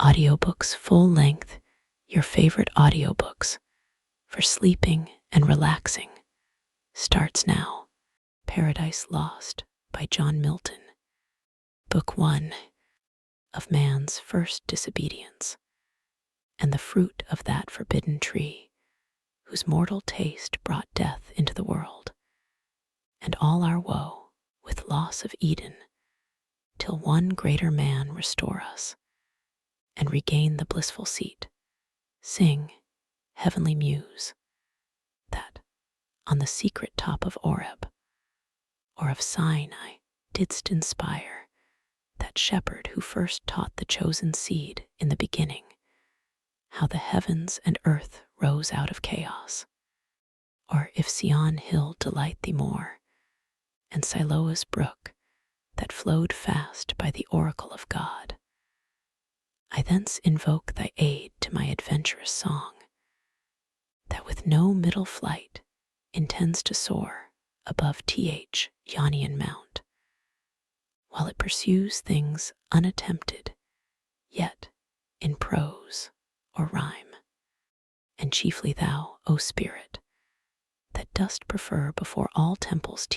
Audiobooks full length, your favorite audiobooks for sleeping and relaxing, starts now. Paradise Lost by John Milton. Book 1 of Man's First Disobedience, and the fruit of that forbidden tree, whose mortal taste brought death into the world, and all our woe with loss of Eden, till one greater man restore us, and regain the blissful seat. Sing, heavenly muse, that on the secret top of Oreb, or of Sinai, didst inspire that shepherd who first taught the chosen seed in the beginning, how the heavens and earth rose out of chaos. Or if Sion hill delight thee more, and Siloa's brook that flowed fast by the oracle of God, I thence invoke thy aid to my adventurous song, that with no middle flight intends to soar above Ionian Mount, while it pursues things unattempted, yet in prose or rhyme. And chiefly thou, O Spirit, that dost prefer before all temples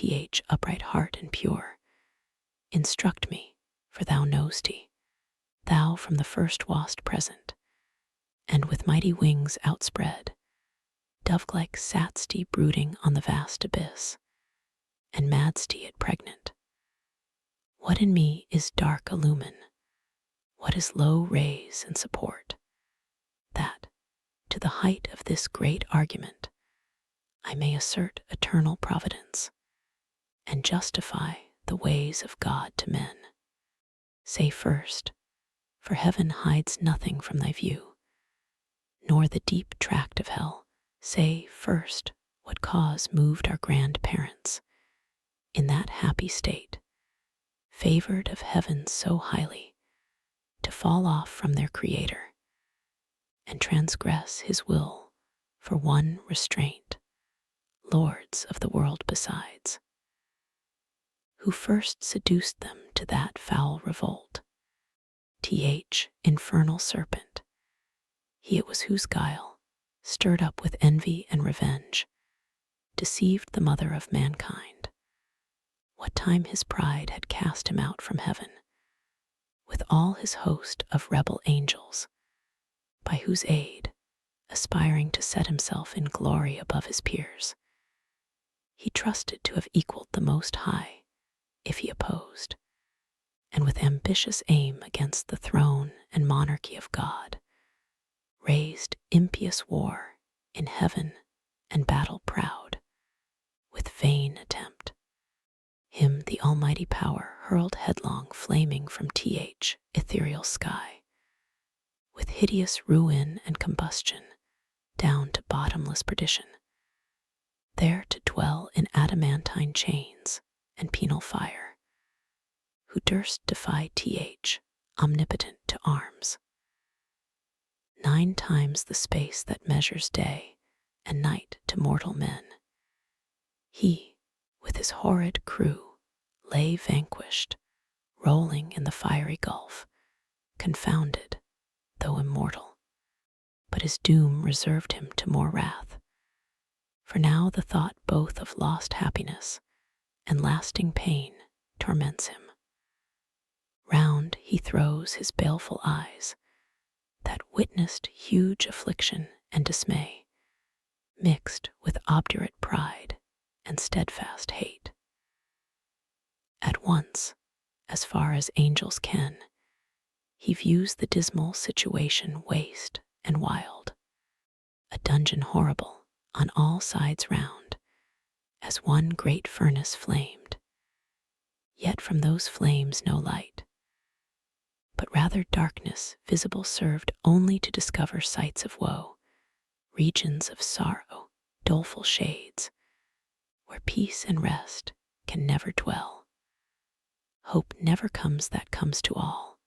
upright heart and pure, instruct me, for thou know'st thou from the first wast present, and with mighty wings outspread, dove-like satst brooding on the vast abyss, and madst it pregnant. What in me is dark illumine, what is low raise and support, that, to the height of this great argument, I may assert eternal providence, and justify the ways of God to men. Say first, for heaven hides nothing from thy view, nor the deep tract of hell. Say first, what cause moved our grandparents, in that happy state, favored of heaven so highly, to fall off from their Creator, and transgress his will for one restraint, lords of the world besides, who first seduced them to that foul revolt. Infernal serpent, he it was whose guile, stirred up with envy and revenge, deceived the mother of mankind, what time his pride had cast him out from heaven, with all his host of rebel angels, by whose aid, aspiring to set himself in glory above his peers, he trusted to have equaled the Most High, if he opposed, and with ambitious aim against the throne and monarchy of God, raised impious war in heaven and battle proud, with vain attempt. Him the almighty power hurled headlong flaming from ethereal sky, with hideous ruin and combustion, down to bottomless perdition, there to dwell in adamantine chains and penal fire, who durst defy omnipotent to arms. 9 times the space that measures day and night to mortal men, he, with his horrid crew, lay vanquished, rolling in the fiery gulf, confounded, though immortal. But his doom reserved him to more wrath, for now the thought both of lost happiness and lasting pain torments him. Round he throws his baleful eyes, that witnessed huge affliction and dismay, mixed with obdurate pride and steadfast hate. At once, as far as angels can, he views the dismal situation waste and wild, a dungeon horrible on all sides round, as one great furnace flamed, yet from those flames no light, but rather darkness visible served only to discover sights of woe, regions of sorrow, doleful shades, where peace and rest can never dwell. Hope never comes that comes to all,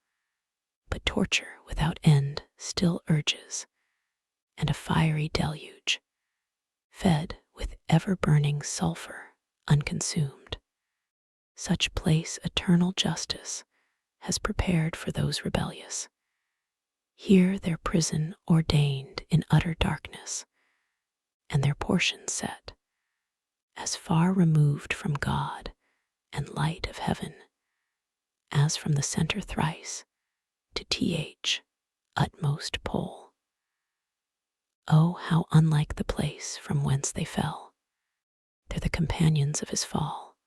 but torture without end still urges, and a fiery deluge, fed with ever-burning sulfur unconsumed. Such place eternal justice has prepared for those rebellious. Here their prison ordained in utter darkness, and their portion set, as far removed from God and light of heaven, as from the center thrice to utmost pole. Oh, how unlike the place from whence they fell! They're the companions of his fall,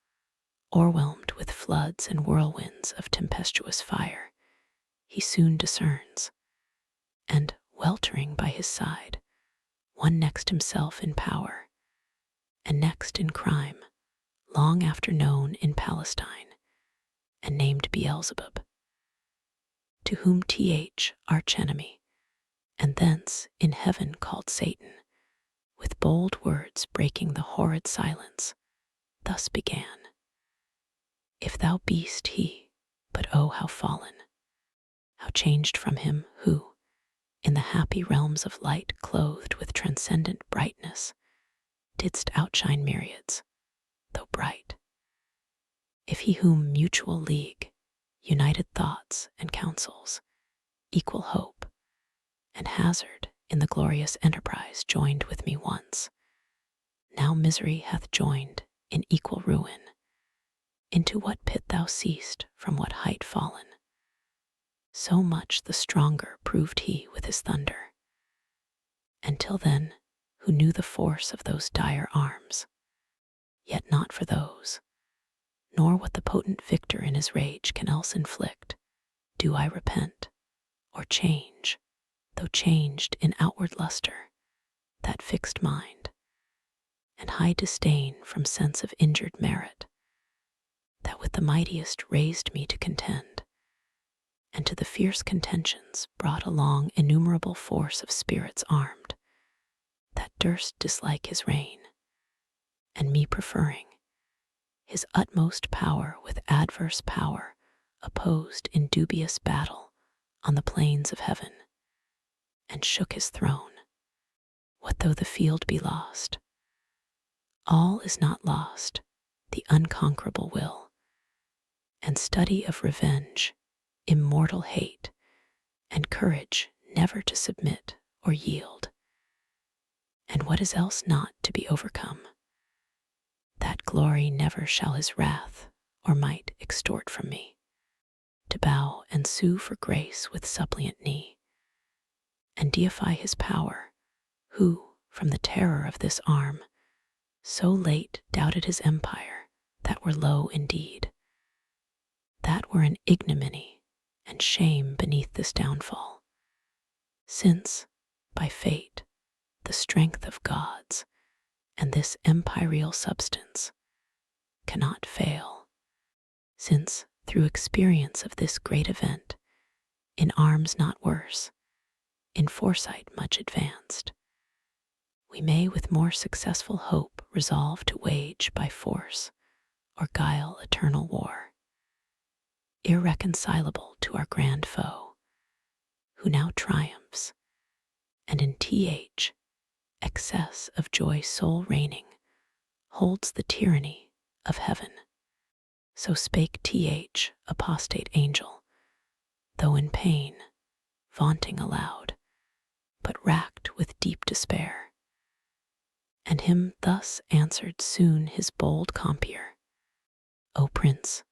o'erwhelmed with floods and whirlwinds of tempestuous fire, he soon discerns, and, weltering by his side, one next himself in power, and next in crime, long after known in Palestine, and named Beelzebub, to whom archenemy, and thence in heaven called Satan, with bold words breaking the horrid silence, thus began: If thou be'st he, but oh how fallen, how changed from him who, in the happy realms of light clothed with transcendent brightness, didst outshine myriads, though bright. If he whom mutual league, united thoughts and counsels, equal hope, and hazard in the glorious enterprise joined with me once, now misery hath joined in equal ruin, into what pit thou seest from what height fallen, so much the stronger proved he with his thunder. And till then, who knew the force of those dire arms, yet not for those, nor what the potent victor in his rage can else inflict, do I repent, or change, though changed in outward luster, that fixed mind, and high disdain from sense of injured merit, that with the mightiest raised me to contend, and to the fierce contentions brought along innumerable force of spirits armed, that durst dislike his reign, and me preferring, his utmost power with adverse power opposed in dubious battle on the plains of heaven, and shook his throne. What though the field be lost? All is not lost, the unconquerable will, and study of revenge, immortal hate, and courage never to submit or yield. And what is else not to be overcome? That glory never shall his wrath or might extort from me, to bow and sue for grace with suppliant knee, and deify his power, who, from the terror of this arm, so late doubted his empire, that were low indeed, that were an ignominy and shame beneath this downfall, since, by fate, the strength of gods, and this empyreal substance, cannot fail, since, through experience of this great event, in arms not worse, in foresight much advanced, we may with more successful hope resolve to wage by force or guile eternal war, irreconcilable to our grand foe, who now triumphs, and in excess of joy sole reigning, holds the tyranny of heaven. So spake apostate angel, though in pain, vaunting aloud, but racked with deep despair. And him thus answered soon his bold compeer: O Prince,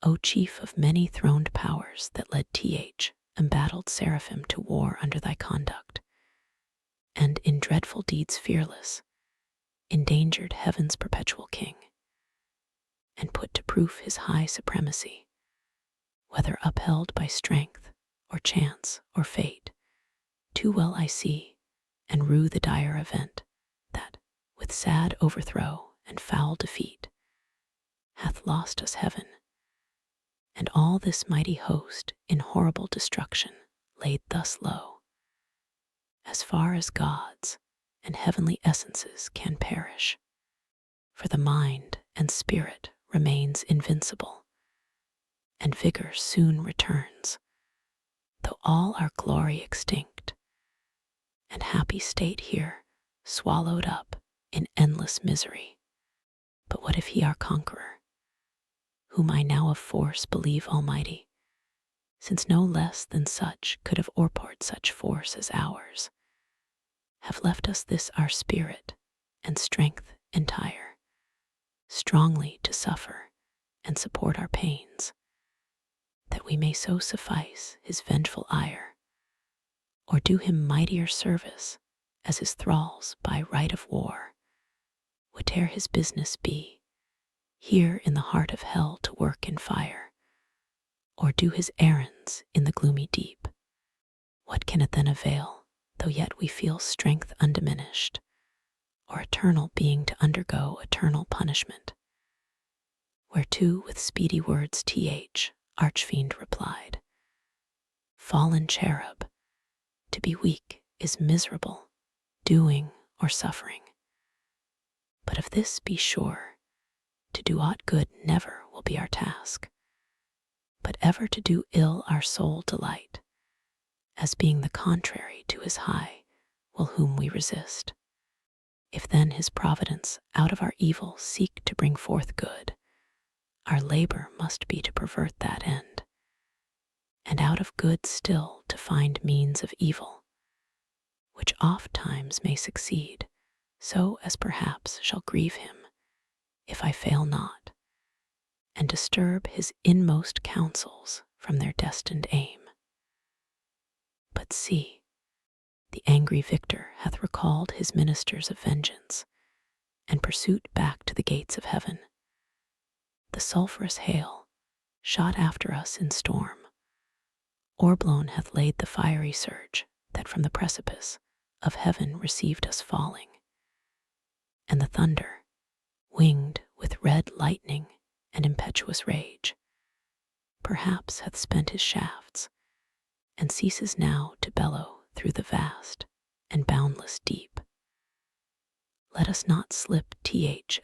O Chief of many throned powers that led embattled seraphim to war under thy conduct, and in dreadful deeds fearless, endangered heaven's perpetual king, and put to proof his high supremacy, whether upheld by strength or chance or fate, too well I see and rue the dire event that, with sad overthrow and foul defeat, hath lost us heaven, and all this mighty host in horrible destruction laid thus low, as far as gods and heavenly essences can perish, for the mind and spirit remains invincible, and vigor soon returns, though all our glory extinct, and happy state here swallowed up in endless misery. But what if he our conqueror, whom I now of force believe almighty, since no less than such could have o'erpoured such force as ours, have left us this our spirit and strength entire, strongly to suffer and support our pains, that we may so suffice his vengeful ire, or do him mightier service, as his thralls by right of war, whate'er his business be, here in the heart of hell to work in fire, or do his errands in the gloomy deep. What can it then avail, though yet we feel strength undiminished, or eternal being to undergo eternal punishment? Whereto with speedy words Archfiend replied, Fallen cherub, to be weak is miserable, doing or suffering. But of this be sure, to do aught good never will be our task, but ever to do ill our sole delight, as being the contrary to his high will whom we resist. If then his providence out of our evil seek to bring forth good, our labor must be to pervert that end, and out of good still to find means of evil, which oft times may succeed, so as perhaps shall grieve him, if I fail not, and disturb his inmost counsels from their destined aim. But see, the angry victor hath recalled his ministers of vengeance, and pursuit back to the gates of heaven. The sulphurous hail, shot after us in storm, o'erblown hath laid the fiery surge that from the precipice of heaven received us falling, and the thunder, winged with red lightning and impetuous rage, perhaps hath spent his shafts, and ceases now to bellow through the vast and boundless deep. Let us not slip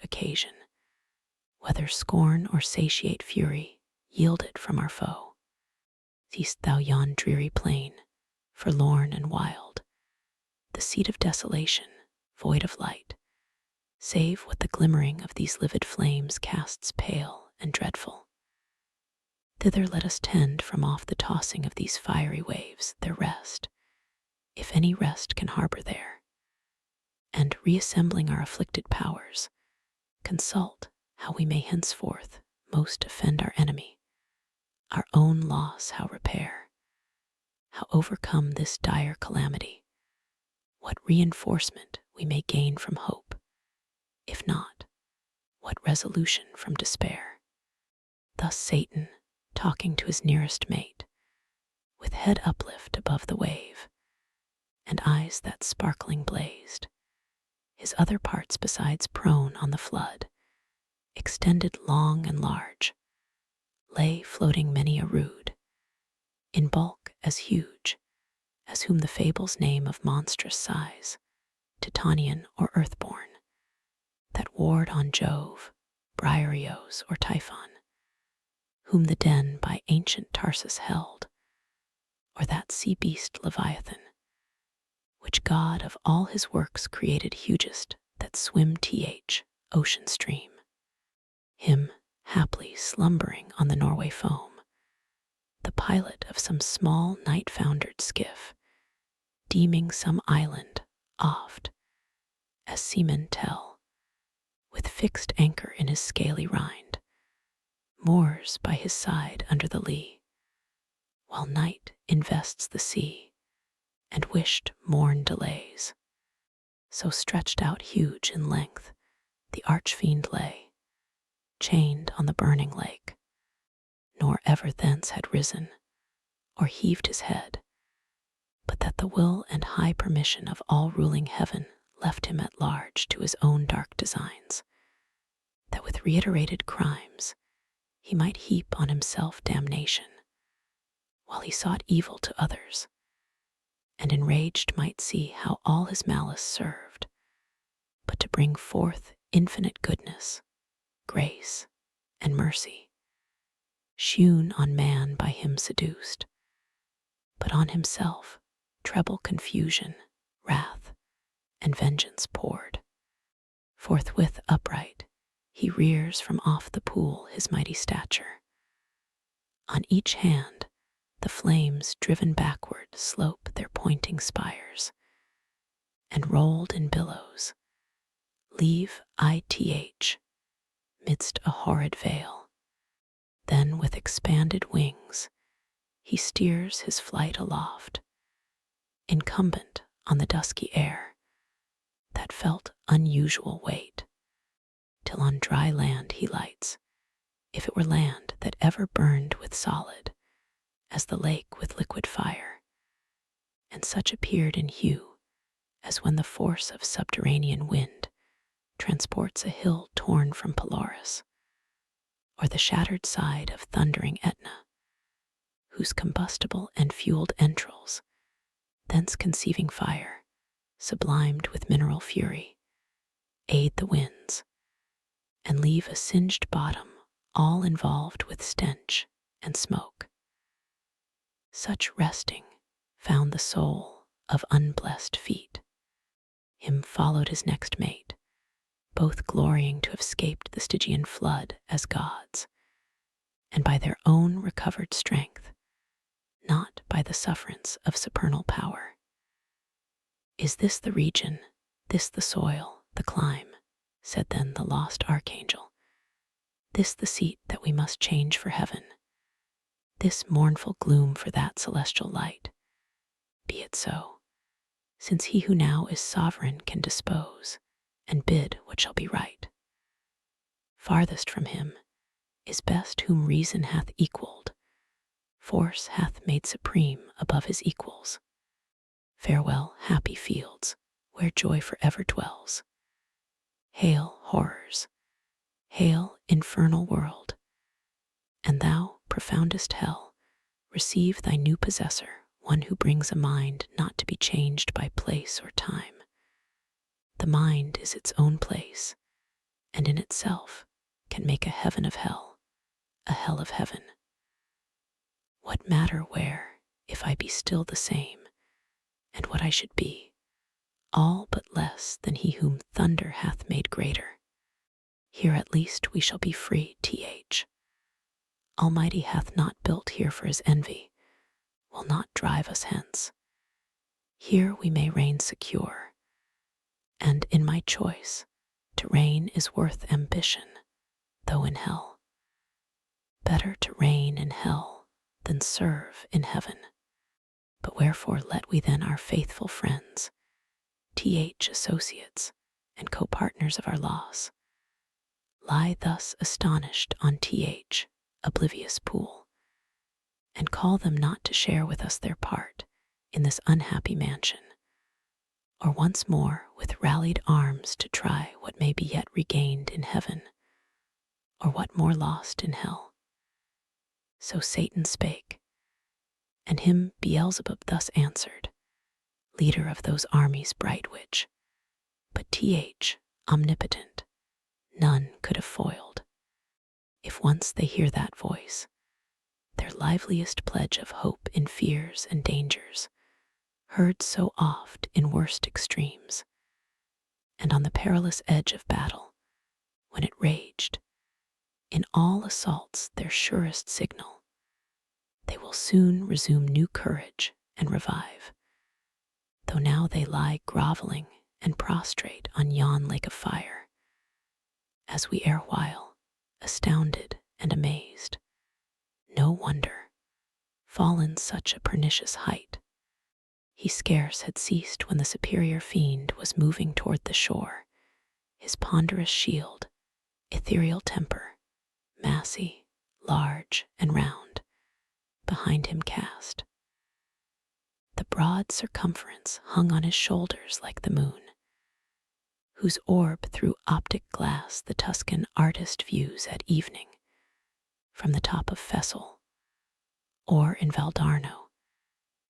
occasion, whether scorn or satiate fury yielded from our foe. Seest thou yon dreary plain, forlorn and wild, the seat of desolation, void of light, save what the glimmering of these livid flames casts pale and dreadful? Thither let us tend from off the tossing of these fiery waves their rest, if any rest can harbor there, and, reassembling our afflicted powers, consult how we may henceforth most offend our enemy, our own loss how repair, how overcome this dire calamity, what reinforcement we may gain from hope, if not, what resolution from despair. Thus Satan, talking to his nearest mate, with head uplift above the wave, and eyes that sparkling blazed, his other parts besides prone on the flood, extended long and large, lay floating many a rood, in bulk as huge, as whom the fables name of monstrous size, Titanian or earthborn, that warred on Jove, Briareos or Typhon, whom the den by ancient Tarsus held, or that sea beast Leviathan, which God of all his works created hugest that swim ocean stream. Him, haply slumbering on the Norway foam, the pilot of some small night-foundered skiff, deeming some island, oft, as seamen tell, with fixed anchor in his scaly rind, moors by his side under the lee, while night invests the sea, and wished morn delays. So stretched out huge in length, the Archfiend lay, chained on the burning lake, nor ever thence had risen, or heaved his head, but that the will and high permission of all-ruling heaven left him at large to his own dark designs, that with reiterated crimes he might heap on himself damnation, while he sought evil to others, and enraged might see how all his malice served but to bring forth infinite goodness, grace, and mercy, shewn on man by him seduced, but on himself treble confusion, wrath, and vengeance poured. Forthwith upright, he rears from off the pool his mighty stature. On each hand The flames, driven backward, slope their pointing spires, and rolled in billows, leave ith midst a horrid veil. Then with expanded wings he steers his flight aloft, incumbent on the dusky air that felt unusual weight, till on dry land he lights, if it were land that ever burned with solid as the lake with liquid fire, and such appeared in hue as when the force of subterranean wind transports a hill torn from Polaris, or the shattered side of thundering Etna, whose combustible and fueled entrails, thence conceiving fire, sublimed with mineral fury, aid the winds, and leave a singed bottom all involved with stench and smoke. Such resting found the soul of unblessed feet. Him followed his next mate, both glorying to have escaped the Stygian flood as gods, and by their own recovered strength, not by the sufferance of supernal power. Is this the region, this the soil, the clime, said then the lost archangel, this the seat that we must change for heaven, this mournful gloom for that celestial light? Be it so, since he who now is sovereign can dispose and bid what shall be right. Farthest from him is best whom reason hath equaled, force hath made supreme above his equals. Farewell, happy fields, where joy forever dwells. Hail, horrors, hail, infernal world, and thou, profoundest hell, receive thy new possessor, one who brings a mind not to be changed by place or time. The mind is its own place, and in itself can make a heaven of hell, a hell of heaven. What matter where, if I be still the same, and what I should be, all but less than he whom thunder hath made greater? Here at least we shall be free, Almighty hath not built here for his envy, will not drive us hence. Here we may reign secure, and in my choice, to reign is worth ambition, though in hell. Better to reign in hell than serve in heaven. But wherefore let we then our faithful friends, associates, and co-partners of our loss, lie thus astonished on oblivious pool, and call them not to share with us their part in this unhappy mansion, or once more with rallied arms to try what may be yet regained in heaven, or what more lost in hell. So Satan spake, and him Beelzebub thus answered, leader of those armies bright which, but omnipotent, none could have foiled. If once they hear that voice, their liveliest pledge of hope in fears and dangers, heard so oft in worst extremes, and on the perilous edge of battle, when it raged, in all assaults their surest signal, they will soon resume new courage and revive, though now they lie groveling and prostrate on yon lake of fire, as we erewhile, astounded and amazed, no wonder, fallen such a pernicious height. He scarce had ceased when the superior fiend was moving toward the shore, his ponderous shield, ethereal temper, massy, large, and round, behind him cast. The broad circumference hung on his shoulders like the moon, whose orb through optic glass the Tuscan artist views at evening from the top of Fessel, or in Valdarno,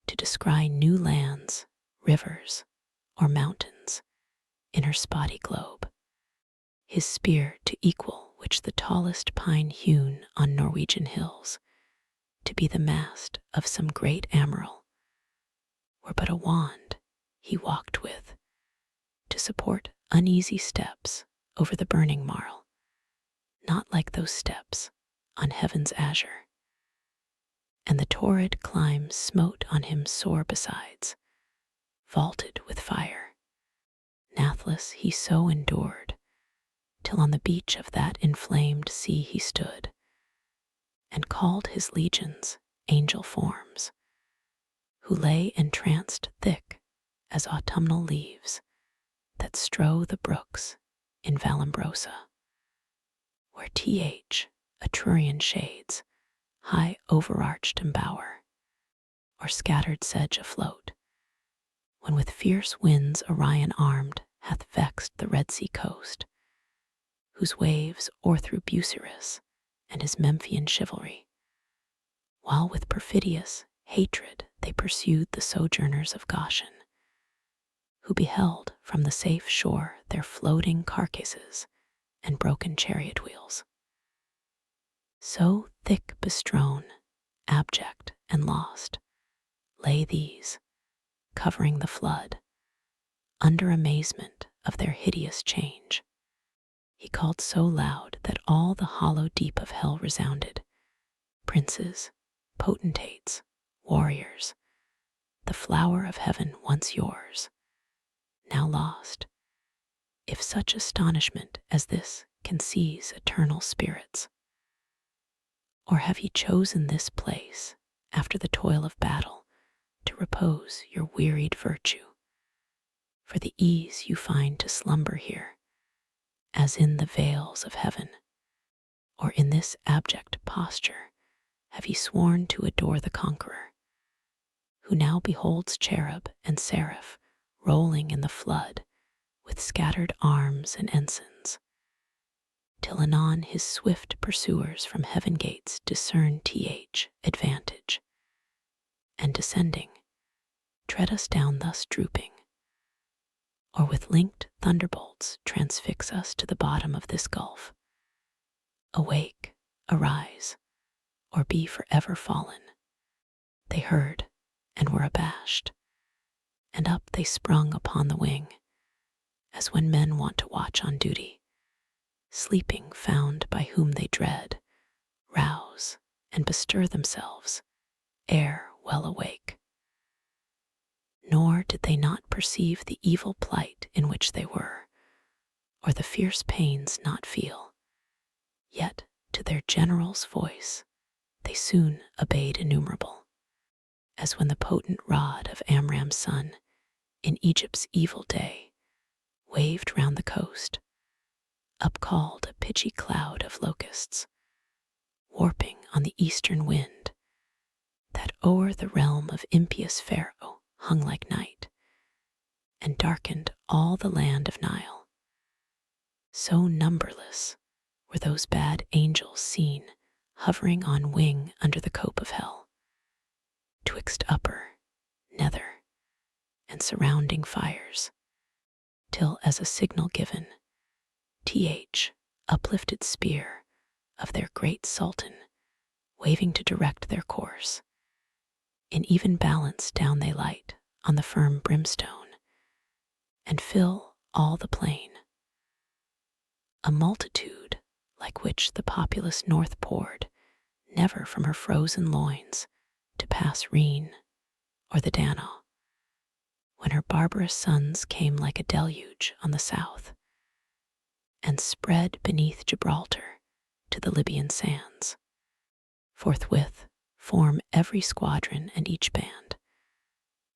to descry new lands, rivers, or mountains in her spotty globe. His spear to equal which the tallest pine hewn on Norwegian hills, to be the mast of some great admiral, were but a wand he walked with, to support uneasy steps over the burning marl, not like those steps on heaven's azure. and the torrid clime smote on him sore besides, vaulted with fire. Nathless he so endured, till on the beach of that inflamed sea he stood, and called his legions angel forms, who lay entranced thick as autumnal leaves that strow the brooks in Vallombrosa, where Etrurian shades high overarched embower, or scattered sedge afloat, when with fierce winds Orion armed hath vexed the Red Sea coast, whose waves o'erthrew Busiris and his Memphian chivalry, while with perfidious hatred they pursued the sojourners of Goshen, who beheld from the safe shore their floating carcasses and broken chariot wheels. So thick bestrown, abject and lost, lay these, covering the flood, under amazement of their hideous change. He called so loud that all the hollow deep of hell resounded. Princes, potentates, warriors, the flower of heaven once yours, now lost, if such astonishment as this can seize eternal spirits. Or have ye chosen this place, after the toil of battle, to repose your wearied virtue? For the ease you find to slumber here, as in the vales of heaven, or in this abject posture have ye sworn to adore the Conqueror, who now beholds cherub and seraph rolling in the flood with scattered arms and ensigns, till anon his swift pursuers from heaven gates discern advantage, and descending, tread us down thus drooping, or with linked thunderbolts transfix us to the bottom of this gulf. Awake, arise, or be forever fallen. They heard, and were abashed, and up they sprung upon the wing, as when men want to watch on duty, sleeping found by whom they dread, rouse and bestir themselves, ere well awake. Nor did they not perceive the evil plight in which they were, or the fierce pains not feel, yet to their general's voice they soon obeyed innumerable, as when the potent rod of Amram's son in Egypt's evil day waved round the coast, upcalled a pitchy cloud of locusts, warping on the eastern wind, that o'er the realm of impious Pharaoh hung like night, and darkened all the land of Nile. So numberless were those bad angels seen hovering on wing under the cope of hell, twixt upper, nether, and surrounding fires, till as a signal given, uplifted spear of their great Sultan, waving to direct their course, in even balance down they light on the firm brimstone, and fill all the plain. A multitude, like which the populous north poured, never from her frozen loins, to pass Rhine or the Danau, when her barbarous sons came like a deluge on the south, and spread beneath Gibraltar to the Libyan sands. Forthwith form every squadron and each band.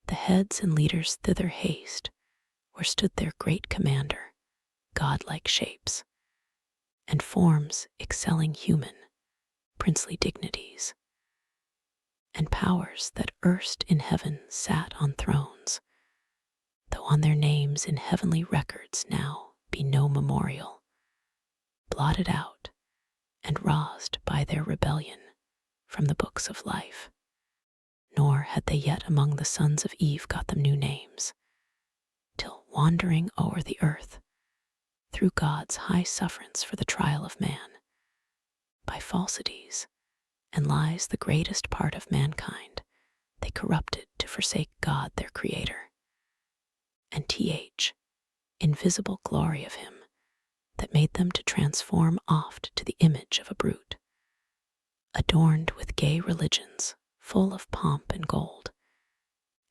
The heads and leaders thither haste, where stood their great commander, godlike shapes, and forms excelling human, princely dignities, and powers that erst in heaven sat on thrones, though on their names in heavenly records now be no memorial, blotted out and roused by their rebellion from the books of life. Nor had they yet among the sons of Eve got them new names, till wandering o'er the earth, through God's high sufferance for the trial of man, by falsities and lies the greatest part of mankind, they corrupted to forsake God their Creator, and invisible glory of him, that made them to transform oft to the image of a brute, adorned with gay religions full of pomp and gold,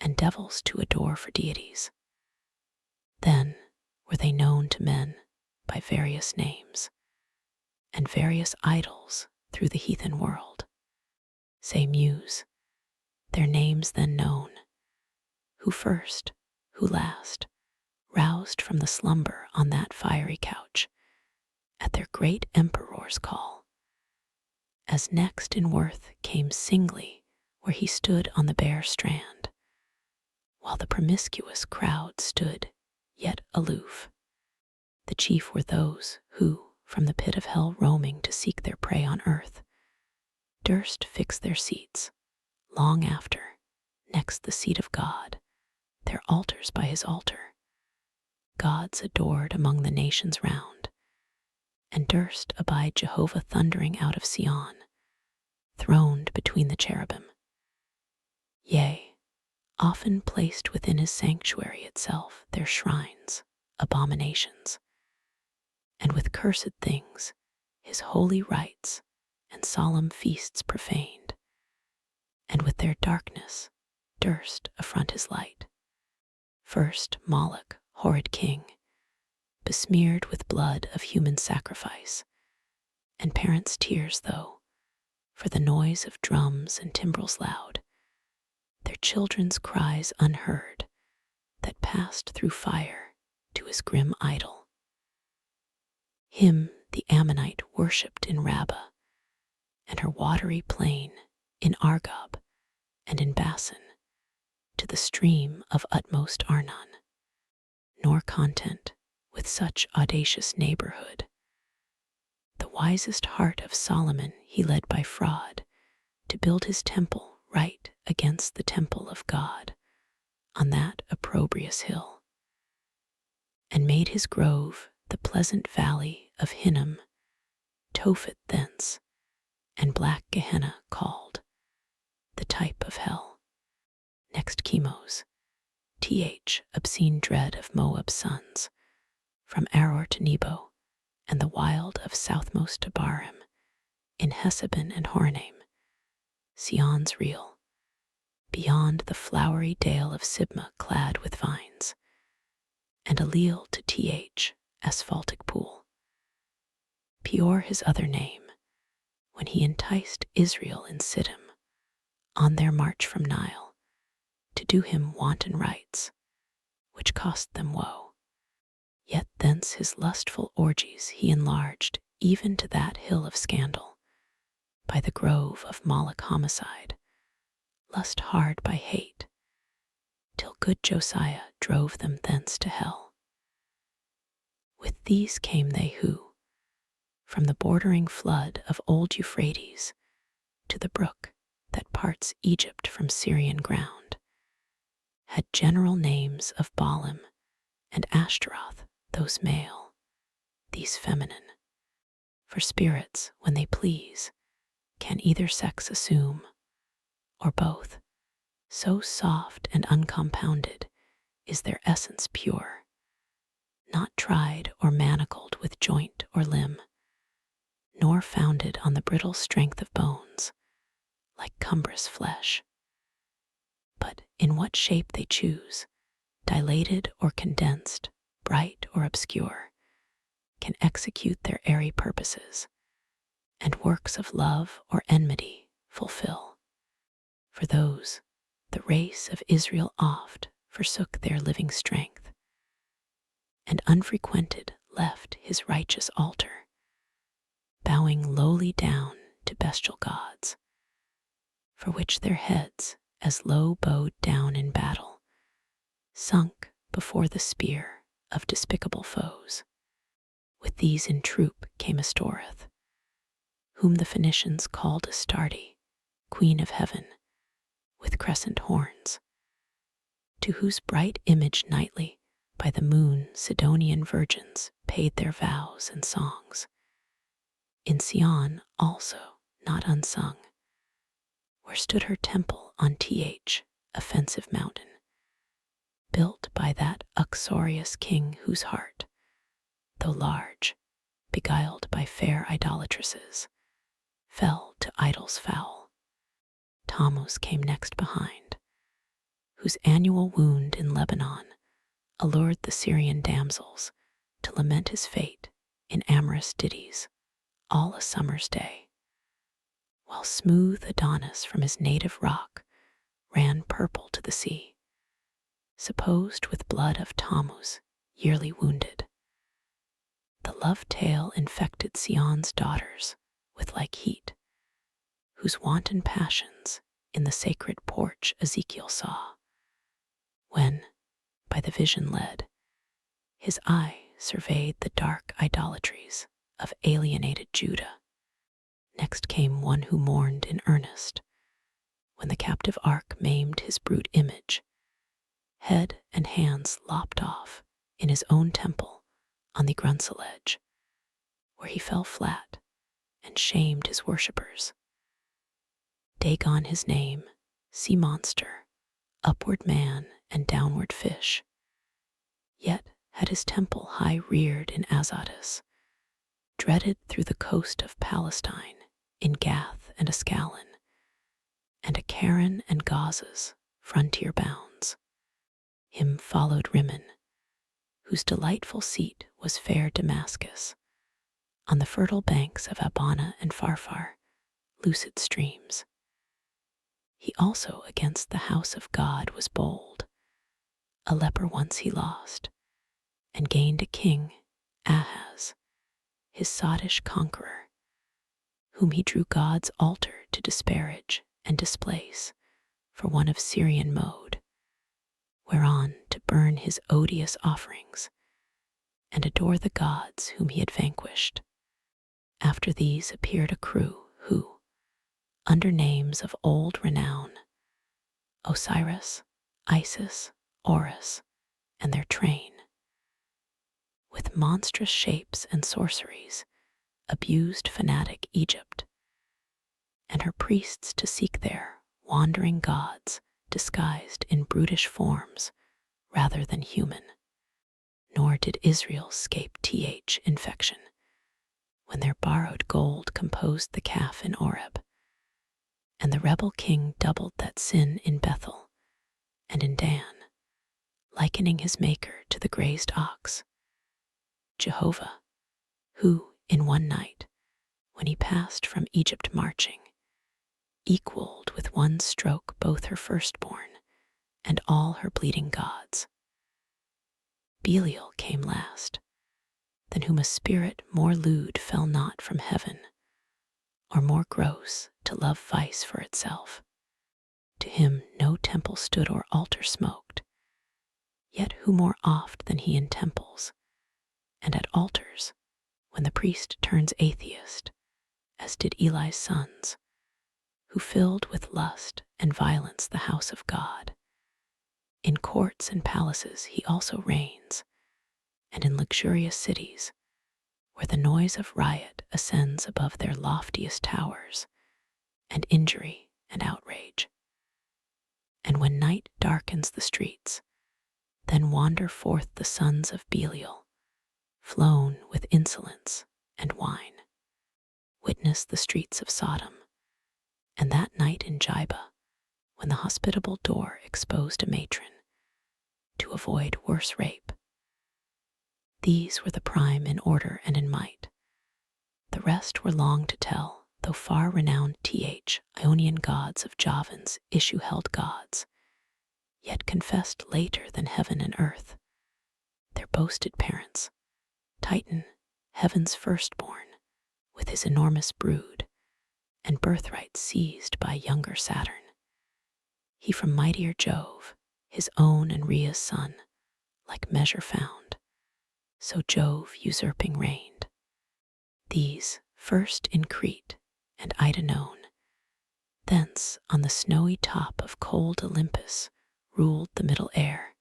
and devils to adore for deities. Then were they known to men by various names, and various idols through the heathen world. Say, Muse, their names then known, who first, who last, roused from the slumber on that fiery couch, at their great emperor's call, as next in worth came singly where he stood on the bare strand, while the promiscuous crowd stood yet aloof. The chief were those who, from the pit of hell roaming to seek their prey on earth, durst fix their seats, long after, next the seat of God, their altars by his altar, gods adored among the nations round, and durst abide Jehovah thundering out of Sion, throned between the cherubim. Yea, often placed within his sanctuary itself their shrines, abominations, and with cursed things his holy rites and solemn feasts profaned, and with their darkness durst affront his light. First Moloch, horrid king, besmeared with blood of human sacrifice, and parents' tears though, for the noise of drums and timbrels loud, their children's cries unheard, that passed through fire to his grim idol. Him the Ammonite worshipped in Rabbah, and her watery plain in Argob, and in Bassan, to the stream of utmost Arnon. Nor content with such audacious neighborhood, the wisest heart of Solomon he led by fraud to build his temple right against the temple of God on that opprobrious hill, and made his grove the pleasant valley of Hinnom, Tophet thence, and black Gehenna called, the type of hell. Next Chemos, obscene dread of Moab's sons, from Aror to Nebo, and the wild of southmost Tabarim, in Hesebon and Horonaim, Sion's real, beyond the flowery dale of Sibma clad with vines, and Aleel to asphaltic pool. Peor his other name, when he enticed Israel in Siddim, on their march from Nile, to do him wanton rites, which cost them woe. Yet thence his lustful orgies he enlarged even to that hill of scandal, by the grove of Moloch homicide, lust hard by hate, till good Josiah drove them thence to hell. With these came they who, from the bordering flood of old Euphrates to the brook that parts Egypt from Syrian ground, had general names of Baalim and Ashtaroth, those male, these feminine. For spirits, when they please, can either sex assume, or both, so soft and uncompounded is their essence pure, not tried or manacled with joint or limb, nor founded on the brittle strength of bones, like cumbrous flesh. But in what shape they choose, dilated or condensed, bright or obscure, can execute their airy purposes, and works of love or enmity fulfill. For those, the race of Israel oft forsook their living strength, and unfrequented left his righteous altar, bowing lowly down to bestial gods, for which their heads, as low bowed down in battle, sunk before the spear of despicable foes. With these in troop came Astoreth, whom the Phoenicians called Astarte, Queen of Heaven, with crescent horns, to whose bright image nightly by the moon Sidonian virgins paid their vows and songs. In Sion also, not unsung, where stood her temple on offensive mountain, built by that uxorious king whose heart, though large, beguiled by fair idolatresses, fell to idols foul. Tammuz came next behind, whose annual wound in Lebanon allured the Syrian damsels to lament his fate in amorous ditties all a summer's day, while smooth Adonis from his native rock ran purple to the sea, supposed with blood of Tammuz yearly wounded. The love tale infected Sion's daughters with like heat, whose wanton passions in the sacred porch Ezekiel saw, when, by the vision led, his eye surveyed the dark idolatries of alienated Judah. Next came one who mourned in earnest, when the captive ark maimed his brute image, head and hands lopped off in his own temple on the Grunsel edge, where he fell flat and shamed his worshippers. Dagon his name, sea monster, upward man and downward fish, yet had his temple high reared in Azotus, dreaded through the coast of Palestine, in Gath and Ascalon, and Acaran and Gaza's frontier bounds. Him followed Rimmon, whose delightful seat was fair Damascus, on the fertile banks of Abana and Pharphar, lucid streams. He also against the house of God was bold. A leper once he lost, and gained a king, Ahaz, his sottish conqueror, whom he drew God's altar to disparage and displace for one of Syrian mode, whereon to burn his odious offerings and adore the gods whom he had vanquished. After these appeared a crew who, under names of old renown, Osiris, Isis, Horus, and their train, with monstrous shapes and sorceries, abused fanatic Egypt, and her priests to seek there wandering gods disguised in brutish forms rather than human. Nor did Israel scape infection, when their borrowed gold composed the calf in Oreb, and the rebel king doubled that sin in Bethel and in Dan, likening his maker to the grazed ox. Jehovah, who, in one night, when he passed from Egypt marching, equaled with one stroke both her firstborn and all her bleeding gods. Belial came last, than whom a spirit more lewd fell not from heaven, or more gross to love vice for itself. To him no temple stood or altar smoked, yet who more oft than he in temples, and at altars, when the priest turns atheist, as did Eli's sons, who filled with lust and violence the house of God. In courts and palaces he also reigns, and in luxurious cities, where the noise of riot ascends above their loftiest towers, and injury and outrage. And when night darkens the streets, then wander forth the sons of Belial, flown with insolence and wine. Witness the streets of Sodom, and that night in Jibah, when the hospitable door exposed a matron, to avoid worse rape. These were the prime in order and in might. The rest were long to tell, though far renowned Ionian gods of Javan's issue-held gods, yet confessed later than heaven and earth, their boasted parents, Titan, heaven's firstborn, with his enormous brood, and birthright seized by younger Saturn. He from mightier Jove, his own and Rhea's son, like measure found, so Jove usurping reigned. These first in Crete and Ida known, thence on the snowy top of cold Olympus ruled the middle air,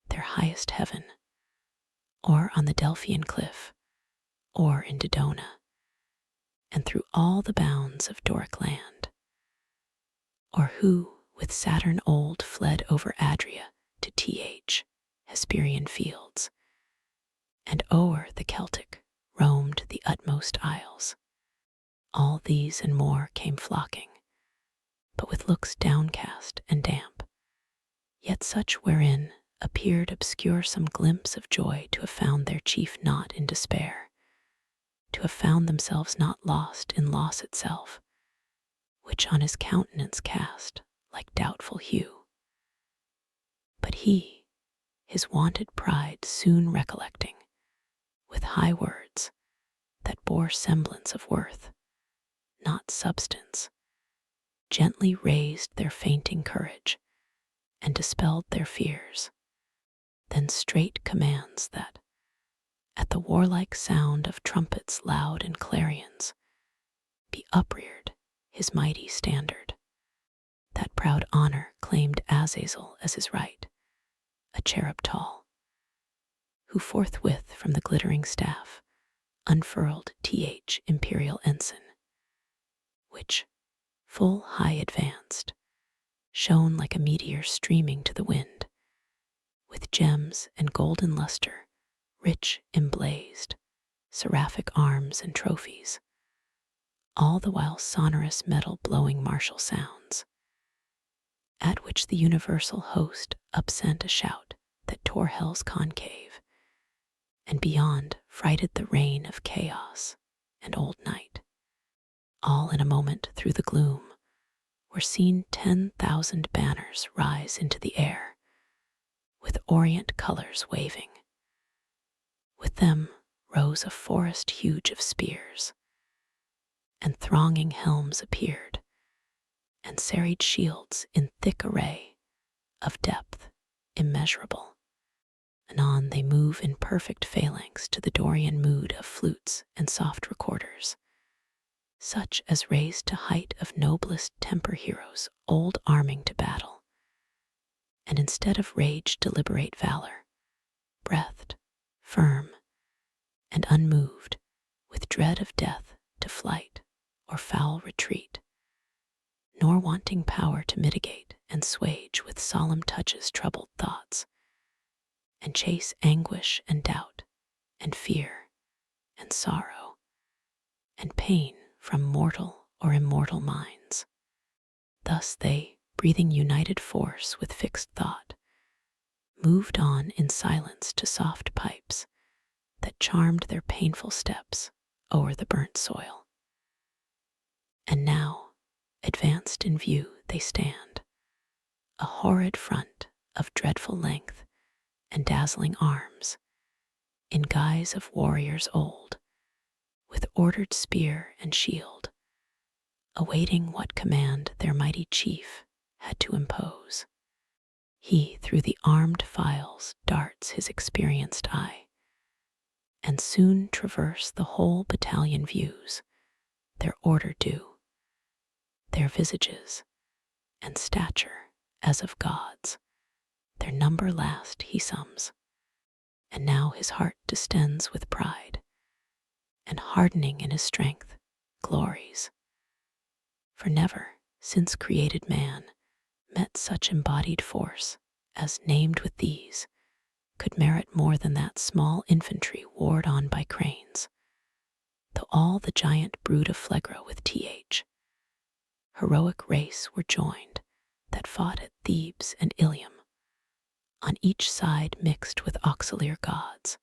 their highest heaven, or on the Delphian cliff, or in Dodona, and through all the bounds of Doric land, or who with Saturn old fled over Adria to Hesperian fields, and o'er the Celtic roamed the utmost isles. All these and more came flocking, but with looks downcast and damp, yet such wherein appeared obscure some glimpse of joy to have found their chief not in despair, to have found themselves not lost in loss itself, which on his countenance cast like doubtful hue. But he, his wonted pride soon recollecting, with high words that bore semblance of worth, not substance, gently raised their fainting courage and dispelled their fears. Then straight commands that, at the warlike sound of trumpets loud and clarions, be upreared his mighty standard. That proud honor claimed Azazel as his right, a cherub tall, who forthwith from the glittering staff unfurled imperial ensign, which, full high advanced, shone like a meteor streaming to the wind, with gems and golden luster, rich emblazed, seraphic arms and trophies, all the while sonorous metal blowing martial sounds, at which the universal host upsent a shout that tore hell's concave, and beyond frighted the reign of chaos and old night. All in a moment through the gloom were seen 10,000 banners rise into the air, with orient colors waving. With them rose a forest huge of spears, and thronging helms appeared, and serried shields in thick array, of depth immeasurable. Anon they move in perfect phalanx to the Dorian mood of flutes and soft recorders, such as raised to height of noblest temper heroes old arming to battle, and instead of rage deliberate valor, breathed, firm, and unmoved, with dread of death to flight or foul retreat, nor wanting power to mitigate and swage with solemn touches troubled thoughts, and chase anguish and doubt, and fear, and sorrow, and pain from mortal or immortal minds. Thus they, breathing united force with fixed thought, moved on in silence to soft pipes that charmed their painful steps o'er the burnt soil. And now, advanced in view, they stand, a horrid front of dreadful length and dazzling arms, in guise of warriors old, with ordered spear and shield, awaiting what command their mighty chief had to impose. He through the armed files darts his experienced eye, and soon traverse the whole battalion views, their order due, their visages and stature as of gods, their number last he sums, and now his heart distends with pride, and hardening in his strength, glories. For never, since created man, met such embodied force as, named with these, could merit more than that small infantry warred on by cranes, though all the giant brood of Phlegra with heroic race were joined, that fought at Thebes and Ilium, on each side mixed with auxiliar gods,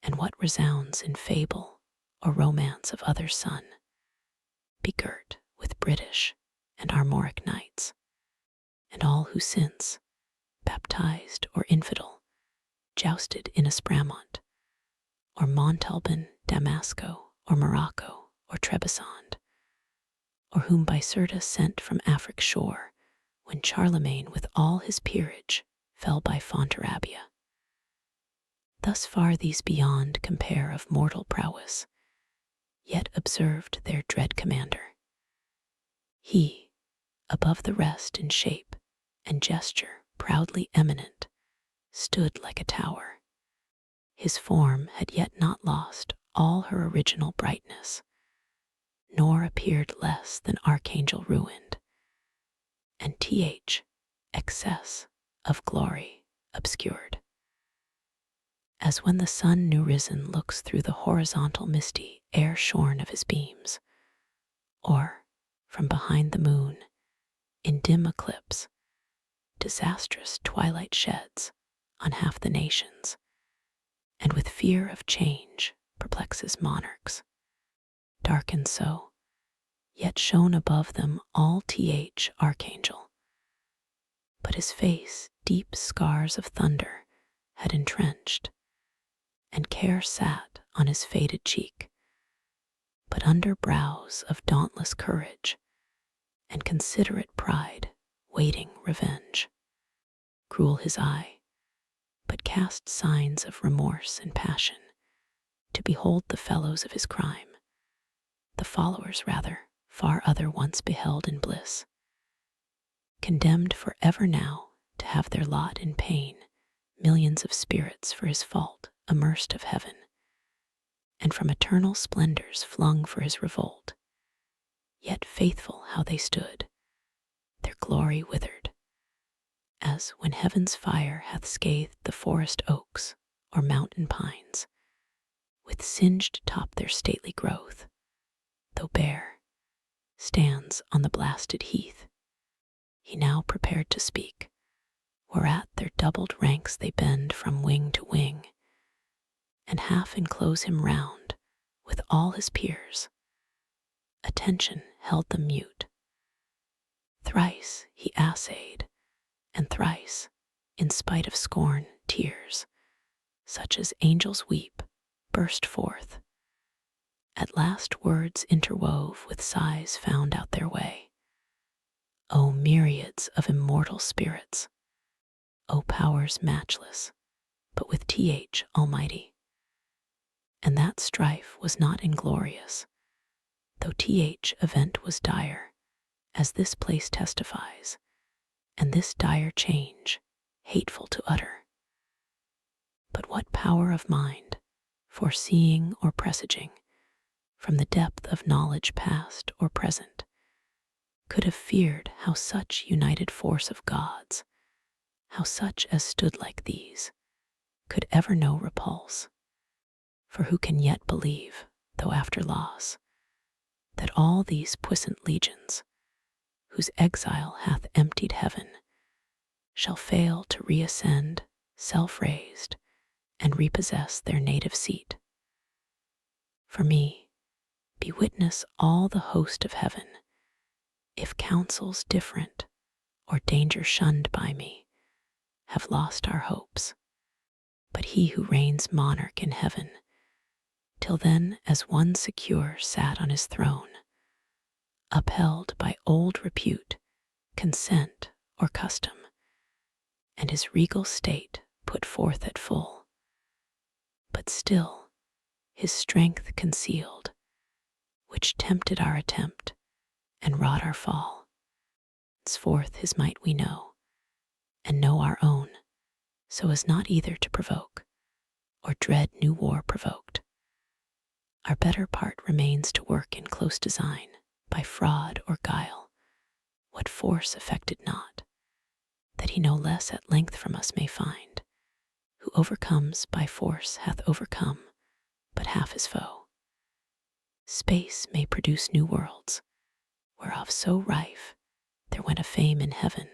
and what resounds in fable or romance of other son, begirt with British and Armoric knights, and all who since, baptized or infidel, jousted in Espramont, or Montalban, Damasco, or Morocco, or Trebizond, or whom Biserta sent from Afric's shore, when Charlemagne with all his peerage fell by Fontarabia. Thus far these beyond compare of mortal prowess, yet observed their dread commander. He, above the rest in shape and gesture proudly eminent, stood like a tower. His form had yet not lost all her original brightness, nor appeared less than archangel ruined, and excess of glory obscured. As when the sun new risen looks through the horizontal misty air shorn of his beams, or, from behind the moon, In dim eclipse, disastrous twilight sheds on half the nations, and with fear of change perplexes monarchs. Darkened so, yet shone above them all th archangel. But his face deep scars of thunder had entrenched, and care sat on his faded cheek. But under brows of dauntless courage and considerate pride waiting revenge. Cruel his eye, but cast signs of remorse and passion to behold the fellows of his crime, the followers rather, far other once beheld in bliss, condemned for ever now to have their lot in pain, millions of spirits for his fault immersed of heaven, and from eternal splendors flung for his revolt. Yet faithful how they stood, their glory withered, as when heaven's fire hath scathed the forest oaks or mountain pines, with singed top their stately growth, though bare, stands on the blasted heath. He now prepared to speak, whereat their doubled ranks they bend from wing to wing, and half enclose him round with all his peers. Attention held them mute. Thrice he assayed, and thrice, in spite of scorn, tears, such as angels weep, burst forth. At last words interwove with sighs found out their way. O myriads of immortal spirits, O powers matchless, but with th almighty. And that strife was not inglorious, though th event was dire, as this place testifies, and this dire change, hateful to utter. But what power of mind, foreseeing or presaging, from the depth of knowledge past or present, could have feared how such united force of gods, how such as stood like these, could ever know repulse? For who can yet believe, though after loss, that all these puissant legions, whose exile hath emptied heaven, shall fail to reascend, self-raised, and repossess their native seat? For me, be witness all the host of heaven, if counsels different, or danger shunned by me, have lost our hopes. But he who reigns monarch in heaven, till then as one secure sat on his throne, upheld by old repute, consent, or custom, and his regal state put forth at full, but still his strength concealed, which tempted our attempt and wrought our fall. Henceforth his might we know, and know our own, so as not either to provoke, or dread new war provoked. Our better part remains to work in close design, by fraud or guile, what force effected not, that he no less at length from us may find, who overcomes by force hath overcome but half his foe. Space may produce new worlds, whereof so rife there went a fame in heaven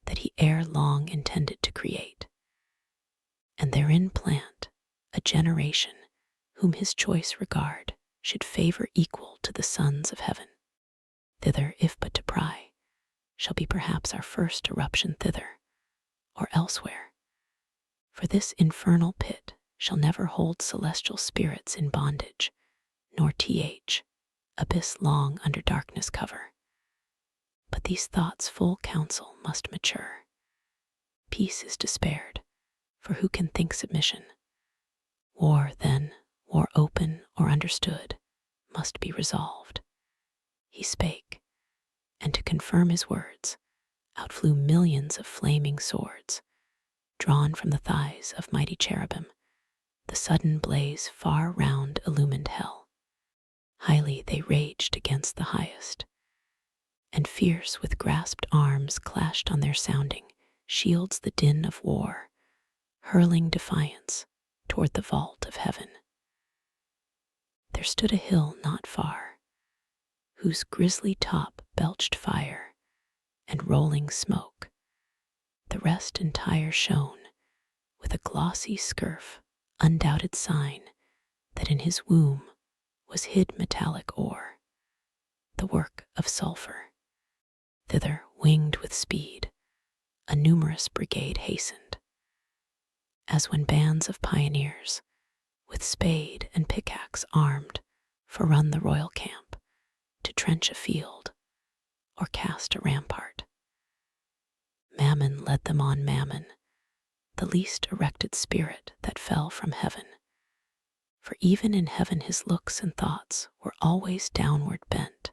that he ere long intended to create, and therein plant a generation whom his choice regard should favor equal to the sons of heaven. Thither, if but to pry, shall be perhaps our first eruption thither, or elsewhere. For this infernal pit shall never hold celestial spirits in bondage, nor th abyss long under darkness cover. But these thoughts full counsel must mature. Peace is despaired, for who can think submission? War, then, war open or understood, must be resolved. He spake, and to confirm his words, out flew millions of flaming swords, drawn from the thighs of mighty cherubim. The sudden blaze far round illumined hell. Highly they raged against the highest, and fierce with grasped arms clashed on their sounding shields the din of war, hurling defiance toward the vault of heaven. There stood a hill not far, whose grisly top belched fire, and rolling smoke. The rest entire shone with a glossy scurf, undoubted sign that in his womb was hid metallic ore, the work of sulphur. Thither, winged with speed, a numerous brigade hastened, as when bands of pioneers, with spade and pickaxe armed, forerun the royal camp to trench a field or cast a rampart. Mammon led them on Mammon, the least erected spirit that fell from heaven. For even in heaven his looks and thoughts were always downward bent,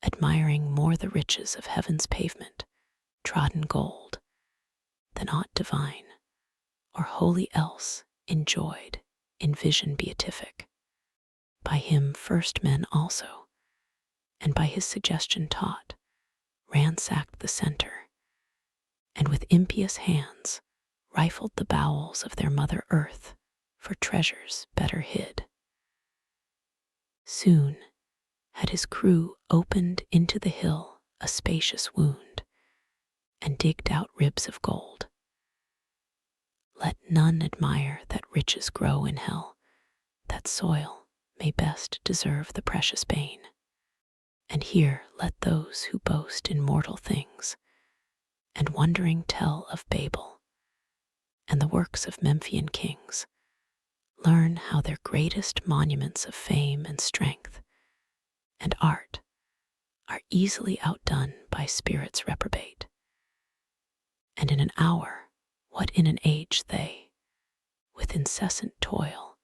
admiring more the riches of heaven's pavement, trodden gold, than aught divine or holy else enjoyed in vision beatific. By him first men also, and by his suggestion taught, ransacked the center, and with impious hands rifled the bowels of their mother earth for treasures better hid. Soon had his crew opened into the hill a spacious wound, and digged out ribs of gold. Let none admire that riches grow in hell, that soil may best deserve the precious bane. And here let those who boast in mortal things, and wondering tell of Babel, and the works of Memphian kings, learn how their greatest monuments of fame and strength and art are easily outdone by spirits reprobate. And in an hour, what in an age they, with incessant toil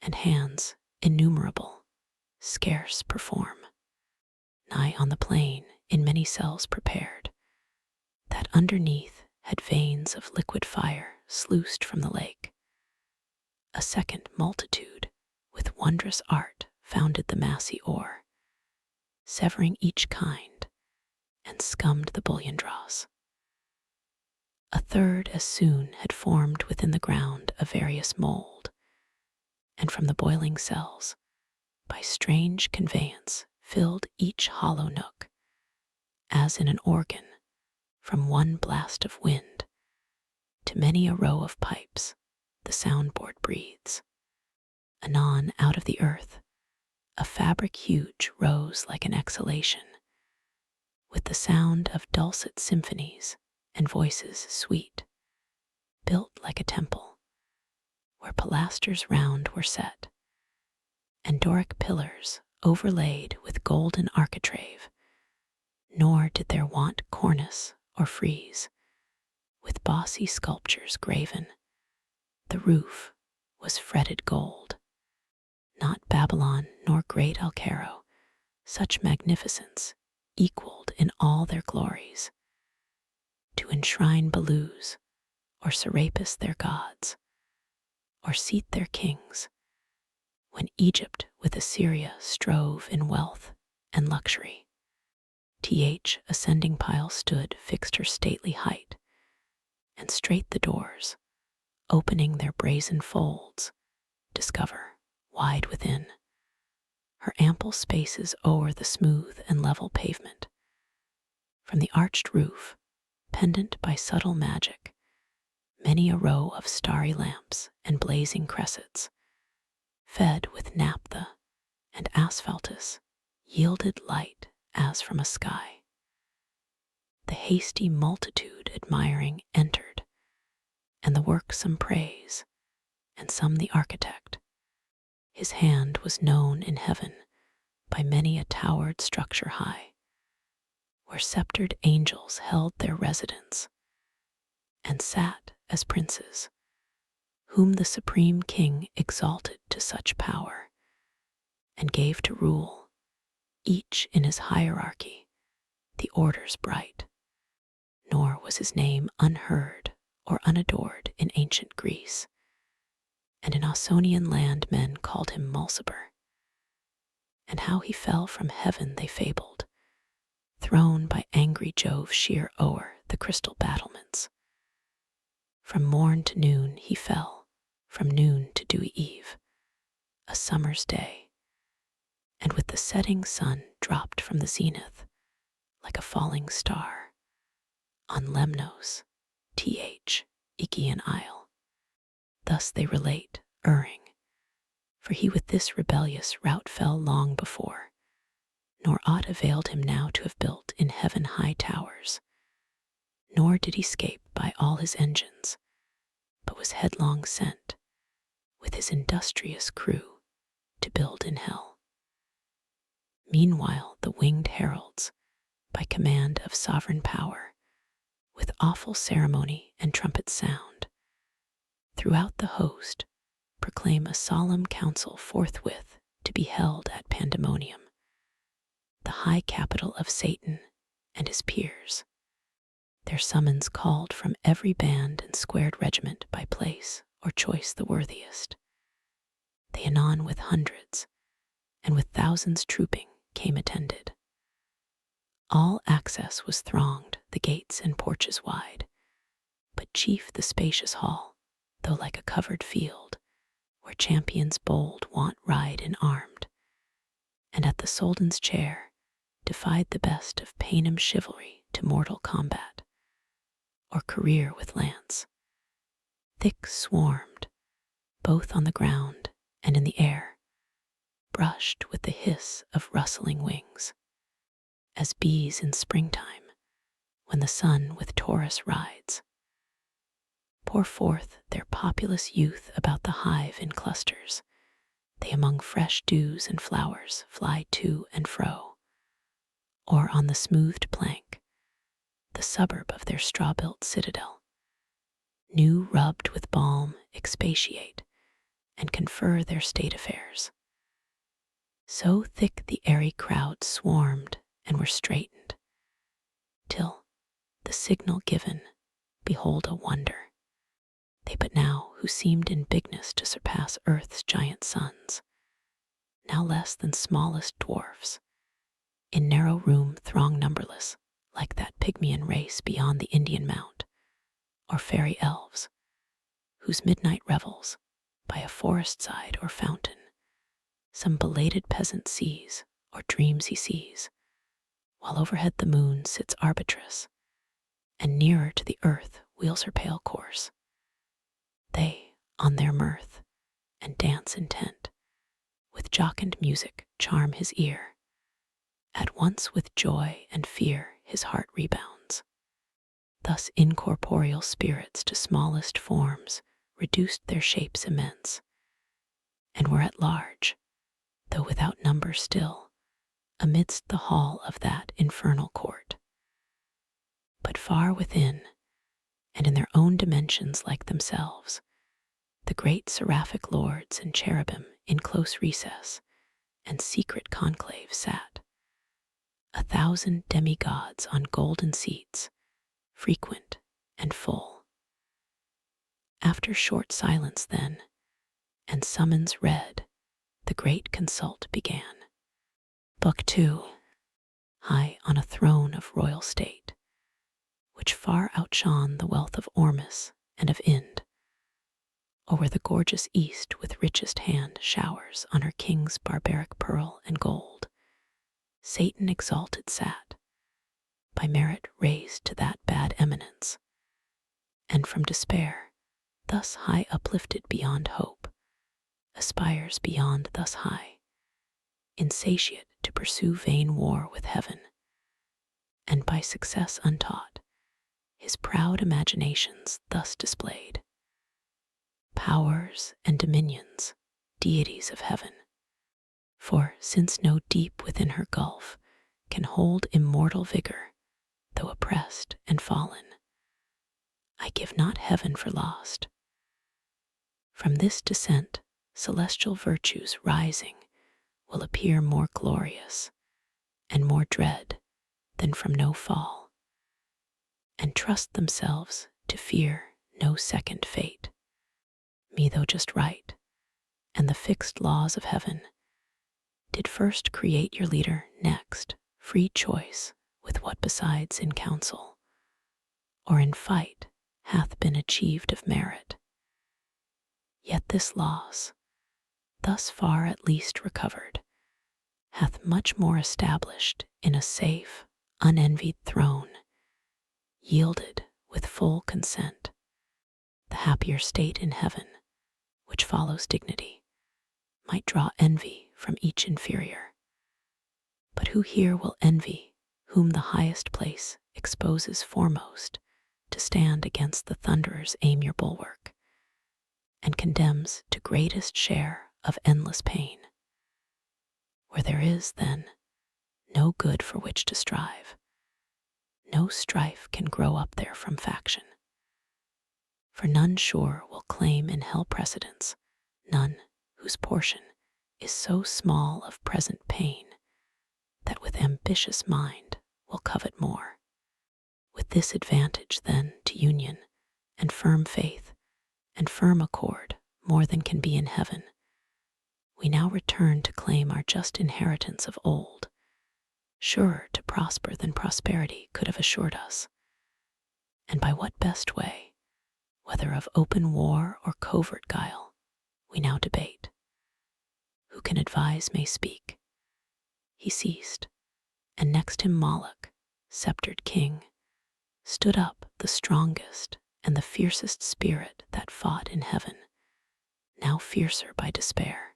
and hands innumerable, scarce perform. Nigh on the plain, in many cells prepared, that underneath had veins of liquid fire sluiced from the lake. A second multitude, with wondrous art, founded the massy ore, severing each kind, and scummed the bullion dross. A third as soon had formed within the ground a various mold, and from the boiling cells, by strange conveyance, filled each hollow nook, as in an organ, from one blast of wind to many a row of pipes the soundboard breathes. Anon out of the earth a fabric huge rose like an exhalation, with the sound of dulcet symphonies and voices sweet, built like a temple, where pilasters round were set, and Doric pillars overlaid with golden architrave, nor did there want cornice or frieze, with bossy sculptures graven. The roof was fretted gold. Not Babylon nor great Alcaro, such magnificence equaled in all their glories. To enshrine Belus, or Serapis their gods, or seat their kings, when Egypt with Assyria strove in wealth and luxury. Ascending pile stood fixed her stately height, and straight the doors, opening their brazen folds, discover, wide within, her ample spaces o'er the smooth and level pavement. From the arched roof, pendant by subtle magic, many a row of starry lamps and blazing cressets, fed with naphtha and asphaltus, yielded light as from a sky. The hasty multitude admiring entered, and the work some praise, and some the architect. His hand was known in heaven by many a towered structure high, where sceptred angels held their residence, and sat as princes, whom the supreme king exalted to such power, and gave to rule, each in his hierarchy, the orders bright. Nor was his name unheard or unadored in ancient Greece, and in Ausonian land men called him Mulciber. And how he fell from heaven they fabled, thrown by angry Jove sheer o'er the crystal battlements. From morn to noon he fell, from noon to dewy eve, a summer's day, and with the setting sun dropped from the zenith, like a falling star, on Lemnos, Igean Isle. Thus they relate, erring, for he with this rebellious rout fell long before, nor aught availed him now to have built in heaven high towers, nor did he scape by all his engines, but was headlong sent, with his industrious crew, to build in hell. Meanwhile the winged heralds, by command of sovereign power, with awful ceremony and trumpet sound, throughout the host proclaim a solemn council forthwith to be held at Pandemonium, the high capital of Satan and his peers. Their summons called from every band and squared regiment by place or choice the worthiest. They anon with hundreds and with thousands trooping came attended. All access was thronged, the gates and porches wide, but chief the spacious hall, though like a covered field, where champions bold wont ride in armed, and at the Soldan's chair defied the best of Paynim chivalry to mortal combat, or career with lance. Thick swarmed, both on the ground and in the air, brushed with the hiss of rustling wings, as bees in springtime, when the sun with Taurus rides, pour forth their populous youth about the hive in clusters. They among fresh dews and flowers fly to and fro, or on the smoothed plank, the suburb of their straw-built citadel, new rubbed with balm, expatiate and confer their state affairs. So thick the airy crowds swarmed and were straitened, till, the signal given, behold a wonder. They but now, who seemed in bigness to surpass earth's giant sons, now less than smallest dwarfs, in narrow room throng numberless, like that Pygmean race beyond the Indian mount, or fairy elves, whose midnight revels, by a forest side or fountain, some belated peasant sees, or dreams he sees, while overhead the moon sits arbitress, and nearer to the earth wheels her pale course. They, on their mirth and dance intent, with jocund music charm his ear. At once with joy and fear his heart rebounds. Thus incorporeal spirits to smallest forms reduced their shapes immense, and were at large, though without number still, amidst the hall of that infernal court. But far within, and in their own dimensions like themselves, the great seraphic lords and cherubim in close recess and secret conclave sat, 1,000 demigods on golden seats, frequent and full. After short silence then, and summons read, the great consult began. Book 2, high on a throne of royal state, which far outshone the wealth of Ormus and of Ind, or where the gorgeous East with richest hand showers on her kings barbaric pearl and gold, Satan exalted sat, by merit raised to that bad eminence, and from despair, thus high uplifted beyond hope, aspires beyond thus high, insatiate to pursue vain war with heaven, and by success untaught, his proud imaginations thus displayed. Powers and dominions, deities of heaven, for since no deep within her gulf can hold immortal vigor, though oppressed and fallen, I give not heaven for lost. From this descent, celestial virtues rising will appear more glorious and more dread than from no fall, and trust themselves to fear no second fate. Me though just right, and the fixed laws of heaven, did first create your leader, next free choice with what besides in council, or in fight hath been achieved of merit. Yet this loss, thus far at least recovered, hath much more established in a safe, unenvied throne, yielded with full consent, the happier state in heaven, which follows dignity, might draw envy from each inferior. But who here will envy whom the highest place exposes foremost to stand against the thunderer's aim your bulwark, and condemns to greatest share of endless pain? Where there is, then, no good for which to strive, no strife can grow up there from faction. For none sure will claim in hell precedence, none whose portion is so small of present pain that with ambitious mind will covet more. With this advantage then to union and firm faith and firm accord more than can be in heaven, we now return to claim our just inheritance of old, surer to prosper than prosperity could have assured us. And by what best way, whether of open war or covert guile, we now debate. Who can advise may speak. He ceased, and next him Moloch, sceptred king, stood up the strongest and the fiercest spirit that fought in heaven, now fiercer by despair.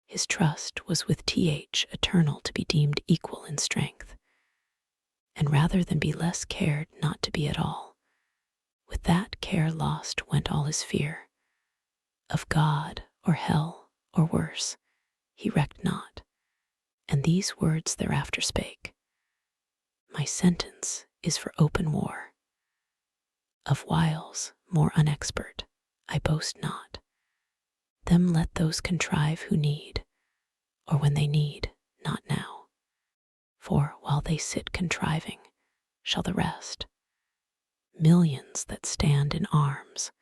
His trust was with Th eternal to be deemed equal in strength, and rather than be less cared not to be at all, with that care lost went all his fear. Of God or hell or worse, he recked not, and these words thereafter spake: My sentence is for open war. Of wiles more unexpert I boast not. Them let those contrive who need, or when they need, not now. For while they sit contriving, shall the rest, millions that stand in arms,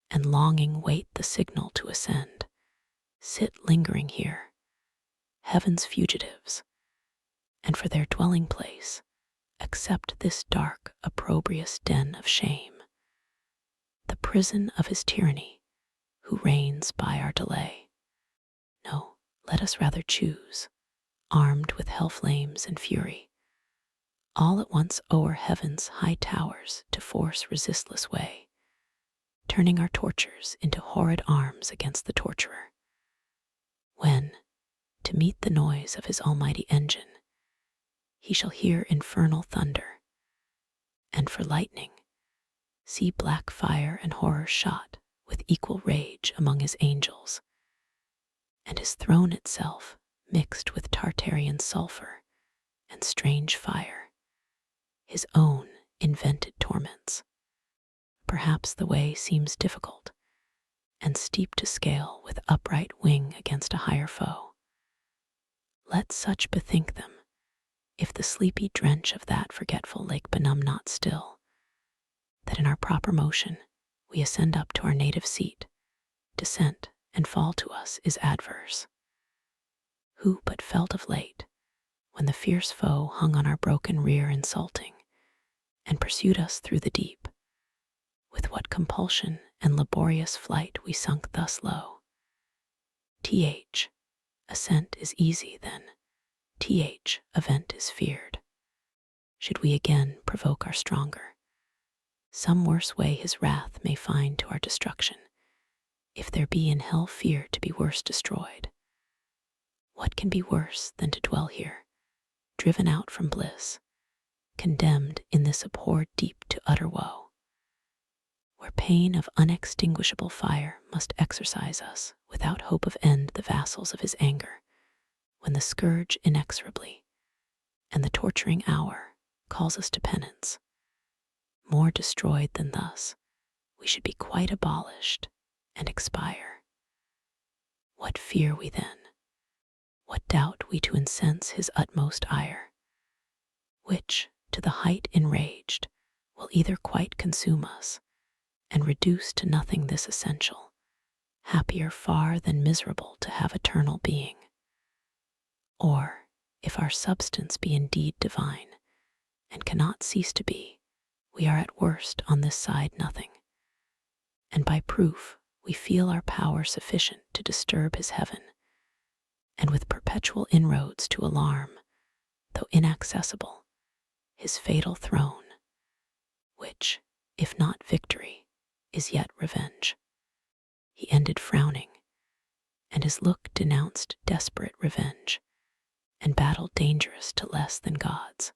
and longing wait the signal to ascend, sit lingering here, heaven's fugitives, and for their dwelling place accept this dark, opprobrious den of shame, the prison of his tyranny, who reigns by our delay. No, let us rather choose, armed with hell flames and fury, all at once o'er heaven's high towers to force resistless way, turning our tortures into horrid arms against the torturer. When, to meet the noise of his almighty engine, he shall hear infernal thunder, and for lightning see black fire and horror shot with equal rage among his angels, and his throne itself mixed with Tartarian sulphur and strange fire, his own invented torments. Perhaps the way seems difficult and steep to scale with upright wing against a higher foe. Let such bethink them, if the sleepy drench of that forgetful lake benumb not still, that in our proper motion we ascend up to our native seat, descent and fall to us is adverse. Who but felt of late, when the fierce foe hung on our broken rear insulting, and pursued us through the deep, with what compulsion and laborious flight we sunk thus low? Ascent is easy then, event is feared. Should we again provoke our stronger, some worse way his wrath may find to our destruction, if there be in hell fear to be worse destroyed. What can be worse than to dwell here, driven out from bliss, condemned in this abhorred deep to utter woe, where pain of unextinguishable fire must exercise us without hope of end the vassals of his anger, when the scourge inexorably, and the torturing hour calls us to penance. More destroyed than thus, we should be quite abolished and expire. What fear we then? What doubt we to incense his utmost ire, which, to the height enraged, will either quite consume us, and reduce to nothing this essential, happier far than miserable to have eternal being. Or, if our substance be indeed divine, and cannot cease to be, we are at worst on this side nothing, and by proof we feel our power sufficient to disturb his heaven, and with perpetual inroads to alarm, though inaccessible, his fatal throne, which, if not victory, is yet revenge. He ended frowning, and his look denounced desperate revenge and battle dangerous to less than gods.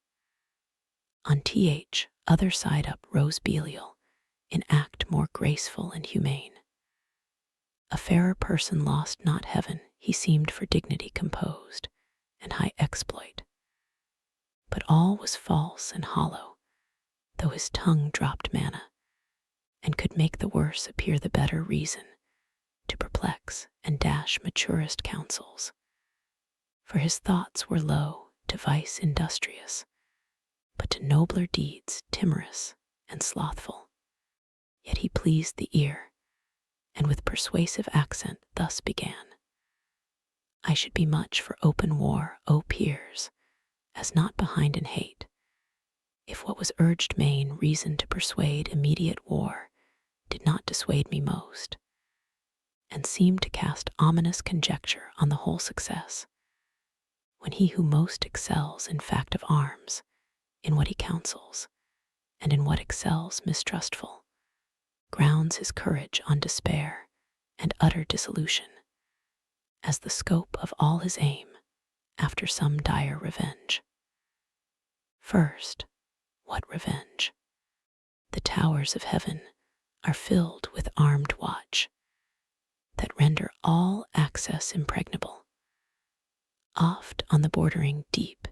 On TH, other side up rose Belial, in act more graceful and humane. A fairer person lost not heaven, he seemed for dignity composed and high exploit. But all was false and hollow, though his tongue dropped manna, and could make the worse appear the better reason, to perplex and dash maturest counsels. For his thoughts were low, to vice industrious, but to nobler deeds timorous and slothful. Yet he pleased the ear, and with persuasive accent thus began: I should be much for open war, O peers, as not behind in hate, if what was urged main reason to persuade immediate war did not dissuade me most, and seemed to cast ominous conjecture on the whole success, when he who most excels in fact of arms, in what he counsels, and in what excels mistrustful, grounds his courage on despair and utter dissolution, as the scope of all his aim after some dire revenge. First, what revenge? The towers of heaven are filled with armed watch, that render all access impregnable. Oft on the bordering deep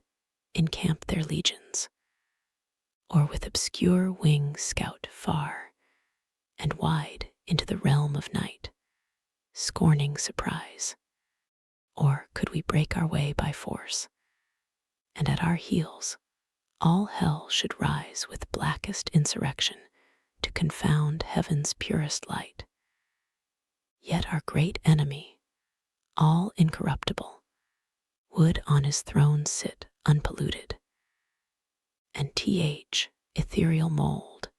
encamp their legions, or with obscure wings scout far and wide into the realm of night, scorning surprise. Or could we break our way by force, and at our heels all hell should rise with blackest insurrection to confound heaven's purest light, yet our great enemy, all incorruptible, would on his throne sit unpolluted, and TH, ethereal mold,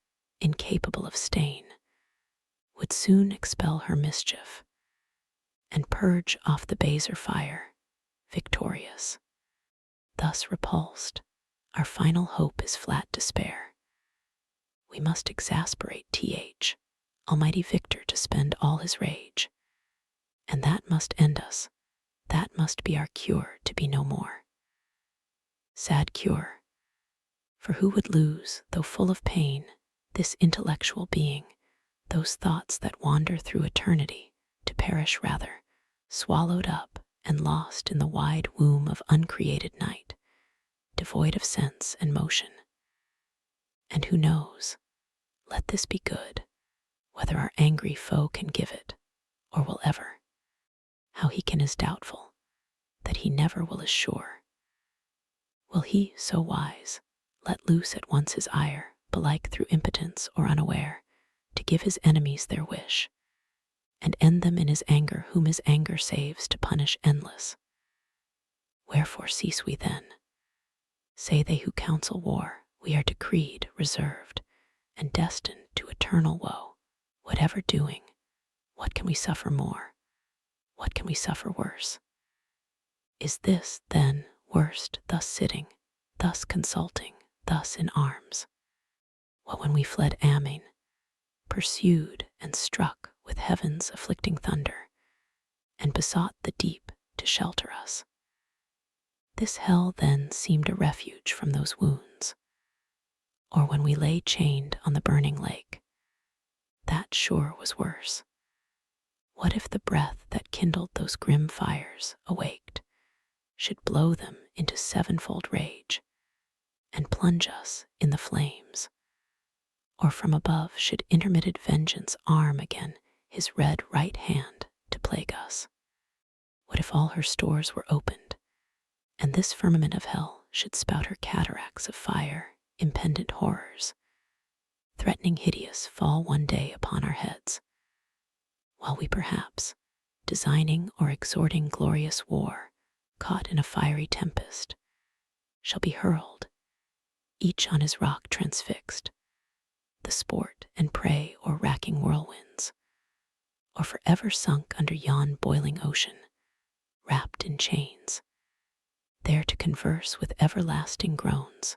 incapable of stain, would soon expel her mischief and purge off the baser fire, victorious. Thus repulsed, our final hope is flat despair. We must exasperate TH, almighty victor, to spend all his rage, and that must end us, that must be our cure to be no more. Sad cure, for who would lose, though full of pain, this intellectual being, those thoughts that wander through eternity, to perish rather, swallowed up and lost in the wide womb of uncreated night, devoid of sense and motion? And who knows, let this be good, whether our angry foe can give it, or will ever. How he can is doubtful, that he never will is sure. Will he, so wise, let loose at once his ire, belike through impotence or unaware, to give his enemies their wish, and end them in his anger whom his anger saves to punish endless? Wherefore cease we then? Say they who counsel war, we are decreed, reserved, and destined to eternal woe. Whatever doing, what can we suffer more? What can we suffer worse? Is this, then, worst, thus sitting, thus consulting, thus in arms? What when we fled Amen, pursued and struck with heaven's afflicting thunder, and besought the deep to shelter us? This hell then seemed a refuge from those wounds, or when we lay chained on the burning lake, that sure was worse. What if the breath that kindled those grim fires, awaked, should blow them into sevenfold rage, and plunge us in the flames? Or from above should intermitted vengeance arm again his red right hand to plague us? What if all her stores were opened, and this firmament of hell should spout her cataracts of fire, impendent horrors, threatening hideous, fall one day upon our heads, while we perhaps, designing or exhorting glorious war, caught in a fiery tempest, shall be hurled, each on his rock transfixed, the sport and prey or racking whirlwinds, or forever sunk under yon boiling ocean, wrapped in chains, there to converse with everlasting groans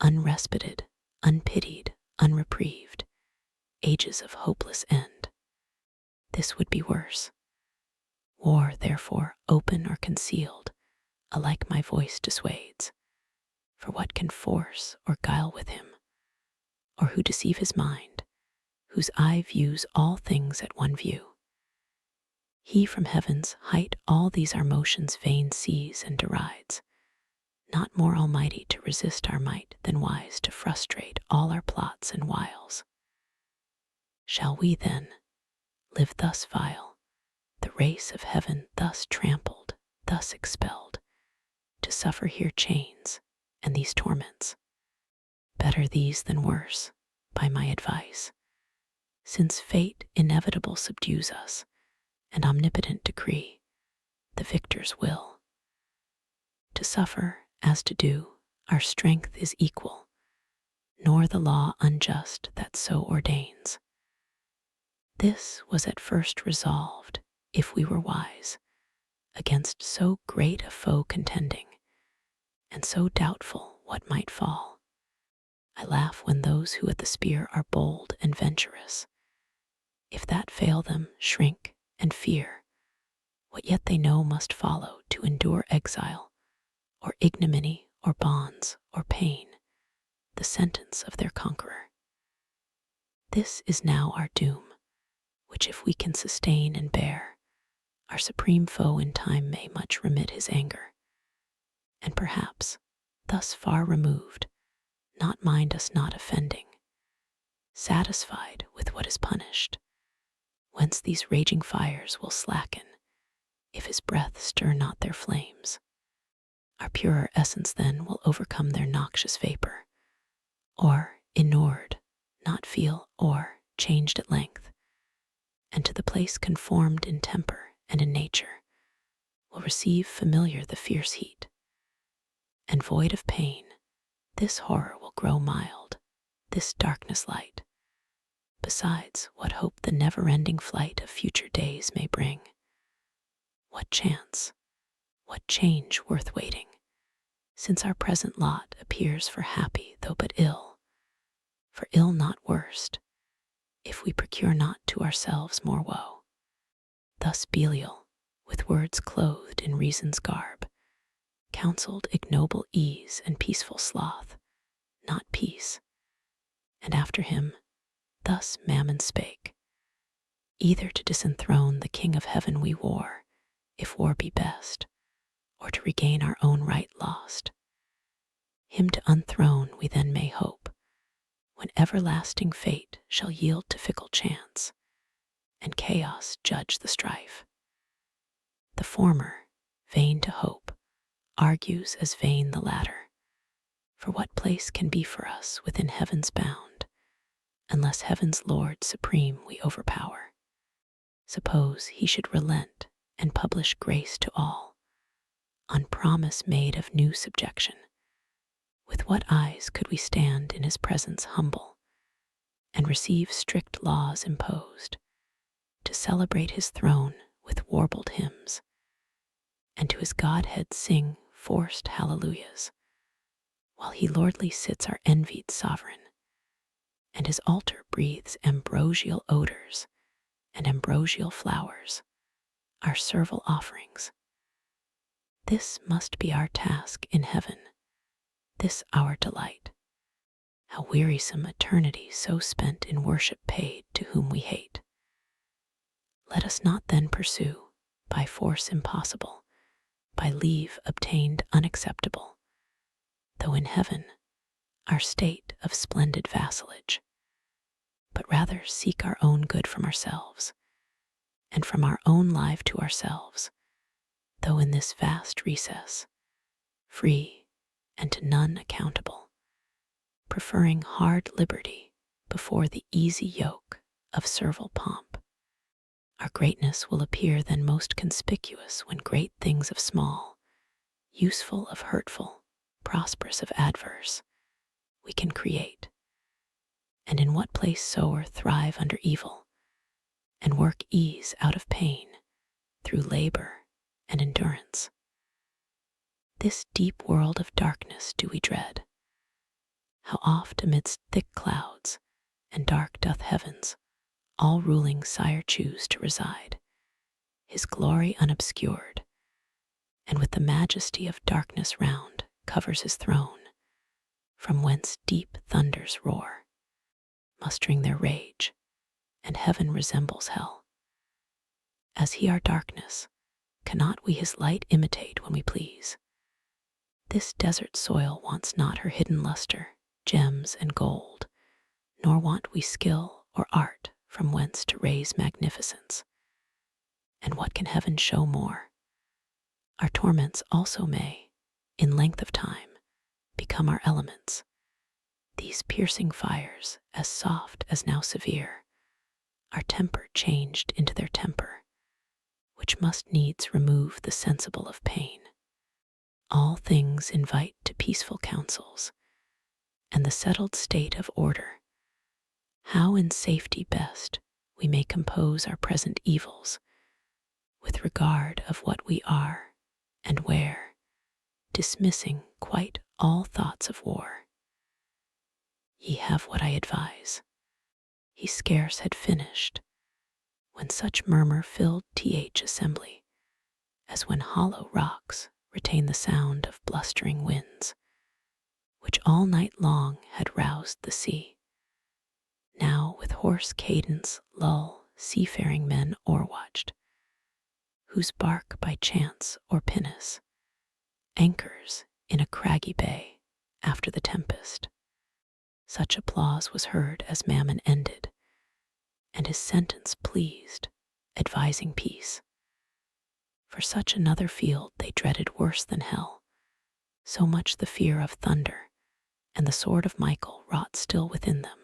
unrespited, unpitied, unreprieved, ages of hopeless end. This would be worse. War, therefore, open or concealed, alike my voice dissuades. For what can force or guile with him, or who deceive his mind, whose eye views all things at one view? He from heaven's height all these our motions vain sees and derides, not more almighty to resist our might than wise to frustrate all our plots and wiles. Shall we, then, live thus vile, the race of heaven thus trampled, thus expelled, to suffer here chains and these torments? Better these than worse, by my advice, since fate inevitable subdues us, and omnipotent decree, the victor's will. To suffer, as to do, our strength is equal, nor the law unjust that so ordains. This was at first resolved, if we were wise, against so great a foe contending, and so doubtful what might fall. I laugh when those who at the spear are bold and venturous, if that fail them, shrink and fear what yet they know must follow to endure exile, or ignominy, or bonds, or pain, the sentence of their conqueror. This is now our doom, which if we can sustain and bear, our supreme foe in time may much remit his anger, and perhaps, thus far removed, not mind us not offending, satisfied with what is punished, whence these raging fires will slacken, if his breath stir not their flames. Our purer essence then will overcome their noxious vapor, or, inured, not feel, or, changed at length, and to the place conformed in temper and in nature, will receive familiar the fierce heat, and void of pain, this horror will grow mild, this darkness light, besides what hope the never-ending flight of future days may bring. What chance, what change worth waiting, since our present lot appears for happy though but ill, for ill not worst, if we procure not to ourselves more woe. Thus Belial, with words clothed in reason's garb, counseled ignoble ease and peaceful sloth, not peace. And after him, thus Mammon spake, either to disenthrone the King of Heaven we war, if war be best, or to regain our own right lost. Him to unthrone we then may hope, when everlasting fate shall yield to fickle chance, and chaos judge the strife. The former, vain to hope, argues as vain the latter, for what place can be for us within heaven's bound, unless heaven's Lord supreme we overpower? Suppose he should relent and publish grace to all, on promise made of new subjection, with what eyes could we stand in his presence humble, and receive strict laws imposed, to celebrate his throne with warbled hymns, and to his Godhead sing forced hallelujahs, while he lordly sits our envied sovereign, and his altar breathes ambrosial odors and ambrosial flowers, our servile offerings. This must be our task in heaven, this our delight. How wearisome eternity so spent in worship paid to whom we hate. Let us not then pursue, by force impossible, by leave obtained unacceptable, though in heaven, our state of splendid vassalage, but rather seek our own good from ourselves, and from our own life to ourselves, though in this vast recess, free and to none accountable, preferring hard liberty before the easy yoke of servile pomp. Our greatness will appear then most conspicuous when great things of small, useful of hurtful, prosperous of adverse, we can create, and in what place sower thrive under evil, and work ease out of pain through labor and endurance. This deep world of darkness do we dread, how oft amidst thick clouds and dark doth heavens all ruling sire choose to reside, his glory unobscured, and with the majesty of darkness round covers his throne, from whence deep thunders roar, mustering their rage, and heaven resembles hell. As he our darkness, cannot we his light imitate when we please? This desert soil wants not her hidden luster, gems and gold, nor want we skill or art from whence to raise magnificence. And what can heaven show more? Our torments also may, in length of time, become our elements. These piercing fires, as soft as now severe, our temper changed into their temper, which must needs remove the sensible of pain. All things invite to peaceful counsels, and the settled state of order. How in safety best we may compose our present evils, with regard of what we are and where, dismissing quite all thoughts of war. Ye have what I advise. He scarce had finished, when such murmur filled th assembly, as when hollow rocks retain the sound of blustering winds, which all night long had roused the sea. Now with hoarse cadence lull seafaring men o'erwatched, whose bark by chance or pinnace anchors in a craggy bay after the tempest. Such applause was heard as Mammon ended, and his sentence pleased, advising peace. For such another field they dreaded worse than hell, so much the fear of thunder, and the sword of Michael wrought still within them,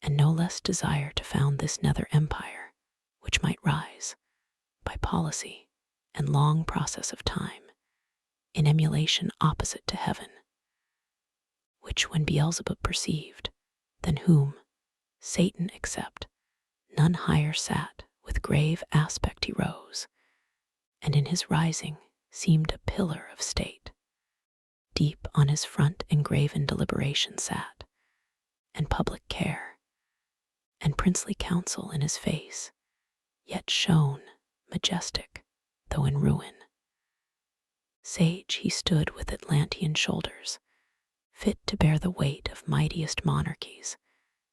and no less desire to found this nether empire, which might rise, by policy and long process of time, in emulation opposite to heaven, which when Beelzebub perceived, than whom, Satan except, none higher sat, with grave aspect he rose, and in his rising seemed a pillar of state. Deep on his front engraven deliberation sat, and public care, and princely counsel in his face, yet shone majestic, though in ruin. Sage he stood with Atlantean shoulders, fit to bear the weight of mightiest monarchies.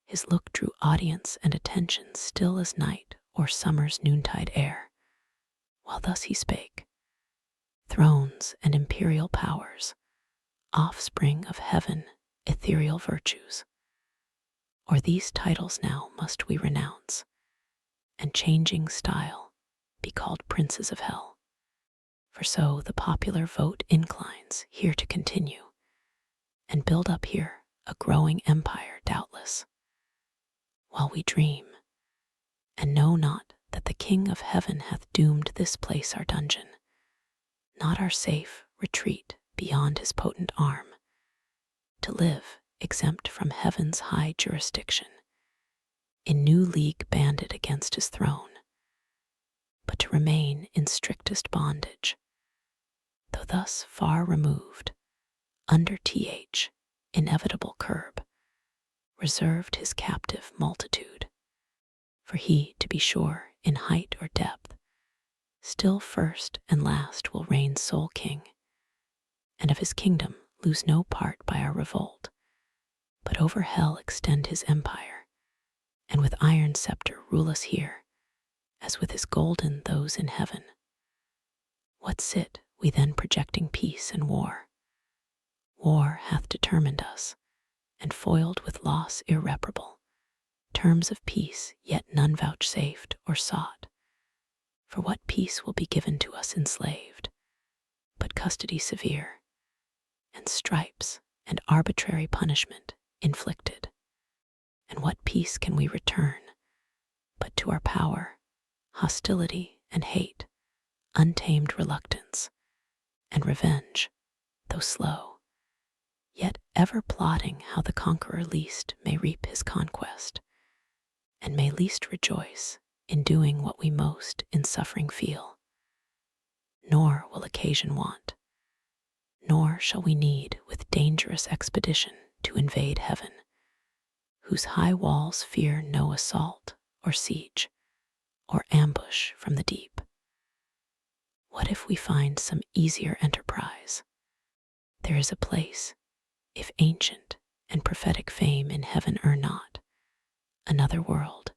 His look drew audience and attention still as night or summer's noontide air. While thus he spake, thrones and imperial powers, offspring of heaven, ethereal virtues, or these titles now must we renounce, and changing style be called princes of hell. For so the popular vote inclines here to continue, and build up here a growing empire doubtless, while we dream, and know not that the King of heaven hath doomed this place our dungeon, not our safe retreat beyond his potent arm, to live exempt from heaven's high jurisdiction, in new league banded against his throne, but to remain in strictest bondage, though thus far removed, under th inevitable curb, reserved his captive multitude. For he, to be sure, in height or depth, still first and last will reign sole king, and of his kingdom lose no part by our revolt, but over hell extend his empire, and with iron scepter rule us here, as with his golden those in heaven. What sit we then projecting peace and war? War hath determined us, and foiled with loss irreparable, terms of peace yet none vouchsafed or sought. For what peace will be given to us enslaved, but custody severe, and stripes and arbitrary punishment inflicted? And what peace can we return, but to our power, hostility and hate, untamed reluctance, and revenge, though slow, yet ever plotting how the conqueror least may reap his conquest, and may least rejoice in doing what we most in suffering feel. Nor will occasion want, nor shall we need with dangerous expedition to invade heaven, whose high walls fear no assault or siege or ambush from the deep. What if we find some easier enterprise? There is a place, if ancient and prophetic fame in heaven earn not, another world,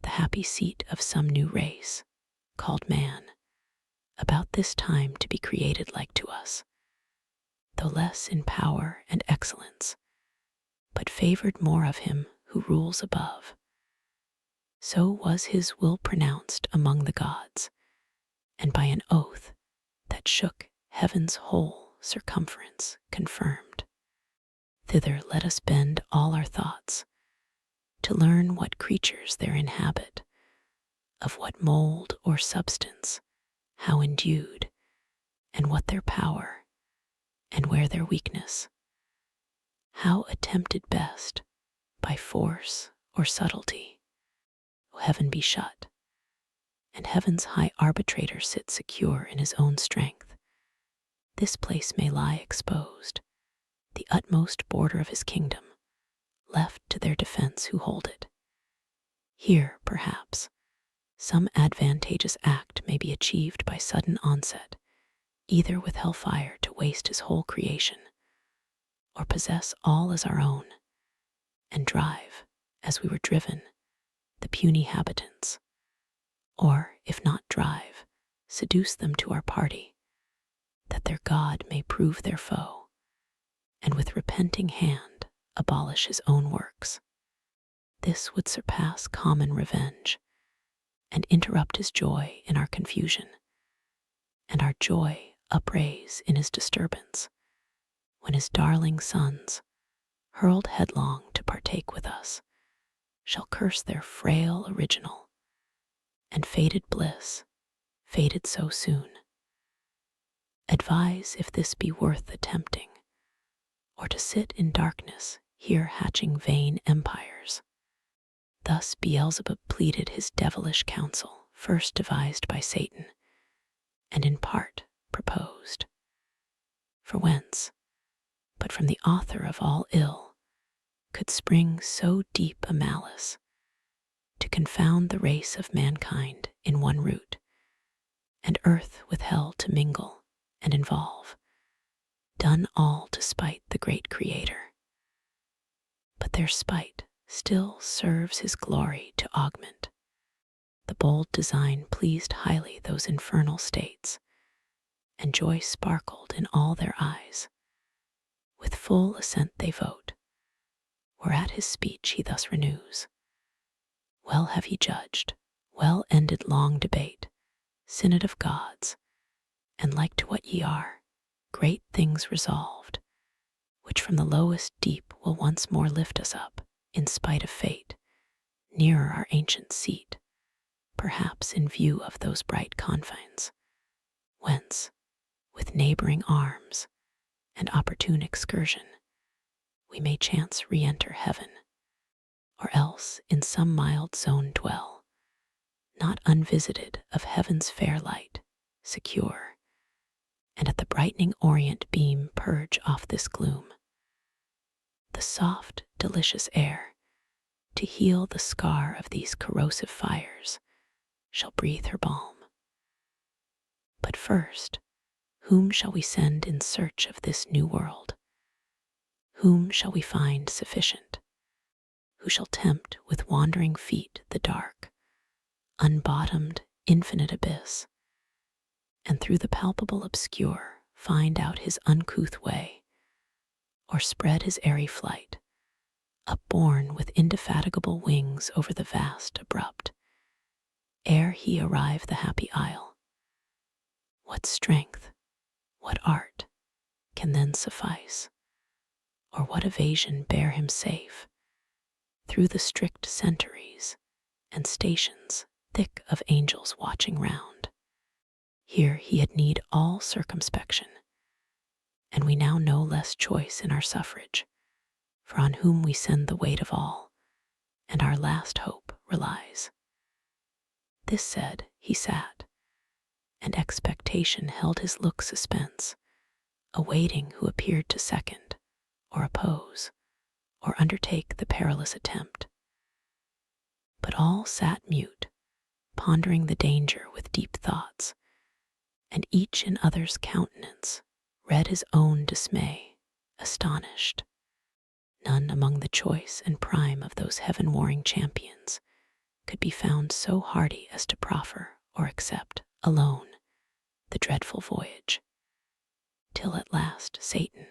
the happy seat of some new race, called man, about this time to be created like to us, though less in power and excellence, but favored more of him who rules above. So was his will pronounced among the gods, and by an oath that shook heaven's whole circumference confirmed. Thither let us bend all our thoughts, to learn what creatures there inhabit, of what mold or substance, how endued, and what their power, and where their weakness, how attempted best, by force or subtlety. O heaven be shut, and heaven's high arbitrator sit secure in his own strength. This place may lie exposed, the utmost border of his kingdom, left to their defense who hold it. Here, perhaps, some advantageous act may be achieved by sudden onset, either with hellfire to waste his whole creation, or possess all as our own, and drive, as we were driven, the puny habitants, or, if not drive, seduce them to our party, that their God may prove their foe, and with repenting hand abolish his own works. This would surpass common revenge, and interrupt his joy in our confusion, and our joy upraise in his disturbance, when his darling sons, hurled headlong to partake with us, shall curse their frail original, and faded bliss, faded so soon. Advise if this be worth attempting, or to sit in darkness here hatching vain empires. Thus Beelzebub pleaded his devilish counsel, first devised by Satan, and in part proposed. For whence, but from the author of all ill, could spring so deep a malice, to confound the race of mankind in one root, and earth with hell to mingle and involve, done all to spite the great Creator. But their spite still serves his glory to augment. The bold design pleased highly those infernal states, and joy sparkled in all their eyes. With full assent they vote, whereat his speech he thus renews. Well have ye judged, well ended long debate, synod of gods, and like to what ye are, great things resolved, which from the lowest deep will once more lift us up, in spite of fate, nearer our ancient seat, perhaps in view of those bright confines, whence, with neighboring arms and opportune excursion, we may chance re-enter heaven, or else in some mild zone dwell, not unvisited of heaven's fair light, secure, and at the brightening orient beam purge off this gloom. The soft, delicious air, to heal the scar of these corrosive fires, shall breathe her balm. But first, whom shall we send in search of this new world? Whom shall we find sufficient? Who shall tempt with wandering feet the dark, unbottomed, infinite abyss, and through the palpable obscure find out his uncouth way, or spread his airy flight, upborne with indefatigable wings over the vast abrupt, ere he arrive the happy isle? What strength, what art, can then suffice, or what evasion bear him safe through the strict centuries and stations thick of angels watching round? Here he had need all circumspection, and we now know less choice in our suffrage, for on whom we send the weight of all, and our last hope relies. This said, he sat, and expectation held his look suspense, awaiting who appeared to second or oppose, or undertake the perilous attempt. But all sat mute, pondering the danger with deep thoughts, and each in other's countenance read his own dismay, astonished. None among the choice and prime of those heaven-warring champions could be found so hardy as to proffer or accept, alone, the dreadful voyage, till at last Satan,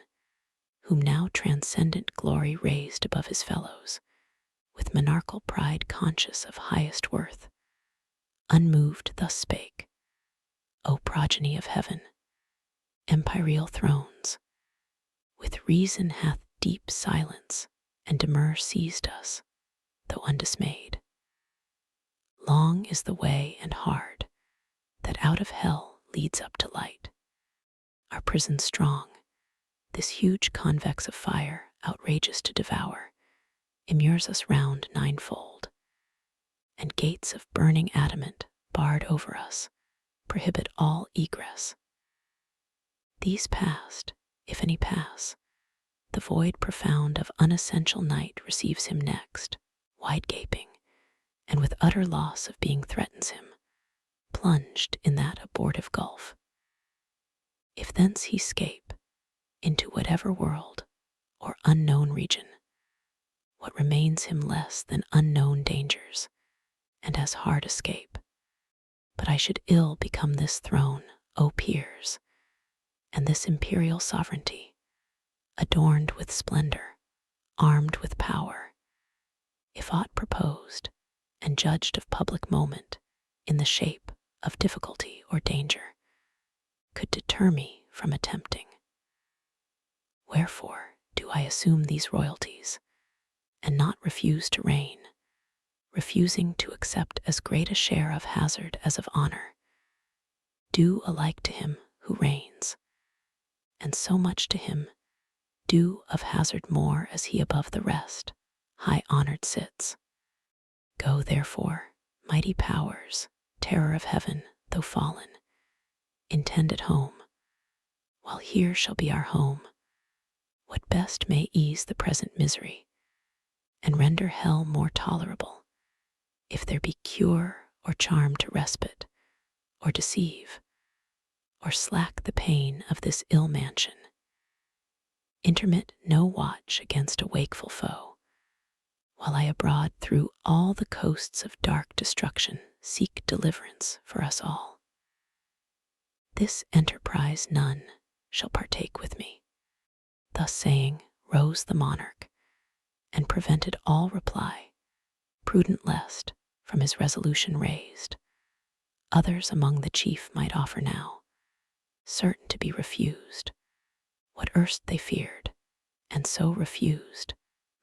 whom now transcendent glory raised above his fellows, with monarchal pride conscious of highest worth, unmoved thus spake: O progeny of heaven, empyreal thrones, with reason hath deep silence and demur seized us, though undismayed. Long is the way and hard that out of hell leads up to light. Our prison strong, this huge convex of fire, outrageous to devour, immures us round ninefold, and gates of burning adamant, barred over us, prohibit all egress. These past, if any pass, the void profound of unessential night receives him next, wide gaping, and with utter loss of being threatens him, plunged in that abortive gulf. If thence he scape, into whatever world or unknown region, what remains him less than unknown dangers, and as hard escape? But I should ill become this throne, O peers, and this imperial sovereignty, adorned with splendor, armed with power, if aught proposed and judged of public moment in the shape of difficulty or danger could deter me from attempting. Wherefore do I assume these royalties, and not refuse to reign, refusing to accept as great a share of hazard as of honor, due alike to him who reigns, and so much to him due of hazard more as he above the rest high honored sits. Go therefore, mighty powers, terror of heaven, though fallen, intend at home, while here shall be our home, what best may ease the present misery, and render hell more tolerable, if there be cure or charm to respite, or deceive, or slack the pain of this ill mansion. Intermit no watch against a wakeful foe, while I abroad through all the coasts of dark destruction seek deliverance for us all. This enterprise none shall partake with me. Thus saying, rose the monarch, and prevented all reply, prudent lest, from his resolution raised, others among the chief might offer now, certain to be refused, what erst they feared, and so refused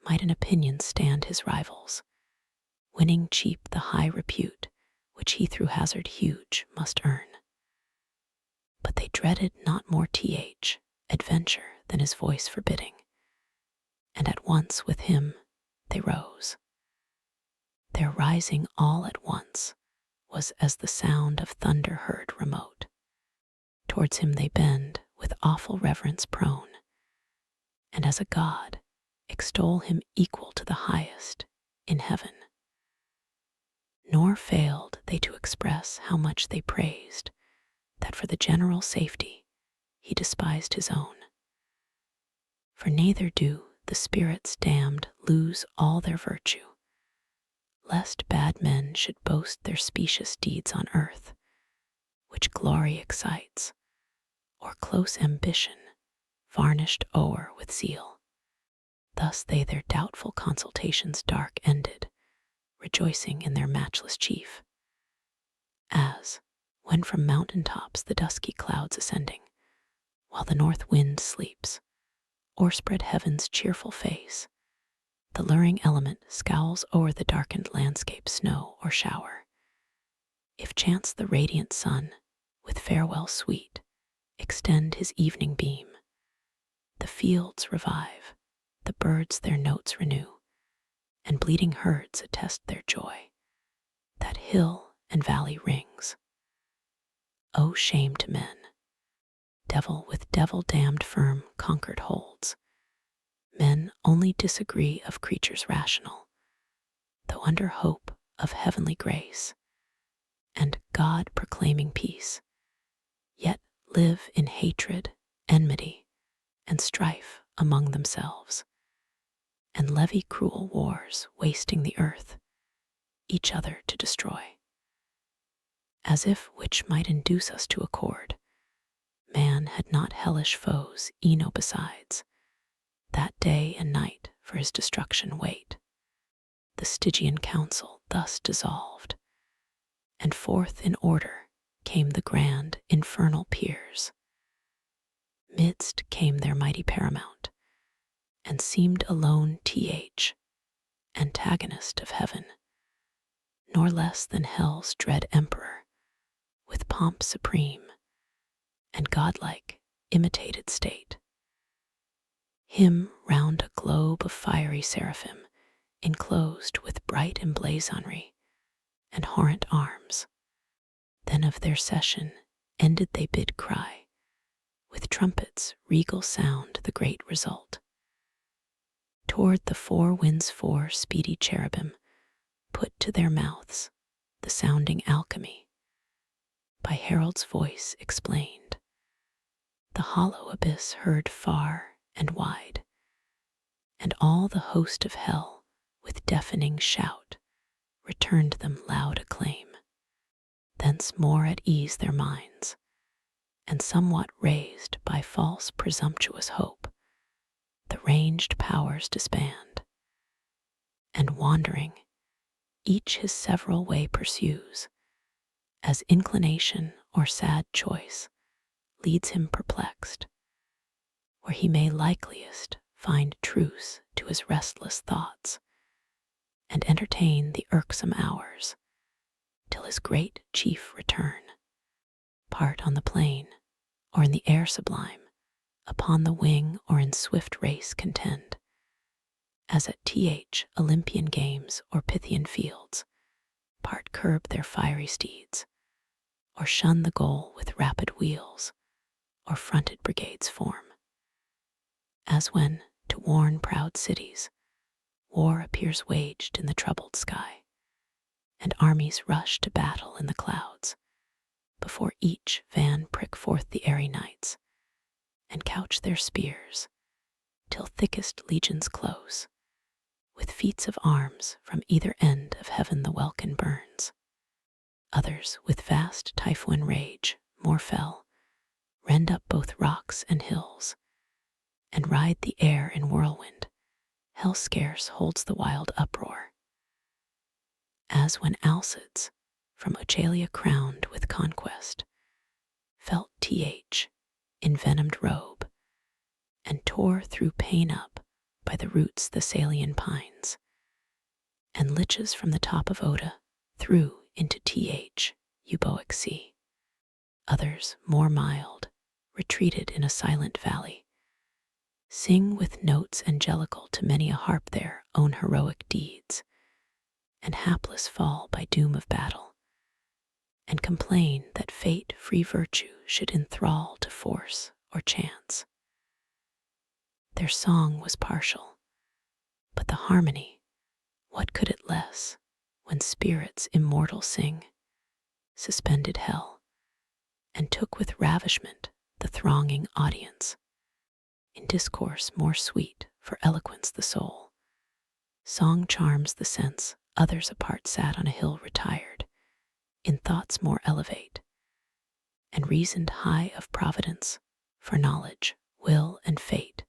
might an opinion stand his rivals, winning cheap the high repute which he through hazard huge must earn. But they dreaded not more adventure than his voice forbidding, and at once with him they rose. Their rising all at once was as the sound of thunder heard remote. Towards him they bend with awful reverence prone, and as a god extol him equal to the highest in heaven. Nor failed they to express how much they praised that for the general safety he despised his own. For neither do the spirits damned lose all their virtue, lest bad men should boast their specious deeds on earth, which glory excites, or close ambition varnished o'er with zeal. Thus they their doubtful consultations dark ended, rejoicing in their matchless chief. As, when from mountain tops the dusky clouds ascending, while the north wind sleeps, o'erspread heaven's cheerful face, the luring element scowls o'er the darkened landscape snow or shower. If chance the radiant sun, with farewell sweet, extend his evening beam, the fields revive, the birds their notes renew, and bleating herds attest their joy, that hill and valley rings. O shame to men! Devil with devil damned firm conquered holds, Men only disagree of creatures rational, though under hope of heavenly grace and God proclaiming peace, yet live in hatred, enmity, and strife among themselves, and levy cruel wars, wasting the earth, each other to destroy. As if which might induce us to accord, man had not hellish foes eno besides, that day and night for his destruction wait. The Stygian council thus dissolved, and forth in order came the grand infernal peers. Midst came their mighty paramount, and seemed alone antagonist of heaven, nor less than hell's dread emperor, with pomp supreme and godlike imitated state. Him round a globe of fiery seraphim, enclosed with bright emblazonry and horrent arms. Then of their session ended they bid cry, with trumpets regal sound the great result. Toward the four winds four speedy cherubim put to their mouths the sounding alchemy, by herald's voice explained. The hollow abyss heard far and wide, and all the host of hell with deafening shout returned them loud acclaim. Thence more at ease their minds, and somewhat raised by false presumptuous hope, the ranged powers disband, and wandering, each his several way pursues, as inclination or sad choice leads him perplexed, where he may likeliest find truce to his restless thoughts, and entertain the irksome hours, till his great chief return. Part on the plain, or in the air sublime, upon the wing or in swift race contend, as at Olympian games or Pythian fields, part curb their fiery steeds, or shun the goal with rapid wheels, or fronted brigades form. As when, to warn proud cities, war appears waged in the troubled sky, and armies rush to battle in the clouds, before each van prick forth the airy nights, and couch their spears, till thickest legions close, with feats of arms from either end of heaven the welkin burns. Others, with vast typhoon rage, more fell, rend up both rocks and hills, and ride the air in whirlwind. Hell scarce holds the wild uproar. As when Alcides, from Oechalia crowned with conquest, felt envenomed robe, and tore through pain up by the roots Thessalian pines, and liches from the top of Oda threw into Euboic sea. Others, more mild, retreated in a silent valley, sing with notes angelical to many a harp their own heroic deeds, and hapless fall by doom of battle, and complain that fate free virtue should enthrall to force or chance. Their song was partial, but the harmony, what could it less, when spirits immortal sing, suspended hell, and took with ravishment the thronging audience. In discourse more sweet for eloquence the soul, song charms the sense. Others apart sat on a hill retired, in thoughts more elevate, and reasoned high of providence, for knowledge, will, and fate,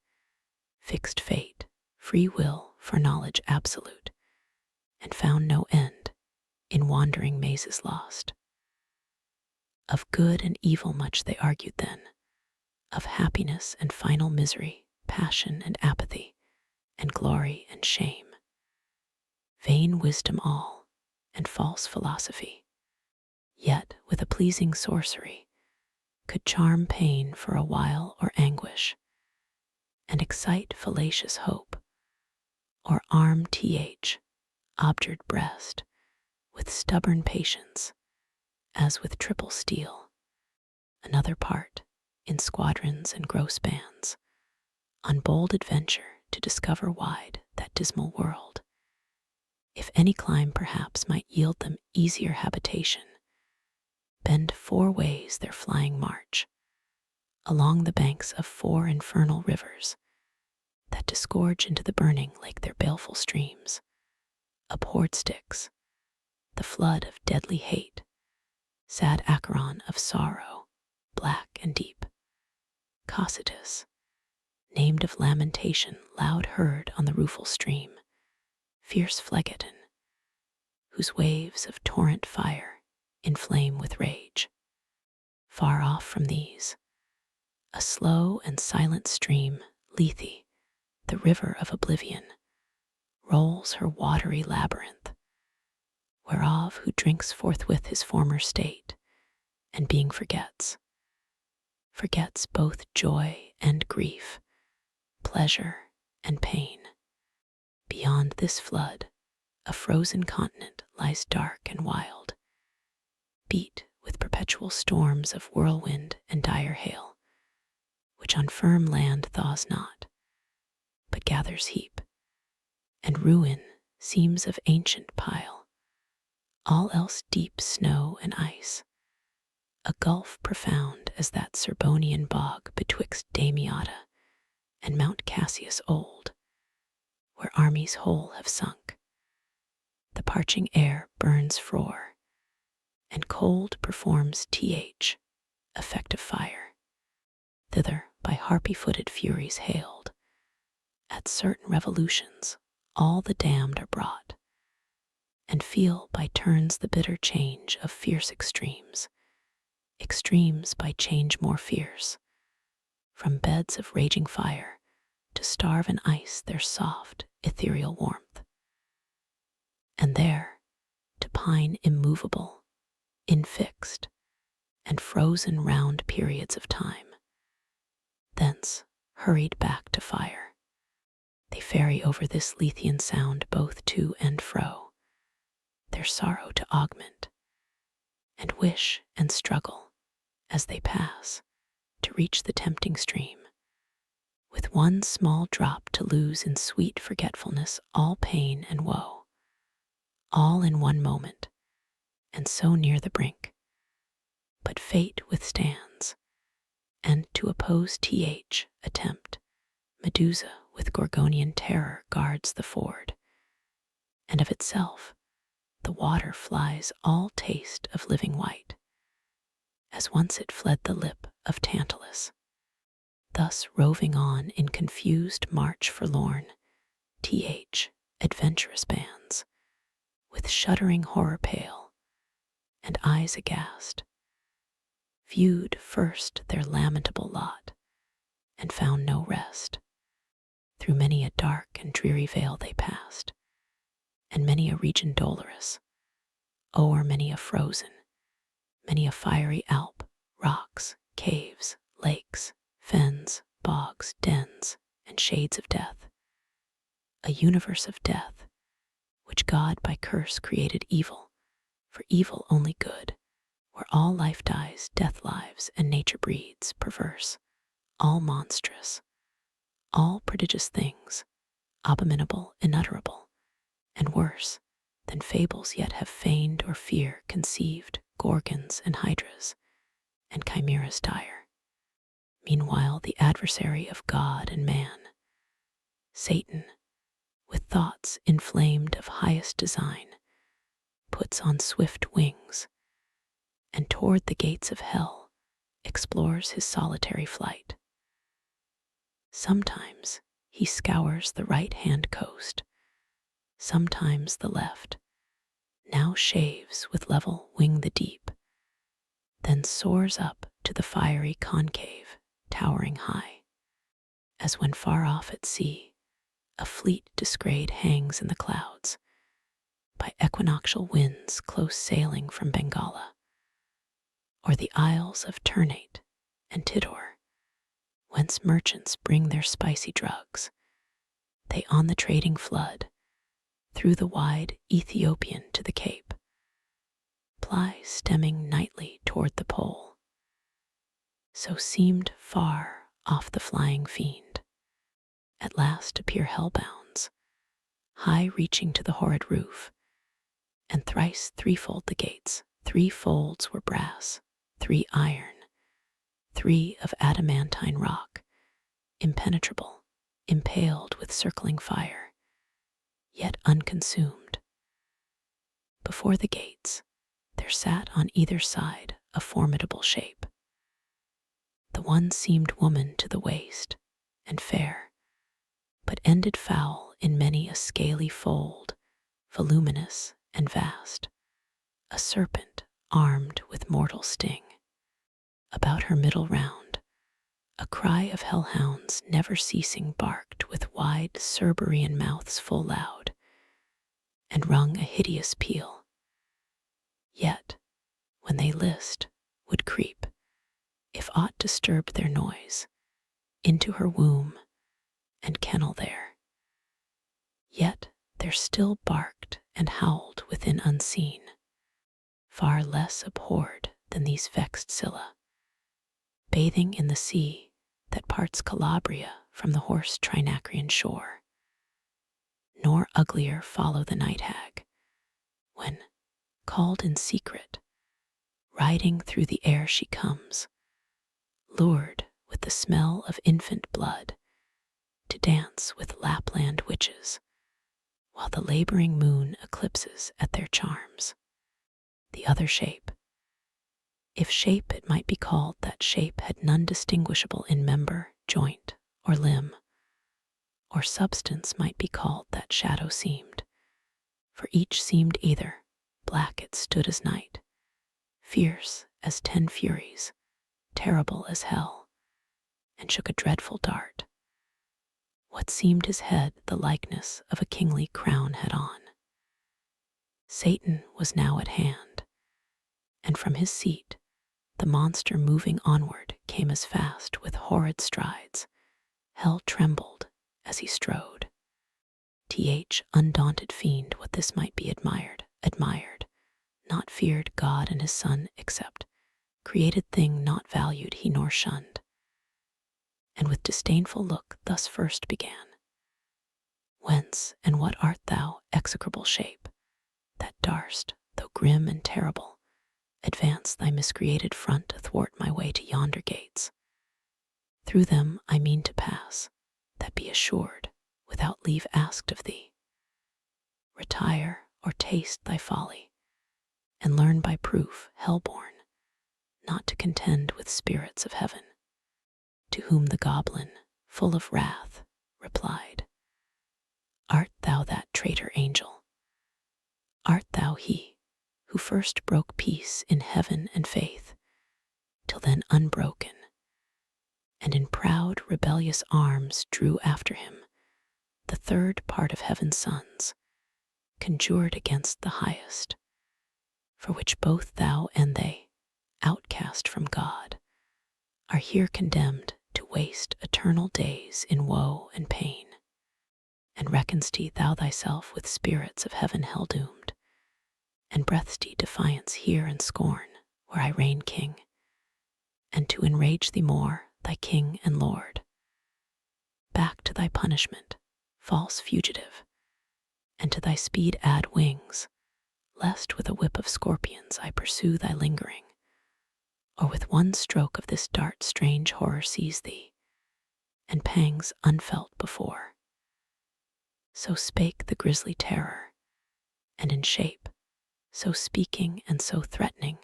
fixed fate, free will for knowledge absolute, and found no end, in wandering mazes lost. Of good and evil much they argued then, of happiness and final misery, passion and apathy, and glory and shame. Vain wisdom all, and false philosophy, yet with a pleasing sorcery, could charm pain for a while or anguish, and excite fallacious hope, or arm obdurate breast with stubborn patience, as with triple steel. Another part, in squadrons and gross bands, on bold adventure to discover wide that dismal world. If any clime perhaps might yield them easier habitation, bend 4 ways their flying march, along the banks of 4 infernal rivers that disgorge into the burning lake their baleful streams, abhorred Styx, the flood of deadly hate, sad Acheron of sorrow, black and deep, Cocytus, named of lamentation loud heard on the rueful stream, fierce Phlegethon, whose waves of torrent fire inflame with rage. Far off from these, a slow and silent stream, Lethe, the river of oblivion, rolls her watery labyrinth, whereof who drinks forthwith his former state, and being forgets both joy and grief, pleasure and pain. Beyond this flood, a frozen continent lies dark and wild, beat with perpetual storms of whirlwind and dire hail, which on firm land thaws not, but gathers heap, and ruin seems of ancient pile, all else deep snow and ice, a gulf profound as that Serbonian bog betwixt Damiata and Mount Cassius old, where armies whole have sunk. The parching air burns frore, and cold performs effect of fire. Thither by harpy-footed furies hailed, at certain revolutions all the damned are brought, and feel by turns the bitter change of fierce extremes by change more fierce, from beds of raging fire to starve in ice their soft, ethereal warmth, and there to pine immovable, infixed, and frozen round periods of time. Thence, hurried back to fire, they ferry over this Lethean sound both to and fro, their sorrow to augment, and wish and struggle, as they pass, to reach the tempting stream, with one small drop to lose in sweet forgetfulness all pain and woe, all in one moment, and so near the brink. But fate withstands, and to oppose attempt, Medusa with Gorgonian terror guards the ford, and of itself the water flies all taste of living white, as once it fled the lip of Tantalus. Thus roving on in confused march forlorn, adventurous bands, with shuddering horror pale, and eyes aghast, viewed first their lamentable lot, and found no rest. Through many a dark and dreary vale they passed, and many a region dolorous, o'er many a frozen, many a fiery Alp, rocks, caves, lakes, fens, bogs, dens, and shades of death, a universe of death, which God by curse created evil, for evil only good, where all life dies, death lives, and nature breeds, perverse, all monstrous, all prodigious things, abominable, unutterable, and worse than fables yet have feigned or fear conceived, gorgons and hydras, and chimeras dire. Meanwhile the adversary of God and man, Satan, with thoughts inflamed of highest design, puts on swift wings, and toward the gates of hell explores his solitary flight. Sometimes he scours the right-hand coast, sometimes the left, now shaves with level wing the deep, then soars up to the fiery concave, towering high, as when far off at sea a fleet disgrayed hangs in the clouds, by equinoctial winds close sailing from Bengala, or the isles of Ternate and Tidor, whence merchants bring their spicy drugs. They on the trading flood, through the wide Ethiopian to the Cape, ply stemming nightly toward the pole. So seemed far off the flying fiend, At last appear hellbounds, high reaching to the horrid roof, and thrice threefold the gates. 3 folds were brass, 3 iron, 3 of adamantine rock, impenetrable, impaled with circling fire, yet unconsumed. Before the gates there sat on either side a formidable shape. The one seemed woman to the waist, and fair, but ended foul in many a scaly fold, voluminous and vast, a serpent armed with mortal sting. About her middle round a cry of hellhounds never ceasing barked with wide Cerberean mouths full loud, and rung a hideous peal. Yet, when they list, would creep, if aught disturbed their noise, into her womb and kennel there. Yet there still barked and howled within unseen, far less abhorred than these vexed Scylla, bathing in the sea that parts Calabria from the hoarse Trinacrian shore. Nor uglier follow the night hag, when, called in secret, riding through the air she comes, lured with the smell of infant blood, to dance with Lapland witches, while the laboring moon eclipses at their charms. The other shape, if shape it might be called, that shape had none distinguishable in member, joint, or limb, or substance might be called that shadow seemed, for each seemed either black it stood as night, fierce as 10 furies, terrible as hell, and shook a dreadful dart. What seemed his head the likeness of a kingly crown had on. Satan was now at hand, and from his seat the monster moving onward came as fast with horrid strides. Hell trembled as he strode. Undaunted fiend, what this might be admired, not feared God and his Son, except created thing not valued he nor shunned. And with disdainful look thus first began: Whence and what art thou, execrable shape, that darst, though grim and terrible, advance thy miscreated front athwart my way to yonder gates? Through them I mean to pass, that be assured, without leave asked of thee. Retire, or taste thy folly, and learn by proof, hell-born, not to contend with spirits of heaven. To whom the goblin, full of wrath, replied: Art thou that traitor angel? Art thou he who first broke peace in heaven and faith, till then unbroken, and in proud rebellious arms drew after him the third part of heaven's sons, conjured against the highest, for which both thou and they, outcast from God, are here condemned to waste eternal days in woe and pain? And reckon'st thou thyself with spirits of heaven hell-doomed, and breath'st defiance here and scorn where I reign king, and to enrage thee more, thy king and lord? Back to thy punishment, false fugitive, and to thy speed add wings, lest with a whip of scorpions I pursue thy lingering, or with one stroke of this dart strange horror seize thee, and pangs unfelt before. So spake the grisly terror, and in shape, so speaking and so threatening,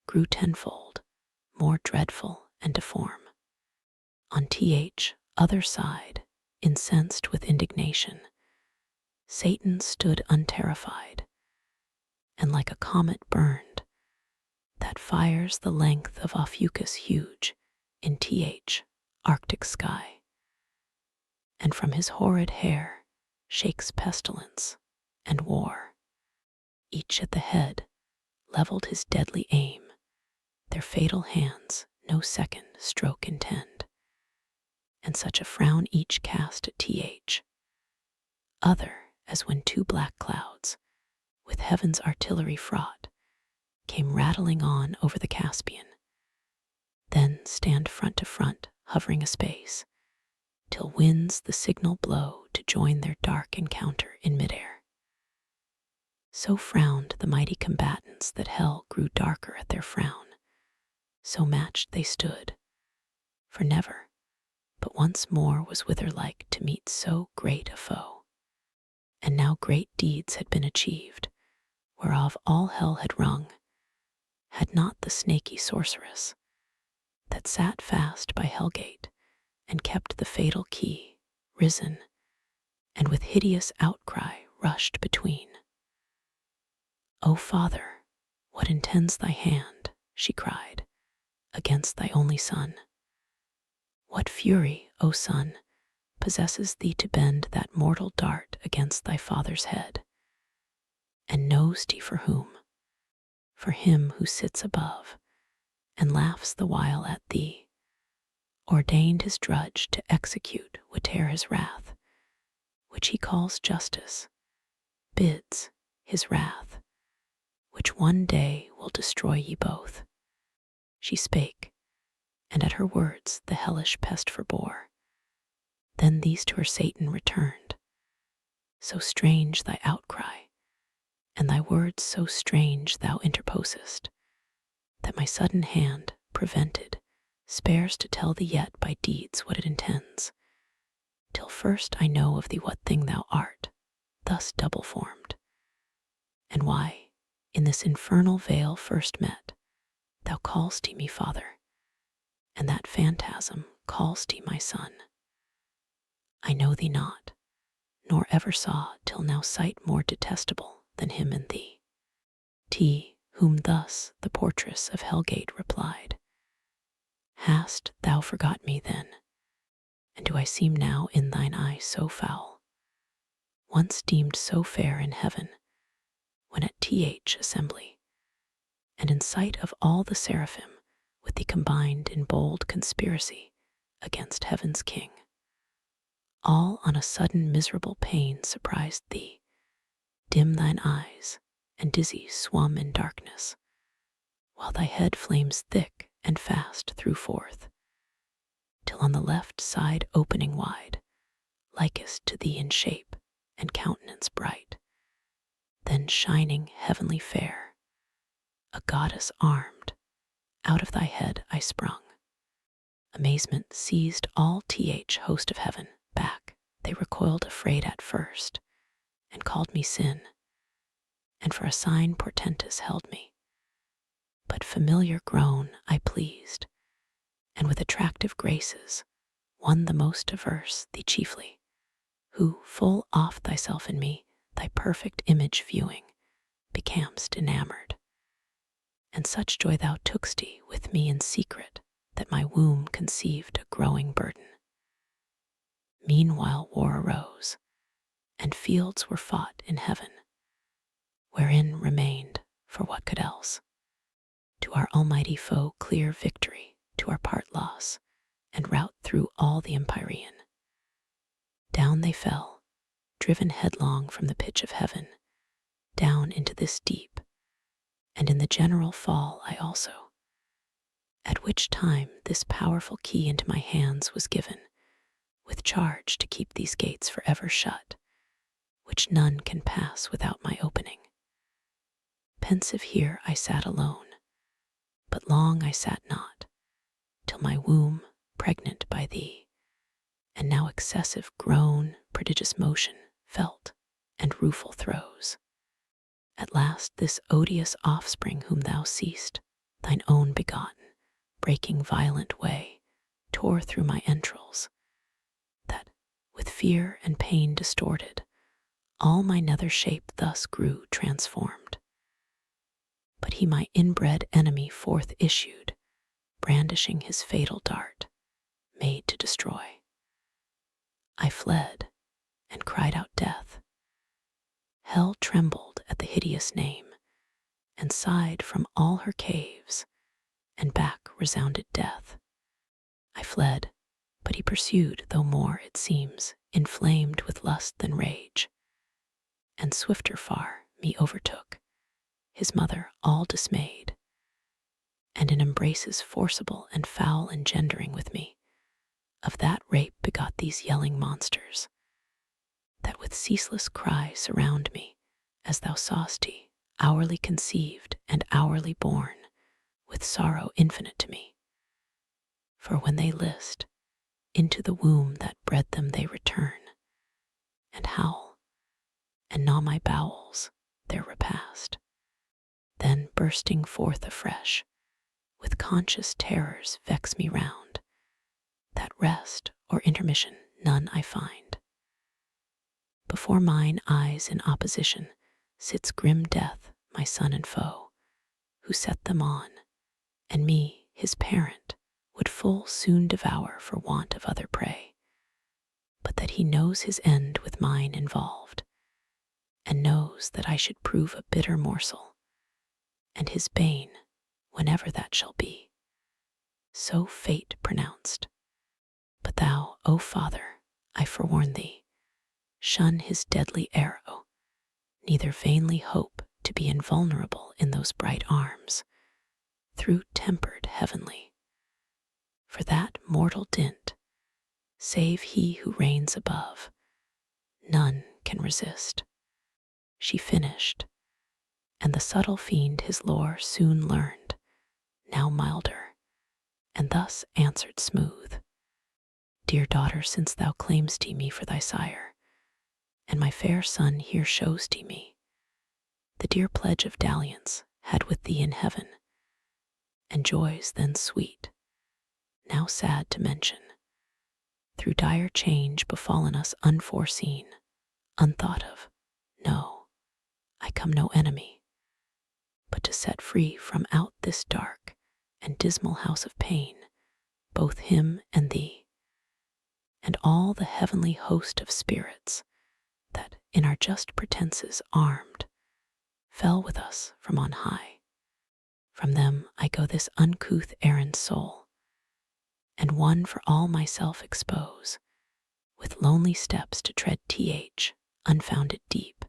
grew tenfold, more dreadful and deform. On other side, incensed with indignation, Satan stood unterrified, and like a comet burned, that fires the length of Ophiuchus huge in Arctic sky, and from his horrid hair shakes pestilence and war. Each at the head leveled his deadly aim, their fatal hands no second stroke intend, and such a frown each cast at other as when 2 black clouds, with heaven's artillery fraught, came rattling on over the Caspian, then stand front to front, hovering a space, till winds the signal blow to join their dark encounter in midair. So frowned the mighty combatants that hell grew darker at their frown. So matched they stood, for never, but once more was wither like to meet so great a foe. And now great deeds had been achieved, whereof all hell had rung, had not the snaky sorceress, that sat fast by Hellgate, and kept the fatal key, risen, and with hideous outcry rushed between. "O Father, what intends thy hand," she cried, "against thy only son? What fury, O Son, possesses thee to bend that mortal dart against thy father's head? And knowst he for whom? For him who sits above, and laughs the while at thee, ordained his drudge to execute whate'er his wrath, which he calls justice, bids his wrath, which one day will destroy ye both." She spake, and at her words the hellish pest forbore. Then these to her Satan returned: "So strange thy outcry, and thy words so strange thou interposest, that my sudden hand, prevented, spares to tell thee yet by deeds what it intends, till first I know of thee what thing thou art, thus double formed, and why, in this infernal vale first met, thou call'st me Father, and that phantasm call'st my Son. I know thee not, nor ever saw till now sight more detestable than him and thee. T, whom thus the portress of Hellgate replied, "Hast thou forgot me then? And do I seem now in thine eye so foul, once deemed so fair in heaven, when at th assembly, and in sight of all the seraphim, with thee combined in bold conspiracy against heaven's king? All on a sudden miserable pain surprised thee, dim thine eyes, and dizzy swum in darkness, while thy head flames thick and fast threw forth, till on the left side opening wide, likest to thee in shape and countenance bright, then shining heavenly fair, a goddess armed, out of thy head I sprung. Amazement seized all host of heaven, back they recoiled afraid at first, and called me sin, and for a sign portentous held me. But familiar grown I pleased, and with attractive graces won the most averse thee chiefly, who, full oft thyself in me, thy perfect image viewing, becamst enamored. And such joy thou took'st with me in secret, that my womb conceived a growing burden. Meanwhile war arose, and fields were fought in heaven, wherein remained, for what could else, to our almighty foe clear victory, to our part loss, and rout through all the empyrean. Down they fell, driven headlong from the pitch of heaven, down into this deep, and in the general fall I also, at which time this powerful key into my hands was given, with charge to keep these gates forever shut, which none can pass without my opening. Pensive here I sat alone, but long I sat not, till my womb, pregnant by thee, and now excessive groan, prodigious motion, felt, and rueful throes. At last this odious offspring whom thou seest, thine own begotten, breaking violent way, tore through my entrails, that, with fear and pain distorted, all my nether shape thus grew transformed. But he my inbred enemy forth issued, brandishing his fatal dart, made to destroy. I fled, and cried out death. Hell trembled at the hideous name, and sighed from all her caves, and back resounded death. I fled, but he pursued, though more, it seems, inflamed with lust than rage, and swifter far me overtook, his mother all dismayed, and in embraces forcible and foul engendering with me, of that rape begot these yelling monsters, that with ceaseless cry surround me, as thou saw'st, hourly conceived and hourly born, with sorrow infinite to me. For when they list, into the womb that bred them they return, and howl, and gnaw my bowels, their repast. Then bursting forth afresh, with conscious terrors vex me round, that rest or intermission none I find. Before mine eyes in opposition sits grim death, my son and foe, who set them on, and me, his parent, would full soon devour for want of other prey. But that he knows his end with mine involved, and knows that I should prove a bitter morsel, and his bane, whenever that shall be. So fate pronounced. But thou, O Father, I forewarn thee, shun his deadly arrow, neither vainly hope to be invulnerable in those bright arms, through tempered heavenly. For that mortal dint, save he who reigns above, none can resist. She finished, and the subtle fiend his lore soon learned, now milder, and thus answered smooth. Dear daughter, since thou claim'st me for thy sire, and my fair son here show'st me, the dear pledge of dalliance had with thee in heaven, and joys then sweet, now sad to mention, through dire change befallen us unforeseen, unthought of. No, I come no enemy, but to set free from out this dark and dismal house of pain both him and thee, and all the heavenly host of spirits that, in our just pretenses armed, fell with us from on high. From them I go this uncouth errand sole, and one for all myself expose, with lonely steps to tread unfounded deep,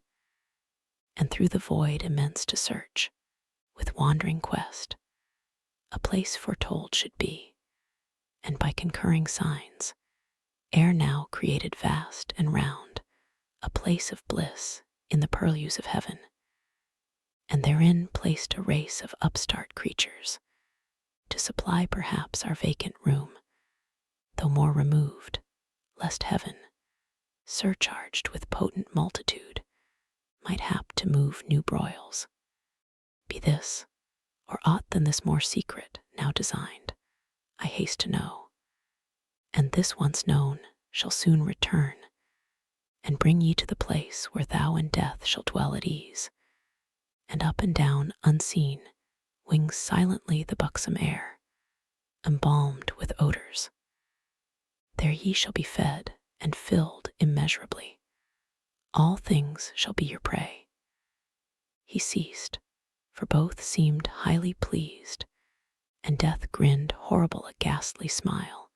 and through the void immense to search, with wandering quest, a place foretold should be, and by concurring signs, ere now created vast and round, a place of bliss in the purlieus of heaven, and therein placed a race of upstart creatures, to supply perhaps our vacant room, though more removed, lest heaven, surcharged with potent multitude, might hap to move new broils. Be this, or aught than this more secret, now designed, I haste to know, and this once known shall soon return, and bring ye to the place where thou and death shall dwell at ease, and up and down unseen wings silently the buxom air, embalmed with odors. There ye shall be fed and filled immeasurably. All things shall be your prey. He ceased, for both seemed highly pleased, and death grinned horrible a ghastly smile,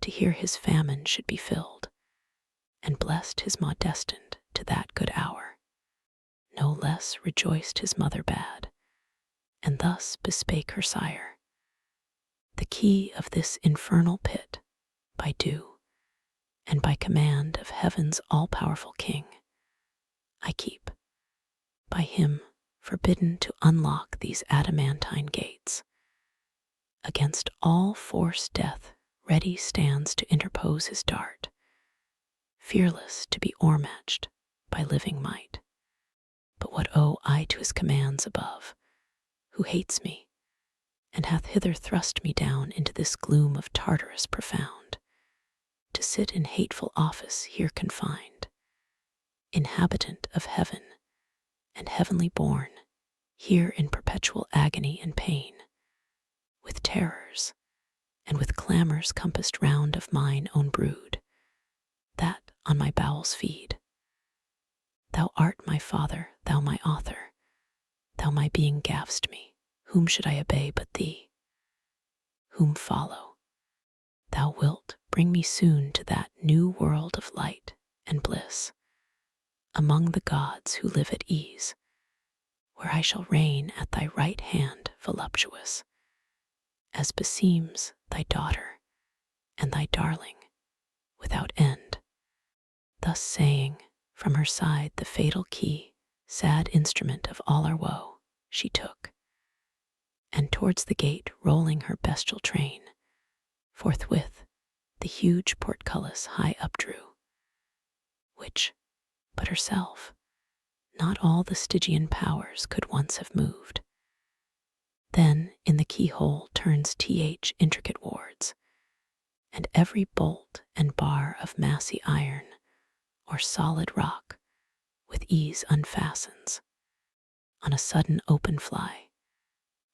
to hear his famine should be filled, and blessed his maw destined to that good hour. No less rejoiced his mother bad, and thus bespake her sire, the key of this infernal pit, by due, and by command of heaven's all-powerful King, I keep, by him forbidden to unlock these adamantine gates. Against all force death ready stands to interpose his dart, fearless to be o'ermatched by living might. But what owe I to his commands above, who hates me, and hath hither thrust me down into this gloom of Tartarus profound, to sit in hateful office here confined, inhabitant of heaven, and heavenly born, here in perpetual agony and pain, with terrors, and with clamours compassed round of mine own brood, that on my bowels feed. Thou art my father, thou my author, thou my being gav'st me, whom should I obey but thee? Whom follow? Thou wilt bring me soon to that new world of light and bliss, among the gods who live at ease, where I shall reign at thy right hand voluptuous, as beseems thy daughter and thy darling, without end. Thus saying, from her side the fatal key, sad instrument of all our woe, she took, and towards the gate rolling her bestial train, forthwith the huge portcullis high updrew, which, but herself, not all the Stygian powers could once have moved. Then in the keyhole turns intricate wards, and every bolt and bar of massy iron or solid rock with ease unfastens. On a sudden open fly,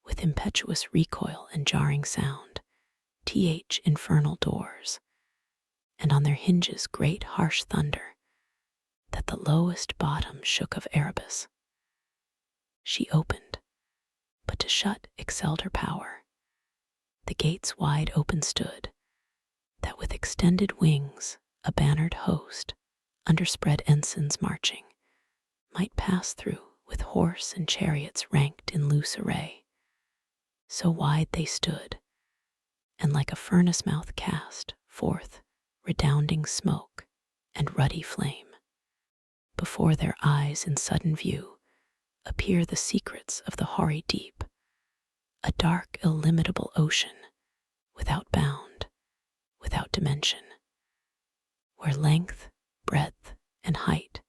with impetuous recoil and jarring sound, infernal doors, and on their hinges great harsh thunder, that the lowest bottom shook of Erebus. She opened, but to shut excelled her power. The gates wide open stood, that with extended wings a bannered host, under spread ensigns marching, might pass through with horse and chariots ranked in loose array. So wide they stood, and like a furnace mouth cast forth redounding smoke and ruddy flame. Before their eyes in sudden view appear the secrets of the hoary deep, a dark illimitable ocean, without bound, without dimension, where length, breadth, and height,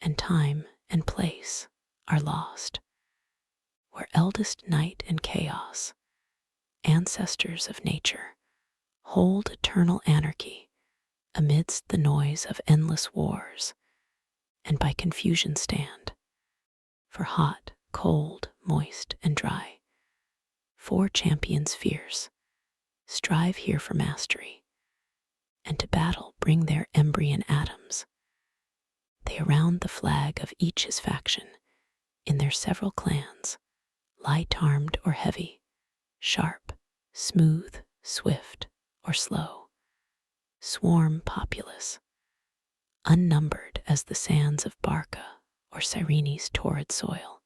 and time and place are lost, where eldest night and chaos, ancestors of nature, hold eternal anarchy amidst the noise of endless wars, and by confusion stand. For hot, cold, moist, and dry, four champions fierce strive here for mastery, and to battle bring their embryon atoms. They around the flag of each his faction, in their several clans, light armed or heavy, sharp, smooth, swift, or slow, swarm populous, unnumbered as the sands of Barca or Cyrene's torrid soil,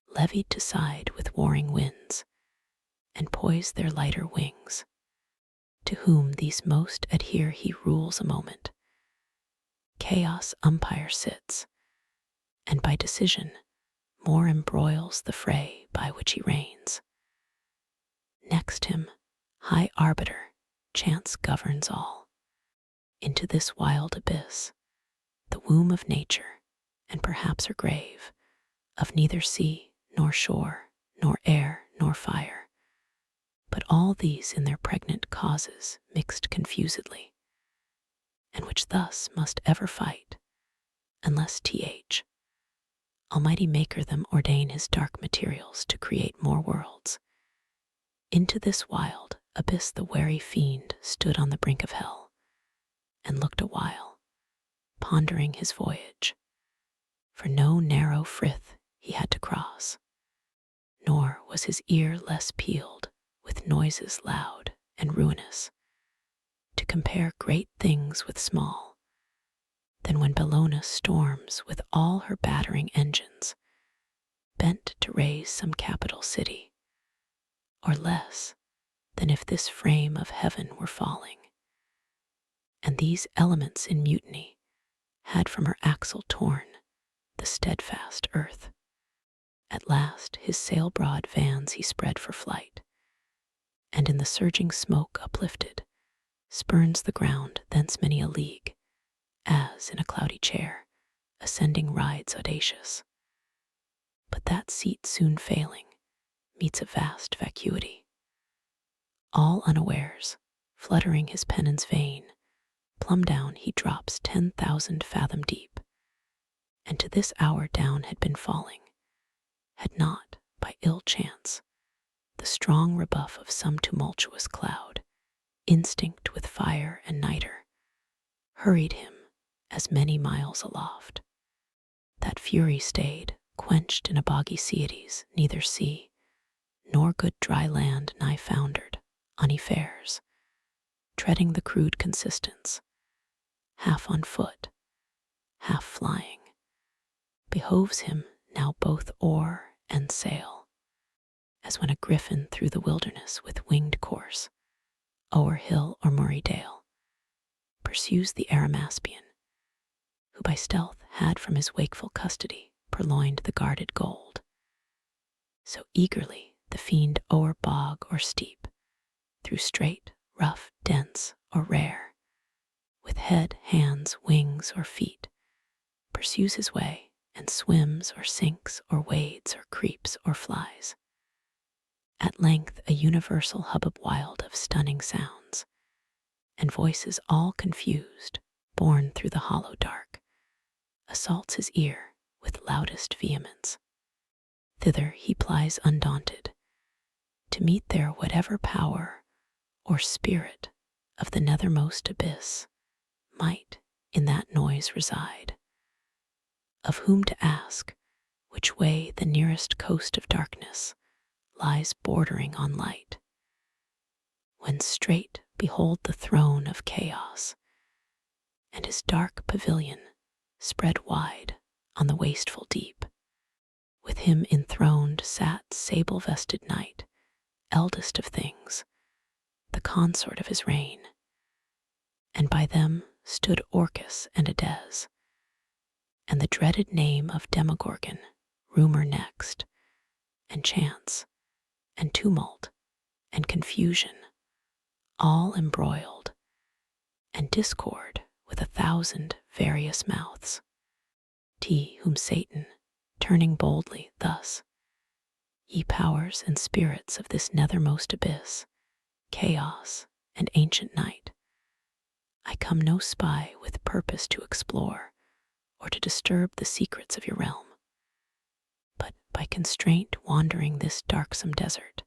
levied to side with warring winds, and poise their lighter wings. To whom these most adhere he rules a moment. Chaos umpire sits, and by decision more embroils the fray by which he reigns. Next him, high arbiter, chance governs all. Into this wild abyss, the womb of nature, and perhaps her grave, of neither sea, nor shore, nor air, nor fire, but all these in their pregnant causes mixed confusedly, and which thus must ever fight, unless Almighty Maker them ordain his dark materials to create more worlds. Into this wild abyss the wary fiend stood on the brink of hell, and looked a while, pondering his voyage, for no narrow frith he had to cross, nor was his ear less peeled with noises loud and ruinous, to compare great things with small, than when Bellona storms with all her battering engines, bent to raise some capital city, or less than if this frame of heaven were falling, and these elements in mutiny had from her axle torn the steadfast earth. At last his sail-broad vans he spread for flight, and in the surging smoke uplifted, spurns the ground thence many a league, as in a cloudy chair, ascending rides audacious. But that seat soon failing, meets a vast vacuity. All unawares, fluttering his pennon's vein, plumb down he drops 10,000 fathom deep, and to this hour down had been falling, had not, by ill chance, the strong rebuff of some tumultuous cloud, instinct with fire and nitre, hurried him as many miles aloft. That fury stayed, quenched in a boggy Ceades, neither sea, nor good dry land nigh foundered, on he fares, treading the crude consistence, half on foot, half flying. Behoves him now both oar and sail, as when a griffin through the wilderness with winged course o'er hill or Murray dale, pursues the Arimaspian, who by stealth had from his wakeful custody purloined the guarded gold. So eagerly the fiend o'er bog or steep, through strait, rough, dense, or rare, with head, hands, wings, or feet, pursues his way, and swims or sinks or wades or creeps or flies. At length a universal hubbub wild of stunning sounds, and voices all confused, borne through the hollow dark, assaults his ear with loudest vehemence. Thither he plies undaunted, to meet there whatever power or spirit of the nethermost abyss might in that noise reside, of whom to ask which way the nearest coast of darkness lies bordering on light, when straight behold the throne of chaos, and his dark pavilion spread wide on the wasteful deep. With him enthroned sat sable-vested night, eldest of things, the consort of his reign, and by them stood Orcus and Ades, and the dreaded name of Demogorgon, rumor next, and chance, and tumult, and confusion, all embroiled, and discord with 1,000 various mouths. Whom Satan, turning boldly thus, ye powers and spirits of this nethermost abyss, chaos and ancient night, I come no spy with purpose to explore or to disturb the secrets of your realm, but by constraint wandering this darksome desert,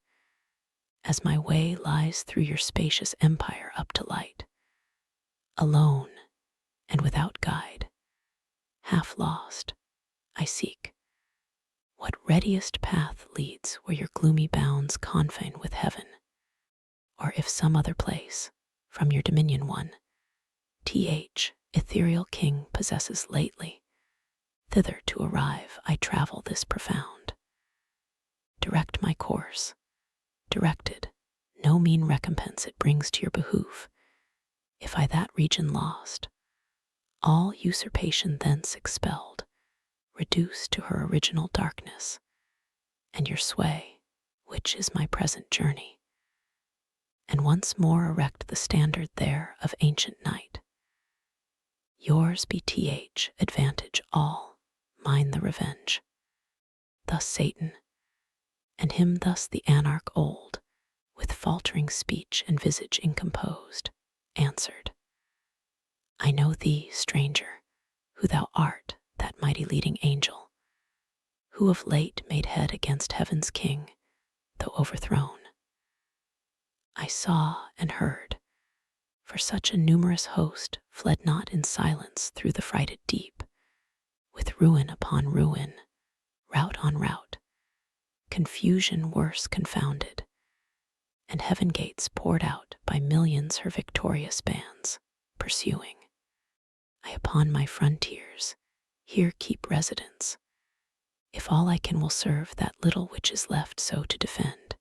as my way lies through your spacious empire up to light, alone and without guide, half lost, I seek what readiest path leads where your gloomy bounds confine with heaven, or if some other place from your dominion one, ethereal king possesses lately, thither to arrive I travel this profound. Direct my course, directed, no mean recompense it brings to your behoof, if I that region lost, all usurpation thence expelled, reduced to her original darkness, and your sway, which is my present journey, and once more erect the standard there of ancient night. Yours be advantage all, mine the revenge. Thus Satan, and him thus the anarch old, with faltering speech and visage incomposed, answered, I know thee, stranger, who thou art, that mighty leading angel, who of late made head against heaven's king, though overthrown. I saw and heard, for such a numerous host fled not in silence through the frighted deep, with ruin upon ruin, rout on rout, confusion worse confounded, and heaven gates poured out by millions her victorious bands, pursuing. I upon my frontiers here keep residence, if all I can will serve that little which is left so to defend,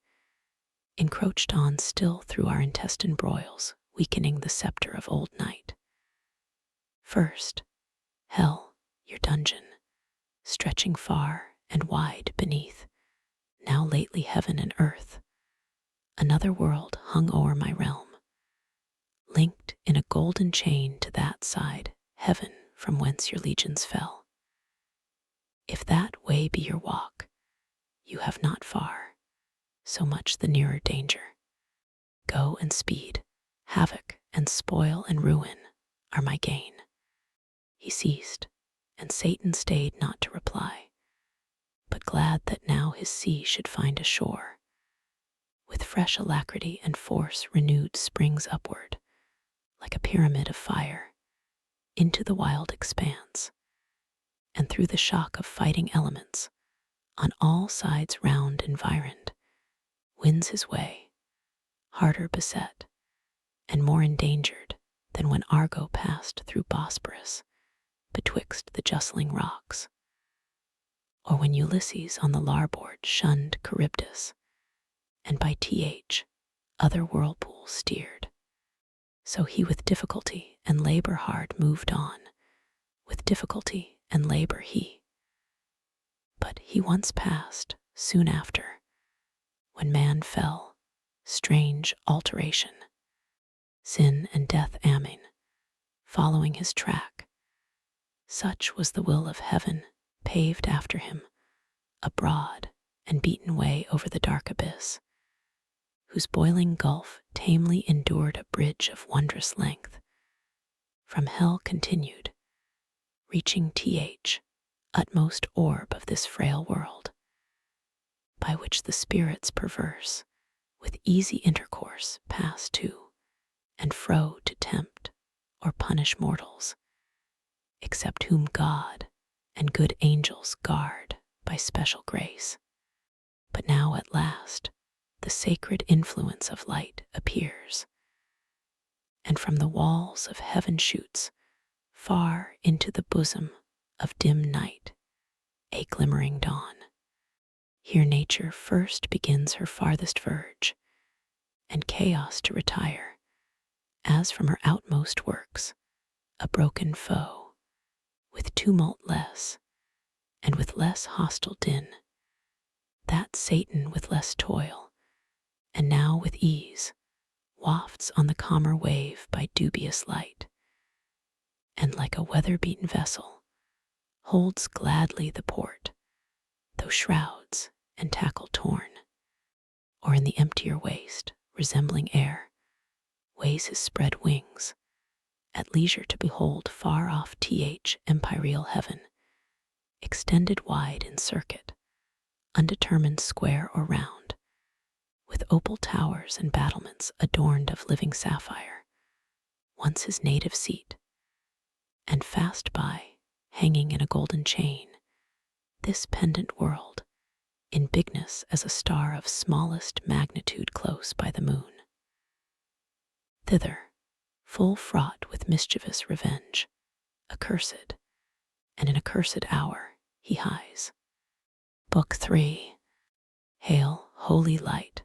encroached on still through our intestine broils, weakening the scepter of old night. First, hell, your dungeon, stretching far and wide beneath, now lately heaven and earth, another world hung o'er my realm, linked in a golden chain to that side, heaven from whence your legions fell. If that way be your walk, you have not far, so much the nearer danger. Go and speed, havoc and spoil and ruin are my gain. He ceased, and Satan stayed not to reply, but glad that now his sea should find a shore, with fresh alacrity and force renewed springs upward, like a pyramid of fire, into the wild expanse, and through the shock of fighting elements, on all sides round environed, wins his way, harder beset, and more endangered than when Argo passed through Bosporus, betwixt the justling rocks, or when Ulysses on the larboard shunned Charybdis, and by other whirlpools steered. So he with difficulty and labor hard moved on, with difficulty and labor he. But he once passed, soon after, when man fell, strange alteration, sin and death amen, following his track. Such was the will of heaven, paved after him, a broad and beaten way over the dark abyss, whose boiling gulf tamely endured a bridge of wondrous length, from hell continued, reaching utmost orb of this frail world, by which the spirits perverse, with easy intercourse, pass to and fro to tempt or punish mortals, except whom God and good angels guard by special grace. But now at last the sacred influence of light appears, and from the walls of heaven shoots far into the bosom of dim night a glimmering dawn. Here nature first begins her farthest verge, and chaos to retire, as from her outmost works a broken foe, with tumult less, and with less hostile din, that Satan with less toil, and now with ease, wafts on the calmer wave by dubious light, and like a weather-beaten vessel, holds gladly the port, though shrouds and tackle torn, or in the emptier waste, resembling air, weighs his spread wings, at leisure to behold far off empyreal heaven, extended wide in circuit, undetermined square or round, with opal towers and battlements adorned of living sapphire, once his native seat, and fast by, hanging in a golden chain, this pendant world, in bigness as a star of smallest magnitude close by the moon. Thither, full fraught with mischievous revenge, accursed, and in accursed hour he hies. Book 3. Hail, holy light,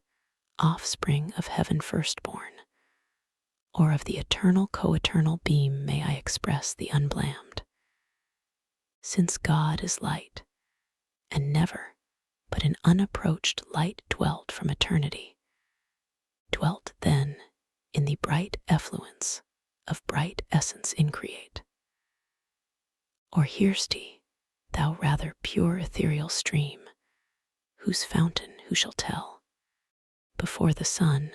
offspring of heaven firstborn, or of the eternal co-eternal beam may I express the unblamed. Since God is light, and never but in unapproached light dwelt from eternity, dwelt then in the bright effluence of bright essence increate. Or hear'st he, thou rather pure ethereal stream, whose fountain who shall tell? Before the sun,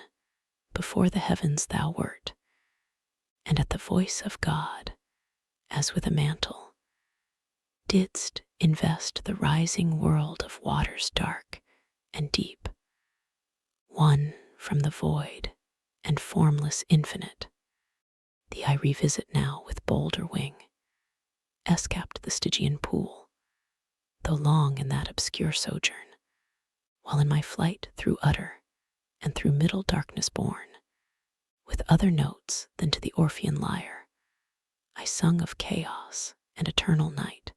before the heavens thou wert, and at the voice of God, as with a mantle, didst invest the rising world of waters dark and deep, one from the void and formless infinite. Thee I revisit now with bolder wing, escaped the Stygian pool, though long in that obscure sojourn, while in my flight through utter and through middle darkness born, with other notes than to the Orphean lyre, I sung of chaos and eternal night,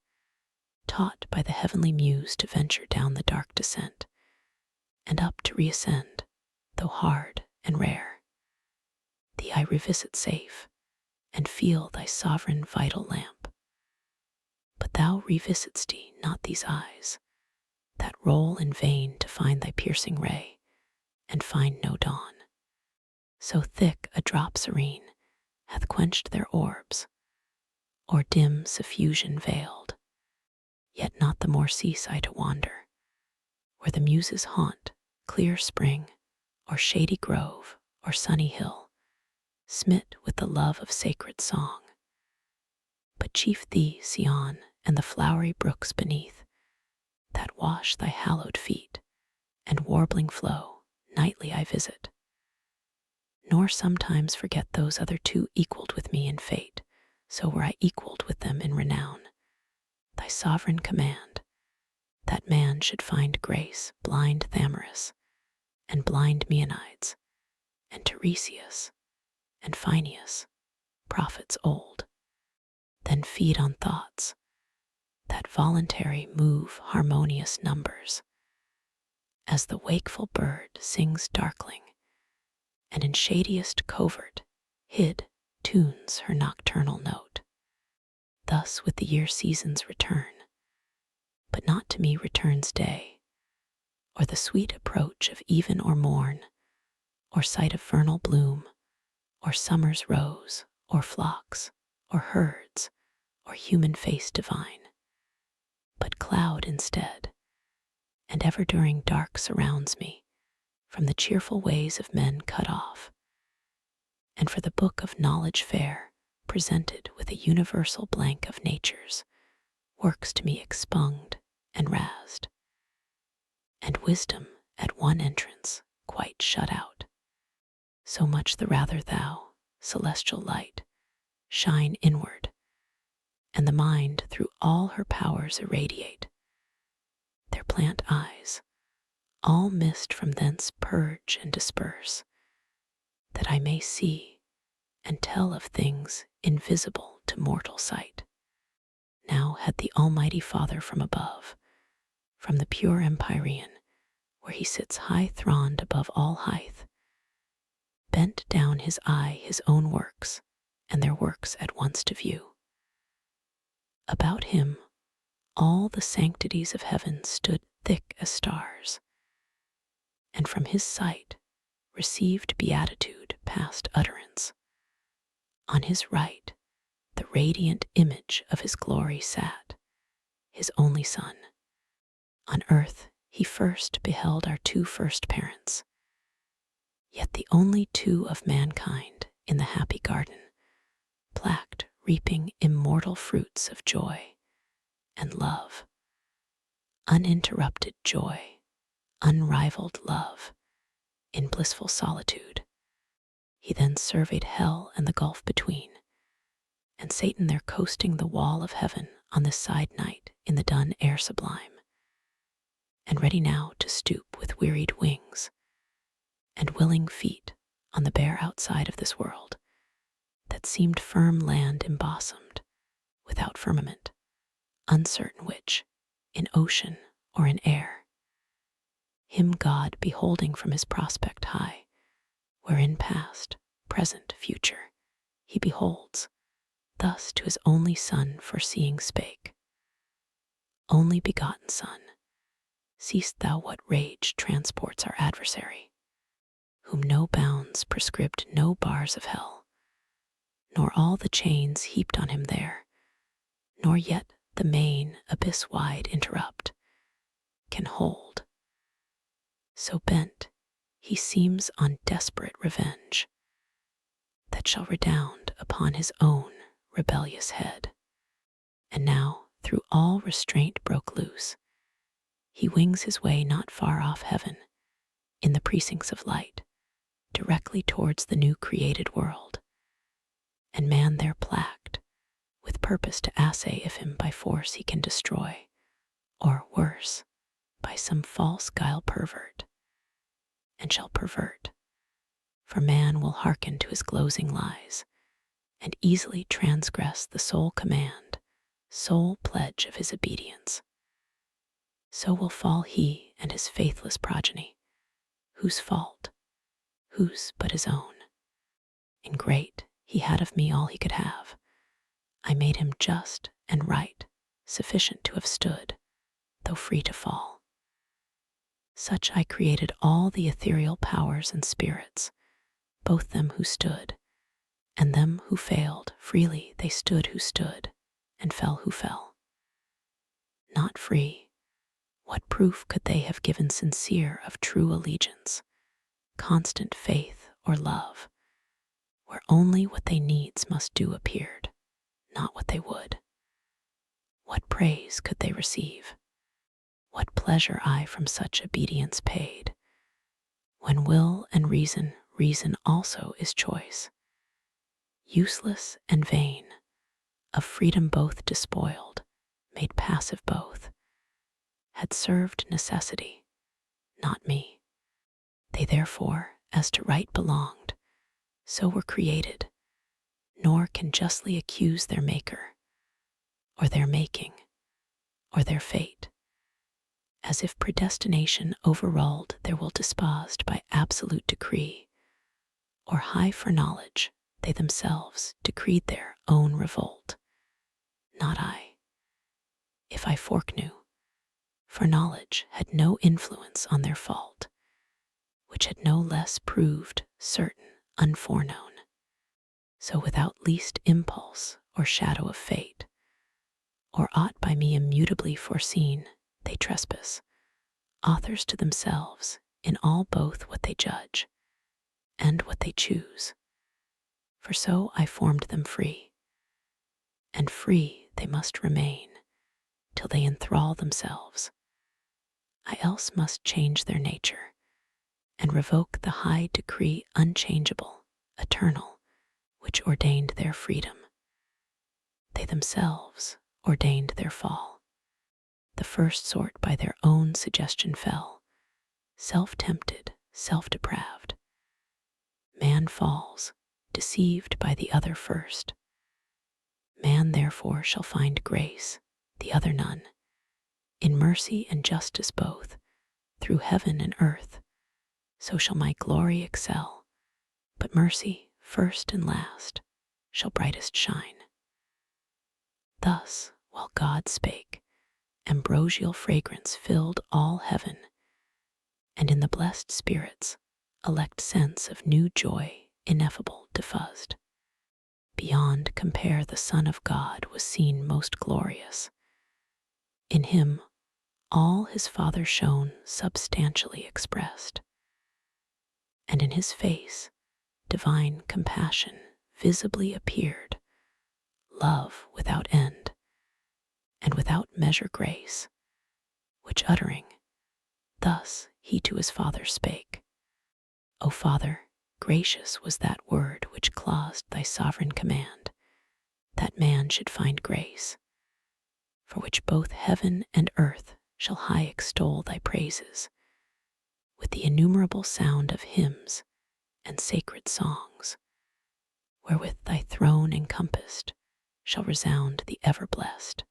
taught by the heavenly muse to venture down the dark descent, and up to reascend, though hard and rare. Thee I revisit safe, and feel thy sovereign vital lamp. But thou revisit'st not these eyes, that roll in vain to find thy piercing ray, and find no dawn. So thick a drop serene hath quenched their orbs, or dim suffusion veiled. Yet not the more cease I to wander, where the muses haunt, clear spring, or shady grove, or sunny hill, smit with the love of sacred song. But chief thee, Sion, and the flowery brooks beneath, that wash thy hallowed feet, and warbling flow, nightly I visit. Nor sometimes forget those other two equalled with me in fate, so were I equalled with them in renown. Thy sovereign command, that man should find grace, blind Thamyris, and blind Meonides, and Tiresias, and Phineus, prophets old, then feed on thoughts, that voluntary move harmonious numbers, as the wakeful bird sings darkling, and in shadiest covert hid, tunes her nocturnal note. Thus with the year seasons return, but not to me returns day, or the sweet approach of even or morn, or sight of vernal bloom, or summer's rose, or flocks, or herds, or human face divine, but cloud instead, and ever during dark surrounds me, from the cheerful ways of men cut off, and for the book of knowledge fair, presented with a universal blank of nature's works to me expunged and razed, and wisdom at one entrance quite shut out. So much the rather thou, celestial light, shine inward, and the mind through all her powers irradiate. Their plant eyes, all mist from thence purge and disperse, that I may see and tell of things invisible to mortal sight. Now had the Almighty Father from above, from the pure Empyrean, where he sits high-throned above all height, bent down his eye his own works, and their works at once to view. About him all the sanctities of heaven stood thick as stars, and from his sight received beatitude past utterance. On his right the radiant image of his glory sat, his only Son. On earth he first beheld our two first parents, yet the only two of mankind in the happy garden, placked reaping immortal fruits of joy and love, uninterrupted joy, unrivaled love, in blissful solitude. He then surveyed hell and the gulf between, and Satan there coasting the wall of heaven on this side night in the dun air sublime, and ready now to stoop with wearied wings and willing feet on the bare outside of this world that seemed firm land embosomed, without firmament, uncertain which, in ocean or in air. Him God beholding from his prospect high, wherein past, present, future, he beholds, thus to his only Son foreseeing spake, Only begotten Son, seest thou what rage transports our adversary, whom no bounds prescribed, no bars of hell, nor all the chains heaped on him there, nor yet the main abyss wide interrupt, can hold. So bent he seems on desperate revenge, that shall redound upon his own rebellious head. And now through all restraint broke loose, he wings his way not far off heaven, in the precincts of light, directly towards the new created world, and man there placked, with purpose to assay if him by force he can destroy, or worse, by some false guile pervert, and shall pervert, for man will hearken to his glozing lies, and easily transgress the sole command, sole pledge of his obedience. So will fall he and his faithless progeny, whose fault, whose but his own. In great he had of me all he could have. I made him just and right, sufficient to have stood, though free to fall. Such I created all the ethereal powers and spirits, both them who stood, and them who failed. Freely they stood who stood, and fell who fell. Not free, what proof could they have given sincere of true allegiance, constant faith or love, where only what they needs must do appeared, not what they would? What praise could they receive? What pleasure I from such obedience paid, when will and reason also is choice, useless and vain, of freedom both despoiled, made passive both, had served necessity, not me. They therefore, as to right belonged, so were created, nor can justly accuse their maker, or their making, or their fate, as if predestination overruled their will disposed by absolute decree, or high foreknowledge They themselves decreed their own revolt, not I. If I foreknew, for knowledge had no influence on their fault, which had no less proved certain unforeknown. So without least impulse or shadow of fate, or aught by me immutably foreseen, they trespass, authors to themselves in all both what they judge and what they choose. For so I formed them free, and free they must remain till they enthrall themselves. I else must change their nature, and revoke the high decree unchangeable, eternal, which ordained their freedom. They themselves ordained their fall. The first sort by their own suggestion fell, self-tempted, self-depraved. Man falls, deceived by the other first. Man therefore shall find grace, the other none, in mercy and justice both, through heaven and earth. So shall my glory excel, but mercy, first and last, shall brightest shine. Thus, while God spake, ambrosial fragrance filled all heaven, and in the blessed spirits elect sense of new joy ineffable diffused. Beyond compare the Son of God was seen most glorious. In him all his Father shone substantially expressed, and in his face divine compassion visibly appeared, love without end, and without measure grace, which uttering, thus he to his Father spake, O Father, gracious was that word which claused thy sovereign command, that man should find grace, for which both heaven and earth shall high extol thy praises, with the innumerable sound of hymns and sacred songs, wherewith thy throne encompassed shall resound the ever blessed.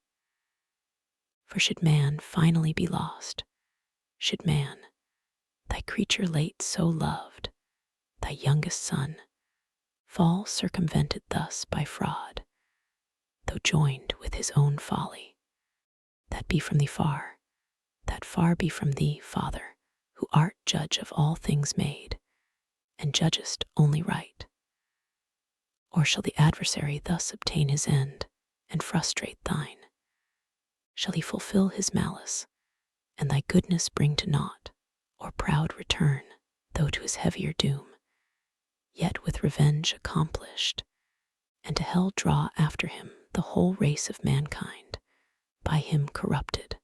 For should man finally be lost, should man, thy creature late so loved, thy youngest son, fall circumvented thus by fraud, though joined with his own folly, that be from thee far, that far be from thee, Father, who art judge of all things made, and judgest only right. Or shall the adversary thus obtain his end, and frustrate thine? Shall he fulfill his malice, and thy goodness bring to naught, or proud return, though to his heavier doom, yet with revenge accomplished, and to hell draw after him the whole race of mankind, by him corrupted?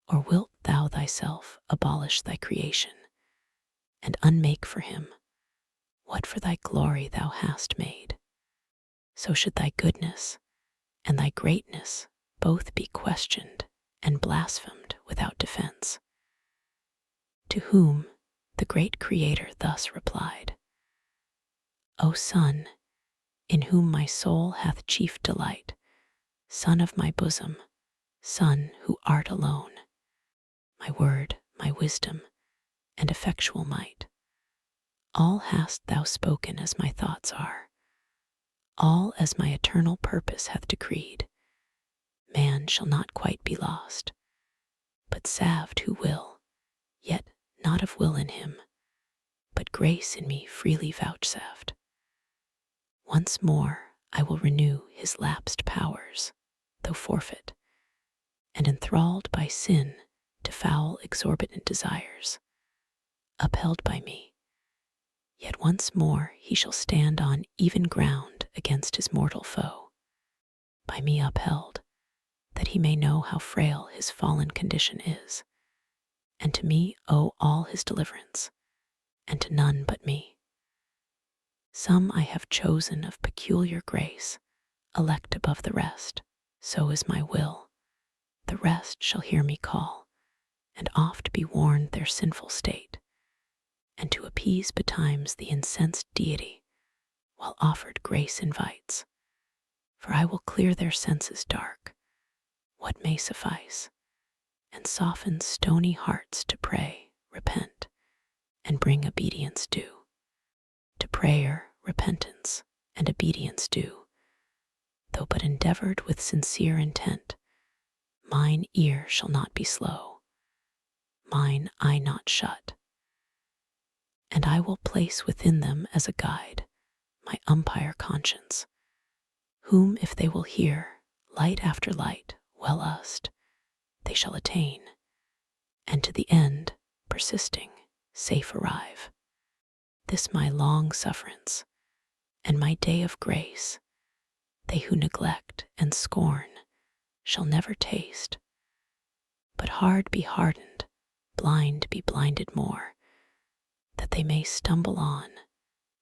Or wilt thou thyself abolish thy creation, and unmake for him what for thy glory thou hast made? So should thy goodness and thy greatness both be questioned and blasphemed without defense. To whom the great Creator thus replied, O Son, in whom my soul hath chief delight, Son of my bosom, Son who art alone, my word, my wisdom, and effectual might, all hast thou spoken as my thoughts are, all as my eternal purpose hath decreed. Man shall not quite be lost, but salved who will, yet not of will in him, but grace in me freely vouchsafed. Once more I will renew his lapsed powers, though forfeit, and enthralled by sin to foul exorbitant desires, upheld by me, yet once more he shall stand on even ground against his mortal foe, by me upheld, that he may know how frail his fallen condition is, and to me owe all his deliverance, and to none but me. Some I have chosen of peculiar grace, elect above the rest, so is my will. The rest shall hear me call, and oft be warned their sinful state, and to appease betimes the incensed deity, while offered grace invites. For I will clear their senses dark, what may suffice, and soften stony hearts to pray, repent, and bring obedience due. To prayer, repentance, and obedience due, though but endeavored with sincere intent. Mine ear shall not be slow, mine eye not shut, and I will place within them as a guide my umpire conscience, whom if they will hear, light after light, well used, they shall attain, and to the end, persisting, safe arrive. This my long sufferance, and my day of grace, they who neglect and scorn shall never taste, but hard be hardened, blind be blinded more, that they may stumble on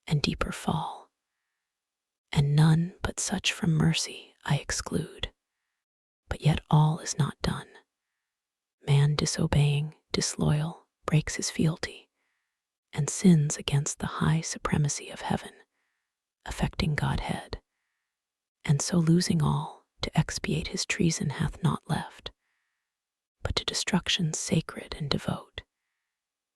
and deeper fall, and none but such from mercy I exclude. But yet all is not done. Man disobeying, disloyal, breaks his fealty, and sins against the high supremacy of heaven, affecting Godhead, and so losing all, to expiate his treason hath not left, but to destruction sacred and devote.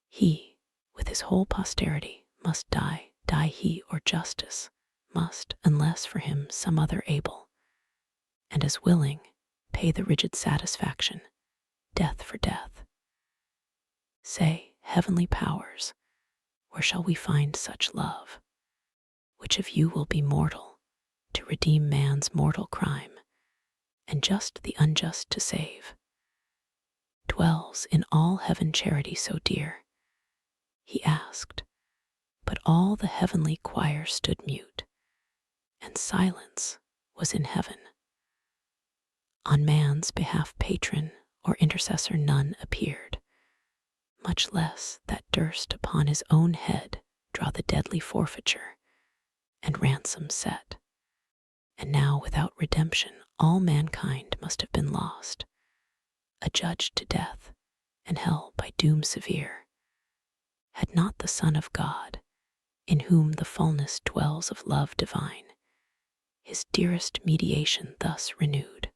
He, with his whole posterity, must die he or justice must, unless for him some other able, and as willing, pay the rigid satisfaction, death for death. Say, heavenly powers, where shall we find such love? Which of you will be mortal, to redeem man's mortal crime, and just the unjust to save? Dwells in all heaven charity so dear? He asked, but all the heavenly choir stood mute, and silence was in heaven. On man's behalf patron or intercessor none appeared, much less that durst upon his own head draw the deadly forfeiture and ransom set. And now without redemption all mankind must have been lost, adjudged to death and hell by doom severe, had not the Son of God, in whom the fullness dwells of love divine, his dearest mediation thus renewed.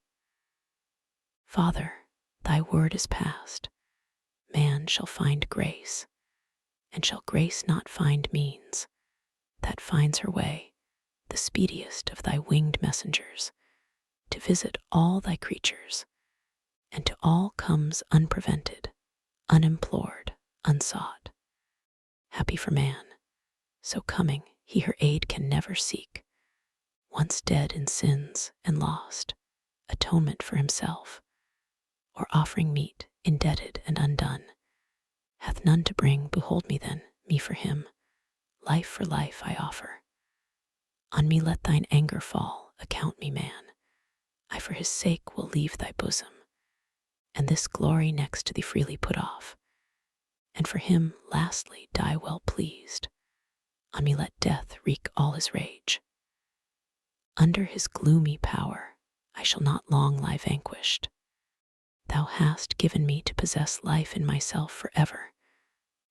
Father, thy word is past, man shall find grace, and shall grace not find means, that finds her way, the speediest of thy winged messengers, to visit all thy creatures, and to all comes unprevented, unimplored, unsought. Happy for man, so coming he her aid can never seek, once dead in sins and lost, atonement for himself, or offering meet, indebted and undone, hath none to bring. Behold me then, me for him, life for life I offer. On me let thine anger fall, account me man, I for his sake will leave thy bosom, and this glory next to thee freely put off, and for him lastly die well pleased. On me let death wreak all his rage. Under his gloomy power I shall not long lie vanquished. Thou hast given me to possess life in myself forever.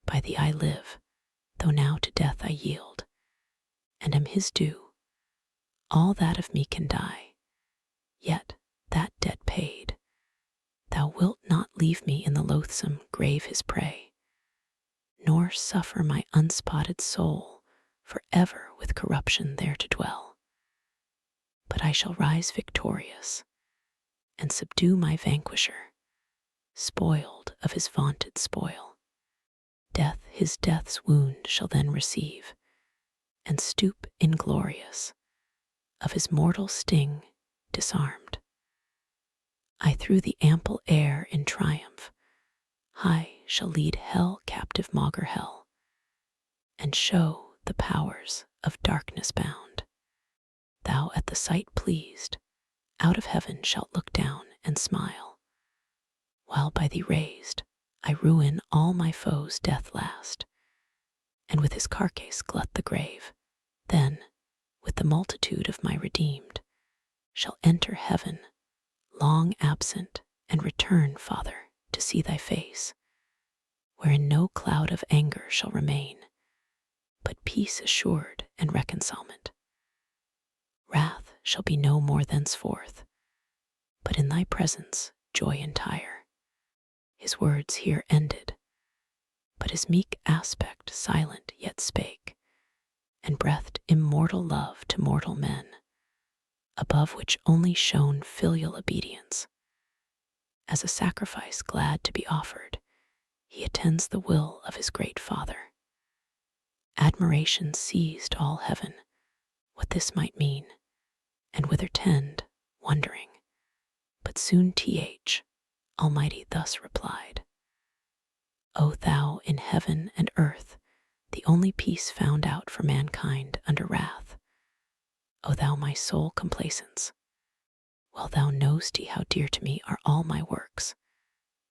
By thee I live, though now to death I yield, and am his due. All that of me can die, yet that debt paid, thou wilt not leave me in the loathsome grave his prey, nor suffer my unspotted soul forever with corruption there to dwell. But I shall rise victorious, and subdue my vanquisher, spoiled of his vaunted spoil. Death his death's wound shall then receive, and stoop inglorious, of his mortal sting disarmed. I through the ample air in triumph high shall lead hell captive maugre hell, and show the powers of darkness bound. Thou at the sight pleased, out of heaven shalt look down and smile, while by thee raised I ruin all my foes' death last, and with his carcase glut the grave. Then, with the multitude of my redeemed, shall enter heaven, long absent, and return, Father, to see thy face, wherein no cloud of anger shall remain, but peace assured and reconcilement. Wrath shall be no more thenceforth, but in thy presence joy entire. His words here ended, but his meek aspect silent yet spake, and breathed immortal love to mortal men, above which only shone filial obedience. As a sacrifice glad to be offered, he attends the will of his great Father. Admiration seized all heaven, what this might mean, and whither tend, wondering. But soon Almighty thus replied, O thou in heaven and earth, the only peace found out for mankind under wrath, O thou my sole complacence, well thou know'st how dear to me are all my works,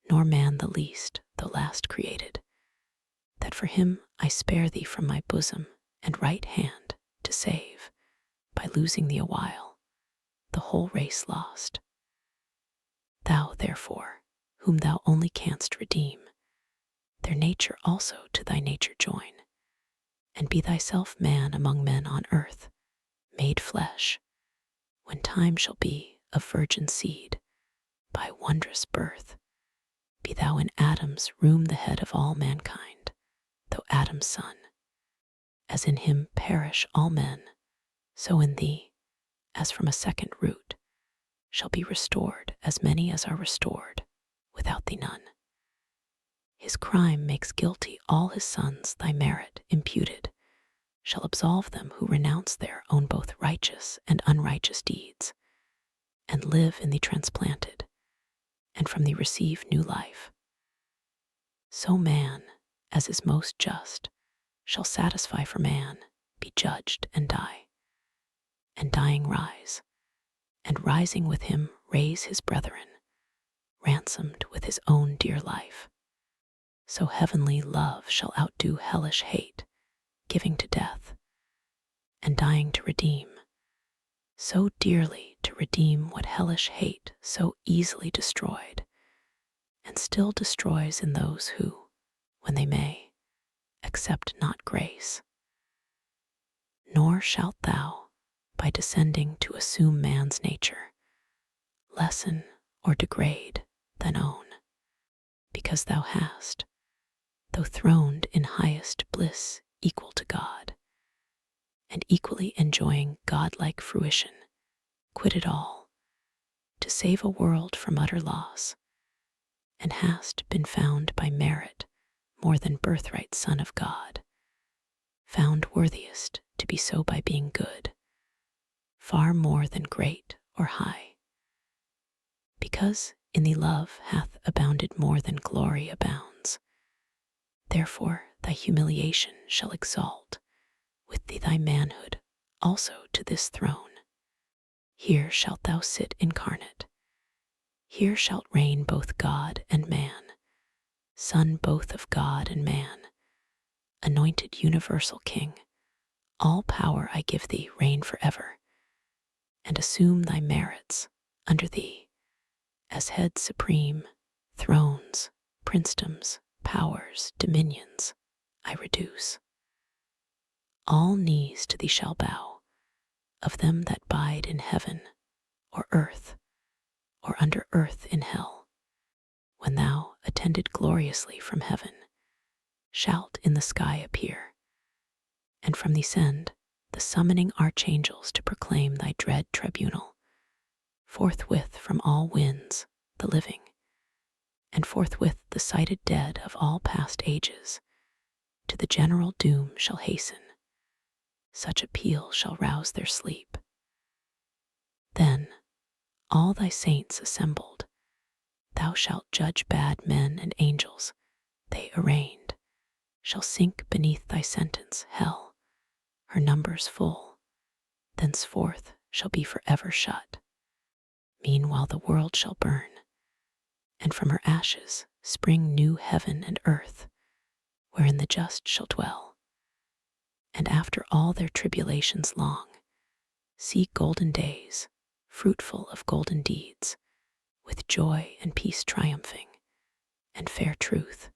nor man the least, though last created, that for him I spare thee from my bosom and right hand to save, by losing thee awhile, the whole race lost. Thou, therefore, whom thou only canst redeem, their nature also to thy nature join, and be thyself man among men on earth, made flesh, when time shall be of virgin seed, by wondrous birth. Be thou in Adam's room the head of all mankind, though Adam's son. As in him perish all men, so in thee, as from a second root, shall be restored as many as are restored, without thee none. His crime makes guilty all his sons, thy merit imputed shall absolve them who renounce their own both righteous and unrighteous deeds, and live in thee transplanted, and from thee receive new life. So man, as is most just, shall satisfy for man, be judged and die, and dying rise, and rising with him raise his brethren, ransomed with his own dear life. So heavenly love shall outdo hellish hate, giving to death, and dying to redeem, so dearly to redeem what hellish hate so easily destroyed, and still destroys in those who, when they may, accept not grace. Nor shalt thou, by descending to assume man's nature, lessen or degrade thine own, because thou hast, though throned in highest bliss equal to God, and equally enjoying godlike fruition, quitted all, to save a world from utter loss, and hast been found by merit more than birthright Son of God, found worthiest to be so by being good, far more than great or high. Because in thee love hath abounded more than glory abounds, therefore thy humiliation shall exalt with thee thy manhood also to this throne. Here shalt thou sit incarnate, here shalt reign both God and man, Son both of God and man, anointed universal King. All power I give thee, reign forever, and assume thy merits under thee, as head supreme, thrones, princedoms, powers, dominions, I reduce. All knees to thee shall bow, of them that bide in heaven, or earth, or under earth in hell, when thou, attended gloriously from heaven, shalt in the sky appear, and from thee send the summoning archangels to proclaim thy dread tribunal, forthwith from all winds the living, and forthwith the sighted dead of all past ages, to the general doom shall hasten. Such a peal shall rouse their sleep. Then, all thy saints assembled, thou shalt judge bad men and angels, they arraigned, shall sink beneath thy sentence, hell, her numbers full, thenceforth shall be forever shut. Meanwhile the world shall burn, and from her ashes spring new heaven and earth, wherein the just shall dwell, and after all their tribulations long, see golden days, fruitful of golden deeds, with joy and peace triumphing, and fair truth.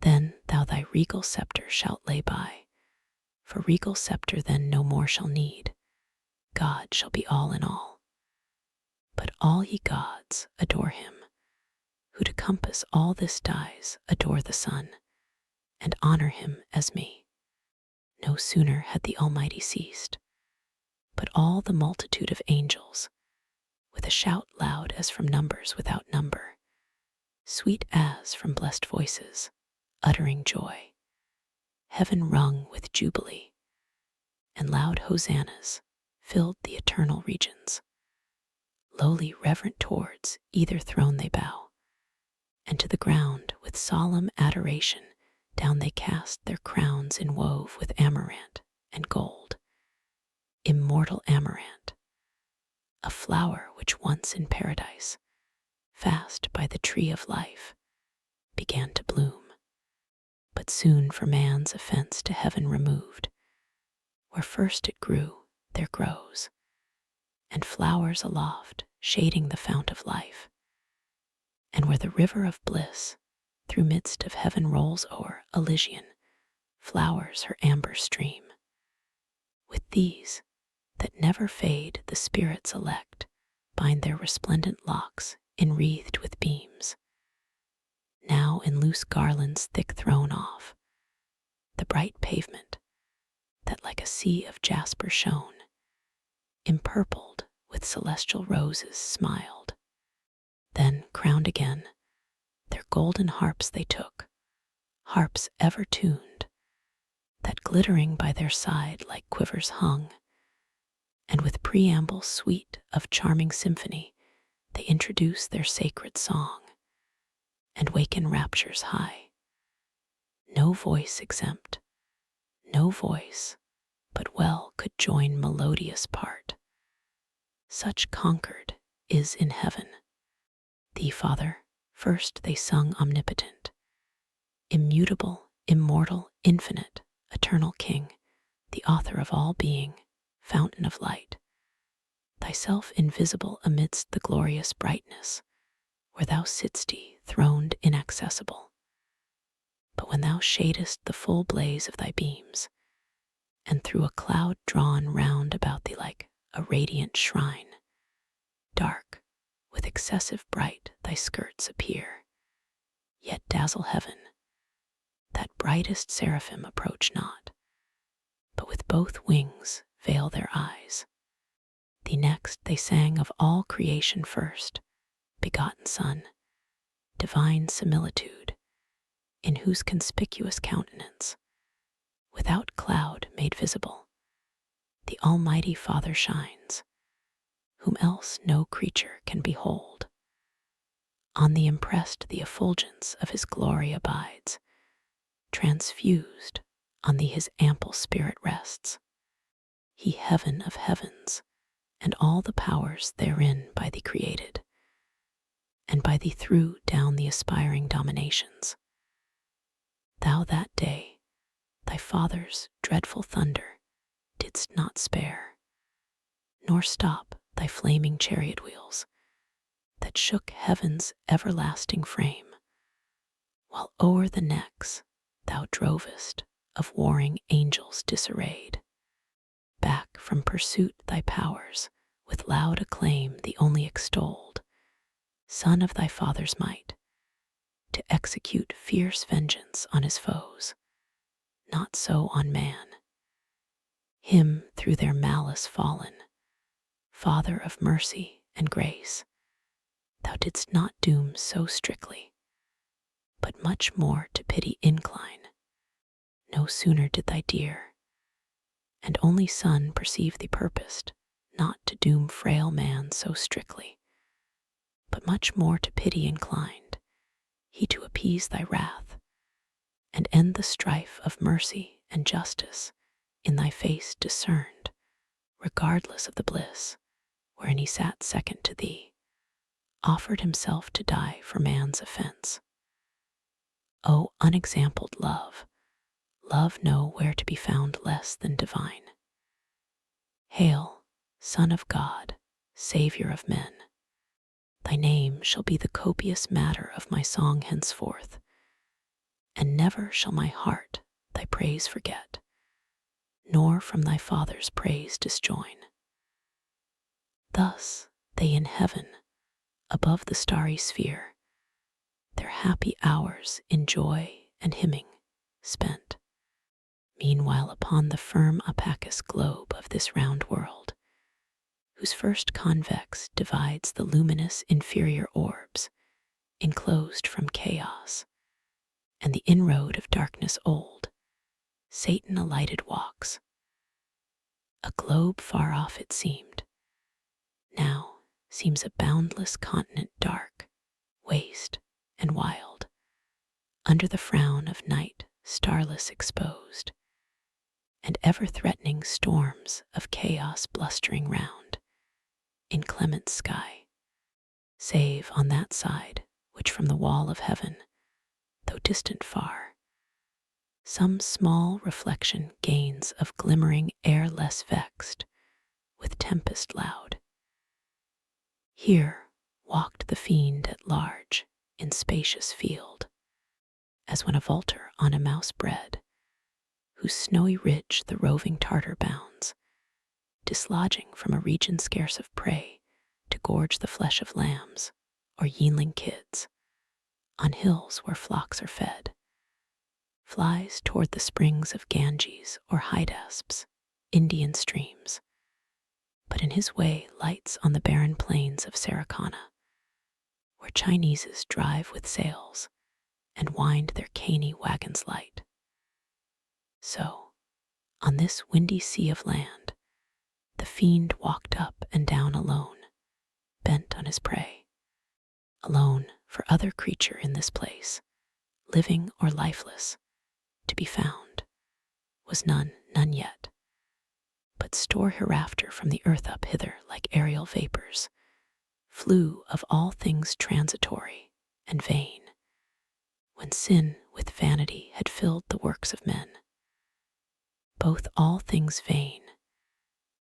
Then thou thy regal scepter shalt lay by, for regal scepter then no more shall need, God shall be all in all. But all ye gods adore him, who to compass all this dies adore the Son, and honor him as me. No sooner had the Almighty ceased, but all the multitude of angels, with a shout loud as from numbers without number, sweet as from blessed voices, uttering joy, heaven rung with jubilee, and loud hosannas filled the eternal regions. Lowly reverent towards either throne they bow, and to the ground with solemn adoration down they cast their crowns inwove with amaranth and gold. Immortal amaranth, a flower which once in paradise, fast by the tree of life, began to bloom, but soon for man's offense to heaven removed. Where first it grew, there grows, and flowers aloft shading the fount of life. And where the river of bliss through midst of heaven rolls o'er Elysian, flowers her amber stream. With these, that never fade, the spirits elect bind their resplendent locks enwreathed with beams. Now in loose garlands thick thrown off, the bright pavement, that like a sea of jasper shone, empurpled with celestial roses smiled. Then, crowned again, their golden harps they took, harps ever tuned, that glittering by their side like quivers hung, and with preamble sweet of charming symphony they introduce their sacred song, and waken raptures high. No voice exempt, no voice but well could join melodious part. Such concord is in heaven. Thee, Father, first they sung omnipotent, immutable, immortal, infinite, eternal King, the author of all being, fountain of light, thyself invisible amidst the glorious brightness, where thou sitt'st throned inaccessible. But when thou shadest the full blaze of thy beams, and through a cloud drawn round about thee like a radiant shrine, dark, with excessive bright thy skirts appear, yet dazzle heaven, that brightest seraphim approach not, but with both wings veil their eyes. Thee next they sang of all creation first, begotten Son, divine similitude, in whose conspicuous countenance, without cloud made visible, the Almighty Father shines, whom else no creature can behold. On the impressed the effulgence of his glory abides, transfused on thee his ample spirit rests. He heaven of heavens, and all the powers therein by thee created, and by thee threw down the aspiring dominations. Thou that day thy Father's dreadful thunder didst not spare, nor stop thy flaming chariot wheels that shook heaven's everlasting frame, while o'er the necks thou drovest of warring angels disarrayed. Back from pursuit thy powers with loud acclaim the only extolled, Son of thy Father's might, to execute fierce vengeance on his foes, not so on man. Him through their malice fallen, Father of mercy and grace, thou didst not doom so strictly, but much more to pity incline. No sooner did thy dear and only Son perceive thee purposed not to doom frail man so strictly, but much more to pity inclined, he to appease thy wrath, and end the strife of mercy and justice in thy face discerned, regardless of the bliss wherein he sat second to thee, offered himself to die for man's offense. O unexampled love, love nowhere to be found less than divine. Hail, Son of God, Savior of men. Thy name shall be the copious matter of my song henceforth, and never shall my heart thy praise forget, nor from thy Father's praise disjoin. Thus they in heaven, above the starry sphere, their happy hours in joy and hymning spent, Meanwhile, upon the firm opacus globe of this round world, whose first convex divides the luminous inferior orbs, enclosed from chaos, and the inroad of darkness old, Satan alighted walks. A globe far off it seemed, now seems a boundless continent dark, waste, and wild, under the frown of night starless exposed, and ever-threatening storms of chaos blustering round, inclement sky, save on that side which from the wall of heaven, though distant far, some small reflection gains of glimmering air less vexed with tempest loud. Here walked the fiend at large in spacious field, as when a vaulter on a mouse bred, whose snowy ridge the roving Tartar bounds, dislodging from a region scarce of prey to gorge the flesh of lambs or yeanling kids, on hills where flocks are fed, flies toward the springs of Ganges or Hydaspes, Indian streams, but in his way lights on the barren plains of Sarikana, where Chineses drive with sails and wind their caney wagons light. So, on this windy sea of land, the fiend walked up and down alone, bent on his prey. Alone, for other creature in this place, living or lifeless, to be found, was none yet. But store hereafter from the earth up hither like aerial vapors, flew of all things transitory and vain, when sin with vanity had filled the works of men. Both all things vain,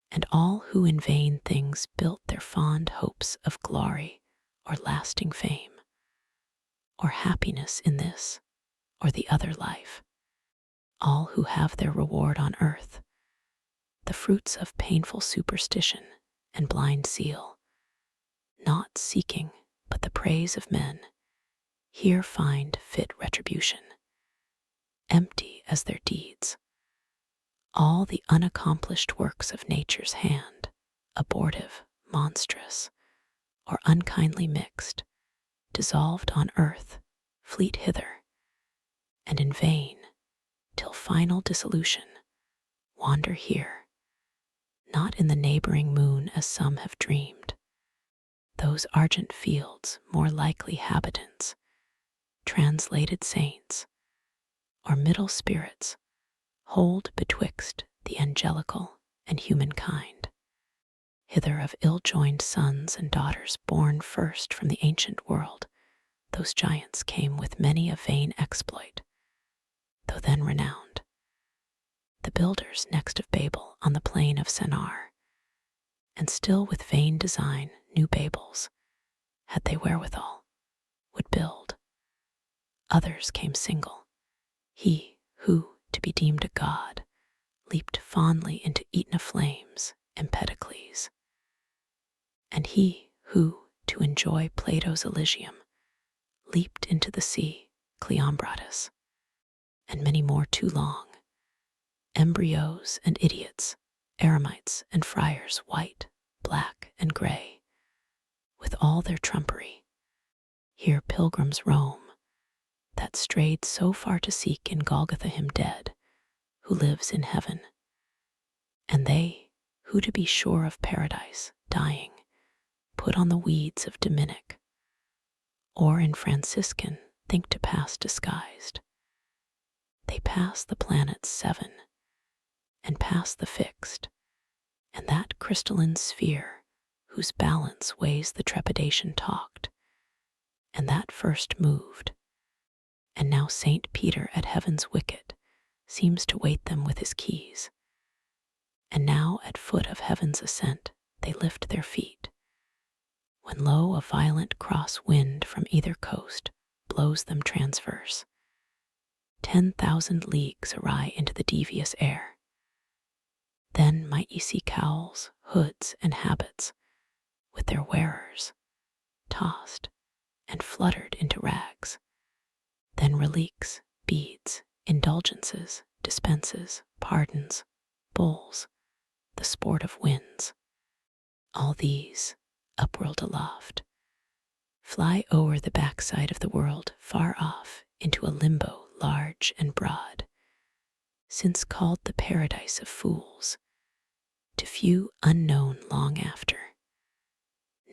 and all who in vain things built their fond hopes of glory or lasting fame, or happiness in this or the other life, all who have their reward on earth, the fruits of painful superstition and blind zeal, not seeking but the praise of men, here find fit retribution, empty as their deeds. All the unaccomplished works of nature's hand, abortive, monstrous, or unkindly mixed, dissolved on earth, fleet hither, and in vain, till final dissolution, wander here, not in the neighboring moon as some have dreamed, those argent fields more likely habitants, translated saints, or middle spirits, hold betwixt the angelical and humankind. Hither of ill-joined sons and daughters born first from the ancient world, those giants came with many a vain exploit, though then renowned. The builders next of Babel on the plain of Sennaar, and still with vain design new Babels, had they wherewithal, would build. Others came single. He who, to be deemed a god, leaped fondly into Aetna flames, Empedocles. And he who, to enjoy Plato's Elysium, leaped into the sea, Cleombratus. And many more too long, embryos and idiots, eremites and friars white, black, and gray, with all their trumpery. Here pilgrims roam, that strayed so far to seek in Golgotha him dead, who lives in heaven. And they, who to be sure of paradise, dying, put on the weeds of Dominic, or in Franciscan think to pass disguised. They pass the planets 7, and pass the fixed, and that crystalline sphere whose balance weighs the trepidation talked, and that first moved, and now Saint Peter at heaven's wicket seems to wait them with his keys, and now at foot of heaven's ascent they lift their feet, when lo a violent cross wind from either coast blows them transverse, 10,000 leagues awry into the devious air. Then might ye see cowls, hoods, and habits, with their wearers, tossed and fluttered into rags, then reliques, beads, indulgences, dispenses, pardons, bulls, the sport of winds. All these, upward aloft, fly o'er the backside of the world far off into a limbo large and broad, since called the paradise of fools, to few unknown long after,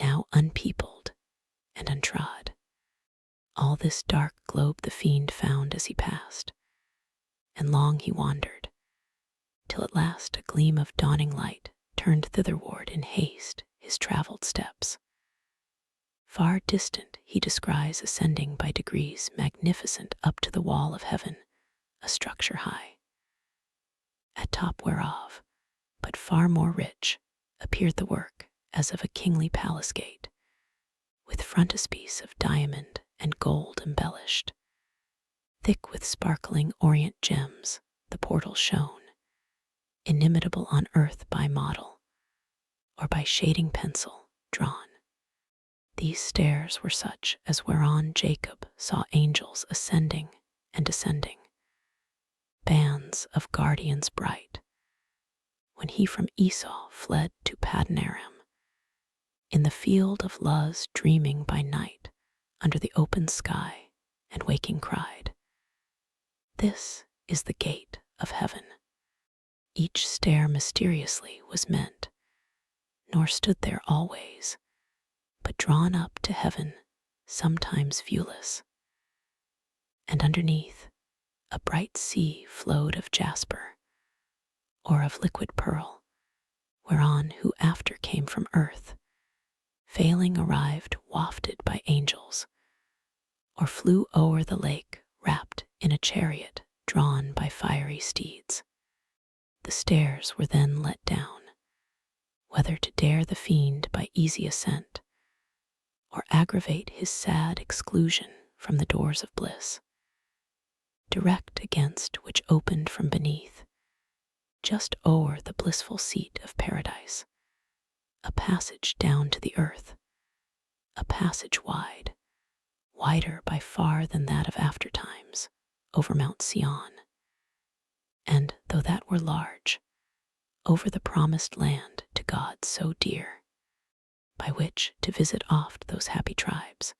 now unpeopled and untrod. All this dark globe the fiend found as he passed, and long he wandered, till at last a gleam of dawning light turned thitherward in haste his travelled steps. Far distant he descries ascending by degrees magnificent up to the wall of heaven, a structure high, at top whereof, but far more rich, appeared the work as of a kingly palace gate, with frontispiece of diamond and gold embellished. Thick with sparkling orient gems the portal shone, inimitable on earth by model, or by shading pencil drawn. These stairs were such as whereon Jacob saw angels ascending and descending, bands of guardians bright, when he from Esau fled to Paddan Aram, in the field of Luz dreaming by night under the open sky, and waking cried, "This is the gate of heaven." Each stair mysteriously was meant, nor stood there always, but drawn up to heaven, sometimes viewless. And underneath, a bright sea flowed of jasper, or of liquid pearl, whereon who after came from earth, failing arrived wafted by angels, or flew o'er the lake wrapped in a chariot drawn by fiery steeds. The stairs were then let down, whether to dare the fiend by easy ascent, or aggravate his sad exclusion from the doors of bliss, direct against which opened from beneath, just o'er the blissful seat of paradise, a passage down to the earth, a passage wide, wider by far than that of aftertimes, over Mount Sion, and, though that were large, over the promised land to God so dear, by which to visit oft those happy tribes,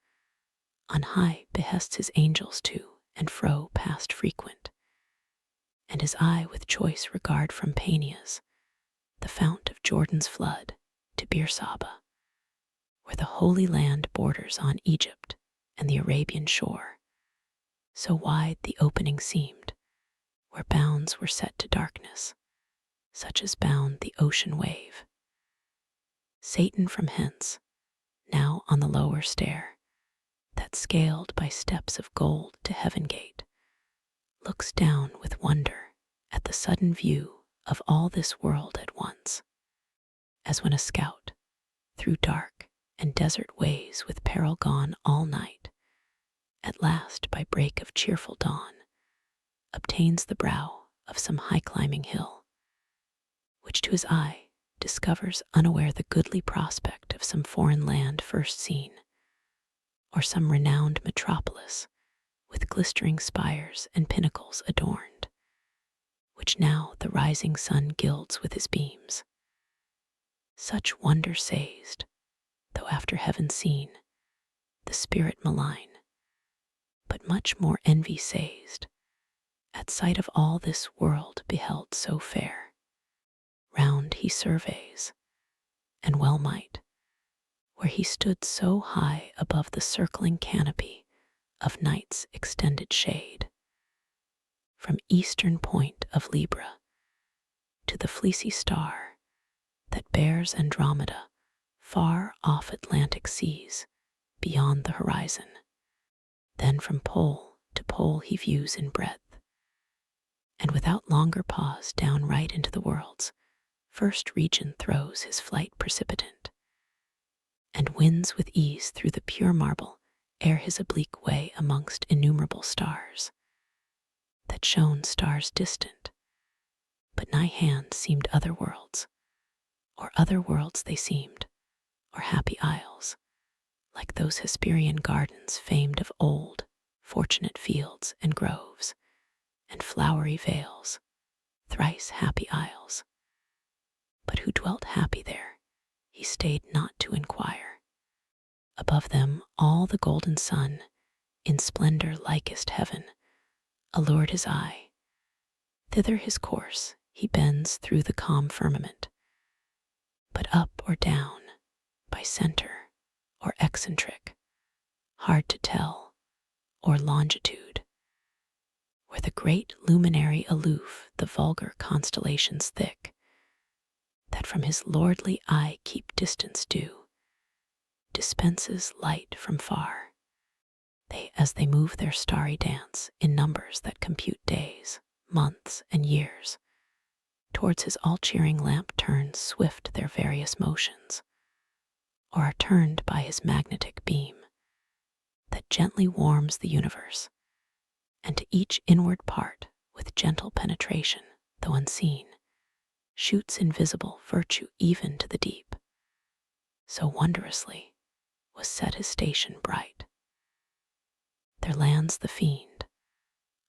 on high behests his angels to and fro past frequent, and his eye with choice regard from Panias, the fount of Jordan's flood, to Beersaba, where the Holy Land borders on Egypt and the Arabian shore, so wide the opening seemed, where bounds were set to darkness, such as bound the ocean wave. Satan from hence, now on the lower stair, that scaled by steps of gold to heaven gate, looks down with wonder at the sudden view of all this world at once, as when a scout, through dark and desert ways with peril gone all night, at last by break of cheerful dawn, obtains the brow of some high-climbing hill, which to his eye discovers unaware the goodly prospect of some foreign land first seen, or some renowned metropolis with glistering spires and pinnacles adorned, which now the rising sun gilds with his beams. Such wonder sazed, though after heaven seen, the spirit malign, but much more envy sazed, at sight of all this world beheld so fair. Round he surveys, and well might, where he stood so high above the circling canopy of night's extended shade, from eastern point of Libra to the fleecy star that bears Andromeda far off Atlantic seas beyond the horizon. Then from pole to pole he views in breadth, and without longer pause down right into the world's first region throws his flight precipitant, and wins with ease through the pure marble ere his oblique way amongst innumerable stars, that shone stars distant, but nigh hand seemed other worlds, or other worlds they seemed, or happy isles, like those Hesperian gardens famed of old, fortunate fields and groves, and flowery vales, thrice happy isles. But who dwelt happy there, he stayed not to inquire. Above them all the golden sun, in splendor likest heaven, allured his eye. Thither his course he bends through the calm firmament. But up or down, by center or eccentric, hard to tell, or longitude, where the great luminary aloof the vulgar constellations thick, that from his lordly eye keep distance due, dispenses light from far. They, as they move their starry dance in numbers that compute days, months, and years, towards his all-cheering lamp turns swift their various motions, or are turned by his magnetic beam, that gently warms the universe, and to each inward part, with gentle penetration, though unseen, shoots invisible virtue even to the deep. So wondrously was set his station bright. There lands the fiend,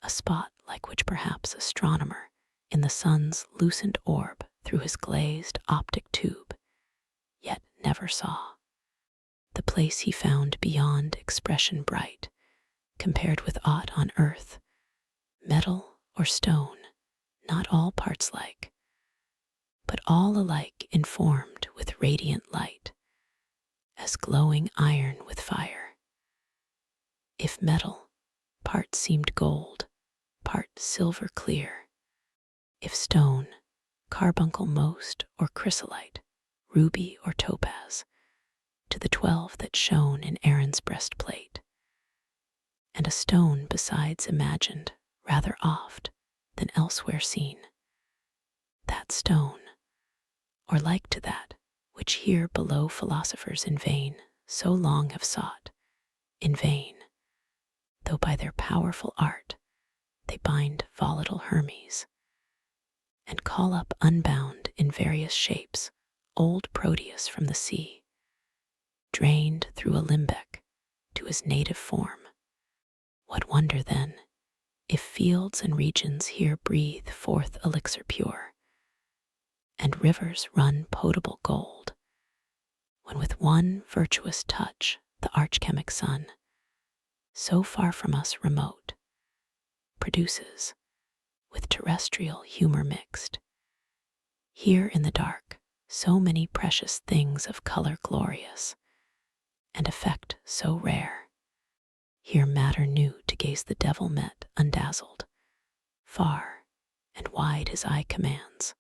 a spot like which perhaps astronomer in the sun's lucent orb through his glazed optic tube yet never saw. The place he found beyond expression bright, compared with aught on earth, metal or stone, not all parts like, but all alike informed with radiant light, as glowing iron with fire. If metal, part seemed gold, part silver clear. If stone, carbuncle most, or chrysolite, ruby or topaz, to the 12 that shone in Aaron's breastplate. And a stone besides imagined rather oft than elsewhere seen. That stone, or like to that, which here below philosophers in vain so long have sought, in vain, though by their powerful art they bind volatile Hermes, and call up unbound in various shapes old Proteus from the sea, drained through a limbeck to his native form. What wonder then, if fields and regions here breathe forth elixir pure, and rivers run potable gold, when with one virtuous touch the archchemic sun, so far from us remote, produces, with terrestrial humor mixed, here in the dark so many precious things of color glorious, and effect so rare. Here matter new to gaze the devil met undazzled, far and wide his eye commands,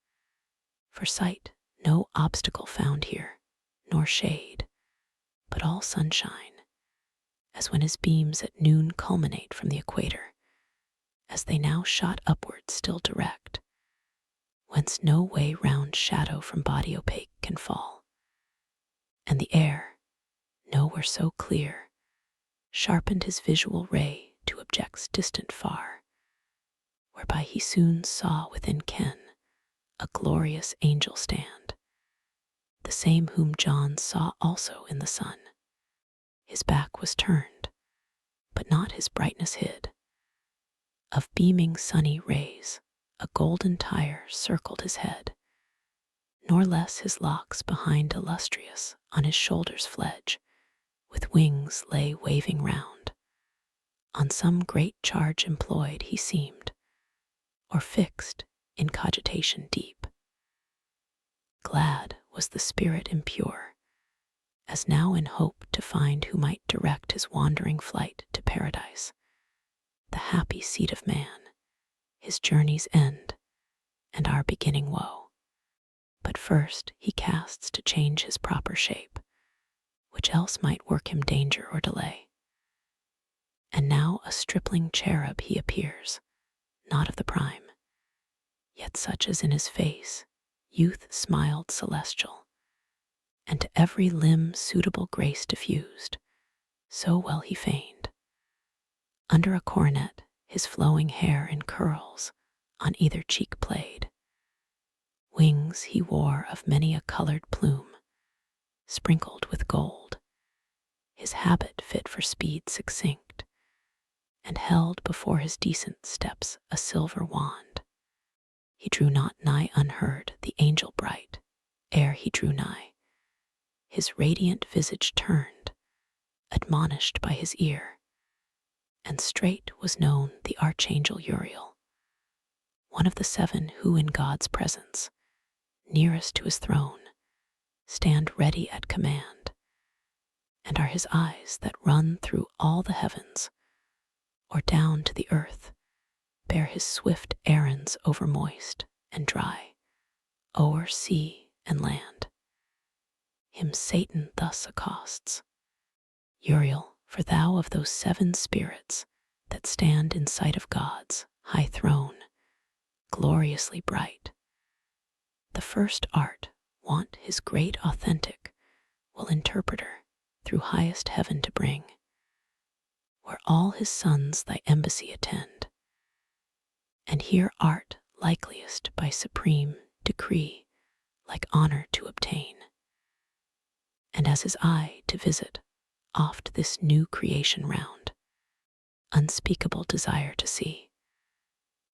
for sight no obstacle found here, nor shade, but all sunshine, as when his beams at noon culminate from the equator, as they now shot upward still direct, whence no way round shadow from body opaque can fall, and the air, nowhere so clear, sharpened his visual ray to objects distant far, whereby he soon saw within ken a glorious angel stand, the same whom John saw also in the sun. His back was turned, but not his brightness hid. Of beaming sunny rays, a golden tire circled his head, nor less his locks behind illustrious on his shoulders fledge, with wings lay waving round. On some great charge employed he seemed, or fixed in cogitation deep. Glad was the spirit impure, as now in hope to find who might direct his wandering flight to paradise, the happy seat of man, his journey's end, and our beginning woe. But first he casts to change his proper shape, which else might work him danger or delay. And now a stripling cherub he appears, not of the prime, yet such as in his face youth smiled celestial, and to every limb suitable grace diffused, so well he feigned. Under a coronet his flowing hair in curls on either cheek played. Wings he wore of many a colored plume, sprinkled with gold, his habit fit for speed succinct, and held before his decent steps a silver wand. he drew not nigh unheard, the angel bright, ere he drew nigh, his radiant visage turned, admonished by his ear, and straight was known the archangel Uriel, one of the seven who in God's presence, nearest to his throne, stand ready at command, and are his eyes that run through all the heavens, or down to the earth, bear his swift errands over moist and dry, o'er sea and land. Him Satan thus accosts: Uriel, for thou of those seven spirits that stand in sight of God's high throne, gloriously bright, the first art want his great authentic will interpreter through highest heaven to bring, where all his sons thy embassy attend, and here art likeliest by supreme decree like honor to obtain, and as his eye to visit oft this new creation round, unspeakable desire to see,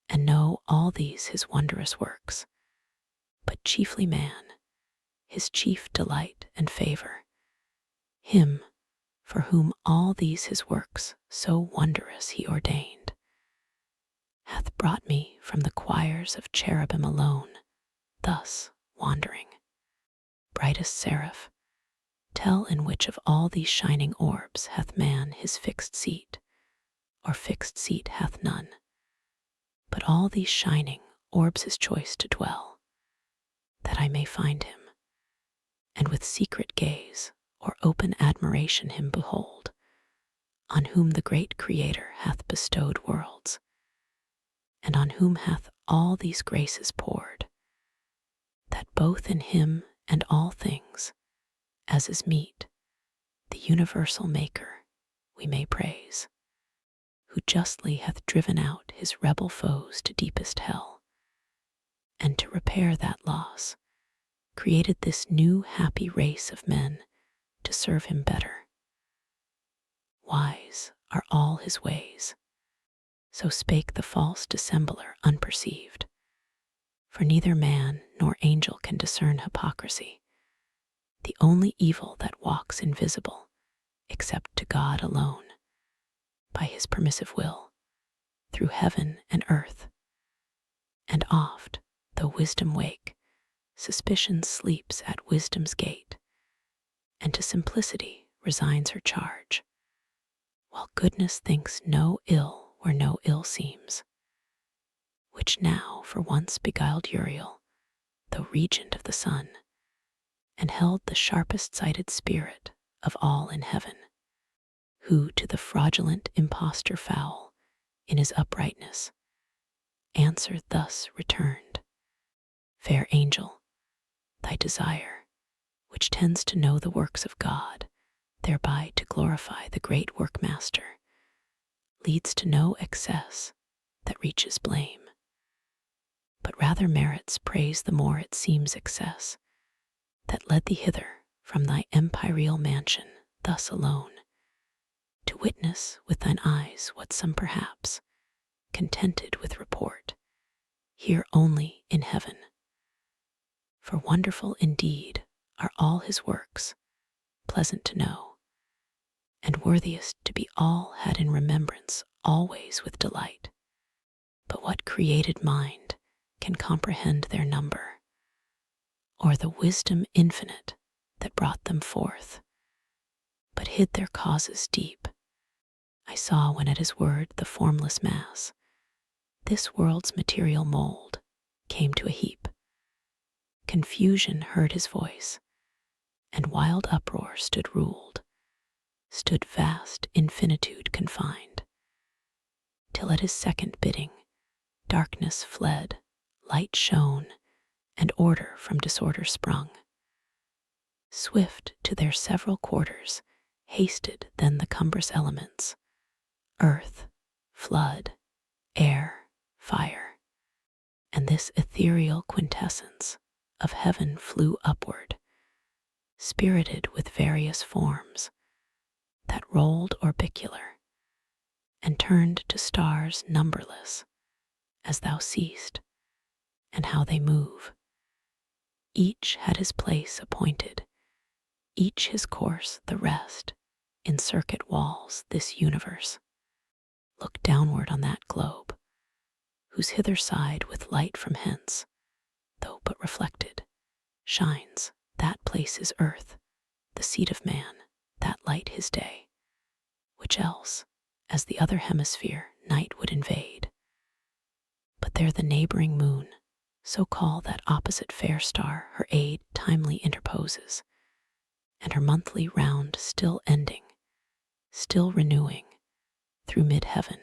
and know all these his wondrous works, but chiefly man, his chief delight and favor, him for whom all these his works so wondrous he ordained, hath brought me from the choirs of cherubim alone, thus wandering. Brightest seraph, tell in which of all these shining orbs hath man his fixed seat, or fixed seat hath none, but all these shining orbs his choice to dwell, that I may find him, and with secret gaze or open admiration him behold, on whom the great Creator hath bestowed worlds, and on whom hath all these graces poured, that both in him and all things, as is meet, the universal Maker we may praise, who justly hath driven out his rebel foes to deepest hell, and to repair that loss, created this new happy race of men to serve him better. Wise are all his ways, so spake the false dissembler unperceived, for neither man nor angel can discern hypocrisy, the only evil that walks invisible, except to God alone, by his permissive will, through heaven and earth. And oft, though wisdom wake, suspicion sleeps at wisdom's gate, and to simplicity resigns her charge, while goodness thinks no ill where no ill seems, which now for once beguiled Uriel, though regent of the sun, and held the sharpest sighted spirit of all in heaven, who to the fraudulent impostor foul, in his uprightness, answer thus returned: Fair angel, thy desire, which tends to know the works of God, thereby to glorify the great workmaster, leads to no excess that reaches blame, but rather merits praise the more it seems excess, that led thee hither from thy empyreal mansion thus alone, to witness with thine eyes what some perhaps, contented with report, hear only in heaven. For wonderful indeed are all his works, pleasant to know, and worthiest to be all had in remembrance always with delight. But what created mind can comprehend their number, or the wisdom infinite that brought them forth, but hid their causes deep? I saw when at his word the formless mass, this world's material mold, came to a heap. Confusion heard his voice, and wild uproar stood ruled, stood vast infinitude confined, till at his second bidding, darkness fled, light shone, and order from disorder sprung. Swift to their several quarters hasted then the cumbrous elements, earth, flood, air, fire, and this ethereal quintessence of heaven flew upward, spirited with various forms, that rolled orbicular, and turned to stars numberless, as thou seest, and how they move. Each had his place appointed, each his course the rest, in circuit walls this universe. Look downward on that globe, whose hither side with light from hence, though but reflected, shines. That place is earth, the seat of man, that light his day, which else, as the other hemisphere, night would invade. But there the neighboring moon, so call that opposite fair star, her aid timely interposes, and her monthly round still ending, still renewing, through mid-heaven,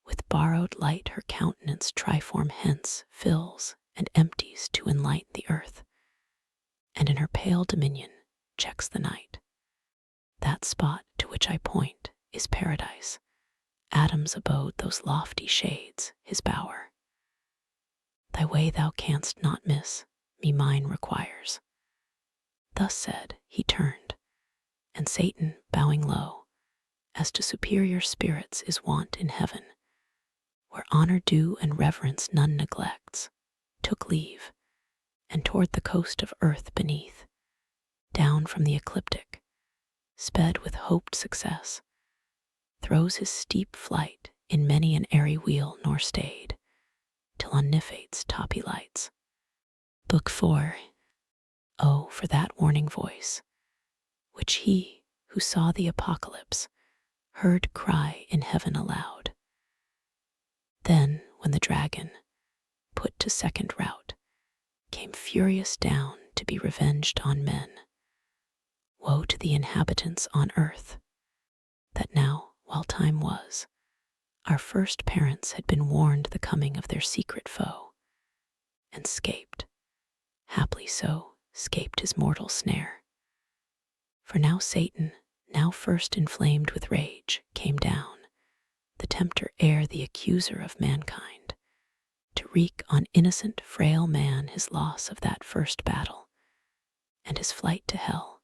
with borrowed light her countenance triform hence fills and empties to enlighten the earth, and in her pale dominion checks the night. That spot to which I point is paradise, Adam's abode, those lofty shades, his bower. Thy way thou canst not miss, me mine requires. Thus said, he turned, and Satan, bowing low, as to superior spirits is wont in heaven, where honor due and reverence none neglects, took leave, and toward the coast of earth beneath, down from the ecliptic, sped with hoped success, throws his steep flight in many an airy wheel nor stayed, till on Niphate's top he lights. Book 4. Oh, for that warning voice, which he who saw the apocalypse heard cry in heaven aloud. Then, when the dragon, put to second rout, came furious down to be revenged on men, woe to the inhabitants on earth, that now, while time was, our first parents had been warned the coming of their secret foe, and scaped, haply so, scaped his mortal snare. For now Satan, now first inflamed with rage, came down, the tempter ere the accuser of mankind, to wreak on innocent, frail man his loss of that first battle, and his flight to hell.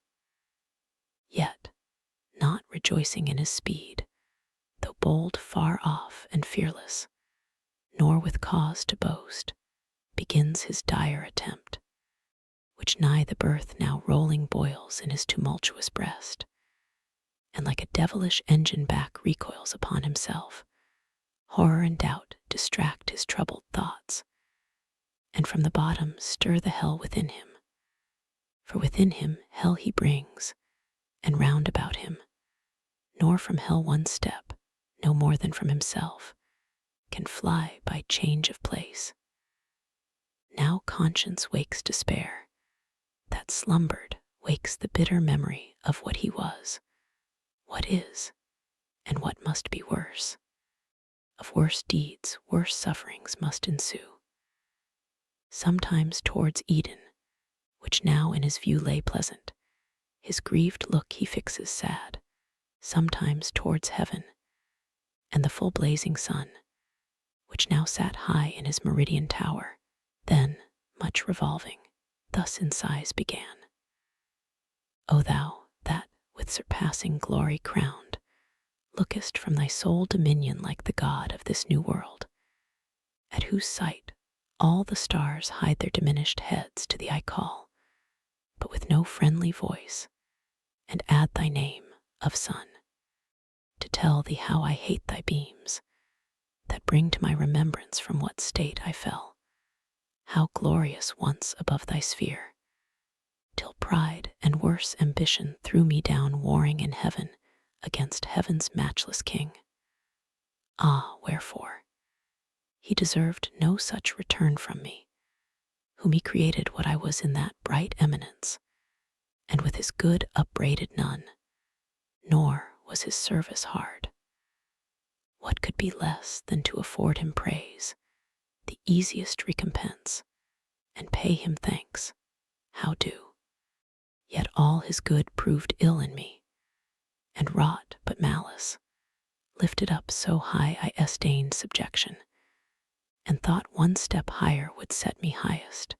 Yet, not rejoicing in his speed, though bold far off and fearless, nor with cause to boast, begins his dire attempt, which nigh the birth now rolling boils in his tumultuous breast, and like a devilish engine back recoils upon himself. Horror and doubt distract his troubled thoughts, and from the bottom stir the hell within him. For within him hell he brings, and round about him, nor from hell one step, no more than from himself, can fly by change of place. Now conscience wakes despair, that slumbered wakes the bitter memory of what he was, what is, and what must be worse. Of worse deeds, worse sufferings must ensue. Sometimes towards Eden, which now in his view lay pleasant, his grieved look he fixes sad, sometimes towards heaven, and the full blazing sun, which now sat high in his meridian tower, then, much revolving, thus in sighs began. O thou, that, with surpassing glory crowned, lookest from thy sole dominion like the God of this new world, at whose sight all the stars hide their diminished heads to thee I call, but with no friendly voice, and add thy name of sun, to tell thee how I hate thy beams, that bring to my remembrance from what state I fell, how glorious once above thy sphere, till pride and worse ambition threw me down warring in heaven against heaven's matchless king. Ah, wherefore? He deserved no such return from me, whom he created what I was in that bright eminence, and with his good upbraided none, nor was his service hard. What could be less than to afford him praise, the easiest recompense, and pay him thanks, how due? Yet all his good proved ill in me, and wrought but malice, lifted up so high I disdained subjection, and thought one step higher would set me highest,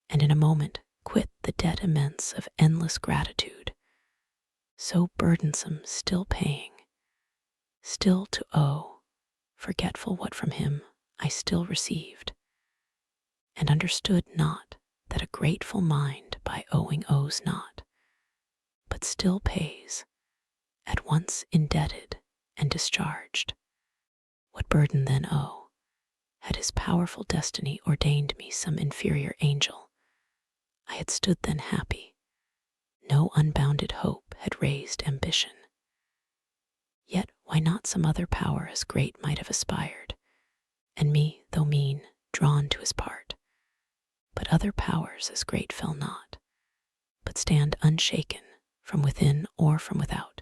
and in a moment quit the debt immense of endless gratitude, so burdensome still paying, still to owe, forgetful what from him I still received, and understood not that a grateful mind by owing owes not, but still pays, at once indebted and discharged. What burden then owe? Had his powerful destiny ordained me some inferior angel, I had stood then happy. No unbounded hope had raised ambition. Yet why not some other power as great might have aspired, and me, though mean, drawn to his part? But other powers as great fell not, but stand unshaken, from within or from without,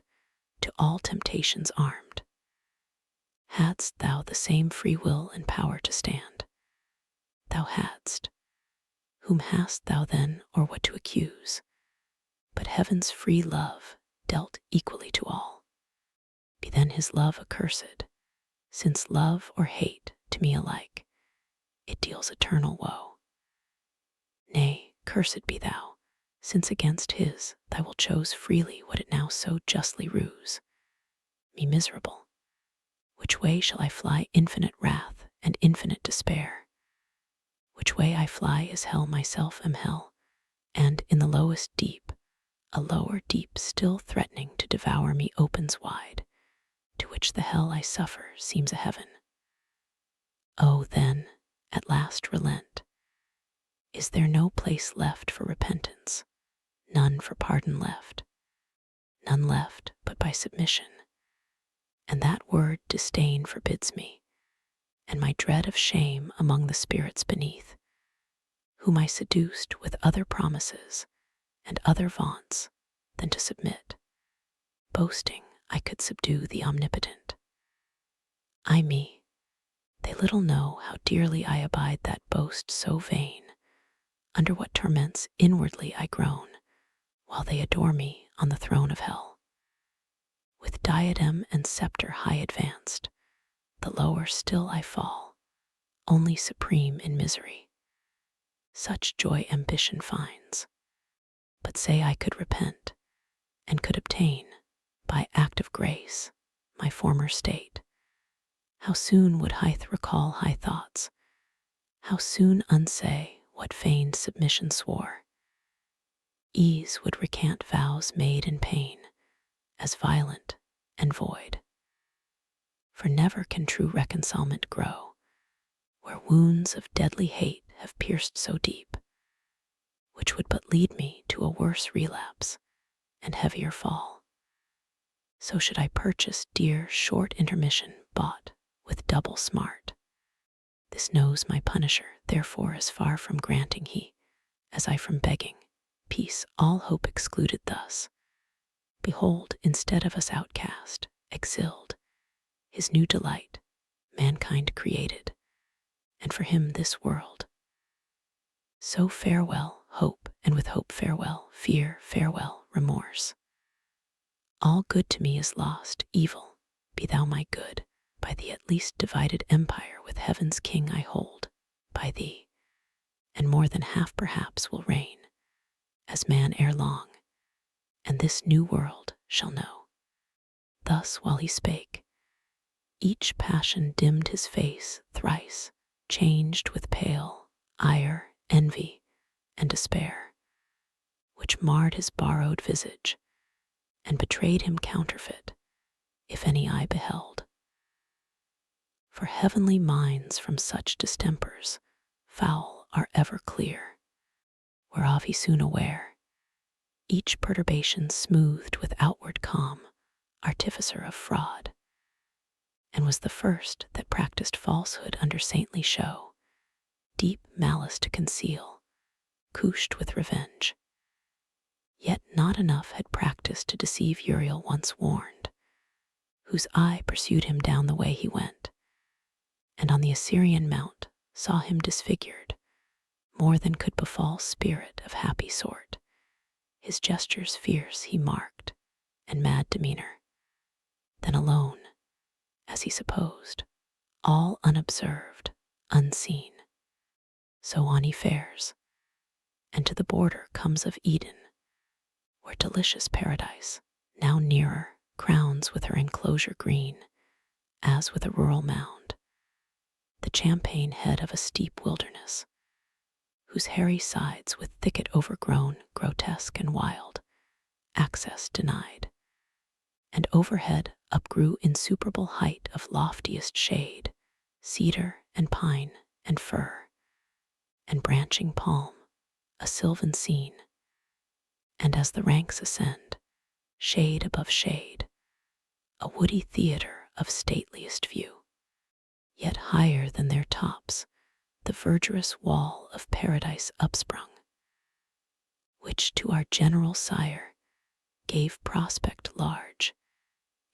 to all temptations armed. Hadst thou the same free will and power to stand? Thou hadst. Whom hast thou then, or what to accuse? But heaven's free love dealt equally to all. Be then his love accursed, since love or hate to me alike, it deals eternal woe. Nay, cursed be thou, since against his thou wilt chose freely what it now so justly rues. Me miserable, which way shall I fly infinite wrath and infinite despair? Which way I fly is hell, myself am hell, and in the lowest deep, a lower deep still threatening to devour me opens wide, to which the hell I suffer seems a heaven. Oh, then, at last relent. Is there no place left for repentance, none for pardon left? None left but by submission, and that word disdain forbids me, and my dread of shame among the spirits beneath, whom I seduced with other promises and other vaunts than to submit, boasting I could subdue the omnipotent. Ay me, they little know how dearly I abide that boast so vain, under what torments inwardly I groan, while they adore me on the throne of hell. With diadem and scepter high advanced, the lower still I fall, only supreme in misery. Such joy ambition finds. But say I could repent, and could obtain, by act of grace, my former state, how soon would Hythe recall high thoughts, how soon unsay what feigned submission swore. Ease would recant vows made in pain, as violent and void. For never can true reconcilement grow, where wounds of deadly hate have pierced so deep, which would but lead me to a worse relapse and heavier fall. So should I purchase dear short intermission bought with double smart. This knows my punisher, therefore as far from granting he, as I from begging, peace all hope excluded thus. Behold, instead of us outcast, exiled, his new delight, mankind created, and for him this world. So farewell, hope, and with hope farewell, fear, farewell, remorse. All good to me is lost, evil, be thou my good, by thee at least divided empire with heaven's king I hold, by thee, and more than half perhaps will reign, as man ere long, and this new world shall know. Thus while he spake, each passion dimmed his face thrice, changed with pale ire, envy, and despair, which marred his borrowed visage, and betrayed him counterfeit, if any eye beheld. For heavenly minds from such distempers foul are ever clear, whereof he soon aware, each perturbation smoothed with outward calm, artificer of fraud, and was the first that practiced falsehood under saintly show, deep malice to conceal, couched with revenge. Yet not enough had practiced to deceive Uriel once warned, whose eye pursued him down the way he went, and on the Assyrian mount saw him disfigured, more than could befall spirit of happy sort. His gestures fierce he marked, and mad demeanor. Then alone, as he supposed, all unobserved, unseen. So on he fares, and to the border comes of Eden, where delicious paradise, now nearer, crowns with her enclosure green, as with a rural mound, the champaign head of a steep wilderness, whose hairy sides with thicket overgrown, grotesque and wild, access denied. And overhead upgrew insuperable height of loftiest shade, cedar and pine and fir, and branching palm, a sylvan scene. And as the ranks ascend, shade above shade, a woody theatre of stateliest view. Yet higher than their tops, the verdurous wall of paradise upsprung, which to our general sire gave prospect large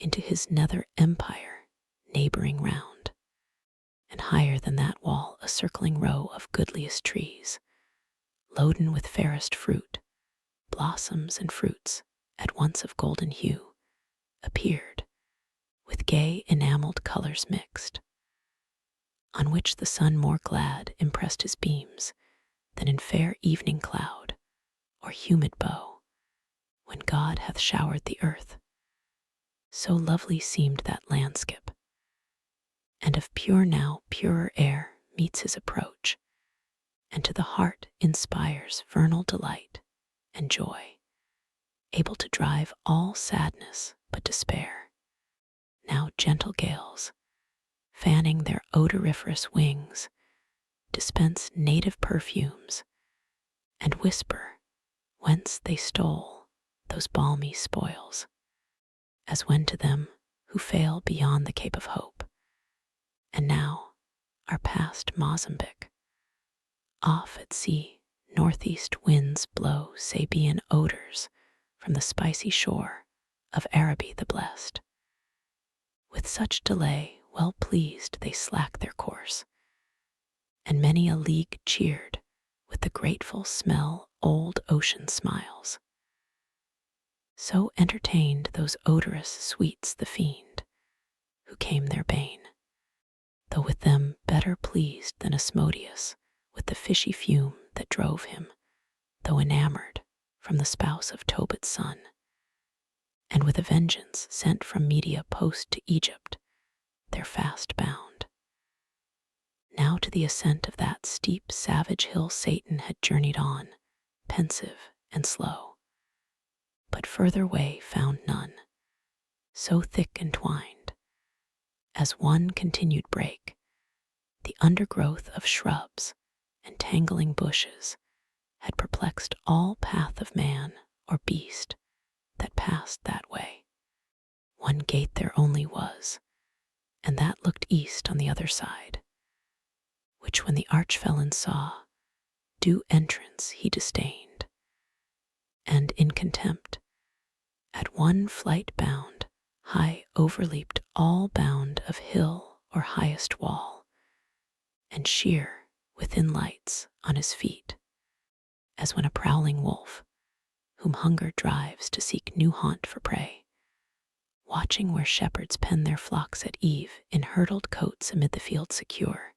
into his nether empire neighboring round. And higher than that wall a circling row of goodliest trees, loaden with fairest fruit, blossoms and fruits at once of golden hue, appeared, with gay enamelled colours mixed, on which the sun more glad impressed his beams than in fair evening cloud or humid bow, when God hath showered the earth. So lovely seemed that landscape, and of pure now purer air meets his approach, and to the heart inspires vernal delight and joy, able to drive all sadness but despair. Now gentle gales, fanning their odoriferous wings, dispense native perfumes, and whisper whence they stole those balmy spoils, as when to them who fail beyond the Cape of Hope, and now are past Mozambique. Off at sea, northeast winds blow Sabaean odors from the spicy shore of Araby the blest. With such delay, well pleased they slack their course, and many a league cheered with the grateful smell old ocean smiles. So entertained those odorous sweets the fiend, who came their bane, though with them better pleased than Asmodeus with the fishy fume that drove him, though enamored, from the spouse of Tobit's son, and with a vengeance sent from Media post to Egypt, their fast bound. Now to the ascent of that steep savage hill Satan had journeyed on, pensive and slow, but further way found none, so thick entwined, as one continued brake, the undergrowth of shrubs and tangling bushes had perplexed all path of man or beast that passed that way. One gate there only was, and that looked east on the other side, which when the archfelon saw, due entrance he disdained, and in contempt, at one flight bound, high overleaped all bound of hill or highest wall, and sheer within lights on his feet, as when a prowling wolf, whom hunger drives to seek new haunt for prey, watching where shepherds pen their flocks at eve in hurdled coats amid the field secure,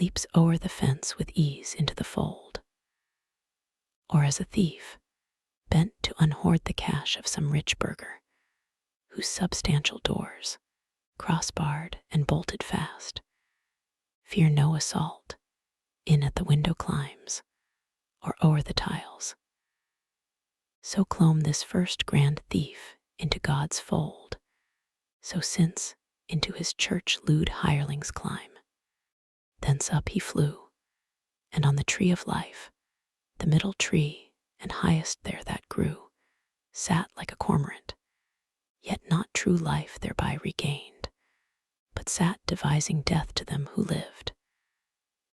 leaps o'er the fence with ease into the fold. Or as a thief, bent to unhoard the cash of some rich burgher, whose substantial doors, cross-barred and bolted fast, fear no assault, in at the window climbs, or o'er the tiles. So clomb this first grand thief into God's fold, so since into his church lewd hirelings climb. Thence up he flew, and on the tree of life, the middle tree and highest there that grew, sat like a cormorant, yet not true life thereby regained, but sat devising death to them who lived,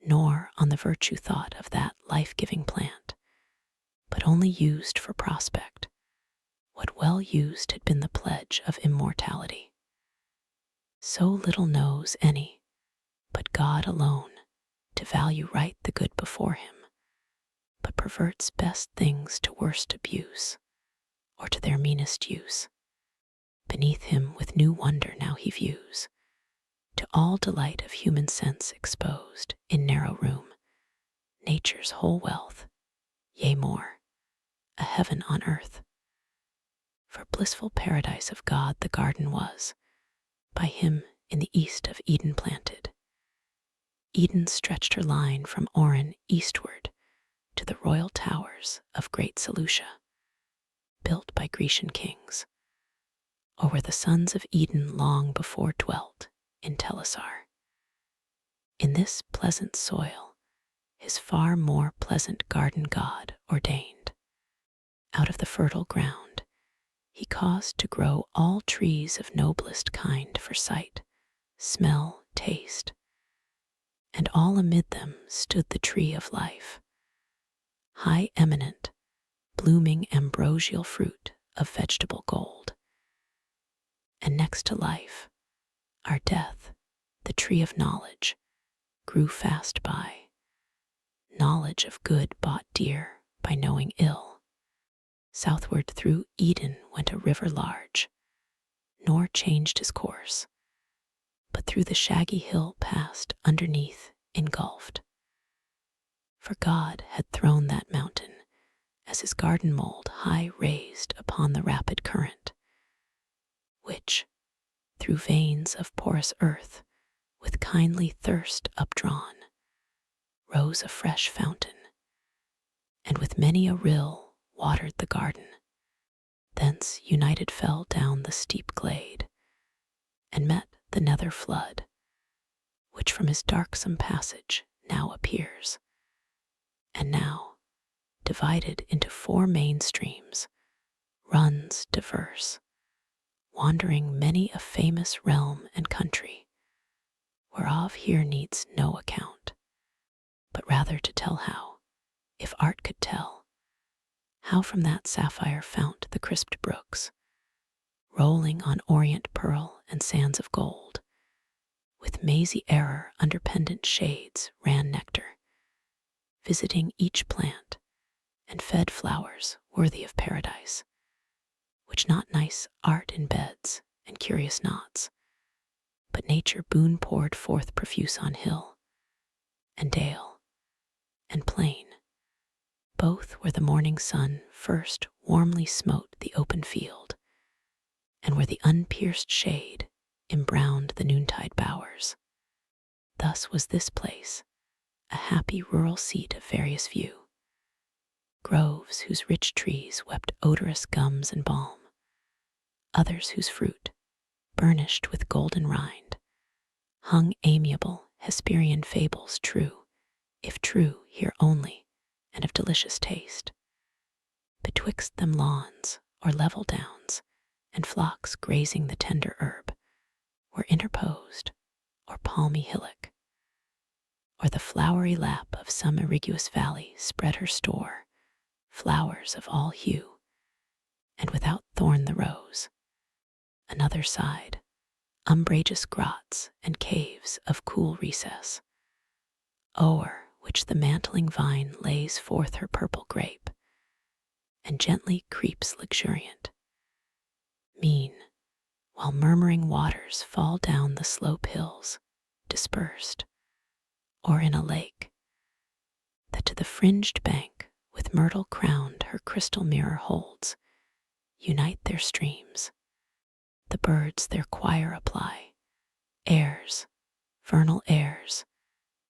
nor on the virtue thought of that life-giving plant, but only used for prospect what well used had been the pledge of immortality. So little knows any, but God alone, to value right the good before him, but perverts best things to worst abuse, or to their meanest use. Beneath him with new wonder now he views, to all delight of human sense exposed in narrow room, nature's whole wealth, yea more, a heaven on earth. For blissful paradise of God the garden was, by him in the east of Eden planted. Eden stretched her line from Oran eastward to the royal towers of Great Seleucia, built by Grecian kings, or where the sons of Eden long before dwelt in Telassar. In this pleasant soil, his far more pleasant garden God ordained. Out of the fertile ground, he caused to grow all trees of noblest kind for sight, smell, taste, and all amid them stood the tree of life, high eminent, blooming ambrosial fruit of vegetable gold. And next to life, our death, the tree of knowledge, grew fast by, knowledge of good bought dear by knowing ill. Southward through Eden went a river large, nor changed his course, but through the shaggy hill passed underneath engulfed. For God had thrown that mountain as his garden mold high raised upon the rapid current, which, through veins of porous earth, with kindly thirst updrawn, rose a fresh fountain, and with many a rill watered the garden. Thence united fell down the steep glade, and met the nether flood, which from his darksome passage now appears, and now, divided into 4 main streams, runs diverse, wandering many a famous realm and country, whereof here needs no account, but rather to tell how, if art could tell, how from that sapphire fount the crisped brooks, rolling on orient pearl and sands of gold, with mazy error under pendant shades ran nectar, visiting each plant, and fed flowers worthy of paradise, which not nice art in beds and curious knots, but nature boon poured forth profuse on hill, and dale, and plain, both where the morning sun first warmly smote the open field, and where the unpierced shade embrowned the noontide bowers. Thus was this place a happy rural seat of various view, groves whose rich trees wept odorous gums and balm, others whose fruit, burnished with golden rind, hung amiable Hesperian fables true, if true here only, and of delicious taste. Betwixt them lawns or level downs, and flocks grazing the tender herb, were interposed, or palmy hillock, or the flowery lap of some irriguous valley spread her store, flowers of all hue, and without thorn the rose. Another side, umbrageous grots and caves of cool recess, o'er which the mantling vine lays forth her purple grape, and gently creeps luxuriant, mean, while murmuring waters fall down the slope hills, dispersed, or in a lake, that to the fringed bank with myrtle crowned her crystal mirror holds, unite their streams. The birds their choir apply, airs, vernal airs,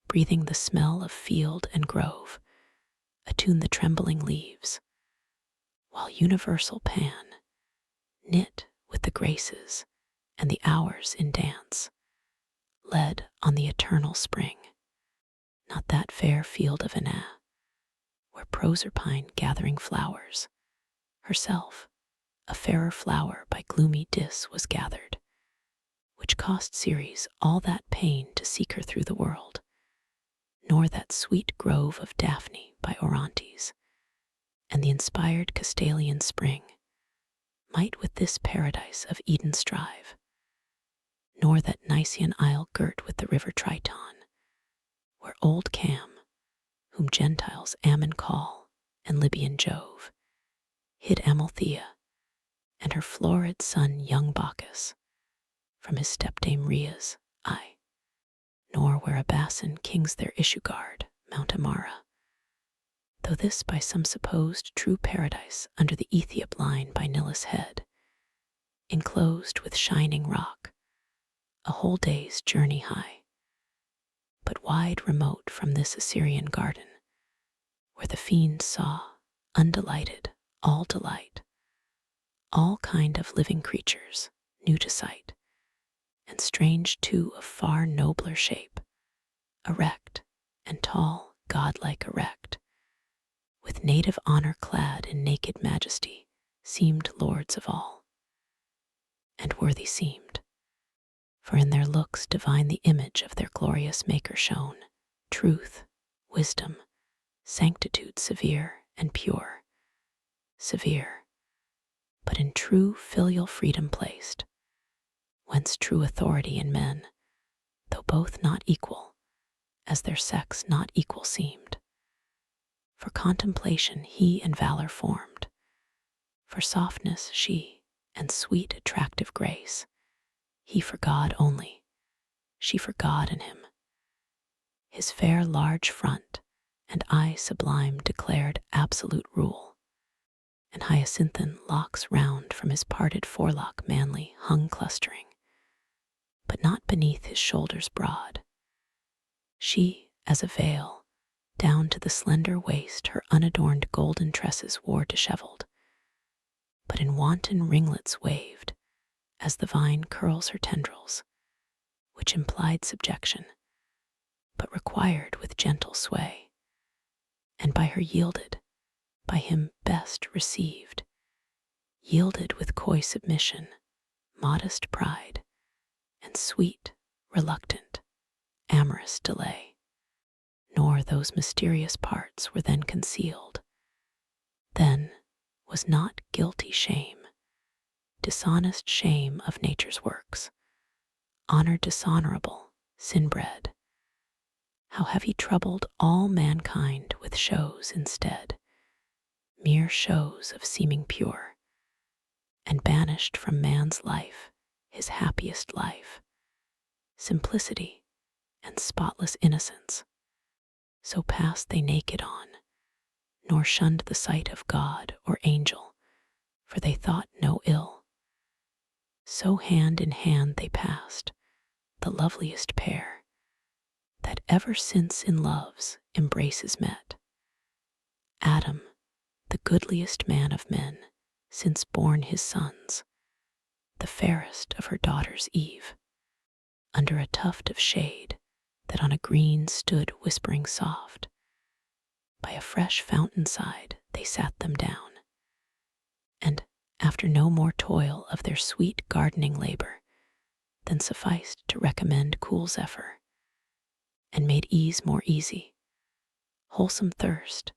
breathing the smell of field and grove, attune the trembling leaves, while universal Pan, knit with the graces and the hours in dance, led on the eternal spring, not that fair field of Anna, where Proserpine gathering flowers, herself a fairer flower by gloomy Dis was gathered, which cost Ceres all that pain to seek her through the world, nor that sweet grove of Daphne by Orontes, and the inspired Castalian spring, might with this paradise of Eden strive, nor that Nysian isle girt with the river Triton, where old Cam, whom Gentiles Ammon call, and Libyan Jove, hid Amalthea, and her florid son young Bacchus, from his stepdame Rhea's eye, nor where Abassan kings their issue guard, Mount Amara, though this by some supposed true paradise under the Ethiop line by Nilus head, enclosed with shining rock, a whole day's journey high, but wide remote from this Assyrian garden, where the fiend saw, undelighted, all delight, all kind of living creatures, new to sight, and strange too of far nobler shape, erect and tall, godlike erect, with native honor clad in naked majesty, seemed lords of all, and worthy seemed, for in their looks divine the image of their glorious Maker shone, truth, wisdom, sanctitude severe and pure, severe, but in true filial freedom placed, whence true authority in men, though both not equal, as their sex not equal seemed. For contemplation he and valor formed, for softness she, and sweet attractive grace, he for God only, she for God in him. His fair large front and eye sublime declared absolute rule, and hyacinthan locks round from his parted forelock manly hung clustering, but not beneath his shoulders broad. She, as a veil, down to the slender waist her unadorned golden tresses wore disheveled, but in wanton ringlets waved, as the vine curls her tendrils, which implied subjection, but required with gentle sway, and by her yielded, by him best received, yielded with coy submission, modest pride, and sweet, reluctant, amorous delay. Nor those mysterious parts were then concealed. Then was not guilty shame, dishonest shame of nature's works, honor dishonorable, sin bred. How have he troubled all mankind with shows instead, mere shows of seeming pure, and banished from man's life his happiest life, simplicity and spotless innocence. So passed they naked on, nor shunned the sight of God or angel, for they thought no ill. So hand in hand they passed, the loveliest pair, that ever since in love's embraces met. Adam, the goodliest man of men, since born his sons, the fairest of her daughters Eve, under a tuft of shade that on a green stood whispering soft, by a fresh fountain side they sat them down, and, after no more toil of their sweet gardening labor than sufficed to recommend cool zephyr, and made ease more easy, wholesome thirst,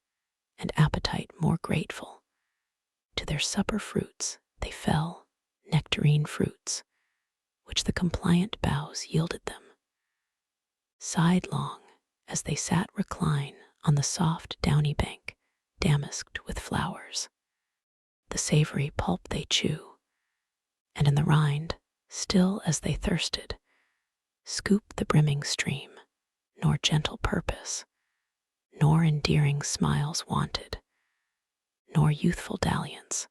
and appetite more grateful, to their supper fruits they fell, nectarine fruits, which the compliant boughs yielded them. Sidelong, as they sat recline on the soft downy bank, damasked with flowers, the savory pulp they chew, and in the rind, still as they thirsted, scoop the brimming stream, nor gentle purpose, nor endearing smiles wanted, nor youthful dalliance,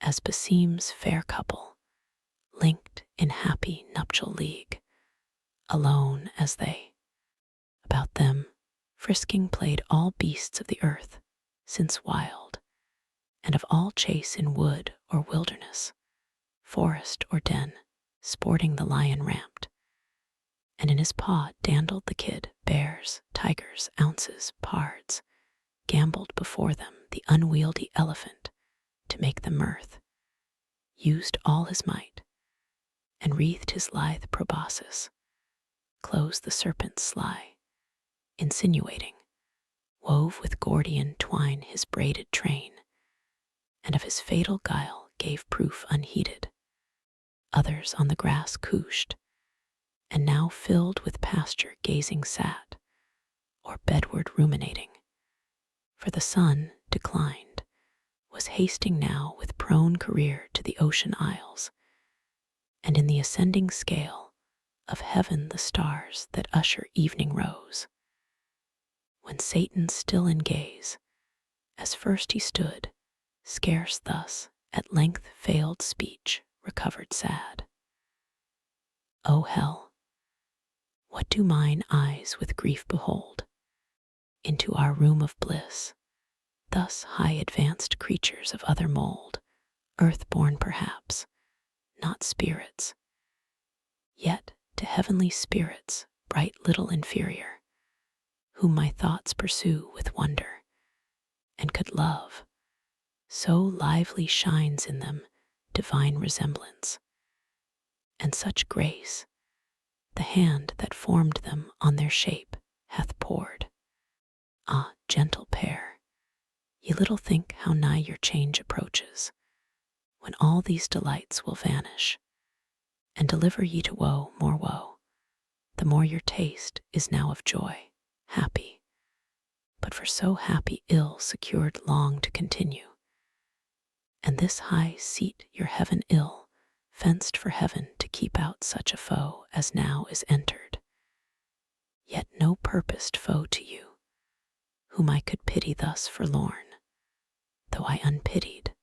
as beseems fair couple, linked in happy nuptial league, alone as they. About them, frisking played all beasts of the earth, since wild, and of all chase in wood or wilderness, forest or den, sporting the lion ramped, and in his paw dandled the kid, bears, tigers, ounces, pards, gamboled before them the unwieldy elephant to make them mirth, used all his might, and wreathed his lithe proboscis, closed the serpent sly, insinuating, wove with Gordian twine his braided train, and of his fatal guile gave proof unheeded. Others on the grass couched, and now filled with pasture gazing sat, or bedward ruminating, for the sun, declined, was hasting now with prone career to the ocean isles, and in the ascending scale of heaven the stars that usher evening rose, when Satan still in gaze, as first he stood, scarce thus at length failed speech recovered sad. O hell, what do mine eyes with grief behold? into our room of bliss, thus high advanced creatures of other mold, earth-born perhaps, not spirits, yet to heavenly spirits bright little inferior, whom my thoughts pursue with wonder, and could love, so lively shines in them divine resemblance, and such grace, the hand that formed them on their shape hath poured. Ah, gentle pair, ye little think how nigh your change approaches, when all these delights will vanish, and deliver ye to woe more woe, the more your taste is now of joy, happy, but for so happy ill secured long to continue. And this high seat your heaven ill, fenced for heaven to keep out such a foe as now is entered, yet no purposed foe to you, whom I could pity thus forlorn, though I unpitied.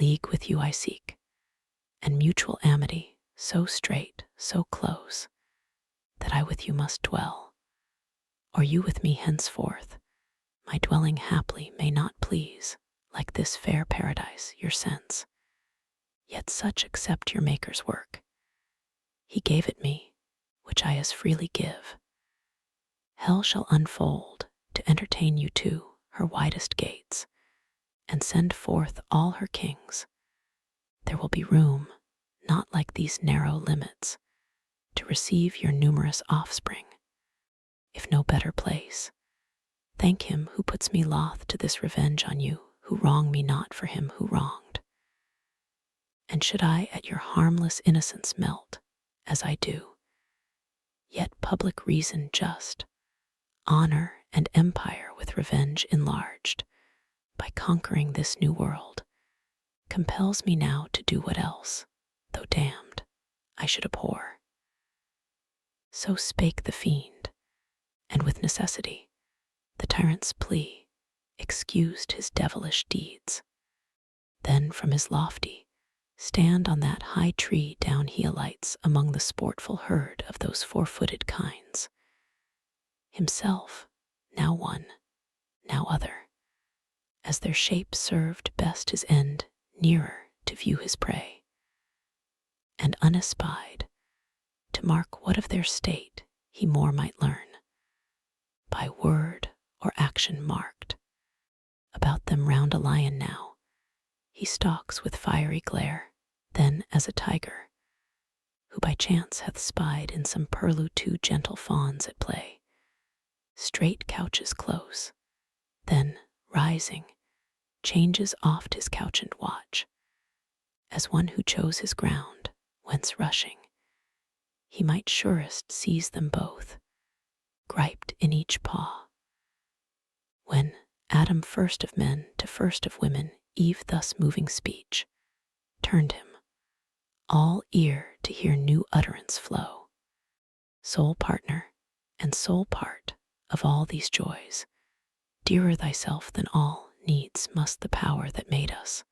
League with you I seek, and mutual amity so straight, so close, that I with you must dwell, or you with me henceforth. My dwelling haply may not please, like this fair paradise, your sense, yet such accept your Maker's work. He gave it me, which I as freely give. Hell shall unfold to entertain you to her widest gates, and send forth all her kings. There will be room, not like these narrow limits, to receive your numerous offspring. If no better place, thank him who puts me loth to this revenge on you, who wrong me not for him who wronged. And should I at your harmless innocence melt, as I do, yet public reason just, honor and empire with revenge enlarged, by conquering this new world, compels me now to do what else, though damned, I should abhor. So spake the fiend, and with necessity, the tyrant's plea, excused his devilish deeds. Then from his lofty stand on that high tree down he alights among the sportful herd of those four-footed kinds. Himself, now one, now other, as their shape served best his end, nearer to view his prey, and unespied, to mark what of their state he more might learn, by word or action marked. About them round a lion now, he stalks with fiery glare, then as a tiger, who by chance hath spied in some purlieu two gentle fawns at play, straight couches close, then, rising, changes oft his couch and watch, as one who chose his ground, whence rushing, he might surest seize them both, griped in each paw. When Adam first of men to first of women, Eve thus moving speech, turned him, all ear to hear new utterance flow. Sole partner and sole part of all these joys, dearer thyself than all, needs must the power that made us,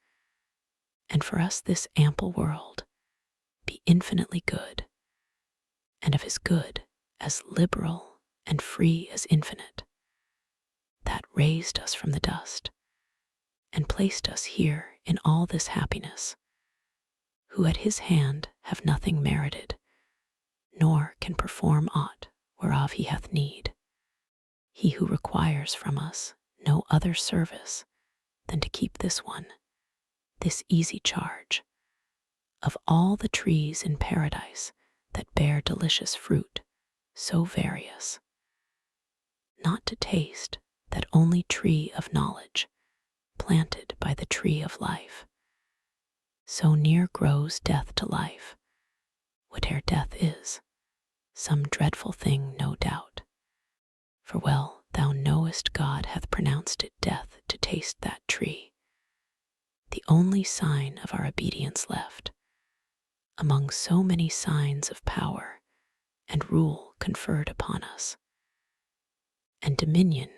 and for us this ample world, be infinitely good, and of his good as liberal and free as infinite, that raised us from the dust, and placed us here in all this happiness, who at his hand have nothing merited, nor can perform aught whereof he hath need. He who requires from us no other service than to keep this one, this easy charge, of all the trees in paradise that bear delicious fruit, so various, not to taste that only tree of knowledge, planted by the tree of life. So near grows death to life, whate'er death is, some dreadful thing no doubt. For well thou knowest God hath pronounced it death to taste that tree, the only sign of our obedience left, among so many signs of power and rule conferred upon us, and dominion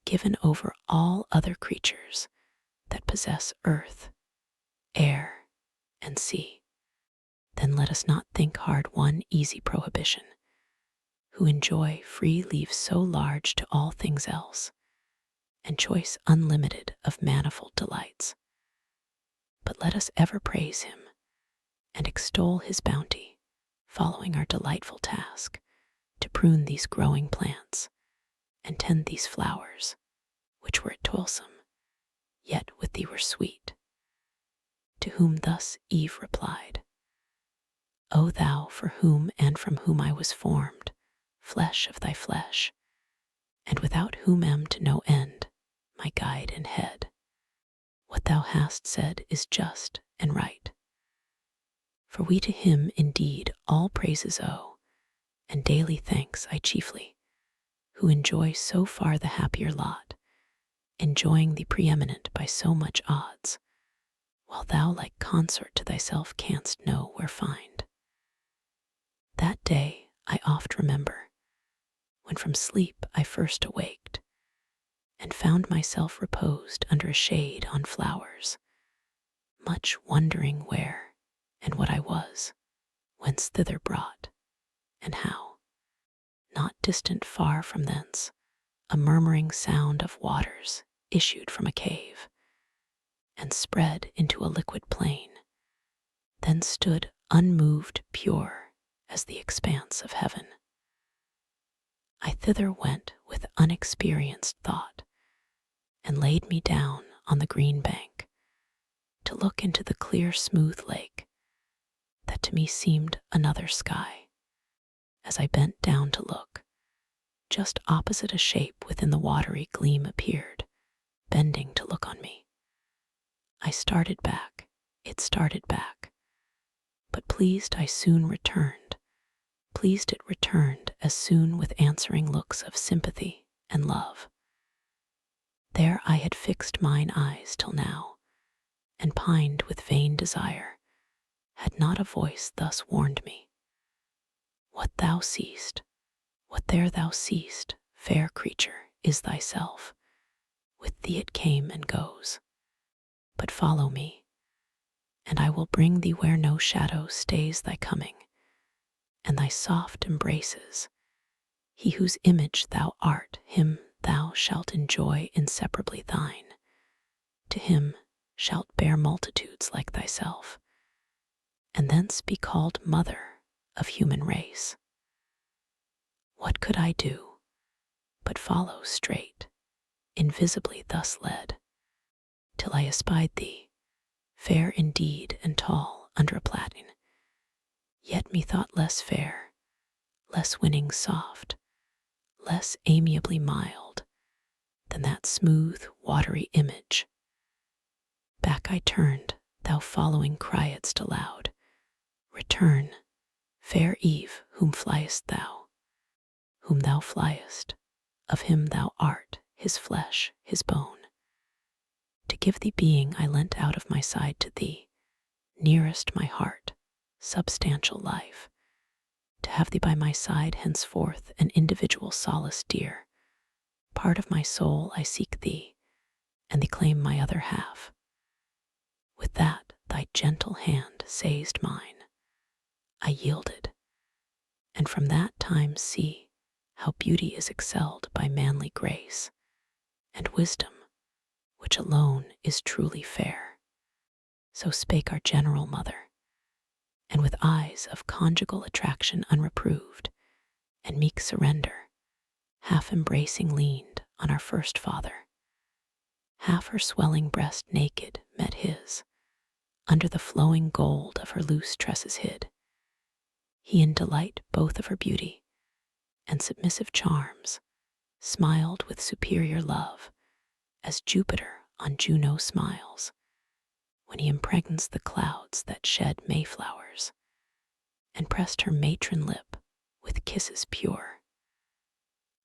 given over all other creatures that possess earth, air, and sea. Then let us not think hard one easy prohibition, who enjoy free leave so large to all things else, and choice unlimited of manifold delights. But let us ever praise him and extol his bounty, following our delightful task to prune these growing plants and tend these flowers, which were toilsome, yet with thee were sweet. To whom thus Eve replied, O thou for whom and from whom I was formed, flesh of thy flesh, and without whom am to no end, my guide and head. What thou hast said is just and right. For we to him indeed all praises owe, and daily thanks I chiefly, who enjoy so far the happier lot, enjoying the preeminent by so much odds, while thou like consort to thyself canst nowhere find. That day I oft remember, when from sleep I first awaked, and found myself reposed under a shade on flowers, much wondering where and what I was, whence thither brought, and how. Not distant far from thence, a murmuring sound of waters issued from a cave, and spread into a liquid plain, then stood unmoved pure as the expanse of heaven. I thither went with unexperienced thought, and laid me down on the green bank, to look into the clear smooth lake that to me seemed another sky. As I bent down to look, just opposite a shape within the watery gleam appeared, bending to look on me. I started back, it started back, but pleased I soon returned. Pleased it returned as soon with answering looks of sympathy and love. There I had fixed mine eyes till now, and pined with vain desire, had not a voice thus warned me. What thou seest, what there thou seest, fair creature, is thyself. With thee it came and goes. But follow me, and I will bring thee where no shadow stays thy coming, and thy soft embraces. He whose image thou art, him thou shalt enjoy inseparably thine. To him shalt bear multitudes like thyself, and thence be called mother of human race. What could I do but follow straight, invisibly thus led, till I espied thee, fair indeed and tall under a plaiting, yet methought less fair, less winning soft, less amiably mild than that smooth, watery image. Back I turned, thou following criedst aloud, Return, fair Eve, whom fliest thou? Whom thou fliest, of him thou art, his flesh, his bone. To give thee being I lent out of my side to thee, nearest my heart, substantial life. To have thee by my side henceforth an individual solace dear. Part of my soul I seek thee, and thee claim my other half. With that thy gentle hand seized mine. I yielded, and from that time see how beauty is excelled by manly grace, and wisdom, which alone is truly fair. So spake our general mother, and with eyes of conjugal attraction unreproved, and meek surrender, half embracing leaned on our first father. Half her swelling breast naked met his, under the flowing gold of her loose tresses hid. He in delight both of her beauty and submissive charms smiled with superior love, as Jupiter on Juno smiles, when he impregns the clouds that shed mayflowers, and pressed her matron lip with kisses pure.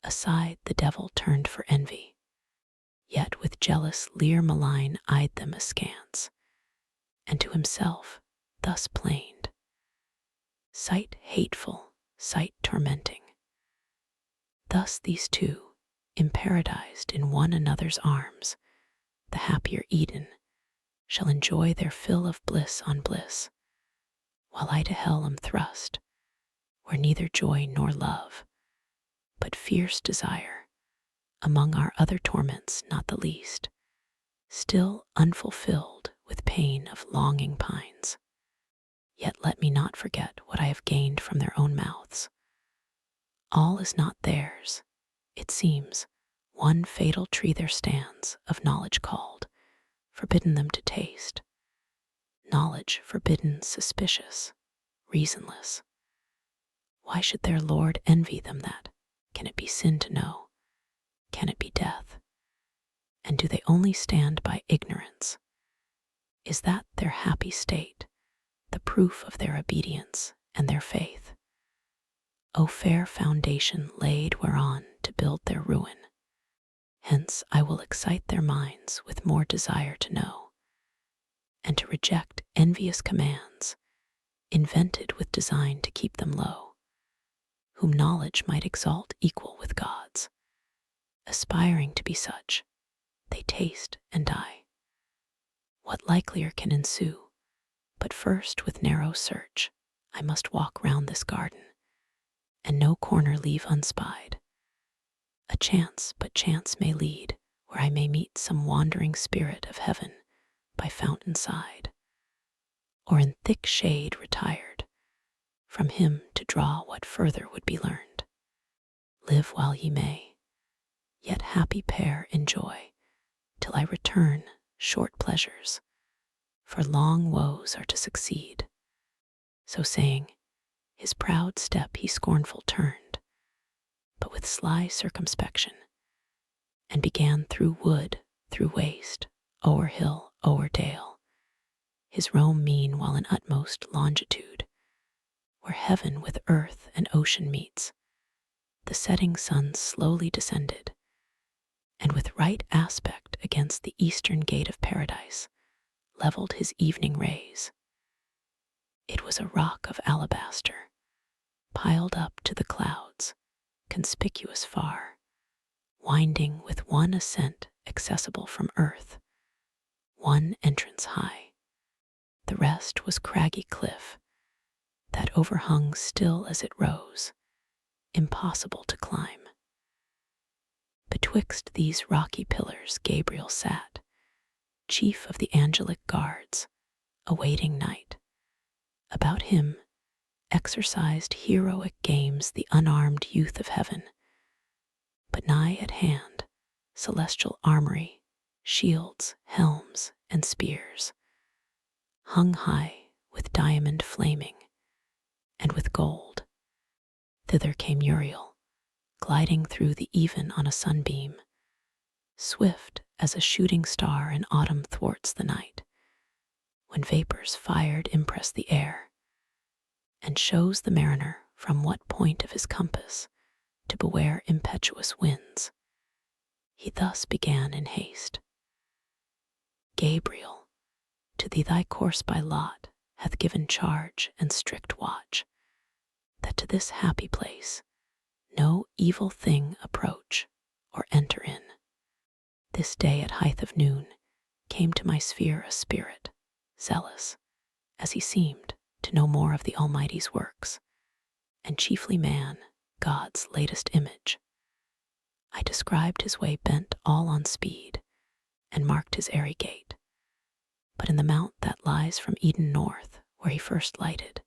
Aside the devil turned for envy, yet with jealous leer malign eyed them askance, and to himself thus plained, sight hateful, sight tormenting. Thus these two, imparadised in one another's arms, the happier Eden, shall enjoy their fill of bliss on bliss, while I to hell am thrust, where neither joy nor love but fierce desire, among our other torments not the least, still unfulfilled with pain of longing pines. Yet let me not forget what I have gained from their own mouths. All is not theirs, it seems. One fatal tree there stands, of knowledge called, forbidden them to taste. Knowledge forbidden, suspicious, reasonless. Why should their Lord envy them that? Can it be sin to know? Can it be death? And do they only stand by ignorance? Is that their happy state, the proof of their obedience and their faith? O fair foundation laid whereon to build their ruin. Hence I will excite their minds with more desire to know, and to reject envious commands, invented with design to keep them low, whom knowledge might exalt equal with gods. Aspiring to be such, they taste and die. What likelier can ensue? But first with narrow search I must walk round this garden, and no corner leave unspied. A chance but chance may lead, where I may meet some wandering spirit of heaven by fountain side, or in thick shade retired, from him to draw what further would be learned. Live while ye may, yet happy pair enjoy, till I return short pleasures, for long woes are to succeed. So saying, his proud step he scornful turned, but with sly circumspection, and began through wood, through waste, o'er hill, o'er dale, his roam meanwhile in utmost longitude, where heaven with earth and ocean meets. The setting sun slowly descended, and with right aspect against the eastern gate of paradise leveled his evening rays. It was a rock of alabaster, piled up to the clouds, conspicuous far, winding with one ascent accessible from earth, one entrance high. The rest was craggy cliff that overhung still as it rose, impossible to climb. Betwixt these rocky pillars Gabriel sat, chief of the angelic guards, awaiting night. About him exercised heroic games the unarmed youth of heaven, but nigh at hand celestial armory, shields, helms, and spears, hung high with diamond flaming, and with gold. Thither came Uriel, gliding through the even on a sunbeam, swift as a shooting star in autumn thwarts the night, when vapors fired impress the air, and shows the mariner from what point of his compass to beware impetuous winds. He thus began in haste. Gabriel, to thee thy course by lot hath given charge and strict watch, that to this happy place no evil thing approach or enter in. This day at height of noon came to my sphere a spirit, zealous, as he seemed, to know more of the Almighty's works, and chiefly man, God's latest image. I described his way bent all on speed, and marked his airy gait. But in the mount that lies from Eden north, where he first lighted,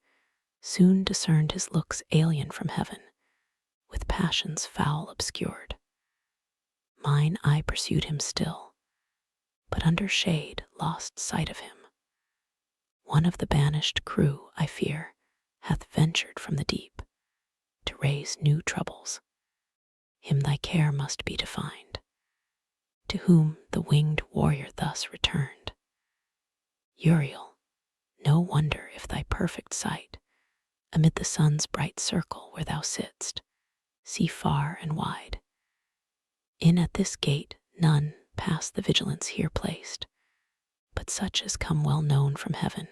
soon discerned his looks alien from heaven, with passions foul obscured. Mine eye pursued him still, but under shade lost sight of him. One of the banished crew, I fear, hath ventured from the deep, to raise new troubles. Him thy care must be to find, to whom the winged warrior thus returned. Uriel, no wonder if thy perfect sight, amid the sun's bright circle where thou sitst, see far and wide. In at this gate none pass the vigilance here placed, but such as come well known from heaven,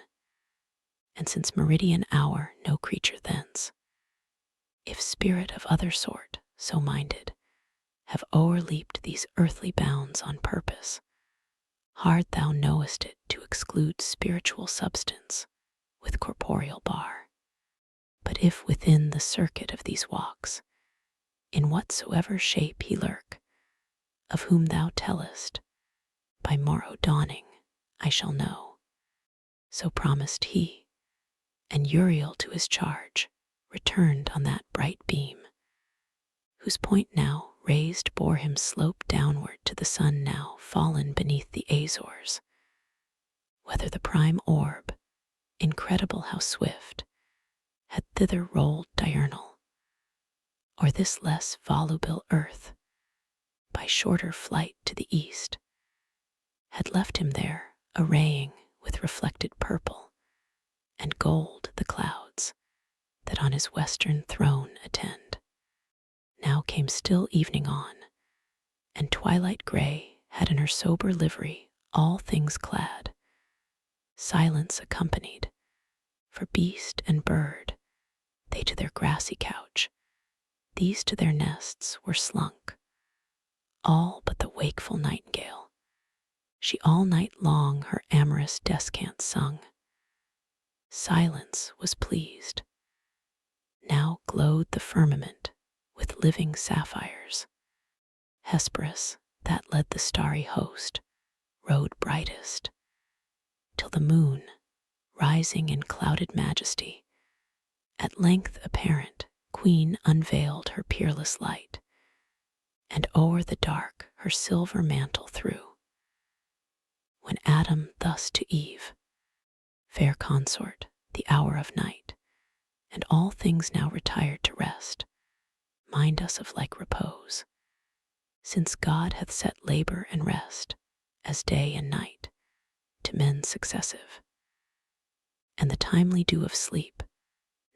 and since meridian hour no creature thence. If spirit of other sort, so minded, have o'erleaped these earthly bounds on purpose, hard thou knowest it to exclude spiritual substance with corporeal bar. But if within the circuit of these walks in whatsoever shape he lurk, of whom thou tellest, by morrow dawning I shall know. So promised he, and Uriel to his charge returned on that bright beam, whose point now raised bore him slope downward to the sun now fallen beneath the Azores. Whether the prime orb, incredible how swift, had thither rolled diurnal, or this less voluble earth, by shorter flight to the east, had left him there arraying with reflected purple and gold the clouds that on his western throne attend. Now came still evening on, and twilight gray had in her sober livery all things clad. Silence accompanied, for beast and bird, they to their grassy couch, these to their nests were slunk. All but the wakeful nightingale, she all night long her amorous descant sung. Silence was pleased. Now glowed the firmament with living sapphires. Hesperus, that led the starry host, rode brightest, till the moon, rising in clouded majesty, at length apparent queen unveiled her peerless light, and o'er the dark her silver mantle threw. When Adam thus to Eve, fair consort, the hour of night, and all things now retired to rest, mind us of like repose, since God hath set labor and rest, as day and night, to men successive, and the timely dew of sleep,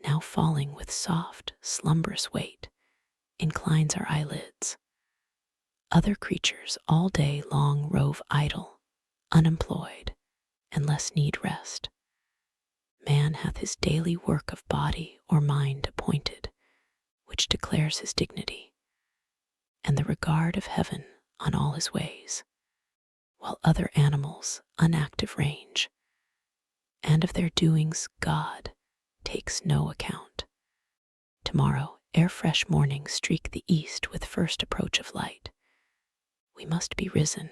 now falling with soft, slumberous weight, inclines our eyelids. Other creatures all day long rove idle, unemployed, and less need rest. Man hath his daily work of body or mind appointed, which declares his dignity, and the regard of heaven on all his ways, while other animals unactive range, and of their doings God takes no account. Tomorrow, ere fresh morning streak the east with first approach of light, we must be risen,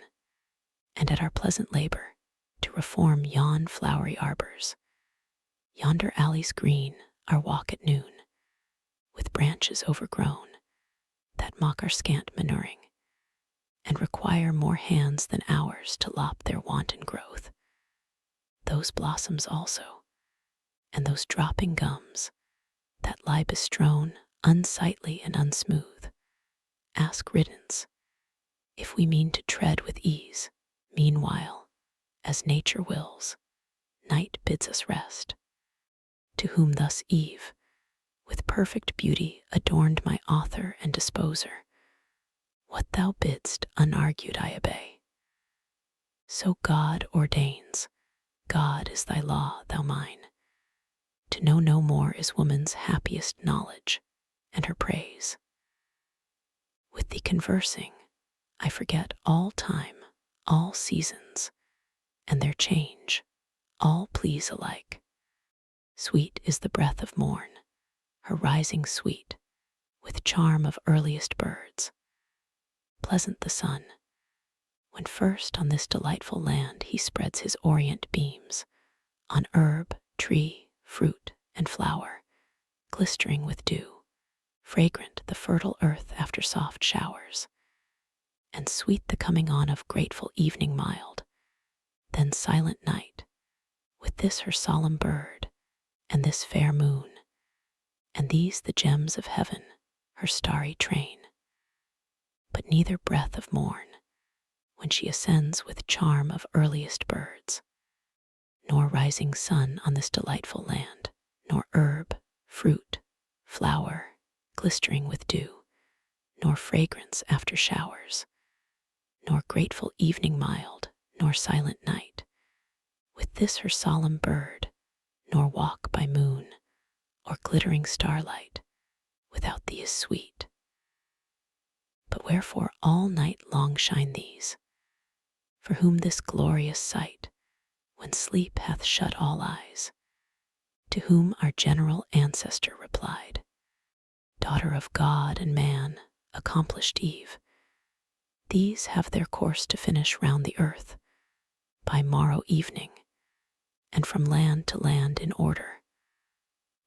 and at our pleasant labor to reform yon flowery arbors, yonder alleys green, our walk at noon, with branches overgrown that mock our scant manuring, and require more hands than ours to lop their wanton growth. Those blossoms also, and those dropping gums that lie bestrown unsightly and unsmooth, ask riddance, if we mean to tread with ease. Meanwhile, as nature wills, night bids us rest. To whom thus Eve, with perfect beauty, adorned my author and disposer, what thou bidst unargued I obey. So God ordains, God is thy law, thou mine. To know no more is woman's happiest knowledge and her praise. With thee conversing, I forget all time, all seasons, and their change, all please alike. Sweet is the breath of morn, her rising sweet, with charm of earliest birds. Pleasant the sun, when first on this delightful land he spreads his orient beams, on herb, tree, fruit, and flower, glistering with dew, fragrant the fertile earth after soft showers, and sweet the coming on of grateful evening mild, then silent night, with this her solemn bird, and this fair moon, and these the gems of heaven, her starry train. But neither breath of morn, when she ascends with charm of earliest birds, nor rising sun on this delightful land, nor herb, fruit, flower, glistering with dew, nor fragrance after showers, nor grateful evening mild, nor silent night, with this her solemn bird, nor walk by moon, or glittering starlight, without thee is sweet. But wherefore all night long shine these? For whom this glorious sight, when sleep hath shut all eyes? To whom our general ancestor replied, Daughter of God and man, accomplished Eve. These have their course to finish round the earth by morrow evening, and from land to land in order,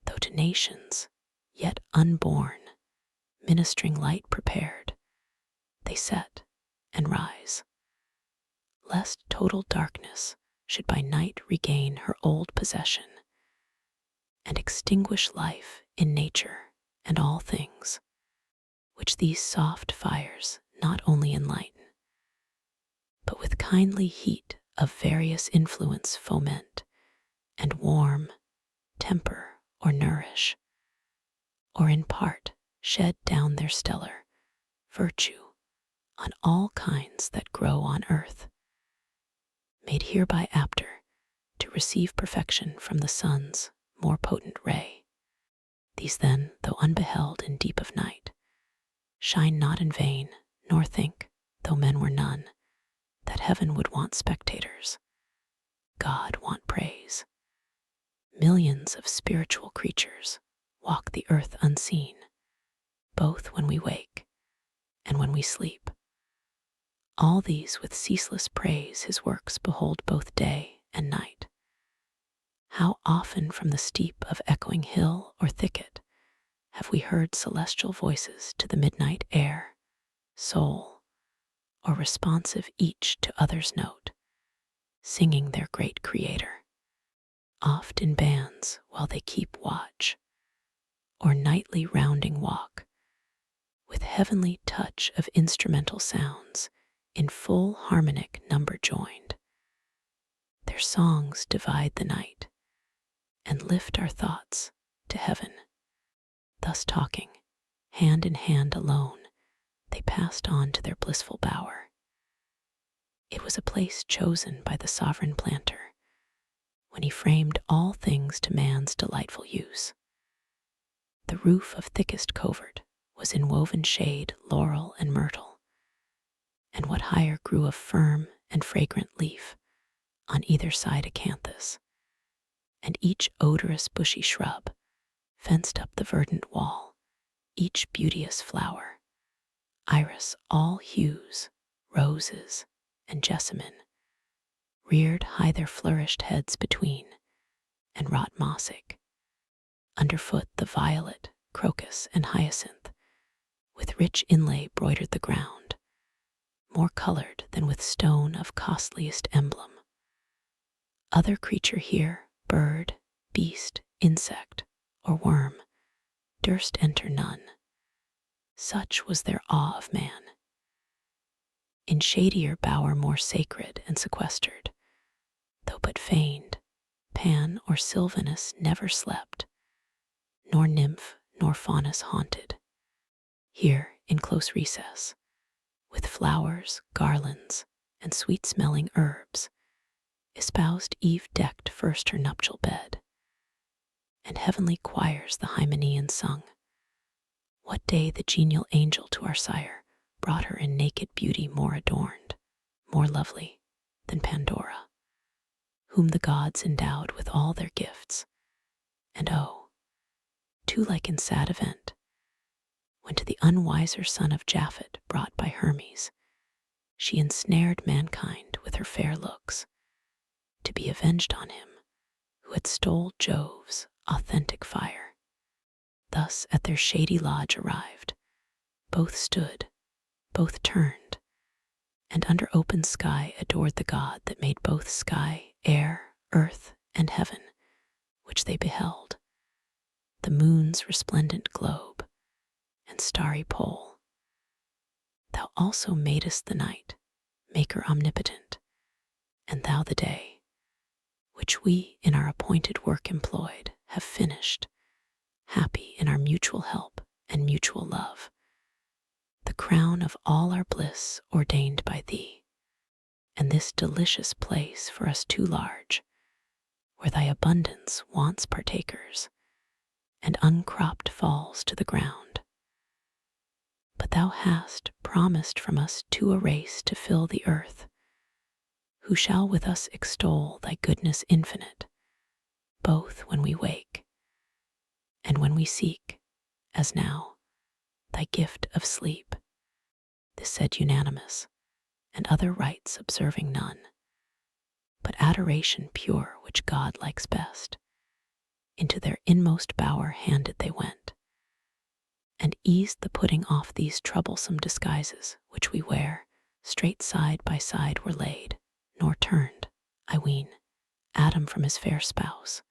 though to nations yet unborn, ministering light prepared, they set and rise, lest total darkness should by night regain her old possession and extinguish life in nature and all things, which these soft fires not only enlighten, but with kindly heat of various influence foment, and warm, temper, or nourish, or in part shed down their stellar virtue on all kinds that grow on earth, made hereby apter to receive perfection from the sun's more potent ray. These then, though unbeheld in deep of night, shine not in vain, nor think, though men were none, that heaven would want spectators, God want praise. Millions of spiritual creatures walk the earth unseen, both when we wake and when we sleep. All these with ceaseless praise his works behold both day and night. How often from the steep of echoing hill or thicket have we heard celestial voices to the midnight air, soul, or responsive each to other's note, singing their great Creator, oft in bands while they keep watch, or nightly rounding walk, with heavenly touch of instrumental sounds in full harmonic number joined. Their songs divide the night and lift our thoughts to heaven. Thus talking, hand in hand alone, they passed on to their blissful bower. It was a place chosen by the sovereign planter when he framed all things to man's delightful use. The roof of thickest covert was in woven shade laurel and myrtle, and what higher grew of firm and fragrant leaf, on either side acanthus, and each odorous bushy shrub fenced up the verdant wall, each beauteous flower, iris all hues, roses, and jessamine, reared high their flourished heads between, and wrought mossic. Underfoot the violet, crocus, and hyacinth, with rich inlay broidered the ground, more colored than with stone of costliest emblem. Other creature here, bird, beast, insect, or worm, durst enter none. Such was their awe of man. In shadier bower more sacred and sequestered, though but feigned, Pan or Sylvanus never slept, nor nymph nor faunus haunted. Here, in close recess, with flowers, garlands, and sweet-smelling herbs, espoused Eve decked first her nuptial bed, and heavenly choirs the Hymenaean sung. What day the genial angel to our sire brought her in naked beauty more adorned, more lovely than Pandora, whom the gods endowed with all their gifts. And oh, too like in sad event, when to the unwiser son of Japhet brought by Hermes, she ensnared mankind with her fair looks, to be avenged on him who had stole Jove's authentic fire. Thus at their shady lodge arrived, both stood, both turned, and under open sky adored the God that made both sky, air, earth, and heaven, which they beheld, the moon's resplendent globe, and starry pole. Thou also madest the night, Maker omnipotent, and thou the day, which we in our appointed work employed have finished, happy in our mutual help and mutual love, the crown of all our bliss ordained by thee, and this delicious place for us too large, where thy abundance wants partakers, and uncropped falls to the ground. But thou hast promised from us to a race to fill the earth, who shall with us extol thy goodness infinite, both when we wake and when we seek, as now, thy gift of sleep. This said unanimous, and other rites observing none, but adoration pure which God likes best. Into their inmost bower handed they went, and eased the putting off these troublesome disguises which we wear, straight side by side were laid, nor turned, I ween, Adam from his fair spouse,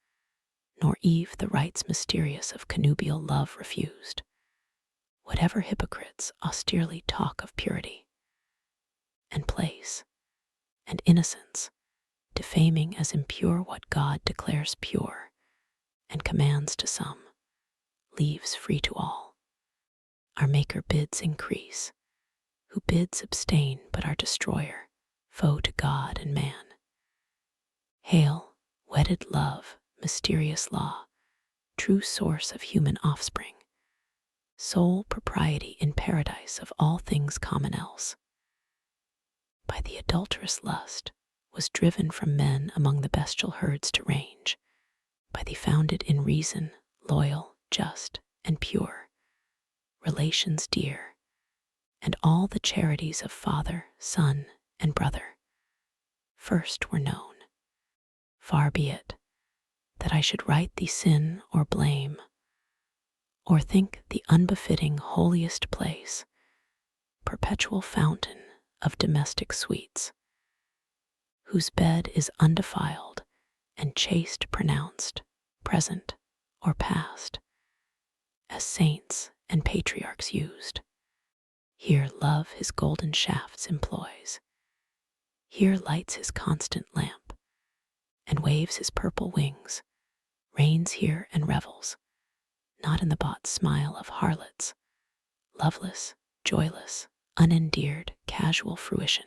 nor Eve the rites mysterious of connubial love refused, whatever hypocrites austerely talk of purity, and place, and innocence, defaming as impure what God declares pure, and commands to some, leaves free to all. Our Maker bids increase, who bids abstain but our destroyer, foe to God and man. Hail, wedded love, mysterious law, true source of human offspring, sole propriety in paradise of all things common else. By the adulterous lust was driven from men among the bestial herds to range, by thee founded in reason, loyal, just, and pure, relations dear, and all the charities of father, son, and brother, first were known. Far be it that I should write thee sin or blame, or think the unbefitting holiest place, perpetual fountain of domestic sweets, whose bed is undefiled and chaste pronounced, present or past, as saints and patriarchs used. Here love his golden shafts employs, here lights his constant lamp, and waves his purple wings, reigns here and revels, not in the bought smile of harlots, loveless, joyless, unendeared, casual fruition,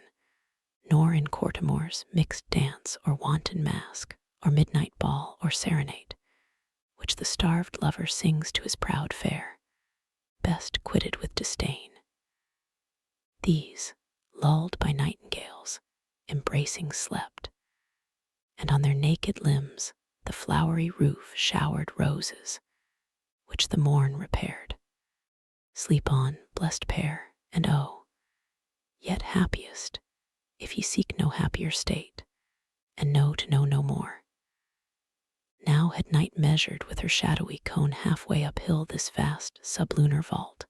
nor in courtimour's mixed dance or wanton mask, or midnight ball or serenade, which the starved lover sings to his proud fair, best quitted with disdain. These, lulled by nightingales, embracing slept, and on their naked limbs the flowery roof showered roses, which the morn repaired. Sleep on, blessed pair, and oh, yet happiest, if ye seek no happier state, and know to know no more. Now had night measured with her shadowy cone halfway uphill this vast sublunar vault,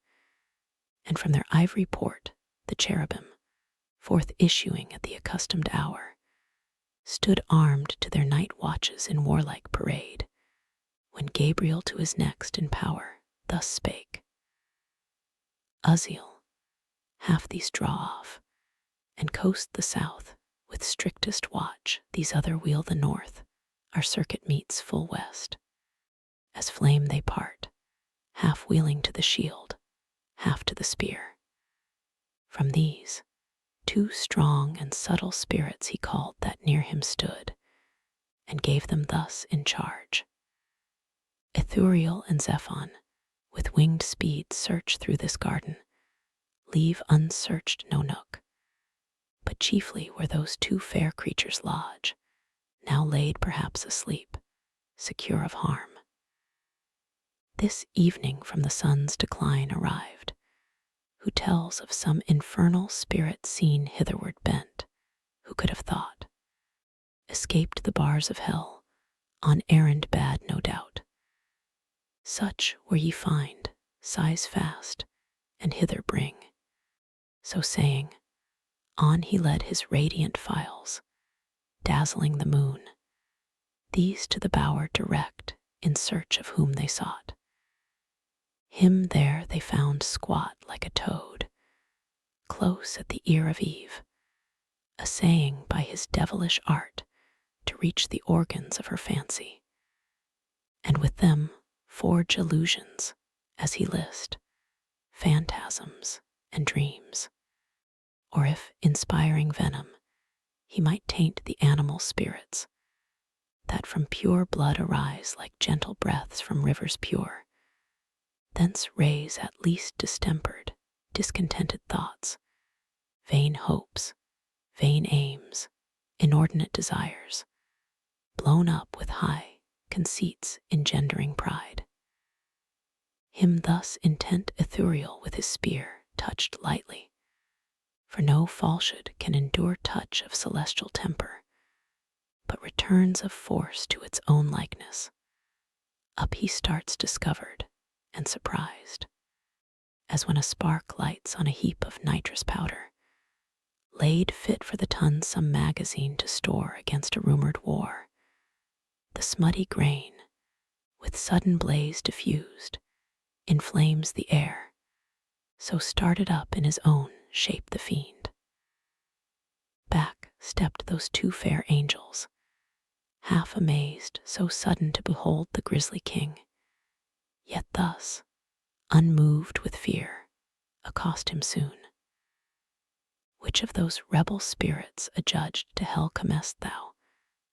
and from their ivory port the cherubim, forth issuing at the accustomed hour, stood armed to their night watches in warlike parade, when Gabriel to his next in power thus spake: Uzziel, half these draw off, and coast the south with strictest watch, these other wheel the north, our circuit meets full west. As flame they part, half wheeling to the shield, half to the spear. From these, two strong and subtle spirits he called that near him stood, and gave them thus in charge: Ithuriel and Zephon, with winged speed search through this garden, leave unsearched no nook, but chiefly where those two fair creatures lodge, now laid perhaps asleep, secure of harm. This evening from the sun's decline arrived, who tells of some infernal spirit seen hitherward bent, who could have thought, escaped the bars of hell, on errand bad no doubt. Such where ye find, sighs fast, and hither bring. So saying, on he led his radiant files, dazzling the moon, these to the bower direct, in search of whom they sought. Him there they found squat like a toad, close at the ear of Eve, essaying by his devilish art to reach the organs of her fancy, and with them forge illusions, as he list, phantasms and dreams. Or if, inspiring venom, he might taint the animal spirits, that from pure blood arise like gentle breaths from rivers pure, thence raise at least distempered, discontented thoughts, vain hopes, vain aims, inordinate desires, blown up with high conceits engendering pride. Him thus intent Ithuriel with his spear touched lightly, for no falsehood can endure touch of celestial temper, but returns of force to its own likeness. Up he starts discovered and surprised, as when a spark lights on a heap of nitrous powder, laid fit for the ton some magazine to store against a rumored war. The smutty grain, with sudden blaze diffused, inflames the air, so started up in his own shape the fiend. Back stepped those two fair angels, half amazed, so sudden to behold the grisly king, yet thus, unmoved with fear, accost him soon. Which of those rebel spirits adjudged to hell comest thou,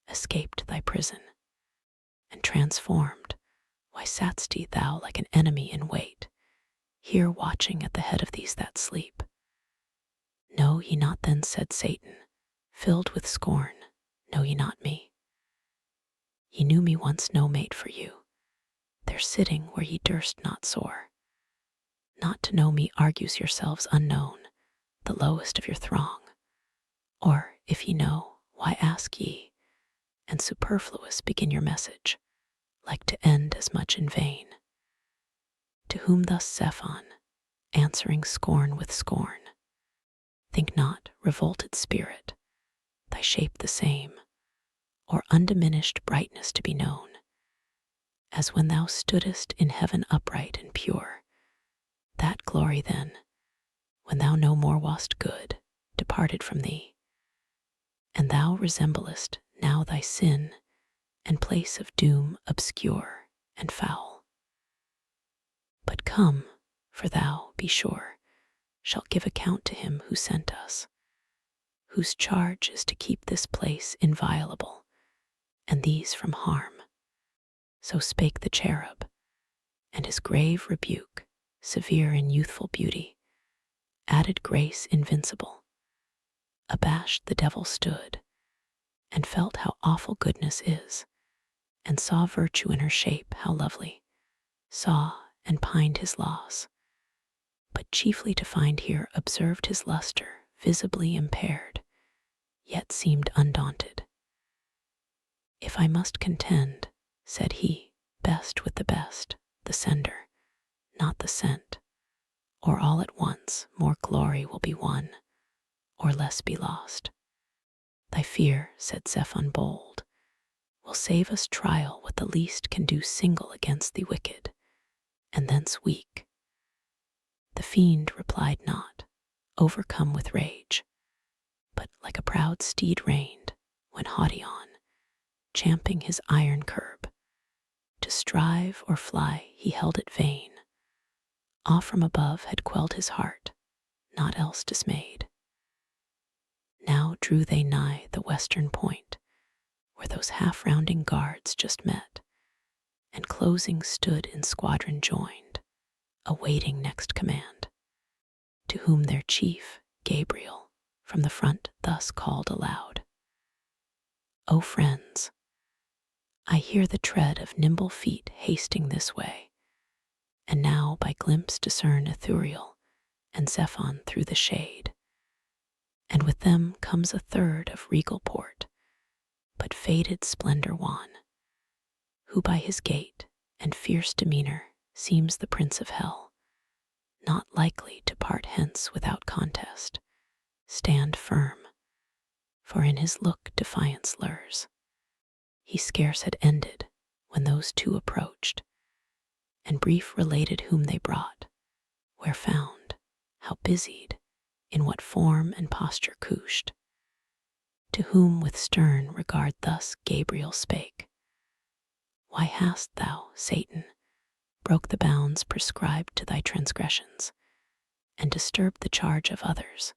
escaped thy prison, and transformed, why sat'st thou like an enemy in wait, here watching at the head of these that sleep? Know ye not then, said Satan, filled with scorn, know ye not me? Ye knew me once no mate for you, there sitting where ye durst not soar. Not to know me argues yourselves unknown, the lowest of your throng. Or, if ye know, why ask ye, and superfluous begin your message, like to end as much in vain? To whom thus Zephon, answering scorn with scorn, think not, revolted spirit, thy shape the same, or undiminished brightness to be known, as when thou stoodest in heaven upright and pure. That glory then, when thou no more wast good, departed from thee, and thou resemblest now thy sin and place of doom obscure and foul. But come, for thou, be sure, shalt give account to him who sent us, whose charge is to keep this place inviolable, and these from harm. So spake the cherub, and his grave rebuke, severe in youthful beauty, added grace invincible. Abashed the devil stood, and felt how awful goodness is, and saw virtue in her shape how lovely, saw and pined his loss, but chiefly to find here observed his luster visibly impaired, yet seemed undaunted. If I must contend, said he, best with the best, the sender, not the sent, or all at once more glory will be won, or less be lost. Thy fear, said Zephon bold, will save us trial what the least can do single against the wicked, and thence weak. The fiend replied not, overcome with rage, but like a proud steed reined, when haughty on, champing his iron curb. To strive or fly he held it vain. Awe from above had quelled his heart, naught else dismayed. Now drew they nigh the western point, where those half-rounding guards just met, and closing stood in squadron joined, awaiting next command. To whom their chief, Gabriel, from the front thus called aloud, O friends, I hear the tread of nimble feet hasting this way, and now by glimpse discern Ithuriel and Zephon through the shade, and with them comes a third of regal port, but faded splendor wan, who by his gait and fierce demeanor seems the prince of hell, not likely to part hence without contest. Stand firm, for in his look defiance lures. He scarce had ended when those two approached, and brief related whom they brought, where found, how busied, in what form and posture couched. To whom with stern regard thus Gabriel spake, Why hast thou, Satan, broke the bounds prescribed to thy transgressions, and disturbed the charge of others,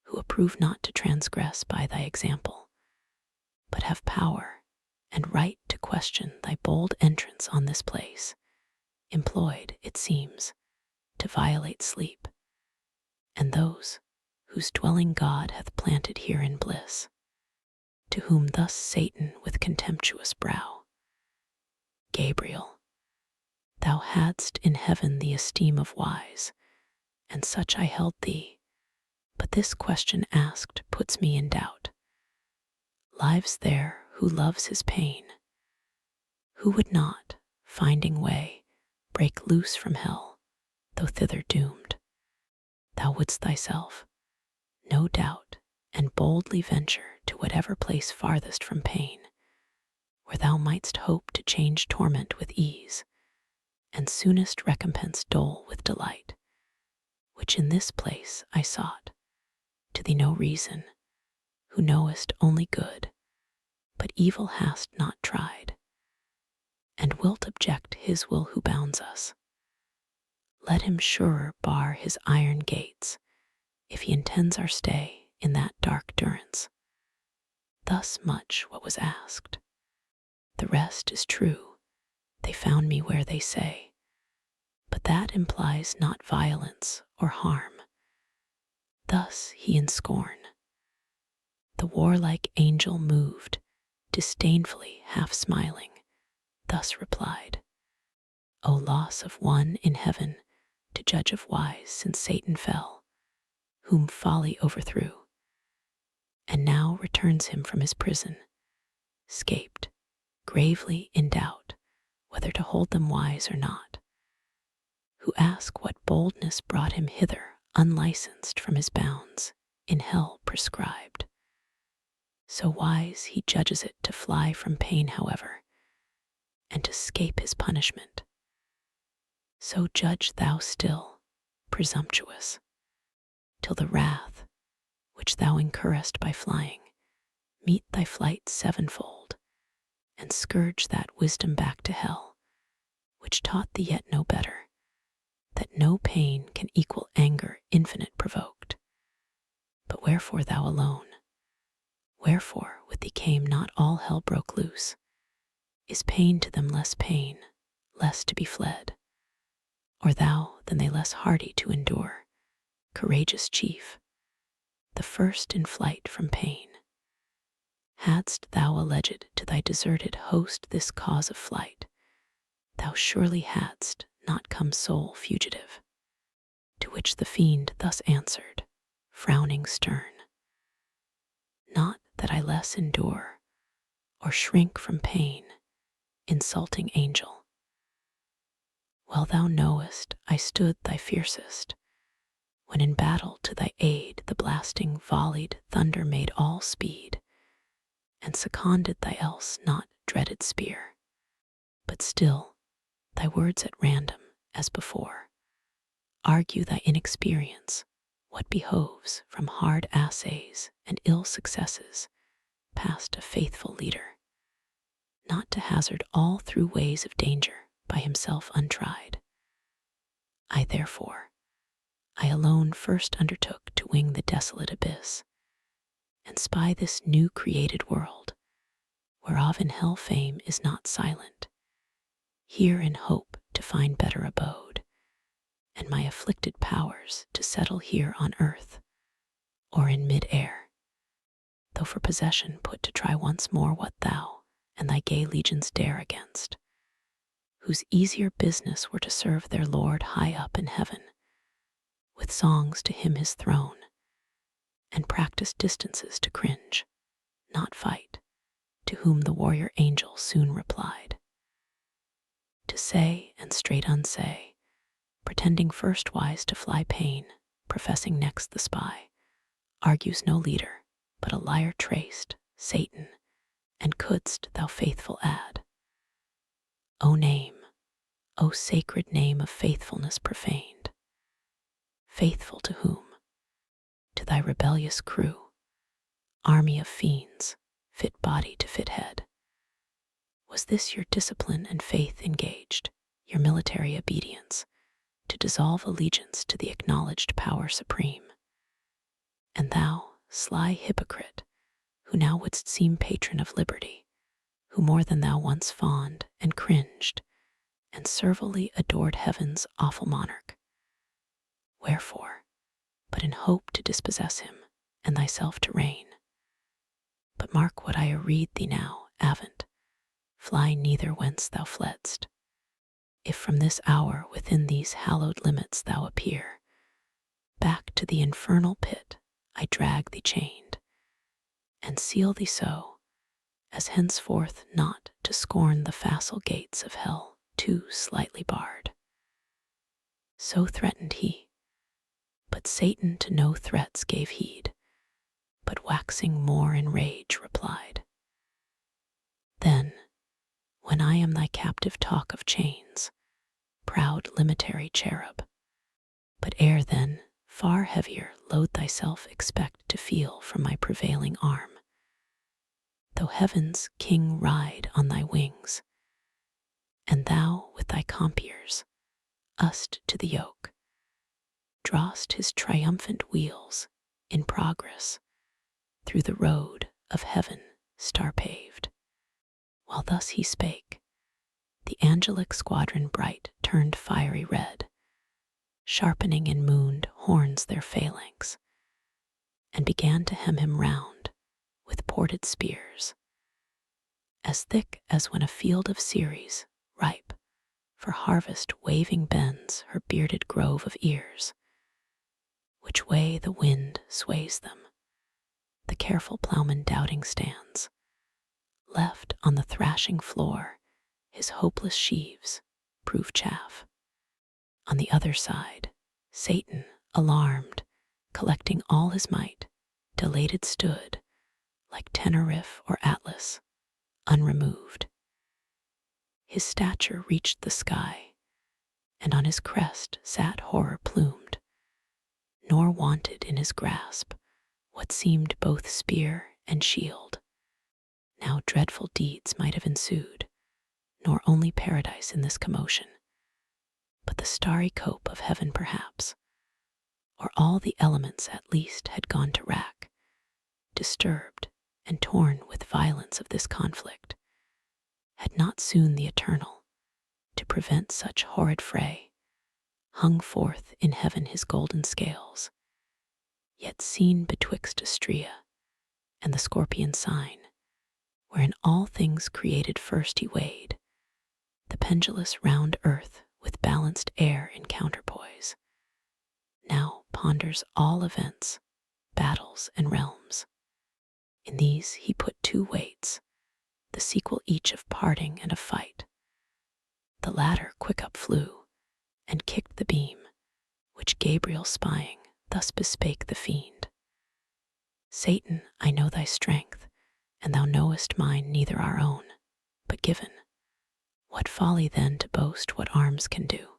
who approve not to transgress by thy example, but have power and right to question thy bold entrance on this place, employed, it seems, to violate sleep, and those whose dwelling God hath planted here in bliss? To whom thus Satan with contemptuous brow, Gabriel, Thou hadst in heaven the esteem of wise, and such I held thee. But this question asked puts me in doubt. Lives there who loves his pain? Who would not, finding way, break loose from hell, though thither doomed? Thou wouldst thyself, no doubt, and boldly venture to whatever place farthest from pain, where thou mightst hope to change torment with ease, and soonest recompense dole with delight, which in this place I sought, to thee no reason, who knowest only good, but evil hast not tried, and wilt object his will who bounds us. Let him surer bar his iron gates, if he intends our stay in that dark durance. Thus much what was asked. The rest is true, they found me where they say, but that implies not violence or harm. Thus he in scorn. The warlike angel moved, disdainfully half smiling, thus replied, O loss of one in heaven, to judge of wise since Satan fell, whom folly overthrew, and now returns him from his prison, scaped, gravely in doubt whether to hold them wise or not, who ask what boldness brought him hither unlicensed from his bounds, in hell prescribed. So wise he judges it to fly from pain, however, and to 'scape his punishment. So judge thou still, presumptuous, till the wrath which thou incurrest by flying meet thy flight sevenfold, and scourge that wisdom back to hell, which taught thee yet no better, that no pain can equal anger infinite provoked. But wherefore thou alone? Wherefore with thee came not all hell broke loose? Is pain to them less pain, less to be fled? Or thou than they less hardy to endure, courageous chief, the first in flight from pain? Hadst thou alleged to thy deserted host this cause of flight, thou surely hadst not come sole fugitive. To which the fiend thus answered, frowning stern, Not that I less endure, or shrink from pain, insulting angel. Well thou knowest I stood thy fiercest, when in battle to thy aid the blasting volleyed thunder made all speed, and seconded thy else not dreaded spear. But still, thy words at random, as before, argue thy inexperience, what behoves from hard assays and ill successes, past a faithful leader, not to hazard all through ways of danger by himself untried. I alone first undertook to wing the desolate abyss, and spy this new created world, whereof in hell fame is not silent, here in hope to find better abode, and my afflicted powers to settle here on earth, or in mid-air, though for possession put to try once more what thou and thy gay legions dare against, whose easier business were to serve their Lord high up in heaven, with songs to him his throne, and practice distances to cringe, not fight, to whom the warrior angel soon replied, to say and straight unsay, pretending first wise to fly pain, professing next the spy, argues no leader, but a liar traced, Satan, and couldst thou faithful add, O name, O sacred name of faithfulness profaned, faithful to whom? To thy rebellious crew, army of fiends, fit body to fit head. Was this your discipline and faith engaged, your military obedience, to dissolve allegiance to the acknowledged power supreme? And thou, sly hypocrite, who now wouldst seem patron of liberty, who more than thou once fawned and cringed, and servilely adored heaven's awful monarch. Wherefore, but in hope to dispossess him, and thyself to reign. But mark what I arreed thee now, Avent, fly neither whence thou fledst. If from this hour within these hallowed limits thou appear, back to the infernal pit I drag thee chained, and seal thee so, as henceforth not to scorn the facile gates of hell too slightly barred. So threatened he, but Satan to no threats gave heed, but waxing more in rage replied, Then, when I am thy captive talk of chains, proud limitary cherub, but ere then, far heavier load thyself expect to feel from my prevailing arm. Though heaven's king ride on thy wings, and thou with thy compeers, us't to the yoke, drawst his triumphant wheels in progress through the road of heaven star-paved. While thus he spake, the angelic squadron bright turned fiery red, sharpening in mooned horns their phalanx, and began to hem him round with ported spears, as thick as when a field of Ceres, ripe for harvest, waving bends her bearded grove of ears. Which way the wind sways them, the careful ploughman doubting stands, left on the thrashing floor his hopeless sheaves prove chaff. On the other side, Satan, alarmed, collecting all his might, dilated stood, like Tenerife or Atlas, unremoved. His stature reached the sky, and on his crest sat horror plumed, nor wanted in his grasp what seemed both spear and shield. Now dreadful deeds might have ensued, nor only paradise in this commotion, but the starry cope of heaven perhaps, or all the elements at least had gone to rack, disturbed and torn with violence of this conflict, had not soon the Eternal, to prevent such horrid fray, hung forth in heaven his golden scales, yet seen betwixt Astrea and the Scorpion sign, wherein all things created first he weighed, the pendulous round earth with balanced air in counterpoise, now ponders all events, battles, and realms. In these he put two weights, the sequel each of parting and of fight. The latter quick up flew, and kicked the beam, which Gabriel spying, thus bespake the fiend. Satan, I know thy strength, and thou knowest mine neither our own, but given. What folly then to boast what arms can do?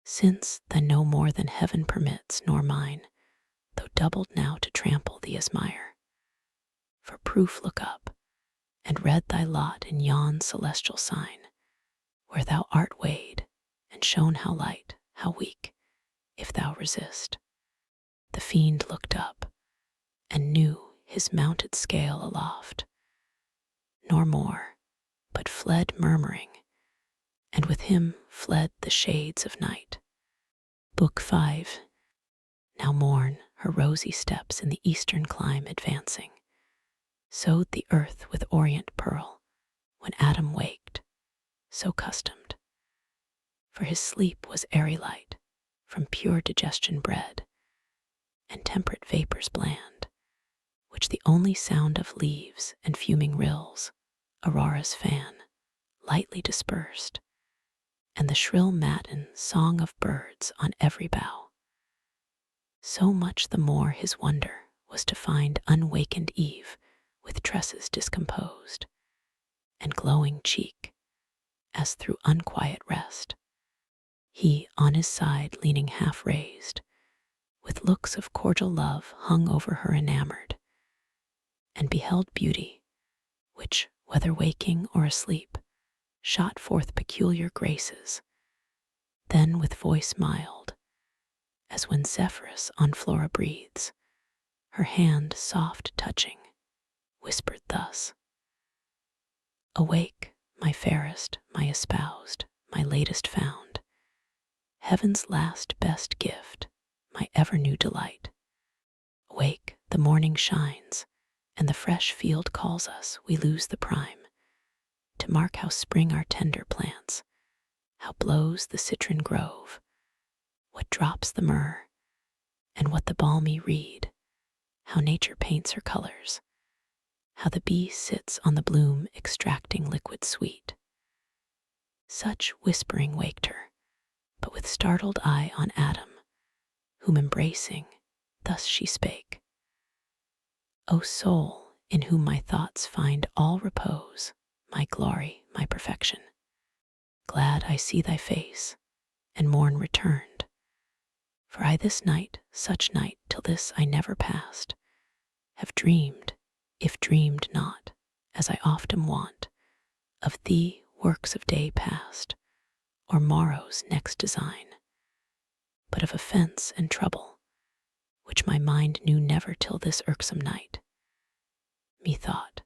Since then no more than heaven permits, nor mine, though doubled now to trample thee as mire. For proof look up, and read thy lot in yon celestial sign, where thou art weighed, and shown how light, how weak, if thou resist. The fiend looked up, and knew his mounted scale aloft, nor more, but fled murmuring, and with him fled the shades of night. Book 5. Now morn, her rosy steps in the eastern clime advancing, sowed the earth with orient pearl, when Adam waked, so customed. For his sleep was airy light, from pure digestion bred, and temperate vapors bland, which the only sound of leaves and fuming rills, Aurora's fan, lightly dispersed, and the shrill matin song of birds on every bough. So much the more his wonder was to find unwakened Eve with tresses discomposed, and glowing cheek, as through unquiet rest. He on his side leaning half raised, with looks of cordial love hung over her enamored, and beheld beauty, which, whether waking or asleep, shot forth peculiar graces. Then with voice mild, as when Zephyrus on Flora breathes, her hand soft touching, whispered thus, Awake, my fairest, my espoused, my latest found, heaven's last best gift, my ever-new delight. Awake, the morning shines, and the fresh field calls us, we lose the prime, to mark how spring our tender plants, how blows the citron grove, what drops the myrrh, and what the balmy reed, how nature paints her colors, how the bee sits on the bloom extracting liquid sweet. Such whispering waked her, but with startled eye on Adam, whom embracing, thus she spake, O soul, in whom my thoughts find all repose, my glory, my perfection, glad I see thy face, and morn returned. For I this night, such night till this I never passed, have dreamed, if dreamed not, as I often want, of thee works of day past, or morrow's next design, but of offence and trouble, which my mind knew never till this irksome night. Methought,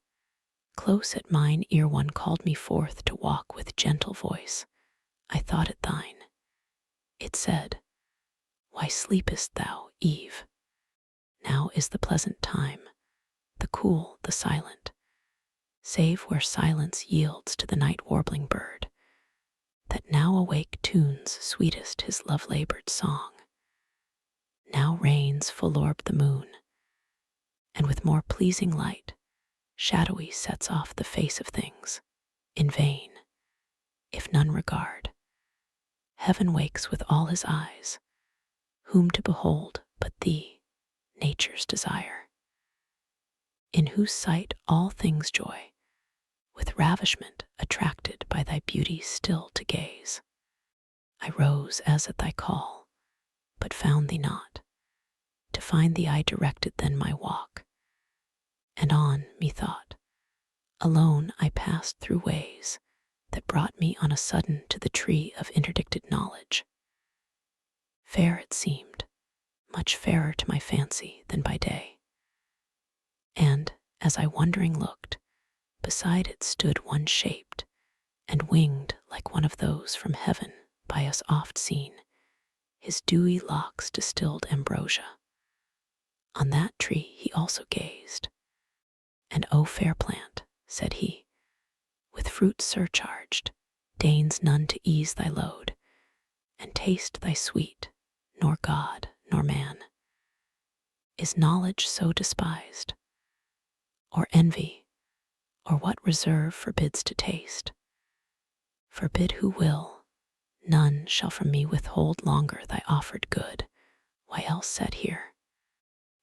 close at mine ear one called me forth to walk with gentle voice. I thought it thine. It said, Why sleepest thou, Eve? Now is the pleasant time, the cool, the silent, save where silence yields to the night warbling bird, that now awake tunes sweetest his love-labored song. Now reigns full-orbed the moon, and with more pleasing light, shadowy sets off the face of things, in vain, if none regard. Heaven wakes with all his eyes, whom to behold but thee, nature's desire, in whose sight all things joy, with ravishment attracted by thy beauty still to gaze. I rose as at thy call, but found thee not. To find thee I directed then my walk, and on, methought, alone I passed through ways that brought me on a sudden to the tree of interdicted knowledge. Fair it seemed, much fairer to my fancy than by day. And, as I wondering looked, beside it stood one shaped and winged like one of those from heaven by us oft seen, his dewy locks distilled ambrosia. On that tree he also gazed, and O fair plant, said he, with fruit surcharged, deigns none to ease thy load, and taste thy sweet, nor God, nor man. Is knowledge so despised? Or envy, or what reserve forbids to taste? Forbid who will, none shall from me withhold longer thy offered good. Why else set here?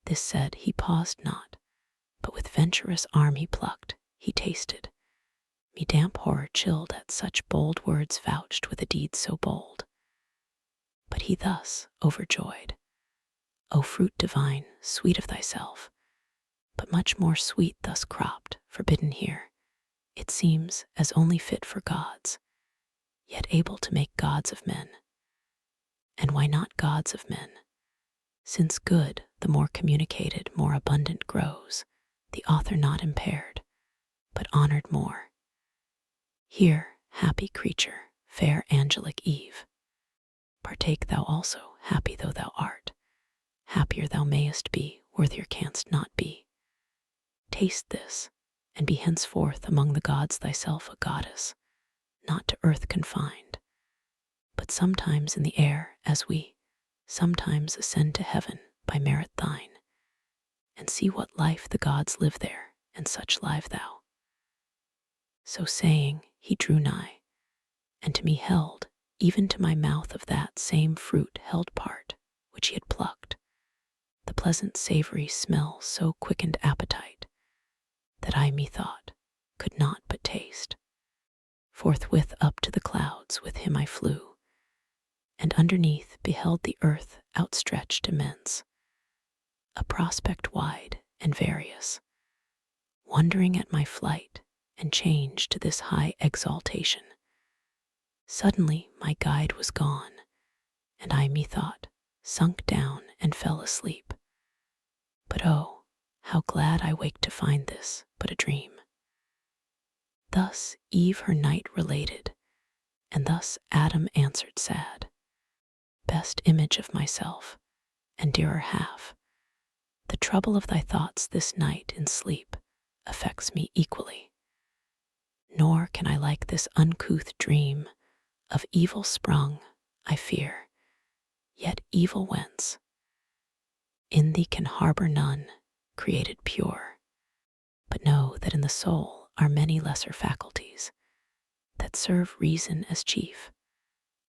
This said, he paused not, but with venturous arm he plucked, he tasted. Me damp horror chilled at such bold words vouched with a deed so bold. But he thus, overjoyed, O fruit divine, sweet of thyself, but much more sweet thus cropped, forbidden here, it seems as only fit for gods, yet able to make gods of men. And why not gods of men? Since good, the more communicated, more abundant grows, the author not impaired, but honored more. Here, happy creature, fair angelic Eve, partake thou also, happy though thou art. Happier thou mayest be, worthier canst not be. Taste this, and be henceforth among the gods thyself a goddess, not to earth confined, but sometimes in the air as we, sometimes ascend to heaven by merit thine, and see what life the gods live there, and such live thou. So saying, he drew nigh, and to me held, even to my mouth of that same fruit held part, which he had plucked. The pleasant savory smell so quickened appetite, that I methought could not but taste. Forthwith up to the clouds with him I flew, and underneath beheld the earth outstretched immense, a prospect wide and various, wondering at my flight and change to this high exaltation. Suddenly my guide was gone, and I methought sunk down and fell asleep. But oh, how glad I waked to find this but a dream. Thus Eve her night related, and thus Adam answered sad, Best image of myself, and dearer half, the trouble of thy thoughts this night in sleep affects me equally. Nor can I like this uncouth dream Of evil sprung, I fear, yet evil whence? In thee can harbor none, created pure. But know that in the soul are many lesser faculties that serve reason as chief.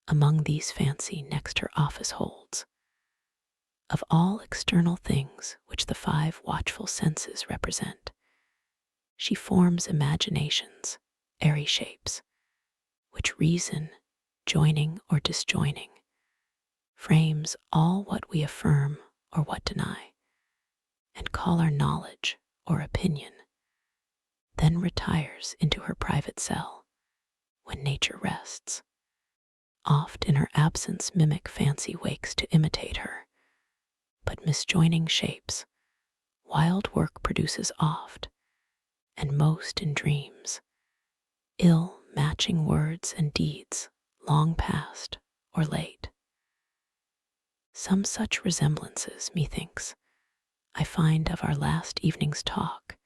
Among these fancy next her office holds. Of all external things which the five watchful senses represent, she forms imaginations, airy shapes, which reason, joining or disjoining, frames all what we affirm or what deny, and call our knowledge or opinion, then retires into her private cell when nature rests. Oft in her absence mimic fancy wakes to imitate her, but misjoining shapes, wild work produces oft, and most in dreams, ill matching words and deeds long past or late. Some such resemblances, methinks, I find of our last evening's talk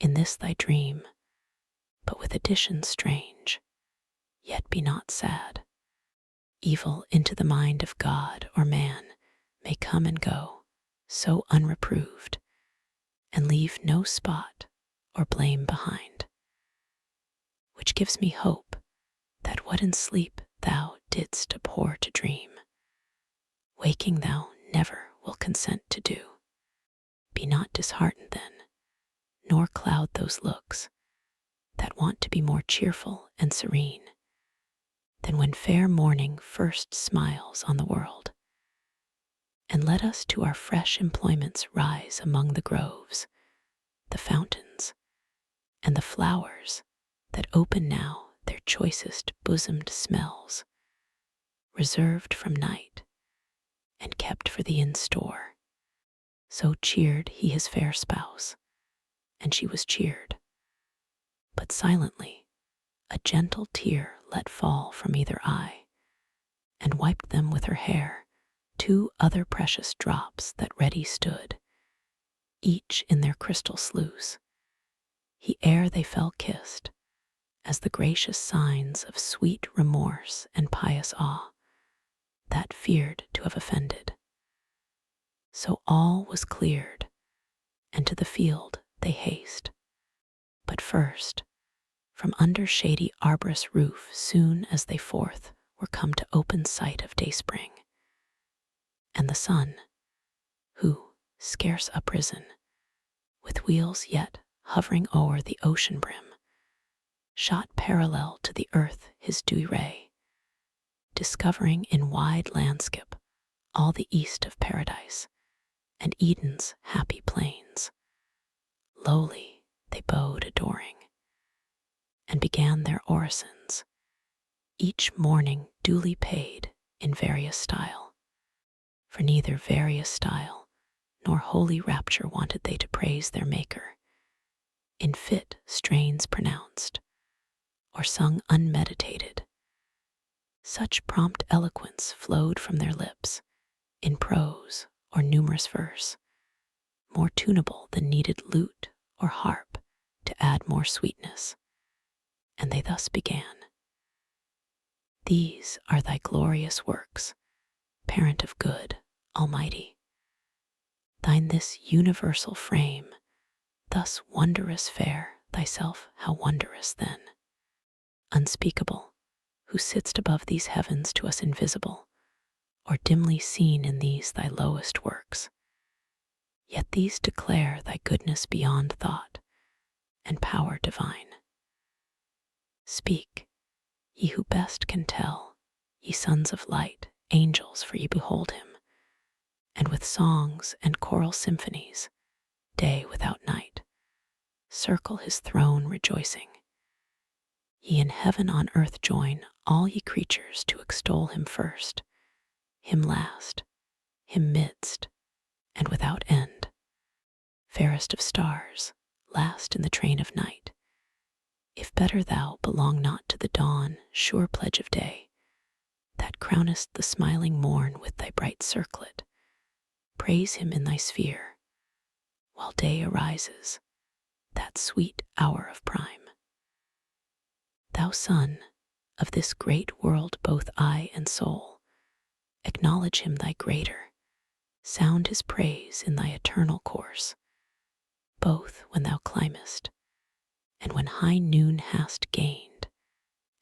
in this thy dream, but with additions strange, yet be not sad. Evil into the mind of God or man may come and go, so unreproved, and leave no spot or blame behind, which gives me hope that what in sleep thou didst abhor to dream, waking thou never will consent to do. Be not disheartened then, nor cloud those looks that want to be more cheerful and serene than when fair morning first smiles on the world. And let us to our fresh employments rise among the groves, the fountains, and the flowers that open now their choicest bosomed smells, reserved from night and kept for the in store. So cheered he his fair spouse, and she was cheered, but silently a gentle tear let fall from either eye, and wiped them with her hair, two other precious drops that ready stood, each in their crystal sluice. He ere they fell kissed, as the gracious signs of sweet remorse and pious awe, that feared to have offended. So all was cleared, and to the field they haste. But first, from under shady arborous roof, soon as they forth were come to open sight of dayspring, and the sun, who, scarce uprisen, with wheels yet hovering o'er the ocean brim, shot parallel to the earth his dewy ray, discovering in wide landscape all the east of paradise and Eden's happy plains. Lowly they bowed adoring, and began their orisons, each morning duly paid in various style. For neither various style nor holy rapture wanted they to praise their Maker, in fit strains pronounced, or sung unmeditated. Such prompt eloquence flowed from their lips, in prose or numerous verse, more tunable than needed lute or harp to add more sweetness. And they thus began. These are thy glorious works, Parent of good, Almighty. Thine this universal frame, thus wondrous fair, thyself how wondrous then. Unspeakable, who sitt'st above these heavens to us invisible, or dimly seen in these thy lowest works. Yet these declare thy goodness beyond thought, and power divine. Speak, ye who best can tell, ye sons of light, angels, for ye behold him, and with songs and choral symphonies, day without night, circle his throne rejoicing. Ye in heaven on earth join all ye creatures to extol him first, him last, him midst, and without end. Fairest of stars, last in the train of night, if better thou belong not to the dawn, sure pledge of day, that crownest the smiling morn with thy bright circlet, praise him in thy sphere, while day arises, that sweet hour of prime. Thou sun, of this great world both eye and soul. Acknowledge him thy greater, sound his praise in thy eternal course, both when thou climbest, and when high noon hast gained,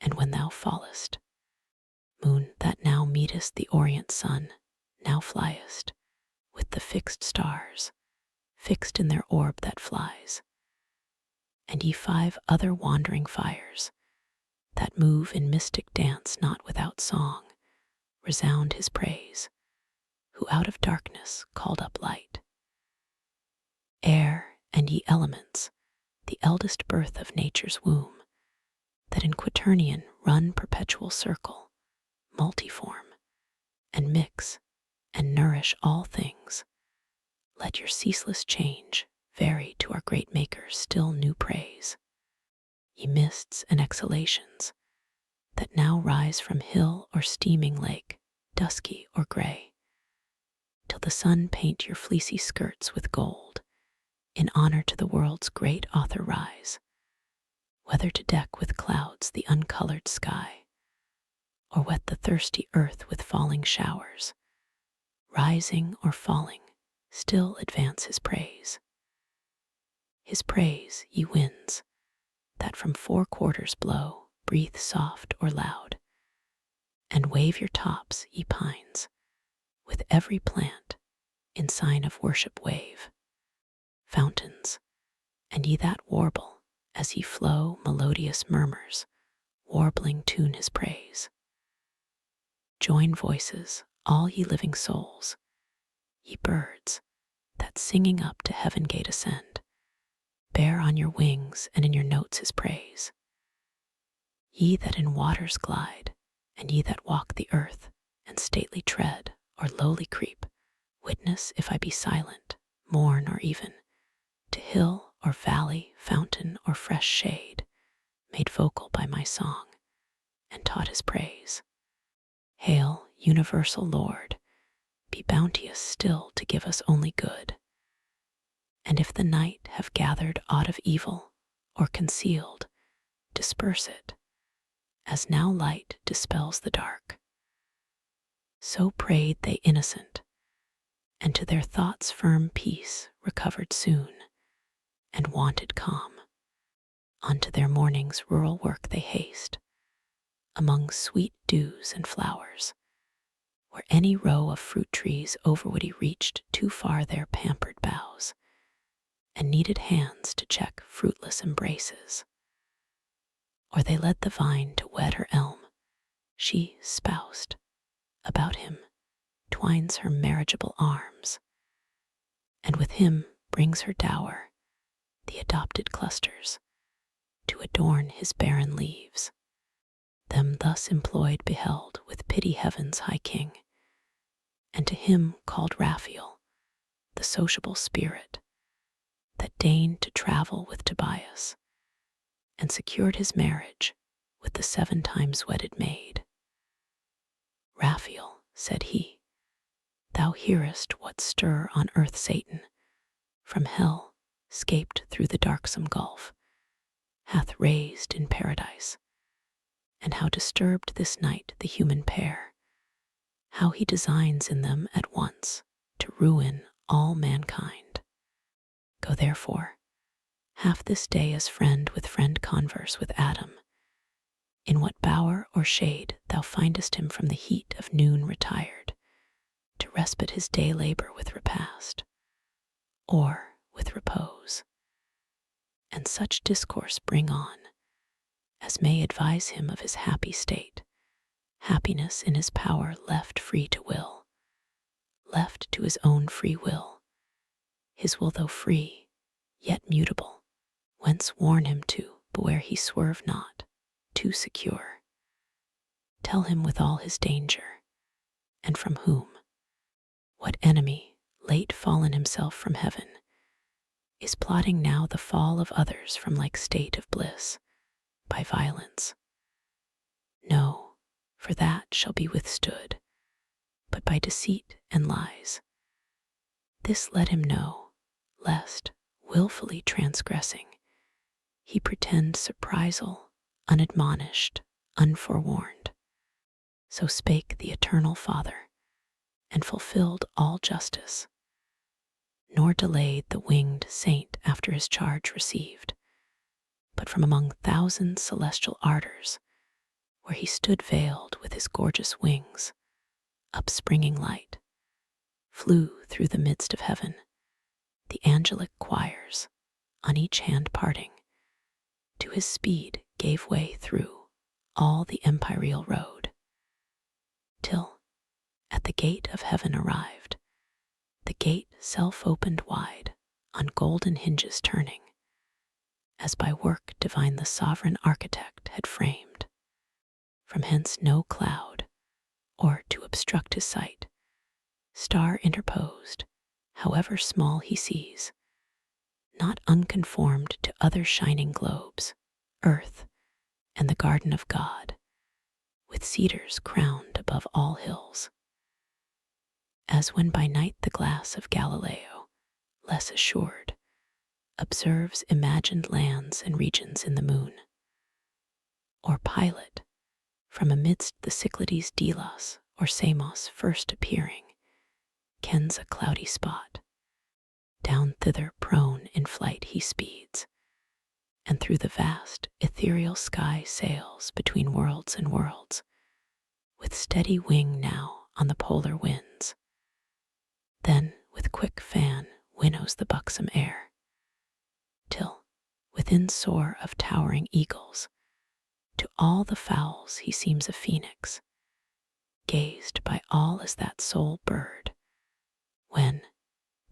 and when thou fallest. Moon that now meetest the orient sun, now fliest with the fixed stars, fixed in their orb that flies. And ye 5 other wandering fires, that move in mystic dance not without song, resound his praise, who out of darkness called up light. Air and ye elements, the eldest birth of nature's womb, that in quaternion run perpetual circle, multiform, and mix and nourish all things, let your ceaseless change vary to our great Maker's still new praise. Ye mists and exhalations, that now rise from hill or steaming lake, dusky or gray, till the sun paint your fleecy skirts with gold, in honor to the world's great author rise, whether to deck with clouds the uncolored sky, or wet the thirsty earth with falling showers, rising or falling, still advance his praise. His praise, ye winds, that from 4 quarters blow, breathe soft or loud, and wave your tops, ye pines, with every plant in sign of worship wave. Fountains, and ye that warble, as ye flow melodious murmurs, warbling tune his praise. Join voices, all ye living souls, ye birds, that singing up to heaven gate ascend, bear on your wings and in your notes his praise. Ye that in waters glide, and ye that walk the earth, and stately tread, or lowly creep, witness if I be silent, morn or even, to hill or valley, fountain or fresh shade, made vocal by my song, and taught his praise. Hail, universal Lord, be bounteous still to give us only good. And if the night have gathered aught of evil, or concealed, disperse it, as now light dispels the dark. So prayed they innocent, and to their thoughts firm peace recovered soon, and wanted calm. Unto their morning's rural work they haste, among sweet dews and flowers, where any row of fruit trees overwoody reached too far their pampered boughs, and needed hands to check fruitless embraces. Or they led the vine to wed her elm, she, spoused, about him twines her marriageable arms, and with him brings her dower, the adopted clusters, to adorn his barren leaves. Them thus employed beheld with pity heaven's high king, and to him called Raphael, the sociable spirit, that deigned to travel with Tobias, and secured his marriage with the 7 times wedded maid. Raphael, said he, thou hearest what stir on earth Satan, from hell, scaped through the darksome gulf, hath raised in paradise, and how disturbed this night the human pair, how he designs in them at once to ruin all mankind. Go therefore, half this day as friend with friend converse with Adam, in what bower or shade thou findest him from the heat of noon retired, to respite his day labor with repast, or with repose, and such discourse bring on, as may advise him of his happy state, happiness in his power left free to will, left to his own free will, his will though free, yet mutable, whence warn him to beware he swerve not, too secure. Tell him with all his danger, and from whom, what enemy, late fallen himself from heaven, is plotting now the fall of others from like state of bliss, by violence. No, for that shall be withstood, but by deceit and lies. This let him know, lest, wilfully transgressing, he pretend surprisal, unadmonished, unforewarned. So spake the eternal Father, and fulfilled all justice, nor delayed the winged saint after his charge received, but from among thousand celestial ardors, where he stood veiled with his gorgeous wings, upspringing light, flew through the midst of heaven, the angelic choirs, on each hand parting, to his speed gave way through all the empyreal road, till at the gate of heaven arrived, the gate self opened wide, on golden hinges turning, as by work divine the sovereign architect had framed. From hence no cloud, or to obstruct his sight, star interposed, however small he sees, not unconformed to other shining globes, earth, and the garden of God, with cedars crowned above all hills. As when by night the glass of Galileo, less assured, observes imagined lands and regions in the moon, or Pilate, from amidst the Cyclades Delos or Samos first appearing, kens a cloudy spot. Down thither prone in flight he speeds, and through the vast ethereal sky sails between worlds and worlds, with steady wing now on the polar winds. Then with quick fan winnows the buxom air, till within soar of towering eagles, to all the fowls he seems a phoenix, gazed by all as that sole bird, when,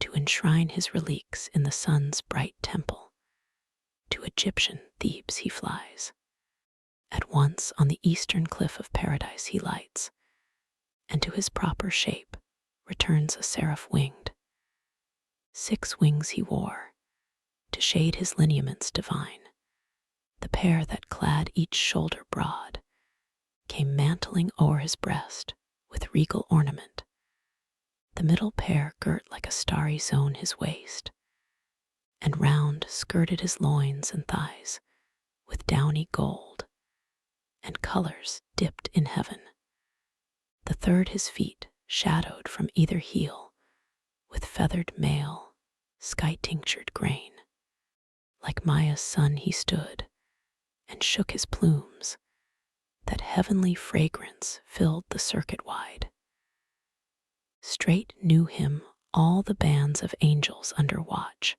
to enshrine his reliques in the sun's bright temple, to Egyptian Thebes he flies. At once on the eastern cliff of paradise he lights, and to his proper shape returns a seraph winged. 6 wings he wore, to shade his lineaments divine. The pair that clad each shoulder broad came mantling o'er his breast with regal ornament. The middle pair girt like a starry zone his waist, and round skirted his loins and thighs with downy gold, and colors dipped in heaven. The third his feet shadowed from either heel with feathered mail, sky-tinctured grain. Like Maya's son he stood, and shook his plumes, that heavenly fragrance filled the circuit wide. Straight knew him all the bands of angels under watch,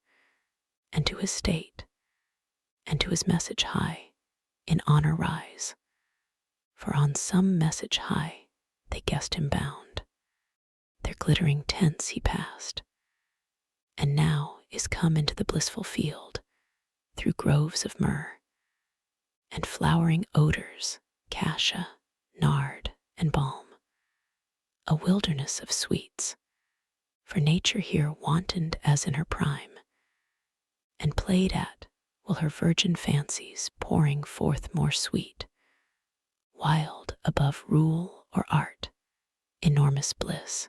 and to his state, and to his message high, in honor rise. For on some message high they guessed him bound. Their glittering tents he passed, and now is come into the blissful field, through groves of myrrh, and flowering odors, cassia, nard, and balm, a wilderness of sweets, for nature here wantoned as in her prime, and played at will her virgin fancies pouring forth more sweet, wild above rule or art, enormous bliss.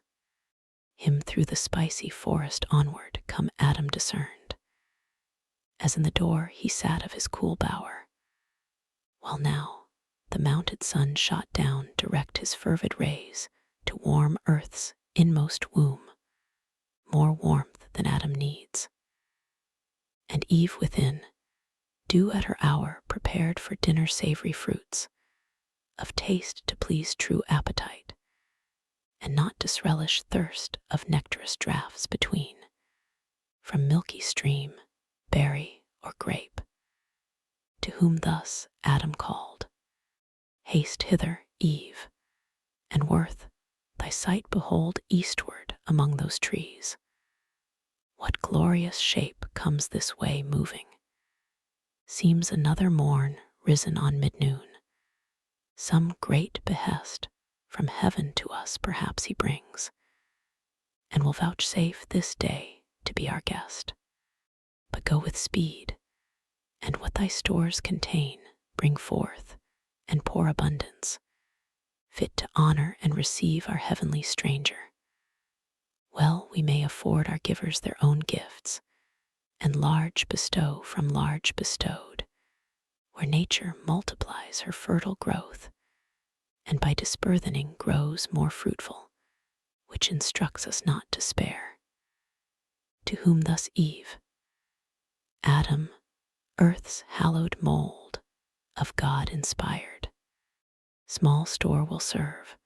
Him through the spicy forest onward come Adam discerned, as in the door he sat of his cool bower, while now the mounted sun shot down direct his fervid rays to warm earth's inmost womb, more warmth than Adam needs. And Eve within, due at her hour prepared for dinner savory fruits, of taste to please true appetite, and not disrelish thirst of nectarous draughts between, from milky stream, berry, or grape. To whom thus Adam called, "Haste hither, Eve, and worth thy sight behold eastward among those trees. What glorious shape comes this way moving? Seems another morn risen on mid-noon. Some great behest from heaven to us perhaps he brings, and will vouchsafe this day to be our guest. But go with speed, and what thy stores contain bring forth, and pour abundance, fit to honor and receive our heavenly stranger. Well we may afford our givers their own gifts, and large bestow from large bestowed, where nature multiplies her fertile growth, and by disburthening grows more fruitful, which instructs us not to spare. To whom thus Eve, Adam, earth's hallowed mold, of God inspired, small store will serve,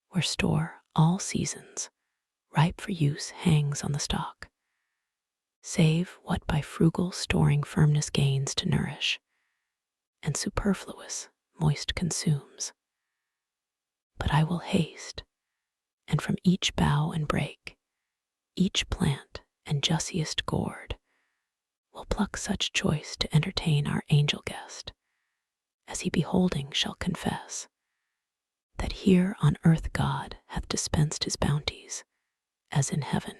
where store all seasons, ripe for use hangs on the stalk, save what by frugal storing firmness gains to nourish, and superfluous moist consumes. But I will haste, and from each bough and brake, each plant and jussiest gourd, will pluck such choice to entertain our angel guest, as he beholding shall confess, that here on earth God hath dispensed his bounties, as in heaven.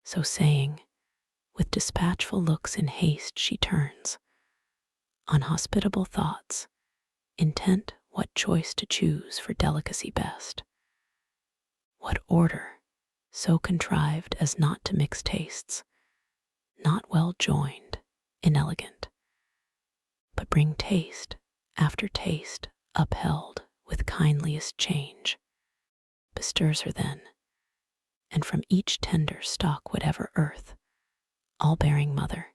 So saying, with dispatchful looks in haste she turns, on hospitable thoughts, intent what choice to choose for delicacy best, what order so contrived as not to mix tastes, not well joined, inelegant, but bring taste after taste upheld with kindliest change, bestirs her then, and from each tender stalk whatever earth, all-bearing mother,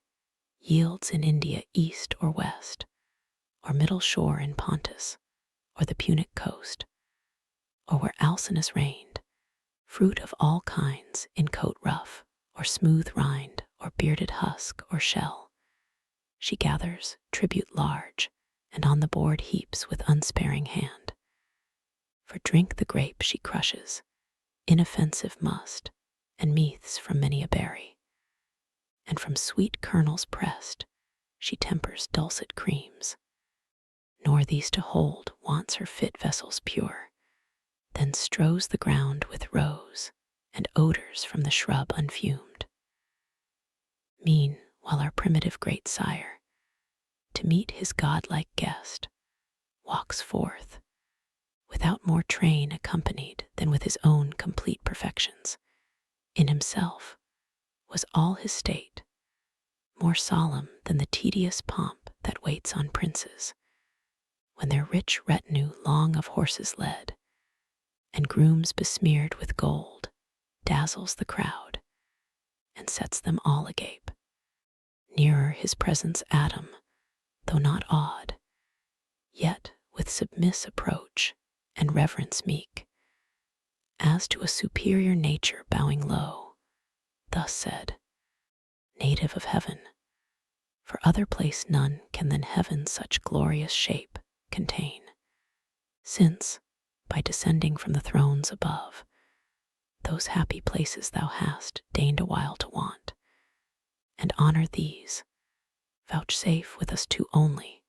yields in India east or west, or middle shore in Pontus, or the Punic coast, or where Alcinous reigned, fruit of all kinds in coat rough, or smooth rind, or bearded husk or shell, she gathers tribute large, and on the board heaps with unsparing hand. For drink the grape she crushes, inoffensive must, and meaths from many a berry, and from sweet kernels pressed she tempers dulcet creams, nor these to hold wants her fit vessels pure, then strows the ground with rose and odors from the shrub unfumed. Mean, while our primitive great sire, to meet his godlike guest, walks forth, without more train accompanied than with his own complete perfections, in himself was all his state, more solemn than the tedious pomp that waits on princes, when their rich retinue long of horses led, and grooms besmeared with gold, dazzles the crowd, and sets them all agape. Nearer his presence Adam, though not awed, yet with submiss approach and reverence meek, as to a superior nature bowing low, thus said, native of heaven, for other place none can than heaven such glorious shape contain, since, by descending from the thrones above, those happy places thou hast deigned a while to want, and honor these, vouchsafe with us two only,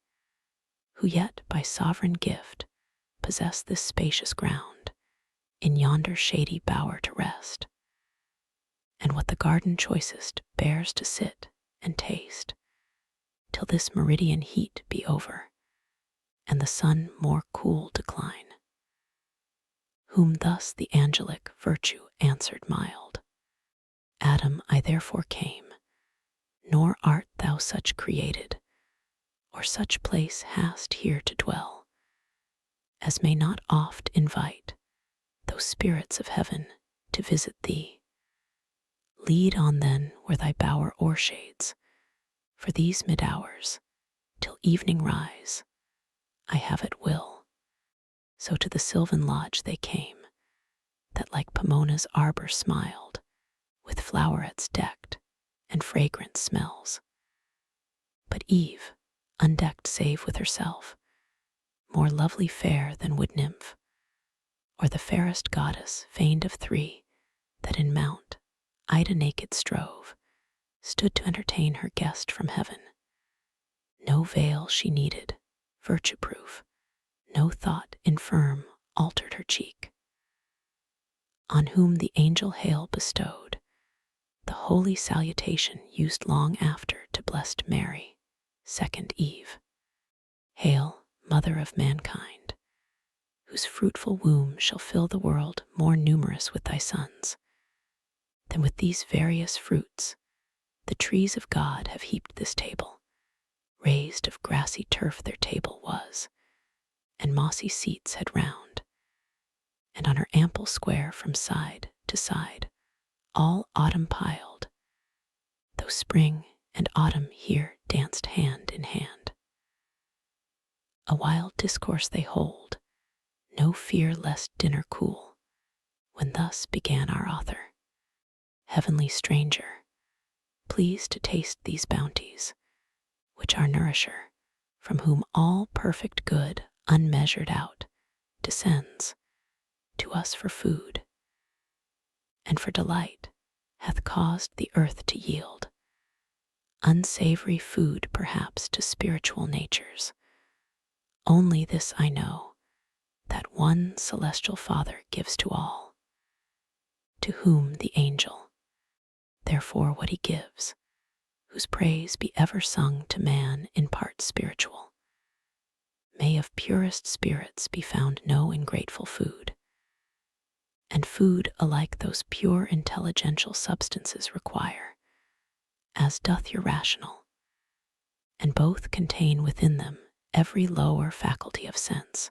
who yet by sovereign gift possess this spacious ground, in yonder shady bower to rest, and what the garden choicest bears to sit and taste, till this meridian heat be over, and the sun more cool decline. Whom thus the angelic virtue answered mild, Adam, I therefore came, nor art thou such created, or such place hast here to dwell, as may not oft invite those spirits of heaven to visit thee. Lead on then where thy bower o'ershades, for these mid-hours, till evening rise, I have at will. So to the sylvan lodge they came, that like Pomona's arbor smiled, with flowerets decked and fragrant smells. But Eve, undecked save with herself, more lovely fair than wood nymph, or the fairest goddess feigned of three, that in Mount Ida naked strove, stood to entertain her guest from heaven. No veil she needed, virtue-proof, no thought infirm altered her cheek. On whom the angel hail bestowed, the holy salutation used long after to blessed Mary, second Eve. Hail, mother of mankind, whose fruitful womb shall fill the world more numerous with thy sons, than with these various fruits the trees of God have heaped this table, Raised of grassy turf their table was, and mossy seats had round, and on her ample square from side to side, all autumn piled, though spring and autumn here danced hand in hand. A wild discourse they hold, no fear lest dinner cool, when thus began our author: Heavenly stranger, please to taste these bounties, which our nourisher, from whom all perfect good, unmeasured out, descends, to us for food, and for delight, hath caused the earth to yield, unsavory food perhaps to spiritual natures. Only this I know, that one celestial Father gives to all, to whom the angel, therefore what he gives, whose praise be ever sung to man in part spiritual, may of purest spirits be found no ingrateful food, and food alike those pure intelligential substances require, as doth your rational, and both contain within them every lower faculty of sense,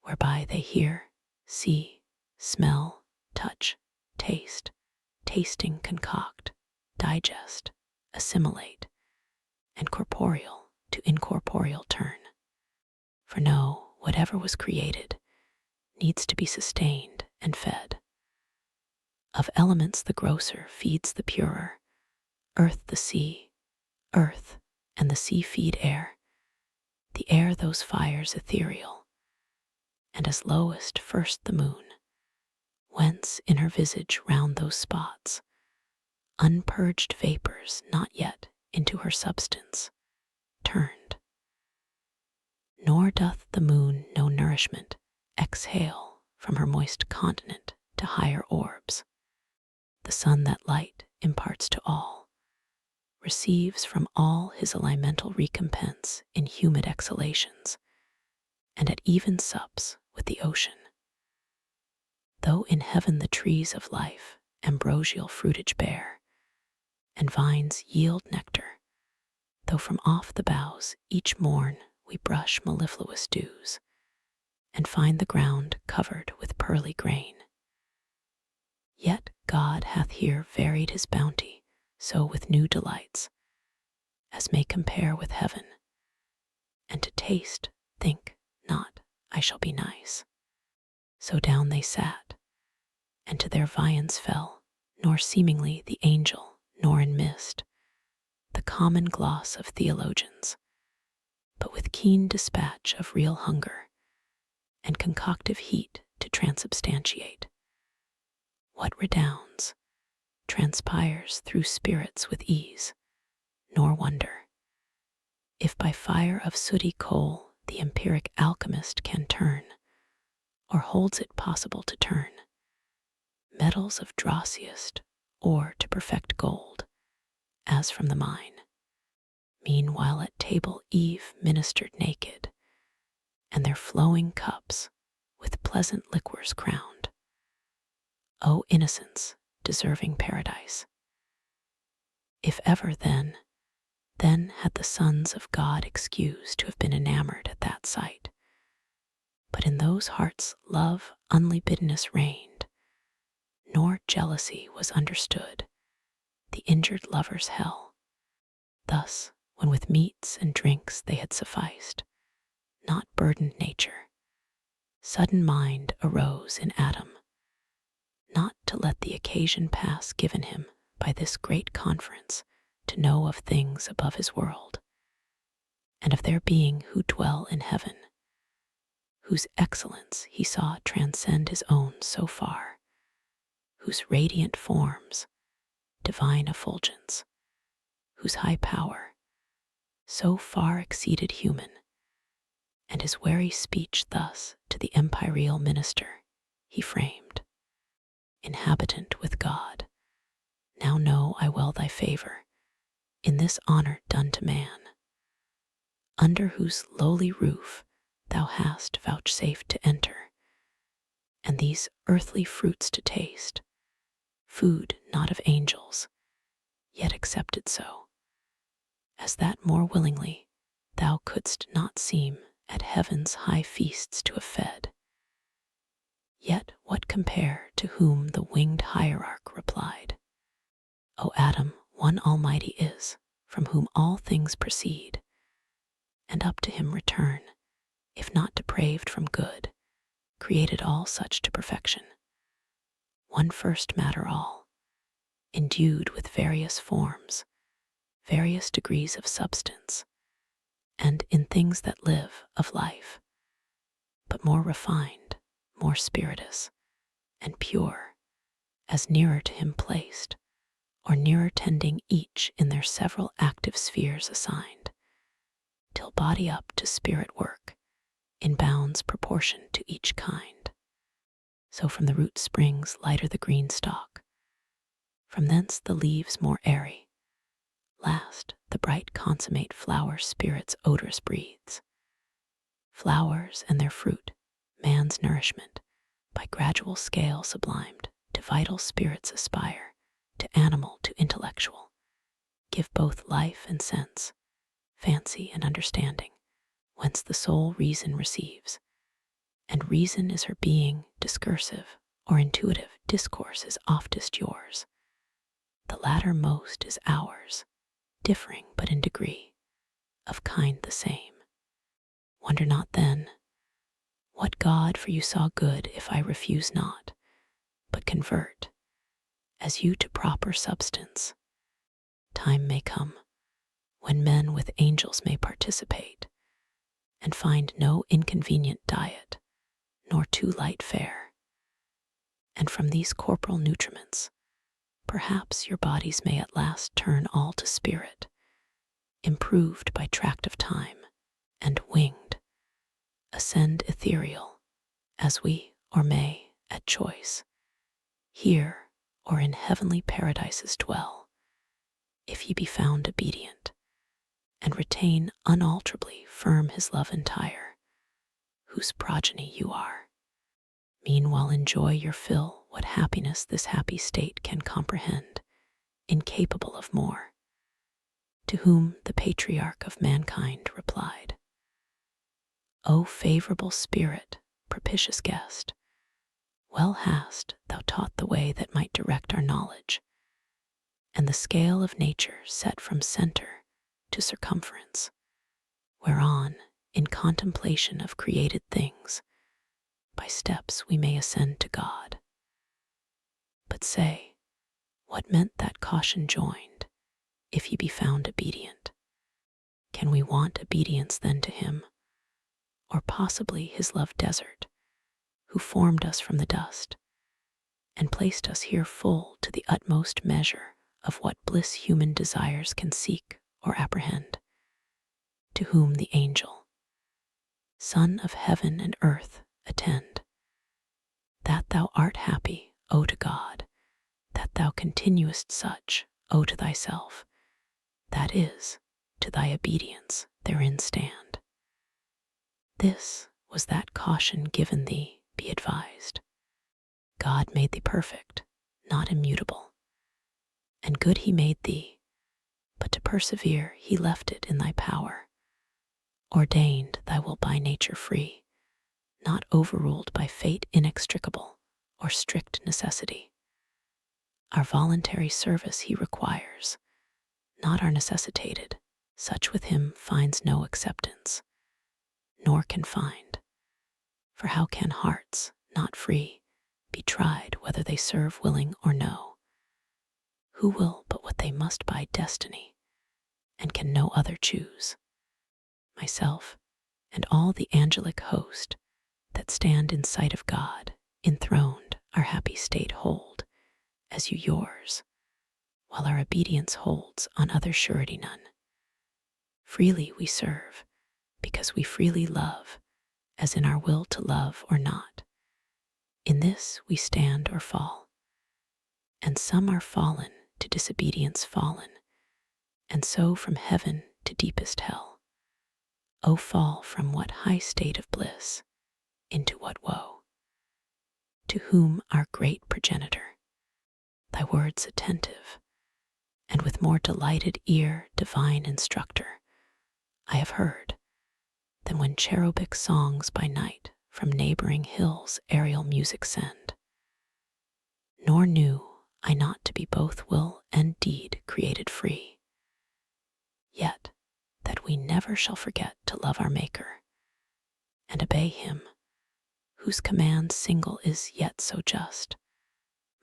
whereby they hear, see, smell, touch, taste, tasting concoct, digest, assimilate, and corporeal to incorporeal turn. For no, whatever was created needs to be sustained and fed. Of elements the grosser feeds the purer, earth the sea, earth and the sea feed air, the air those fires ethereal, and as lowest first the moon, whence in her visage round those spots, unpurged vapors not yet into her substance turned. Nor doth the moon no nourishment exhale from her moist continent to higher orbs. The sun that light imparts to all, receives from all his elemental recompense in humid exhalations, and at even sups with the ocean. Though in heaven the trees of life ambrosial fruitage bear, and vines yield nectar, though from off the boughs each morn we brush mellifluous dews, and find the ground covered with pearly grain, yet God hath here varied his bounty so with new delights, as may compare with heaven, and to taste, think not I shall be nice. So down they sat, and to their viands fell, nor seemingly the angel, nor in mist, the common gloss of theologians, but with keen dispatch of real hunger, and concoctive heat to transubstantiate. What redounds, transpires through spirits with ease, nor wonder, if by fire of sooty coal the empiric alchemist can turn, or holds it possible to turn, metals of drossiest, or to perfect gold, as from the mine. Meanwhile at table Eve ministered naked, and their flowing cups with pleasant liquors crowned. O innocence, deserving paradise! If ever then had the sons of God excused to have been enamored at that sight. But in those hearts love unlibidinous reigned, nor jealousy was understood, the injured lover's hell. Thus, when with meats and drinks they had sufficed, not burdened nature, sudden mind arose in Adam, not to let the occasion pass given him by this great conference to know of things above his world, and of their being who dwell in heaven, whose excellence he saw transcend his own so far, whose radiant forms, divine effulgence, whose high power, so far exceeded human, and his wary speech thus to the empyreal minister he framed: Inhabitant with God, now know I well thy favor, in this honor done to man, under whose lowly roof thou hast vouchsafed to enter, and these earthly fruits to taste, food not of angels, yet accepted so, as that more willingly thou couldst not seem at heaven's high feasts to have fed. Yet what compare to whom the winged hierarch replied, O Adam, one Almighty is, from whom all things proceed, and up to him return, if not depraved from good, created all such to perfection. One first matter all, endued with various forms, various degrees of substance, and in things that live of life, but more refined, more spirituous, and pure, as nearer to him placed, or nearer tending each in their several active spheres assigned, till body up to spirit work, in bounds proportioned to each kind. So from the root springs lighter the green stalk, from thence the leaves more airy, last the bright consummate flower spirit's odorous breathes. Flowers and their fruit, man's nourishment, by gradual scale sublimed, to vital spirits aspire, to animal, to intellectual, give both life and sense, fancy and understanding, whence the soul reason receives. And reason is her being, discursive or intuitive discourse is oftest yours. The latter most is ours, differing but in degree, of kind the same. Wonder not then, what God for you saw good if I refuse not, but convert, as you to proper substance. Time may come, when men with angels may participate, and find no inconvenient diet, nor too light fare. And from these corporal nutriments, perhaps your bodies may at last turn all to spirit, improved by tract of time, and winged, ascend ethereal, as we, or may, at choice, here or in heavenly paradises dwell, if ye be found obedient, and retain unalterably firm his love entire, whose progeny you are. Meanwhile enjoy your fill what happiness this happy state can comprehend, incapable of more. To whom the patriarch of mankind replied, O favorable spirit, propitious guest, well hast thou taught the way that might direct our knowledge, and the scale of nature set from center to circumference, whereon, in contemplation of created things, by steps we may ascend to God. But say, what meant that caution joined, if ye be found obedient? Can we want obedience then to him, or possibly his love desert, who formed us from the dust, and placed us here full to the utmost measure of what bliss human desires can seek or apprehend, to whom the angel, Son of heaven and earth, attend, that thou art happy, O to God, that thou continuest such, O to thyself, that is, to thy obedience therein stand. This was that caution given thee, be advised. God made thee perfect, not immutable, and good he made thee, but to persevere he left it in thy power, ordained thy will by nature free, not overruled by fate inextricable or strict necessity. Our voluntary service he requires, not our necessitated, such with him finds no acceptance, nor can find. For how can hearts, not free, be tried whether they serve willing or no? Who will but what they must by destiny, and can no other choose? Myself, and all the angelic host that stand in sight of God, enthroned, our happy state hold, as you yours, while our obedience holds on other surety none. Freely we serve, because we freely love, as in our will to love or not. In this we stand or fall, and some are fallen to disobedience fallen, and so from heaven to deepest hell. O fall from what high state of bliss into what woe? To whom our great progenitor, thy words attentive, and with more delighted ear, divine instructor, I have heard, than when cherubic songs by night from neighboring hills aerial music send. Nor knew I not to be both will and deed created free, yet that we never shall forget to love our Maker, and obey him, whose command single is yet so just,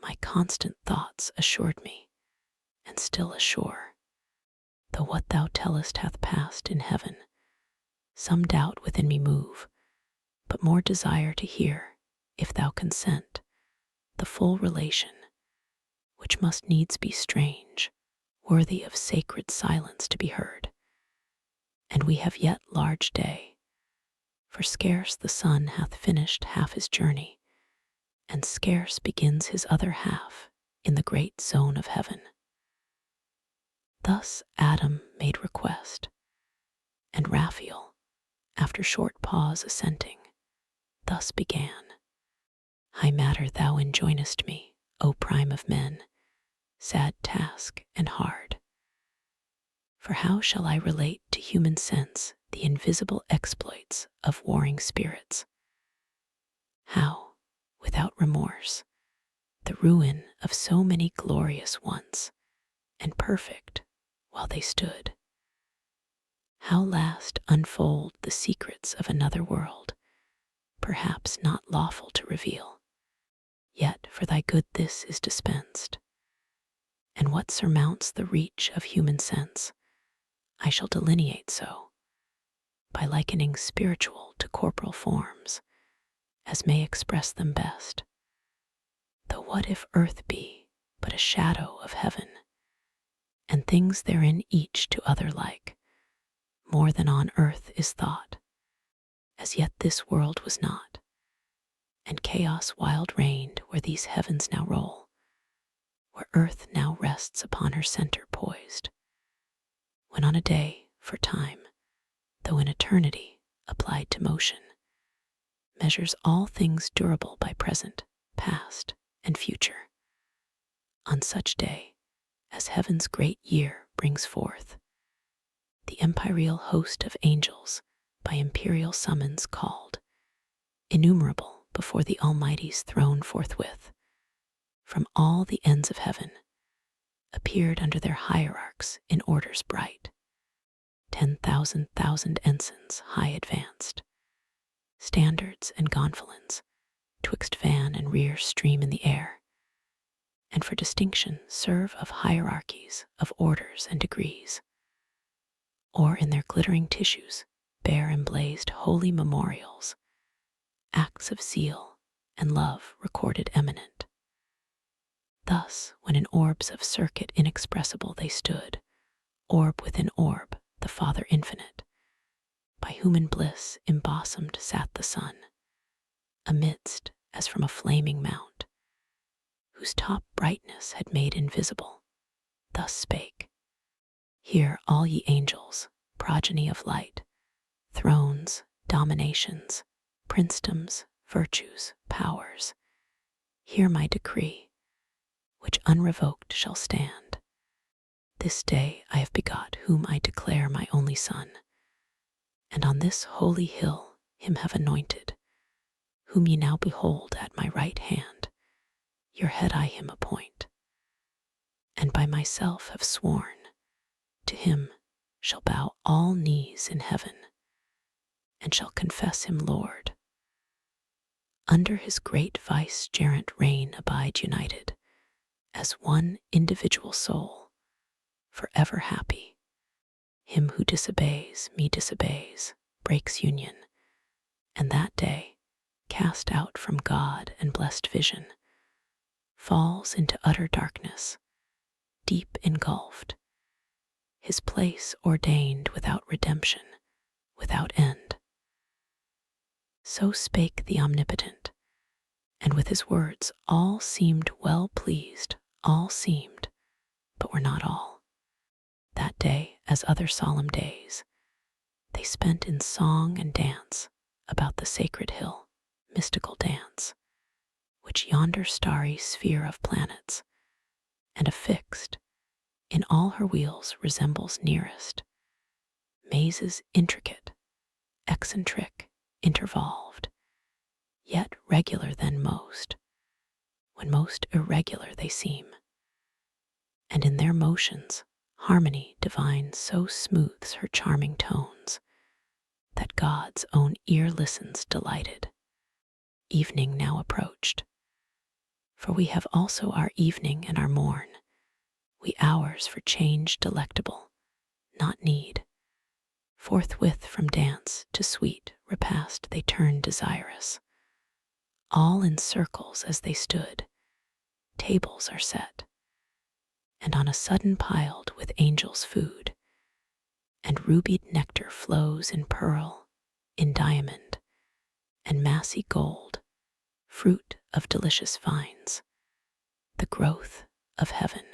my constant thoughts assured me, and still assure, though what thou tellest hath passed in heaven, some doubt within me move, but more desire to hear, if thou consent, the full relation, which must needs be strange, worthy of sacred silence to be heard. And we have yet large day, for scarce the sun hath finished half his journey, and scarce begins his other half in the great zone of heaven. Thus Adam made request, and Raphael, after short pause assenting, thus began: High matter thou enjoinest me, O prime of men, sad task and hard. For how shall I relate to human sense the invisible exploits of warring spirits? How, without remorse, the ruin of so many glorious once, and perfect while they stood? How last unfold the secrets of another world, perhaps not lawful to reveal, yet for thy good this is dispensed. And what surmounts the reach of human sense, I shall delineate so, by likening spiritual to corporal forms, as may express them best. Though what if earth be but a shadow of heaven, and things therein each to other like, more than on earth is thought, as yet this world was not, and chaos wild reigned where these heavens now roll, where earth now rests upon her center poised, when on a day, for time, though in eternity applied to motion, measures all things durable by present, past, and future. On such day, as heaven's great year brings forth, the imperial host of angels, by imperial summons called, innumerable before the Almighty's throne forthwith, from all the ends of heaven, appeared under their hierarchs in orders bright, 10,000 ensigns high advanced, standards and gonfalons, twixt van and rear stream in the air, and for distinction serve of hierarchies of orders and degrees, or in their glittering tissues bear emblazed holy memorials, acts of zeal and love recorded eminent. Thus, when in orbs of circuit inexpressible they stood, orb within orb, the Father infinite, by whom in bliss embosomed sat the Son, amidst, as from a flaming mount, whose top brightness had made invisible, thus spake: Hear all ye angels, progeny of light, thrones, dominations, princedoms, virtues, powers, hear my decree, which unrevoked shall stand. This day I have begot whom I declare my only Son, and on this holy hill him have anointed, whom ye now behold at my right hand, your head I him appoint, and by myself have sworn, to him shall bow all knees in heaven, and shall confess him Lord. Under his great vicegerent reign abide united, as one individual soul, forever happy. Him who disobeys me disobeys, breaks union, and that day, cast out from God and blessed vision, falls into utter darkness, deep engulfed, his place ordained without redemption, without end. So spake the Omnipotent, and with his words all seemed well pleased, all seemed, but were not all. That day, as other solemn days, they spent in song and dance about the sacred hill, mystical dance, which yonder starry sphere of planets, and a fixed, in all her wheels resembles nearest, mazes intricate, eccentric, intervolved, yet regular than most, when most irregular they seem, and in their motions harmony divine so smooths her charming tones that God's own ear listens delighted. Evening now approached, for we have also our evening and our morn, we hours for change delectable, not need. Forthwith from dance to sweet repast they turned desirous. All in circles as they stood, tables are set, and on a sudden piled with angels' food, and rubied nectar flows in pearl, in diamond, and massy gold, fruit of delicious vines, the growth of heaven,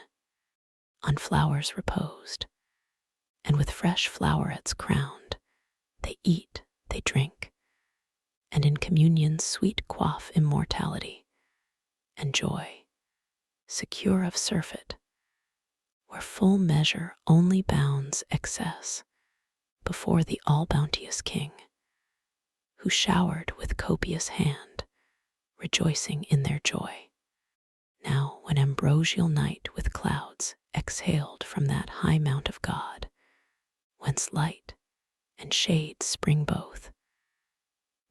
on flowers reposed, and with fresh flowerets crowned, they eat, they drink, and in communion's sweet quaff immortality and joy, secure of surfeit, where full measure only bounds excess before the all-bounteous King, who showered with copious hand, rejoicing in their joy. Now when ambrosial night with clouds exhaled from that high mount of God, whence light and shade spring both,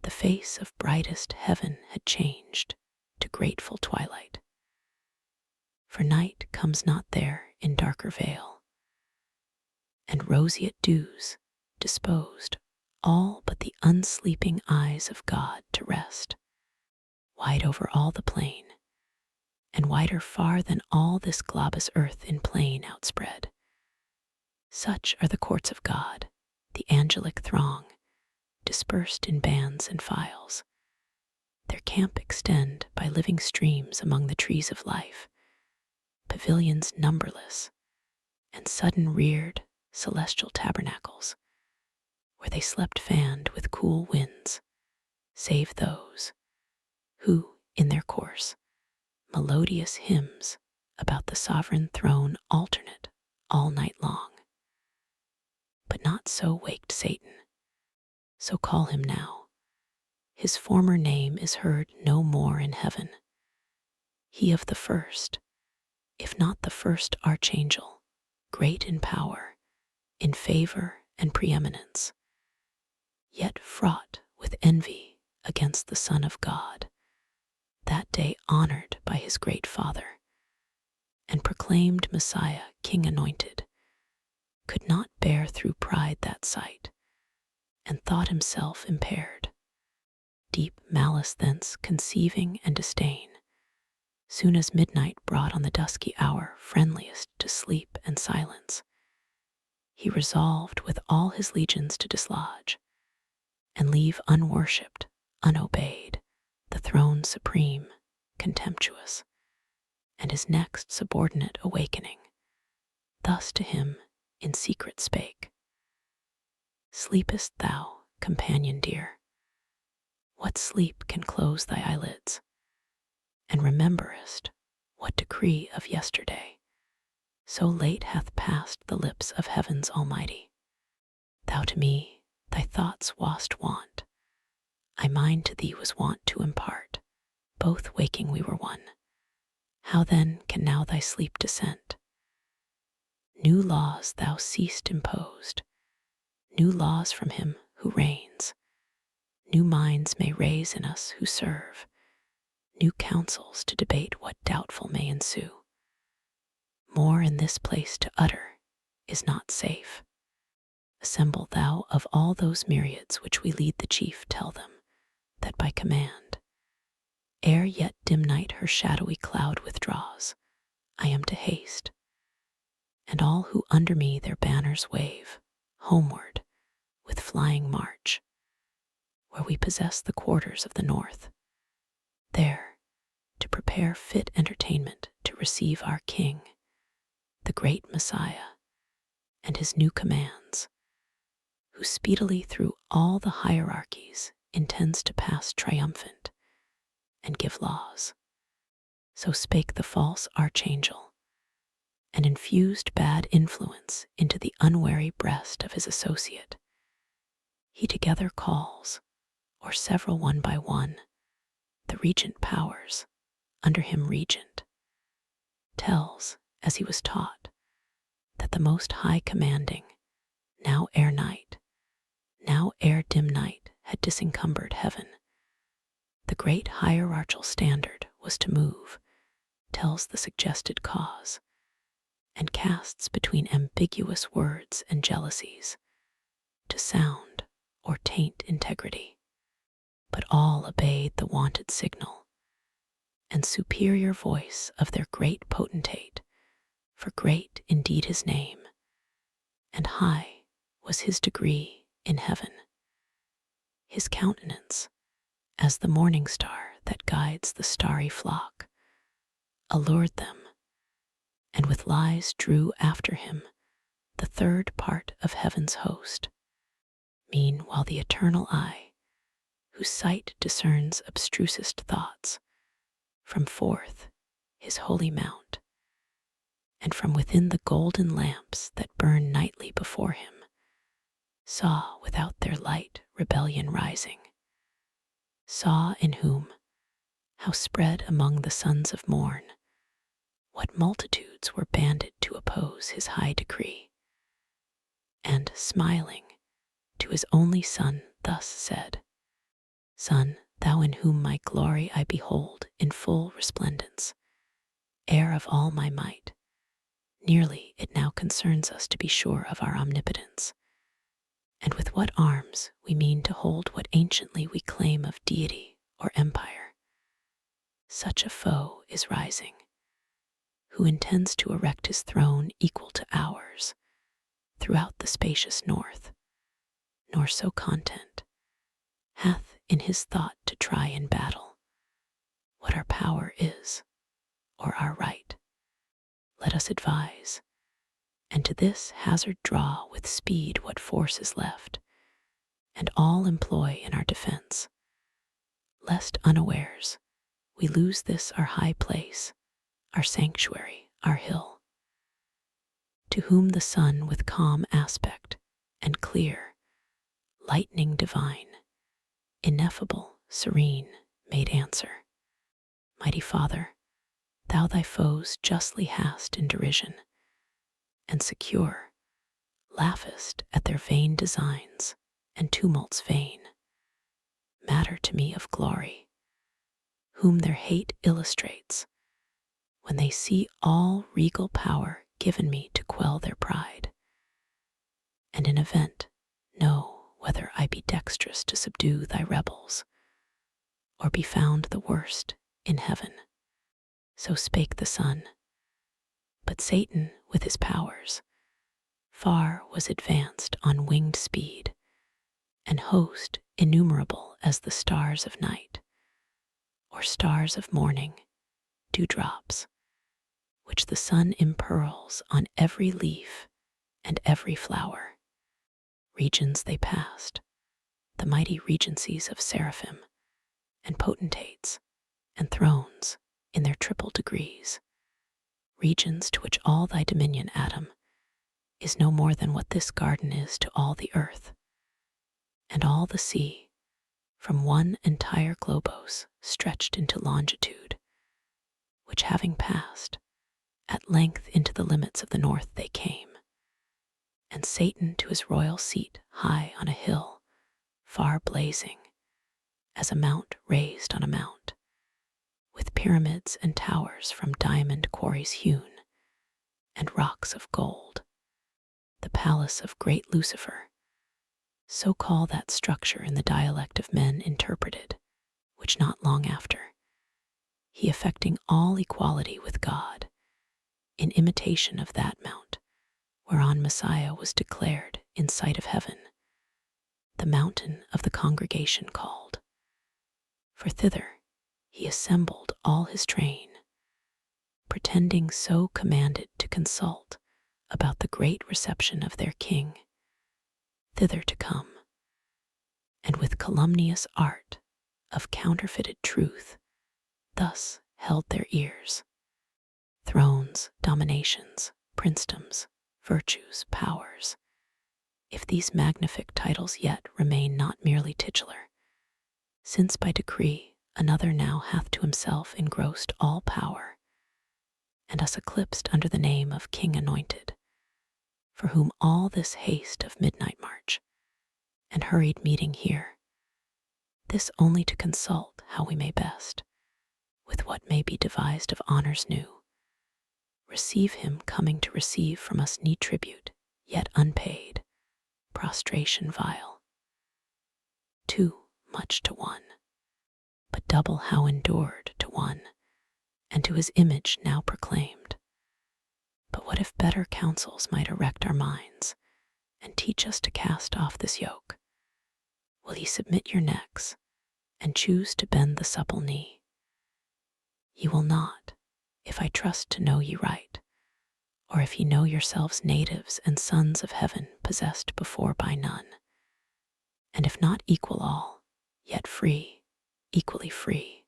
the face of brightest heaven had changed to grateful twilight. For night comes not there in darker veil, and roseate dews disposed all but the unsleeping eyes of God to rest, wide over all the plain, and wider far than all this globous earth in plain outspread. Such are the courts of God, the angelic throng, dispersed in bands and files. Their camp extend by living streams among the trees of life, pavilions numberless, and sudden reared celestial tabernacles, where they slept fanned with cool winds, save those who, in their course, melodious hymns about the sovereign throne alternate all night long. But not so waked Satan, so call him now. His former name is heard no more in heaven. He of the first, if not the first archangel, great in power, in favor and preeminence, yet fraught with envy against the Son of God, that day honored by his great Father, and proclaimed Messiah, King anointed, could not bear through pride that sight, and thought himself impaired. Deep malice thence conceiving and disdain, soon as midnight brought on the dusky hour friendliest to sleep and silence, he resolved with all his legions to dislodge, and leave unworshipped, unobeyed, the throne supreme, contemptuous, and his next subordinate awakening, thus to him in secret spake: Sleepest thou, companion dear? What sleep can close thy eyelids? And rememberest what decree of yesterday so late hath passed the lips of heaven's Almighty? Thou to me thy thoughts wast wont, I mine to thee was wont to impart, both waking we were one. How then can now thy sleep dissent? New laws thou seest imposed, new laws from him who reigns, new minds may raise in us who serve, new counsels to debate what doubtful may ensue. More in this place to utter is not safe. Assemble thou of all those myriads which we lead the chief, tell them, that by command, ere yet dim night her shadowy cloud withdraws, I am to haste, and all who under me their banners wave, homeward, with flying march, where we possess the quarters of the north, there to prepare fit entertainment to receive our King, the great Messiah, and his new commands, who speedily through all the hierarchies intends to pass triumphant and give laws. So spake the false archangel, and infused bad influence into the unwary breast of his associate. He together calls, or several one by one, the regent powers, under him regent, tells, as he was taught, that the most high commanding, now ere night, now ere dim night had disencumbered heaven, the great hierarchical standard was to move, tells the suggested cause, and casts between ambiguous words and jealousies, to sound or taint integrity. But all obeyed the wonted signal and superior voice of their great potentate, for great indeed his name, and high was his degree in heaven. His countenance, as the morning star that guides the starry flock, allured them, and with lies drew after him the third part of heaven's host. Meanwhile the eternal eye, whose sight discerns abstrusest thoughts, from forth his holy mount, and from within the golden lamps that burn nightly before him, saw without their light rebellion rising, saw in whom, how spread among the sons of morn, what multitudes were banded to oppose his high decree, and, smiling, to his only Son thus said, Son, thou in whom my glory I behold in full resplendence, heir of all my might, nearly it now concerns us to be sure of our omnipotence, and with what arms we mean to hold what anciently we claim of deity or empire. Such a foe is rising, who intends to erect his throne equal to ours throughout the spacious north, nor so content, hath in his thought to try in battle what our power is, or our right. Let us advise, and to this hazard draw with speed what force is left, and all employ in our defense, lest unawares we lose this our high place, our sanctuary, our hill. To whom the sun with calm aspect and clear, lightning divine, ineffable, serene, made answer, Mighty Father, thou thy foes justly hast in derision, and secure, laughest at their vain designs and tumults vain, matter to me of glory, whom their hate illustrates, when they see all regal power given me to quell their pride, and in event know whether I be dexterous to subdue thy rebels, or be found the worst in heaven. So spake the Son, but Satan with his powers far was advanced on winged speed, and host innumerable as the stars of night, or stars of morning, dewdrops, which the sun impearls on every leaf and every flower. Regions they passed, the mighty regencies of seraphim, and potentates, and thrones in their triple degrees, regions to which all thy dominion, Adam, is no more than what this garden is to all the earth, and all the sea, from one entire globose stretched into longitude, which having passed, at length into the limits of the north they came, and Satan to his royal seat high on a hill, far blazing, as a mount raised on a mount, with pyramids and towers from diamond quarries hewn, and rocks of gold, the palace of great Lucifer, so call that structure in the dialect of men interpreted, which not long after, he affecting all equality with God, in imitation of that mount, whereon Messiah was declared in sight of heaven, the mountain of the congregation called. For thither he assembled all his train, pretending so commanded to consult about the great reception of their king, thither to come, and with calumnious art of counterfeited truth thus held their ears. Thrones, dominations, princedoms, virtues, powers, if these magnific titles yet remain not merely titular, since by decree another now hath to himself engrossed all power, and us eclipsed under the name of King Anointed, for whom all this haste of midnight march, and hurried meeting here, this only to consult how we may best, with what may be devised of honors new, receive him coming to receive from us neat tribute, yet unpaid, prostration vile. Too much to one, but double how endured to one, and to his image now proclaimed. But what if better counsels might erect our minds, and teach us to cast off this yoke? Will ye submit your necks, and choose to bend the supple knee? Ye will not, if I trust to know ye right, or if ye know yourselves natives and sons of heaven possessed before by none, and if not equal all, yet free, equally free.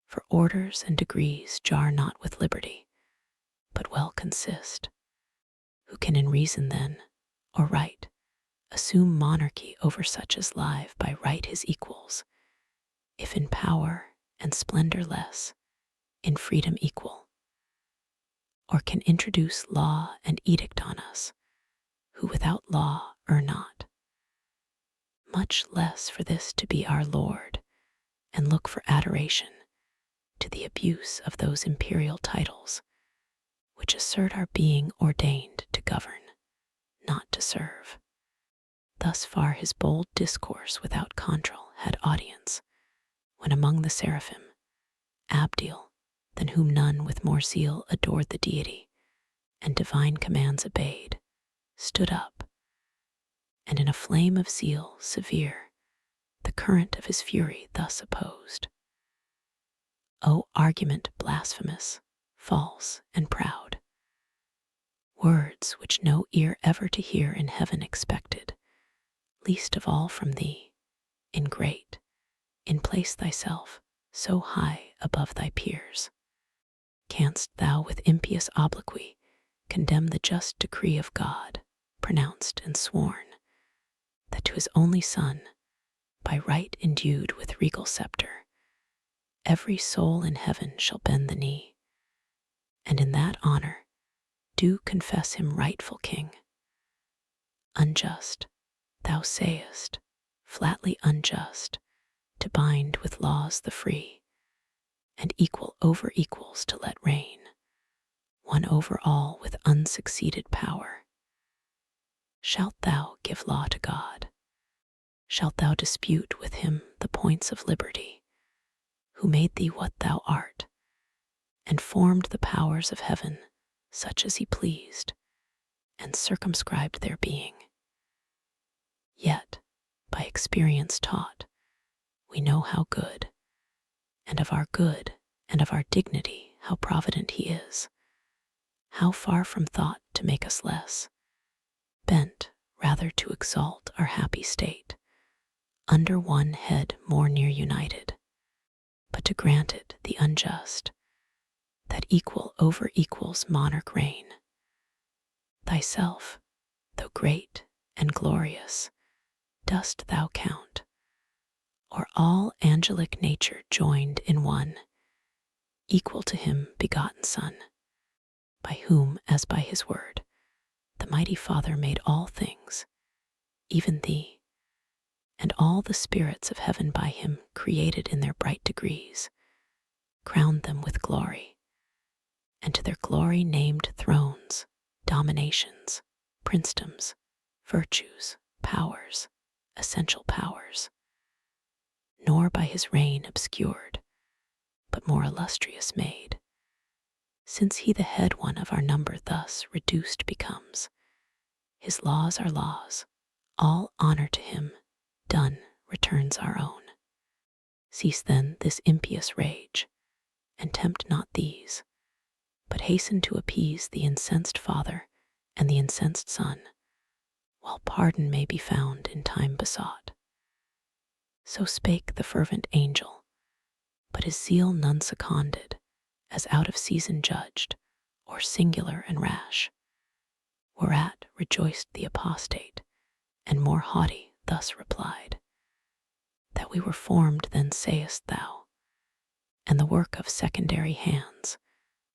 For orders and degrees jar not with liberty, but well consist. Who can in reason then, or right, assume monarchy over such as live by right his equals, if in power and splendor less, in freedom equal? Or can introduce law and edict on us, who without law are not? Much less for this to be our Lord, and look for adoration to the abuse of those imperial titles, which assert our being ordained to govern, not to serve. Thus far his bold discourse without control had audience, when among the seraphim, Abdiel, than whom none with more zeal adored the deity, and divine commands obeyed, stood up, and in a flame of zeal severe, the current of his fury thus opposed. O argument blasphemous, false, and proud! Words which no ear ever to hear in heaven expected, least of all from thee, ingrate, in place thyself so high above thy peers. Canst thou with impious obloquy condemn the just decree of God, pronounced and sworn, that to his only Son, by right endued with regal sceptre, every soul in heaven shall bend the knee, and in that honor do confess him rightful King? Unjust, thou sayest, flatly unjust, to bind with laws the free, and equal over equals to let reign, one over all with unsucceeded power. Shalt thou give law to God? Shalt thou dispute with him the points of liberty, who made thee what thou art, and formed the powers of heaven such as he pleased, and circumscribed their being? Yet, by experience taught, we know how good, and of our good and of our dignity how provident he is, how far from thought to make us less, bent rather to exalt our happy state, under one head more near united, but to grant it the unjust, that equal over equals monarch reign. Thyself, though great and glorious, dost thou count, or all angelic nature joined in one, equal to him begotten Son, by whom, as by his word, the mighty Father made all things, even thee, and all the spirits of heaven by him created in their bright degrees, crowned them with glory, and to their glory named thrones, dominations, princedoms, virtues, powers, essential powers, nor by his reign obscured, but more illustrious made, since he the head one of our number thus reduced becomes. His laws are laws, all honor to him, done returns our own. Cease then this impious rage, and tempt not these, but hasten to appease the incensed Father and the incensed Son, while pardon may be found in time besought. So spake the fervent angel, but his zeal none seconded, as out of season judged, or singular and rash. Whereat rejoiced the apostate, and more haughty thus replied, that we were formed then sayest thou, and the work of secondary hands,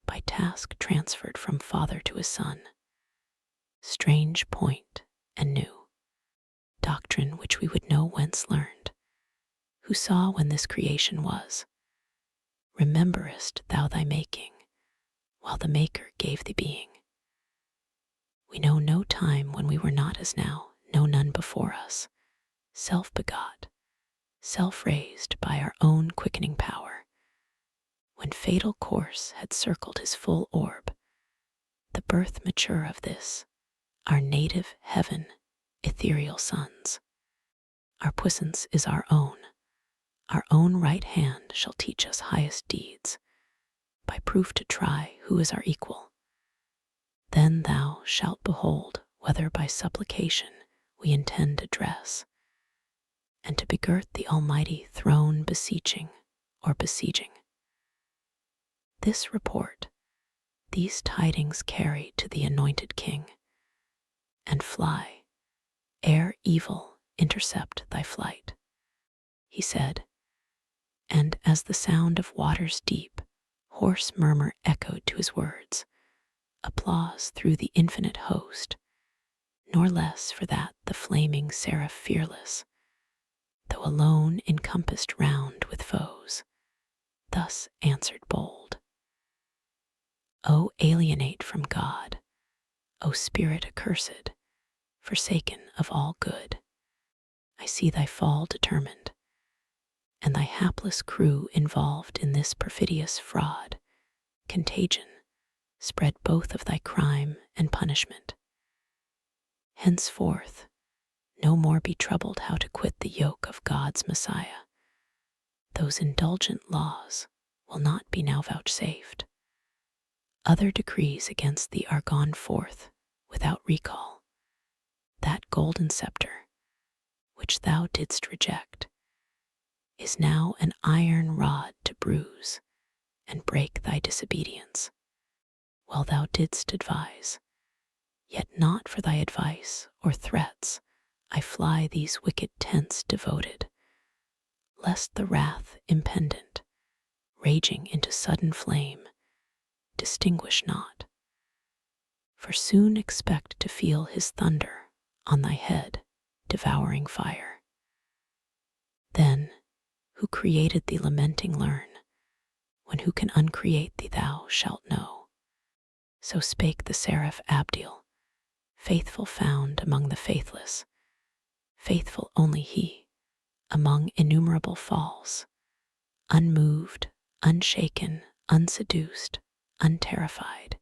by task transferred from father to his son. Strange point and new, doctrine which we would know whence learned, who saw when this creation was. Rememberest thou thy making, while the Maker gave thee being? We know no time when we were not as now, know none before us, self-begot, self-raised by our own quickening power. When fatal course had circled his full orb, the birth mature of this, our native heaven, ethereal sons. Our puissance is our own right hand shall teach us highest deeds, by proof to try who is our equal. Then thou shalt behold whether by supplication we intend address, and to begirt the almighty throne beseeching or besieging. This report, these tidings carry to the anointed king, and fly, ere evil intercept thy flight, he said, and as the sound of waters deep, hoarse murmur echoed to his words, applause through the infinite host, nor less for that the flaming seraph fearless, though alone encompassed round with foes, thus answered bold. O alienate from God, O spirit accursed, forsaken of all good, I see thy fall determined, and thy hapless crew involved in this perfidious fraud, contagion, spread both of thy crime and punishment. Henceforth, no more be troubled how to quit the yoke of God's Messiah. Those indulgent laws will not be now vouchsafed. Other decrees against thee are gone forth without recall. That golden scepter, which thou didst reject, is now an iron rod to bruise and break thy disobedience. While thou didst advise, yet not for thy advice or threats I fly these wicked tents devoted, lest the wrath impendent, raging into sudden flame, distinguish not. For soon expect to feel his thunder on thy head, devouring fire. Then, who created thee lamenting learn, when who can uncreate thee thou shalt know. So spake the seraph Abdiel, faithful found among the faithless, faithful only he, among innumerable falls, unmoved, unshaken, unseduced, unterrified,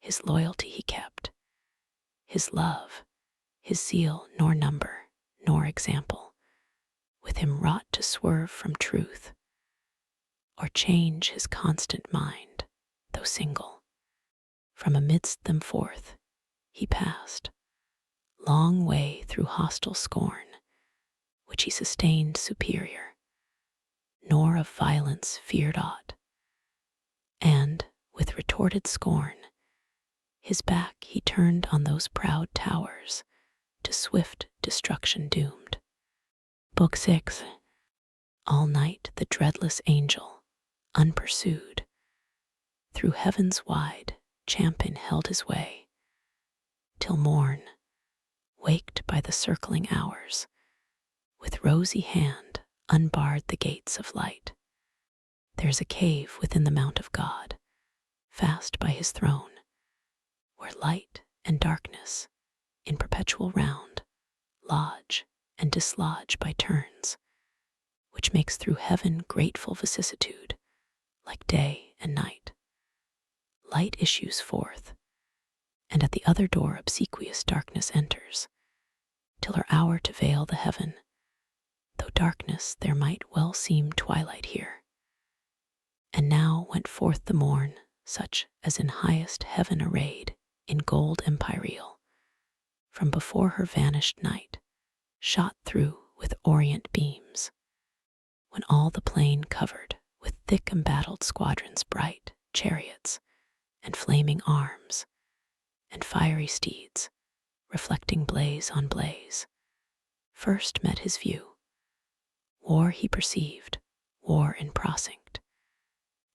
his loyalty he kept, his love, his zeal nor number, nor example, with him wrought to swerve from truth, or change his constant mind, though single. From amidst them forth he passed, long way through hostile scorn, which he sustained superior, nor of violence feared aught, and, with retorted scorn, his back he turned on those proud towers, to swift destruction doomed. Book 6. All night the dreadless angel, unpursued, through heaven's wide champion held his way, till morn, waked by the circling hours, with rosy hand unbarred the gates of light. There's a cave within the mount of God, fast by his throne, where light and darkness, in perpetual round, lodge and dislodge by turns, which makes through heaven grateful vicissitude, like day and night. Light issues forth, and at the other door obsequious darkness enters, till her hour to veil the heaven, though darkness there might well seem twilight here. And now went forth the morn, such as in highest heaven arrayed in gold empyreal, from before her vanished night, shot through with orient beams, when all the plain covered with thick embattled squadrons bright, chariots, and flaming arms, and fiery steeds, reflecting blaze on blaze, first met his view. War he perceived, war in prosinct,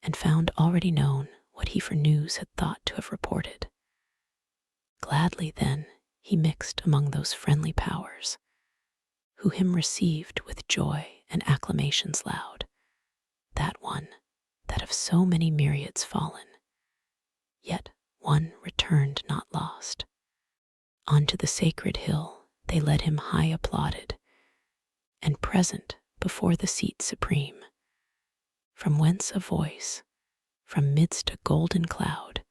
and found already known what he for news had thought to have reported. Gladly then he mixed among those friendly powers, who him received with joy and acclamations loud, that one, that of so many myriads fallen, yet one returned not lost. Onto the sacred hill they led him high applauded, and present before the seat supreme, from whence a voice, from midst a golden cloud,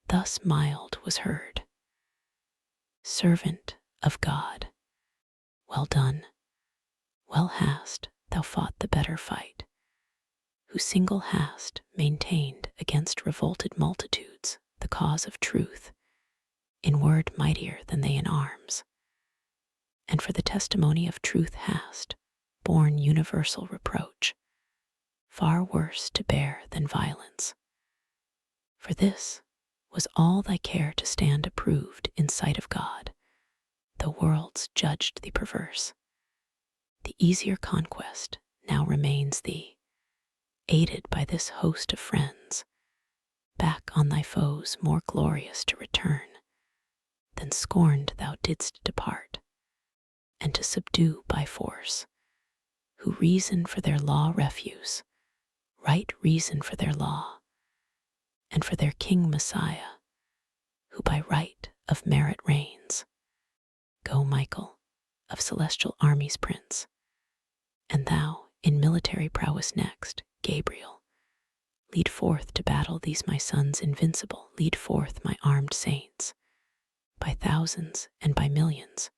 thus mild was heard: Servant of God, well done, well hast thou fought the better fight, who single hast maintained against revolted multitudes the cause of truth, in word mightier than they in arms, and for the testimony of truth hast borne universal reproach, far worse to bear than violence. For this was all thy care to stand approved in sight of God, though worlds judged thee perverse. The easier conquest now remains thee, aided by this host of friends, back on thy foes more glorious to return, than scorned thou didst depart, and to subdue by force, who reason for their law refuse, right reason for their law, and for their King Messiah, who by right of merit reigns. Go, Michael, of celestial armies prince, and thou, in military prowess next, Gabriel, lead forth to battle these my sons invincible, lead forth my armed saints, by thousands and by millions,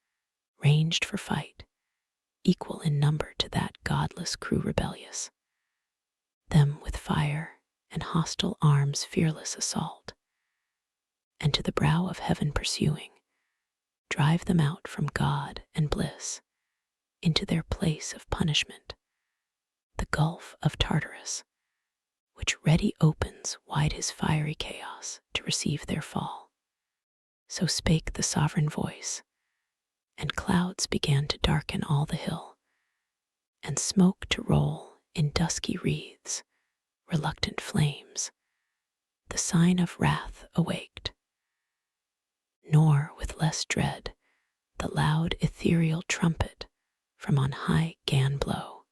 ranged for fight, equal in number to that godless crew rebellious. Them with fire and hostile arms fearless assault, and to the brow of heaven pursuing, drive them out from God and bliss into their place of punishment, the gulf of Tartarus, which ready opens wide his fiery chaos to receive their fall. So spake the sovereign voice, and clouds began to darken all the hill, and smoke to roll in dusky wreaths, reluctant flames, the sign of wrath awaked. Nor with less dread the loud ethereal trumpet from on high gan blow,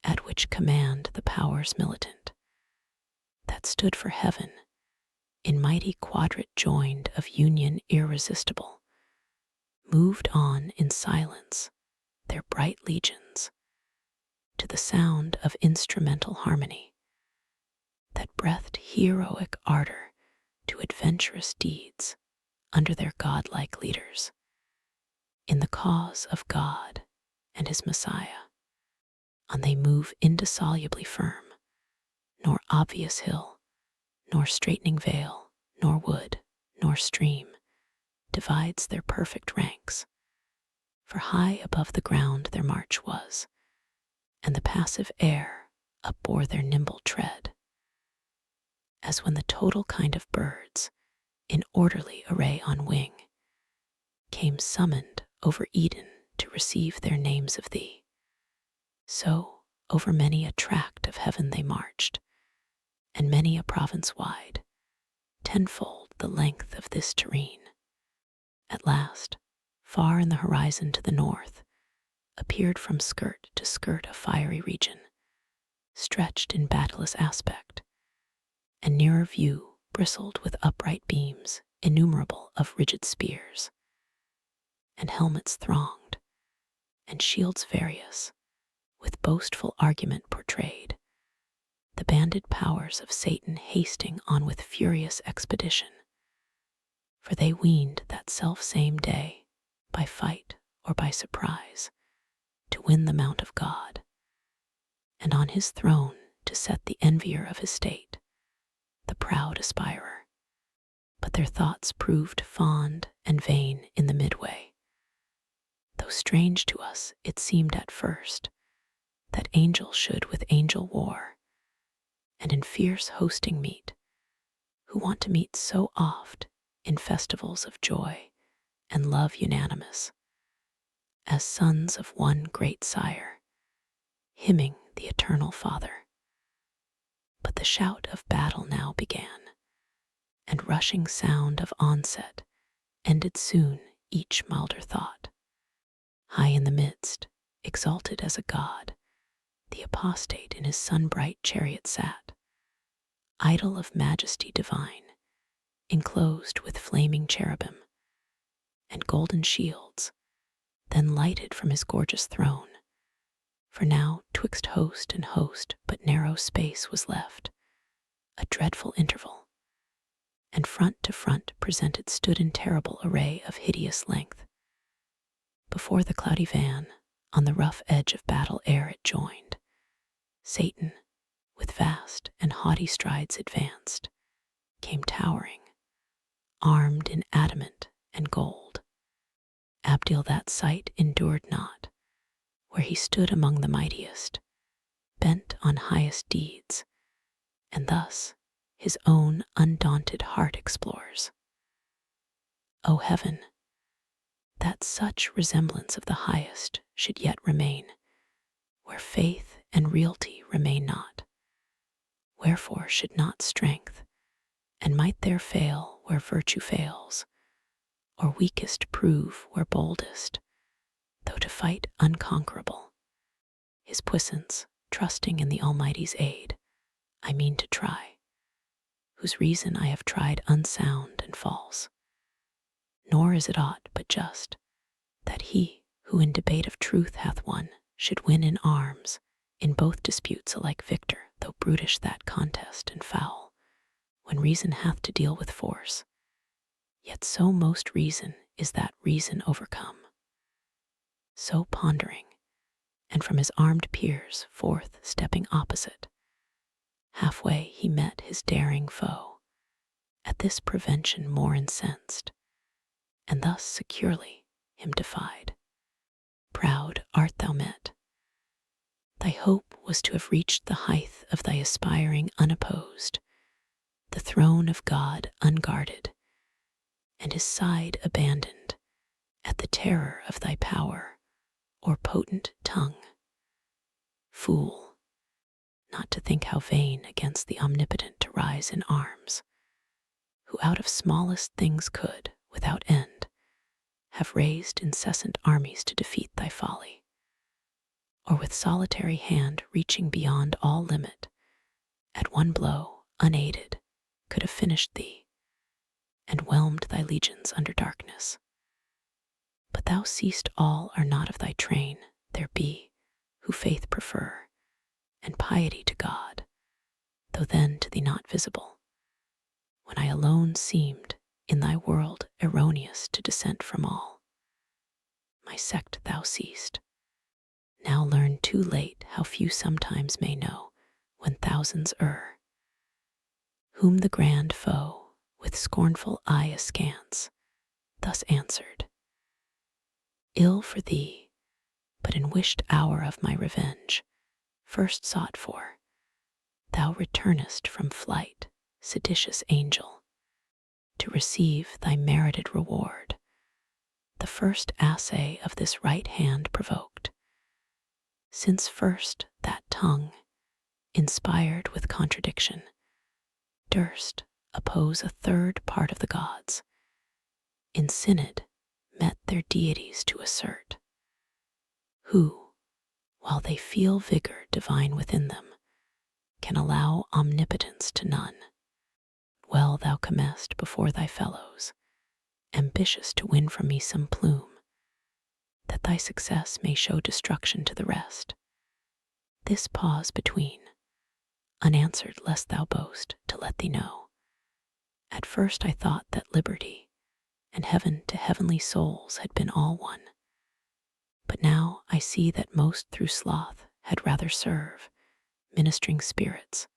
at which command the powers militant, that stood for heaven, in mighty quadrate joined of union irresistible, moved on in silence their bright legions, to the sound of instrumental harmony, that breathed heroic ardor to adventurous deeds under their godlike leaders, in the cause of God and his Messiah. On they move indissolubly firm, nor obvious hill, nor straightening vale, nor wood, nor stream divides their perfect ranks, for high above the ground their march was, and the passive air upbore their nimble tread, as when the total kind of birds, in orderly array on wing, came summoned over Eden to receive their names of thee. So over many a tract of heaven they marched, and many a province wide, tenfold the length of this terrene. At last, far in the horizon to the north, appeared from skirt to skirt a fiery region, stretched in battleless aspect, and nearer view bristled with upright beams innumerable of rigid spears, and helmets thronged, and shields various, with boastful argument portrayed, the banded powers of Satan hasting on with furious expedition. For they weened that self-same day, by fight or by surprise, to win the mount of God, and on his throne to set the envier of his state, the proud aspirer. But their thoughts proved fond and vain in the midway, though strange to us it seemed at first, that angel should with angel war, and in fierce hosting meet, who want to meet so oft in festivals of joy and love unanimous, as sons of one great sire, hymning the eternal Father. But the shout of battle now began, and rushing sound of onset ended soon each milder thought. High in the midst, exalted as a god, the apostate in his sun-bright chariot sat, idol of majesty divine, enclosed with flaming cherubim and golden shields, then lighted from his gorgeous throne. For now, twixt host and host but narrow space was left, a dreadful interval, and front to front presented stood in terrible array of hideous length. Before the cloudy van, on the rough edge of battle ere it joined, Satan, with vast and haughty strides advanced, came towering, armed in adamant and gold. Abdiel that sight endured not, where he stood among the mightiest, bent on highest deeds, and thus his own undaunted heart explores. O heaven, that such resemblance of the highest should yet remain, where faith and realty remain not. Wherefore should not strength and might there fail where virtue fails, or weakest prove where boldest, though to fight unconquerable? His puissance, trusting in the Almighty's aid, I mean to try, whose reason I have tried unsound and false. Nor is it aught but just that he who in debate of truth hath won should win in arms, in both disputes alike victor, though brutish that contest and foul, when reason hath to deal with force. Yet so most reason is that reason overcome. So pondering, and from his armed peers forth stepping opposite, halfway he met his daring foe, at this prevention more incensed, and thus securely him defied. Proud art thou met. Thy hope was to have reached the height of thy aspiring unopposed, the throne of God unguarded, and his side abandoned at the terror of thy power or potent tongue. Fool, not to think how vain against the omnipotent to rise in arms, who out of smallest things could, without end, have raised incessant armies to defeat thy folly, or with solitary hand reaching beyond all limit, at one blow, unaided, could have finished thee, and whelmed thy legions under darkness. But thou seest all are not of thy train, there be, who faith prefer, and piety to God, though then to thee not visible, when I alone seemed in thy world erroneous to dissent from all. My sect thou seest, now learn too late how few sometimes may know when thousands err, whom the grand foe with scornful eye askance thus answered: Ill for thee, but in wished hour of my revenge, first sought for, thou returnest from flight, seditious angel, to receive thy merited reward. The first assay of this right hand provoked, since first that tongue, inspired with contradiction, durst oppose a third part of the gods, in synod met their deities to assert, who, while they feel vigor divine within them, can allow omnipotence to none. Well thou comest before thy fellows, ambitious to win from me some plume, that thy success may show destruction to the rest. This pause between, unanswered lest thou boast, to let thee know. At first I thought that liberty and heaven to heavenly souls had been all one, but now I see that most through sloth had rather serve ministering spirits,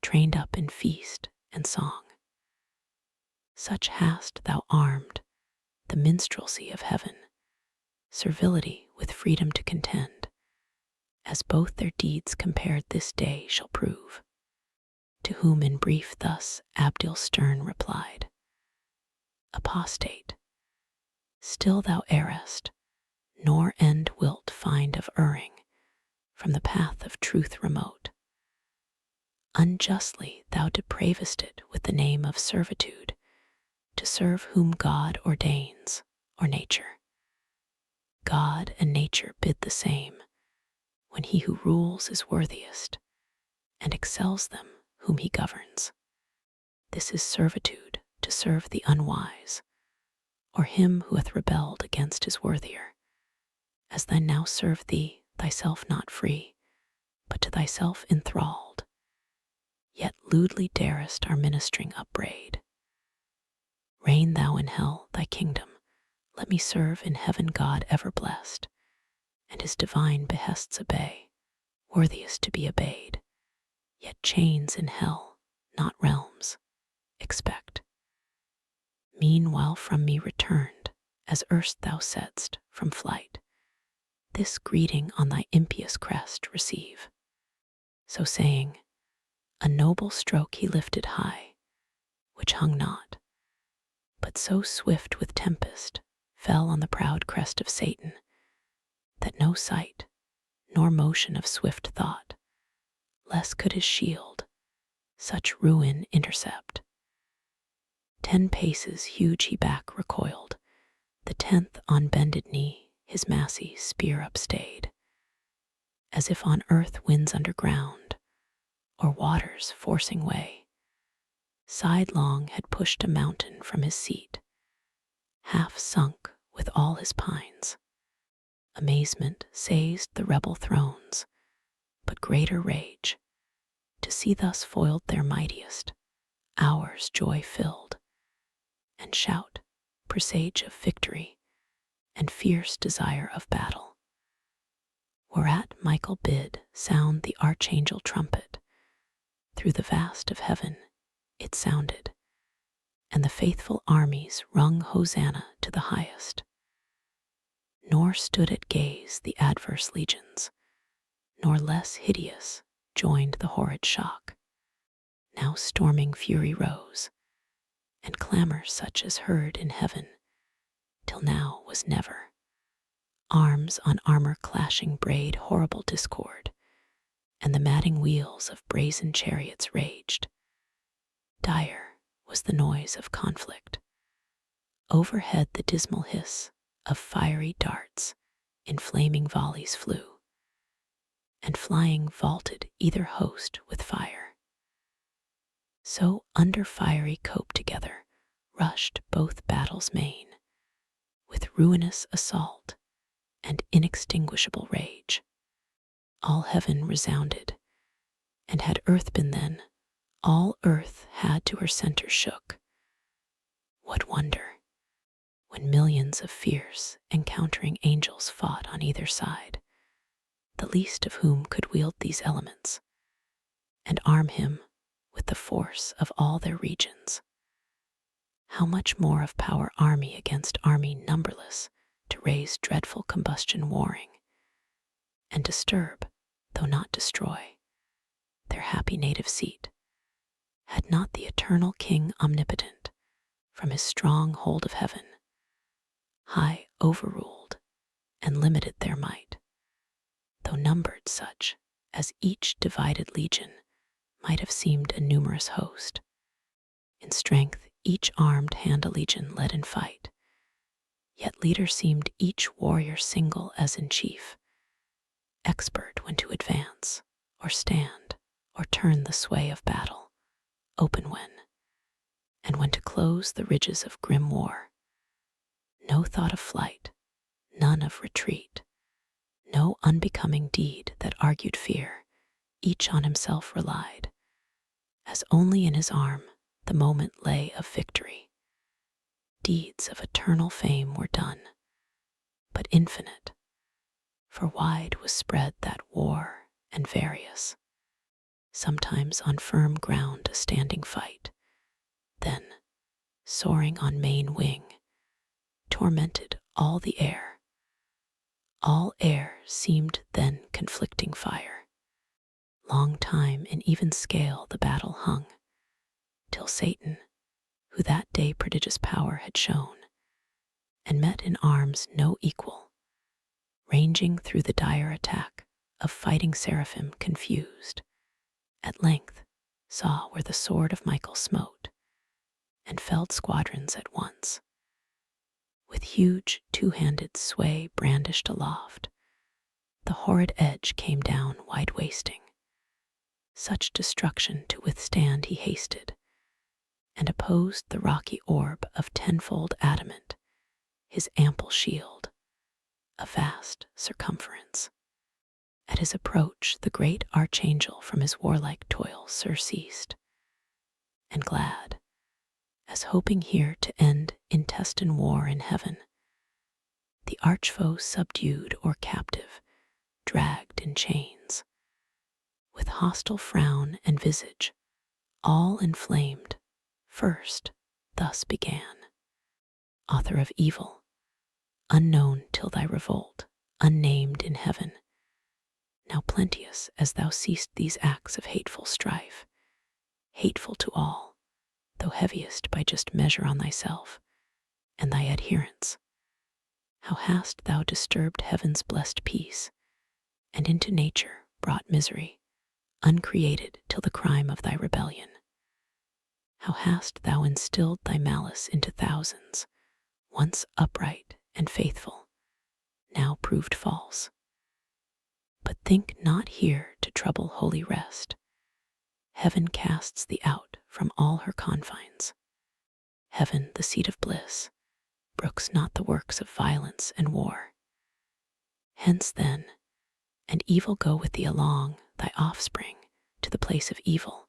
trained up in feast and song. Such hast thou armed the minstrelsy of heaven, servility with freedom to contend, as both their deeds compared this day shall prove. To whom in brief thus Abdil stern replied, Apostate, still thou errest, nor end wilt find of erring, from the path of truth remote. Unjustly thou depravest it with the name of servitude, to serve whom God ordains, or nature. God and nature bid the same, when he who rules is worthiest, and excels them whom he governs. This is servitude, to serve the unwise, or him who hath rebelled against his worthier, as then now serve thee, thyself not free, but to thyself enthralled, yet lewdly darest our ministering upbraid. Reign thou in hell, thy kingdom, let me serve in heaven God ever blessed, and his divine behests obey, worthiest to be obeyed, yet chains in hell, not realms, expect. Meanwhile from me returned, as erst thou saidst, from flight, this greeting on thy impious crest receive. So saying, a noble stroke he lifted high, which hung not, but so swift with tempest fell on the proud crest of Satan, that no sight, nor motion of swift thought, less could his shield such ruin intercept. 10 paces huge he back recoiled, the 10th on bended knee his massy spear upstayed, as if on earth winds underground, or waters forcing way, sidelong had pushed a mountain from his seat, half sunk with all his pines. Amazement seized the rebel thrones, but greater rage, to see thus foiled their mightiest, ours joy filled, and shout, presage of victory, and fierce desire of battle. Whereat Michael bid sound the archangel trumpet, through the vast of heaven it sounded, and the faithful armies rung hosanna to the highest. Nor stood at gaze the adverse legions, nor less hideous joined the horrid shock. Now storming fury rose, and clamor such as heard in heaven till now was never. Arms on armor clashing braid horrible discord, and the madding wheels of brazen chariots raged. Dire was the noise of conflict. Overhead the dismal hiss of fiery darts in flaming volleys flew, and flying vaulted either host with fire. So under fiery cope together rushed both battle's main, with ruinous assault and inextinguishable rage. All heaven resounded, and had earth been then, all earth had to her center shook. What wonder, when millions of fierce, encountering angels fought on either side, the least of whom could wield these elements, and arm him with the force of all their regions. How much more of power army against army numberless, to raise dreadful combustion warring, and disturb, though not destroy, their happy native seat, had not the eternal King omnipotent, from his strong hold of heaven, high overruled and limited their might, though numbered such as each divided legion might have seemed a numerous host. In strength each armed hand a legion led in fight, yet leader seemed each warrior single as in chief, expert when to advance, or stand, or turn the sway of battle, open when, and when to close the ridges of grim war. No thought of flight, none of retreat, no unbecoming deed that argued fear, each on himself relied, as only in his arm the moment lay of victory. Deeds of eternal fame were done, but infinite, for wide was spread that war and various, sometimes on firm ground a standing fight, then, soaring on main wing, tormented all the air. All air seemed then conflicting fire. Long time in even scale the battle hung, till Satan, who that day prodigious power had shown, and met in arms no equal, ranging through the dire attack of fighting seraphim confused, at length saw where the sword of Michael smote, and felled squadrons at once. With huge two-handed sway brandished aloft, the horrid edge came down wide wasting. Such destruction to withstand he hasted, and opposed the rocky orb of tenfold adamant, his ample shield, a vast circumference. At his approach the great archangel from his warlike toil surceased, and glad, as hoping here to end intestine war in heaven, the archfoe subdued or captive, dragged in chains, with hostile frown and visage, all inflamed, first thus began: Author of evil, unknown till thy revolt, unnamed in heaven, now plenteous as thou seest these acts of hateful strife, hateful to all, though heaviest by just measure on thyself and thy adherents, how hast thou disturbed heaven's blessed peace, and into nature brought misery, uncreated till the crime of thy rebellion. How hast thou instilled thy malice into thousands, once upright and faithful, now proved false. But think not here to trouble holy rest. Heaven casts thee out from all her confines. Heaven, the seat of bliss, brooks not the works of violence and war. Hence then, and evil go with thee along, thy offspring, to the place of evil.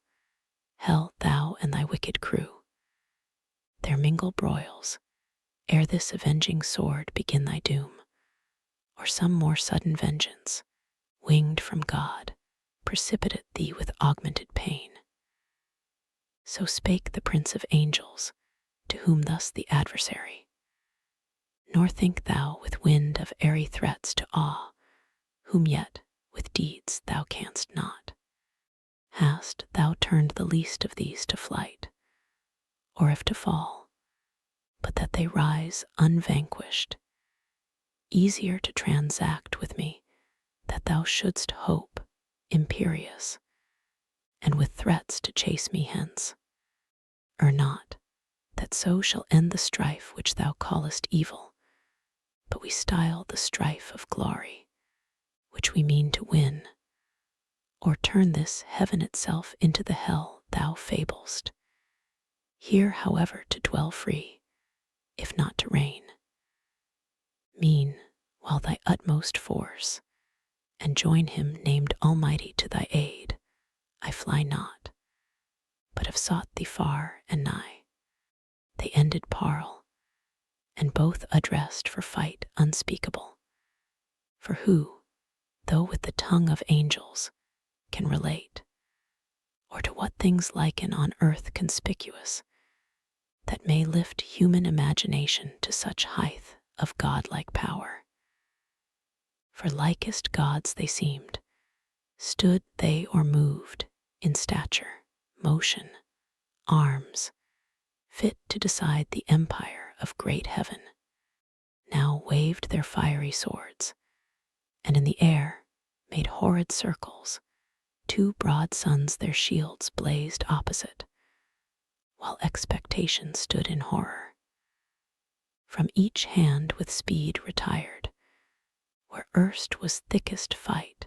Hell, thou and thy wicked crew. There mingle broils, ere this avenging sword begin thy doom, or some more sudden vengeance, winged from God, precipitate thee with augmented pain. So spake the Prince of Angels, to whom thus the adversary: Nor think thou with wind of airy threats to awe, whom yet with deeds thou canst not. Hast thou turned the least of these to flight, or if to fall, but that they rise unvanquished, easier to transact with me, that thou shouldst hope, imperious, and with threats to chase me hence. Not, that so shall end the strife which thou callest evil, but we style the strife of glory, which we mean to win, or turn this heaven itself into the hell thou fablest, here however to dwell free, if not to reign. Mean, while thy utmost force, and join him named Almighty to thy aid, I fly not, but have sought thee far and nigh. They ended parle, and both addressed for fight unspeakable. For who, though with the tongue of angels, can relate, or to what things liken on earth conspicuous, that may lift human imagination to such height of godlike power? For likest gods they seemed, stood they or moved, in stature, motion, arms, fit to decide the empire of great heaven, now waved their fiery swords, and in the air made horrid circles. Two broad suns their shields blazed opposite, while expectation stood in horror. From each hand with speed retired, where erst was thickest fight,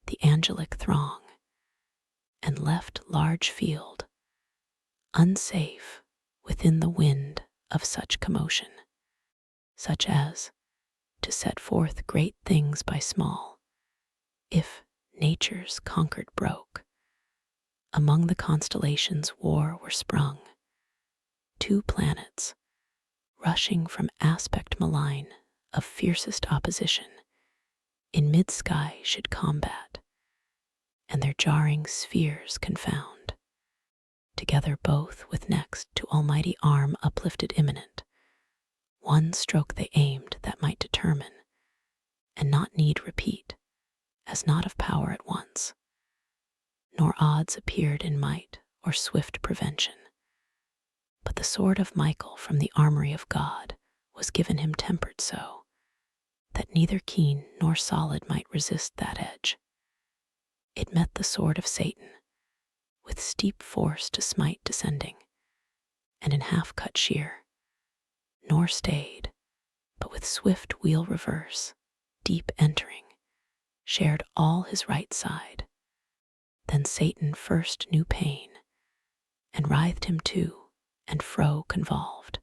the angelic throng, and left large field, unsafe within the wind of such commotion, such as to set forth great things by small, if nature's conquered broke. Among the constellations war were sprung, two planets, rushing from aspect malign of fiercest opposition, in mid-sky should combat, and their jarring spheres confound. Together both with next to almighty arm uplifted imminent, one stroke they aimed that might determine, and not need repeat, as not of power at once, nor odds appeared in might or swift prevention. But the sword of Michael from the armory of God was given him tempered so, that neither keen nor solid might resist that edge. It met the sword of Satan, with steep force to smite descending, and in half-cut sheer, nor stayed, but with swift wheel reverse, deep entering, shared all his right side. Then Satan first knew pain, and writhed him to and fro convolved.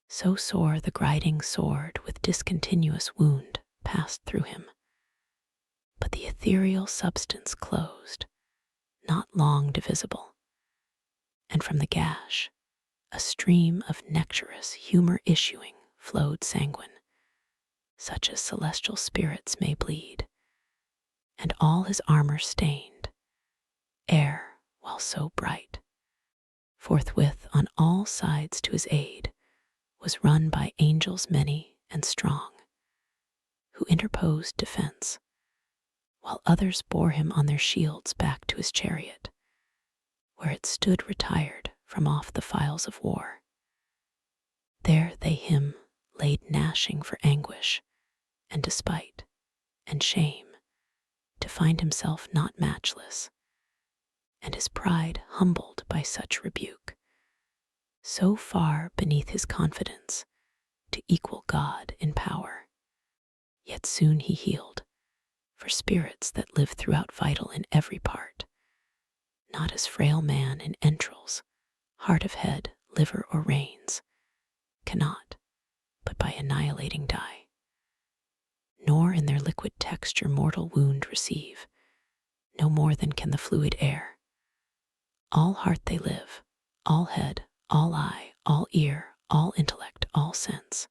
So sore the griding sword with discontinuous wound passed through him. But the ethereal substance closed, not long divisible, and from the gash, a stream of nectarous humor issuing flowed sanguine, such as celestial spirits may bleed, and all his armor stained, ere, while so bright, forthwith on all sides to his aid was run by angels many and strong, who interposed defense, while others bore him on their shields back to his chariot, where it stood retired from off the files of war. There they him laid gnashing for anguish and despite and shame, to find himself not matchless, and his pride humbled by such rebuke, so far beneath his confidence to equal God in power. Yet soon he healed, for spirits that live throughout vital in every part, not as frail man in entrails, heart of head, liver or reins, cannot, but by annihilating die, nor in their liquid texture mortal wound receive, no more than can the fluid air. All heart they live, all head, all eye, all ear, all intellect, all sense,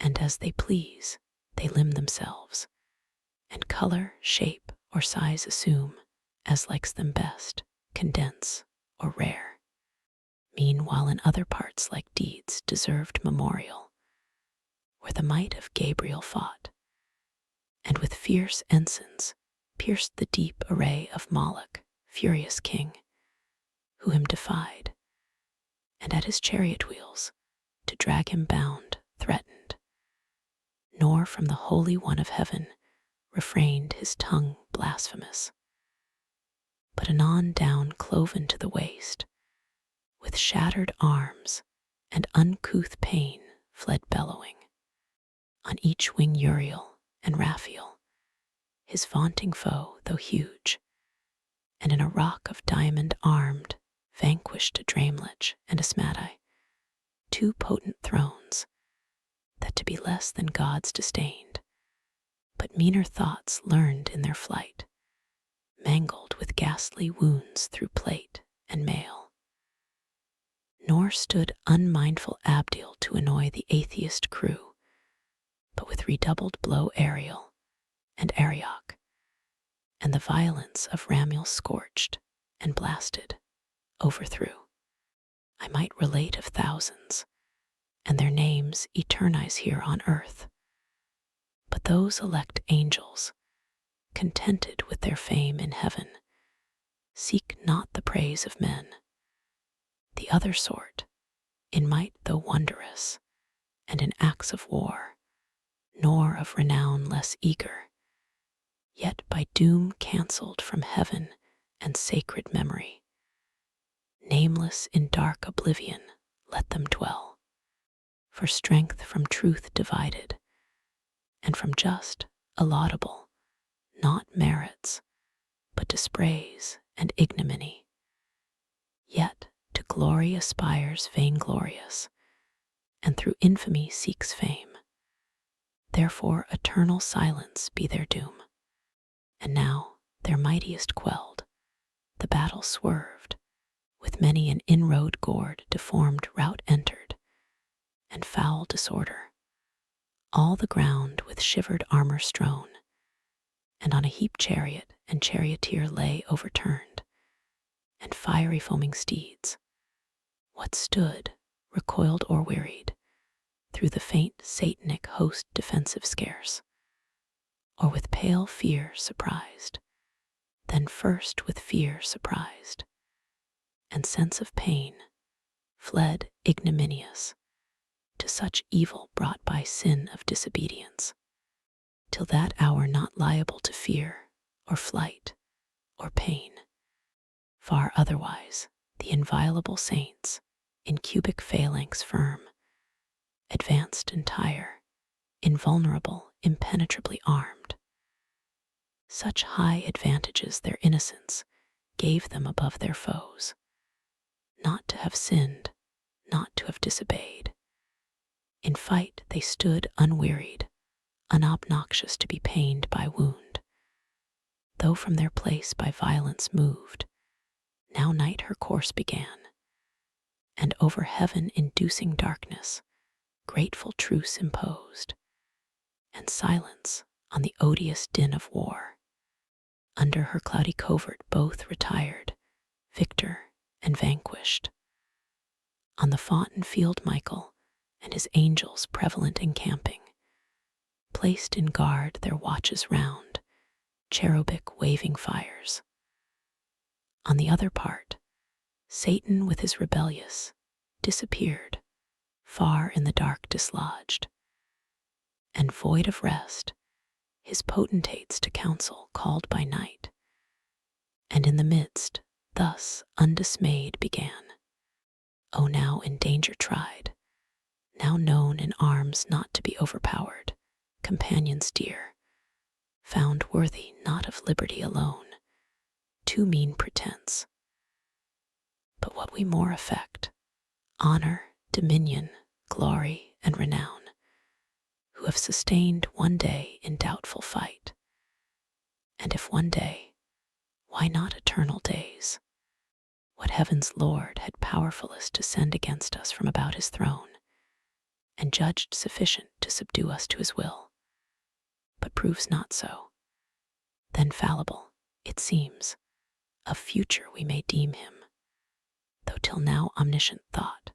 and as they please, they limn themselves, and color, shape, or size assume, as likes them best, condense, or rare. Meanwhile in other parts like deeds deserved memorial, where the might of Gabriel fought, and with fierce ensigns pierced the deep array of Moloch, furious king, who him defied, and at his chariot wheels, to drag him bound, threatened. Nor from the Holy One of heaven refrained his tongue blasphemous, but anon down cloven to the waist, with shattered arms and uncouth pain fled bellowing. On each wing Uriel and Raphael, his vaunting foe though huge, and in a rock of diamond armed, vanquished a Dramelich and a Smadai, two potent thrones, that to be less than gods disdained, but meaner thoughts learned in their flight, mangled with ghastly wounds through plate and mail. Nor stood unmindful Abdiel to annoy the atheist crew, but with redoubled blow Ariel and Arioch, and the violence of Ramiel scorched and blasted, overthrew. I might relate of thousands, and their names eternize here on earth, but those elect angels, contented with their fame in heaven, seek not the praise of men. The other sort, in might though wondrous, and in acts of war, nor of renown less eager, yet by doom cancelled from heaven and sacred memory, nameless in dark oblivion, let them dwell, for strength from truth divided, and from just a laudable, not merits, but dispraise and ignominy. Yet to glory aspires vainglorious, and through infamy seeks fame. Therefore eternal silence be their doom. And now, their mightiest quelled, the battle swerved, with many an inroad gored deformed rout entered, and foul disorder, all the ground with shivered armor strown, and on a heap chariot and charioteer lay overturned, and fiery foaming steeds, what stood, recoiled or wearied, through the faint satanic host defensive scarce, or with pale fear surprised, then first with fear surprised, and sense of pain, fled ignominious to such evil brought by sin of disobedience, till that hour not liable to fear, or flight, or pain. Far otherwise, the inviolable saints, in cubic phalanx firm, advanced entire, invulnerable, impenetrably armed. Such high advantages their innocence gave them above their foes, not to have sinned, not to have disobeyed. In fight they stood unwearied, unobnoxious to be pained by wound. Though from their place by violence moved, now night her course began, and over heaven inducing darkness, grateful truce imposed, and silence on the odious din of war. Under her cloudy covert both retired, victor and vanquished. On the foughten field Michael and his angels prevalent encamping, placed in guard their watches round, cherubic waving fires. On the other part, Satan with his rebellious disappeared, far in the dark dislodged, and void of rest, his potentates to council called by night, and in the midst thus undismayed began. O now in danger tried, now known in arms not to be overpowered, companions dear, found worthy not of liberty alone, too mean pretense, but what we more affect, honor, dominion, glory, and renown, who have sustained one day in doubtful fight. And if one day, why not eternal days? What heaven's Lord had powerfulest to send against us from about his throne, and judged sufficient to subdue us to his will, but proves not so, then fallible, it seems, of future we may deem him, though till now omniscient thought.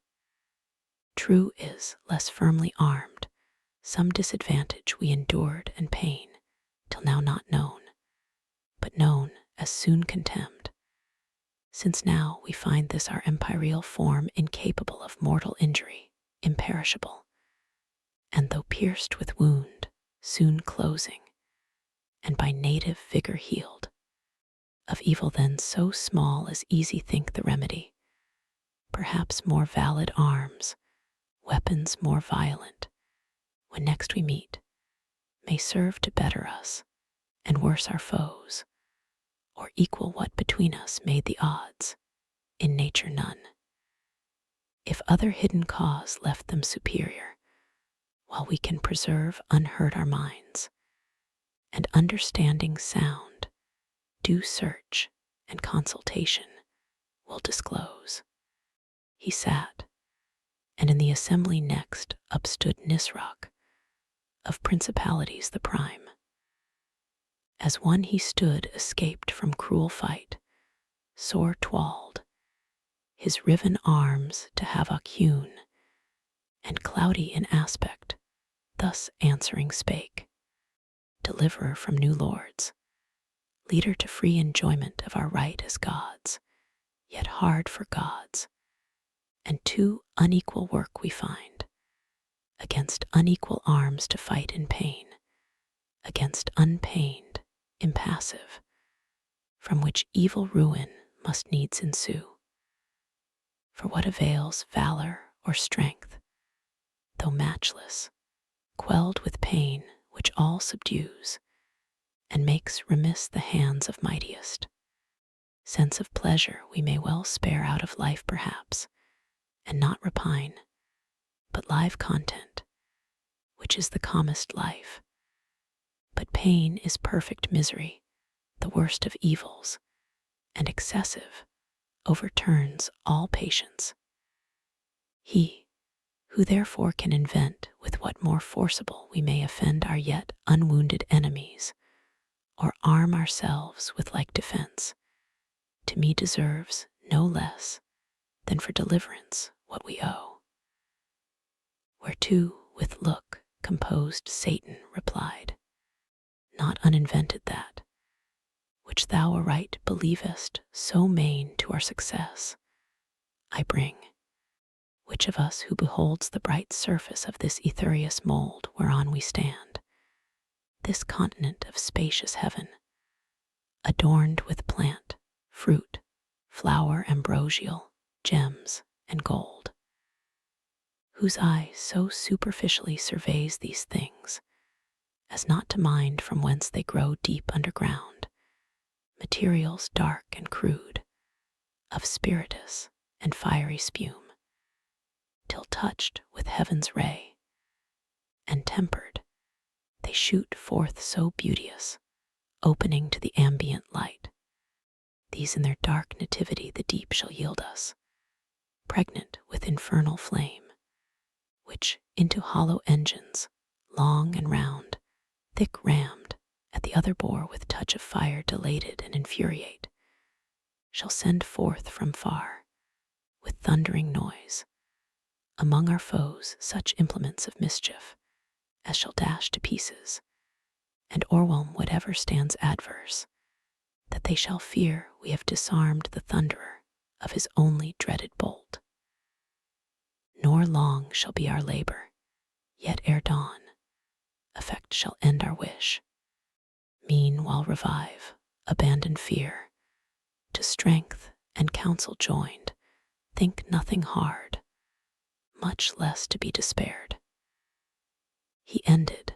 True is, less firmly armed, some disadvantage we endured and pain, till now not known, but known as soon contemned, since now we find this our empyreal form incapable of mortal injury, imperishable, and though pierced with wound, soon closing, and by native vigor healed, of evil then so small as easy think the remedy, perhaps more valid arms, weapons more violent, when next we meet, may serve to better us, and worse our foes, or equal what between us made the odds, in nature none. If other hidden cause left them superior, while we can preserve unhurt our minds, and understanding sound, due search and consultation will disclose. He sat, and in the assembly next upstood Nisroch, of principalities the prime. As one he stood escaped from cruel fight, sore twalled, his riven arms to havoc hewn, and cloudy in aspect, thus answering spake, deliverer from new lords, leader to free enjoyment of our right as gods, yet hard for gods, and too unequal work we find, against unequal arms to fight in pain, against unpained, impassive, from which evil ruin must needs ensue. For what avails valor or strength, though matchless, quelled with pain which all subdues, and makes remiss the hands of mightiest? Sense of pleasure we may well spare out of life perhaps, and not repine, but live content, which is the calmest life. But pain is perfect misery, the worst of evils, and excessive, overturns all patience. He, who therefore can invent with what more forcible we may offend our yet unwounded enemies, or arm ourselves with like defense, to me deserves no less than for deliverance what we owe. Whereto with look composed Satan replied, not uninvented that, which thou aright believest so main to our success, I bring. Which of us who beholds the bright surface of this ethereous mold whereon we stand, this continent of spacious heaven, adorned with plant, fruit, flower ambrosial, gems, and gold, whose eye so superficially surveys these things, as not to mind from whence they grow deep underground, materials dark and crude, of spiritus and fiery spume, till touched with heaven's ray, and tempered, they shoot forth so beauteous, opening to the ambient light. These in their dark nativity the deep shall yield us, pregnant with infernal flame, which into hollow engines, long and round, thick rammed, at the other bore with touch of fire dilated and infuriate, shall send forth from far, with thundering noise, among our foes such implements of mischief as shall dash to pieces, and o'erwhelm whatever stands adverse, that they shall fear we have disarmed the thunderer of his only dreaded bolt. Nor long shall be our labor, yet ere dawn, effect shall end our wish. Meanwhile revive, abandon fear, to strength and counsel joined, think nothing hard, much less to be despaired. He ended,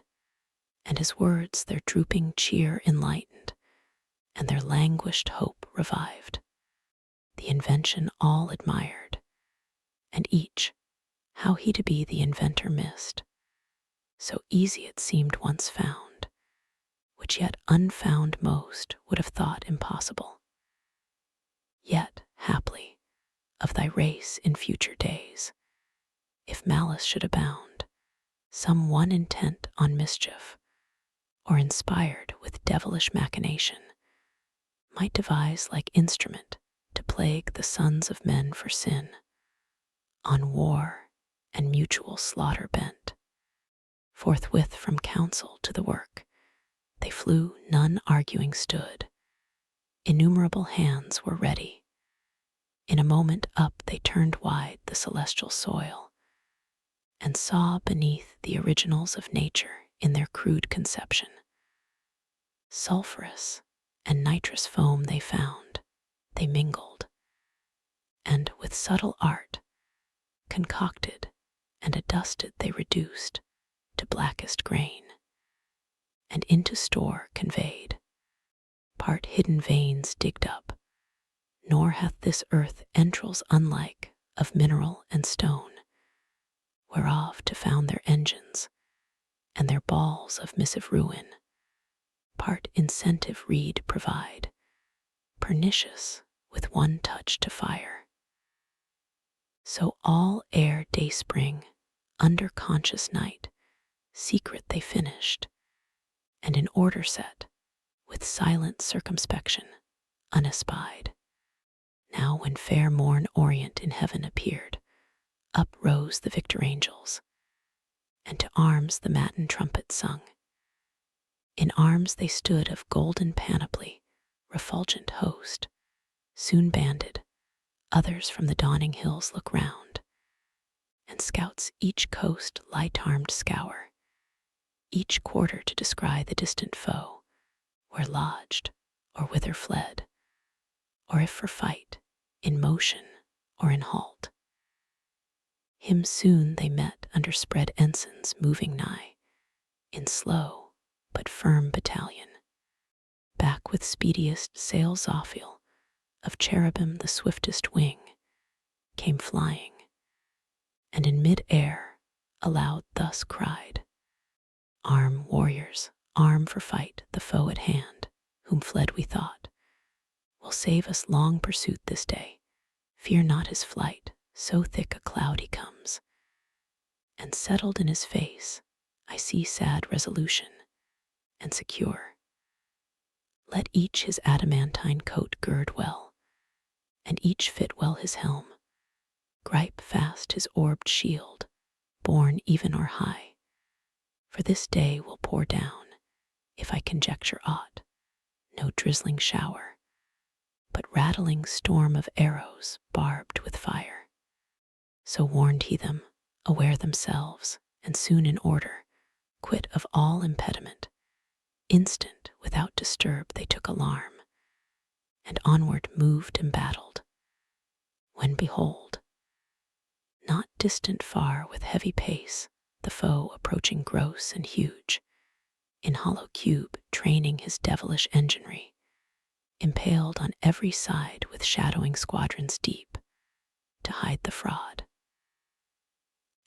and his words their drooping cheer enlightened, and their languished hope revived. The invention all admired, and each, how he to be the inventor missed, so easy it seemed once found, which yet unfound most would have thought impossible. Yet, haply, of thy race in future days, if malice should abound, some one intent on mischief, or inspired with devilish machination, might devise like instrument to plague the sons of men for sin, on war and mutual slaughter bent. Forthwith from counsel to the work they flew, none arguing stood. Innumerable hands were ready. In a moment up they turned wide the celestial soil, and saw beneath the originals of nature in their crude conception. Sulphurous and nitrous foam they found, they mingled, and with subtle art concocted and adusted they reduced to blackest grain, and into store conveyed, part hidden veins digged up, nor hath this earth entrails unlike of mineral and stone, whereof to found their engines, and their balls of missive ruin, part incentive reed provide, pernicious with one touch to fire. So all ere day spring, under conscious night, secret they finished, and in order set, with silent circumspection, unespied. Now when fair morn orient in heaven appeared, up rose the victor angels, and to arms the matin trumpet sung. In arms they stood of golden panoply, refulgent host, soon banded, others from the dawning hills look round, and scouts each coast light-armed scour, each quarter to descry the distant foe, where lodged, or whither fled, or if for fight, in motion, or in halt. Him soon they met under spread ensigns moving nigh, in slow but firm battalion, back with speediest sail Zophiel, of cherubim the swiftest wing, came flying, and in mid-air aloud thus cried, "Arm, warriors, arm for fight the foe at hand, whom fled we thought, will save us long pursuit this day. Fear not his flight, so thick a cloud he comes, and settled in his face I see sad resolution, and secure. Let each his adamantine coat gird well, and each fit well his helm, gripe fast his orbed shield, borne even or high, for this day will pour down, if I conjecture aught, no drizzling shower, but rattling storm of arrows barbed with fire. So warned he them, aware themselves, and soon in order, quit of all impediment. Instant, without disturb, they took alarm, and onward moved embattled. When behold, not distant far with heavy pace, the foe approaching gross and huge, in hollow cube training his devilish enginery, impaled on every side with shadowing squadrons deep, to hide the fraud.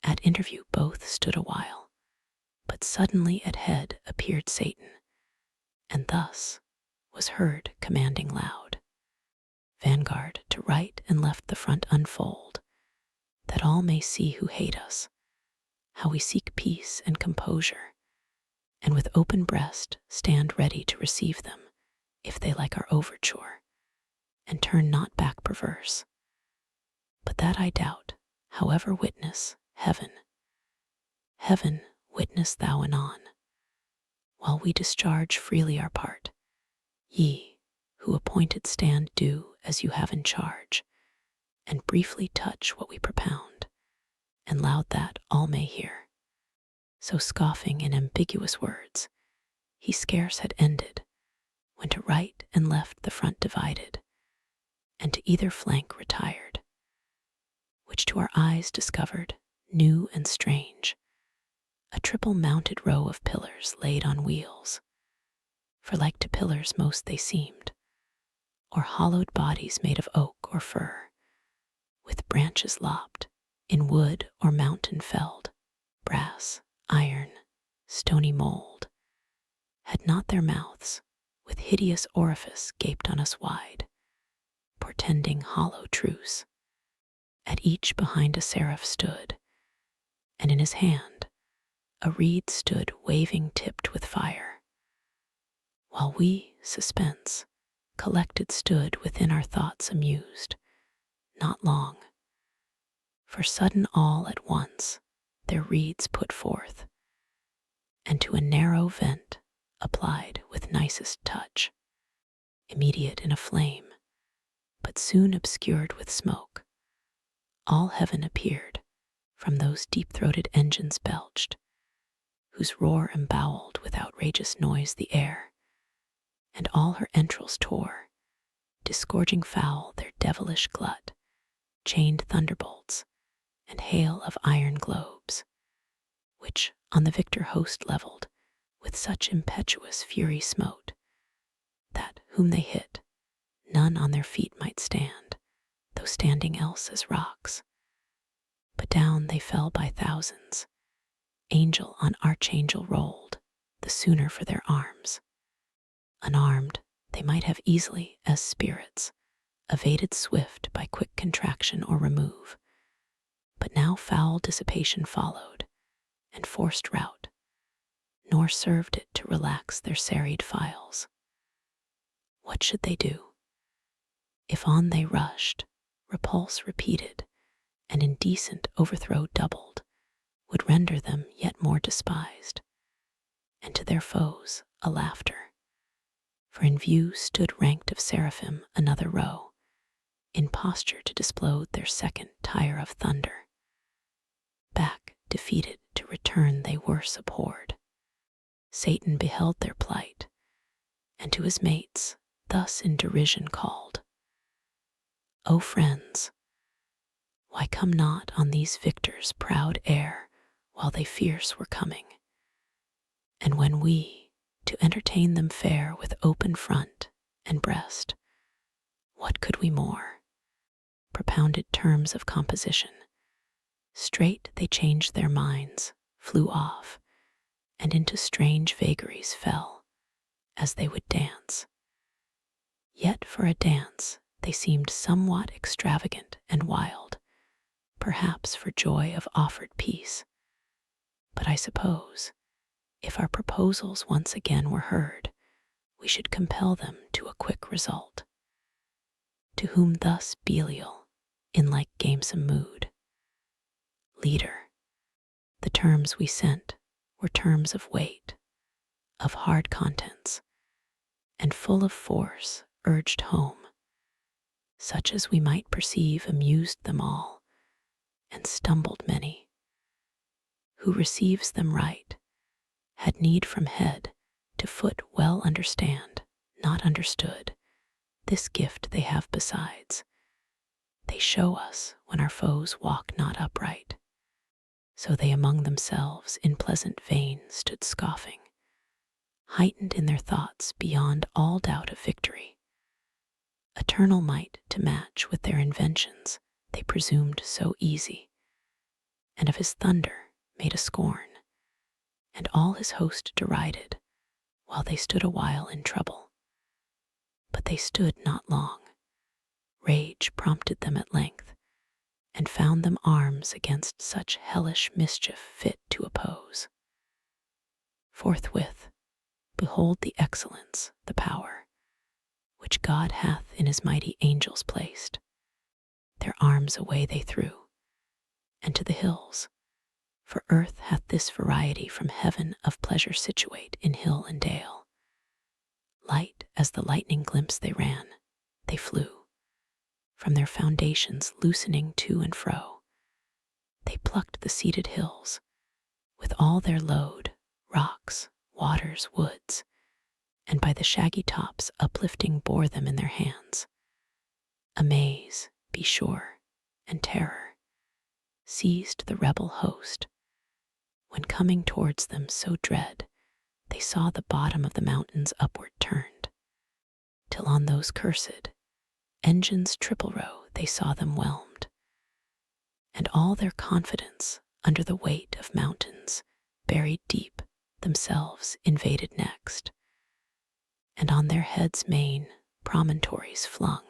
At interview both stood a while, but suddenly at head appeared Satan, and thus was heard commanding loud, vanguard to right and left the front unfold, that all may see who hate us, how we seek peace and composure, and with open breast stand ready to receive them, if they like our overture, and turn not back perverse. But that I doubt, however witness heaven, witness thou anon, while we discharge freely our part. Ye, who appointed stand, do as you have in charge, and briefly touch what we propound, and loud that all may hear. So scoffing in ambiguous words, he scarce had ended, when to right and left the front divided, and to either flank retired, which to our eyes discovered, new and strange, a triple mounted row of pillars laid on wheels, for like to pillars most they seemed, or hollowed bodies made of oak or fir, with branches lopped, in wood or mountain felled, brass, iron, stony mold, had not their mouths, with hideous orifice gaped on us wide, portending hollow truce. At each behind a seraph stood, and in his hand a reed stood waving tipped with fire, while we, suspense, collected stood within our thoughts amused, not long, for sudden all at once their reeds put forth, and to a narrow vent applied with nicest touch, immediate in a flame, but soon obscured with smoke, all heaven appeared, from those deep-throated engines belched, whose roar emboweled with outrageous noise the air, and all her entrails tore, disgorging foul their devilish glut, chained thunderbolts, and hail of iron globes, which on the victor host levelled, with such impetuous fury smote, that whom they hit, none on their feet might stand, though standing else as rocks. But down they fell by thousands, angel on archangel rolled, the sooner for their arms. Unarmed, they might have easily, as spirits, evaded swift by quick contraction or remove, but now foul dissipation followed, and forced rout, nor served it to relax their serried files. What should they do? If on they rushed, repulse repeated, and indecent overthrow doubled, would render them yet more despised, and to their foes a laughter. For in view stood ranked of seraphim another row, in posture to displode their second tire of thunder. Back, defeated, to return they worse abhorred. Satan beheld their plight, and to his mates thus in derision called, O friends, why come not on these victors' proud air while they fierce were coming? And when we, to entertain them fair with open front and breast, what could we more? Propounded terms of composition. Straight they changed their minds, flew off, and into strange vagaries fell, as they would dance. Yet for a dance they seemed somewhat extravagant and wild, perhaps for joy of offered peace. But I suppose, if our proposals once again were heard, we should compel them to a quick result. To whom thus Belial, in like gamesome mood, Leader, the terms we sent were terms of weight, of hard contents, and full of force urged home, such as we might perceive amused them all, and stumbled many. Who receives them right had need from head to foot well understand, not understood. This gift they have besides. They show us when our foes walk not upright. So they among themselves in pleasant vein stood scoffing, heightened in their thoughts beyond all doubt of victory. Eternal might to match with their inventions they presumed so easy, and of his thunder made a scorn, and all his host derided, while they stood a while in trouble. But they stood not long. Rage prompted them at length, and found them arms against such hellish mischief fit to oppose. Forthwith, behold the excellence, the power, which God hath in his mighty angels placed. Their arms away they threw, and to the hills, for earth hath this variety from heaven of pleasure situate in hill and dale. Light as the lightning glimpse they ran, they flew, from their foundations loosening to and fro. They plucked the seated hills, with all their load, rocks, waters, woods, and by the shaggy tops uplifting bore them in their hands. Amaze, be sure, and terror seized the rebel host, when coming towards them so dread, they saw the bottom of the mountains upward turned, till on those cursed engines triple row they saw them whelmed, and all their confidence under the weight of mountains buried deep, themselves invaded next, and on their heads main promontories flung,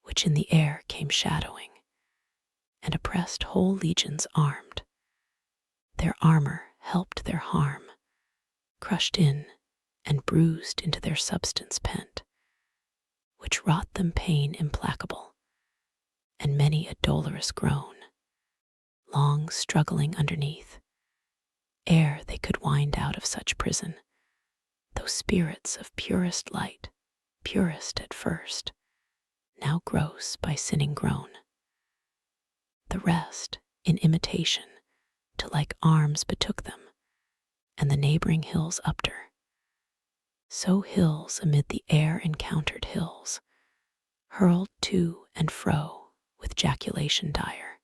which in the air came shadowing, and oppressed whole legions armed. Their armor helped their harm, crushed in and bruised into their substance pent, which wrought them pain implacable, and many a dolorous groan, long struggling underneath, ere they could wind out of such prison, those spirits of purest light, purest at first, now gross by sinning grown. The rest, in imitation, to like arms betook them, and the neighboring hills upter. So hills amid the air encountered hills, hurled to and fro with jaculation dire,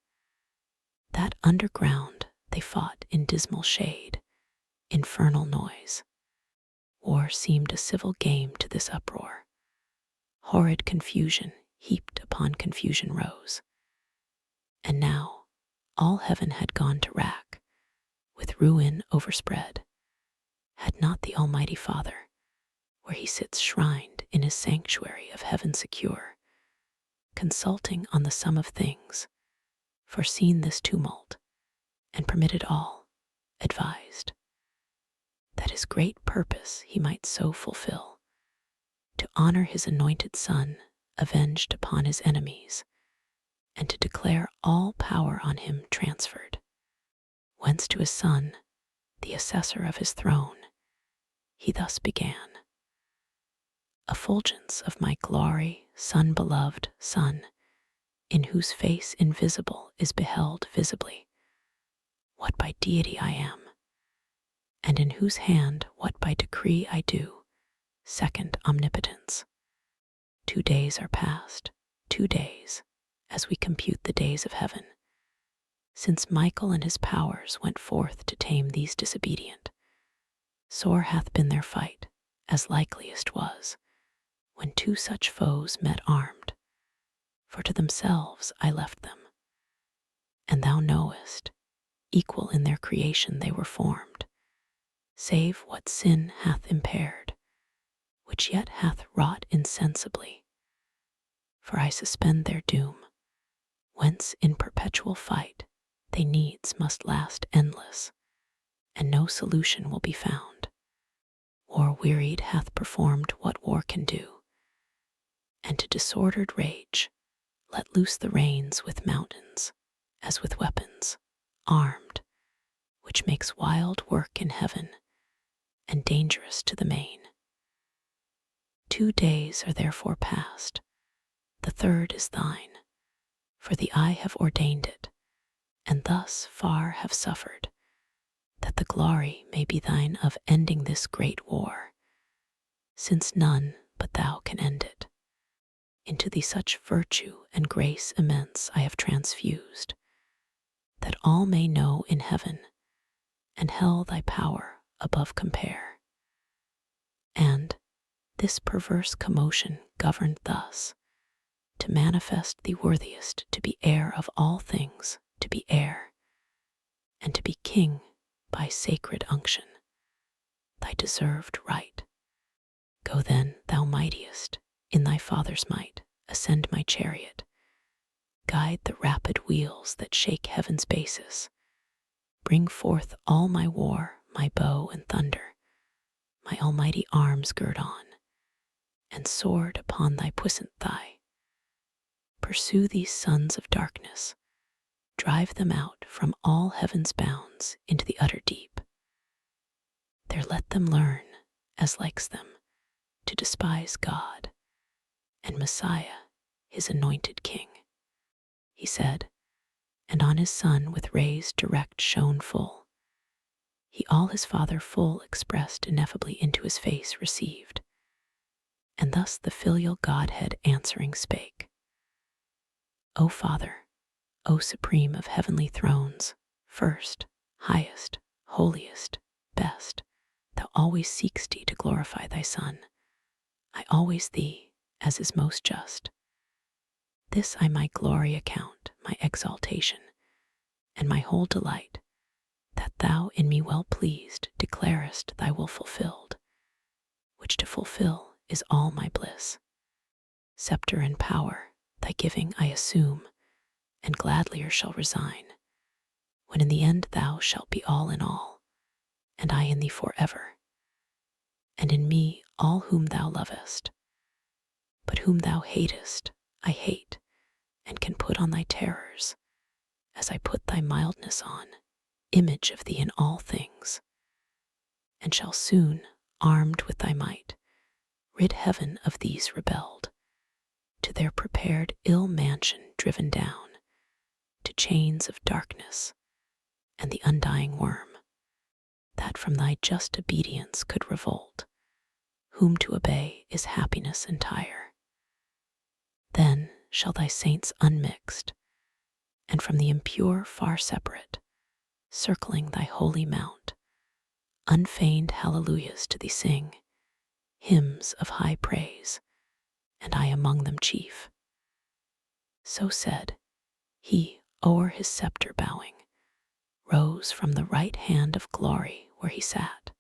that underground they fought in dismal shade, infernal noise. War seemed a civil game to this uproar. Horrid confusion heaped upon confusion rose. And now all heaven had gone to rack, with ruin overspread, had not the Almighty Father, where he sits shrined in his sanctuary of heaven secure, consulting on the sum of things, foreseen this tumult, and permitted all, advised, that his great purpose he might so fulfill, to honor his anointed Son, avenged upon his enemies, and to declare all power on him transferred, whence to his Son, the assessor of his throne, he thus began. Effulgence of my glory, Son beloved, Son, in whose face invisible is beheld visibly what by deity I am, and in whose hand what by decree I do, second omnipotence. 2 days are past, 2 days, as we compute the days of heaven, since Michael and his powers went forth to tame these disobedient. Sore hath been their fight, as likeliest was, when 2 such foes met armed, for to themselves I left them. And thou knowest, equal in their creation they were formed, save what sin hath impaired, which yet hath wrought insensibly. For I suspend their doom, whence in perpetual fight they needs must last endless, and no solution will be found. War wearied hath performed what war can do, and to disordered rage let loose the reins with mountains, as with weapons, armed, which makes wild work in heaven, and dangerous to the main. 2 days are therefore past, the third is thine, for the I have ordained it, and thus far have suffered, that the glory may be thine of ending this great war, since none but thou can end it. Into thee such virtue and grace immense I have transfused, that all may know in heaven and hell thy power above compare. And this perverse commotion governed thus, to manifest thee worthiest to be heir of all things, to be heir, and to be king by sacred unction, thy deserved right. Go then, thou mightiest, in thy Father's might, ascend my chariot, guide the rapid wheels that shake heaven's basis, bring forth all my war, my bow and thunder, my almighty arms gird on, and sword upon thy puissant thigh. Pursue these sons of darkness, drive them out from all heaven's bounds into the utter deep. There let them learn, as likes them, to despise God and Messiah, his anointed king. He said, and on his Son with rays direct shone full. He all his Father full expressed ineffably into his face received. And thus the filial Godhead answering spake, O Father, O supreme of heavenly thrones, first, highest, holiest, best, thou always seek'st to glorify thy Son. I always thee, as is most just. This I my glory account, my exaltation, and my whole delight, that thou in me well pleased declarest thy will fulfilled, which to fulfill is all my bliss. Scepter and power thy giving I assume, and gladlier shall resign, when in the end thou shalt be all in all, and I in thee forever, and in me all whom thou lovest. But whom thou hatest, I hate, and can put on thy terrors, as I put thy mildness on, image of thee in all things, and shall soon, armed with thy might, rid heaven of these rebelled, to their prepared ill mansion driven down, to chains of darkness, and the undying worm, that from thy just obedience could revolt, whom to obey is happiness entire. Then shall thy saints unmixed, and from the impure far separate, circling thy holy mount, unfeigned hallelujahs to thee sing, hymns of high praise, and I among them chief. So said, he o'er his scepter bowing, rose from the right hand of glory where he sat,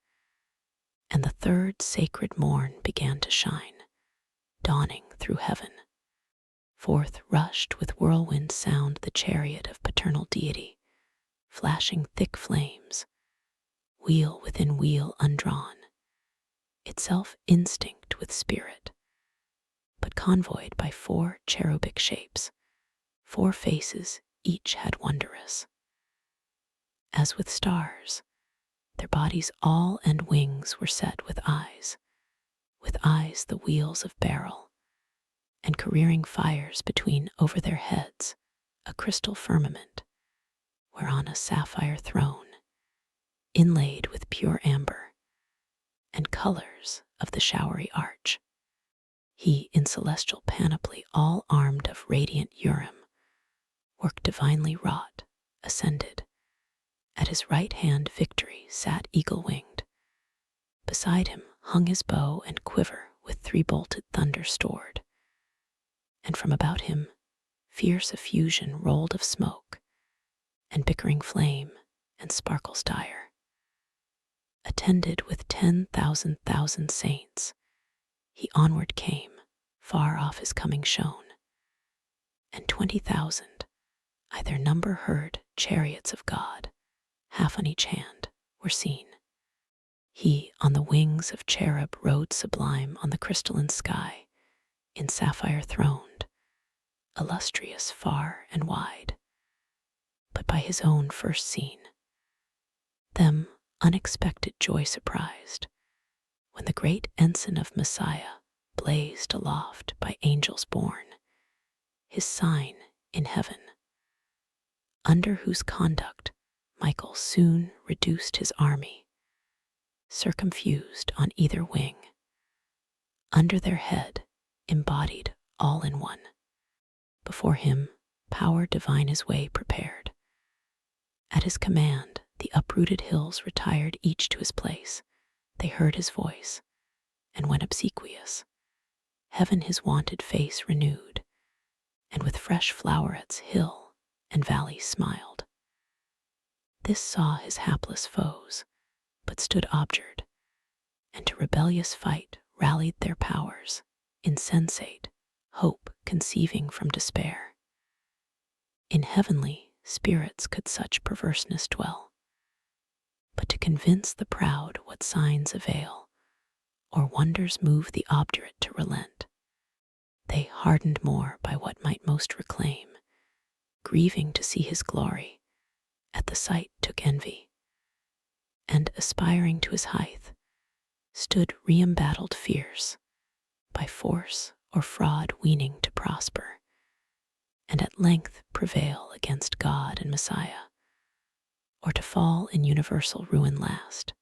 and the third sacred morn began to shine, dawning through heaven. Forth rushed with whirlwind sound the chariot of paternal deity, flashing thick flames, wheel within wheel undrawn, itself instinct with spirit, but convoyed by 4 cherubic shapes, 4 faces each had wondrous. As with stars, their bodies all and wings were set with eyes the wheels of beryl, and careering fires between over their heads a crystal firmament, whereon a sapphire throne, inlaid with pure amber, and colors of the showery arch. He in celestial panoply all armed of radiant Urim, work divinely wrought, ascended. At his right hand victory sat eagle-winged. Beside him hung his bow and quiver with 3-bolted thunder stored. And from about him fierce effusion rolled of smoke, and bickering flame, and sparkles dire. Attended with 10,000 saints, he onward came, far off his coming shone, and 20,000, I their number heard, chariots of God, half on each hand, were seen. He on the wings of cherub rode sublime on the crystalline sky, in sapphire throned, illustrious far and wide, but by his own first seen. Them unexpected joy surprised, when the great ensign of Messiah blazed aloft by angels born, his sign in heaven, under whose conduct Michael soon reduced his army, circumfused on either wing, under their head embodied all in one. Before him power divine his way prepared. At his command the uprooted hills retired each to his place. They heard his voice, and when obsequious, heaven his wonted face renewed, and with fresh flowerets hill and valley smiled. This saw his hapless foes, but stood objured, and to rebellious fight rallied their powers, insensate, hope conceiving from despair. In heavenly spirits could such perverseness dwell, but to convince the proud what signs avail, or wonders move the obdurate to relent, they hardened more by what might most reclaim, grieving to see his glory, at the sight took envy, and aspiring to his height, stood re-embattled fierce, by force or fraud weening to prosper, and at length prevail against God and Messiah, or to fall in universal ruin last.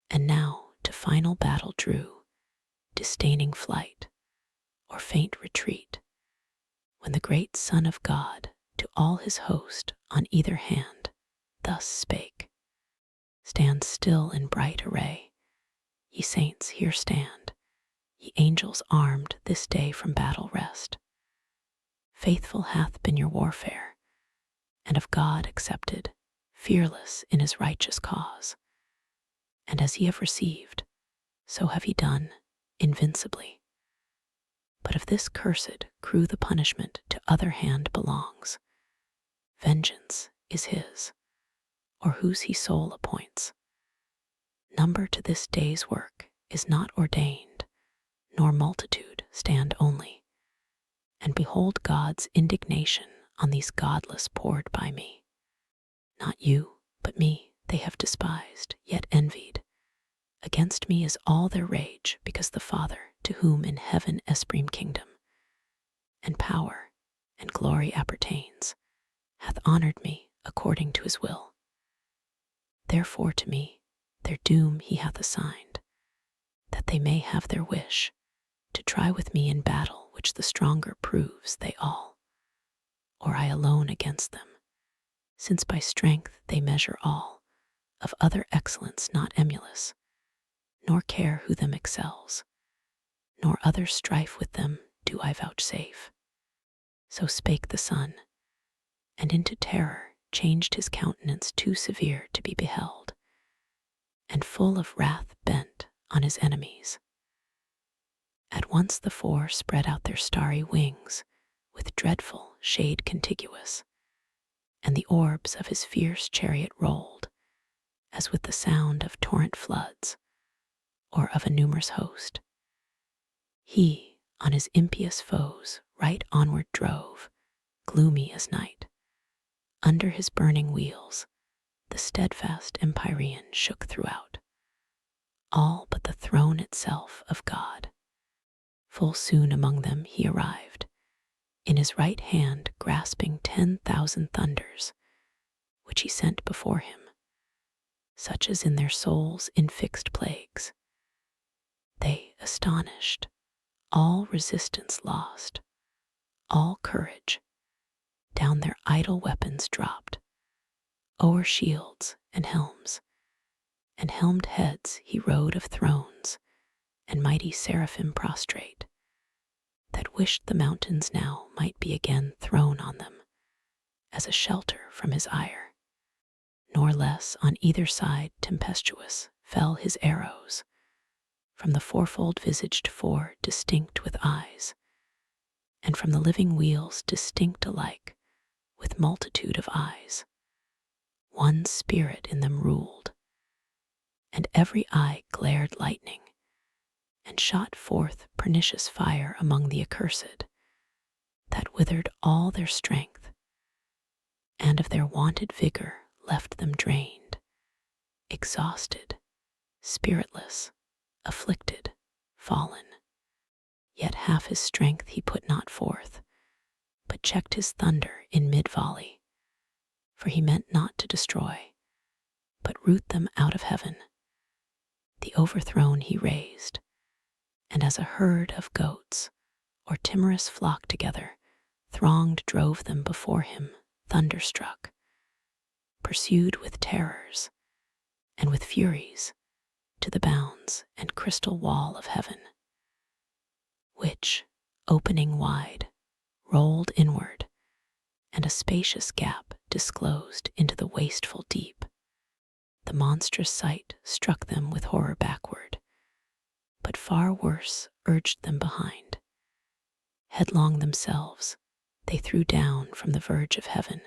And now to final battle drew, disdaining flight, or faint retreat, when the great Son of God to all his host on either hand thus spake, "Stand still in bright array, ye saints here stand, ye angels armed this day from battle rest. Faithful hath been your warfare, and of God accepted, fearless in his righteous cause. And as ye have received, so have ye done, invincibly. But if this cursed crew the punishment to other hand belongs, vengeance is his, or whose he sole appoints. Number to this day's work is not ordained, nor multitude stand only. And behold God's indignation on these godless poured by me. Not you, but me, they have despised, yet envied. Against me is all their rage, because the Father, to whom in heaven supreme kingdom, and power, and glory appertains, hath honored me according to his will. Therefore to me their doom he hath assigned, that they may have their wish, to try with me in battle which the stronger proves they all, or I alone against them, since by strength they measure all, of other excellence not emulous, nor care who them excels, nor other strife with them do I vouchsafe." So spake the Son, and into terror changed his countenance too severe to be beheld, and full of wrath bent on his enemies. At once the four spread out their starry wings, with dreadful shade contiguous, and the orbs of his fierce chariot rolled, as with the sound of torrent floods, or of a numerous host. He on his impious foes right onward drove, gloomy as night. Under his burning wheels, the steadfast empyrean shook throughout, all but the throne itself of God. Full soon among them he arrived, in his right hand grasping 10,000 thunders, which he sent before him, such as in their souls infixed plagues. They, astonished, all resistance lost, all courage, down their idle weapons dropped, o'er shields and helmed heads he rode of thrones, and mighty seraphim prostrate, that wished the mountains now might be again thrown on them, as a shelter from his ire. Nor less on either side tempestuous fell his arrows, from the fourfold visaged four distinct with eyes, and from the living wheels distinct alike with multitude of eyes. One spirit in them ruled, and every eye glared lightning, and shot forth pernicious fire among the accursed, that withered all their strength, and of their wonted vigor left them drained, exhausted, spiritless, afflicted, fallen. Yet half his strength he put not forth, but checked his thunder in mid-volley. For he meant not to destroy, but root them out of heaven. The overthrown he raised, and as a herd of goats or timorous flock together, thronged drove them before him, thunderstruck, pursued with terrors and with furies to the bounds and crystal wall of heaven, which, opening wide, rolled inward, and a spacious gap disclosed into the wasteful deep. The monstrous sight struck them with horror backward, but far worse urged them behind. Headlong themselves, they threw down from the verge of heaven.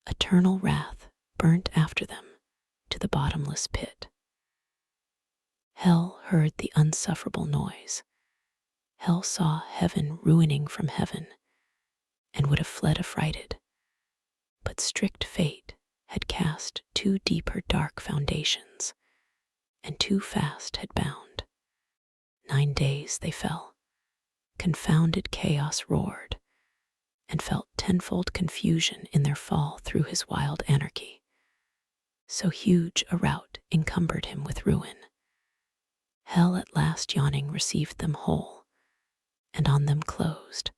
Eternal wrath burnt after them to the bottomless pit. Hell heard the unsufferable noise. Hell saw heaven ruining from heaven, and would have fled affrighted. But strict fate had cast too deep her dark foundations, and too fast had bound. 9 days they fell. Confounded chaos roared, and felt tenfold confusion in their fall through his wild anarchy. So huge a rout encumbered him with ruin. Hell at last yawning received them whole, and on them closed.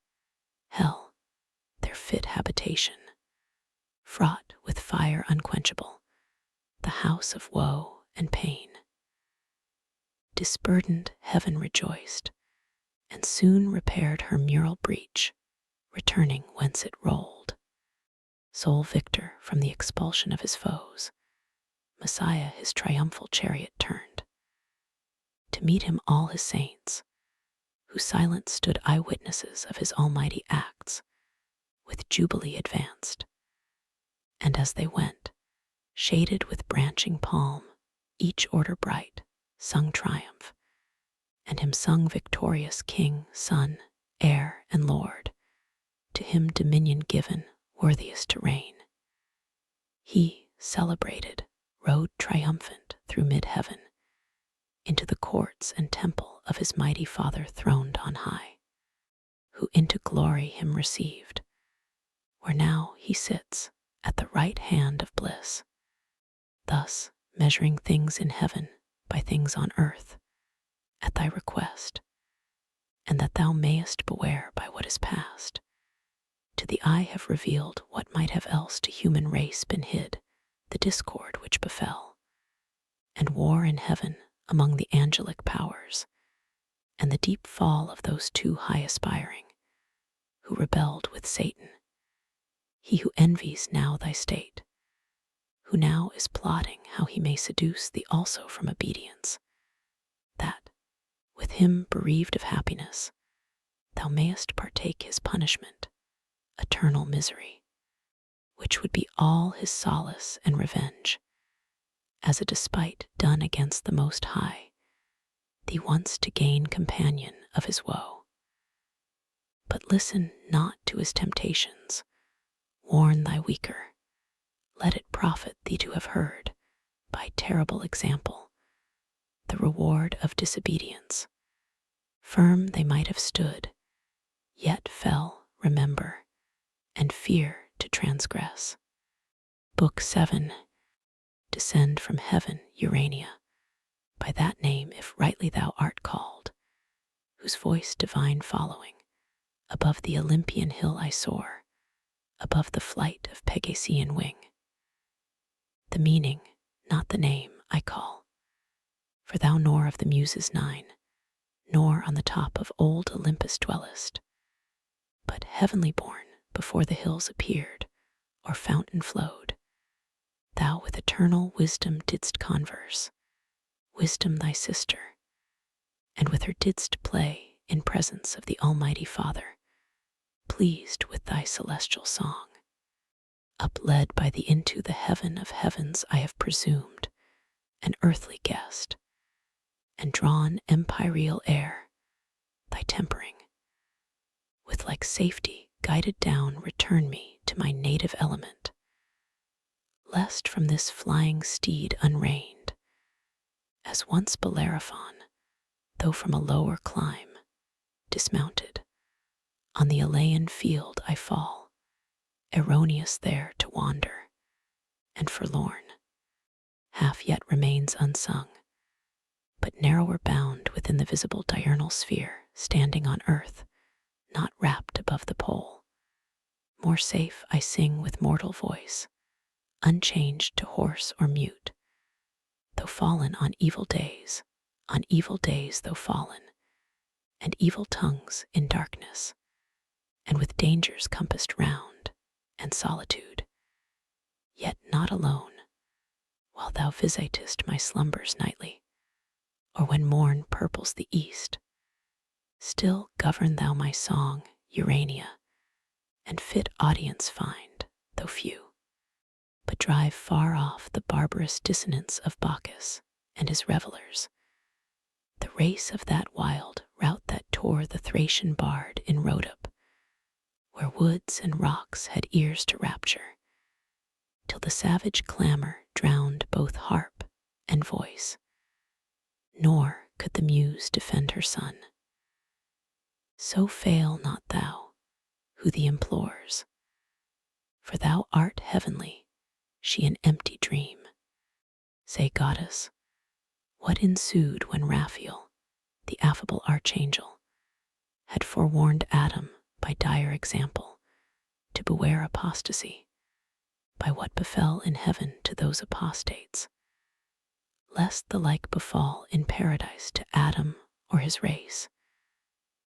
Hell, their fit habitation, fraught with fire unquenchable, the house of woe and pain. Disburdened heaven rejoiced, and soon repaired her mural breach, returning whence it rolled. Sole victor from the expulsion of his foes, Messiah his triumphal chariot turned. To meet him all his saints, who silent stood eyewitnesses of his almighty acts, with jubilee advanced. And as they went, shaded with branching palm, each order bright, sung triumph, and him sung victorious King, Son, Heir, and Lord, to him dominion given, worthiest to reign. He, celebrated, rode triumphant through mid-heaven, into the courts and temple of his mighty Father throned on high, who into glory him received, where now he sits at the right hand of bliss, thus measuring things in heaven by things on earth, at thy request, and that thou mayest beware by what is past. To the eye have revealed what might have else to human race been hid, the discord which befell, and war in heaven among the angelic powers, and the deep fall of those too high aspiring, who rebelled with Satan. He who envies now thy state, who now is plotting how he may seduce thee also from obedience, that, with him bereaved of happiness, thou mayest partake his punishment, eternal misery, which would be all his solace and revenge, as a despite done against the Most High, thee once to gain companion of his woe. But listen not to his temptations, warn thy weaker, let it profit thee to have heard, by terrible example, the reward of disobedience. Firm they might have stood, yet fell, remember, and fear to transgress. Book 7. Descend from heaven, Urania, by that name if rightly thou art called, whose voice divine following, above the Olympian hill I soar, above the flight of Pegasean wing. The meaning, not the name, I call, for thou nor of the Muses 9, nor on the top of old Olympus dwellest, but heavenly born before the hills appeared, or fountain flowed, thou with eternal wisdom didst converse, wisdom thy sister, and with her didst play in presence of the Almighty Father, pleased with thy celestial song. Upled by thee into the heaven of heavens I have presumed, an earthly guest, and drawn empyreal air, thy tempering, with like safety guided down return me to my native element, lest from this flying steed unreined, as once Bellerophon, though from a lower clime, dismounted. On the Alaean field I fall, erroneous there to wander, and forlorn. Half yet remains unsung, but narrower bound within the visible diurnal sphere, standing on earth, not wrapped above the pole. More safe I sing with mortal voice, unchanged to hoarse or mute, though fallen on evil days though fallen, and evil tongues in darkness, and with dangers compassed round, and solitude, yet not alone, while thou visitest my slumbers nightly, or when morn purples the east, still govern thou my song, Urania, and fit audience find, though few, but drive far off the barbarous dissonance of Bacchus and his revelers, the race of that wild rout that tore the Thracian bard in Rhodope, where woods and rocks had ears to rapture, till the savage clamor drowned both harp and voice, nor could the muse defend her son. So fail not thou, who thee implores, for thou art heavenly, she an empty dream. Say, goddess, what ensued when Raphael, the affable archangel, had forewarned Adam by dire example to beware apostasy, by what befell in heaven to those apostates, lest the like befall in paradise to Adam or his race,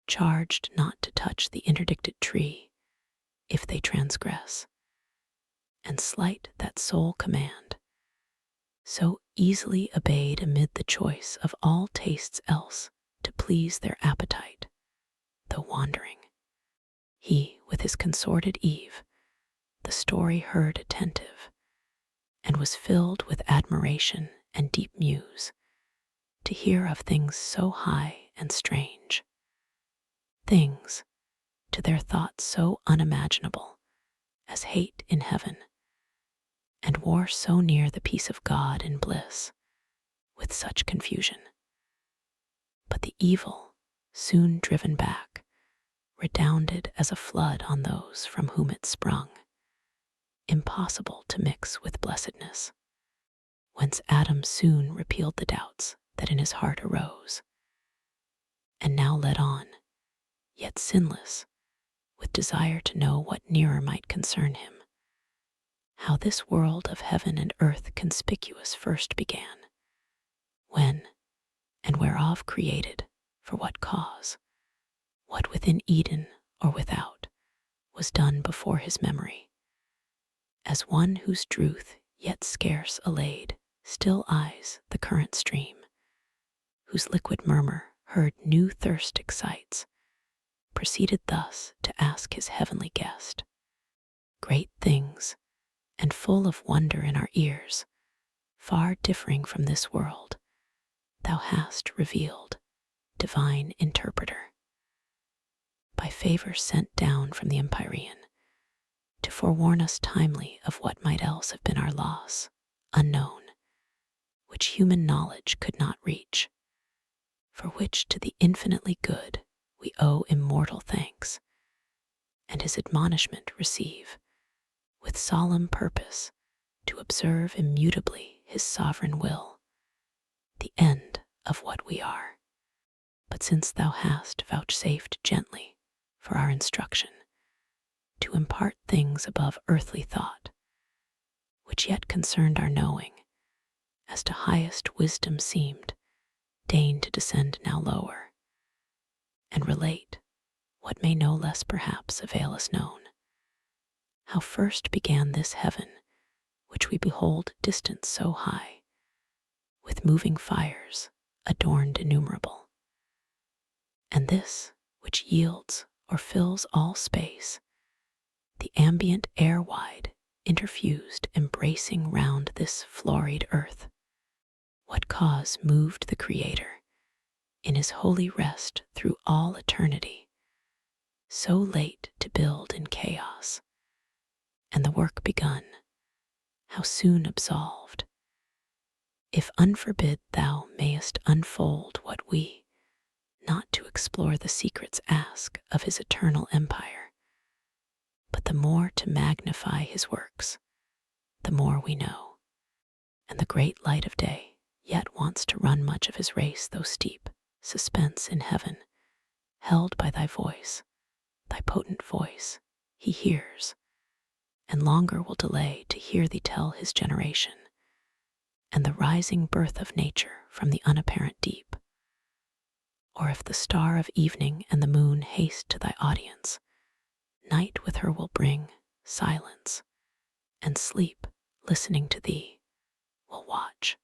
charged not to touch the interdicted tree if they transgress, and slight that sole command, so easily obeyed amid the choice of all tastes else to please their appetite, though wandering. He, with his consorted Eve, the story heard attentive, and was filled with admiration and deep muse to hear of things so high and strange, things to their thoughts so unimaginable as hate in heaven, and war so near the peace of God in bliss, with such confusion. But the evil, soon driven back, redounded as a flood on those from whom it sprung, impossible to mix with blessedness, whence Adam soon repealed the doubts that in his heart arose, and now led on, yet sinless, with desire to know what nearer might concern him, how this world of heaven and earth conspicuous first began, when, and whereof created, for what cause, what within Eden or without, was done before his memory, as one whose druth, yet scarce allayed, still eyes the current stream, whose liquid murmur heard new thirst excites, proceeded thus to ask his heavenly guest, great things, and full of wonder in our ears, far differing from this world, thou hast revealed, divine interpreter, by favor sent down from the Empyrean, to forewarn us timely of what might else have been our loss, unknown, which human knowledge could not reach, for which to the infinitely good we owe immortal thanks, and his admonishment receive, with solemn purpose to observe immutably his sovereign will, the end of what we are. But since thou hast vouchsafed gently, for our instruction, to impart things above earthly thought, which yet concerned our knowing, as to highest wisdom seemed, deign to descend now lower, and relate what may no less perhaps avail us known, how first began this heaven, which we behold distant so high, with moving fires adorned innumerable, and this which yields or fills all space, the ambient air wide, interfused, embracing round this floried earth. What cause moved the Creator, in his holy rest through all eternity, so late to build in chaos, and the work begun, how soon absolved, if unforbid thou mayest unfold what we, not to explore the secrets ask of his eternal empire, but the more to magnify his works, the more we know. And the great light of day yet wants to run much of his race, though steep suspense in heaven, held by thy voice, thy potent voice, he hears, and longer will delay to hear thee tell his generation, and the rising birth of nature from the unapparent deep. Or if the star of evening and the moon haste to thy audience, night with her will bring silence, and sleep, listening to thee, will watch.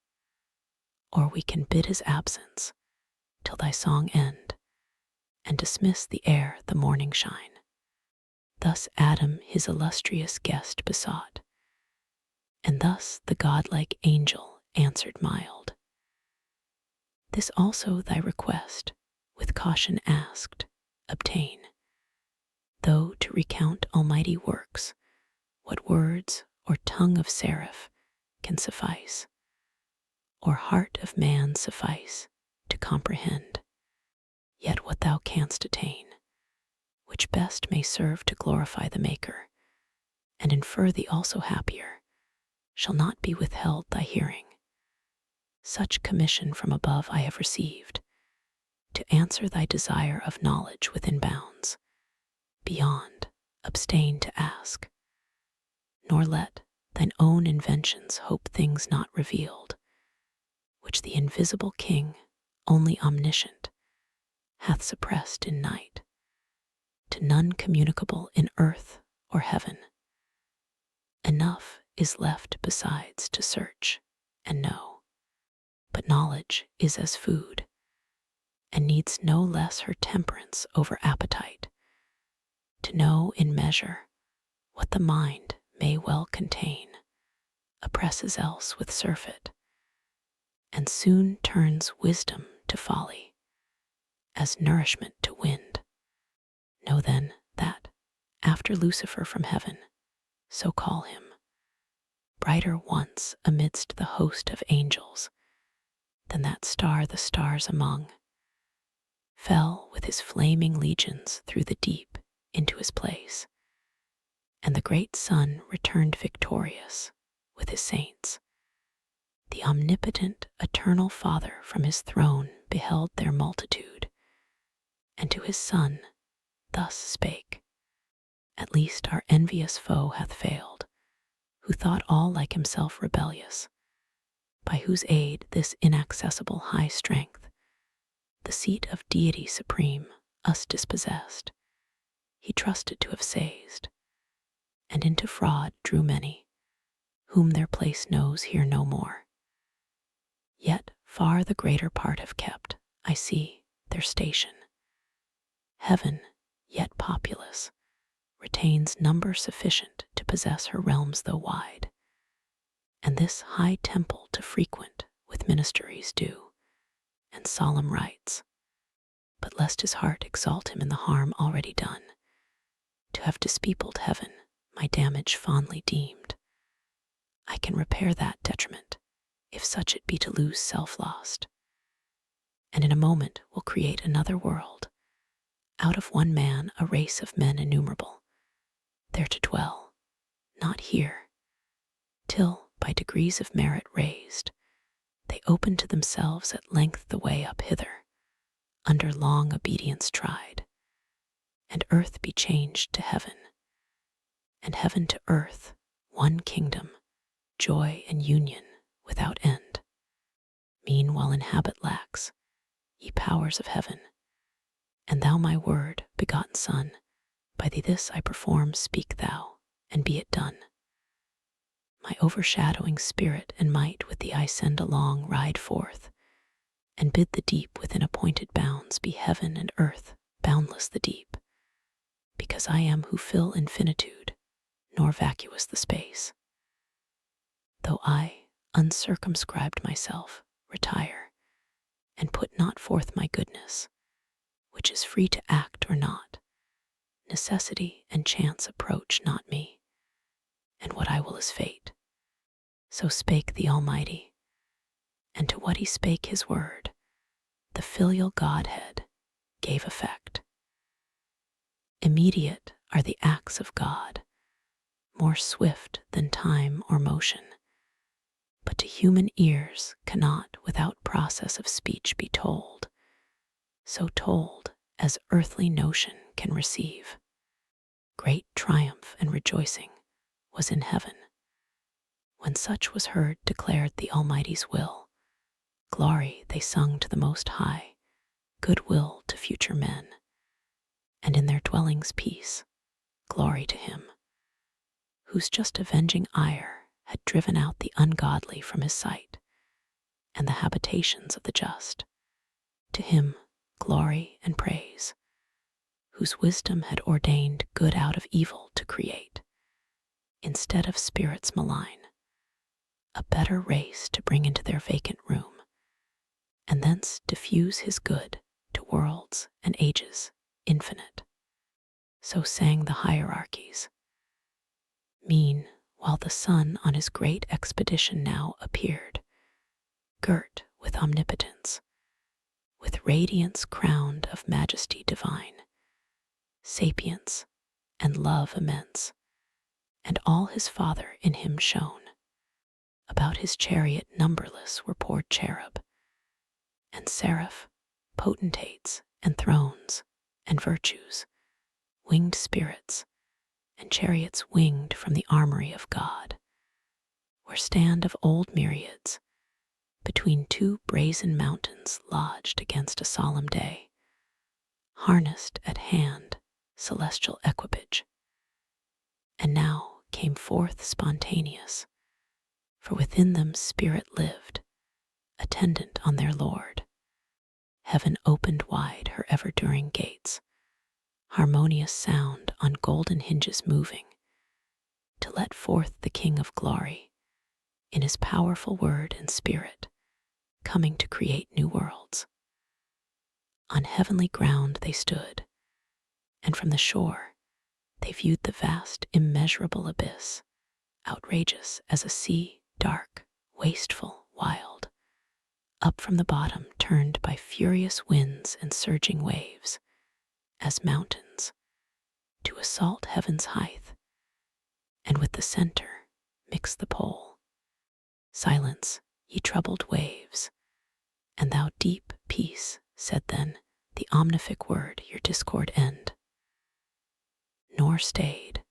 Or we can bid his absence till thy song end, and dismiss the air the morning shine. Thus Adam his illustrious guest besought, and thus the godlike angel answered mild. This also thy request, with caution asked, obtain, though to recount almighty works, what words or tongue of seraph can suffice, or heart of man suffice to comprehend, yet what thou canst attain, which best may serve to glorify the Maker, and infer thee also happier, shall not be withheld thy hearing. Such commission from above I have received, to answer thy desire of knowledge within bounds. Beyond, abstain to ask, nor let thine own inventions hope things not revealed, which the invisible King, only omniscient, hath suppressed in night, to none communicable in earth or heaven. Enough is left besides to search and know, but knowledge is as food, and needs no less her temperance over appetite, to know in measure what the mind may well contain, oppresses else with surfeit, and soon turns wisdom to folly, as nourishment to wind. Know then that, after Lucifer from heaven, so call him, brighter once amidst the host of angels than that star the stars among, fell with his flaming legions through the deep into his place, and the great sun returned victorious with his saints. The omnipotent eternal Father from his throne beheld their multitude, and to his Son thus spake, at least our envious foe hath failed, who thought all like himself rebellious, by whose aid this inaccessible high strength, the seat of deity supreme, us dispossessed, he trusted to have seized, and into fraud drew many, whom their place knows here no more. Yet far the greater part have kept, I see, their station. Heaven, yet populous, retains number sufficient to possess her realms though wide, and this high temple to frequent with ministeries due, and solemn rites, but lest his heart exalt him in the harm already done, to have dispeopled heaven, my damage fondly deemed, I can repair that detriment, if such it be to lose self-lost, and in a moment will create another world, out of one man a race of men innumerable, there to dwell, not here, till, by degrees of merit raised, they open to themselves at length the way up hither, under long obedience tried, and earth be changed to heaven, and heaven to earth, one kingdom, joy and union without end. Meanwhile in habit lax, ye powers of heaven, and thou my word, begotten Son, by thee this I perform, speak thou, and be it done. My overshadowing spirit and might with thee I send along, ride forth, and bid the deep within appointed bounds be heaven and earth, boundless the deep, because I am who fill infinitude, nor vacuous the space. Though I, uncircumscribed myself, retire, and put not forth my goodness, which is free to act or not, necessity and chance approach not me, and what I will is fate. So spake the Almighty, and to what he spake his word, the filial Godhead gave effect. Immediate are the acts of God, more swift than time or motion, but to human ears cannot without process of speech be told, so told as earthly notion can receive. Great triumph and rejoicing was in heaven, when such was heard declared the Almighty's will. Glory they sung to the Most High, goodwill to future men, and in their dwellings peace. Glory to Him, whose just avenging ire had driven out the ungodly from His sight, and the habitations of the just. To Him glory and praise, whose wisdom had ordained good out of evil to create, instead of spirits malign, a better race to bring into their vacant room, and thence diffuse His good to worlds and ages infinite. So sang the hierarchies. Mean, while the sun on his great expedition now appeared, girt with omnipotence, with radiance crowned of majesty divine, sapience and love immense, and all His Father in Him shone. About His chariot numberless were poured cherub, and seraph, potentates, and thrones, and virtues, winged spirits, and chariots winged from the armory of God, where stand of old myriads, between two brazen mountains lodged against a solemn day, harnessed at hand celestial equipage. And now came forth spontaneous, for within them spirit lived, attendant on their Lord. Heaven opened wide her ever-during gates, harmonious sound on golden hinges moving, to let forth the King of glory, in His powerful word and spirit, coming to create new worlds. On heavenly ground they stood, and from the shore they viewed the vast, immeasurable abyss, outrageous as a sea, dark, wasteful, wild, up from the bottom turned by furious winds and surging waves, as mountains, to assault heaven's height, and with the center mix the pole. Silence, ye troubled waves, and thou deep peace, said then the omnific word your discord end. Nor stayed,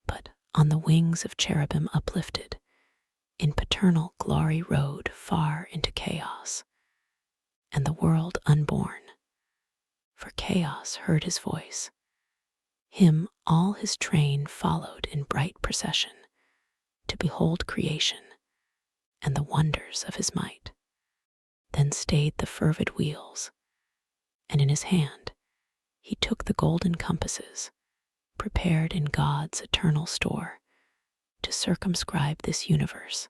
but on the wings of cherubim uplifted, in paternal glory rode far into chaos, and the world unborn, for chaos heard His voice. Him all His train followed in bright procession, to behold creation and the wonders of His might. Then stayed the fervid wheels, and in His hand He took the golden compasses, prepared in God's eternal store, to circumscribe this universe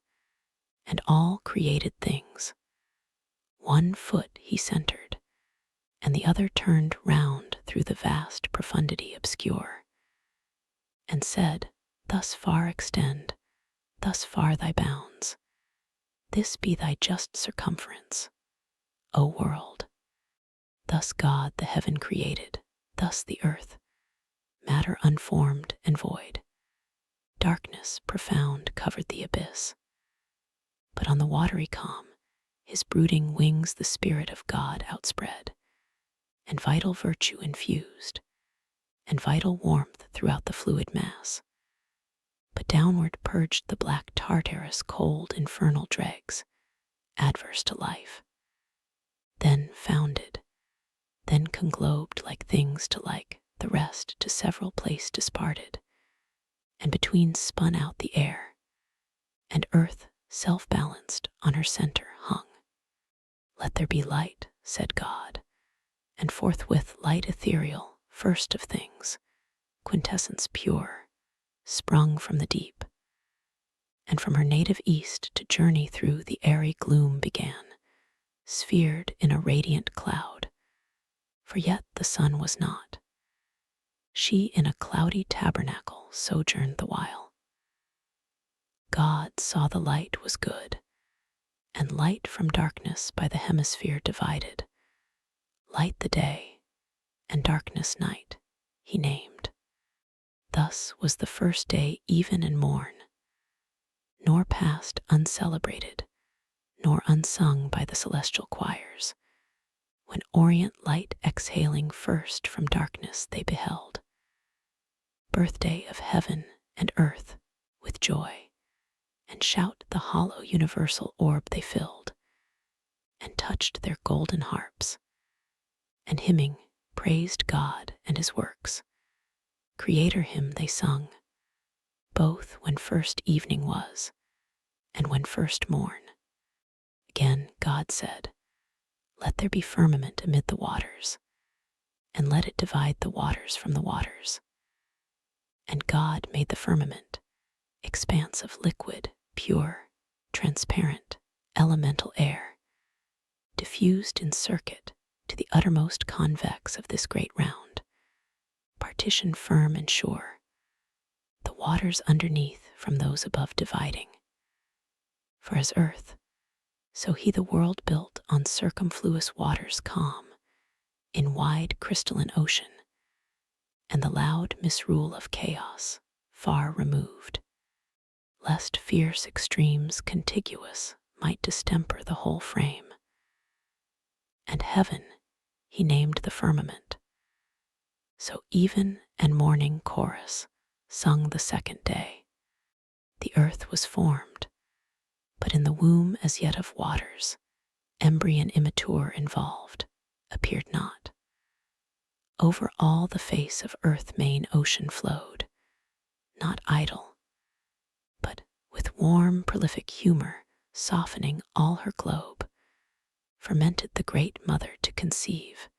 and all created things. One foot He centered, and the other turned round through the vast profundity obscure, and said, thus far extend, thus far thy bounds, this be thy just circumference, O world. Thus God the heaven created, thus the earth, matter unformed and void. Darkness profound covered the abyss, but on the watery calm His brooding wings the Spirit of God outspread, and vital virtue infused, and vital warmth throughout the fluid mass. But downward purged the black Tartarus cold infernal dregs, adverse to life. Then founded, then conglobed like things to like, the rest to several place disparted, and between spun out the air, and earth self-balanced on her center hung. Let there be light, said God, and forthwith light ethereal, first of things, quintessence pure, sprung from the deep, and from her native east to journey through the airy gloom began, sphered in a radiant cloud, for yet the sun was not. She in a cloudy tabernacle sojourned the while. God saw the light was good, and light from darkness by the hemisphere divided, light the day, and darkness night he named. Thus was the first day even and morn, nor passed uncelebrated, nor unsung by the celestial choirs, when orient light exhaling first from darkness they beheld. Birthday of heaven and earth with joy, and shout the hollow universal orb they filled, and touched their golden harps, and hymning praised God and his works. Creator hymn they sung, both when first evening was, and when first morn. Again God said, let there be firmament amid the waters, and let it divide the waters from the waters. And God made the firmament, expanse of liquid, pure, transparent, elemental air, diffused in circuit to the uttermost convex of this great round, partition firm and sure, the waters underneath from those above dividing. For as earth, so he the world built on circumfluous waters calm, in wide crystalline ocean, and the loud misrule of chaos far removed, lest fierce extremes contiguous might distemper the whole frame. And heaven he named the firmament. So even and morning chorus sung the second day. The earth was formed, but in the womb as yet of waters, embryon immature involved, appeared not. Over all the face of earth main ocean flowed, not idle, but with warm prolific humor softening all her globe, fermented the great mother to conceive,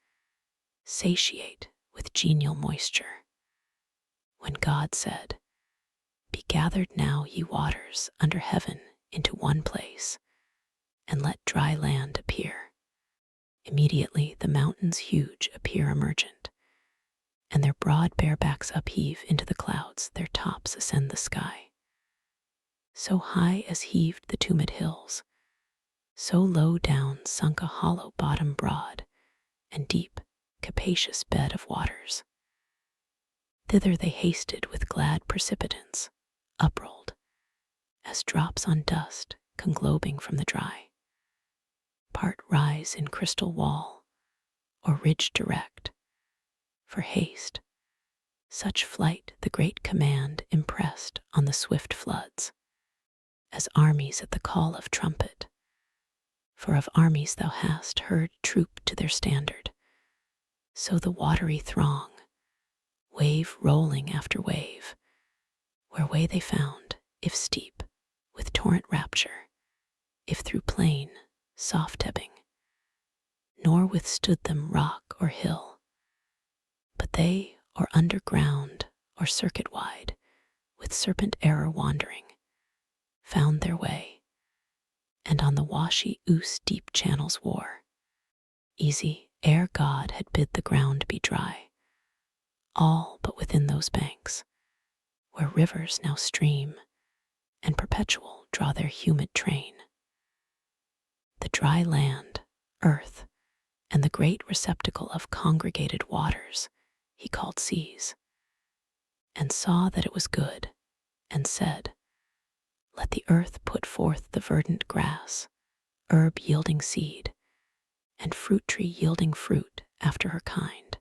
satiate with genial moisture. When God said, be gathered now, ye waters, under heaven into one place, and let dry land appear. Immediately the mountains huge appear emergent, and their broad bare backs upheave into the clouds, their tops ascend the sky. So high as heaved the tumid hills, so low down sunk a hollow bottom broad, and deep, capacious bed of waters. Thither they hasted with glad precipitance, uprolled, as drops on dust conglobing from the dry. Part rise in crystal wall, or ridge direct, for haste, such flight the great command impressed on the swift floods, as armies at the call of trumpet. For of armies thou hast heard troop to their standard, so the watery throng, wave rolling after wave, where way they found, if steep, with torrent rapture, if through plain, soft ebbing, nor withstood them rock or hill, but they, or underground, or circuit wide, with serpent error wandering, found their way, and on the washy Ouse deep channels wore, easy ere God had bid the ground be dry, all but within those banks, where rivers now stream, and perpetual draw their humid train. The dry land, earth, and the great receptacle of congregated waters he called seas, and saw that it was good, and said, let the earth put forth the verdant grass, herb yielding seed, and fruit tree yielding fruit after her kind,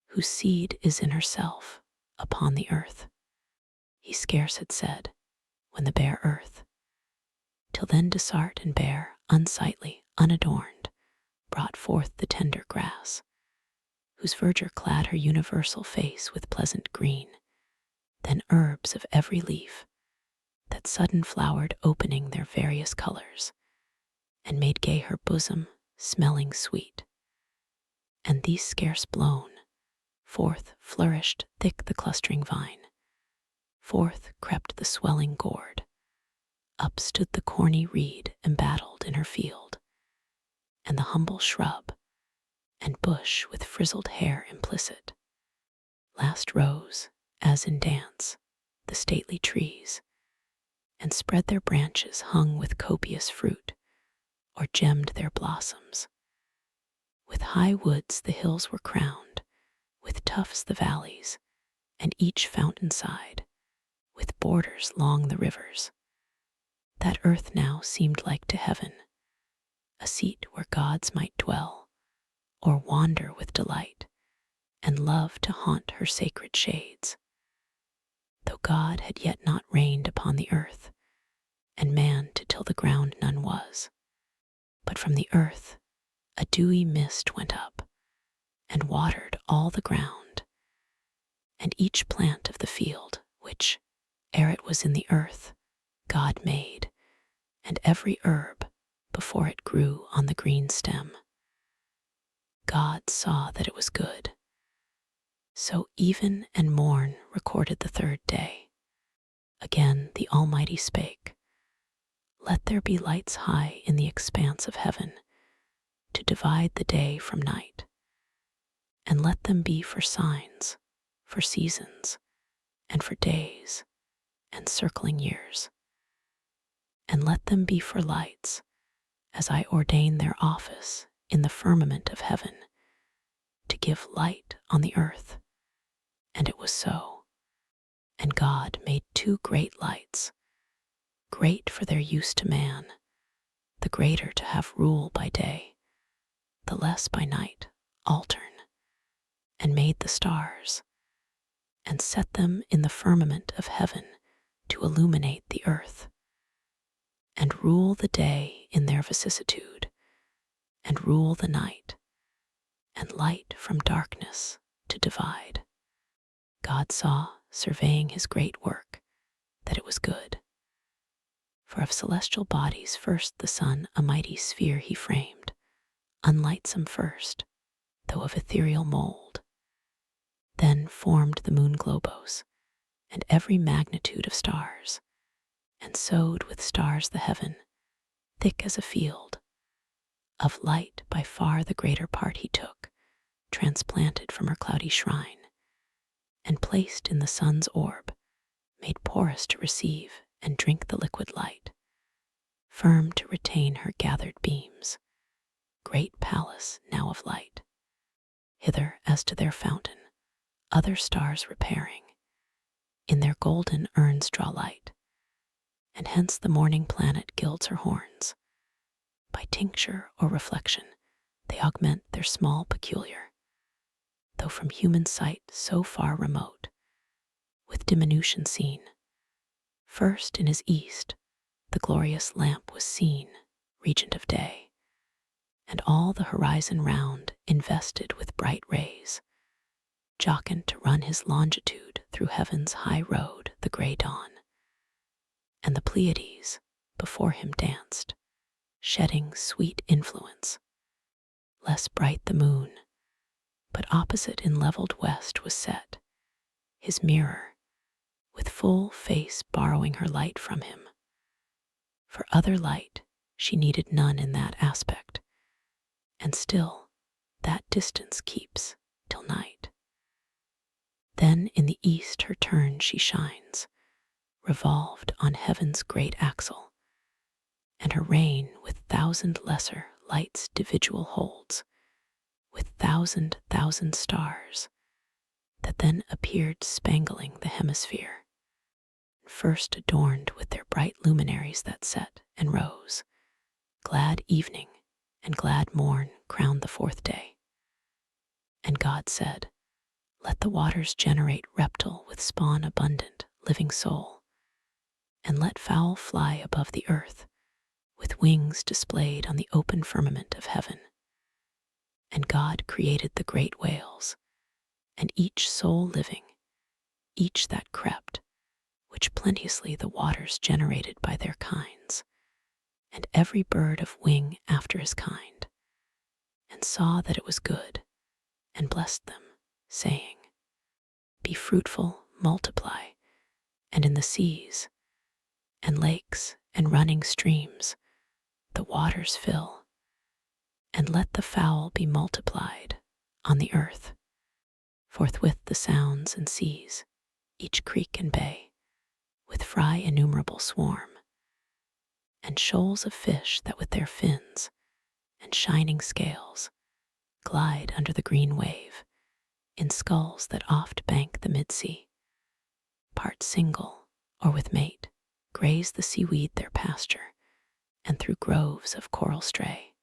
whose seed is in herself upon the earth. He scarce had said, when the bare earth, till then desart and bare, unsightly, unadorned, brought forth the tender grass, whose verdure clad her universal face with pleasant green, then herbs of every leaf, that sudden flowered opening their various colors, and made gay her bosom, smelling sweet. And these scarce blown, forth flourished thick the clustering vine, forth crept the swelling gourd, up stood the corny reed embattled in her field, and the humble shrub, and bush with frizzled hair implicit. Last rose, as in dance, the stately trees, and spread their branches hung with copious fruit, or gemmed their blossoms. With high woods the hills were crowned, with tufts the valleys, and each fountainside, with borders long the rivers. That earth now seemed like to heaven, a seat where gods might dwell, or wander with delight, and love to haunt her sacred shades. Though God had yet not reigned upon the earth, and man to till the ground none was. But from the earth a dewy mist went up, and watered all the ground, and each plant of the field, which, ere it was in the earth, God made, and every herb, before it grew on the green stem. God saw that it was good. So even and morn recorded the third day. Again the Almighty spake, let there be lights high in the expanse of heaven, to divide the day from night, and let them be for signs, for seasons, and for days, and circling years. And let them be for lights, as I ordain their office in the firmament of heaven, to give light on the earth. And it was so. And God made two great lights, great for their use to man, the greater to have rule by day, the less by night, altern, and made the stars, and set them in the firmament of heaven to illuminate the earth, and rule the day in their vicissitude, and rule the night, and light from darkness to divide. God saw, surveying his great work, that it was good. For of celestial bodies first the sun a mighty sphere he framed, unlightsome first, though of ethereal mold. Then formed the moon globos, and every magnitude of stars, and sowed with stars the heaven, thick as a field. Of light by far the greater part he took, transplanted from her cloudy shrine, and placed in the sun's orb, made porous to receive and drink the liquid light, firm to retain her gathered beams, great palace now of light. Hither as to their fountain, other stars repairing, in their golden urns draw light, and hence the morning planet gilds her horns. By tincture or reflection, they augment their small peculiar, though from human sight so far remote, with diminution seen. First in his east, the glorious lamp was seen, regent of day, and all the horizon round invested with bright rays, jocund to run his longitude through heaven's high road, the grey dawn. And the Pleiades before him danced, shedding sweet influence. Less bright the moon, but opposite in levelled west was set, his mirror, with full face borrowing her light from him. For other light she needed none in that aspect, and still that distance keeps till night. Then in the east her turn she shines, revolved on heaven's great axle, and her reign with thousand lesser lights dividual holds, with thousand stars, that then appeared spangling the hemisphere, first adorned with their bright luminaries that set and rose. Glad evening and glad morn crowned the fourth day. And God said, let the waters generate reptile with spawn abundant, living soul, and let fowl fly above the earth, with wings displayed on the open firmament of heaven. And God created the great whales, and each soul living, each that crept, which plenteously the waters generated by their kinds, and every bird of wing after his kind, and saw that it was good, and blessed them, saying, be fruitful, multiply, and in the seas, and lakes, and running streams, the waters fill, and let the fowl be multiplied on the earth. Forthwith the sounds and seas, each creek and bay, with fry innumerable swarm, and shoals of fish that with their fins and shining scales glide under the green wave, in skulls that oft bank the mid-sea, part single or with mate, graze the seaweed their pasture, and through groves of coral stray,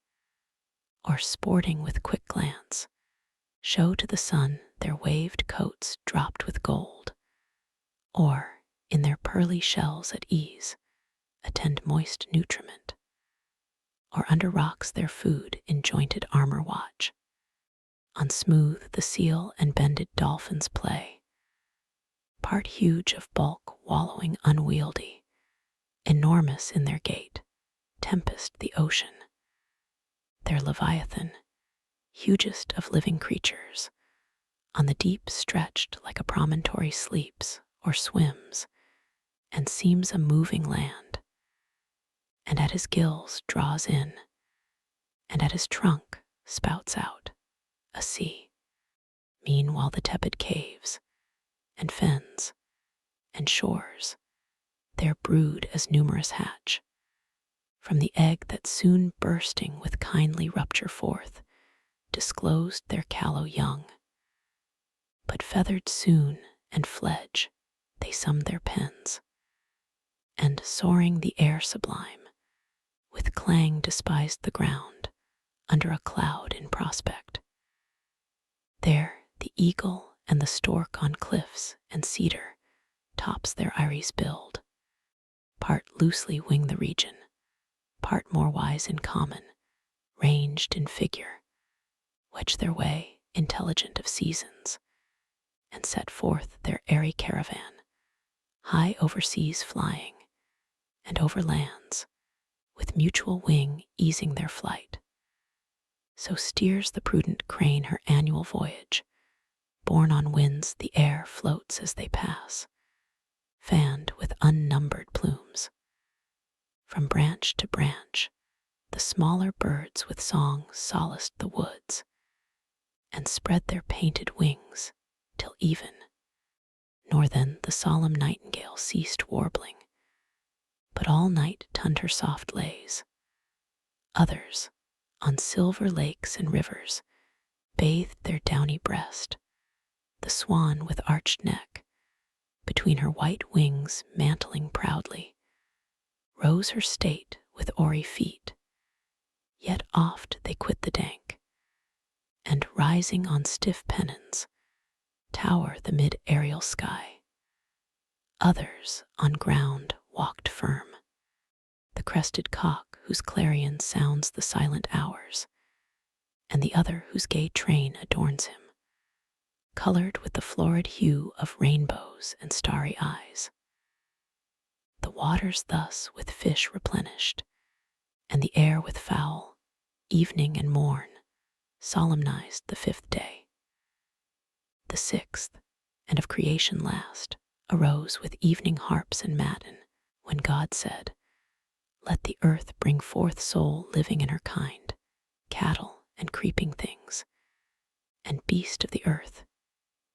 or sporting with quick glance, show to the sun their waved coats dropped with gold, or, in their pearly shells at ease, attend moist nutriment, or under rocks their food in jointed armor watch. On smooth the seal and bended dolphins play, part huge of bulk wallowing unwieldy, enormous in their gait, tempest the ocean. Their leviathan, hugest of living creatures, on the deep stretched like a promontory sleeps or swims, and seems a moving land, and at his gills draws in, and at his trunk spouts out a sea. Meanwhile the tepid caves, and fens, and shores, their brood as numerous hatch, from the egg that soon bursting with kindly rupture forth, disclosed their callow young. But feathered soon and fledge, they sum their pens, and soaring the air sublime, with clang despised the ground, under a cloud in prospect. There the eagle and the stork on cliffs and cedar tops their eyries build, part loosely wing the region, part more wise in common, ranged in figure, wedge their way intelligent of seasons, and set forth their airy caravan, high over seas flying, and over lands, with mutual wing easing their flight. So steers the prudent crane her annual voyage, borne on winds the air floats as they pass, fanned with unnumbered plumes. From branch to branch, the smaller birds with song solaced the woods, and spread their painted wings till even, nor then the solemn nightingale ceased warbling, but all night tunned her soft lays. Others, on silver lakes and rivers, bathed their downy breast, the swan with arched neck, between her white wings mantling proudly, rose her state with oary feet, yet oft they quit the dank, and rising on stiff pennons, tower the mid-aerial sky. Others on ground walked firm, the crested cock whose clarion sounds the silent hours, and the other whose gay train adorns him, colored with the florid hue of rainbows and starry eyes. The waters thus with fish replenished, and the air with fowl, evening and morn, solemnized the 5th day. The 6th, and of creation last, arose with evening harps and matin, when God said, "Let the earth bring forth soul living in her kind, cattle and creeping things, and beast of the earth,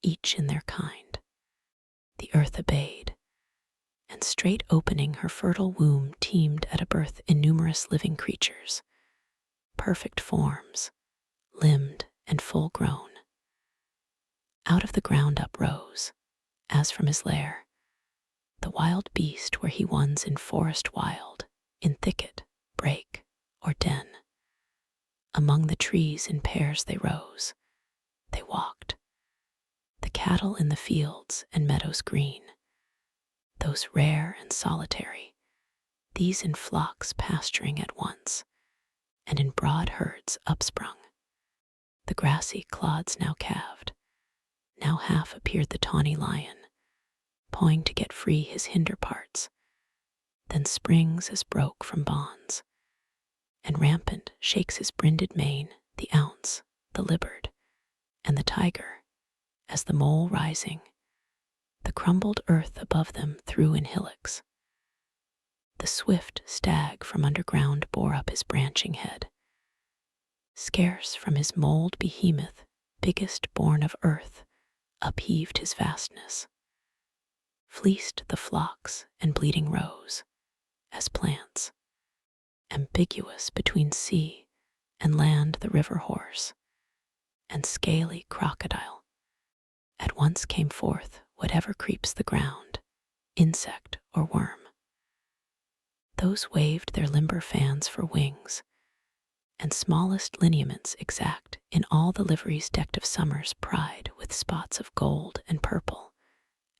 each in their kind." The earth obeyed, and straight opening her fertile womb teemed at a birth innumerous living creatures, perfect forms, limbed and full grown. Out of the ground uprose, as from his lair, the wild beast where he wons in forest wild, in thicket, brake, or den. Among the trees in pairs they rose, they walked, the cattle in the fields and meadows green, those rare and solitary, these in flocks pasturing at once, and in broad herds upsprung. The grassy clods now calved, now half appeared the tawny lion, pawing to get free his hinder parts, then springs as broke from bonds, and rampant shakes his brinded mane, the ounce, the libbard, and the tiger, as the mole rising, the crumbled earth above them threw in hillocks. The swift stag from underground bore up his branching head. Scarce from his mould behemoth, biggest born of earth, upheaved his vastness, fleeced the flocks and bleeding roes, as plants, ambiguous between sea and land the river horse, and scaly crocodile, At once came forth whatever creeps the ground, insect or worm. Those waved their limber fans for wings, and smallest lineaments exact in all the liveries decked of summer's pride with spots of gold and purple,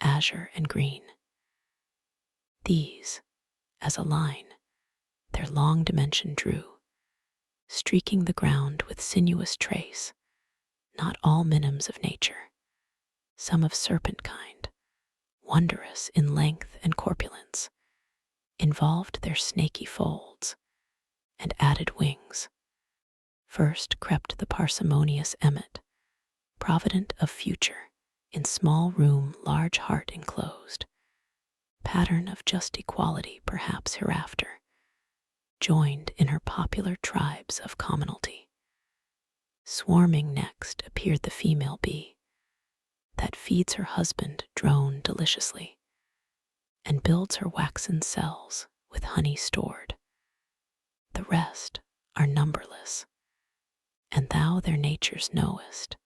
azure and green. These, as a line, their long dimension drew, streaking the ground with sinuous trace, not all minims of nature, some of serpent kind, wondrous in length and corpulence, involved their snaky folds and added wings. First crept the parsimonious emmet, provident of future, in small room large heart enclosed, pattern of just equality perhaps hereafter, joined in her popular tribes of commonalty. Swarming next appeared the female bee, that feeds her husband drone deliciously, and builds her waxen cells with honey stored. The rest are numberless, and thou their natures knowest,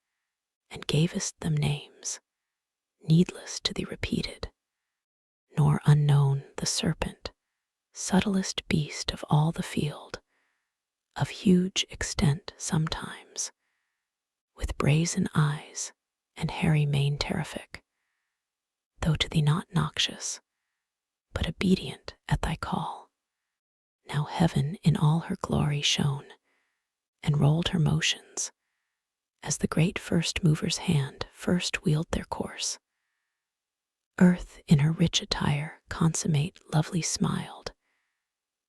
and gavest them names, needless to thee repeated, nor unknown the serpent, subtlest beast of all the field, of huge extent sometimes, with brazen eyes and hairy mane terrific, though to thee not noxious, but obedient at thy call. Now heaven in all her glory shone, and rolled her motions, as the great first mover's hand first wheeled their course. Earth in her rich attire consummate lovely smiled,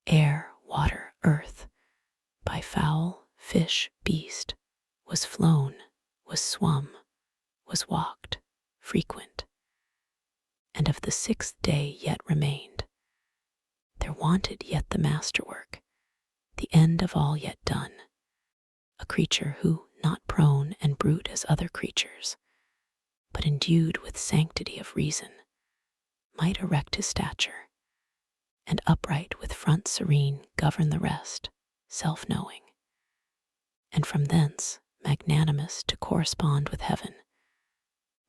air, water, earth, by fowl, fish, beast, was flown, was swum, was walked, frequent, and of the sixth day yet remained. There wanted yet the masterwork, the end of all yet done, a creature who, not prone and brute as other creatures, but endued with sanctity of reason, might erect his stature, and upright with front serene govern the rest, self-knowing, and from thence magnanimous to correspond with heaven,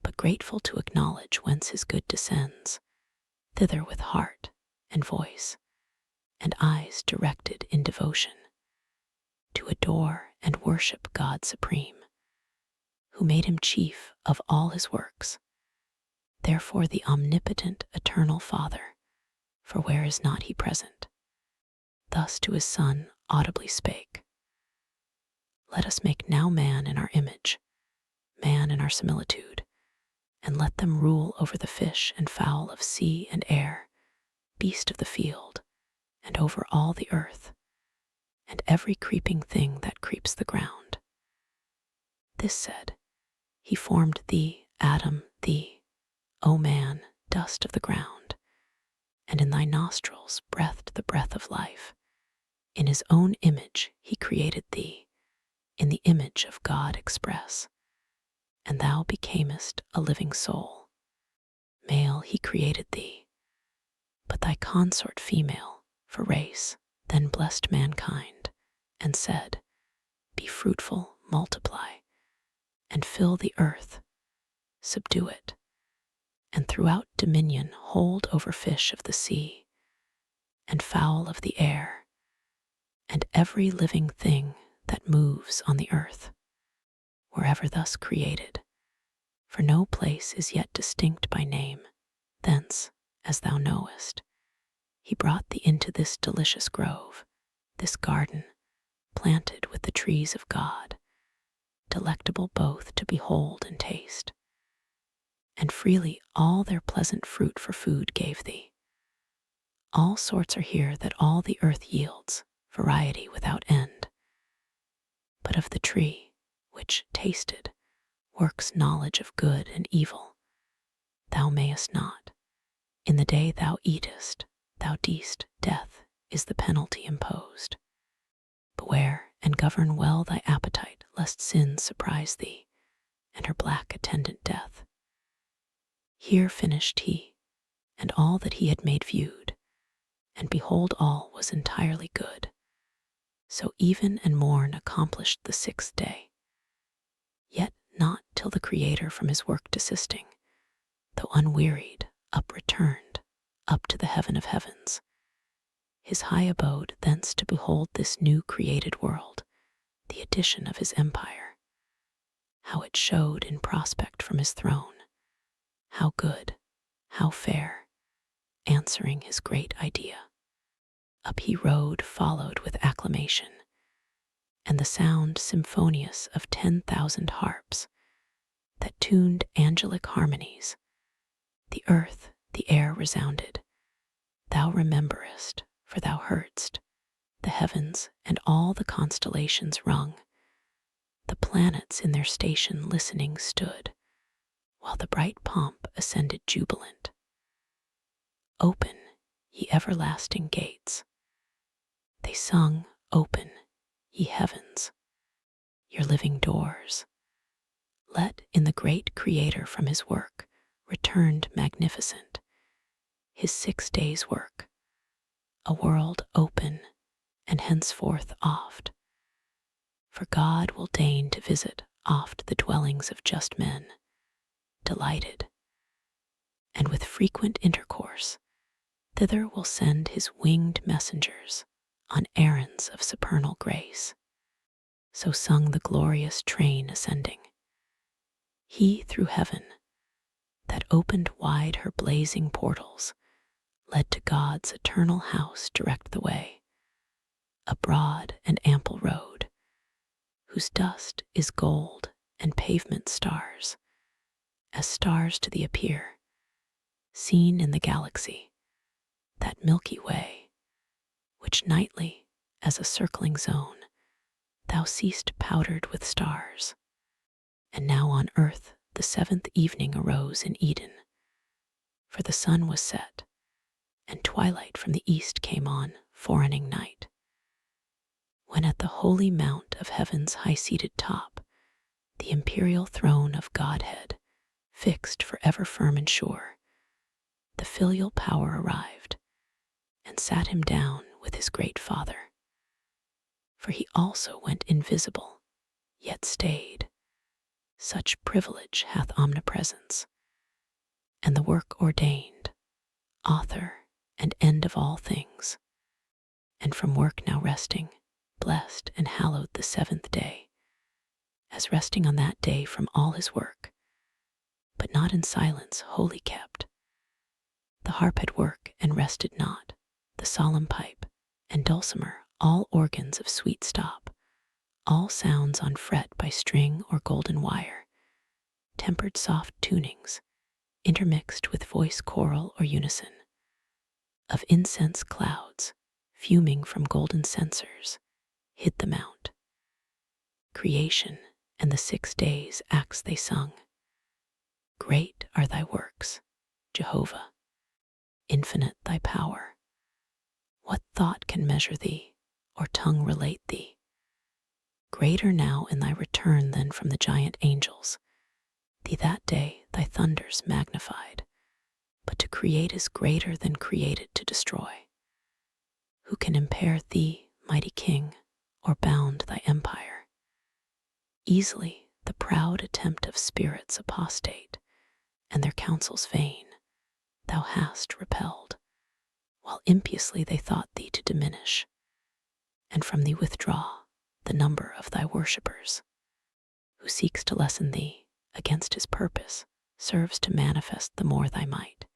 but grateful to acknowledge whence his good descends, thither with heart and voice and eyes directed in devotion, to adore and worship God supreme, who made him chief of all his works, therefore the omnipotent eternal Father, for where is not he present? Thus to his Son audibly spake, let us make now man in our image, man in our similitude, and let them rule over the fish and fowl of sea and air, beast of the field, and over all the earth, and every creeping thing that creeps the ground. This said, he formed thee, Adam, thee, O man, dust of the ground, and in thy nostrils breathed the breath of life. In his own image he created thee, in the image of God express, and thou becamest a living soul. Male he created thee, but thy consort female, for race, then blessed mankind, and said, be fruitful, multiply, and fill the earth, subdue it, and throughout dominion hold over fish of the sea, and fowl of the air, and every living thing that moves on the earth, wherever thus created, for no place is yet distinct by name. Thence, as thou knowest, he brought thee into this delicious grove, this garden, planted with the trees of God, delectable both to behold and taste, and freely all their pleasant fruit for food gave thee. All sorts are here that all the earth yields, variety without end. But of the tree, which, tasted, works knowledge of good and evil, thou mayest not. In the day thou eatest, thou deest, death is the penalty imposed. Beware and govern well thy appetite, lest sin surprise thee, and her black attendant death. Here finished he, and all that he had made viewed, and behold all was entirely good. So even and morn accomplished the sixth day. Yet not till the Creator from his work desisting, though unwearied, up returned, up to the heaven of heavens, his high abode thence to behold this new created world, the addition of his empire, how it showed in prospect from his throne, how good, how fair, answering his great idea. Up he rode, followed with acclamation, and the sound symphonious of 10,000 harps that tuned angelic harmonies. The earth, the air resounded. Thou rememberest, for thou heardst. The heavens and all the constellations rung. The planets in their station listening stood, while the bright pomp ascended jubilant. Open, ye everlasting gates. They sung, open, ye heavens, your living doors. Let in the great Creator from his work, returned magnificent, his 6 days' work, a world open, and henceforth oft. For God will deign to visit oft the dwellings of just men, delighted, and with frequent intercourse, thither will send his winged messengers on errands of supernal grace. So sung the glorious train ascending. He through heaven, that opened wide her blazing portals, led to God's eternal house direct the way, a broad and ample road, whose dust is gold and pavement stars, as stars to thee appear, seen in the galaxy, that Milky Way, which nightly, as a circling zone, thou seest powdered with stars. And now on earth the 7th evening arose in Eden, for the sun was set, and twilight from the east came on, forerunning night, when at the holy mount of heaven's high-seated top, the imperial throne of Godhead, fixed for ever firm and sure, the filial power arrived, and sat him down with his great Father. For he also went invisible, yet stayed. Such privilege hath omnipresence, and the work ordained, author and end of all things, and from work now resting, blessed and hallowed the 7th day, as resting on that day from all his work, but not in silence wholly kept. The harp had work and rested not, the solemn pipe and dulcimer, all organs of sweet stop, all sounds on fret by string or golden wire, tempered soft tunings, intermixed with voice choral or unison, of incense clouds, fuming from golden censers, hid the mount. Creation and the 6 days' acts they sung. Great are thy works, Jehovah, infinite thy power. What thought can measure thee, or tongue relate thee? Greater now in thy return than from the giant angels. Thee that day thy thunders magnified, but to create is greater than created to destroy. Who can impair thee, mighty King, or bound thy empire? Easily the proud attempt of spirits apostate, and their counsels vain, thou hast repelled, while impiously they thought thee to diminish, and from thee withdraw the number of thy worshippers. Who seeks to lessen thee, against his purpose, serves to manifest the more thy might.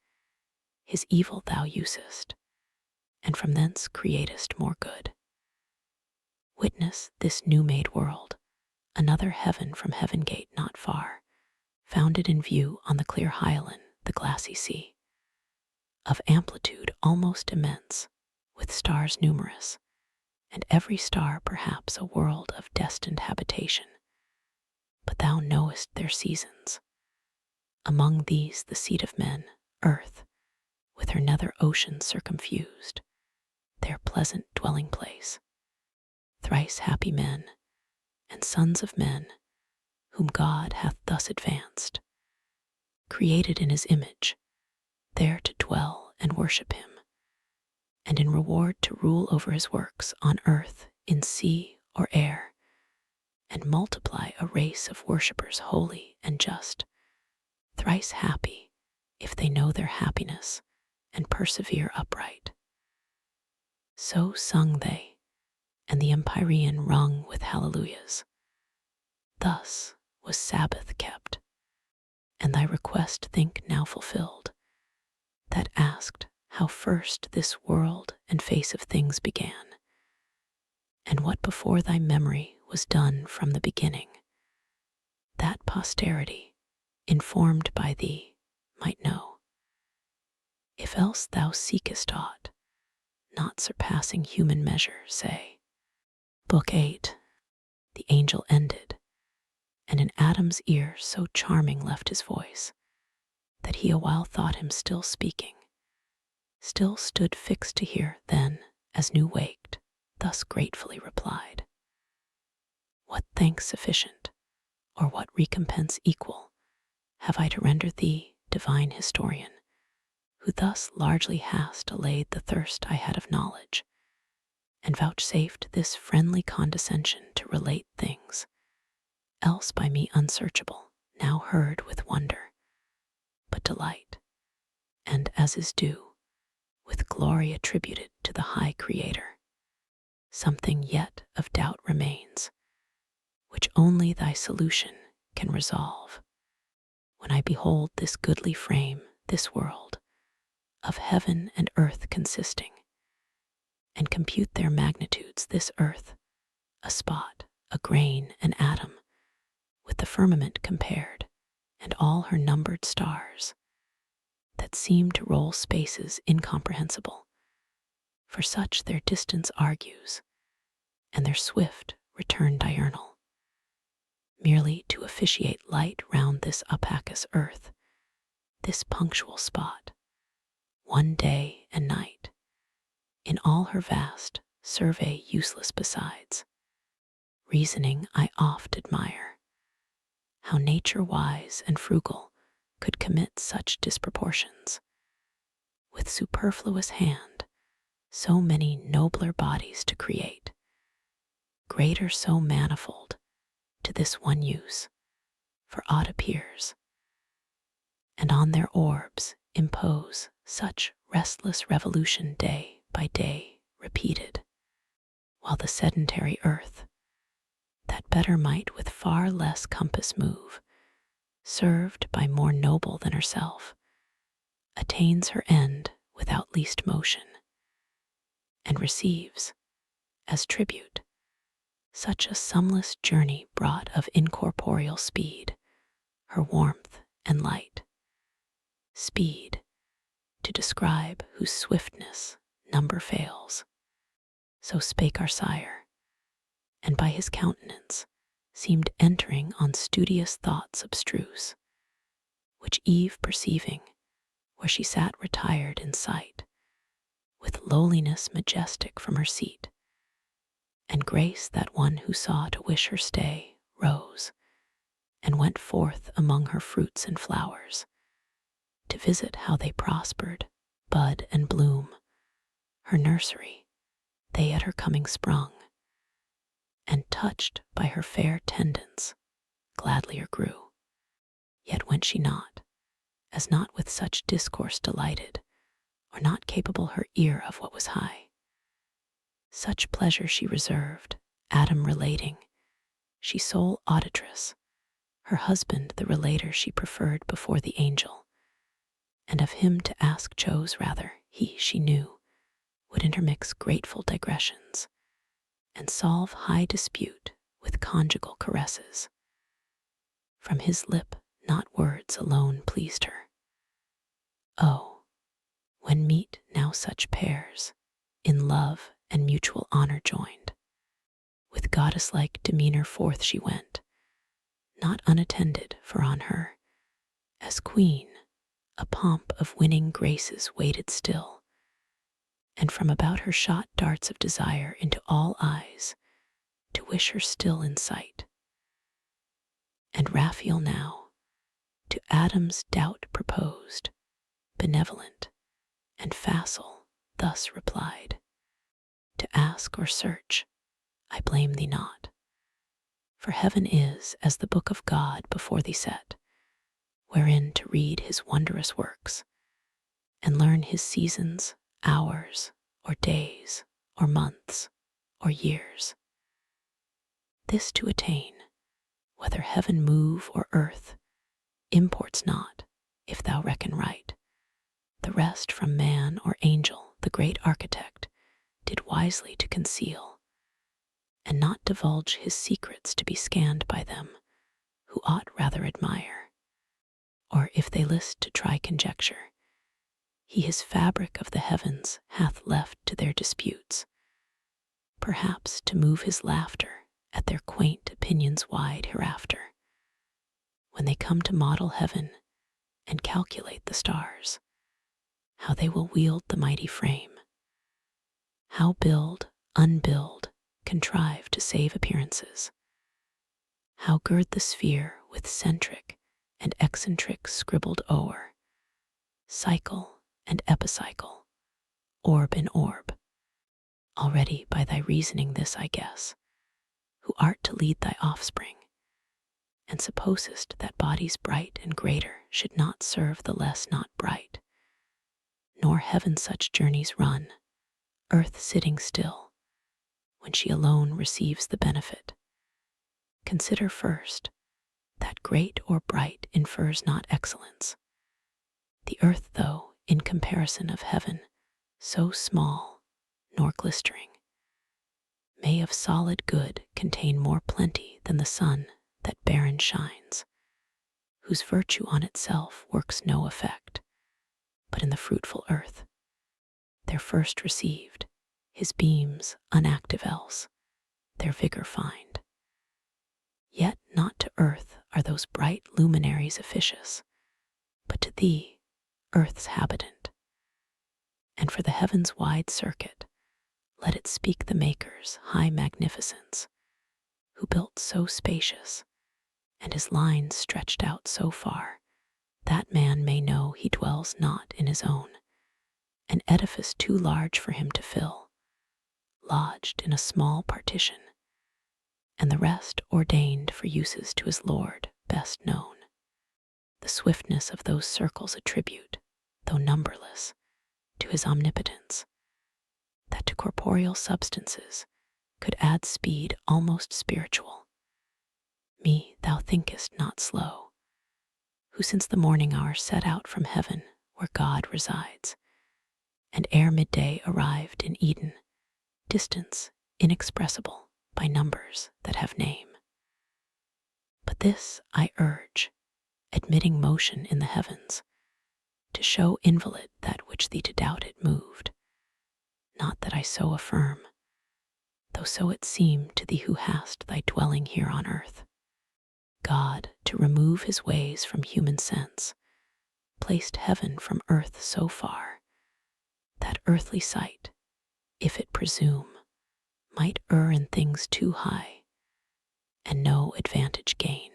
His evil thou usest, and from thence createst more good. Witness this new-made world, another heaven from heaven gate not far, founded in view on the clear Hyaline, the glassy sea, of amplitude almost immense, with stars numerous, and every star perhaps a world of destined habitation. But thou knowest their seasons. Among these the seat of men, earth, with her nether ocean circumfused, their pleasant dwelling place. Thrice happy men, and sons of men, whom God hath thus advanced, created in his image, there to dwell and worship him, and in reward to rule over his works on earth, in sea, or air, and multiply a race of worshippers holy and just, thrice happy if they know their happiness and persevere upright. So sung they, and the empyrean rung with hallelujahs. Thus was Sabbath kept, and thy request think now fulfilled, that asked how first this world and face of things began, and what before thy memory was done from the beginning, that posterity, informed by thee, might know. If else thou seekest aught, not surpassing human measure, say. Book 8. The angel ended, and in Adam's ear so charming left his voice, that he awhile thought him still speaking, still stood fixed to hear, then, as new waked, thus gratefully replied, what thanks sufficient, or what recompense equal, have I to render thee, divine historian, who thus largely hast allayed the thirst I had of knowledge, and vouchsafed this friendly condescension to relate things, else by me unsearchable, now heard with wonder, but delight, and, as is due, with glory attributed to the high Creator. Something yet of doubt remains, which only thy solution can resolve. When I behold this goodly frame, this world, of heaven and earth consisting, and compute their magnitudes, this earth, a spot, a grain, an atom, with the firmament compared, and all her numbered stars, that seem to roll spaces incomprehensible, for such their distance argues, and their swift return diurnal, merely to officiate light round this opacous earth, this punctual spot, one day and night, in all her vast survey useless besides. Reasoning I oft admire, how nature wise and frugal could commit such disproportions, with superfluous hand so many nobler bodies to create, greater so manifold to this one use, for aught appears, and on their orbs impose such restless revolution day by day repeated, while the sedentary earth, that better might with far less compass move, served by more noble than herself, attains her end without least motion, and receives, as tribute, such a sumless journey brought of incorporeal speed, her warmth and light. Speed, to describe whose swiftness number fails. So spake our sire, and by his countenance seemed entering on studious thoughts abstruse, which Eve perceiving, where she sat retired in sight, with lowliness majestic from her seat, and grace that one who saw to wish her stay, rose, and went forth among her fruits and flowers, to visit how they prospered, bud and bloom, her nursery, they at her coming sprung, and touched by her fair tendance, gladlier grew. Yet went she not, as not with such discourse delighted, or not capable her ear of what was high. Such pleasure she reserved, Adam relating, she sole auditress, her husband the relator she preferred before the angel, and of him to ask chose rather, he, she knew, would intermix grateful digressions, and solve high dispute with conjugal caresses. From his lip not words alone pleased her. Oh, when meet now such pairs, in love and mutual honor joined, with goddess-like demeanor forth she went, not unattended, for on her, as queen, a pomp of winning graces waited still, and from about her shot darts of desire into all eyes, to wish her still in sight. And Raphael now, to Adam's doubt proposed, benevolent and facile, thus replied, to ask or search, I blame thee not, For heaven is as the book of God before thee set, wherein to read his wondrous works, and learn his seasons, hours, or days, or months, or years. This to attain, whether heaven move or earth, imports not, if thou reckon right. The rest from man or angel the great architect did wisely to conceal, and not divulge his secrets to be scanned by them, who ought rather admire. Or if they list to try conjecture, he his fabric of the heavens hath left to their disputes, perhaps to move his laughter at their quaint opinions wide hereafter, when they come to model heaven and calculate the stars, how they will wield the mighty frame, how build, unbuild, contrive to save appearances, how gird the sphere with centric and eccentric scribbled o'er, cycle and epicycle, orb in orb. Already by thy reasoning this I guess, who art to lead thy offspring, and supposest that bodies bright and greater should not serve the less not bright, nor heaven such journeys run, earth sitting still, when she alone receives the benefit. Consider first, that great or bright infers not excellence. The earth, though, in comparison of heaven, so small, nor glistering, may of solid good contain more plenty than the sun that barren shines, whose virtue on itself works no effect, but in the fruitful earth, there first received, his beams unactive else, their vigor find. Yet not to earth are those bright luminaries officious, but to thee, earth's habitant. And for the heaven's wide circuit, let it speak the Maker's high magnificence, who built so spacious, and his lines stretched out so far, that man may know he dwells not in his own, an edifice too large for him to fill, lodged in a small partition, and the rest ordained for uses to his Lord best known. The swiftness of those circles attribute, though numberless, to his omnipotence, that to corporeal substances could add speed almost spiritual. Me thou thinkest not slow, who since the morning hour set out from heaven where God resides, and ere midday arrived in Eden, distance inexpressible by numbers that have name. But this I urge, admitting motion in the heavens, to show invalid that which thee to doubt it moved. Not that I so affirm, though so it seem to thee who hast thy dwelling here on earth. God, to remove his ways from human sense, placed heaven from earth so far, that earthly sight, if it presume, might err in things too high, and no advantage gain.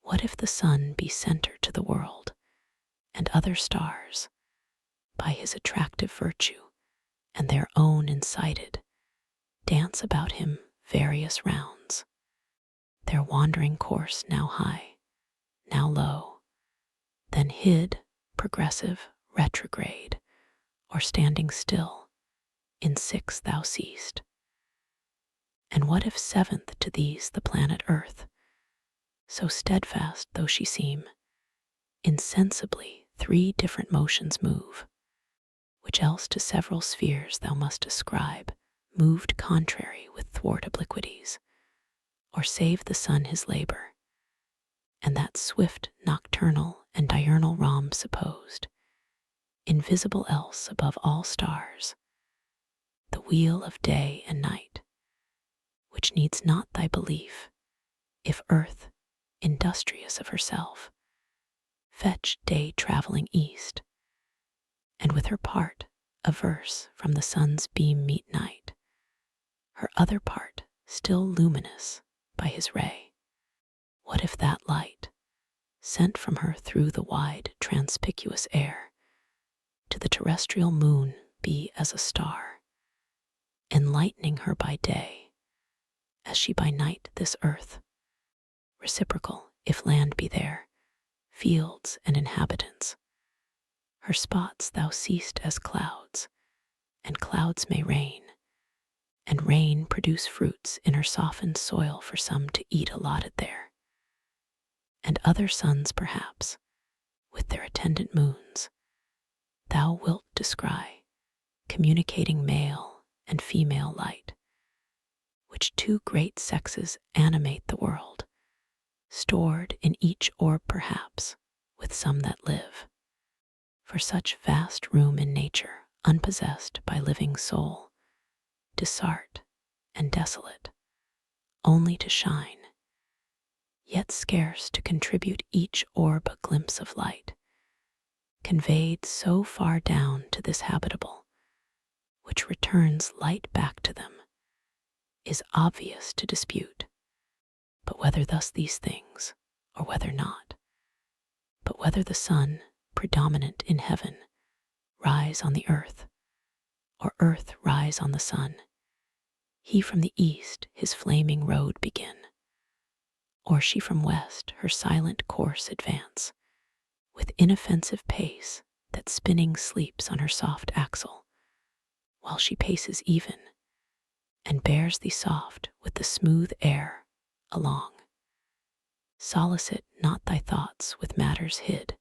What if the sun be center to the world, and other stars, by his attractive virtue, and their own incited, dance about him various rounds, their wandering course now high, now low, then hid, progressive, retrograde, or standing still, in six thou seest. And what if seventh to these the planet Earth, so steadfast though she seem, insensibly three different motions move, which else to several spheres thou must ascribe, moved contrary with thwart obliquities, or save the sun his labor, and that swift nocturnal and diurnal rhomb supposed, invisible else above all stars, the wheel of day and night, which needs not thy belief, if earth, industrious of herself, fetch day travelling east, and with her part averse from the sun's beam meet night, her other part still luminous by his ray. What if that light, sent from her through the wide transpicuous air, to the terrestrial moon be as a star, enlightening her by day, as she by night this earth, reciprocal if land be there, fields and inhabitants. Her spots thou seest as clouds, and clouds may rain, and rain produce fruits in her softened soil for some to eat allotted there. And other suns perhaps, with their attendant moons, thou wilt descry, communicating male and female light, which two great sexes animate the world, stored in each orb perhaps, with some that live. For such vast room in nature, unpossessed by living soul, dissart and desolate, only to shine, yet scarce to contribute each orb a glimpse of light, conveyed so far down to this habitable, which returns light back to them, is obvious to dispute. But whether thus these things, or whether not, but whether the sun, predominant in heaven, rise on the earth, or earth rise on the sun, he from the east his flaming road begin, or she from west her silent course advance, with inoffensive pace that spinning sleeps on her soft axle, while she paces even, and bears thee soft with the smooth air along. Solicit not thy thoughts with matters hid,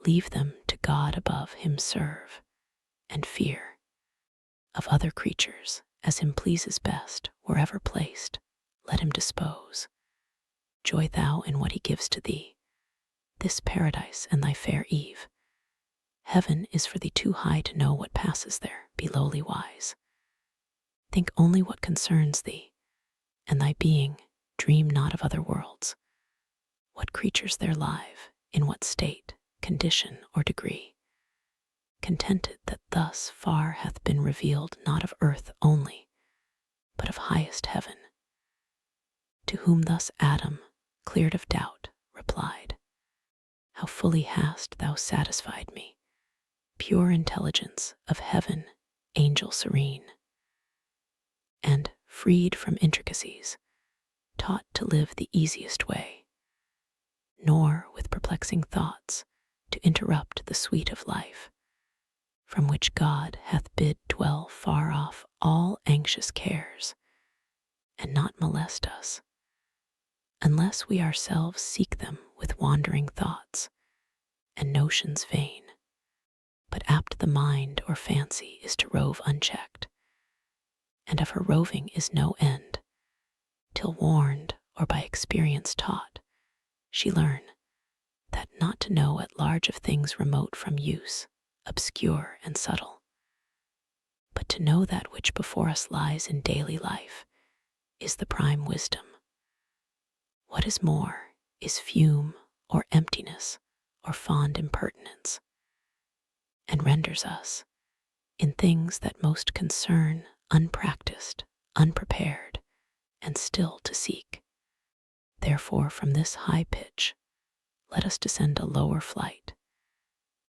leave them to God above him serve, and fear of other creatures as him pleases best, wherever placed, let him dispose. Joy thou in what he gives to thee, this paradise and thy fair Eve. Heaven is for thee too high to know what passes there, be lowly wise. Think only what concerns thee, and thy being dream not of other worlds, what creatures there live, in what state, condition, or degree, contented that thus far hath been revealed not of earth only, but of highest heaven. To whom thus Adam, cleared of doubt, replied, how fully hast thou satisfied me, pure intelligence of heaven, angel serene, and, freed from intricacies, taught to live the easiest way, nor with perplexing thoughts to interrupt the sweet of life, from which God hath bid dwell far off all anxious cares, and not molest us, unless we ourselves seek them with wandering thoughts and notions vain. But apt the mind or fancy is to rove unchecked, and of her roving is no end, till warned or by experience taught, she learn that not to know at large of things remote from use, obscure and subtle, but to know that which before us lies in daily life is the prime wisdom. What is more is fume or emptiness or fond impertinence, and renders us, in things that most concern, unpracticed, unprepared, and still to seek. Therefore from this high pitch let us descend a lower flight,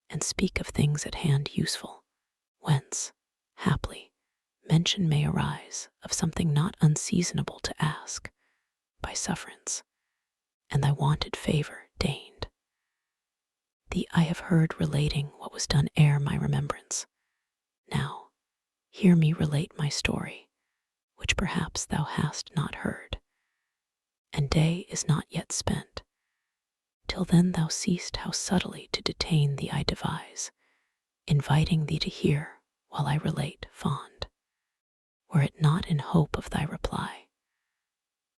and speak of things at hand useful, whence, haply, mention may arise of something not unseasonable to ask, by sufferance, and thy wonted favour deigned. Thee I have heard relating what was done ere my remembrance. Now, hear me relate my story, which perhaps thou hast not heard, and day is not yet spent. Till then thou seest how subtly to detain thee I devise, inviting thee to hear while I relate fond, were it not in hope of thy reply.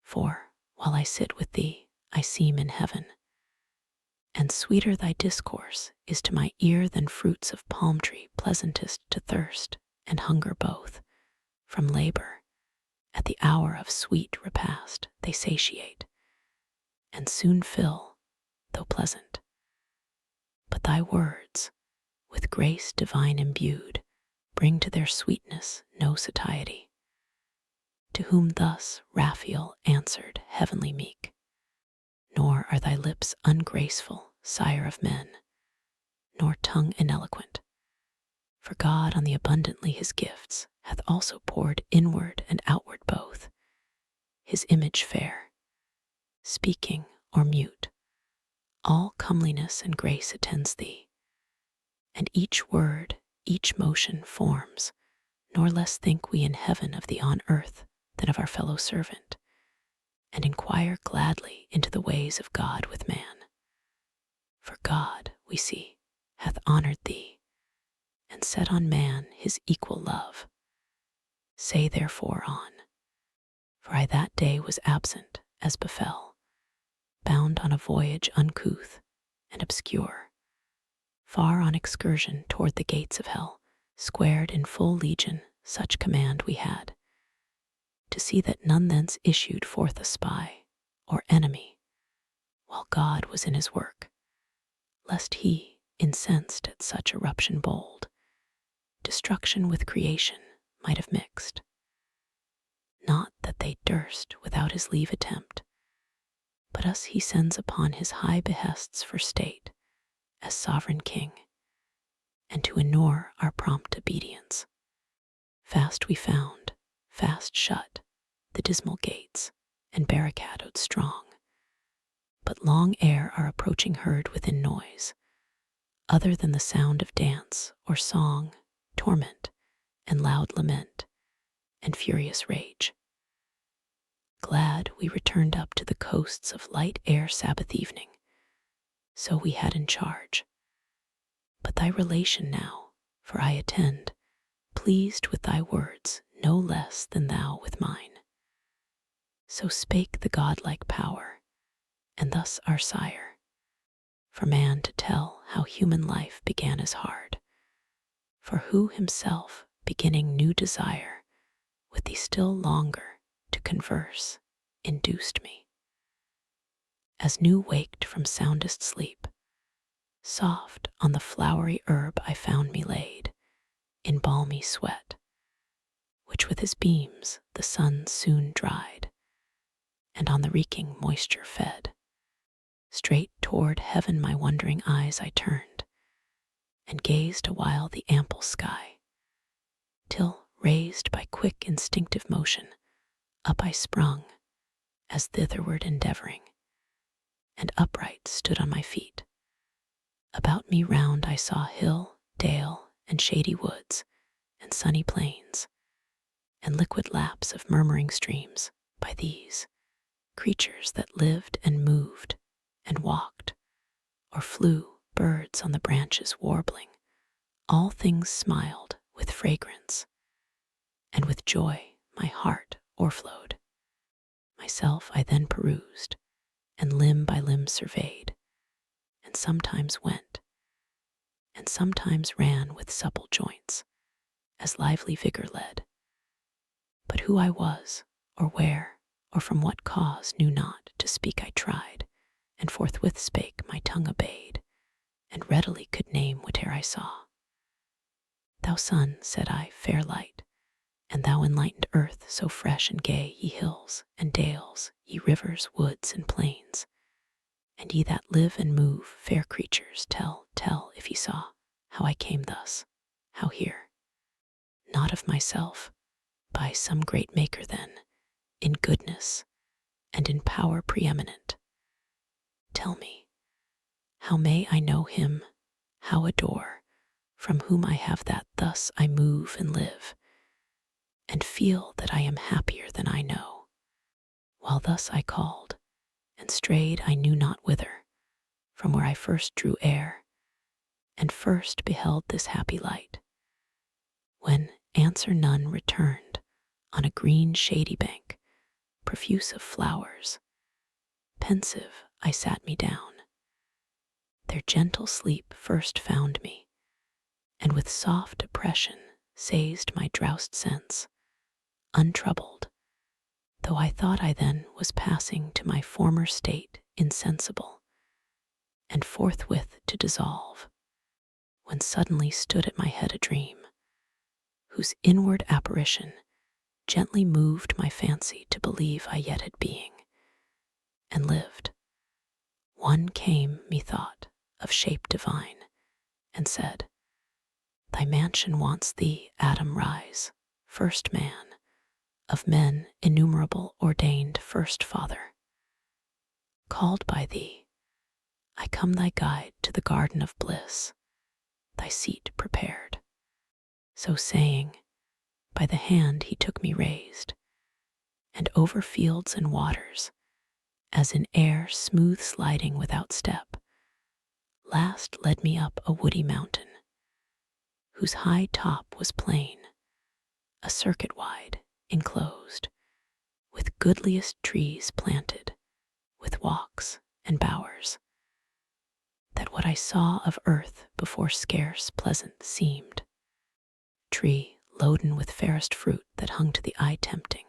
For, while I sit with thee, I seem in heaven, and sweeter thy discourse is to my ear than fruits of palm tree pleasantest to thirst and hunger both, from labor, at the hour of sweet repast they satiate, and soon fill, though pleasant. But thy words, with grace divine imbued, bring to their sweetness no satiety. To whom thus Raphael answered heavenly meek, nor are thy lips ungraceful, sire of men, nor tongue ineloquent, for God on the abundantly his gifts hath also poured inward and outward both. his image fair, speaking or mute, all comeliness and grace attends thee, and each word, each motion forms, nor less think we in heaven of thee on earth than of our fellow servant, and inquire gladly into the ways of God with man. For God, we see, hath honored thee, and set on man his equal love. Say therefore on. For I that day was absent, as befell, bound on a voyage uncouth and obscure, far on excursion toward the gates of hell, squared in full legion, such command we had, to see that none thence issued forth a spy or enemy, while God was in his work, lest he, incensed at such eruption bold, destruction with creation might have mixed. Not that they durst without his leave attempt, but us he sends upon his high behests for state, as sovereign king, and to inure our prompt obedience. Fast we found, fast shut, the dismal gates, and barricadoed strong, but long ere our approaching heard within noise, other than the sound of dance or song, torment, and loud lament, and furious rage. Glad we returned up to the coasts of light air Sabbath evening, so we had in charge. But thy relation now, for I attend, pleased with thy words no less than thou with mine. So spake the godlike power, and thus our sire, for man to tell how human life began is hard, for who himself, beginning new desire, with thee still longer to converse, induced me. As new waked from soundest sleep, soft on the flowery herb I found me laid, in balmy sweat, which with his beams the sun soon dried, and on the reeking moisture fed. Straight toward heaven my wondering eyes I turned, and gazed awhile the ample sky, till, raised by quick instinctive motion, up I sprung, as thitherward endeavoring, and upright stood on my feet. About me round I saw hill, dale, and shady woods, and sunny plains, and liquid laps of murmuring streams. By these, creatures that lived and moved, and walked, or flew, birds on the branches warbling, all things smiled with fragrance, and with joy my heart o'erflowed. Myself I then perused, and limb by limb surveyed, and sometimes went, and sometimes ran with supple joints, as lively vigor led. But who I was, or where, or from what cause knew not. To speak I tried, and forthwith spake my tongue obeyed, and readily could name whate'er I saw. Thou sun, said I, fair light, and thou enlightened earth, so fresh and gay, ye hills and dales, ye rivers, woods, and plains, and ye that live and move, fair creatures, tell if ye saw how I came thus, how here. Not of myself, by some great maker then, in goodness and in power preeminent. Tell me, how may I know him, how adore, from whom I have that thus I move and live, and feel that I am happier than I know, while thus I called, and strayed I knew not whither, from where I first drew air, and first beheld this happy light, when answer none returned on a green shady bank, profuse of flowers. Pensive I sat me down. Their gentle sleep first found me, and with soft oppression seized my drowsed sense, untroubled, though I thought I then was passing to my former state insensible, and forthwith to dissolve, when suddenly stood at my head a dream, whose inward apparition gently moved my fancy to believe I yet had being, and lived. One came, methought, of shape divine, and said, Thy mansion wants thee, Adam, rise, first man, of men innumerable ordained first Father. Called by thee, I come thy guide to the garden of bliss, thy seat prepared. So saying, by the hand he took me raised, and over fields and waters, as in air smooth sliding without step, last led me up a woody mountain, whose high top was plain, a circuit wide, enclosed, with goodliest trees planted, with walks and bowers, that what I saw of earth before scarce pleasant seemed. Tree loaden with fairest fruit that hung to the eye tempting,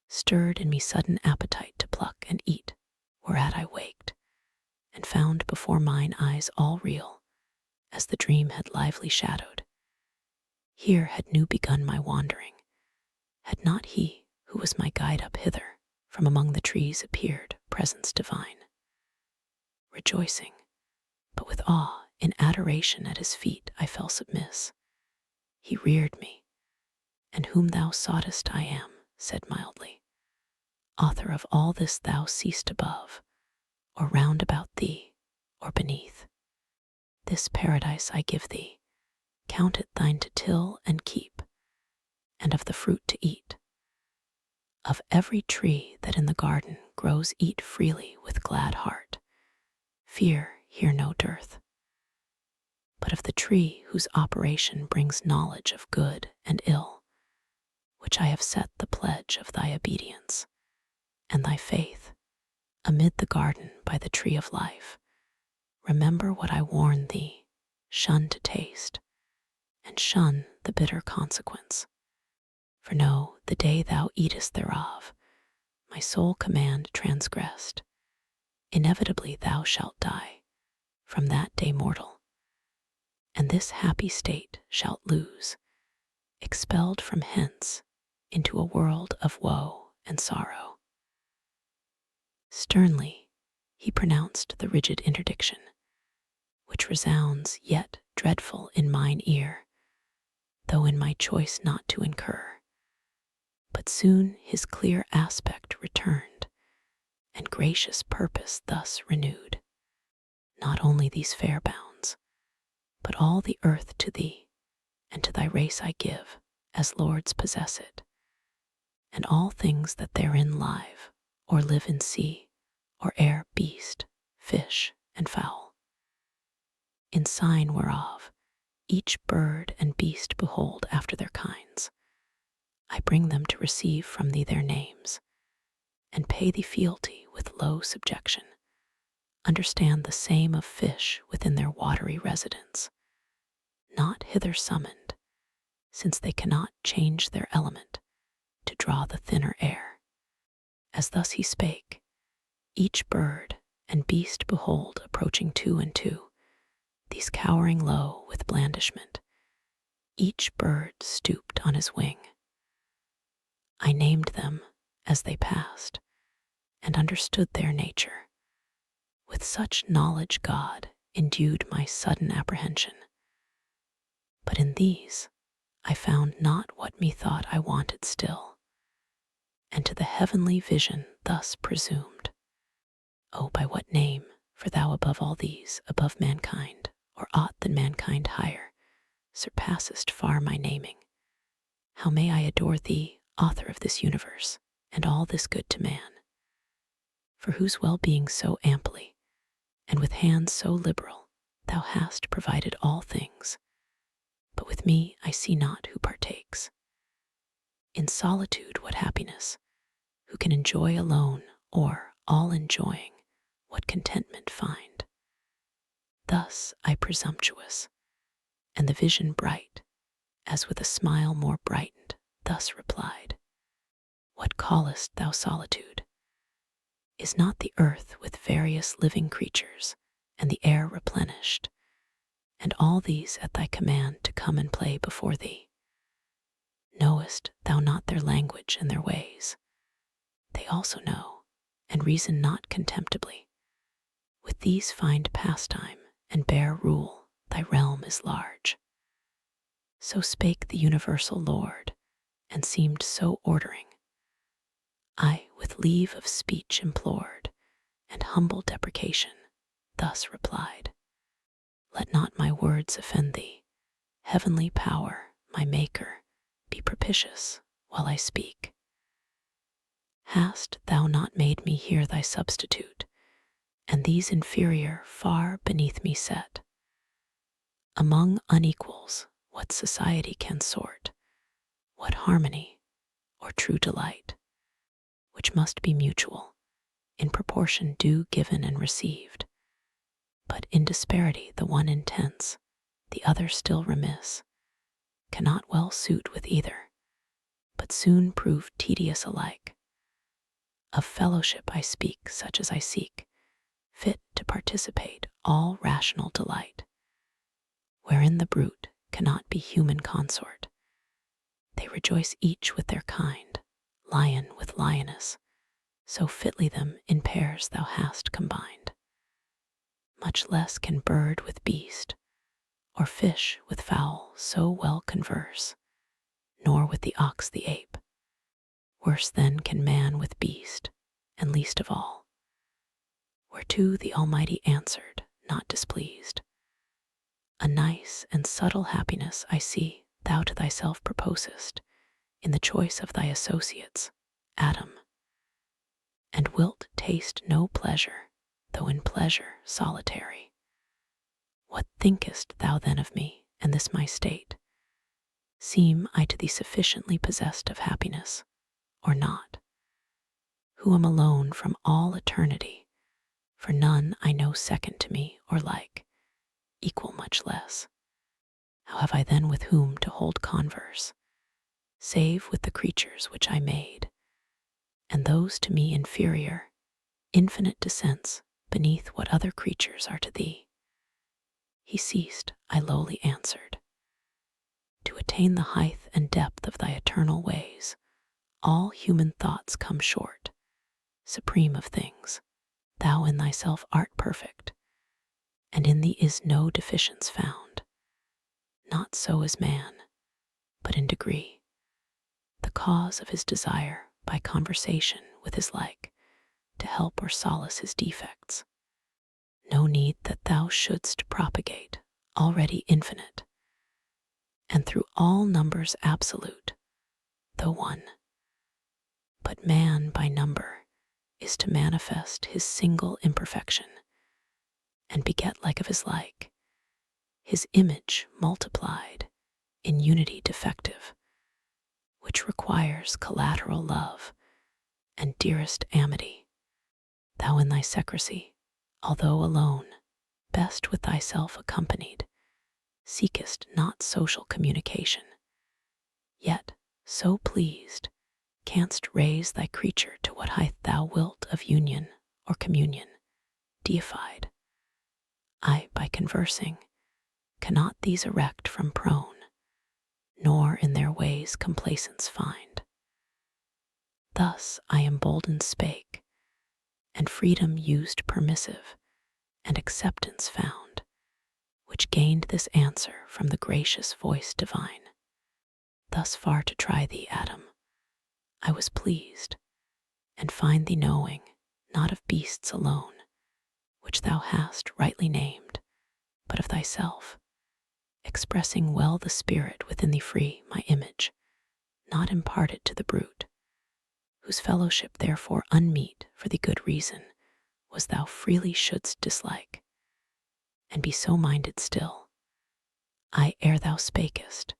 stirred in me sudden appetite to pluck and eat, whereat I waked, and found before mine eyes all real, as the dream had lively shadowed. Here had new begun my wandering, had not he who was my guide up hither from among the trees appeared, presence divine. Rejoicing, but with awe, in adoration at his feet I fell submiss. He reared me, and whom thou soughtest I am, said mildly, author of all this thou seest above, or round about thee, or beneath. This paradise I give thee, count it thine to till and keep, and of the fruit to eat. Of every tree that in the garden grows eat freely with glad heart, fear here no dearth. But of the tree whose operation brings knowledge of good and ill, which I have set the pledge of thy obedience and thy faith, amid the garden by the tree of life, remember what I warn thee, shun to taste, and shun the bitter consequence. For know, the day thou eatest thereof, my sole command transgressed, inevitably thou shalt die, from that day mortal, and this happy state shalt lose, expelled from hence into a world of woe and sorrow. Sternly he pronounced the rigid interdiction, which resounds yet dreadful in mine ear, though in my choice not to incur. But soon his clear aspect returned, and gracious purpose thus renewed. Not only these fair bounds, but all the earth to thee, and to thy race I give, as lords possess it, and all things that therein live, or live in sea, or air, beast, fish, and fowl. In sign whereof each bird and beast behold after their kinds, I bring them to receive from thee their names, and pay thee fealty with low subjection. Understand the same of fish within their watery residence, not hither summoned, since they cannot change their element to draw the thinner air. As thus he spake, each bird and beast behold approaching two and two, these cowering low with blandishment, each bird stooped on his wing. I named them as they passed, and understood their nature. With such knowledge God endued my sudden apprehension. But in these I found not what methought I wanted still, and to the heavenly vision thus presumed. Oh, by what name, for thou above all these, above mankind, or aught than mankind higher, surpassest far my naming. How may I adore thee, author of this universe, and all this good to man, for whose well-being so amply, and with hands so liberal, thou hast provided all things, but with me I see not who partakes. In solitude what happiness, who can enjoy alone, or, all enjoying, what contentment find. Thus I presumptuous, and the vision bright, as with a smile more brightened, thus replied, what callest thou solitude? Is not the earth with various living creatures, and the air replenished, and all these at thy command to come and play before thee? Knowest thou not their language and their ways? They also know, and reason not contemptibly. With these find pastime, and bear rule, thy realm is large. So spake the universal Lord, and seemed so ordering I, with leave of speech implored, and humble deprecation, thus replied: Let not my words offend thee. Heavenly power, my Maker, be propitious while I speak. Hast thou not made me here thy substitute, and these inferior far beneath me set? Among unequals what society can sort, what harmony or true delight, which must be mutual, in proportion due given and received, but in disparity the one intense, the other still remiss, cannot well suit with either, but soon prove tedious alike. Of fellowship I speak such as I seek, fit to participate all rational delight, wherein the brute cannot be human consort. They rejoice each with their kind, lion with lioness, so fitly them in pairs thou hast combined. Much less can bird with beast, or fish with fowl so well converse, nor with the ox the ape. Worse then can man with beast, and least of all. Whereto the Almighty answered, not displeased: A nice and subtle happiness I see thou to thyself proposest in the choice of thy associates, Adam, and wilt taste no pleasure, though in pleasure solitary. What thinkest thou then of me, and this my state? Seem I to thee sufficiently possessed of happiness, or not? Who am alone from all eternity, for none I know second to me or like, equal much less. How have I then with whom to hold converse, save with the creatures which I made, and those to me inferior, infinite descents beneath what other creatures are to thee? He ceased, I lowly answered: To attain the height and depth of thy eternal ways, all human thoughts come short. Supreme of things, thou in thyself art perfect, and in thee is no deficience found. Not so is man, but in degree, the cause of his desire by conversation with his like, to help or solace his defects. No need that thou shouldst propagate, already infinite, and through all numbers absolute, though one. But man by number is to manifest his single imperfection, and beget like of his like, his image multiplied in unity defective, which requires collateral love and dearest amity. Thou in thy secrecy, although alone, best with thyself accompanied, seekest not social communication, yet, so pleased, canst raise thy creature to what height thou wilt of union or communion, deified. I, by conversing, cannot these erect from prone, nor in their ways complacence find. Thus I emboldened spake, and freedom used permissive, and acceptance found, which gained this answer from the gracious voice divine. Thus far to try thee, Adam, I was pleased, and find thee knowing, not of beasts alone, which thou hast rightly named, but of thyself, expressing well the spirit within thee free, my image, not imparted to the brute, whose fellowship therefore unmeet for the good reason was thou freely shouldst dislike, and be so minded still. I, ere thou spakest,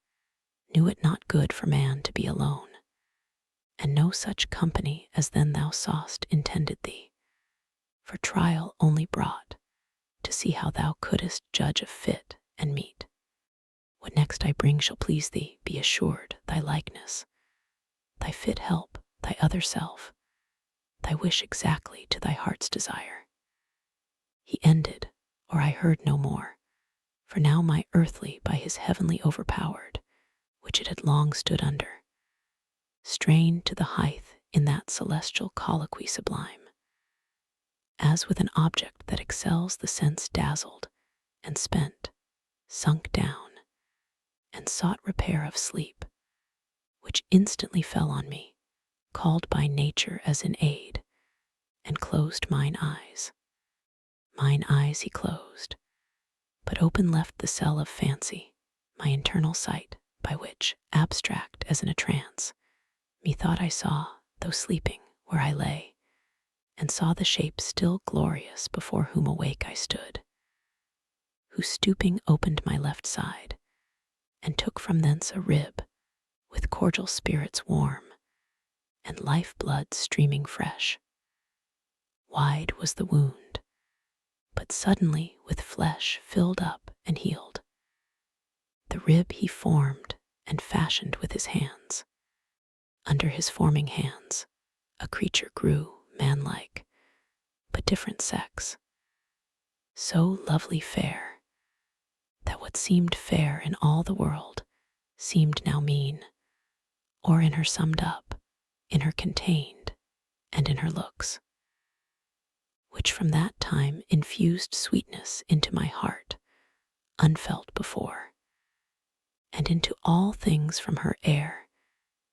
knew it not good for man to be alone, and no such company as then thou saw'st intended thee, for trial only brought, to see how thou couldst judge of fit and meet. What next I bring shall please thee, be assured, thy likeness, thy fit help, thy other self, thy wish exactly to thy heart's desire. He ended, or I heard no more, for now my earthly by his heavenly overpowered, which it had long stood under, strained to the height in that celestial colloquy sublime, as with an object that excels the sense dazzled and spent, sunk down, and sought repair of sleep, which instantly fell on me, called by nature as in aid, and closed mine eyes. Mine eyes he closed, but open left the cell of fancy, my internal sight, by which, abstract as in a trance, methought I saw, though sleeping, where I lay, and saw the shape still glorious before whom awake I stood, who stooping opened my left side, and took from thence a rib, with cordial spirits warm, and life blood streaming fresh. Wide was the wound, but suddenly with flesh filled up and healed. The rib he formed and fashioned with his hands. Under his forming hands, a creature grew, manlike, but different sex, so lovely fair, that what seemed fair in all the world seemed now mean, or in her summed up, in her contained, and in her looks, which from that time infused sweetness into my heart, unfelt before, and into all things from her air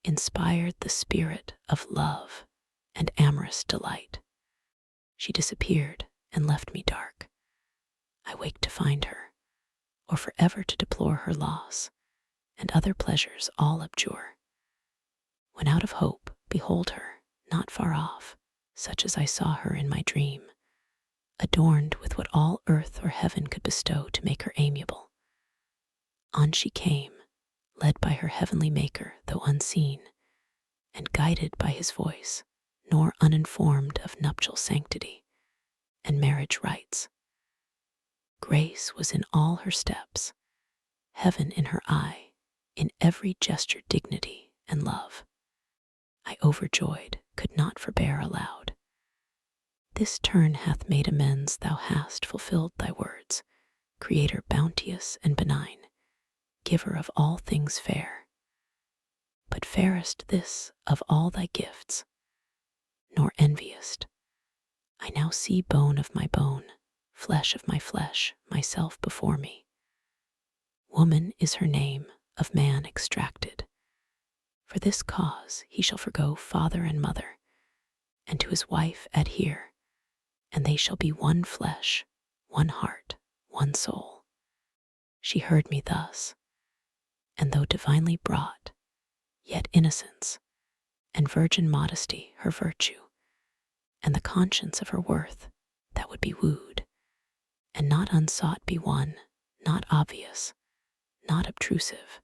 inspired the spirit of love and amorous delight. She disappeared and left me dark. I waked to find her, or forever to deplore her loss, and other pleasures all abjure. When out of hope, behold her, not far off, such as I saw her in my dream, adorned with what all earth or heaven could bestow to make her amiable. On she came, led by her heavenly Maker, though unseen, and guided by his voice, nor uninformed of nuptial sanctity and marriage rites. Grace was in all her steps, heaven in her eye, in every gesture dignity and love. I, overjoyed, could not forbear aloud. This turn hath made amends, thou hast fulfilled thy words, Creator bounteous and benign, giver of all things fair. But fairest this of all thy gifts, nor enviest. I now see bone of my bone, flesh of my flesh, myself before me. Woman is her name, of man extracted. For this cause he shall forgo father and mother, and to his wife adhere, and they shall be one flesh, one heart, one soul. She heard me thus, and though divinely brought, yet innocence, and virgin modesty her virtue, and the conscience of her worth that would be wooed, and not unsought be won, not obvious, not obtrusive,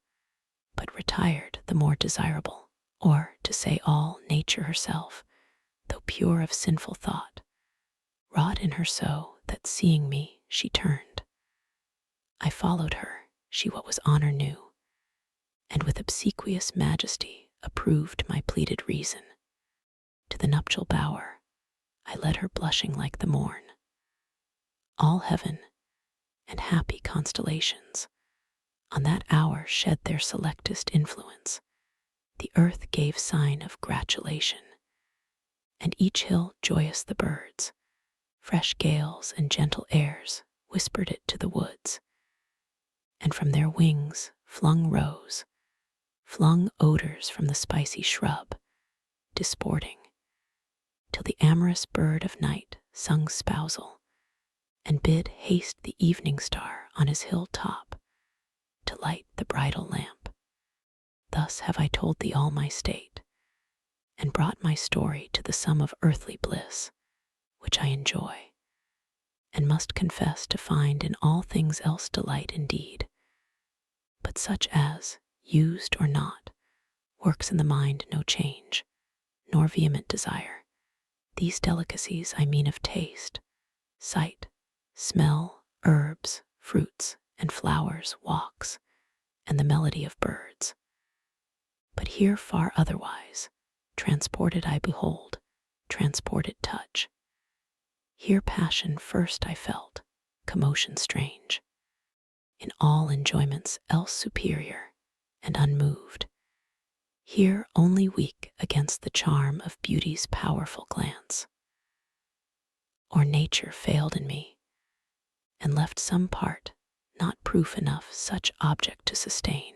but retired the more desirable, or, to say all, nature herself, though pure of sinful thought, wrought in her so that seeing me she turned. I followed her, she what was honor knew, and with obsequious majesty approved my pleaded reason. To the nuptial bower I led her blushing like the morn. All heaven and happy constellations on that hour shed their selectest influence. The earth gave sign of gratulation, and each hill joyous the birds, fresh gales and gentle airs whispered it to the woods, and from their wings flung rose, flung odors from the spicy shrub, disporting, till the amorous bird of night sung spousal, and bid haste the evening star on his hill top to light the bridal lamp. Thus have I told thee all my state, and brought my story to the sum of earthly bliss, which I enjoy, and must confess to find in all things else delight indeed, but such as, used or not, works in the mind no change, nor vehement desire. These delicacies I mean of taste, sight, smell, herbs, fruits, and flowers, walks, and the melody of birds. But here far otherwise, transported I behold, transported touch. Here passion first I felt, commotion strange. In all enjoyments else superior and unmoved. Here only weak against the charm of beauty's powerful glance. Or nature failed in me, and left some part not proof enough such object to sustain,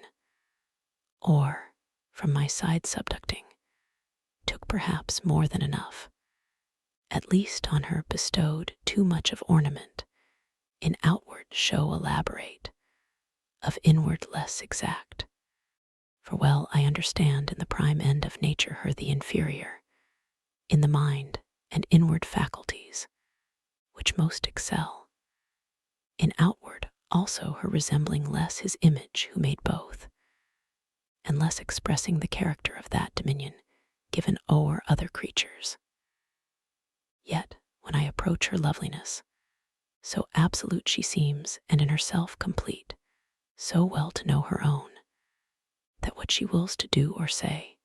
or, from my side subducting, took perhaps more than enough. At least on her bestowed too much of ornament, in outward show elaborate, of inward less exact. For well I understand in the prime end of nature her the inferior, in the mind and inward faculties, which most excel. In outward also her resembling less his image who made both, and less expressing the character of that dominion given o'er other creatures. Yet when I approach her loveliness, so absolute she seems, and in herself complete, so well to know her own, that what she wills to do or say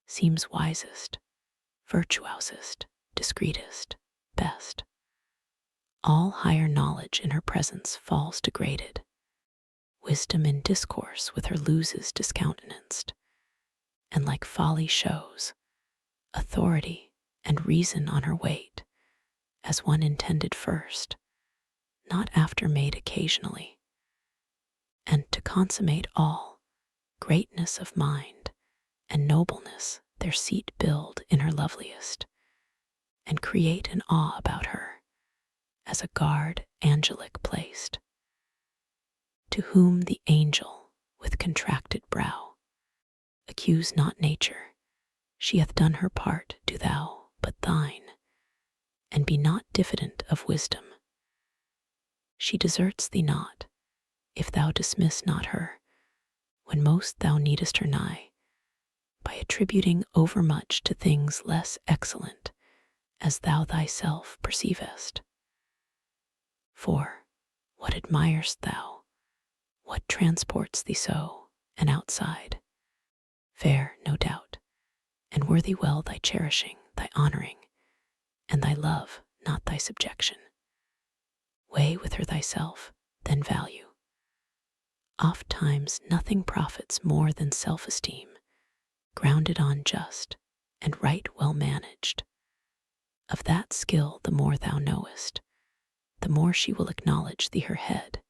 seems wisest, virtuosest, discreetest, best. All higher knowledge in her presence falls degraded. Wisdom in discourse with her loses discountenanced, and like folly shows authority and reason on her weight, as one intended first, not after made occasionally. And to consummate all, greatness of mind and nobleness their seat build in her loveliest, and create an awe about her, as a guard angelic placed. To whom the angel, with contracted brow, accuse not nature, she hath done her part, do thou but thine, and be not diffident of wisdom. She deserts thee not, if thou dismiss not her, when most thou needest her nigh, by attributing overmuch to things less excellent, as thou thyself perceivest. For what admirest thou? What transports thee so, and outside? Fair, no doubt, and worthy well thy cherishing, thy honoring, and thy love, not thy subjection. Weigh with her thyself, then value. Oft times nothing profits more than self-esteem, grounded on just and right well managed. Of that skill the more thou knowest, the more she will acknowledge thee her head,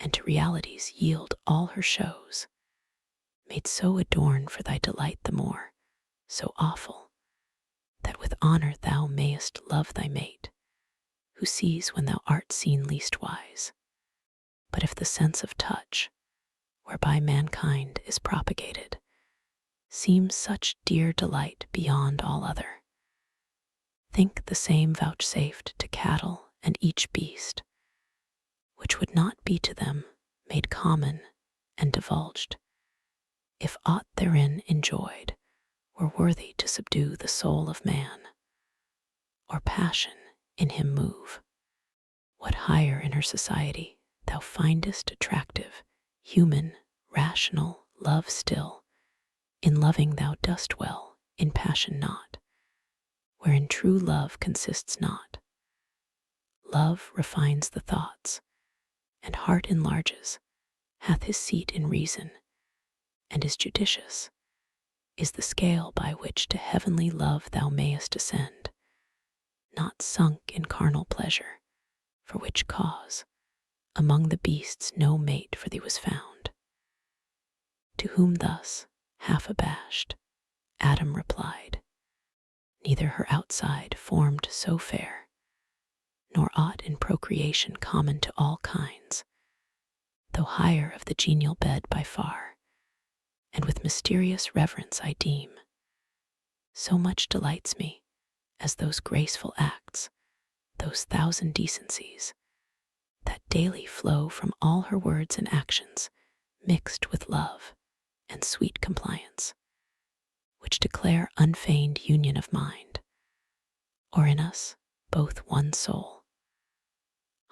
and to realities yield all her shows, made so adorn for thy delight the more, so awful, that with honor thou mayest love thy mate, who sees when thou art seen least wise. But if the sense of touch, whereby mankind is propagated, seems such dear delight beyond all other, think the same vouchsafed to cattle and each beast, which would not be to them made common and divulged, if aught therein enjoyed were worthy to subdue the soul of man, or passion in him move. What higher in her society thou findest attractive, human, rational love still, in loving thou dost well, in passion not, wherein true love consists not. Love refines the thoughts, and heart enlarges, hath his seat in reason, and is judicious, is the scale by which to heavenly love thou mayest ascend, not sunk in carnal pleasure, for which cause among the beasts no mate for thee was found. To whom thus, half abashed, Adam replied, neither her outside formed so fair, nor aught in procreation common to all kinds, though higher of the genial bed by far, and with mysterious reverence I deem, so much delights me, as those graceful acts, those thousand decencies, that daily flow from all her words and actions, mixed with love and sweet compliance, which declare unfeigned union of mind, or in us both one soul.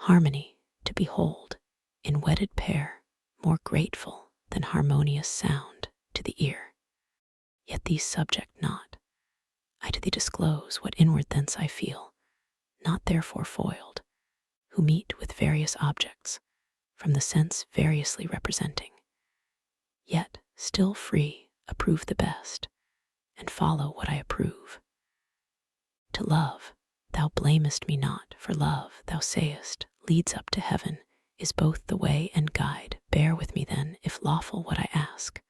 Harmony to behold in wedded pair more grateful than harmonious sound to the ear. Yet these subject not, I to thee disclose what inward thence I feel, not therefore foiled, who meet with various objects, from the sense variously representing, yet still free approve the best, and follow what I approve. To love, thou blamest me not, for love, thou sayest, leads up to heaven, is both the way and guide. Bear with me then, if lawful what I ask.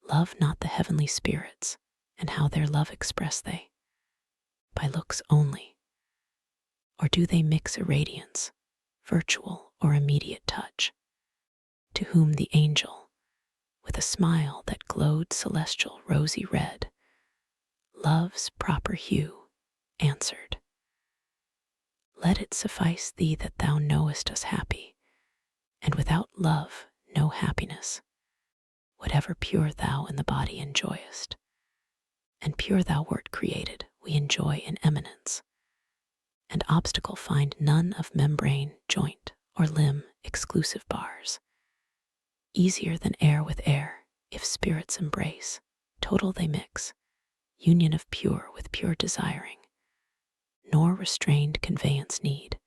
Love not the heavenly spirits, and how their love express they? By looks only? Or do they mix irradiance, virtual or immediate touch? To whom the angel, with a smile that glowed celestial rosy red, love's proper hue, answered, "Let it suffice thee that thou knowest us happy, and without love no happiness. Whatever pure thou in the body enjoyest, and pure thou wert created, we enjoy in eminence, and obstacle find none of membrane, joint, or limb exclusive bars. Easier than air with air, if spirits embrace, total they mix, union of pure with pure desiring, nor restrained conveyance need,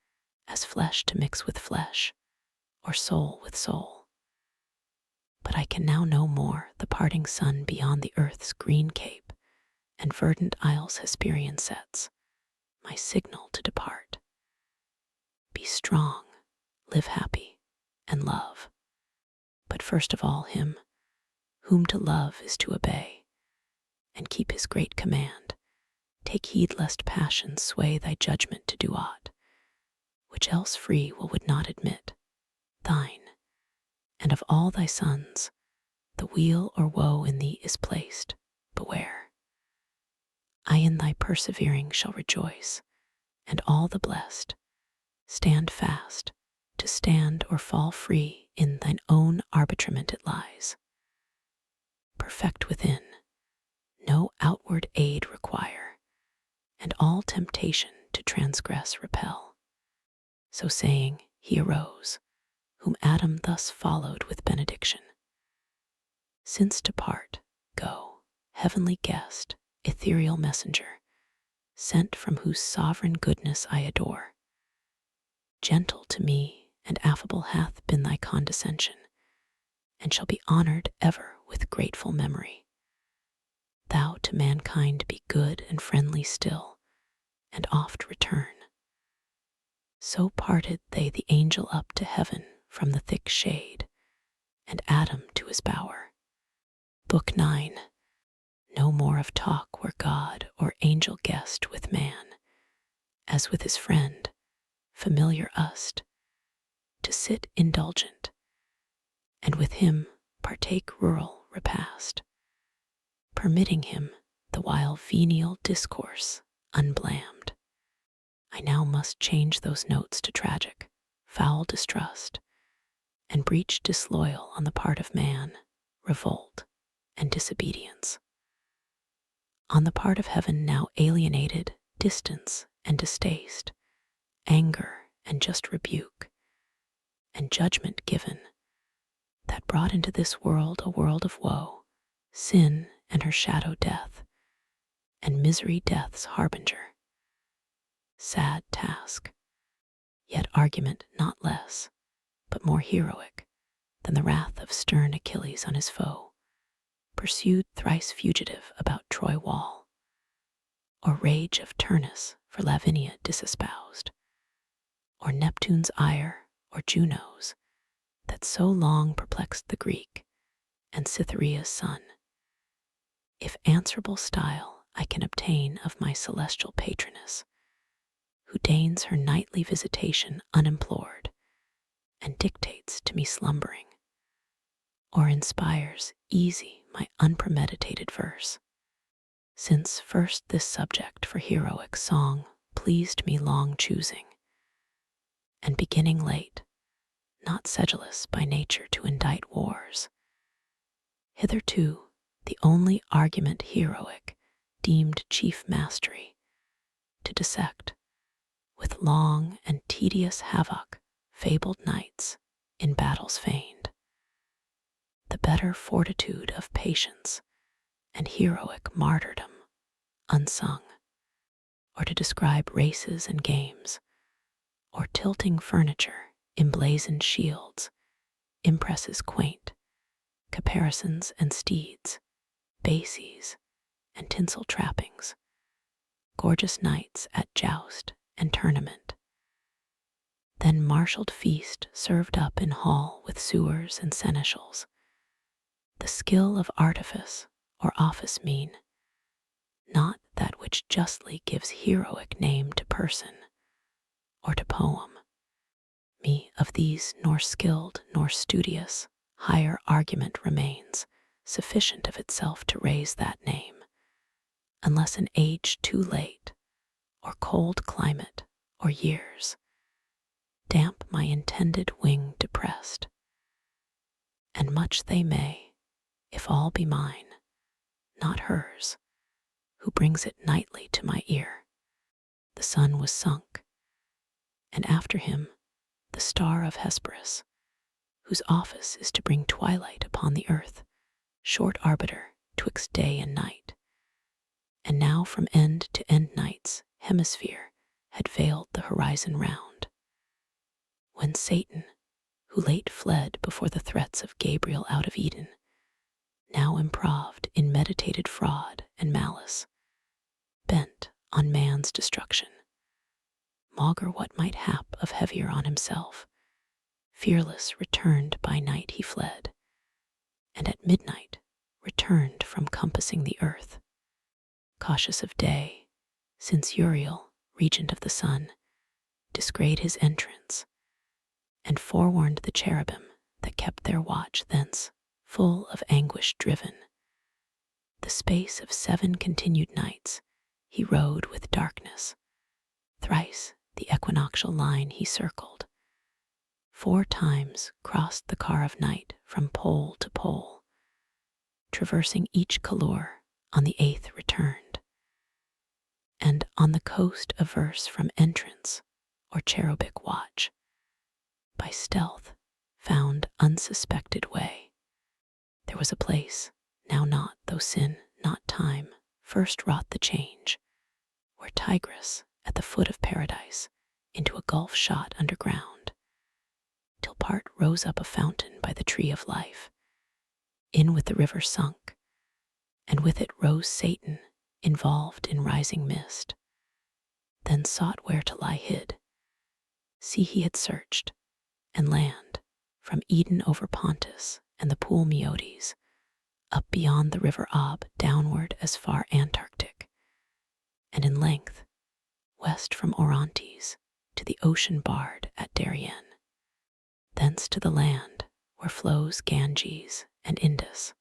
as flesh to mix with flesh, or soul with soul. But I can now no more the parting sun beyond the earth's green cape and verdant isles Hesperian sets, my signal to depart. Be strong, live happy, and love. But first of all him, whom to love is to obey, and keep his great command. Take heed lest passion sway thy judgment to do aught, which else free will would not admit. Thine, and of all thy sons, the weal or woe in thee is placed, beware. I in thy persevering shall rejoice, and all the blessed, stand fast, to stand or fall free in thine own arbitrament it lies. Perfect within, no outward aid require, and all temptation to transgress repel. So saying, he arose, whom Adam thus followed with benediction. Since depart, go, heavenly guest, ethereal messenger, sent from whose sovereign goodness I adore. Gentle to me and affable hath been thy condescension, and shall be honored ever with grateful memory. Thou to mankind be good and friendly still, and oft return. So parted they the angel up to heaven from the thick shade, and Adam to his bower. Book 9. No more of talk where God or angel guest with man, as with his friend, familiar used, to sit indulgent, and with him partake rural repast, permitting him the while venial discourse unblammed. I now must change those notes to tragic, foul distrust, and breach disloyal on the part of man, revolt, and disobedience. On the part of heaven now alienated, distance and distaste, anger and just rebuke, and judgment given, that brought into this world a world of woe, sin and her shadow death, and misery death's harbinger. Sad task, yet argument not less, but more heroic than the wrath of stern Achilles on his foe, pursued thrice fugitive about Troy wall, or rage of Turnus for Lavinia disespoused, or Neptune's ire or Juno's, that so long perplexed the Greek and Cytherea's son. If answerable style I can obtain of my celestial patroness, who deigns her nightly visitation unimplored, and dictates to me slumbering, or inspires easy my unpremeditated verse, since first this subject for heroic song pleased me long choosing, and beginning late, not sedulous by nature to indite wars. Hitherto the only argument heroic deemed chief mastery, to dissect, with long and tedious havoc, fabled knights in battles feigned, the better fortitude of patience and heroic martyrdom unsung, or to describe races and games, or tilting furniture, emblazoned shields, impresses quaint, caparisons and steeds, bases and tinsel trappings, gorgeous knights at joust and tournament. Then marshalled feast served up in hall with sewers and seneschals, the skill of artifice or office mean, not that which justly gives heroic name to person or to poem. Me of these nor skilled nor studious, higher argument remains sufficient of itself to raise that name, unless an age too late, or cold climate, or years, damp my intended wing depressed. And much they may, if all be mine, not hers, who brings it nightly to my ear. The sun was sunk, and after him the star of Hesperus, whose office is to bring twilight upon the earth, short arbiter twixt day and night. And now from end to end night's hemisphere had veiled the horizon round, when Satan, who late fled before the threats of Gabriel out of Eden, now improved in meditated fraud and malice, bent on man's destruction. Maugre what might hap of heavier on himself, fearless returned by night he fled, and at midnight returned from compassing the earth, cautious of day, since Uriel, regent of the sun, disgrayed his entrance, and forewarned the cherubim that kept their watch thence, full of anguish driven. The space of 7 continued nights he rode with darkness. Thrice the equinoctial line he circled, 4 times crossed the car of night from pole to pole, traversing each color on the 8th returned, and on the coast averse from entrance or cherubic watch, by stealth found unsuspected way. There was a place, now not, though sin, not time, first wrought the change, where Tigris, at the foot of paradise, into a gulf shot underground, till part rose up a fountain by the tree of life, in with the river sunk, and with it rose Satan, involved in rising mist, then sought where to lie hid. Sea he had searched, and land, from Eden over Pontus and the pool Meodes, up beyond the river Ob, downward as far Antarctic, and in length, west from Orontes to the ocean barred at Darien, thence to the land where flows Ganges and Indus.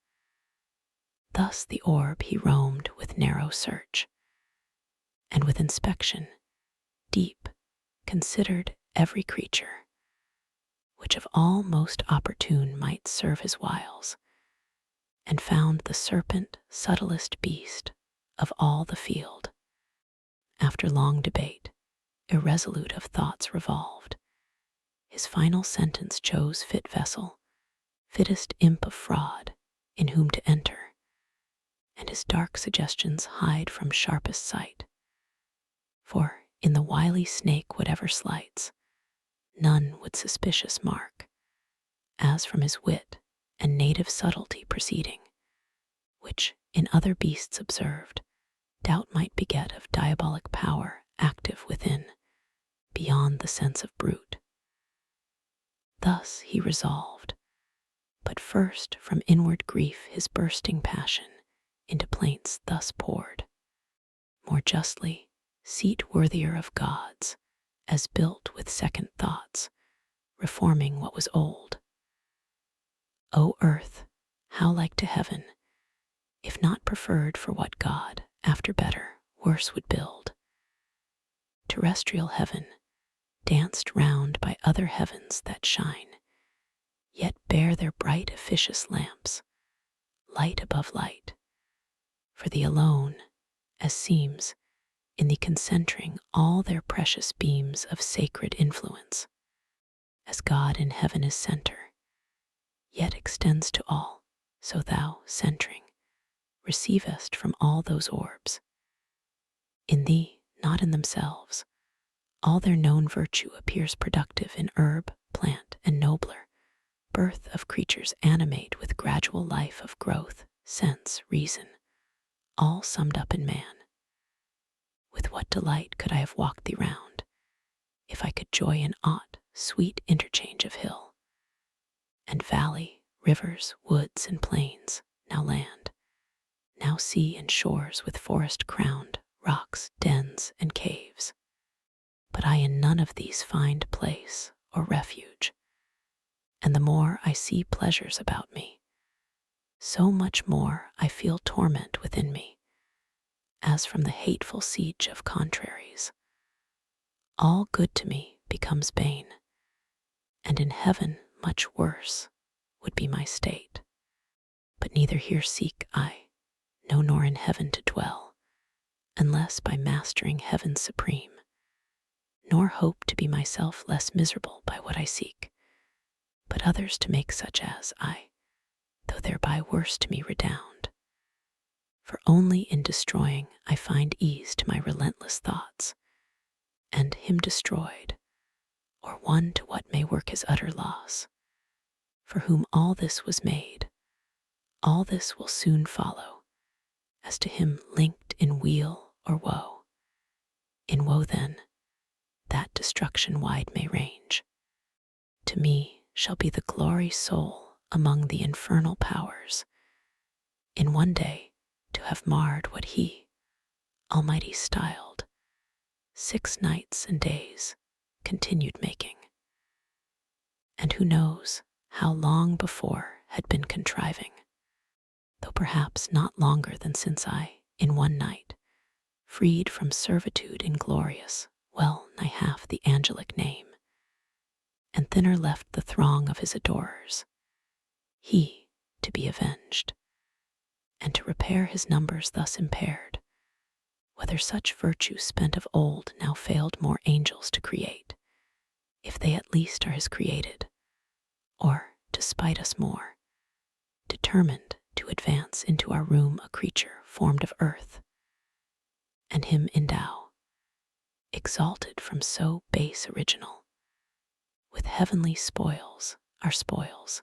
Thus the orb he roamed with narrow search, and with inspection deep considered every creature, which of all most opportune might serve his wiles, and found the serpent subtlest beast of all the field. After long debate, irresolute of thoughts revolved, his final sentence chose fit vessel, fittest imp of fraud, in whom to enter, and his dark suggestions hide from sharpest sight. For in the wily snake whatever slights, none would suspicious mark, as from his wit and native subtlety proceeding, which in other beasts observed, doubt might beget of diabolic power active within, beyond the sense of brute. Thus he resolved, but first from inward grief his bursting passion into plaints thus poured. More justly, seat worthier of gods, as built with second thoughts, reforming what was old. O earth, how like to heaven, if not preferred for what God, after better, worse would build. Terrestrial heaven, danced round by other heavens that shine, yet bear their bright officious lamps, light above light, for thee alone, as seems, in the concentring all their precious beams of sacred influence, as God in heaven is center, yet extends to all, so thou, centering, receivest from all those orbs. In thee, not in themselves, all their known virtue appears productive in herb, plant, and nobler birth of creatures animate with gradual life of growth, sense, reason, all summed up in man. With what delight could I have walked thee round, if I could joy in aught sweet interchange of hill, and valley, rivers, woods, and plains, now land, now now sea and shores with forest-crowned rocks, dens, and caves. But I in none of these find place or refuge, and the more I see pleasures about me, so much more I feel torment within me, as from the hateful siege of contraries. All good to me becomes bane, and in heaven much worse would be my state. But neither here seek I, no nor in heaven to dwell, unless by mastering heaven supreme, nor hope to be myself less miserable by what I seek, but others to make such as I, though thereby worse to me redound. For only in destroying I find ease to my relentless thoughts, and him destroyed, or one to what may work his utter loss, for whom all this was made, all this will soon follow, as to him linked in weal or woe. In woe then, that destruction wide may range, to me shall be the glory sole among the infernal powers, in one day to have marred what he, Almighty, styled 6 nights and days continued making, and who knows how long before had been contriving, though perhaps not longer than since I, in one night, freed from servitude inglorious, well nigh half the angelic name, and thinner left the throng of his adorers, he to be avenged, and to repair his numbers thus impaired, whether such virtue spent of old now failed more angels to create, if they at least are his created, or, to spite us more, determined to advance into our room a creature formed of earth, and him endow, exalted from so base original, with heavenly spoils, our spoils.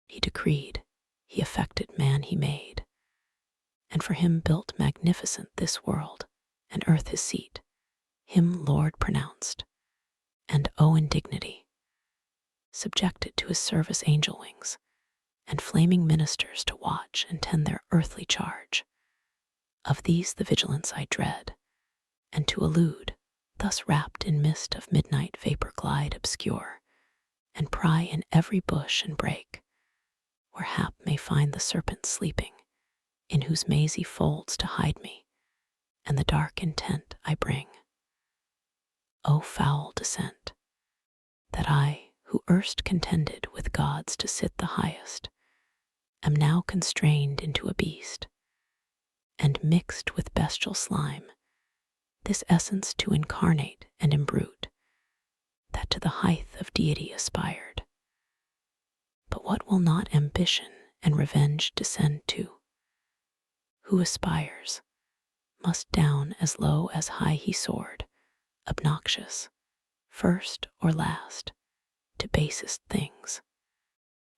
He decreed, he affected man he made, and for him built magnificent this world, and earth his seat, him Lord pronounced, and indignity, subjected to his service angel wings, and flaming ministers to watch and tend their earthly charge. Of these the vigilance I dread, and to elude, thus wrapped in mist of midnight vapor glide obscure, and pry in every bush and brake, where hap may find the serpent sleeping, in whose mazy folds to hide me, and the dark intent I bring. O foul descent, that I, who erst contended with gods to sit the highest, am now constrained into a beast, and mixed with bestial slime, this essence to incarnate and imbrute, that to the height of deity aspired. But what will not ambition and revenge descend to? Who aspires must down as low as high he soared, obnoxious, first or last, to basest things.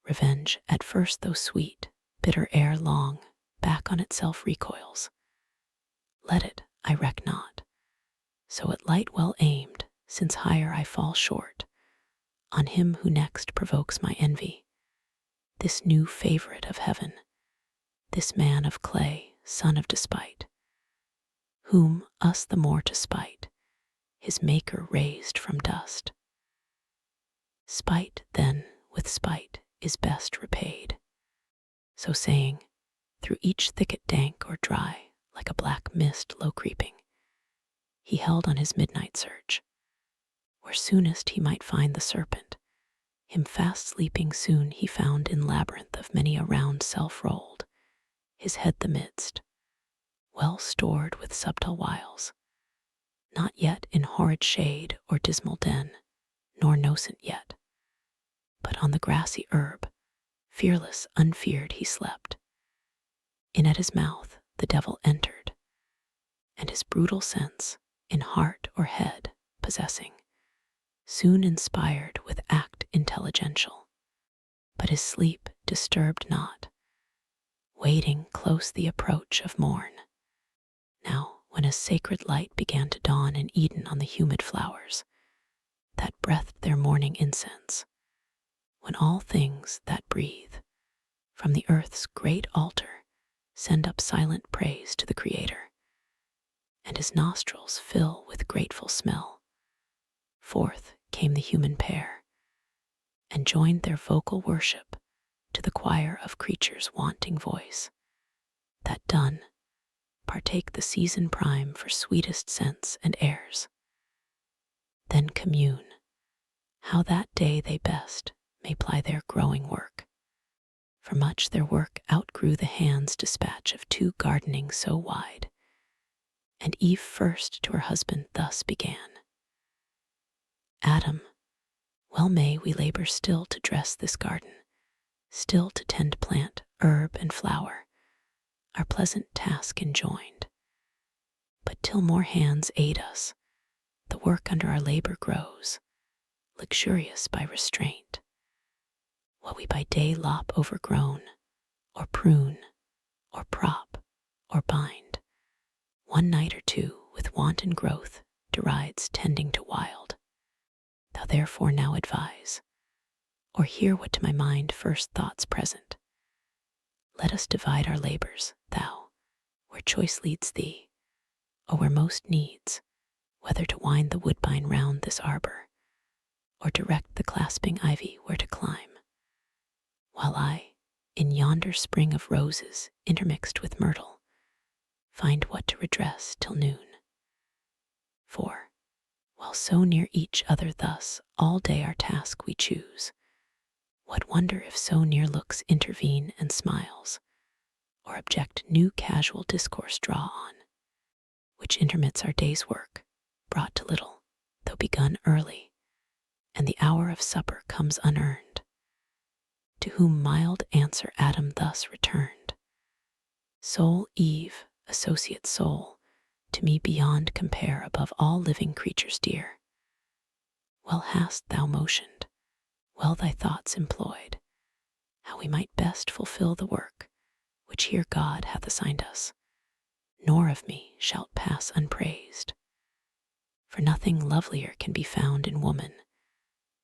Revenge, at first though sweet, bitter ere long, back on itself recoils. Let it, I reck not, so at light well aimed, since higher I fall short, on him who next provokes my envy, this new favorite of heaven, this man of clay, son of despite, whom, us the more to spite, his maker raised from dust. Spite, then, with spite is best repaid. So saying, through each thicket dank or dry, like a black mist low creeping, he held on his midnight search, where soonest he might find the serpent. Him fast sleeping soon he found in labyrinth of many a round self rolled, his head the midst, well stored with subtle wiles, not yet in horrid shade or dismal den, nor nocent yet, but on the grassy herb, fearless, unfeared he slept. In at his mouth the devil entered, and his brutal sense, in heart or head possessing, soon inspired with act intelligential. But his sleep disturbed not, waiting close the approach of morn. Now, when a sacred light began to dawn in Eden on the humid flowers, that breathed their morning incense, when all things that breathe, from the earth's great altar, send up silent praise to the Creator, and his nostrils fill with grateful smell. Forth came the human pair, and joined their vocal worship to the choir of creatures' wanting voice, that done, partake the season prime for sweetest scents and airs. Then commune how that day they best may ply their growing work. For much their work outgrew the hand's dispatch of two gardening so wide, and Eve first to her husband thus began: Adam, well may we labor still to dress this garden, still to tend plant, herb, and flower, our pleasant task enjoined. But till more hands aid us, the work under our labor grows, luxurious by restraint. What we by day lop overgrown, or prune, or prop, or bind, one night or two with wanton growth derides tending to wild. Thou therefore now advise, or hear what to my mind first thoughts present. Let us divide our labors, thou, where choice leads thee, or where most needs, whether to wind the woodbine round this arbor, or direct the clasping ivy where to climb, while I, in yonder spring of roses intermixed with myrtle, find what to redress till noon. For, while so near each other thus all day our task we choose, what wonder if so near looks intervene and smiles, or object new casual discourse draw on, which intermits our day's work, brought to little, though begun early, and the hour of supper comes unearned. To whom mild answer Adam thus returned: Soul Eve, associate soul, to me beyond compare above all living creatures dear. Well hast thou motioned, well thy thoughts employed, how we might best fulfill the work which here God hath assigned us, nor of me shalt pass unpraised. For nothing lovelier can be found in woman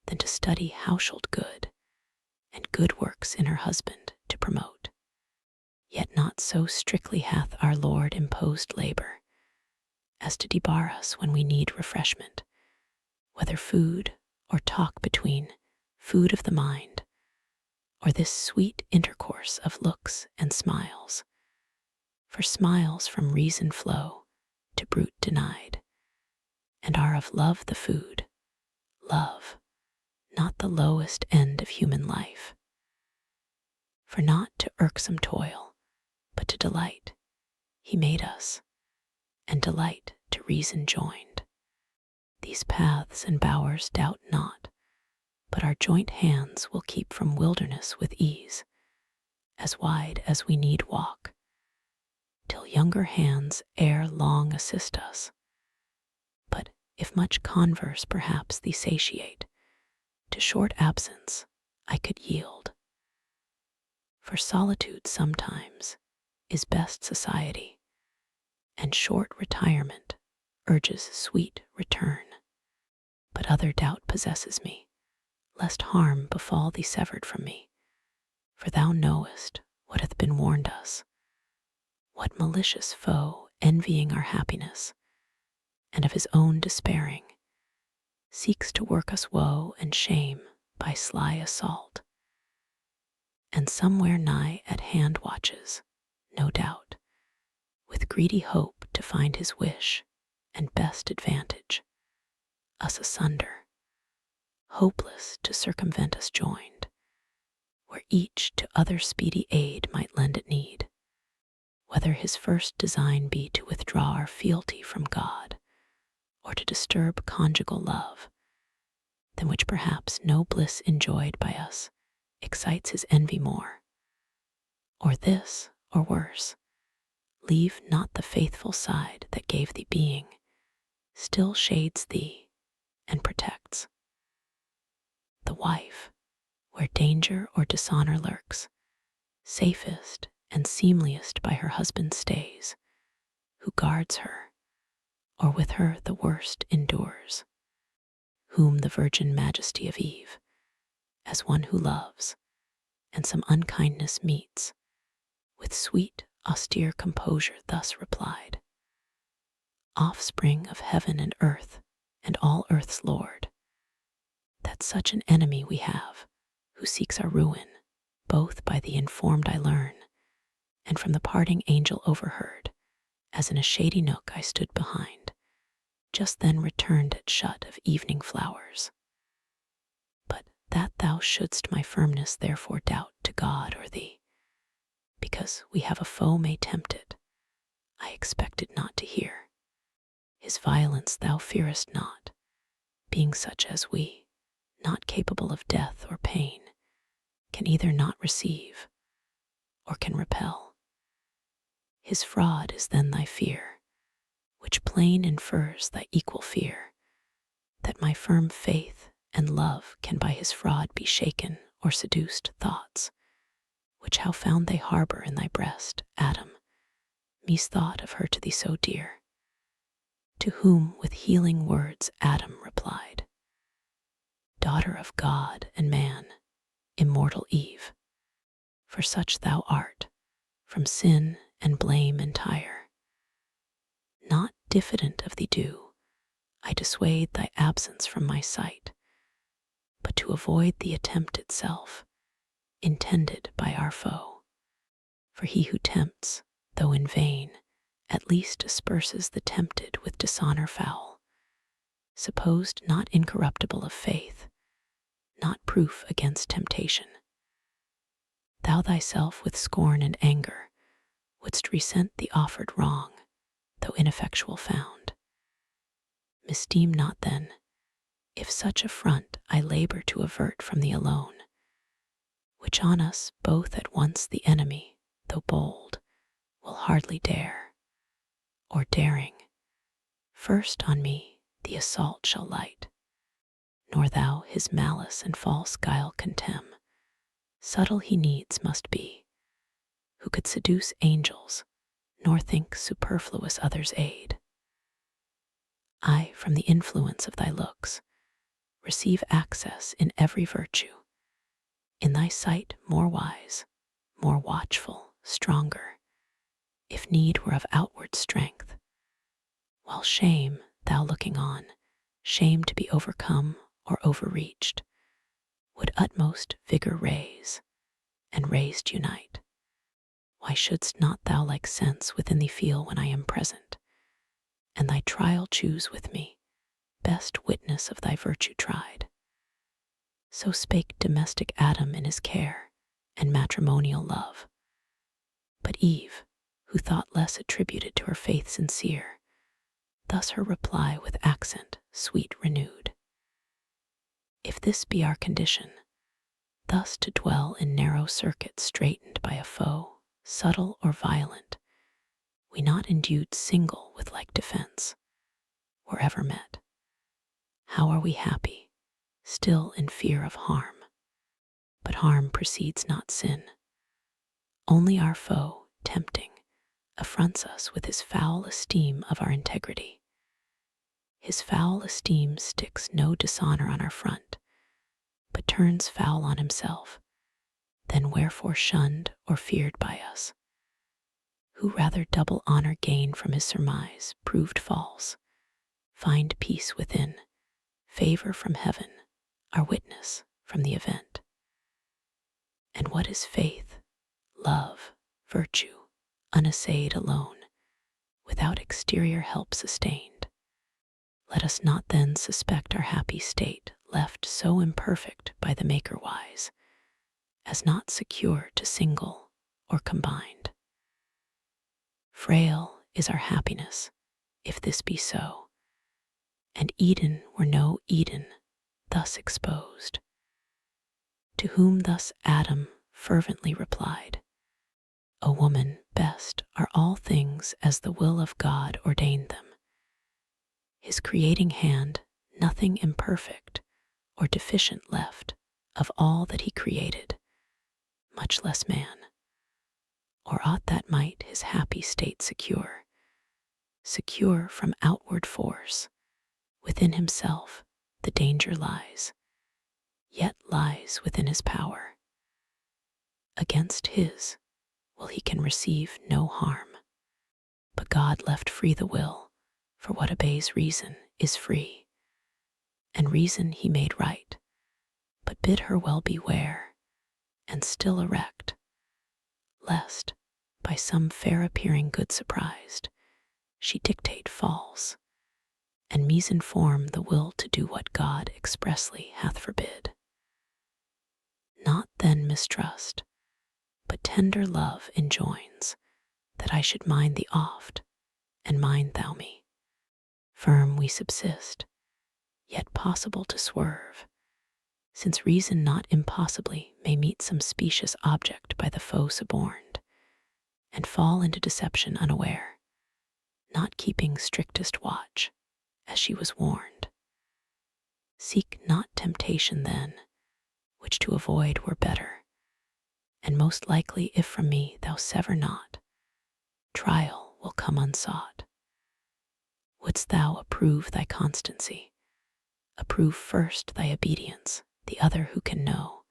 than to study household good, and good works in her husband to promote. Yet not so strictly hath our Lord imposed labor, as to debar us when we need refreshment, whether food or talk between, food of the mind, or this sweet intercourse of looks and smiles. For smiles from reason flow, to brute denied, and are of love the food, love, not the lowest end of human life. For not to irksome toil, but to delight, he made us, and delight to reason joined. These paths and bowers doubt not, but our joint hands will keep from wilderness with ease, as wide as we need walk, till younger hands ere long assist us. But if much converse perhaps thee satiate, to short absence I could yield. For solitude sometimes is best society, and short retirement urges sweet return. But other doubt possesses me, lest harm befall thee severed from me. For thou knowest what hath been warned us, what malicious foe, envying our happiness, and of his own despairing, seeks to work us woe and shame by sly assault, and somewhere nigh at hand watches, no doubt, with greedy hope to find his wish and best advantage, us asunder, hopeless to circumvent us joined, where each to other speedy aid might lend at need, whether his first design be to withdraw our fealty from God, or to disturb conjugal love, than which perhaps no bliss enjoyed by us excites his envy more. Or this, or worse, leave not the faithful side that gave thee being, still shades thee and protects. The wife, where danger or dishonor lurks, safest and seemliest by her husband stays, who guards her, or with her the worst endures, whom the virgin majesty of Eve, as one who loves, and some unkindness meets, with sweet austere composure thus replied, offspring of heaven and earth, and all earth's lord, that such an enemy we have, who seeks our ruin, both by the informed I learn, and from the parting angel overheard, as in a shady nook I stood behind, just then returned at shut of evening flowers. But that thou shouldst my firmness therefore doubt to God or thee, because we have a foe may tempt it, I expected not to hear. His violence thou fearest not, being such as we, not capable of death or pain, can either not receive or can repel. His fraud is then thy fear, which plain infers thy equal fear, that my firm faith and love can by his fraud be shaken or seduced thoughts, which how found they harbor in thy breast, Adam, me's thought of her to thee so dear, to whom with healing words Adam replied, daughter of God and man, immortal Eve, for such thou art, from sin and blame entire. Not diffident of thee do, I dissuade thy absence from my sight, but to avoid the attempt itself, intended by our foe. For he who tempts, though in vain, at least disperses the tempted with dishonor foul, supposed not incorruptible of faith, not proof against temptation. Thou thyself with scorn and anger wouldst resent the offered wrong, though ineffectual found. Misdeem not then, if such affront I labor to avert from thee alone, which on us both at once the enemy, though bold, will hardly dare, or daring, first on me the assault shall light, nor thou his malice and false guile contemn. Subtle he needs must be, who could seduce angels, nor think superfluous others' aid. I, from the influence of thy looks, receive access in every virtue, in thy sight more wise, more watchful, stronger, if need were of outward strength, while shame, thou looking on, shame to be overcome or overreached, would utmost vigor raise, and raised unite. Why shouldst not thou like sense within thee feel when I am present, and thy trial choose with me, best witness of thy virtue tried? So spake domestic Adam in his care and matrimonial love. But Eve, who thought less attributed to her faith sincere, thus her reply with accent sweet renewed. If this be our condition, thus to dwell in narrow circuits straitened by a foe, subtle or violent, we not endued single with like defense, were ever met, how are we happy, still in fear of harm? But harm precedes not sin. Only our foe, tempting, affronts us with his foul esteem of our integrity. His foul esteem sticks no dishonor on our front, but turns foul on himself, then wherefore shunned or feared by us, who rather double honor gain from his surmise proved false, find peace within, favor from heaven, our witness from the event. And what is faith, love, virtue, unassayed alone, without exterior help sustained? Let us not then suspect our happy state left so imperfect by the Maker wise, as not secure to single or combined. Frail is our happiness, if this be so, and Eden were no Eden thus exposed. To whom thus Adam fervently replied, O woman, best are all things as the will of God ordained them. His creating hand nothing imperfect or deficient left of all that he created, much less man, or aught that might his happy state secure, secure from outward force. Within himself the danger lies, yet lies within his power. Against his, while he can receive no harm. But God left free the will, for what obeys reason is free. And reason he made right, but bid her well beware, and still erect, lest, by some fair appearing good surprised, she dictate false, and misinform the will to do what God expressly hath forbid. Not then mistrust, but tender love enjoins, that I should mind thee oft, and mind thou me. Firm we subsist, yet possible to swerve, since reason not impossibly may meet some specious object by the foe suborned, and fall into deception unaware, not keeping strictest watch, as she was warned. Seek not temptation then, which to avoid were better, and most likely if from me thou sever not, trial will come unsought. Wouldst thou approve thy constancy, approve first thy obedience, the other who can know,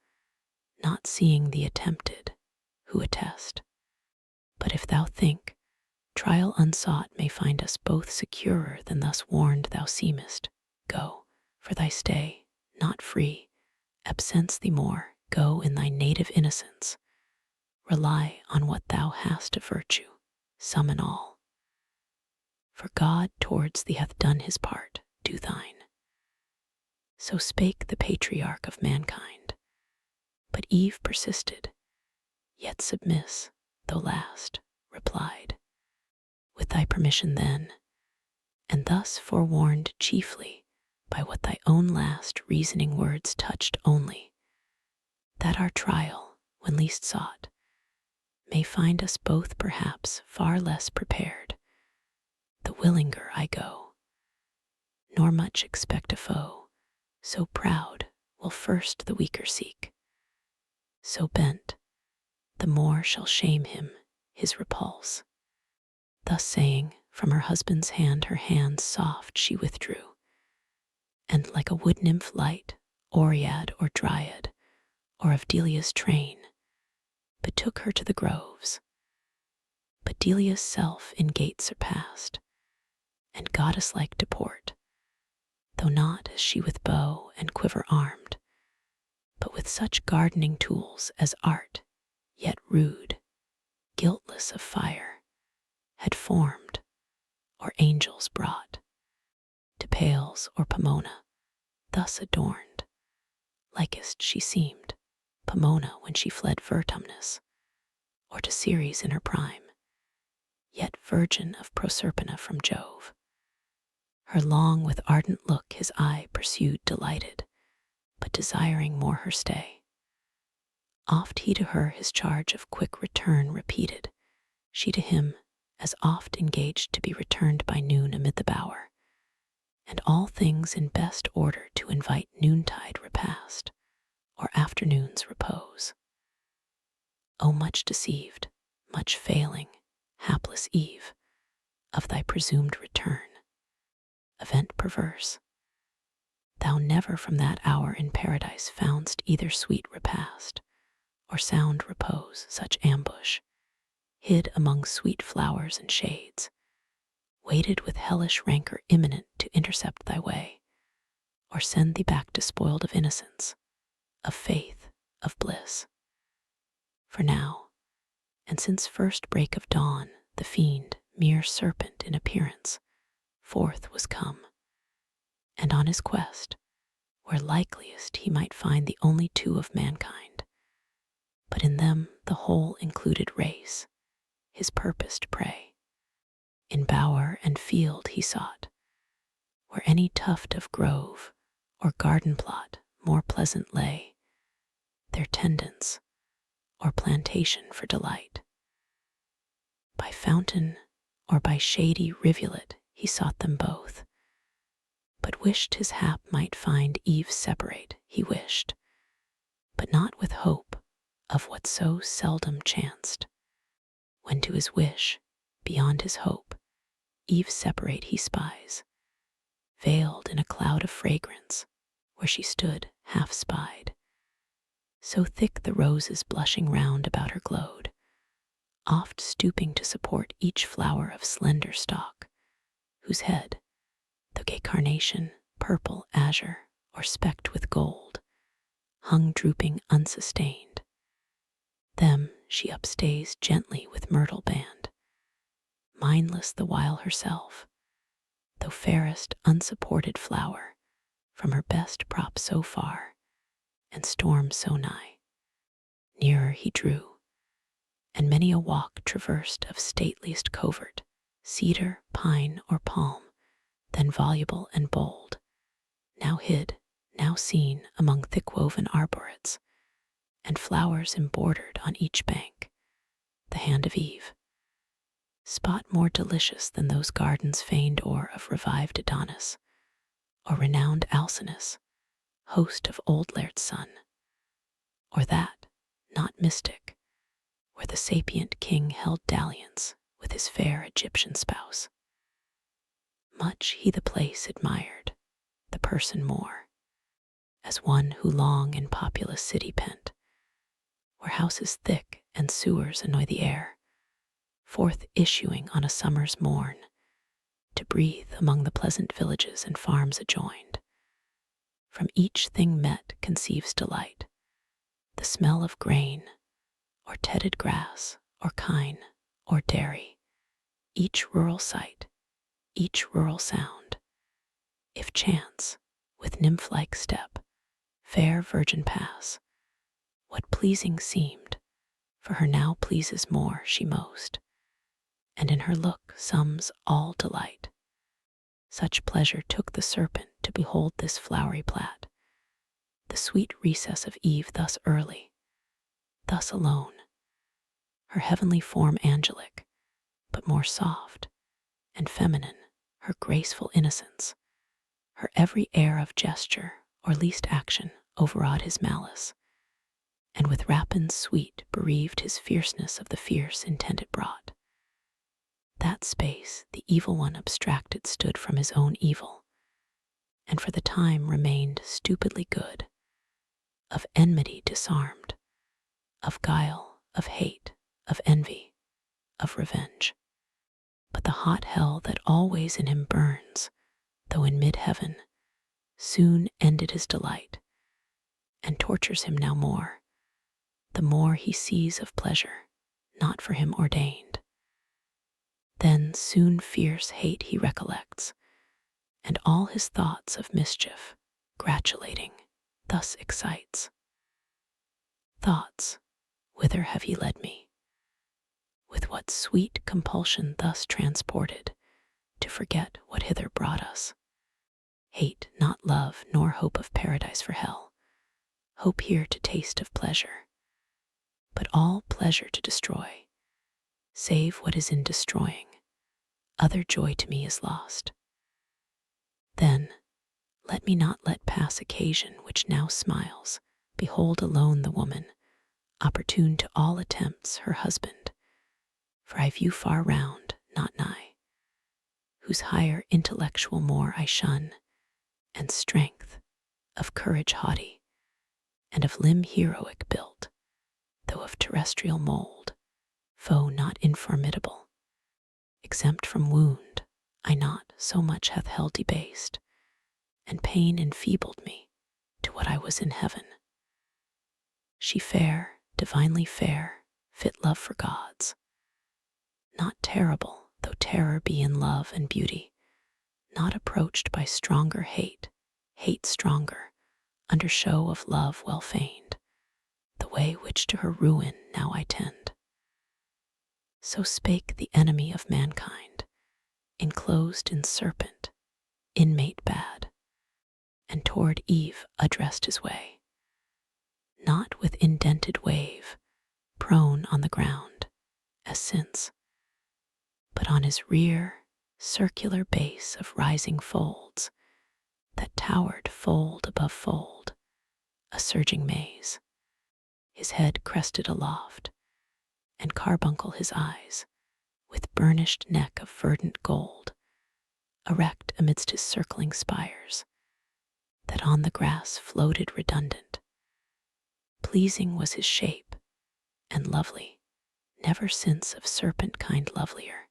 not seeing the attempted, who attest. But if thou think, trial unsought may find us both securer than thus warned thou seemest, go, for thy stay, not free, absence thee more, go in thy native innocence, rely on what thou hast of virtue, summon all. For God towards thee hath done his part, do thine. So spake the patriarch of mankind, but Eve persisted, yet submiss, though last, replied, with thy permission then, and thus forewarned chiefly by what thy own last reasoning words touched only, that our trial, when least sought, may find us both perhaps far less prepared. The willinger I go, nor much expect a foe, so proud will first the weaker seek, so bent, the more shall shame him his repulse. Thus saying, from her husband's hand her hands soft she withdrew, and like a wood nymph light, Oread or Dryad, or of Delia's train, betook her to the groves. But Delia's self in gait surpassed, and goddess-like deport, though not as she with bow and quiver armed, but with such gardening tools as art, yet rude, guiltless of fire, had formed, or angels brought, to Pales or Pomona, thus adorned, likest she seemed, Pomona when she fled Vertumnus, or to Ceres in her prime, yet virgin of Proserpina from Jove. Her long with ardent look his eye pursued delighted, but desiring more her stay. Oft he to her his charge of quick return repeated, she to him as oft engaged to be returned by noon amid the bower, and all things in best order to invite noontide repast, or afternoon's repose. O much deceived, much failing, hapless Eve, of thy presumed return, event perverse, thou never from that hour in paradise foundst either sweet repast, or sound repose, such ambush, hid among sweet flowers and shades, waited with hellish rancor imminent to intercept thy way, or send thee back despoiled of innocence, of faith, of bliss. For now, and since first break of dawn, the fiend, mere serpent in appearance, forth was come, and on his quest, where likeliest he might find the only two of mankind, but in them the whole included race, his purposed prey. In bower and field he sought, where any tuft of grove or garden plot more pleasant lay, their tendance or plantation for delight. By fountain or by shady rivulet he sought them both, but wished his hap might find Eve separate, he wished, but not with hope of what so seldom chanced, when to his wish, beyond his hope, Eve separate he spies, veiled in a cloud of fragrance, where she stood half spied. So thick the roses blushing round about her glowed, oft stooping to support each flower of slender stalk, whose head, though gay carnation, purple, azure, or specked with gold, hung drooping unsustained. Them she upstays gently with myrtle band, mindless the while herself, though fairest unsupported flower, from her best prop so far, and storm so nigh. Nearer he drew, and many a walk traversed of stateliest covert, cedar, pine, or palm, then voluble and bold, now hid, now seen among thick-woven arborets, and flowers embroidered on each bank, the hand of Eve. Spot more delicious than those gardens feigned o'er of revived Adonis, or renowned Alcinous, host of old Laird's son, or that, not mystic, where the sapient king held dalliance with his fair Egyptian spouse. Much he the place admired, the person more, as one who long in populous city pent, where houses thick and sewers annoy the air, forth issuing on a summer's morn, to breathe among the pleasant villages and farms adjoined. From each thing met conceives delight, the smell of grain, or tedded grass, or kine, or dairy, each rural sight, each rural sound. If chance, with nymph-like step, fair virgin pass, what pleasing seemed, for her now pleases more she most, and in her look sums all delight. Such pleasure took the serpent to behold this flowery plat, the sweet recess of Eve thus early, thus alone, her heavenly form angelic, but more soft and feminine, her graceful innocence, her every air of gesture or least action overawed his malice, and with rapine sweet bereaved his fierceness of the fierce intent it brought. That space the evil one abstracted stood from his own evil, and for the time remained stupidly good, of enmity disarmed, of guile, of hate, of envy, of revenge. But the hot hell that always in him burns, though in mid-heaven, soon ended his delight, and tortures him now more, the more he sees of pleasure, not for him ordained. Then soon fierce hate he recollects, and all his thoughts of mischief, gratulating, thus excites. Thoughts, whither have ye led me? With what sweet compulsion thus transported, to forget what hither brought us? Hate not love, nor hope of paradise for hell, hope here to taste of pleasure, but all pleasure to destroy, save what is in destroying, other joy to me is lost. Then let me not let pass occasion which now smiles, behold alone the woman, opportune to all attempts her husband, for I view far round, not nigh, whose higher intellectual more I shun, and strength, of courage haughty, and of limb heroic built, though of terrestrial mold, foe not informidable, exempt from wound, I not so much hath hell debased, and pain enfeebled me to what I was in heaven. She fair, divinely fair, fit love for gods, not terrible, though terror be in love and beauty, not approached by stronger hate, hate stronger, under show of love well feigned, the way which to her ruin now I tend. So spake the enemy of mankind, enclosed in serpent, inmate bad, and toward Eve addressed his way, not with indented wave, prone on the ground, as since, but on his rear, circular base of rising folds, that towered fold above fold, a surging maze, his head crested aloft, and carbuncle his eyes, with burnished neck of verdant gold, erect amidst his circling spires, that on the grass floated redundant. Pleasing was his shape, and lovely, never since of serpent kind lovelier,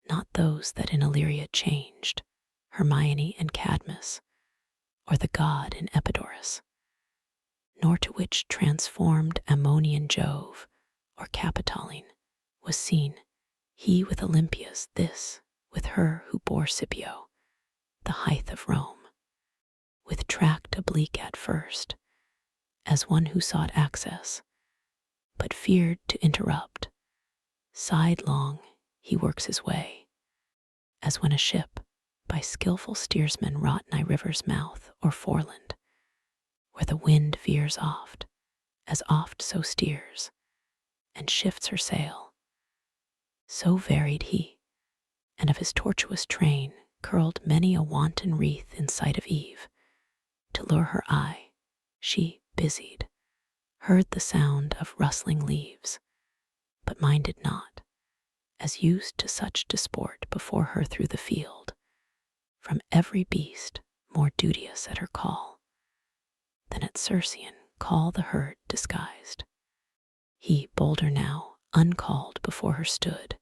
not those that in Illyria changed, Hermione and Cadmus, or the god in Epidaurus, nor to which transformed Ammonian Jove, or Capitoline, was seen, he with Olympias, this with her who bore Scipio, the height of Rome, with tract oblique at first, as one who sought access, but feared to interrupt, sidelong he works his way, as when a ship, by skilful steersmen wrought nigh river's mouth or foreland, where the wind veers oft, as oft so steers, and shifts her sail. So varied he, and of his tortuous train curled many a wanton wreath in sight of Eve, to lure her eye. She, busied, heard the sound of rustling leaves, but minded not, as used to such disport before her through the field, from every beast more duteous at her call, than at Circean call the herd disguised. He bolder now, uncalled before her stood,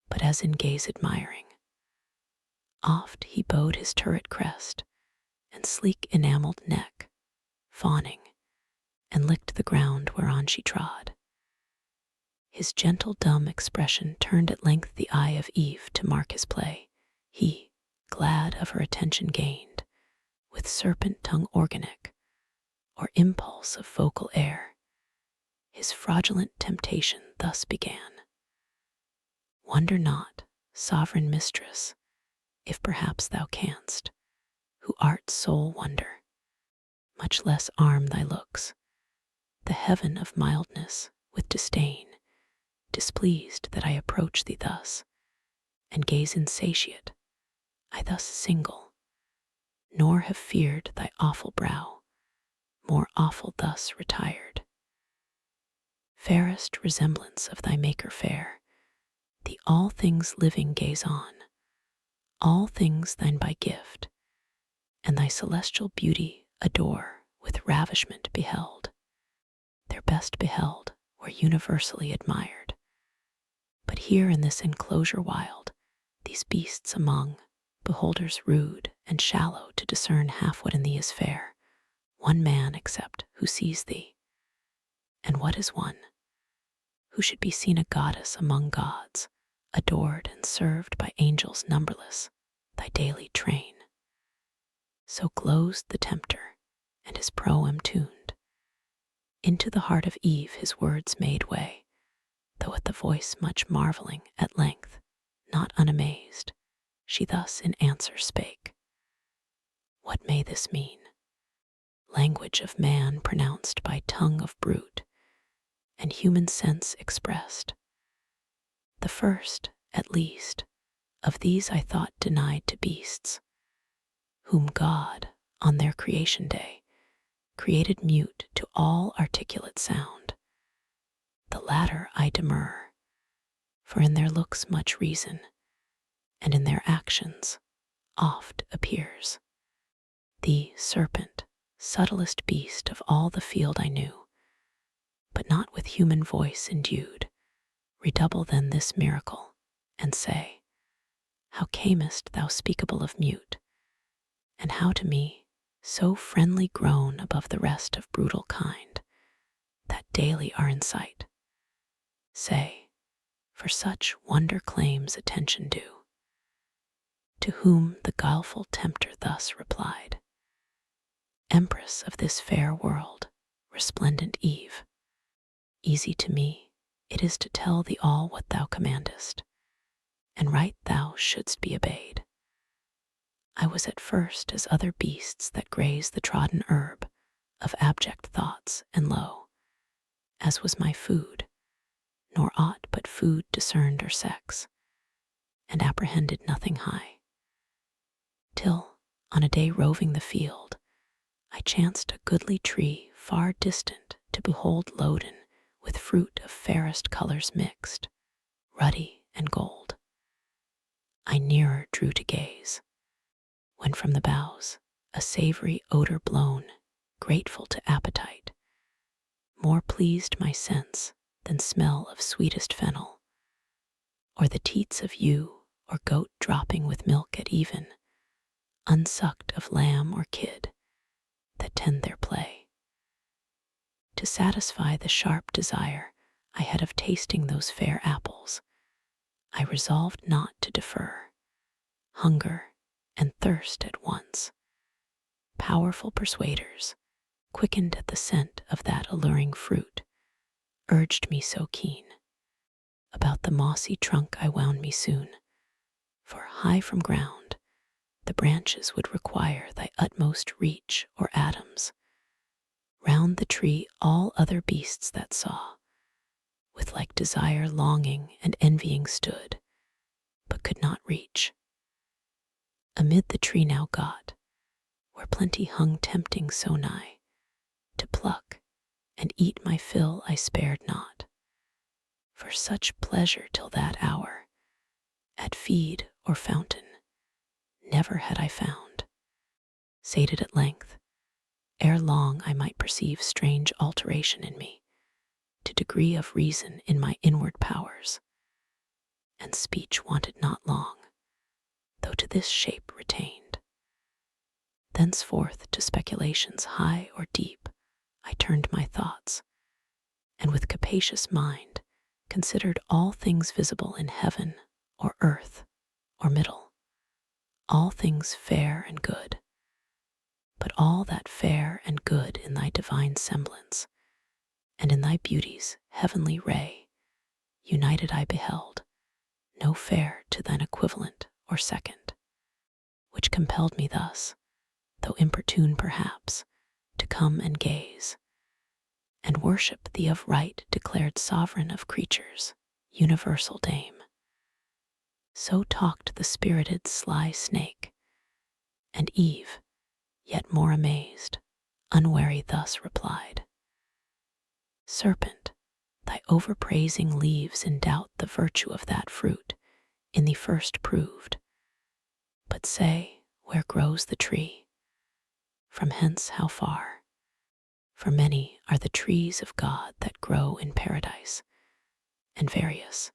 but as in gaze admiring. Oft he bowed his turret crest, and sleek enamelled neck, fawning, and licked the ground whereon she trod. His gentle dumb expression turned at length the eye of Eve to mark his play. He, glad of her attention gained, with serpent tongue organic, or impulse of vocal air, his fraudulent temptation thus began. Wonder not, sovereign mistress, if perhaps thou canst, who art sole wonder, much less arm thy looks, the heaven of mildness with disdain, displeased that I approach thee thus, and gaze insatiate, I thus single, nor have feared thy awful brow, more awful thus retired. Fairest resemblance of thy Maker fair, the all things living gaze on, all things thine by gift, and thy celestial beauty adore with ravishment beheld. Their best beheld were universally admired. But here in this enclosure wild, these beasts among, beholders rude and shallow to discern half what in thee is fair, one man except who sees thee. And what is one? Who should be seen a goddess among gods, adored and served by angels numberless, thy daily train. So glozed the tempter, and his proem tuned. Into the heart of Eve his words made way, though at the voice much marveling, at length, not unamazed, she thus in answer spake. What may this mean? Language of man pronounced by tongue of brute, and human sense expressed. The first, at least, of these I thought denied to beasts, whom God, on their creation day, created mute to all articulate sound. The latter I demur, for in their looks much reason, and in their actions oft appears. The serpent, subtlest beast of all the field I knew, but not with human voice endued, redouble then this miracle, and say, how camest thou speakable of mute, and how to me, so friendly grown above the rest of brutal kind, that daily are in sight? Say, for such wonder claims attention due. To whom the guileful tempter thus replied, Empress of this fair world, resplendent Eve, easy to me it is to tell thee all what thou commandest, and right thou shouldst be obeyed. I was at first as other beasts that graze the trodden herb, of abject thoughts and low, as was my food, nor aught but food discerned or sex, and apprehended nothing high. Till, on a day roving the field, I chanced a goodly tree far distant to behold loaden with fruit of fairest colors mixed, ruddy and gold. I nearer drew to gaze, when from the boughs a savory odor blown, grateful to appetite, more pleased my sense than smell of sweetest fennel, or the teats of ewe or goat dropping with milk at even, unsucked of lamb or kid that tend their play. To satisfy the sharp desire I had of tasting those fair apples, I resolved not to defer. Hunger and thirst at once, powerful persuaders, quickened at the scent of that alluring fruit, urged me so keen. About the mossy trunk I wound me soon, for high from ground the branches would require thy utmost reach or atoms. Round the tree all other beasts that saw, with like desire longing and envying stood, but could not reach. Amid the tree now got, where plenty hung tempting so nigh, to pluck and eat my fill I spared not, for such pleasure till that hour, at feed or fountain, never had I found. Sated at length, ere long I might perceive strange alteration in me, to degree of reason in my inward powers, and speech wanted not long, though to this shape retained. Thenceforth to speculations high or deep I turned my thoughts, and with capacious mind considered all things visible in heaven or earth or middle, all things fair and good, but all that fair and good in thy divine semblance, and in thy beauty's heavenly ray, united I beheld, no fair to thine equivalent or second, which compelled me thus, though importune perhaps, to come and gaze, and worship thee of right declared sovereign of creatures, universal dame. So talked the spirited sly snake, and Eve, yet more amazed, unwary thus replied, Serpent, thy overpraising leaves in doubt the virtue of that fruit in thee first proved. But say, where grows the tree? From hence how far? For many are the trees of God that grow in paradise, and various,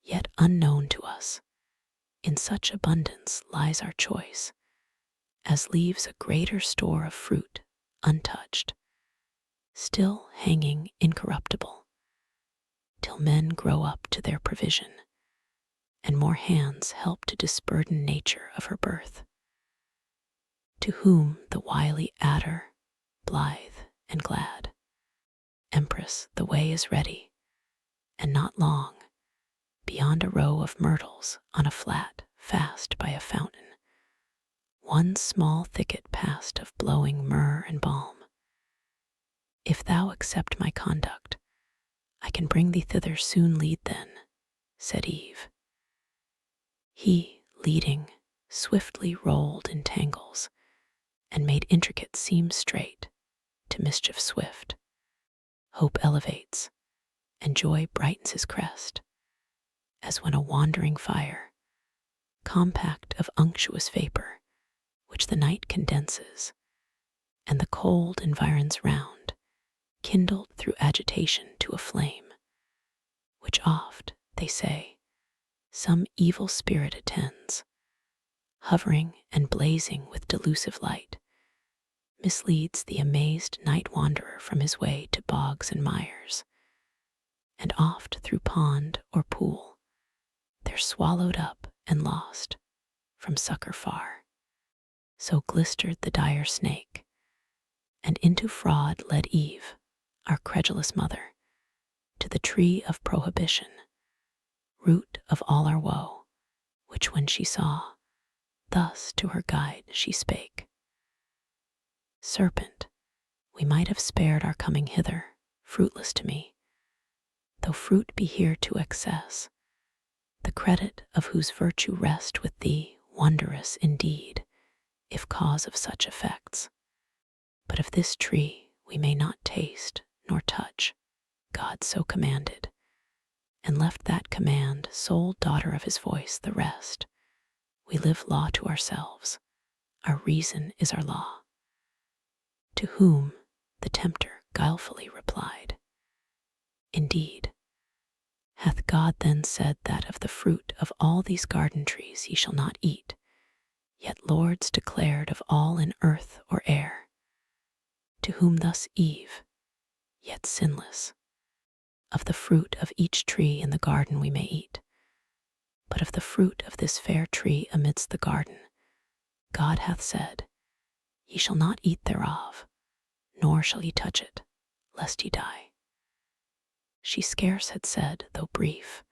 yet unknown to us. In such abundance lies our choice, as leaves a greater store of fruit untouched, still hanging incorruptible, till men grow up to their provision, and more hands help to disburden nature of her birth. To whom the wily adder, blithe and glad, Empress, the way is ready, and not long, beyond a row of myrtles on a flat fast by a fountain, one small thicket passed of blowing myrrh and balm. If thou accept my conduct, I can bring thee thither soon. Lead then, said Eve. He, leading, swiftly rolled in tangles, and made intricate seams straight, to mischief swift. Hope elevates, and joy brightens his crest, as when a wandering fire, compact of unctuous vapor, which the night condenses, and the cold environs round, kindled through agitation to a flame, which oft, they say, some evil spirit attends, hovering and blazing with delusive light, misleads the amazed night wanderer from his way to bogs and mires, and oft through pond or pool, they're swallowed up and lost from succor far. So glistered the dire snake, and into fraud led Eve, our credulous mother, to the tree of prohibition, root of all our woe, which when she saw, thus to her guide she spake, Serpent, we might have spared our coming hither, fruitless to me, though fruit be here to excess, the credit of whose virtue rest with thee wondrous indeed, if cause of such effects. But of this tree we may not taste nor touch, God so commanded, and left that command sole daughter of his voice. The rest, we live law to ourselves, our reason is our law. To whom the tempter guilefully replied, Indeed, hath God then said that of the fruit of all these garden trees ye shall not eat, yet Lords declared of all in earth or air, to whom thus Eve, yet sinless, of the fruit of each tree in the garden we may eat, but of the fruit of this fair tree amidst the garden, God hath said, Ye shall not eat thereof, nor shall ye touch it, lest ye die. She scarce had said, though brief,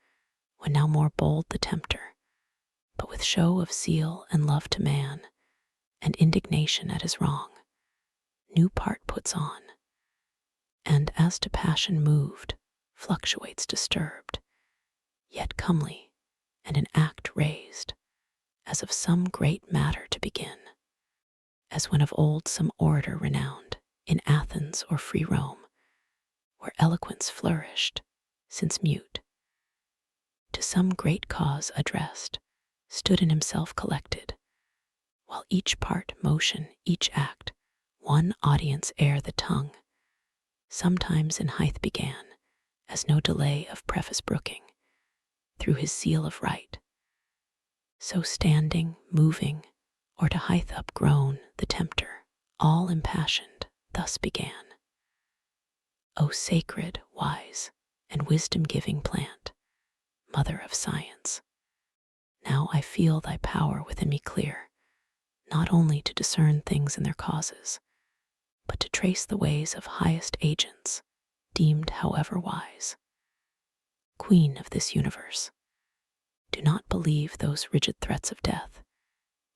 when now more bold the tempter, but with show of zeal and love to man, and indignation at his wrong, new part puts on, and as to passion moved, fluctuates disturbed, yet comely, and in act raised, as of some great matter to begin, as when of old some orator renowned, in Athens or free Rome, where eloquence flourished, since mute, to some great cause addressed, stood in himself collected, while each part motion, each act, one audience ere the tongue, sometimes in height began, as no delay of preface brooking, through his seal of right, so standing, moving, or to height upgrown, the tempter, all impassioned, thus began. O sacred, wise, and wisdom-giving plant, mother of science, now I feel thy power within me clear, not only to discern things in their causes, but to trace the ways of highest agents, deemed however wise. Queen of this universe, do not believe those rigid threats of death.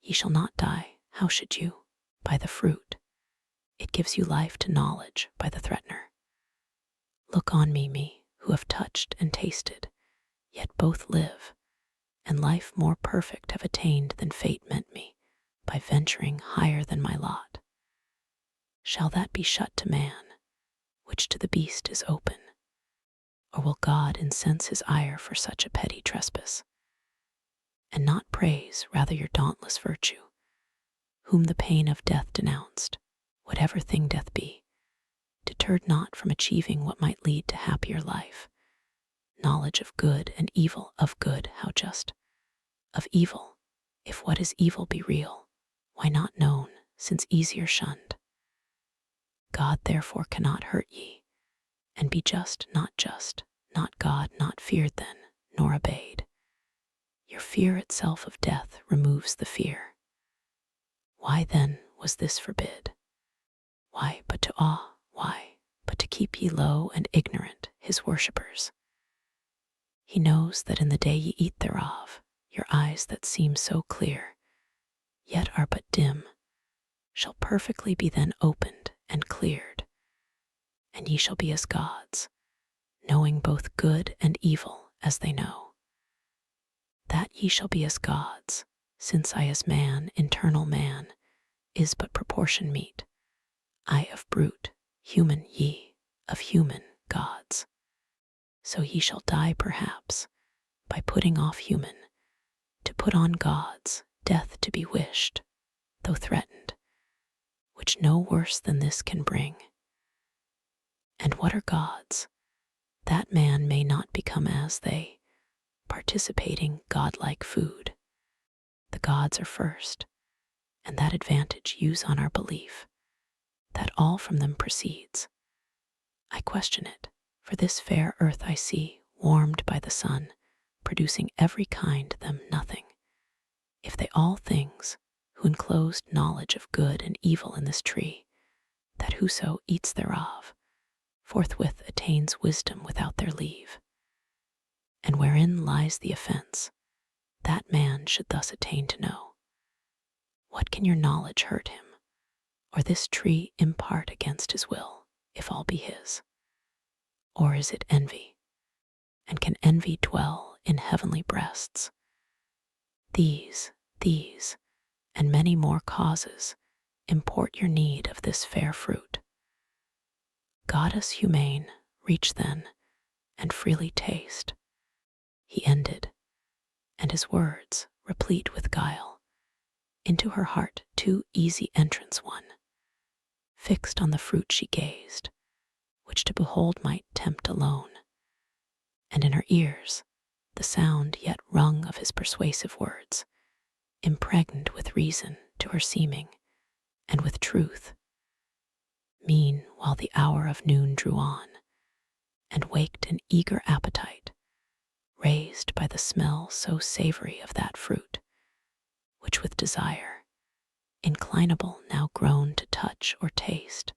Ye shall not die, how should you? By the fruit. It gives you life to knowledge by the threatener. Look on me, who have touched and tasted, yet both live, and life more perfect have attained than fate meant me, by venturing higher than my lot. Shall that be shut to man, which to the beast is open? Or will God incense his ire for such a petty trespass, and not praise rather your dauntless virtue, whom the pain of death denounced, whatever thing death be, deterred not from achieving what might lead to happier life, knowledge of good and evil, of good how just, of evil, if what is evil be real, why not known, since easier shunned? God therefore cannot hurt ye, and be just, not God, not feared then, nor obeyed. Your fear itself of death removes the fear. Why then was this forbid? Why but to awe? Why but to keep ye low and ignorant, his worshippers? He knows that in the day ye eat thereof, your eyes that seem so clear, yet are but dim, shall perfectly be then opened and cleared, and ye shall be as gods, knowing both good and evil as they know. That ye shall be as gods, since I as man, internal man, is but proportion meet, I of brute, human, ye of human gods. So ye shall die perhaps, by putting off human, to put on gods, death to be wished, though threatened, which no worse than this can bring. And what are gods? That man may not become as they, participating godlike food. The gods are first, and that advantage use on our belief, that all from them proceeds. I question it, for this fair earth I see, warmed by the sun, producing every kind them nothing. If they all things, who enclosed knowledge of good and evil in this tree, that whoso eats thereof, forthwith attains wisdom without their leave. And wherein lies the offense, that man should thus attain to know. What can your knowledge hurt him, or this tree impart against his will, if all be his? Or is it envy? And can envy dwell in heavenly breasts? These, and many more causes import your need of this fair fruit. Goddess humane, reach then, and freely taste. He ended, and his words, replete with guile, into her heart too easy entrance won. Fixed on the fruit she gazed, which to behold might tempt alone, and in her ears the sound yet rung of his persuasive words, impregned with reason to her seeming, and with truth. Mean while the hour of noon drew on, and waked an eager appetite, raised by the smell so savory of that fruit, which with desire, inclinable now grown to touch or taste,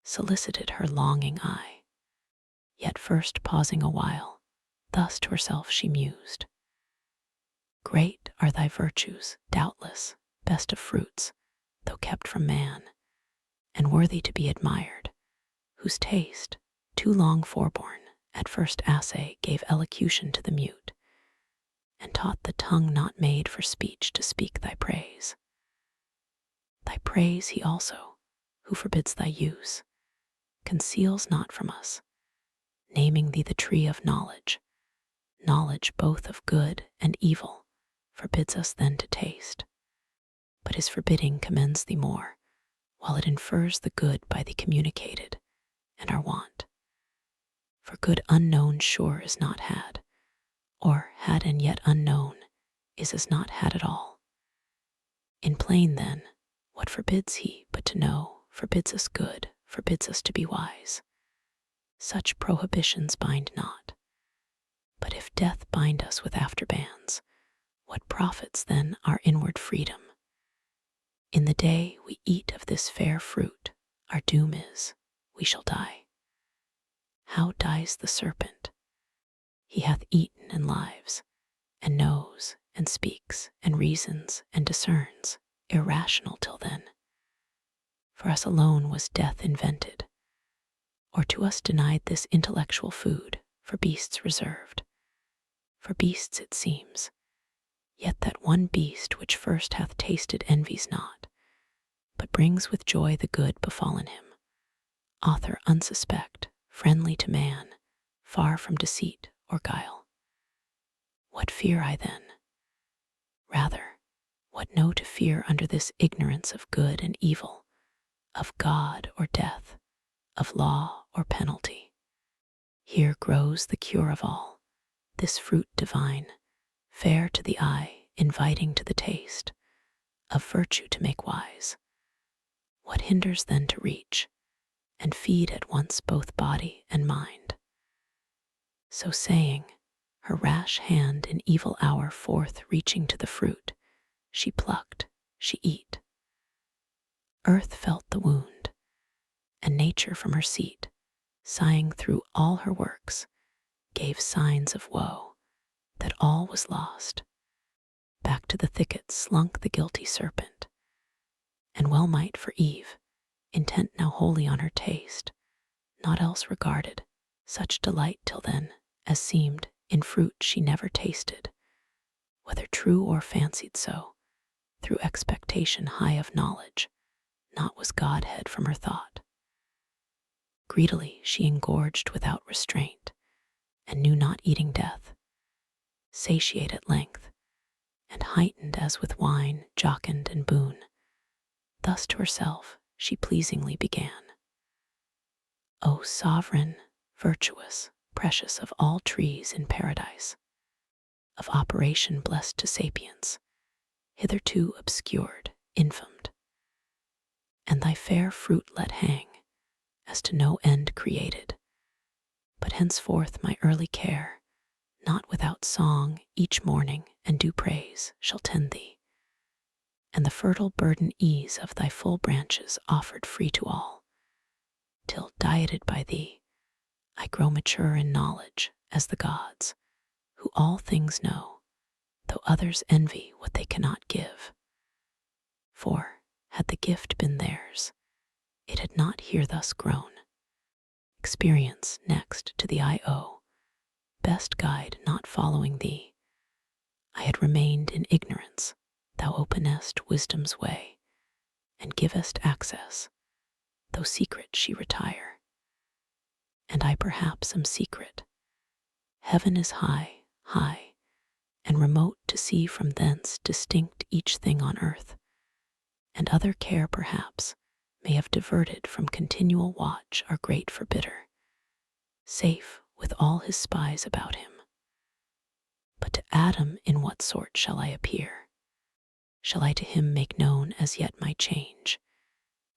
solicited her longing eye. Yet first pausing a while, thus to herself she mused, great are thy virtues, doubtless, best of fruits, though kept from man, and worthy to be admired, whose taste, too long forborne, at first assay gave elocution to the mute, and taught the tongue not made for speech to speak thy praise. Thy praise he also, who forbids thy use, conceals not from us, naming thee the tree of knowledge, knowledge both of good and evil, forbids us then to taste. But his forbidding commends thee more, while it infers the good by thee communicated, and our want. For good unknown sure is not had, or had and yet unknown is as not had at all. In plain then, what forbids he but to know, forbids us good, forbids us to be wise. Such prohibitions bind not. But if death bind us with afterbands, what profits then our inward freedom? In the day we eat of this fair fruit, our doom is, we shall die. How dies the serpent? He hath eaten and lives, and knows, and speaks, and reasons, and discerns, irrational till then. For us alone was death invented, or to us denied this intellectual food, for beasts reserved. For beasts it seems, yet that one beast which first hath tasted envies not, but brings with joy the good befallen him, author unsuspect, friendly to man, far from deceit or guile. What fear I then? Rather, what know to fear under this ignorance of good and evil, of God or death, of law or penalty? Here grows the cure of all, this fruit divine, fair to the eye, inviting to the taste, of virtue to make wise. What hinders then to reach, and feed at once both body and mind? So saying, her rash hand in evil hour forth reaching to the fruit, she plucked, she eat. Earth felt the wound, and nature from her seat, sighing through all her works, gave signs of woe, that all was lost. Back to the thicket slunk the guilty serpent, and well might for Eve, intent now wholly on her taste, naught else regarded, such delight till then, as seemed in fruit she never tasted, whether true or fancied so, through expectation high of knowledge, naught was Godhead from her thought. Greedily she engorged without restraint, and knew not eating death, satiate at length, and heightened as with wine, jocund and boon. Thus to herself she pleasingly began. O sovereign, virtuous, precious of all trees in paradise, of operation blessed to sapience, hitherto obscured, infamed, and thy fair fruit let hang, as to no end created, but henceforth my early care, not without song each morning and due praise, shall tend thee, and the fertile burden ease of thy full branches offered free to all, till, dieted by thee, I grow mature in knowledge as the gods, who all things know, though others envy what they cannot give. For, had the gift been theirs, it had not here thus grown. Experience next to the I owe, best guide not following thee. I had remained in ignorance, thou openest wisdom's way, and givest access, though secret she retire. And I perhaps am secret. Heaven is high, high, and remote to see from thence distinct each thing on earth, and other care perhaps may have diverted from continual watch our great forbidder. Safe with all his spies about him. But to Adam in what sort shall I appear? Shall I to him make known as yet my change,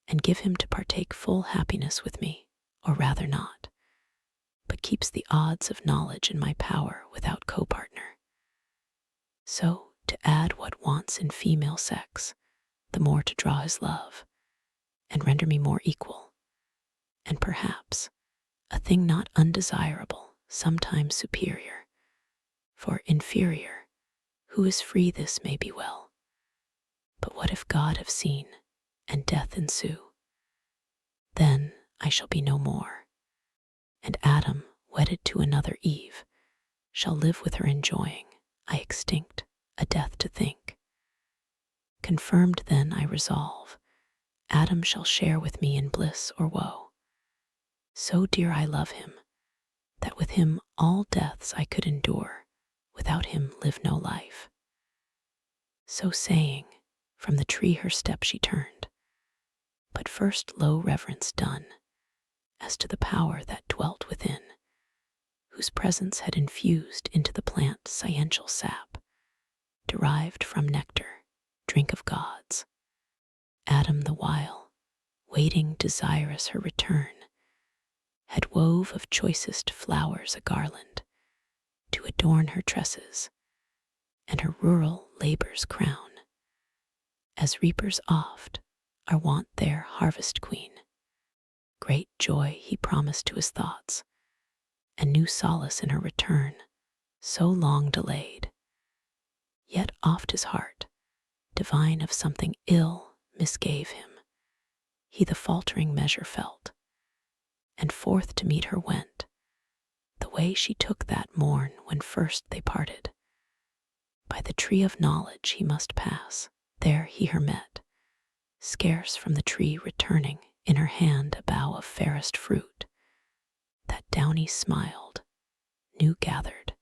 and give him to partake full happiness with me, or rather not, but keeps the odds of knowledge in my power without co-partner? So to add what wants in female sex, the more to draw his love, and render me more equal, and perhaps, a thing not undesirable, sometimes superior, for inferior, who is free this may be well. But what if God have seen, and death ensue? Then I shall be no more, and Adam, wedded to another Eve, shall live with her enjoying, I extinct, a death to think. Confirmed then I resolve, Adam shall share with me in bliss or woe. So dear I love him, that with him all deaths I could endure, without him live no life. So saying, from the tree her step she turned, but first low reverence done, as to the power that dwelt within, whose presence had infused into the plant sciential sap, derived from nectar, drink of gods. Adam the while, waiting desirous her return, had wove of choicest flowers a garland, to adorn her tresses, and her rural labors crown, as reapers oft are wont their harvest queen. Great joy he promised to his thoughts, and new solace in her return, so long delayed. Yet oft his heart, divine of something ill, misgave him. He the faltering measure felt, and forth to meet her went, the way she took that morn when first they parted. By the tree of knowledge he must pass, there he her met, scarce from the tree returning, in her hand a bough of fairest fruit, that downy smiled, new gathered,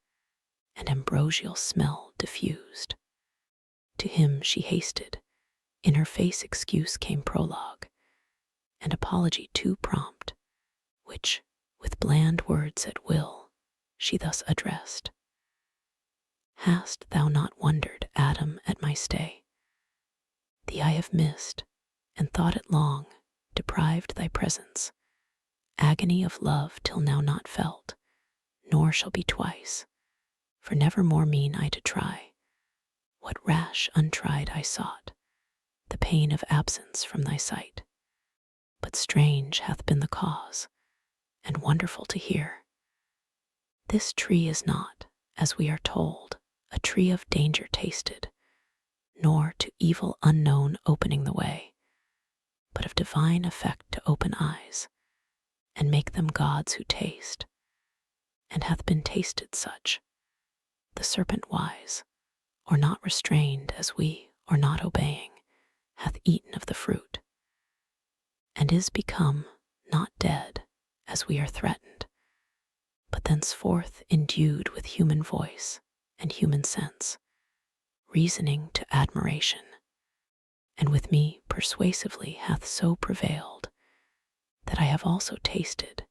and ambrosial smell diffused. To him she hasted, in her face excuse came prologue, and apology too prompt, which, with bland words at will, she thus addressed. Hast thou not wondered, Adam, at my stay? Thee I have missed, and thought it long, deprived thy presence, agony of love till now not felt, nor shall be twice, for never more mean I to try, what rash untried I sought, the pain of absence from thy sight. But strange hath been the cause, and wonderful to hear. This tree is not, as we are told, a tree of danger tasted, nor to evil unknown opening the way, but of divine effect to open eyes, and make them gods who taste, and hath been tasted such. The serpent wise, or not restrained as we, or not obeying, hath eaten of the fruit, and is become not dead, as we are threatened, but thenceforth endued with human voice and human sense, reasoning to admiration, and with me persuasively hath so prevailed, that I have also tasted,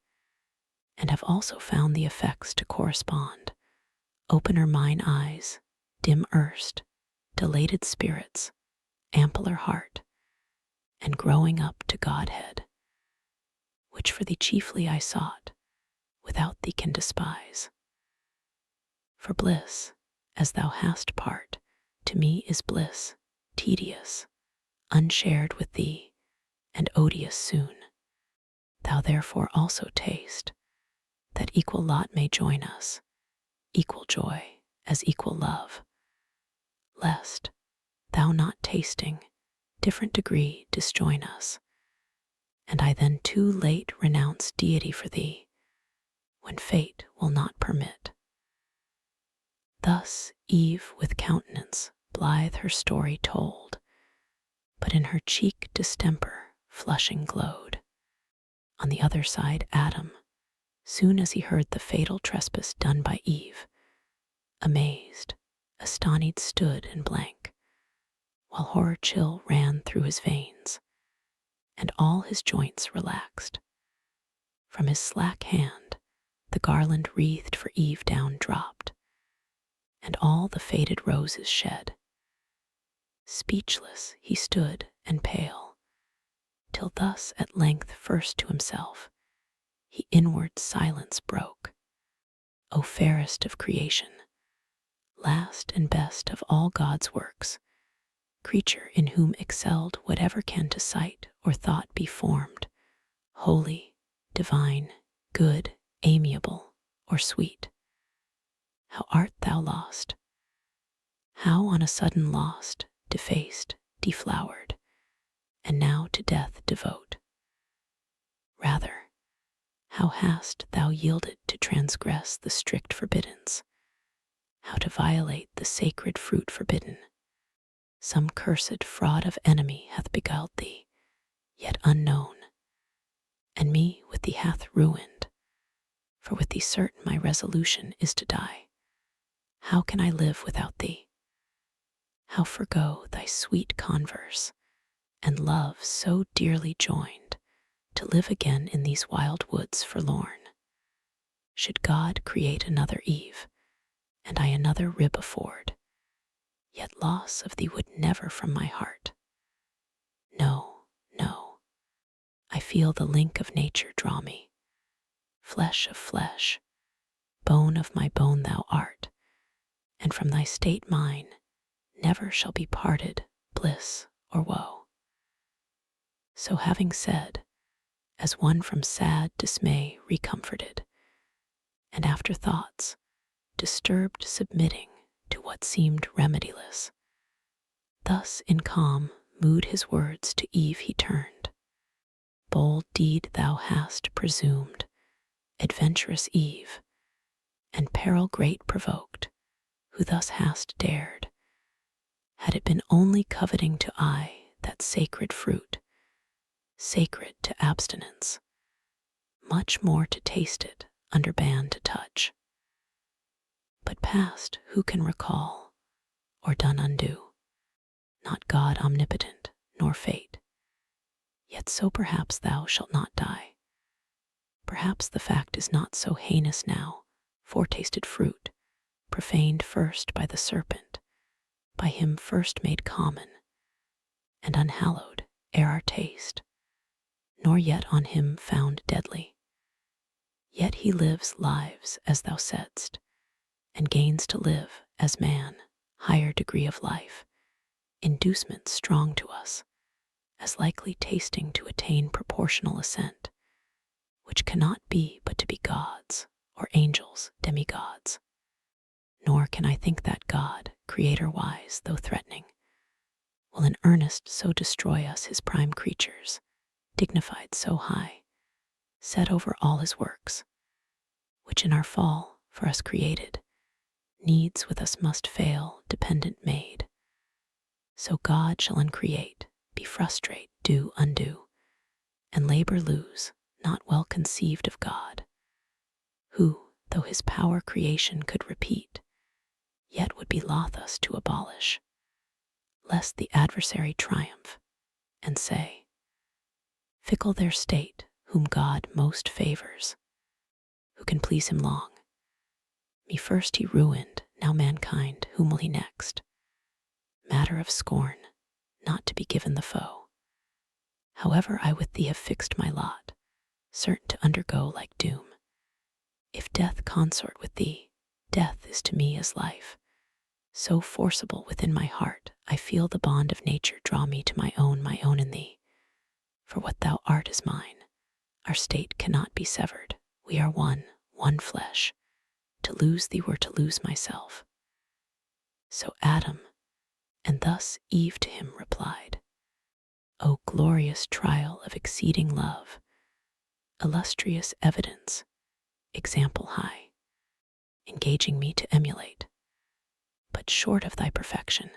and have also found the effects to correspond, opener mine eyes, dim erst, dilated spirits, ampler heart, and growing up to Godhead, which for thee chiefly I sought, without thee can despise. For bliss, as thou hast part, to me is bliss, tedious, unshared with thee, and odious soon. Thou therefore also taste, that equal lot may join us, equal joy as equal love, lest, thou not tasting, different degree disjoin us, and I then too late renounce deity for thee, when fate will not permit. Thus Eve with countenance blithe her story told, but in her cheek distemper flushing glowed. On the other side Adam, soon as he heard the fatal trespass done by Eve, amazed, astonied stood and blank, while horror chill ran through his veins, and all his joints relaxed. From his slack hand the garland wreathed for Eve down dropped, and all the faded roses shed. Speechless he stood and pale, till thus at length first to himself he inward silence broke. O fairest of creation, last and best of all God's works, creature in whom excelled whatever can to sight or thought be formed, holy, divine, good, amiable, or sweet. How art thou lost? How on a sudden lost, defaced, deflowered, and now to death devote? Rather, how hast thou yielded to transgress the strict forbiddance, how to violate the sacred fruit forbidden? Some cursed fraud of enemy hath beguiled thee, yet unknown, and me with thee hath ruined, for with thee certain my resolution is to die. How can I live without thee? How forego thy sweet converse, and love so dearly joined, to live again in these wild woods forlorn? Should God create another Eve, and I another rib afford, yet loss of thee would never from my heart. No, no, I feel the link of nature draw me, flesh of flesh, bone of my bone thou art, and from thy state mine never shall be parted bliss or woe. So having said, as one from sad dismay recomforted, and after thoughts disturbed submitting to what seemed remediless, thus in calm mood his words to Eve he turned. Bold deed thou hast presumed, adventurous Eve, and peril great provoked, who thus hast dared. Had it been only coveting to eye that sacred fruit, sacred to abstinence, much more to taste it under ban to touch. But past who can recall, or done undo? Not God omnipotent, nor fate. Yet so perhaps thou shalt not die. Perhaps the fact is not so heinous now, foretasted fruit, profaned first by the serpent, by him first made common, and unhallowed ere our taste, nor yet on him found deadly. Yet he lives lives as thou saidst, and gains to live as man, higher degree of life, inducement strong to us, as likely tasting to attain proportional assent, which cannot be but to be gods, or angels, demigods. Nor can I think that God, creator wise though threatening, will in earnest so destroy us his prime creatures, dignified so high, set over all his works, which in our fall for us created, needs with us must fail dependent made. So God shall uncreate, be frustrate, do undo, and labor lose, not well conceived of God, who, though his power creation could repeat, yet would be loth us to abolish, lest the adversary triumph, and say, fickle their state whom God most favors, who can please him long? Me first he ruined, now mankind, whom will he next? Matter of scorn, not to be given the foe. However I with thee have fixed my lot, certain to undergo like doom. If death consort with thee, death is to me as life. So forcible within my heart, I feel the bond of nature draw me to my own in thee. For what thou art is mine. Our state cannot be severed. We are one flesh. To lose thee were to lose myself. So Adam, and thus Eve to him replied, O glorious trial of exceeding love, illustrious evidence, example high, engaging me to emulate. But short of thy perfection,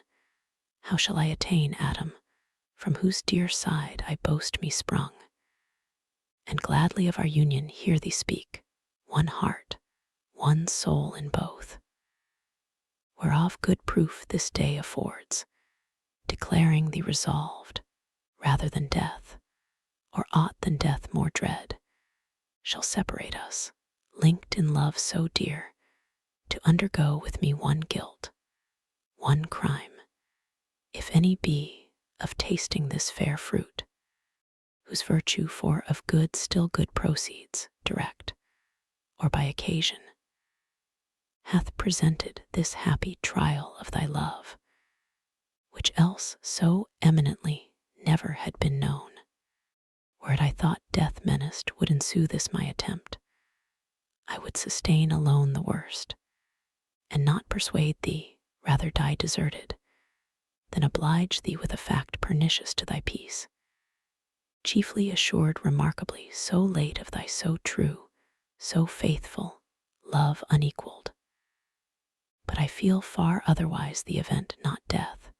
how shall I attain, Adam, from whose dear side I boast me sprung? And gladly of our union hear thee speak, one heart, one soul in both, whereof good proof this day affords, declaring thee resolved, rather than death, or aught than death more dread, shall separate us, linked in love so dear, to undergo with me one guilt, one crime, if any be, of tasting this fair fruit, whose virtue for of good still good proceeds, direct, or by occasion, hath presented this happy trial of thy love, which else so eminently never had been known. Were it I thought death menaced would ensue this my attempt, I would sustain alone the worst, and not persuade thee, rather die deserted, than oblige thee with a fact pernicious to thy peace, chiefly assured remarkably so late of thy so true, so faithful, love unequalled. But I feel far otherwise the event not death,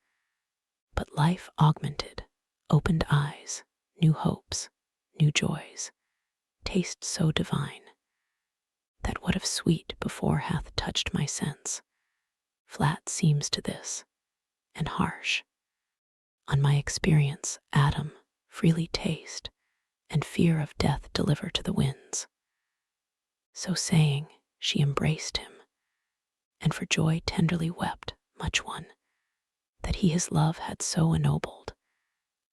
but life augmented, opened eyes, new hopes, new joys, taste so divine, that what of sweet before hath touched my sense, flat seems to this, and harsh. On my experience, Adam, freely taste, and fear of death deliver to the winds. So saying, she embraced him, and for joy tenderly wept, much one, that he his love had so ennobled,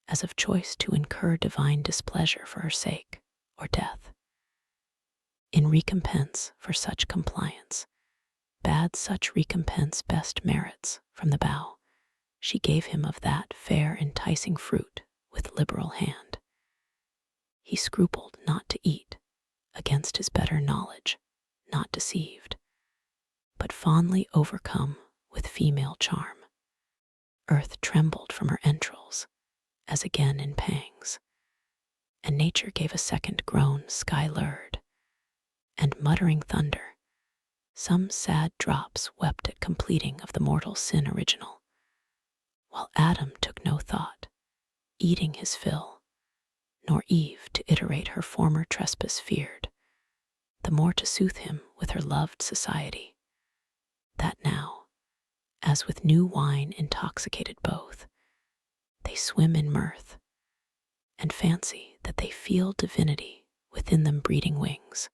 as of choice to incur divine displeasure for her sake, or death. In recompense for such compliance, bad such recompense best merits from the bough, she gave him of that fair enticing fruit with liberal hand. He scrupled not to eat, against his better knowledge, not deceived, but fondly overcome with female charm. Earth trembled from her entrails, as again in pangs, and nature gave a second groan sky lured, and muttering thunder, some sad drops wept at completing of the mortal sin original, while Adam took no thought, eating his fill, nor Eve to iterate her former trespass feared, the more to soothe him with her loved society, that now, as with new wine intoxicated both, they swim in mirth, and fancy that they feel divinity within them breeding wings,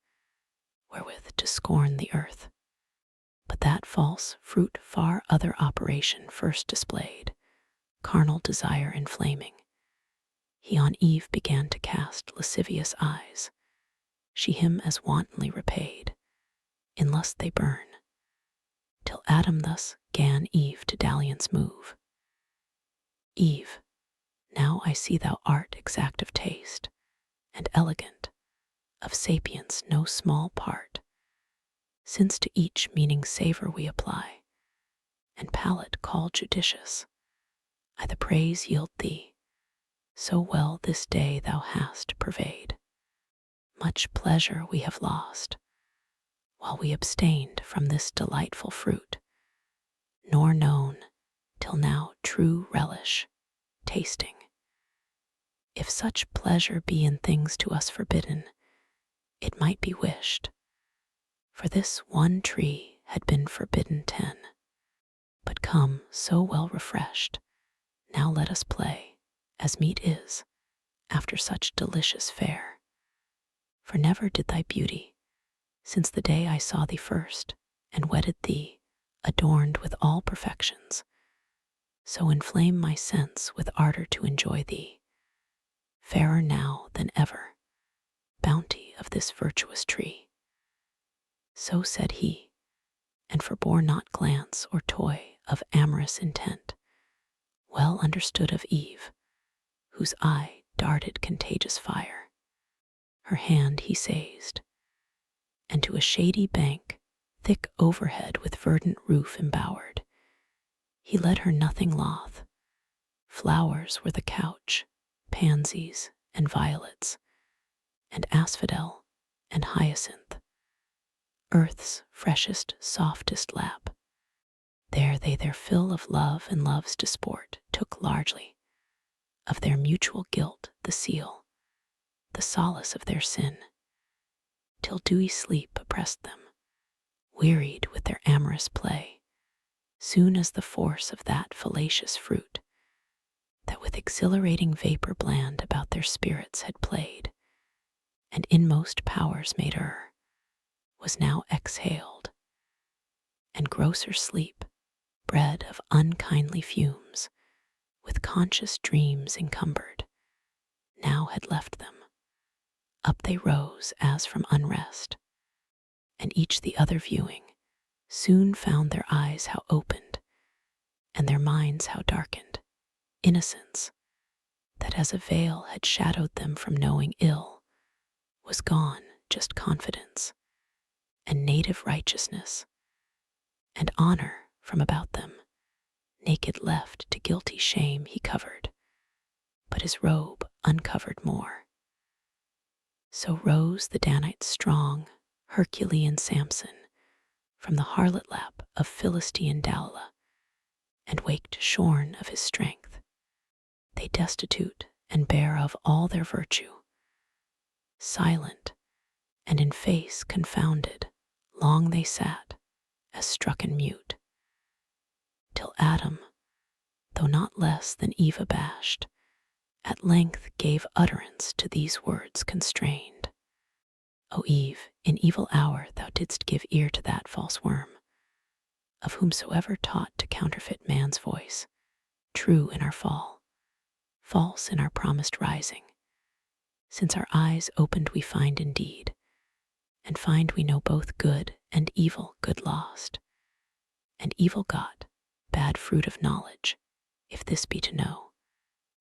wherewith to scorn the earth. But that false fruit far other operation first displayed, carnal desire inflaming. He on Eve began to cast lascivious eyes, she him as wantonly repaid, in lust they burn, till Adam thus 'gan Eve to dalliance move. Eve, now I see thou art exact of taste, and elegant, of sapience no small part, since to each meaning savor we apply, and palate call judicious, I the praise yield thee, so well this day thou hast purveyed. Much pleasure we have lost, while we abstained from this delightful fruit, nor known, till now true relish, tasting. If such pleasure be in things to us forbidden, it might be wished, for this one tree had been forbidden 10. But come, so well refreshed, now let us play, as meet is, after such delicious fare. For never did thy beauty, since the day I saw thee first, and wedded thee, adorned with all perfections, so inflame my sense with ardor to enjoy thee, fairer now than ever, bounty of this virtuous tree. So said he, and forbore not glance or toy of amorous intent, well understood of Eve, whose eye darted contagious fire. Her hand he seized, and to a shady bank, thick overhead with verdant roof embowered, he led her nothing loth. Flowers were the couch, pansies and violets, and asphodel and hyacinth, earth's freshest, softest lap. There they their fill of love and love's disport took largely, of their mutual guilt the seal, the solace of their sin, till dewy sleep oppressed them, wearied with their amorous play, soon as the force of that fallacious fruit, that with exhilarating vapor bland about their spirits had played, and inmost powers made err, was now exhaled, and grosser sleep, bred of unkindly fumes, with conscious dreams encumbered, now had left them. Up they rose as from unrest, and each the other viewing, soon found their eyes how opened, and their minds how darkened. Innocence, that as a veil had shadowed them from knowing ill, was gone, just confidence, and native righteousness, and honor from about them, naked left to guilty shame he covered, but his robe uncovered more. So rose the Danites strong, Herculean Samson, from the harlot lap of Philistine Dalilah, and waked shorn of his strength. They destitute and bare of all their virtue, silent and in face confounded, long they sat, as struck and mute, till Adam, though not less than Eve abashed, at length gave utterance to these words constrained. O Eve, in evil hour thou didst give ear to that false worm, of whomsoever taught to counterfeit man's voice, true in our fall, false in our promised rising. Since our eyes opened we find indeed, and find we know both good and evil good lost, and evil got, bad fruit of knowledge, if this be to know,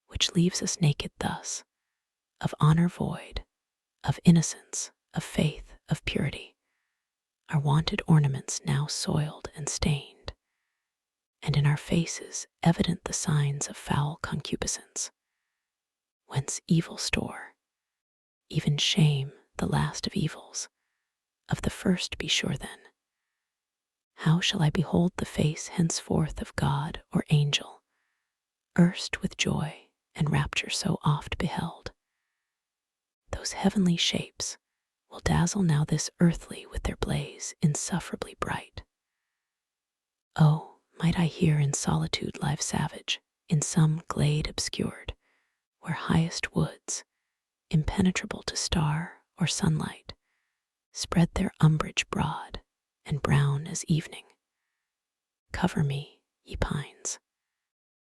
which leaves us naked thus, of honor void, of innocence, of faith, of purity, our wonted ornaments now soiled and stained, and in our faces evident the signs of foul concupiscence, whence evil store, even shame, the last of evils. Of the first be sure then. How shall I behold the face henceforth of God or angel, erst with joy and rapture so oft beheld? Those heavenly shapes will dazzle now this earthly with their blaze insufferably bright. Oh, might I here in solitude live savage, in some glade obscured, where highest woods, impenetrable to star or sunlight, spread their umbrage broad and brown as evening. Cover me, ye pines,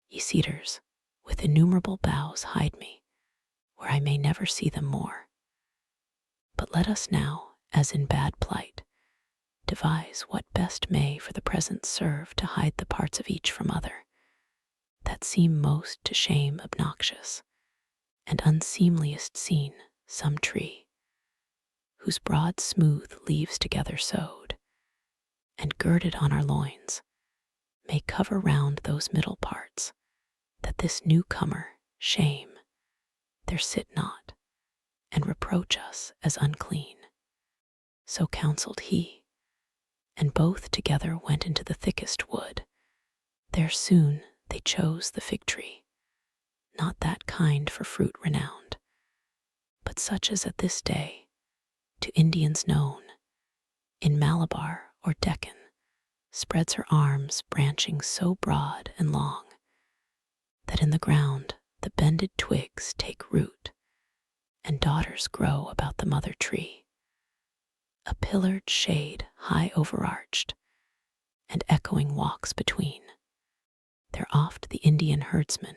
ye cedars, with innumerable boughs hide me, where I may never see them more. But let us now, as in bad plight, devise what best may for the present serve to hide the parts of each from other, that seem most to shame obnoxious, and unseemliest seen some tree, whose broad smooth leaves together sewed, and girded on our loins, may cover round those middle parts, that this newcomer, shame, there sit not, and reproach us as unclean. So counselled he, and both together went into the thickest wood. There soon they chose the fig tree, not that kind for fruit renowned, but such as at this day, to Indians known, in Malabar or Deccan, spreads her arms branching so broad and long, that in the ground the bended twigs take root, and daughters grow about the mother tree, a pillared shade high overarched, and echoing walks between. There oft the Indian herdsman,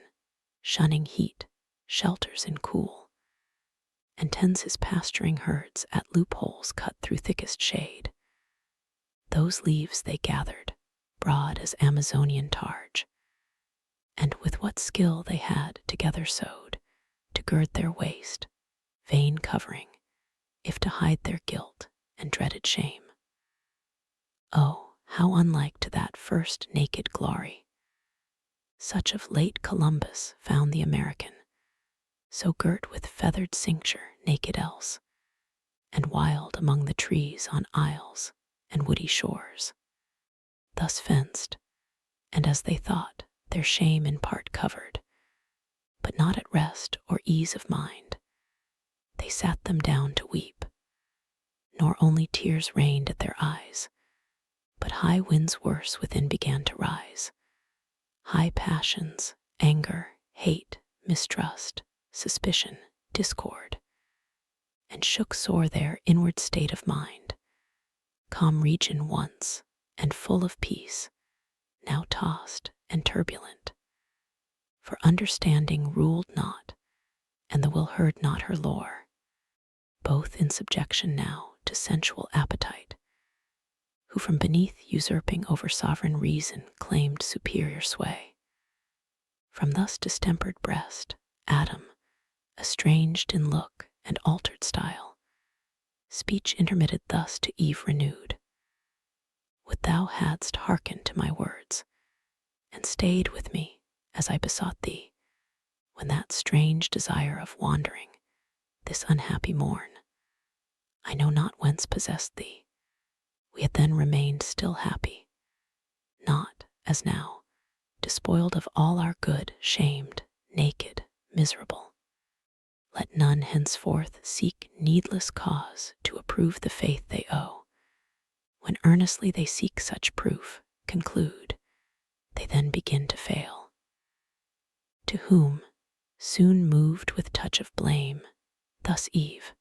shunning heat, shelters in cool, and tends his pasturing herds at loopholes cut through thickest shade. Those leaves they gathered, broad as Amazonian targe, and with what skill they had together sewed, to gird their waist, vain covering, if to hide their guilt and dreaded shame. Oh, how unlike to that first naked glory, such of late Columbus found the American, so girt with feathered cincture naked else, and wild among the trees on isles and woody shores. Thus fenced, and as they thought, their shame in part covered, but not at rest or ease of mind, they sat them down to weep, nor only tears rained at their eyes, but high winds worse within began to rise, high passions, anger, hate, mistrust, suspicion, discord, and shook sore their inward state of mind, calm region once, and full of peace, now tossed and turbulent. For understanding ruled not, and the will heard not her lore, both in subjection now to sensual appetite, who from beneath usurping over sovereign reason claimed superior sway. From thus distempered breast, Adam, estranged in look and altered style, speech intermitted thus to Eve renewed. Would thou hadst hearkened to my words, and stayed with me as I besought thee, when that strange desire of wandering, this unhappy morn, I know not whence possessed thee, we had then remained still happy, not, as now, despoiled of all our good, shamed, naked, miserable. Let none henceforth seek needless cause to approve the faith they owe. When earnestly they seek such proof, conclude, they then begin to fail. To whom, soon moved with touch of blame, thus Eve,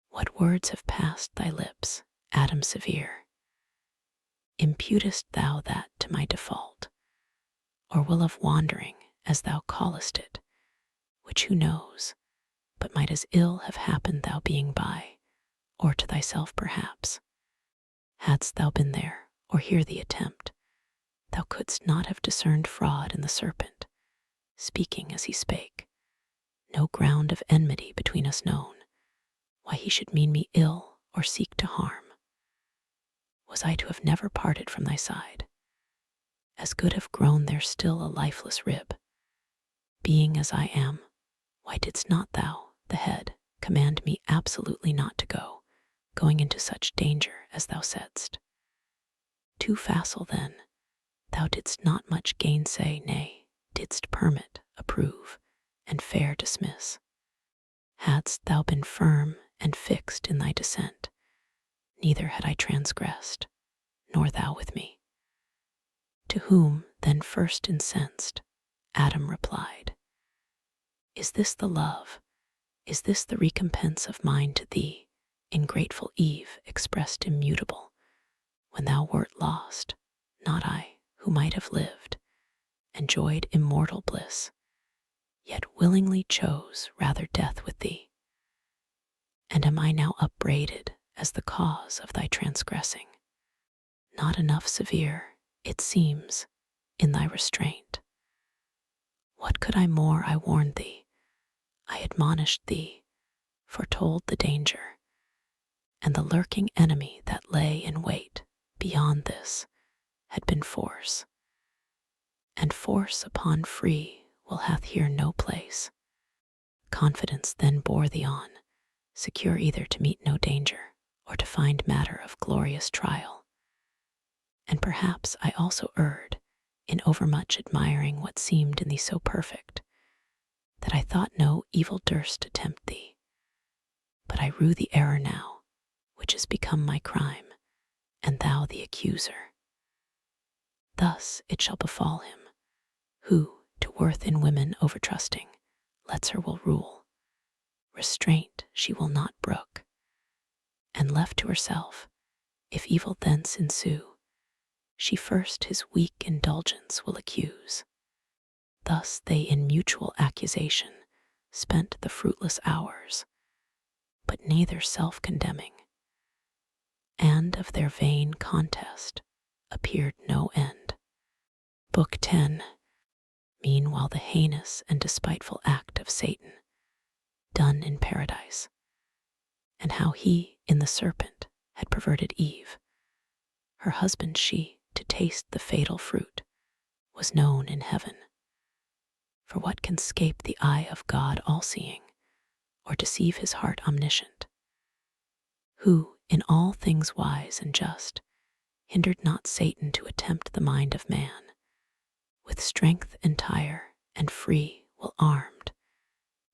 what words have passed thy lips, Adam severe? Imputest thou that to my default, or will of wandering, as thou callest it, which who knows, but might as ill have happened thou being by, or to thyself perhaps? Hadst thou been there, or hear the attempt, thou couldst not have discerned fraud in the serpent, speaking as he spake, no ground of enmity between us known, why he should mean me ill or seek to harm. Was I to have never parted from thy side, as good have grown there still a lifeless rib? Being as I am, why didst not thou, the head, command me absolutely not to go, going into such danger as thou saidst? Too facile then, thou didst not much gainsay, nay, didst permit, approve, and fair dismiss. Hadst thou been firm and fixed in thy dissent, neither had I transgressed, nor thou with me. To whom then first incensed, Adam replied, Is this the love, is this the recompense of mine to thee, ingrateful Eve expressed immutable, when thou wert lost, not I, who might have lived, enjoyed immortal bliss, yet willingly chose rather death with thee? And am I now upbraided as the cause of thy transgressing? Not enough severe, it seems, in thy restraint. What could I more? I warned thee, I admonished thee, foretold the danger, and the lurking enemy that lay in wait beyond this had been force, and force upon free will hath here no place. Confidence then bore thee on, secure either to meet no danger or to find matter of glorious trial. And perhaps I also erred in overmuch admiring what seemed in thee so perfect, that I thought no evil durst attempt thee. But I rue the error now, which is become my crime, and thou the accuser. Thus it shall befall him, who, to worth in women overtrusting, lets her will rule. Restraint she will not brook, and left to herself, if evil thence ensue, she first his weak indulgence will accuse. Thus they in mutual accusation spent the fruitless hours, but neither self-condemning, and of their vain contest appeared no end. Book 10. Meanwhile the heinous and despiteful act of Satan, done in paradise, and how he in the serpent had perverted Eve, her husband she, to taste the fatal fruit, was known in heaven. For what can scape the eye of God all-seeing, or deceive his heart omniscient, who, in all things wise and just, hindered not Satan to attempt the mind of man, with strength entire and free will armed,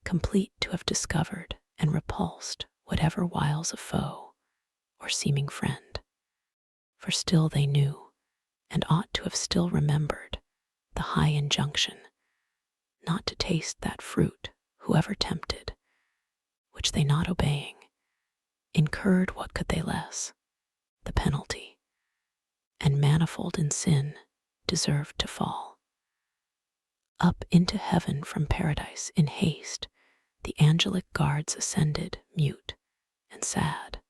complete to have discovered and repulsed whatever wiles of foe or seeming friend. For still they knew, and ought to have still remembered, the high injunction, not to taste that fruit, whoever tempted, which they not obeying, incurred what could they less, the penalty, and manifold in sin deserved to fall. Up into heaven from paradise in haste, the angelic guards ascended, mute and sad,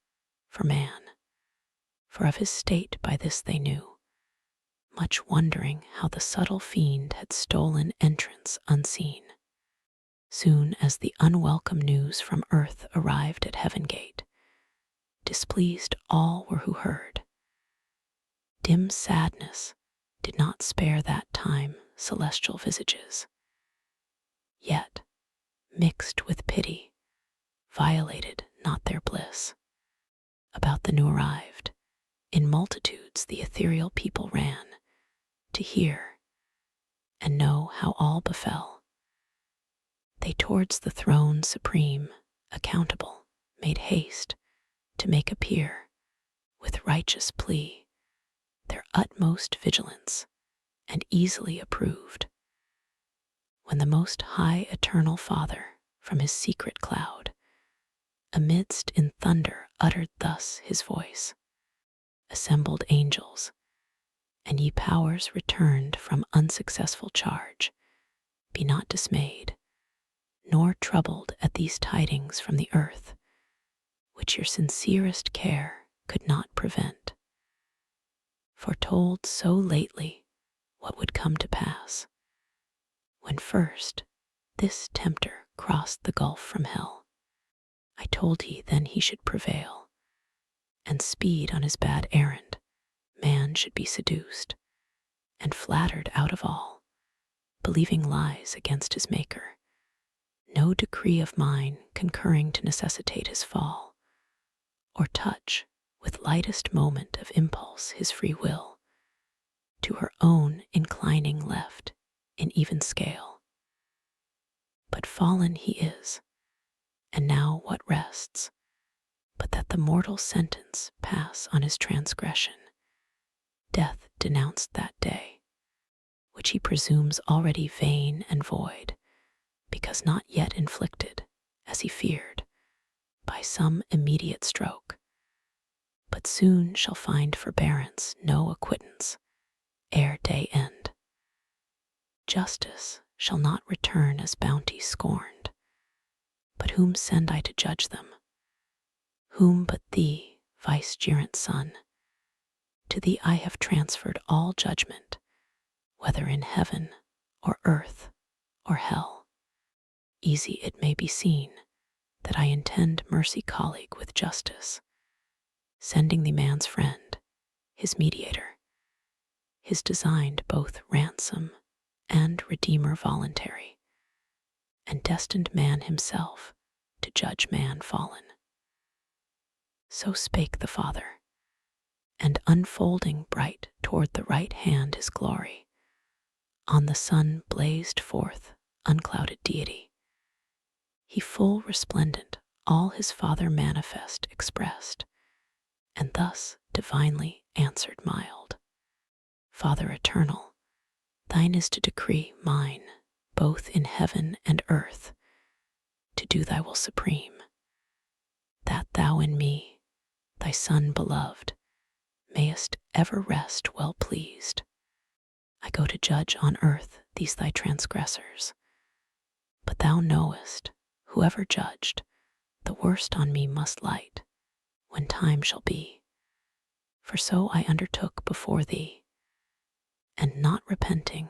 for man, for of his state by this they knew, much wondering how the subtle fiend had stolen entrance unseen. Soon as the unwelcome news from earth arrived at heaven gate, displeased all were who heard. Dim sadness did not spare that time celestial visages, yet, mixed with pity, violated not their bliss. About the new arrived, in multitudes the ethereal people ran, to hear and know how all befell. They towards the throne supreme, accountable, made haste to make appear, with righteous plea, their utmost vigilance, and easily approved. When the Most High Eternal Father, from his secret cloud, amidst in thunder uttered thus his voice, assembled angels, and ye powers returned from unsuccessful charge, be not dismayed, nor troubled at these tidings from the earth, which your sincerest care could not prevent. Foretold so lately what would come to pass, when first this tempter crossed the gulf from hell. I told ye then he should prevail, and speed on his bad errand. Man should be seduced, and flattered out of all, believing lies against his Maker, no decree of mine concurring to necessitate his fall, or touch, with lightest moment of impulse, his free will, to her own inclining left in even scale. But fallen he is, and now what rests, but that the mortal sentence pass on his transgression? Death denounced that day, which he presumes already vain and void, because not yet inflicted, as he feared, by some immediate stroke, but soon shall find forbearance no acquittance, ere day end. Justice shall not return as bounty scorned, but whom send I to judge them? Whom but thee, vicegerent Son? To thee I have transferred all judgment, whether in heaven or earth or hell. Easy it may be seen that I intend mercy colleague with justice, sending thee man's friend, his mediator, his designed both ransom and redeemer voluntary, and destined man himself to judge man fallen. So spake the Father, and unfolding bright toward the right hand his glory, on the sun blazed forth unclouded deity. He full resplendent all his Father manifest expressed, and thus divinely answered mild. Father eternal, thine is to decree, mine, both in heaven and earth, to do thy will supreme, that thou in me, thy Son beloved, mayest ever rest well pleased. I go to judge on earth these thy transgressors, but thou knowest, whoever judged, the worst on me must light, when time shall be. For so I undertook before thee, and not repenting,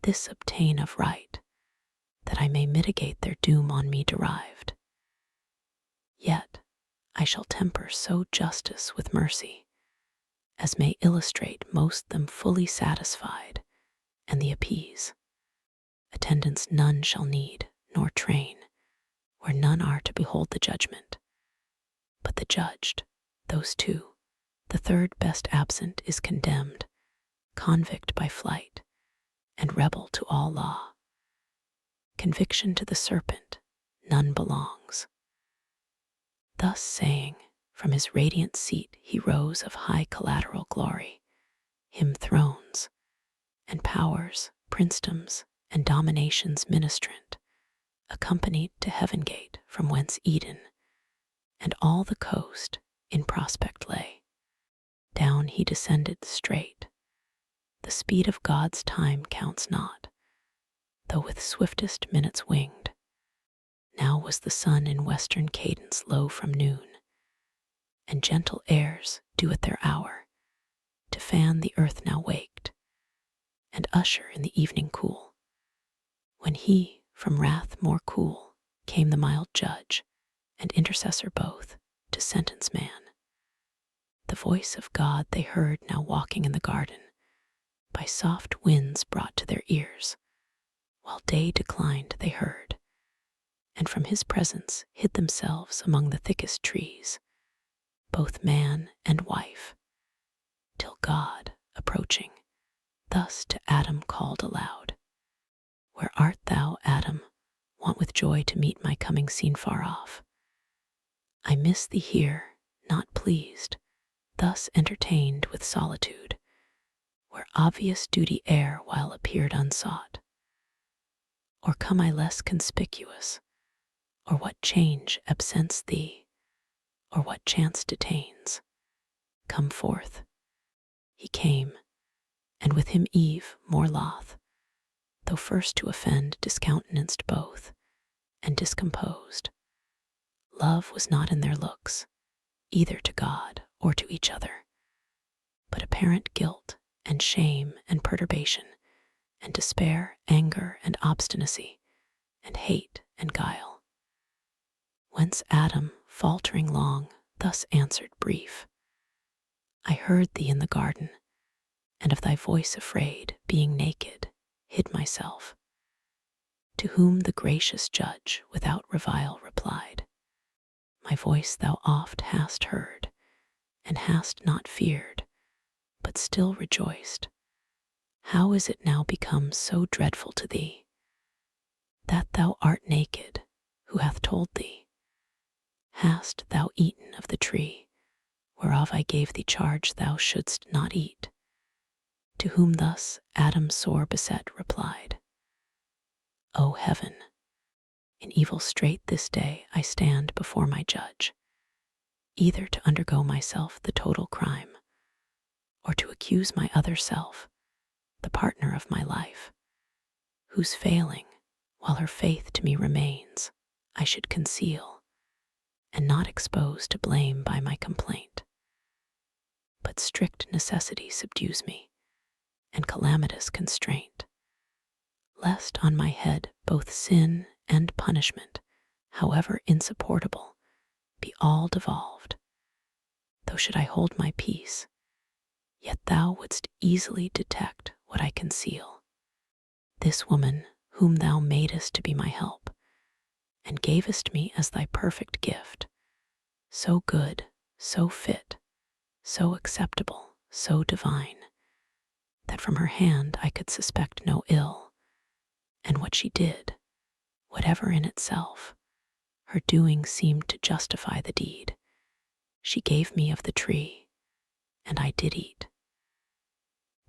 this obtain of right, that I may mitigate their doom on me derived. Yet I shall temper so justice with mercy, as may illustrate most them fully satisfied, and the appease. Attendants none shall need, nor train, where none are to behold the judgment. But the judged, those two, the third best absent is condemned, convict by flight, and rebel to all law. Conviction to the serpent none belongs. Thus saying, from his radiant seat he rose of high collateral glory, him thrones, and powers, princedoms, and dominations ministrant, accompanied to heaven gate from whence Eden and all the coast in prospect lay. Down he descended straight. The speed of God's time counts not, though with swiftest minutes winged. Now was the sun in western cadence low from noon, and gentle airs due at their hour to fan the earth now waked, and usher in the evening cool. When he, from wrath more cool, came the mild judge and intercessor both to sentence man. The voice of God they heard now walking in the garden, by soft winds brought to their ears, while day declined they heard, and from his presence hid themselves among the thickest trees, both man and wife, till God, approaching, thus to Adam called aloud, "Where art thou, Adam? Want with joy to meet my coming seen far off. I miss thee here, not pleased, thus entertained with solitude, where obvious duty ere while appeared unsought. Or come I less conspicuous, or what change absents thee, or what chance detains? Come forth." He came, and with him Eve more loth, though first to offend discountenanced both, and discomposed. Love was not in their looks, either to God or to each other, but apparent guilt and shame and perturbation, and despair, anger and obstinacy, and hate and guile. Whence Adam, faltering long, thus answered brief, "I heard thee in the garden, and of thy voice afraid, being naked, hid myself." To whom the gracious judge without revile replied, "My voice thou oft hast heard, and hast not feared, but still rejoiced. How is it now become so dreadful to thee? That thou art naked, who hath told thee? Hast thou eaten of the tree, whereof I gave thee charge thou shouldst not eat?" To whom thus Adam sore beset replied, "O heaven, in evil strait this day I stand before my judge, either to undergo myself the total crime, or to accuse my other self, the partner of my life, whose failing, while her faith to me remains, I should conceal, and not expose to blame by my complaint. But strict necessity subdues me, and calamitous constraint, lest on my head both sin and punishment, however insupportable, be all devolved. Though should I hold my peace, yet thou wouldst easily detect what I conceal. This woman, whom thou madest to be my help, and gavest me as thy perfect gift, so good, so fit, so acceptable, so divine, that from her hand I could suspect no ill, and what she did, whatever in itself, her doing seemed to justify the deed. She gave me of the tree, and I did eat."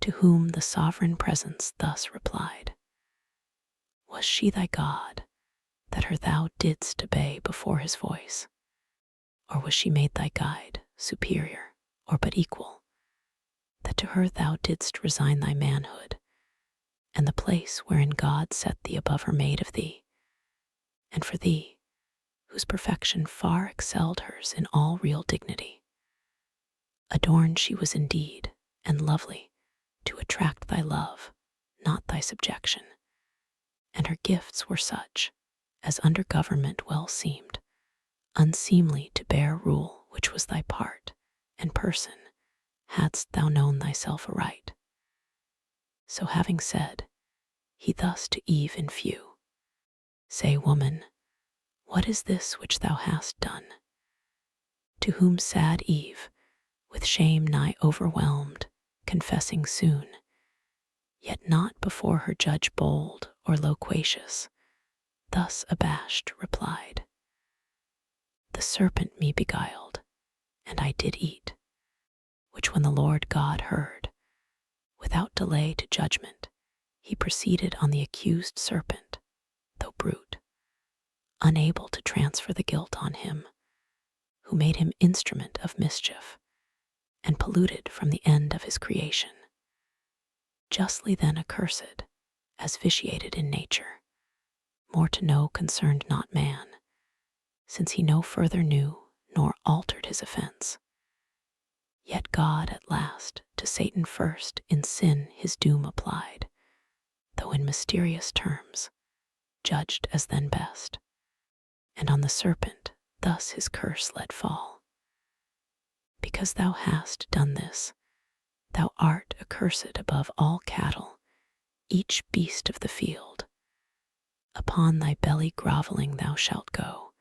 To whom the sovereign presence thus replied, "Was she thy God, that her thou didst obey before his voice? Or was she made thy guide, superior, or but equal, that to her thou didst resign thy manhood, and the place wherein God set thee above her made of thee, and for thee, whose perfection far excelled hers in all real dignity? Adorned she was indeed, and lovely, to attract thy love, not thy subjection, and her gifts were such, as under government well seemed, unseemly to bear rule which was thy part and person, hadst thou known thyself aright." So having said, he thus to Eve in few, "Say, woman, what is this which thou hast done?" To whom sad Eve, with shame nigh overwhelmed, confessing soon, yet not before her judge bold or loquacious, thus abashed replied, "The serpent me beguiled, and I did eat." Which when the Lord God heard, without delay to judgment, he proceeded on the accused serpent, though brute, unable to transfer the guilt on him, who made him instrument of mischief, and polluted from the end of his creation. Justly then accursed, as vitiated in nature, more to know concerned not man, since he no further knew nor altered his offense. Yet God at last to Satan first in sin his doom applied, though in mysterious terms, judged as then best, and on the serpent thus his curse let fall. Because thou hast done this, thou art accursed above all cattle, each beast of the field. Upon thy belly groveling thou shalt go,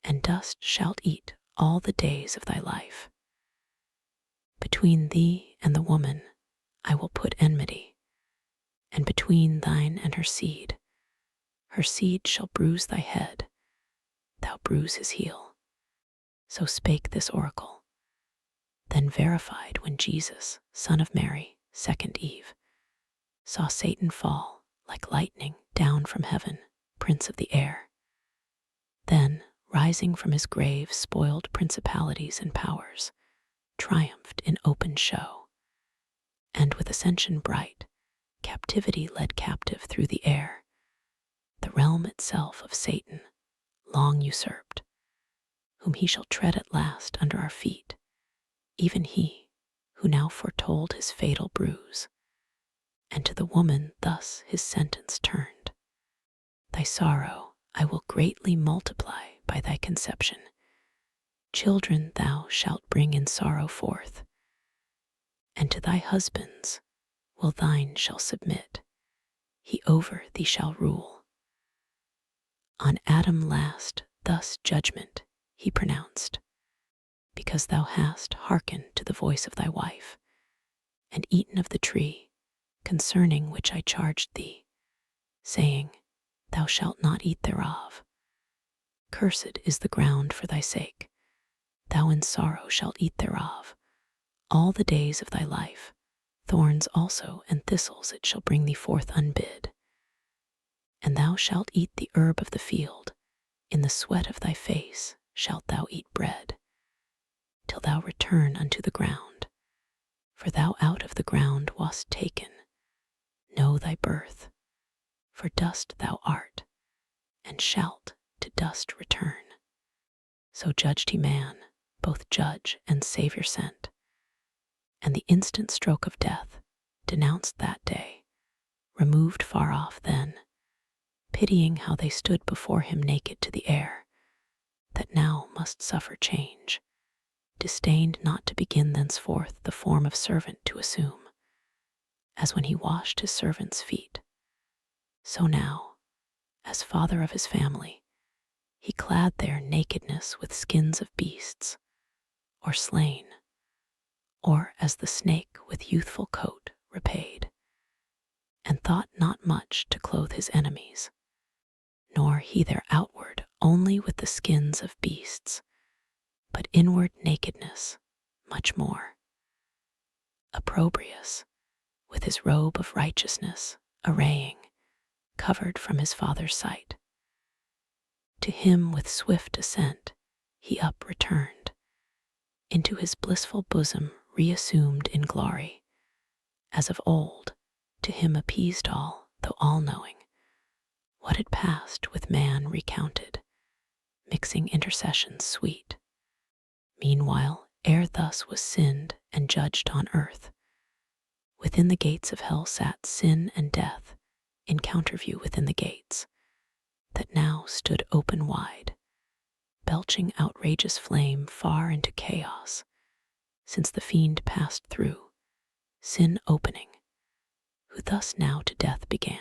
and dust shalt eat all the days of thy life. Between thee and the woman I will put enmity, and between thine and her seed shall bruise thy head, thou bruise his heel. So spake this oracle, then verified when Jesus, son of Mary, second Eve, saw Satan fall like lightning down from heaven, prince of the air. Then, rising from his grave, spoiled principalities and powers, triumphed in open show, and with ascension bright, captivity led captive through the air, the realm itself of Satan, long usurped, whom he shall tread at last under our feet, even he who now foretold his fatal bruise. And to the woman thus his sentence turned: thy sorrow I will greatly multiply by thy conception. Children thou shalt bring in sorrow forth, and to thy husbands will thine shall submit, he over thee shall rule. On Adam last thus judgment he pronounced, because thou hast hearkened to the voice of thy wife, and eaten of the tree concerning which I charged thee, saying, thou shalt not eat thereof. Cursed is the ground for thy sake, thou in sorrow shalt eat thereof all the days of thy life. Thorns also and thistles it shall bring thee forth unbid. And thou shalt eat the herb of the field, in the sweat of thy face shalt thou eat bread, till thou return unto the ground, for thou out of the ground wast taken. Know thy birth, for dust thou art, and shalt to dust return. So judged he man, both judge and Saviour sent, and the instant stroke of death denounced that day, removed far off then, pitying how they stood before him naked to the air, that now must suffer change, disdained not to begin thenceforth the form of servant to assume, as when he washed his servants' feet. So now, as father of his family, he clad their nakedness with skins of beasts, or slain, or as the snake with youthful coat repaid, and thought not much to clothe his enemies, nor he their outward only with the skins of beasts, but inward nakedness much more. Opprobrious, with his robe of righteousness arraying, covered from his father's sight. To him with swift ascent he up returned, into his blissful bosom reassumed in glory, as of old, to him appeased all, though all-knowing, what had passed with man recounted, mixing intercessions sweet. Meanwhile, ere thus was sinned and judged on earth, within the gates of hell sat sin and death, in counterview within the gates, that now stood open wide, belching outrageous flame far into chaos, since the fiend passed through, sin opening, who thus now to death began.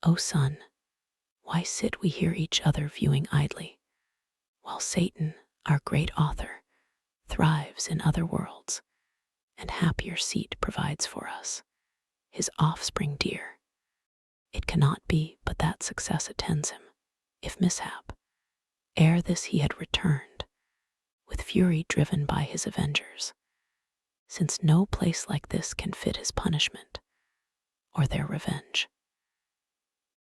O Son, why sit we here each other viewing idly, while Satan, our great author, thrives in other worlds, and happier seat provides for us, his offspring dear? It cannot be but that success attends him, if mishap, ere this he had returned, with fury driven by his avengers, since no place like this can fit his punishment, or their revenge.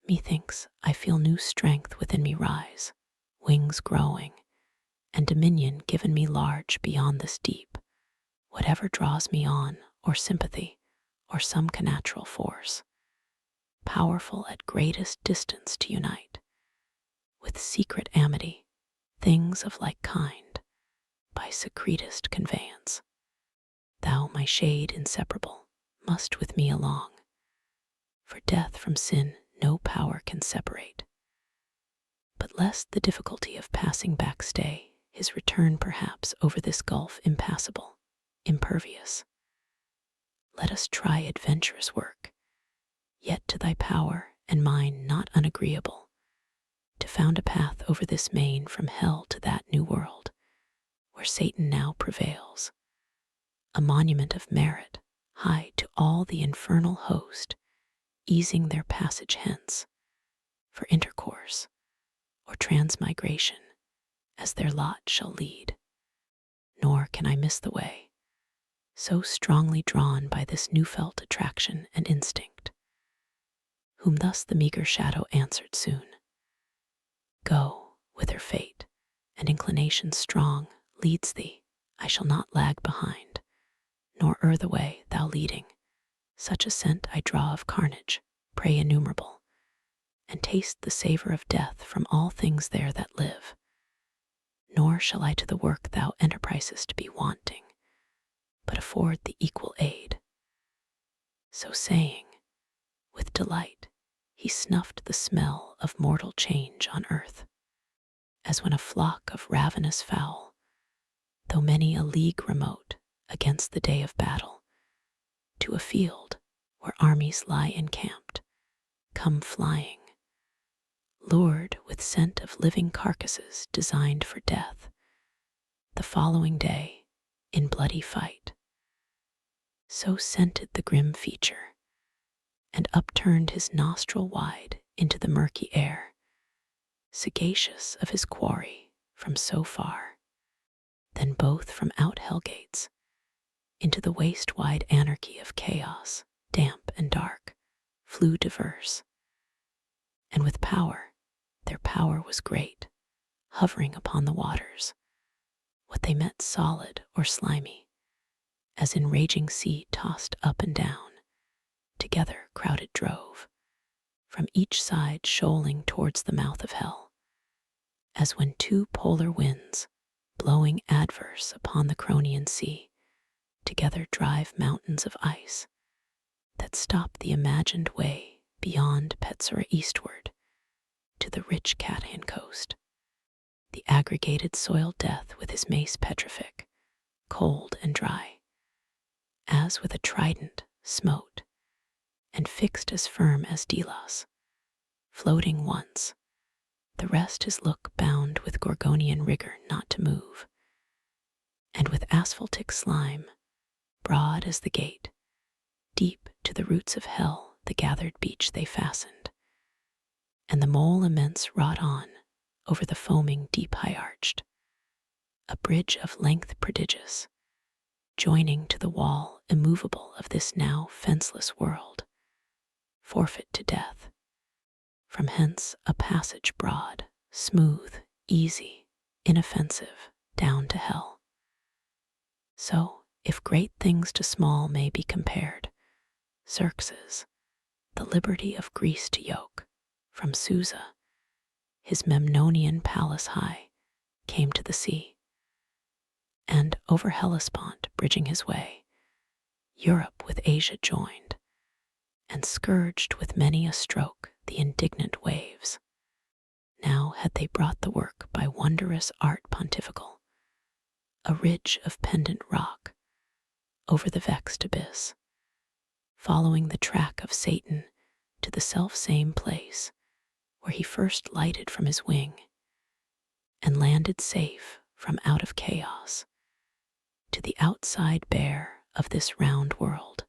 Methinks I feel new strength within me rise, wings growing, and dominion given me large beyond this deep, whatever draws me on, or sympathy, or some connatural force, powerful at greatest distance to unite, with secret amity, things of like kind, by secretest conveyance. Thou, my shade inseparable, must with me along, for death from sin no power can separate. But lest the difficulty of passing back stay his return perhaps over this gulf impassable, impervious, let us try adventurous work, yet to thy power and mine not unagreeable, to found a path over this main from hell to that new world, where Satan now prevails, a monument of merit, high to all the infernal host, easing their passage hence, for intercourse, or transmigration, as their lot shall lead. Nor can I miss the way, so strongly drawn by this new-felt attraction and instinct. Whom thus the meager shadow answered soon, Go, whither fate and inclination strong leads thee, I shall not lag behind, nor err the way thou leading. Such a scent I draw of carnage, prey innumerable, and taste the savor of death from all things there that live. Nor shall I to the work thou enterprisest be wanting, but afford the equal aid. So saying, with delight, he snuffed the smell of mortal change on earth, as when a flock of ravenous fowl, though many a league remote against the day of battle, to a field where armies lie encamped, come flying, lured with scent of living carcasses designed for death, the following day in bloody fight. So scented the grim feature, and upturned his nostril wide into the murky air, sagacious of his quarry from so far. Then both from out hell gates into the waste-wide anarchy of chaos, damp and dark, flew diverse, and with power, their power was great, hovering upon the waters, what they met solid or slimy, as in raging sea tossed up and down, together crowded drove, from each side shoaling towards the mouth of hell, as when two polar winds, blowing adverse upon the Cronian sea, together drive mountains of ice, that stop the imagined way beyond Petsora eastward, to the rich Cathan coast. The aggregated soiled death with his mace petrific, cold and dry, as with a trident smote, and fixed as firm as Delos, floating once, the rest his look bound with Gorgonian rigor not to move, and with asphaltic slime, broad as the gate, deep to the roots of hell the gathered beach they fastened, and the mole immense wrought on, over the foaming deep high-arched, a bridge of length prodigious, joining to the wall immovable of this now fenceless world, forfeit to death. From hence a passage broad, smooth, easy, inoffensive, down to hell. So, if great things to small may be compared, Xerxes, the liberty of Greece to yoke, from Susa, his Memnonian palace high, came to the sea, and over Hellespont bridging his way, Europe with Asia joined, and scourged with many a stroke the indignant waves. Now had they brought the work by wondrous art pontifical, a ridge of pendant rock, over the vexed abyss, following the track of Satan to the self-same place where he first lighted from his wing, and landed safe from out of chaos to the outside bare of this round world.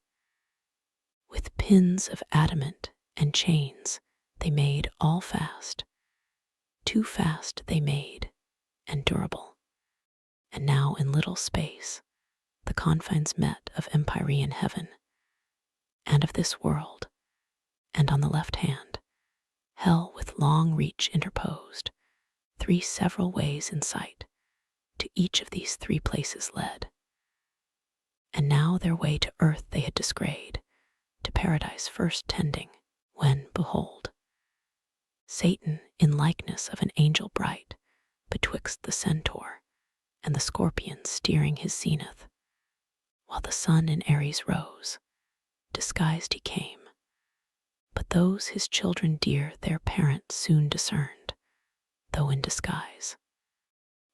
With pins of adamant and chains they made all fast, too fast they made, and durable. And now in little space the confines met of empyrean heaven, and of this world, and on the left hand, hell with long reach interposed, three several ways in sight, to each of these 3 places led. And now their way to earth they had disgrayed, to paradise first tending, when, behold, Satan, in likeness of an angel bright, betwixt the centaur and the scorpion steering his zenith, while the sun in Aries rose, disguised he came. But those his children dear their parent soon discerned, though in disguise.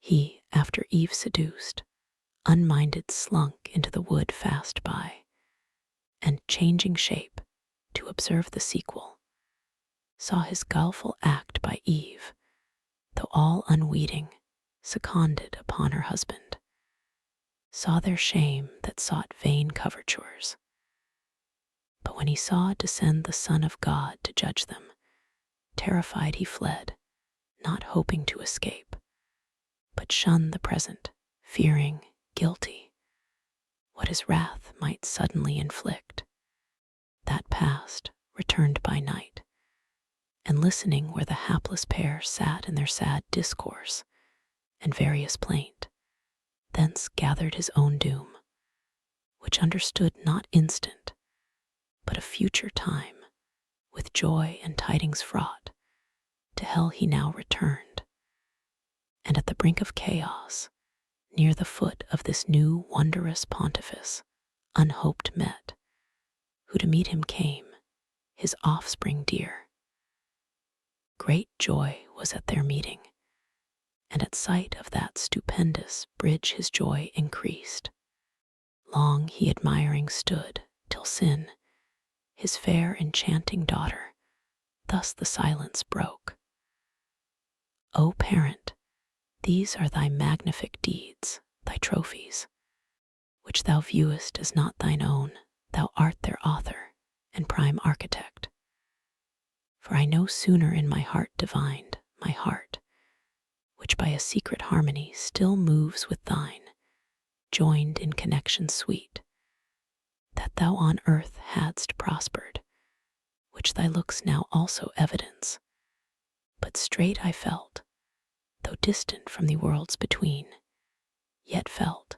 He, after Eve seduced, unminded slunk into the wood fast by, and changing shape, to observe the sequel, saw his guileful act by Eve, though all unweeting, seconded upon her husband, saw their shame that sought vain covertures. But when he saw descend the Son of God to judge them, terrified he fled, not hoping to escape, but shunned the present, fearing, guilty, what his wrath might suddenly inflict. That past, returned by night, and listening where the hapless pair sat in their sad discourse and various plaint, thence gathered his own doom, which understood not instant, but a future time, with joy and tidings fraught. To hell he now returned, and at the brink of chaos, near the foot of this new wondrous pontifice, unhoped met, who to meet him came, his offspring dear. Great joy was at their meeting, and at sight of that stupendous bridge his joy increased. Long he admiring stood, till sin, his fair enchanting daughter, thus the silence broke. O parent, these are thy magnific deeds, thy trophies, which thou viewest as not thine own. Thou art their author and prime architect. For I no sooner in my heart divined, my heart, which by a secret harmony still moves with thine, joined in connection sweet, that thou on earth hadst prospered, which thy looks now also evidence. But straight I felt, though distant from the worlds between, yet felt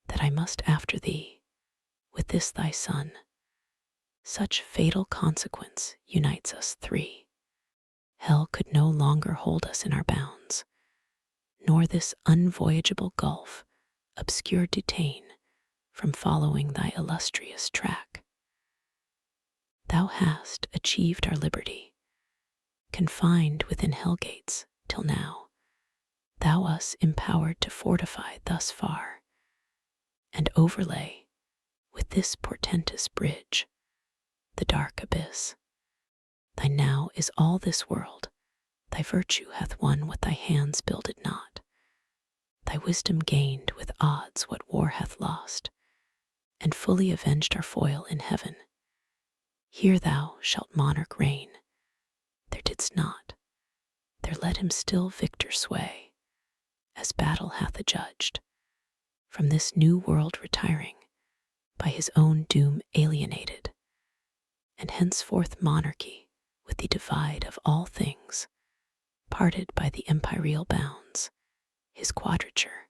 that I must after thee, with this thy son. Such fatal consequence unites us 3. Hell could no longer hold us in our bounds, nor this unvoyageable gulf obscure detain from following thy illustrious track. Thou hast achieved our liberty, confined within hell gates till now, thou us empowered to fortify thus far, and overlay with this portentous bridge the dark abyss. Thy now is all this world, thy virtue hath won what thy hands builded not, thy wisdom gained with odds what war hath lost, and fully avenged our foil in heaven. Here thou shalt monarch reign, there didst not, there let him still victor sway, as battle hath adjudged, from this new world retiring, by his own doom alienated, and henceforth monarchy, with the divide of all things, parted by the imperial bounds, his quadrature,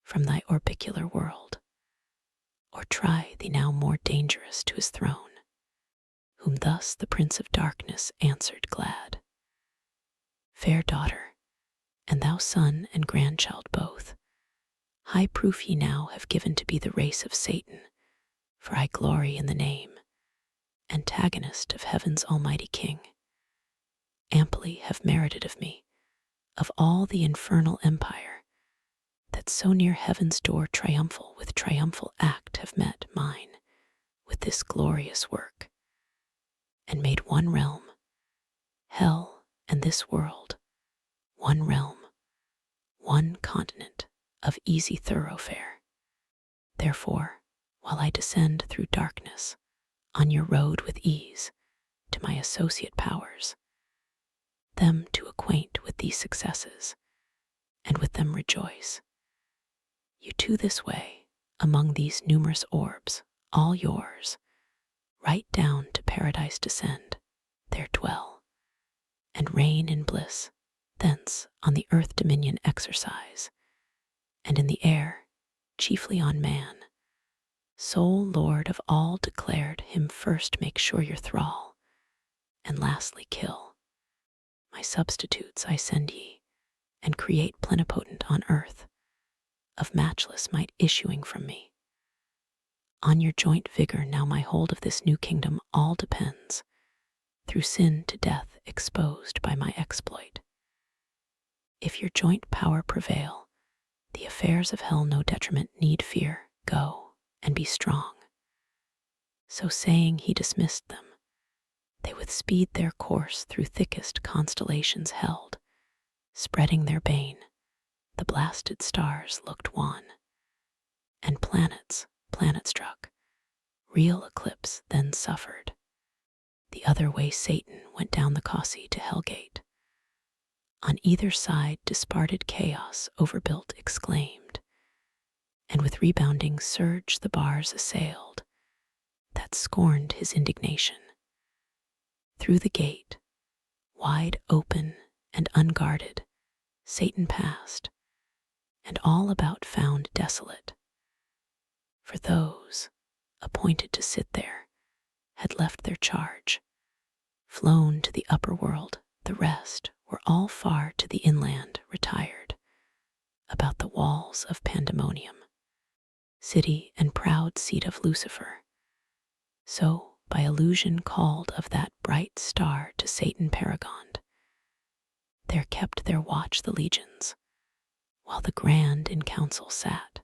from thy orbicular world, or try the now more dangerous to his throne, whom thus the Prince of Darkness answered glad. Fair daughter, and thou son and grandchild both, high proof ye now have given to be the race of Satan, for I glory in the name, antagonist of heaven's almighty King, amply have merited of me, of all the infernal empire, that so near heaven's door triumphal with triumphal act have met mine with this glorious work, and made one realm, hell and this world, one realm, one continent of easy thoroughfare. Therefore, while I descend through darkness, on your road with ease, to my associate powers, them to acquaint with these successes, and with them rejoice. You too this way, among these numerous orbs, all yours, right down to paradise descend, there dwell, and reign in bliss, thence on the earth dominion exercise, and in the air, chiefly on man. Sole Lord of all declared him first make sure your thrall, and lastly kill. My substitutes I send ye, and create plenipotent on earth, of matchless might issuing from me. On your joint vigor now my hold of this new kingdom all depends, through sin to death exposed by my exploit. If your joint power prevail, the affairs of hell no detriment need fear. Go and be strong. So saying, he dismissed them. They with speed their course through thickest constellations held, spreading their bane. The blasted stars looked wan, and planets, planet-struck, real eclipse then suffered. The other way Satan went down the Caussee to Hellgate. On either side disparted chaos overbuilt exclaimed, and with rebounding surge the bars assailed, that scorned his indignation. Through the gate, wide open and unguarded, Satan passed, and all about found desolate. For those, appointed to sit there, had left their charge, flown to the upper world. The rest were all far to the inland retired, about the walls of Pandemonium, city and proud seat of Lucifer. So by illusion called of that bright star to Satan paragoned, there kept their watch the legions, while the grand in council sat,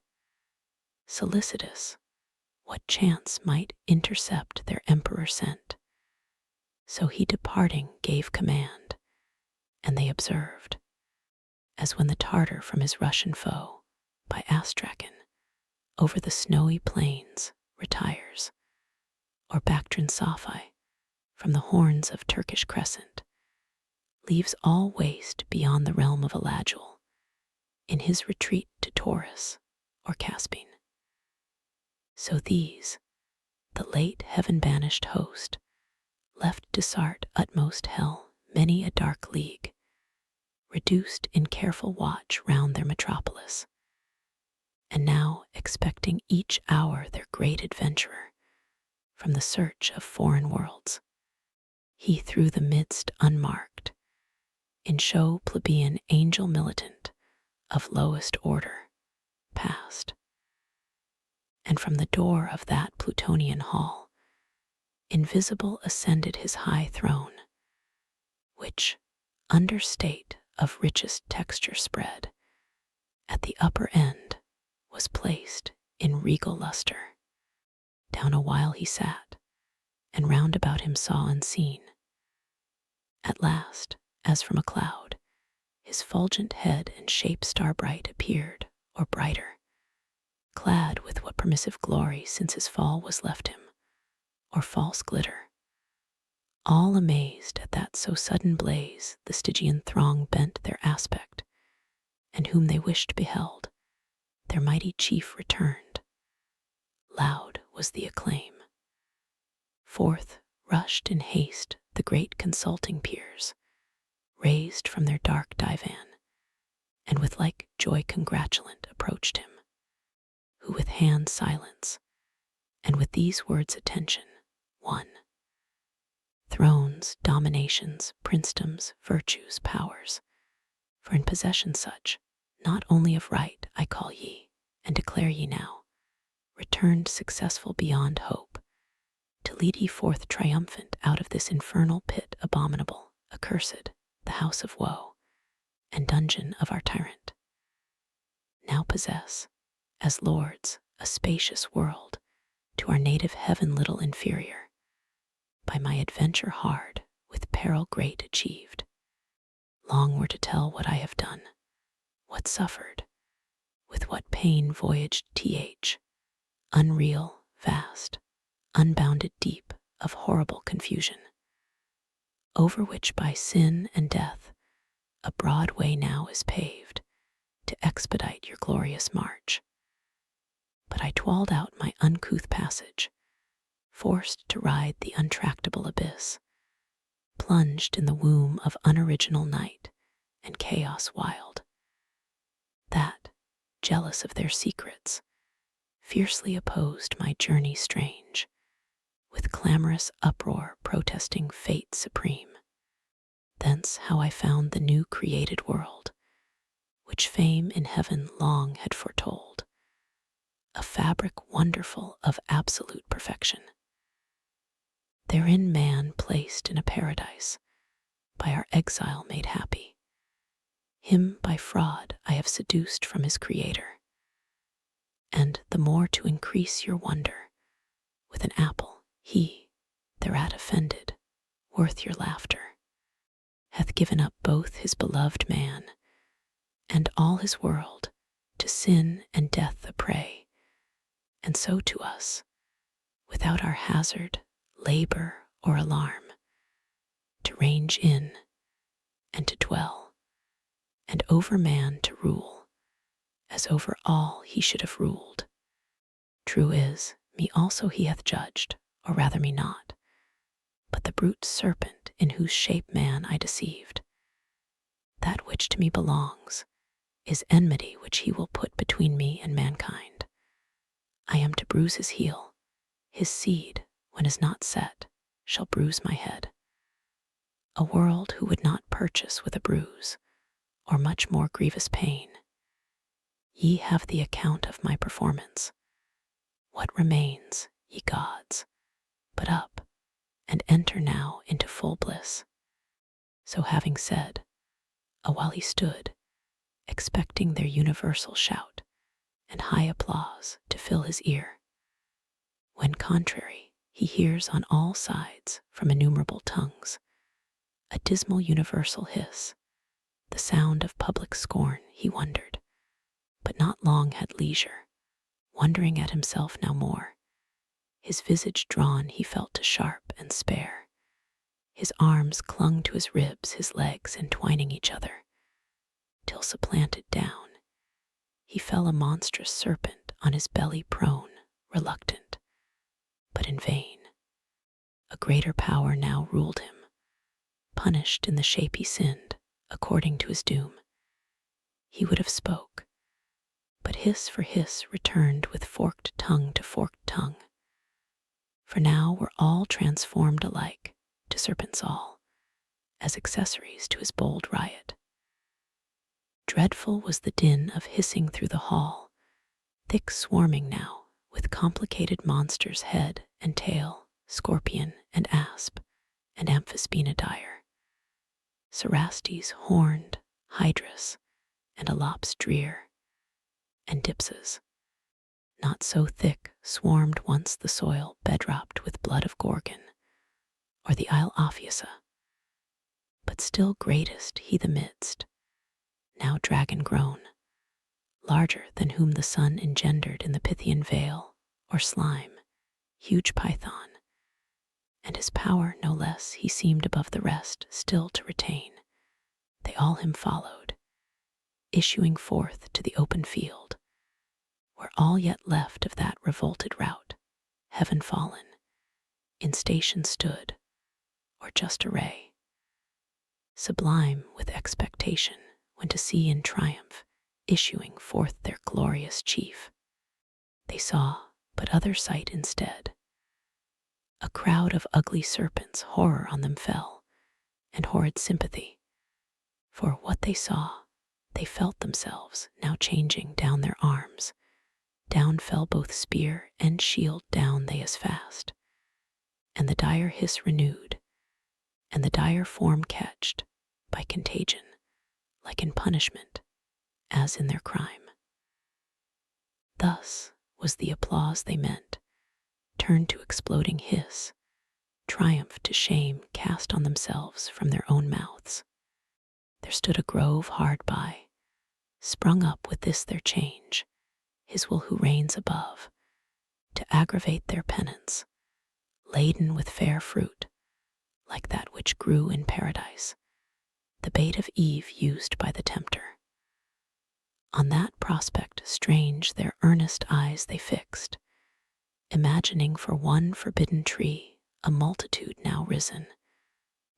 solicitous what chance might intercept their emperor sent. So he departing gave command, and they observed, as when the Tartar from his Russian foe, by Astrakhan, over the snowy plains retires, or Bactrian Sophi, from the horns of Turkish Crescent, leaves all waste beyond the realm of Elagil, in his retreat to Taurus or Caspian. So these, the late heaven-banished host, left Dessart utmost hell many a dark league, reduced in careful watch round their metropolis, and now expecting each hour their great adventurer from the search of foreign worlds, he through the midst unmarked, in show plebeian angel militant of lowest order, passed, and from the door of that Plutonian hall, invisible ascended his high throne, which, under state of richest texture spread, at the upper end was placed in regal luster. Down a while he sat, and round about him saw unseen. At last, as from a cloud, his fulgent head and shape star-bright appeared, or brighter, clad with what permissive glory since his fall was left him, or false glitter. All amazed at that so sudden blaze, the Stygian throng bent their aspect, and whom they wished beheld, their mighty chief returned. Loud was the acclaim. Forth rushed in haste the great consulting peers, raised from their dark divan, and with like joy congratulant approached him, who with hand silence, and with these words attention, 1. Thrones, dominations, princedoms, virtues, powers, for in possession such, not only of right I call ye, and declare ye now, returned successful beyond hope, to lead ye forth triumphant out of this infernal pit abominable, accursed, the house of woe, and dungeon of our tyrant. Now possess, as lords, a spacious world, to our native heaven little inferior, by my adventure hard, with peril great achieved. Long were to tell what I have done, what suffered, with what pain voyaged unreal, vast, unbounded deep of horrible confusion, over which by sin and death a broad way now is paved, to expedite your glorious march. But I twalled out my uncouth passage, forced to ride the untractable abyss, plunged in the womb of unoriginal night and chaos wild, that, jealous of their secrets, fiercely opposed my journey strange, with clamorous uproar protesting fate supreme. Thence how I found the new created world, which fame in heaven long had foretold, a fabric wonderful of absolute perfection. Therein man placed in a paradise, by our exile made happy. Him by fraud I have seduced from his creator, and the more to increase your wonder, with an apple he, thereat offended, worth your laughter, hath given up both his beloved man and all his world to sin and death a prey, and so to us, without our hazard, labor, or alarm, to range in and to dwell, and over man to rule, as over all he should have ruled. True is, me also he hath judged, or rather me not, but the brute serpent in whose shape man I deceived. That which to me belongs is enmity which he will put between me and mankind. I am to bruise his heel, his seed, when is not set, shall bruise my head. A world who would not purchase with a bruise, or much more grievous pain. Ye have the account of my performance. What remains, ye gods, but up, and enter now into full bliss. So having said, awhile he stood, expecting their universal shout and high applause to fill his ear, when contrary he hears on all sides from innumerable tongues a dismal universal hiss, the sound of public scorn. He wondered, but not long had leisure, wondering at himself now more. His visage drawn he felt to sharp and spare, his arms clung to his ribs, his legs entwining each other, till supplanted down, he fell a monstrous serpent on his belly prone, reluctant, but in vain. A greater power now ruled him, punished in the shape he sinned, according to his doom. He would have spoke, but hiss for hiss returned with forked tongue to forked tongue. For now were all transformed alike to serpents all, as accessories to his bold riot. Dreadful was the din of hissing through the hall, thick swarming now with complicated monsters, head and tail, scorpion and asp, and amphispina dire, cerastes horned, hydrus, and alops drear, and dipsas. Not so thick swarmed once the soil bedropped with blood of Gorgon, or the Isle Ophiusa, but still greatest he the midst, now dragon grown, larger than whom the sun engendered in the Pythian vale, or slime, huge python, and his power no less he seemed above the rest still to retain. They all him followed, issuing forth to the open field, where all yet left of that revolted rout, heaven fallen, in station stood, or just array, sublime with expectation, when to see in triumph issuing forth their glorious chief. They saw but other sight instead. A crowd of ugly serpents, horror on them fell, and horrid sympathy, for what they saw, they felt themselves now changing down their arms. Down fell both spear and shield, down they as fast, and the dire hiss renewed, and the dire form catched by contagion, like in punishment, as in their crime. Thus was the applause they meant, turned to exploding hiss, triumph to shame cast on themselves from their own mouths. There stood a grove hard by, sprung up with this their change, his will who reigns above, to aggravate their penance, laden with fair fruit, like that which grew in paradise, the bait of Eve used by the tempter. On that prospect strange their earnest eyes they fixed, imagining for one forbidden tree a multitude now risen,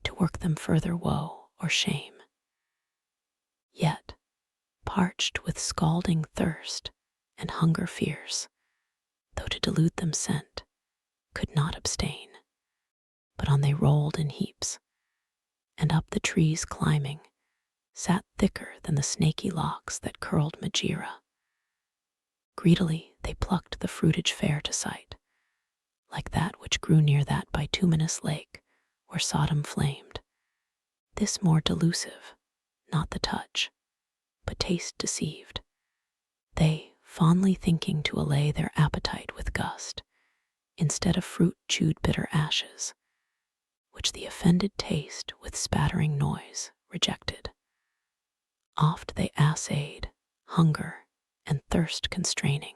to work them further woe or shame. Yet parched with scalding thirst and hunger fierce, though to delude them scent could not abstain. But on they rolled in heaps, and up the trees climbing, sat thicker than the snaky locks that curled Magira. Greedily they plucked the fruitage fair to sight, like that which grew near that bituminous lake where Sodom flamed. This more delusive, not the touch, but taste deceived. They, fondly thinking to allay their appetite with gust, instead of fruit chewed bitter ashes, which the offended taste with spattering noise rejected. Oft they assayed, hunger and thirst constraining,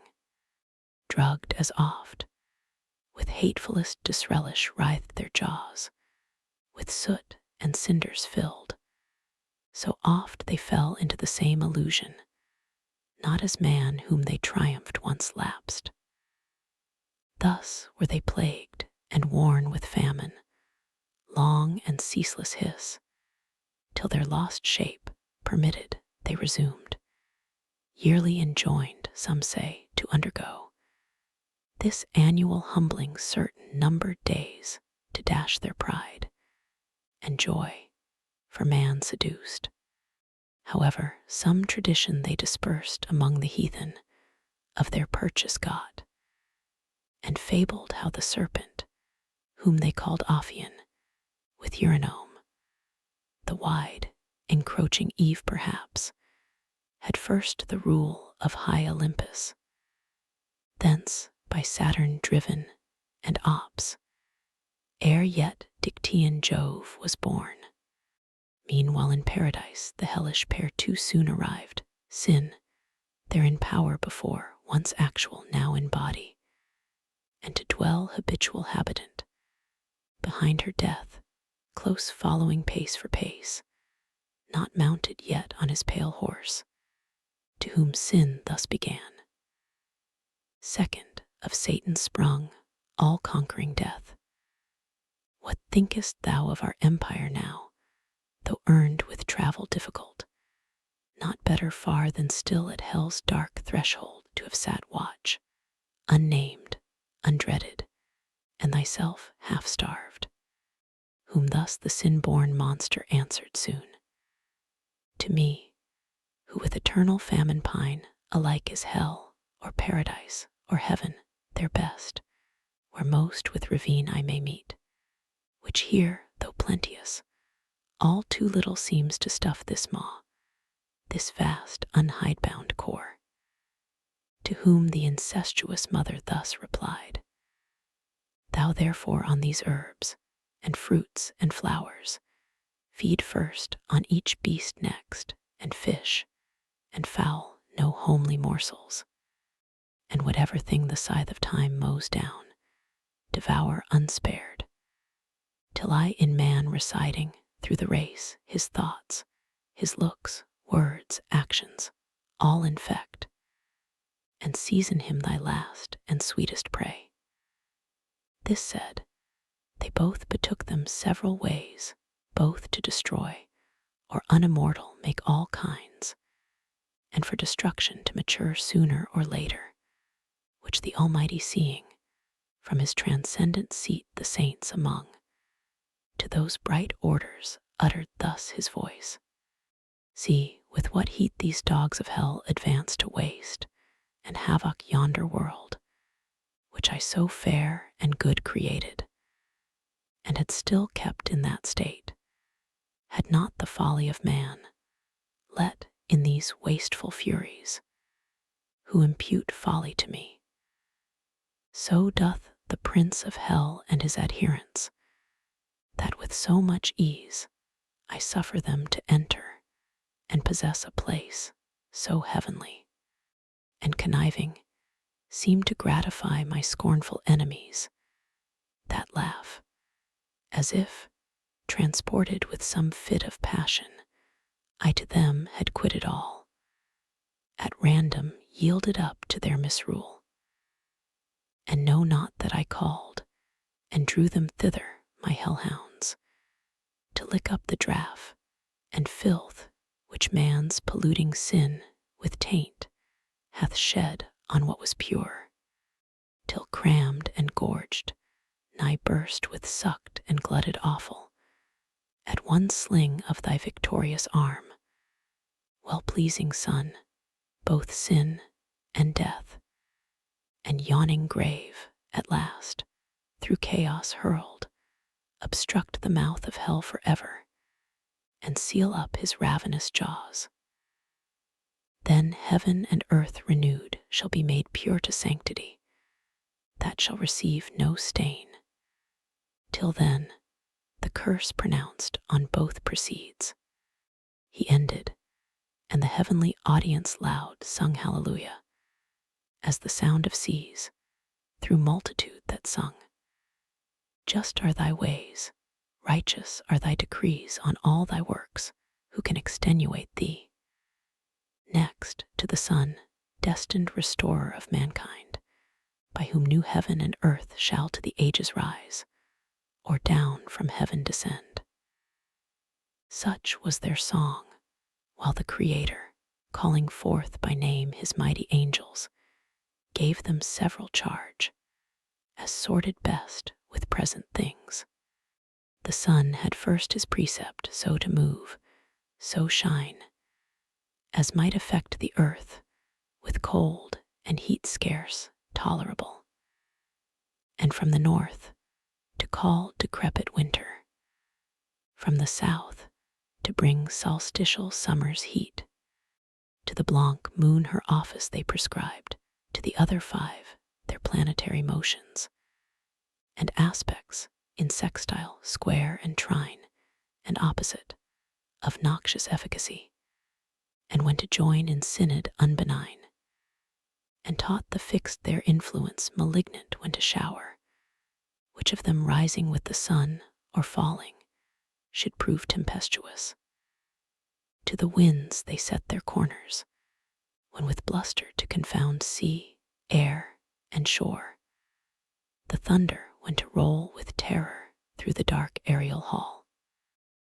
drugged as oft, with hatefullest disrelish writhed their jaws, with soot and cinders filled, so oft they fell into the same illusion, not as man whom they triumphed once lapsed. Thus were they plagued and worn with famine, long and ceaseless hiss, till their lost shape permitted they resumed, yearly enjoined, some say, to undergo this annual humbling certain numbered days to dash their pride and joy for man seduced. However, some tradition they dispersed among the heathen of their purchase got, and fabled how the serpent, whom they called Ophion, with Eurynomé, the wide, encroaching Eve perhaps, had first the rule of high Olympus, thence by Saturn driven and Ops, ere yet Dictaean Jove was born. Meanwhile in paradise the hellish pair too soon arrived, sin, there in power before, once actual, now in body, and to dwell habitual habitant, behind her death, close following pace for pace, not mounted yet on his pale horse, to whom sin thus began. Second of Satan sprung, all-conquering death. What thinkest thou of our empire now, though earned with travel difficult? Not better far than still at hell's dark threshold to have sat watch, unnamed, undreaded, and thyself half-starved. Whom thus the sin-born monster answered soon, to me, who with eternal famine pine, alike is hell, or paradise, or heaven, their best, where most with ravine I may meet, which here, though plenteous, all too little seems to stuff this maw, this vast unhidebound core. To whom the incestuous mother thus replied, thou therefore on these herbs, and fruits and flowers, feed first on each beast next, and fish, and fowl no homely morsels, and whatever thing the scythe of time mows down, devour unspared, till I in man residing through the race, his thoughts, his looks, words, actions, all infect, and season him thy last and sweetest prey. This said, they both betook them several ways, both to destroy, or unimmortal make all kinds, and for destruction to mature sooner or later, which the Almighty seeing, from his transcendent seat the saints among, to those bright orders uttered thus his voice. See, with what heat these dogs of hell advance to waste and havoc yonder world, which I so fair and good created, and had still kept in that state, had not the folly of man let in these wasteful furies, who impute folly to me. So doth the prince of hell and his adherents, that with so much ease I suffer them to enter and possess a place so heavenly, and conniving seem to gratify my scornful enemies, that laugh, as if, transported with some fit of passion, I to them had quitted all, at random yielded up to their misrule, and know not that I called and drew them thither, my hellhounds, to lick up the draught and filth which man's polluting sin with taint hath shed on what was pure, till crammed and gorged, nigh burst with sucked and glutted offal, at one sling of thy victorious arm, well-pleasing Sun, both sin and death, and yawning grave, at last, through chaos hurled, obstruct the mouth of hell forever, and seal up his ravenous jaws. Then heaven and earth renewed shall be made pure to sanctity, that shall receive no stain. Till then, the curse pronounced on both proceeds. He ended, and the heavenly audience loud sung hallelujah, as the sound of seas, through multitude that sung. Just are thy ways, righteous are thy decrees on all thy works, who can extenuate thee. Next to the Son, destined restorer of mankind, by whom new heaven and earth shall to the ages rise, or down from heaven descend. Such was their song, while the Creator, calling forth by name his mighty angels, gave them several charge, as sorted best with present things. The sun had first his precept so to move, so shine, as might affect the earth, with cold and heat scarce tolerable, and from the north to call decrepit winter, from the south to bring solstitial summer's heat. To the blanc moon her office they prescribed, to the other 5 their planetary motions, and aspects in sextile, square, and trine, and opposite, of noxious efficacy, and when to join in synod unbenign, and taught the fixed their influence malignant when to shower, which of them rising with the sun or falling should prove tempestuous. To the winds they set their corners, when with bluster to confound sea, air, and shore, the thunder when to roll with terror through the dark aerial hall.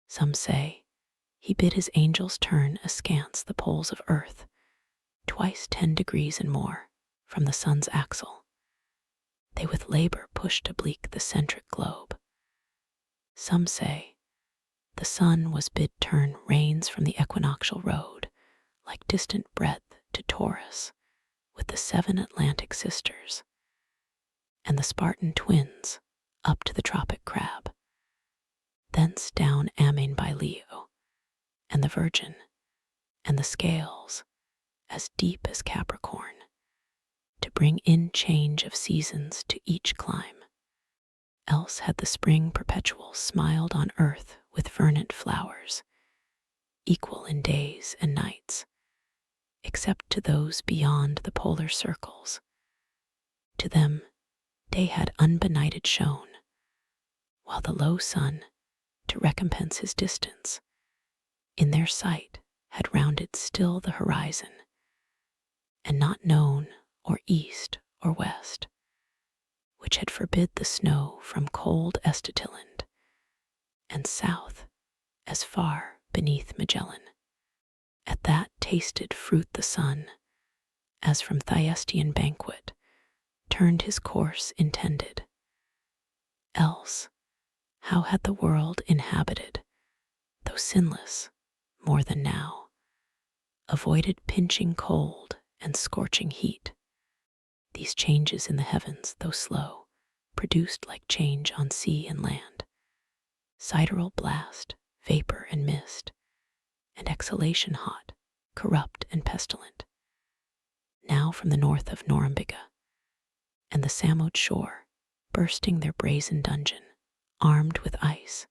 Some say he bid his angels turn askance the poles of earth, twice 10 degrees and more from the sun's axle. They with labor pushed oblique the centric globe. Some say the sun was bid turn reins from the equinoctial road, like distant breadth to Taurus, with the 7 Atlantic sisters, and the Spartan twins up to the tropic crab, thence down Amain by Leo, and the Virgin, and the scales as deep as Capricorn, to bring in change of seasons to each clime. Else had the spring perpetual smiled on earth with vernant flowers, equal in days and nights, except to those beyond the polar circles. To them day had unbenighted shone, while the low sun, to recompense his distance, in their sight had rounded still the horizon, and not known or east or west, which had forbid the snow from cold Estatiland, and south as far beneath Magellan. At that tasted fruit the sun, as from Thyestean banquet, turned his course intended. Else, how had the world inhabited, though sinless, more than now, avoided pinching cold and scorching heat? These changes in the heavens, though slow, produced like change on sea and land, sidereal blast, vapor and mist, and exhalation hot, corrupt and pestilent. Now from the north of Norumbega, and the Samode shore, bursting their brazen dungeon, armed with ice,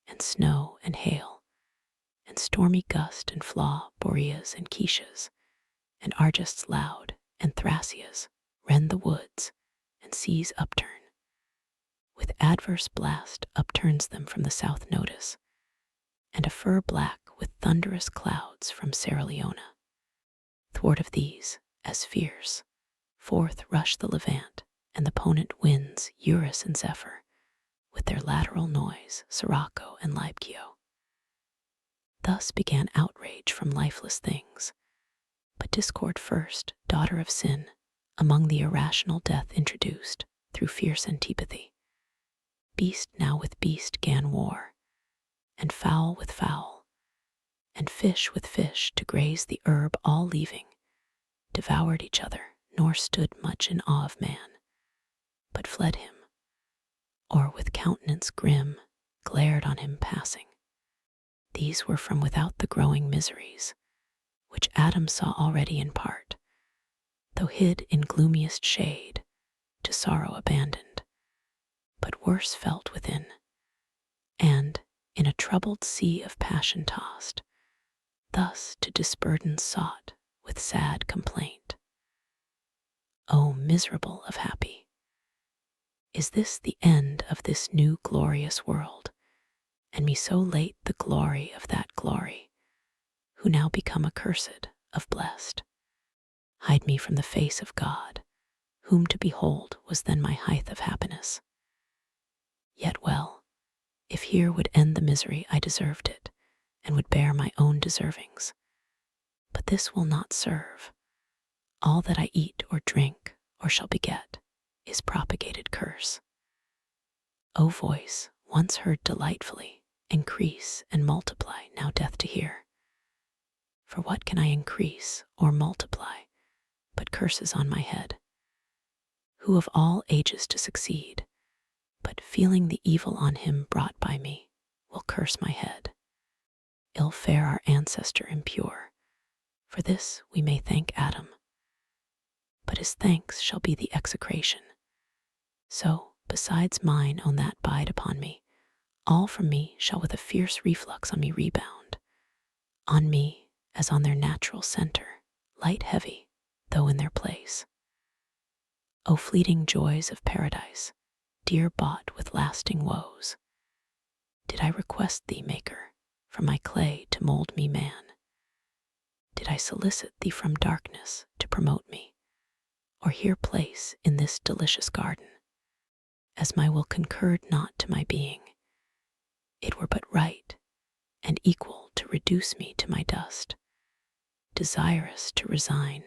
and snow and hail, and stormy gust and flaw, Boreas and Quiches, and Argists loud, and Thracias, rend the woods, and seas upturn. With adverse blast upturns them from the south Notus, and a fur black with thunderous clouds from Sierra Leona. Thwart of these, as fierce, forth rush the Levant, and the ponent winds, Eurus and Zephyr, with their lateral noise, Sirocco and Libcio. Thus began outrage from lifeless things, But discord first, daughter of sin, among the irrational death introduced through fierce antipathy. Beast now with beast 'gan war, and fowl with fowl, and fish with fish to graze the herb all leaving, devoured each other, nor stood much in awe of man, but fled him, or with countenance grim glared on him passing. These were from without the growing miseries, which Adam saw already in part, though hid in gloomiest shade, to sorrow abandoned, but worse felt within, and, in a troubled sea of passion tossed, thus to disburden sought with sad complaint. O miserable of happy! Is this the end of this new glorious world, and me so late the glory of that glory, who now become accursed of blessed? Hide me from the face of God, whom to behold was then my height of happiness. Yet well, if here would end the misery, I deserved it, and would bear my own deservings. But this will not serve. All that I eat or drink or shall beget is propagated curse. O voice, once heard delightfully, increase and multiply, now death to hear. For what can I increase or multiply but curses on my head? Who of all ages to succeed, but feeling the evil on him brought by me, will curse my head? Ill fare our ancestor impure, for this we may thank Adam, but his thanks shall be the execration. So, besides mine own that bide upon me, all from me shall with a fierce reflux on me rebound, on me as on their natural centre, light heavy, though in their place. O fleeting joys of paradise, dear bought with lasting woes, did I request thee, Maker, from my clay to mold me man? Did I solicit thee from darkness to promote me, or here place in this delicious garden? As my will concurred not to my being, it were but right and equal to reduce me to my dust, desirous to resign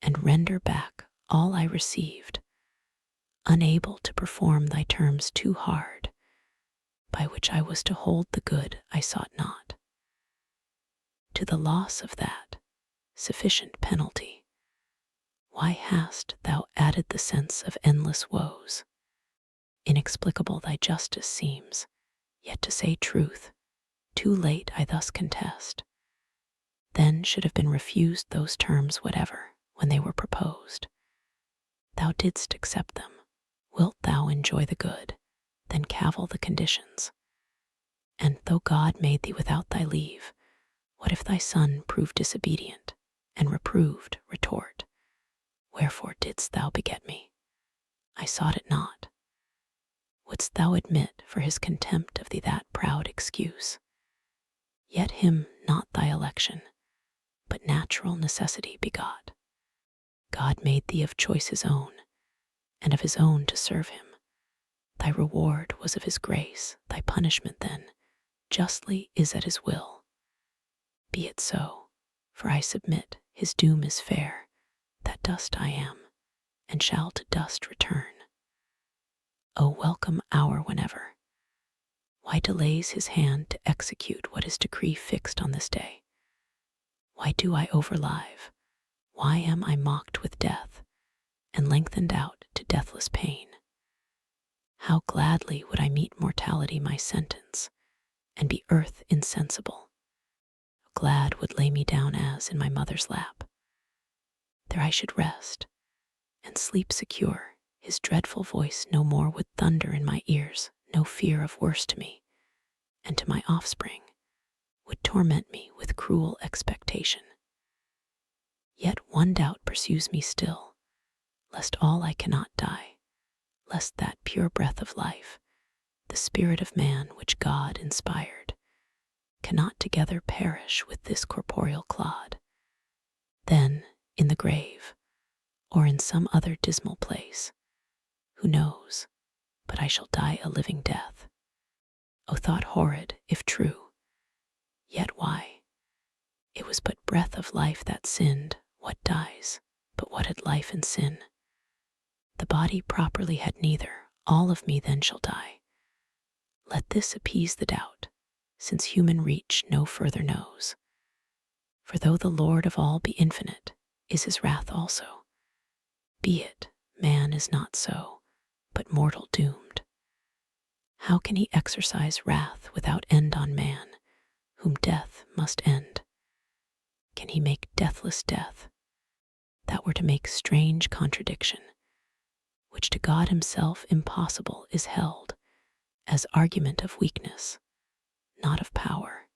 and render back all I received, unable to perform thy terms too hard, by which I was to hold the good I sought not. To the loss of that sufficient penalty, why hast thou added the sense of endless woes? Inexplicable thy justice seems, yet to say truth, too late I thus contest. Then should have been refused those terms whatever, when they were proposed. Thou didst accept them. Wilt thou enjoy the good, then cavil the conditions? And though God made thee without thy leave, what if thy son prove disobedient, and reproved retort, wherefore didst thou beget me? I sought it not. Wouldst thou admit for his contempt of thee that proud excuse? Yet him not thy election, but natural necessity begot. God made thee of choice his own, and of his own to serve him. Thy reward was of his grace, thy punishment then justly is at his will. Be it so, for I submit his doom is fair, that dust I am, and shall to dust return. O welcome hour whenever! Why delays his hand to execute what his decree fixed on this day? Why do I overlive? Why am I mocked with death, and lengthened out to deathless pain? How gladly would I meet mortality my sentence, and be earth insensible. How glad would lay me down as in my mother's lap. There I should rest, and sleep secure. His dreadful voice no more would thunder in my ears, no fear of worse to me, and to my offspring would torment me with cruel expectation. Yet one doubt pursues me still, lest all I cannot die, lest that pure breath of life, the spirit of man which God inspired, cannot together perish with this corporeal clod. Then, in the grave, or in some other dismal place, who knows, but I shall die a living death. O thought horrid, if true, yet why? It was but breath of life that sinned, what dies, but what had life and sin. The body properly had neither, all of me then shall die. Let this appease the doubt, since human reach no further knows. For though the Lord of all be infinite, is his wrath also. Be it, man is not so, but mortal doomed. How can he exercise wrath without end on man, whom death must end? Can he make deathless death? That were to make strange contradiction, which to God himself impossible is held as argument of weakness, not of power.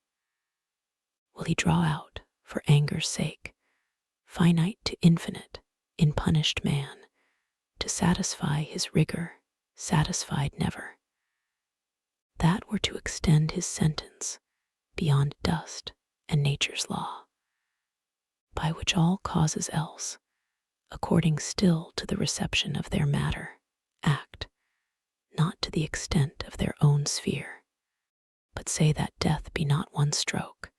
Will he draw out, for anger's sake, finite to infinite, in punished man, to satisfy his rigor, satisfied never? That were to extend his sentence beyond dust and nature's law, by which all causes else, according still to the reception of their matter, act, not to the extent of their own sphere, but say that death be not one stroke,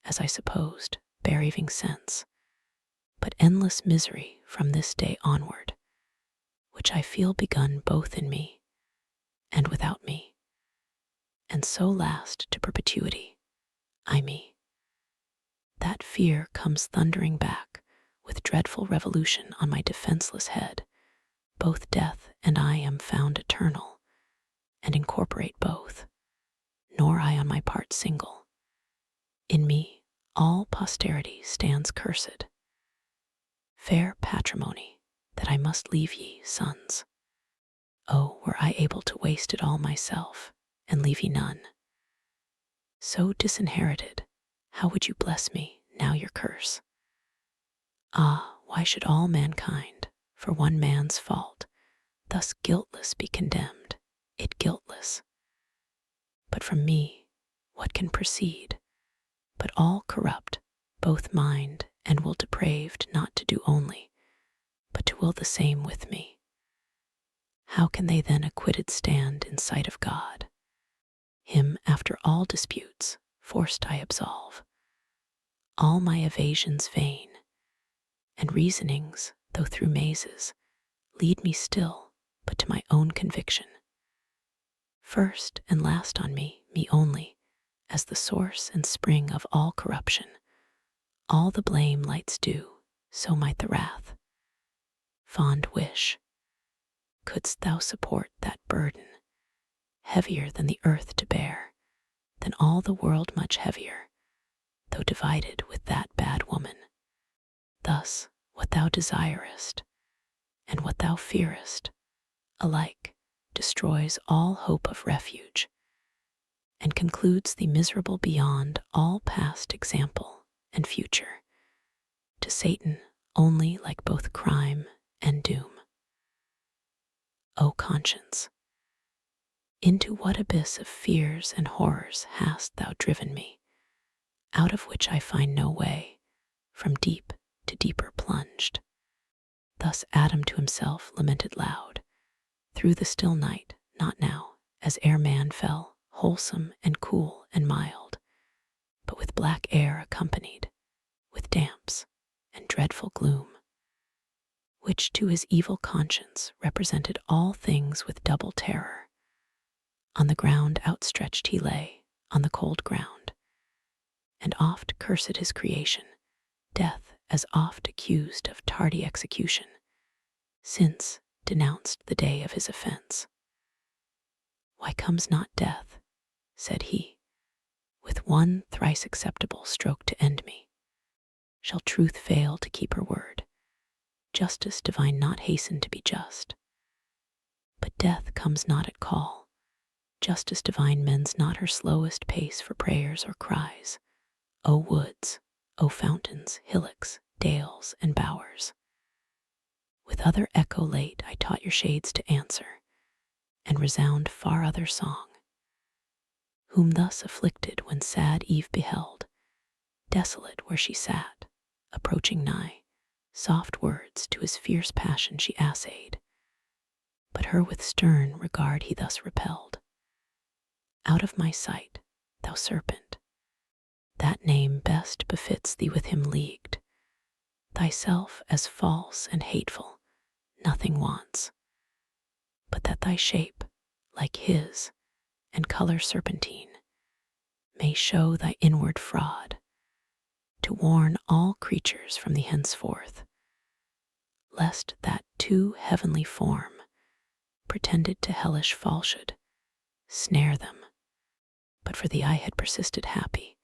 as I supposed, bereaving sense, but endless misery from this day onward, which I feel begun both in me and without me, and so last to perpetuity, I me. That fear comes thundering back with dreadful revolution on my defenseless head. Both death and I am found eternal, and incorporate both, nor I on my part single. In me all posterity stands cursed. Fair patrimony that I must leave ye, sons. Oh, were I able to waste it all myself, and leave ye none. So disinherited, how would you bless me, now your curse? Ah, why should all mankind, for one man's fault, thus guiltless be condemned, it guiltless? But from me, what can proceed, but all corrupt, both mind and will depraved, not to do only, but to will the same with me? How can they then acquitted stand in sight of God? Him after all disputes forced I absolve, all my evasions vain, and reasonings, though through mazes, lead me still but to my own conviction. First and last on me only, as the source and spring of all corruption, all the blame lights due, so might the wrath. Fond wish, couldst thou support that burden, heavier than the earth to bear, than all the world much heavier, though divided with that bad woman? Thus what thou desirest, and what thou fearest, alike destroys all hope of refuge, and concludes thee miserable beyond all past example and future, to Satan only like both crime and doom. O conscience, into what abyss of fears and horrors hast thou driven me, out of which I find no way, from deep to deeper plunged? Thus Adam to himself lamented loud, through the still night, not now, as ere man fell, wholesome and cool and mild, but with black air accompanied, with damps and dreadful gloom, which to his evil conscience represented all things with double terror. On the ground outstretched he lay, on the cold ground, and oft cursed his creation, death as oft accused of tardy execution, since denounced the day of his offense. Why comes not death, said he, with one thrice acceptable stroke to end me? Shall truth fail to keep her word, justice divine not hasten to be just? But death comes not at call, justice divine mends not her slowest pace for prayers or cries. O woods, O fountains, hillocks, dales, and bowers, with other echo late I taught your shades to answer, and resound far other song. Whom thus afflicted when sad Eve beheld, desolate where she sat, approaching nigh, soft words to his fierce passion she essayed, but her with stern regard he thus repelled. Out of my sight, thou serpent, that name best befits thee with him leagued. thyself as false and hateful nothing wants, but that thy shape, like his, and color serpentine, may show thy inward fraud, to warn all creatures from thee henceforth, lest that too heavenly form, pretended to hellish falsehood, snare them. But for thee I had persisted happy,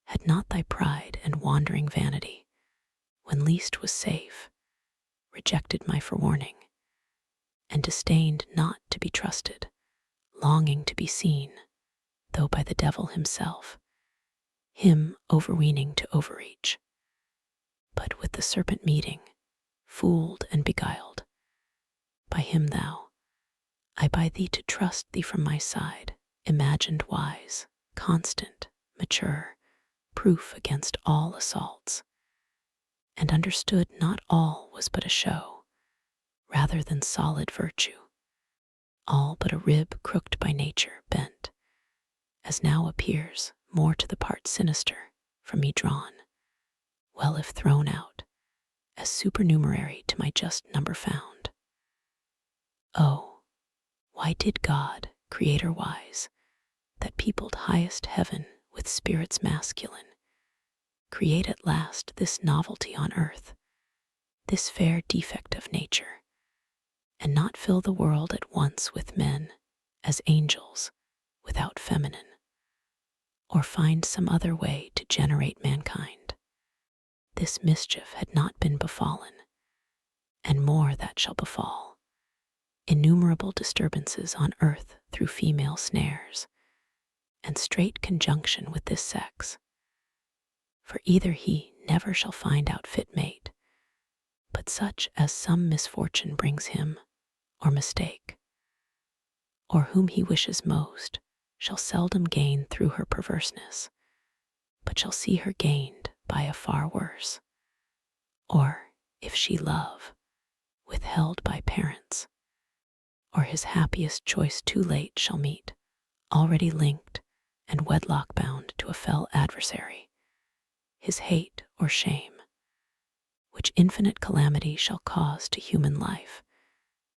had not thy pride and wandering vanity, when least was safe, rejected my forewarning, and disdained not to be trusted, longing to be seen, though by the devil himself, him overweening to overreach. But with the serpent meeting, fooled and beguiled, by him I by thee to trust thee from my side, imagined wise, constant, mature, proof against all assaults, and understood not all was but a show, rather than solid virtue, all but a rib crooked by nature, bent, as now appears, more to the part sinister, from me drawn, well if thrown out, as supernumerary to my just number found. Oh, why did God, Creator wise, that peopled highest heaven with spirits masculine, create at last this novelty on earth, this fair defect of nature, and not fill the world at once with men, as angels, without feminine, or find some other way to generate mankind? This mischief had not been befallen, and more that shall befall, innumerable disturbances on earth through female snares, and straight conjunction with this sex. For either he never shall find out fit mate, but such as some misfortune brings him, or mistake, or whom he wishes most, shall seldom gain through her perverseness, but shall see her gained by a far worse, or, if she love, withheld by parents, or his happiest choice too late shall meet, already linked and wedlock bound to a fell adversary, his hate or shame, which infinite calamity shall cause to human life,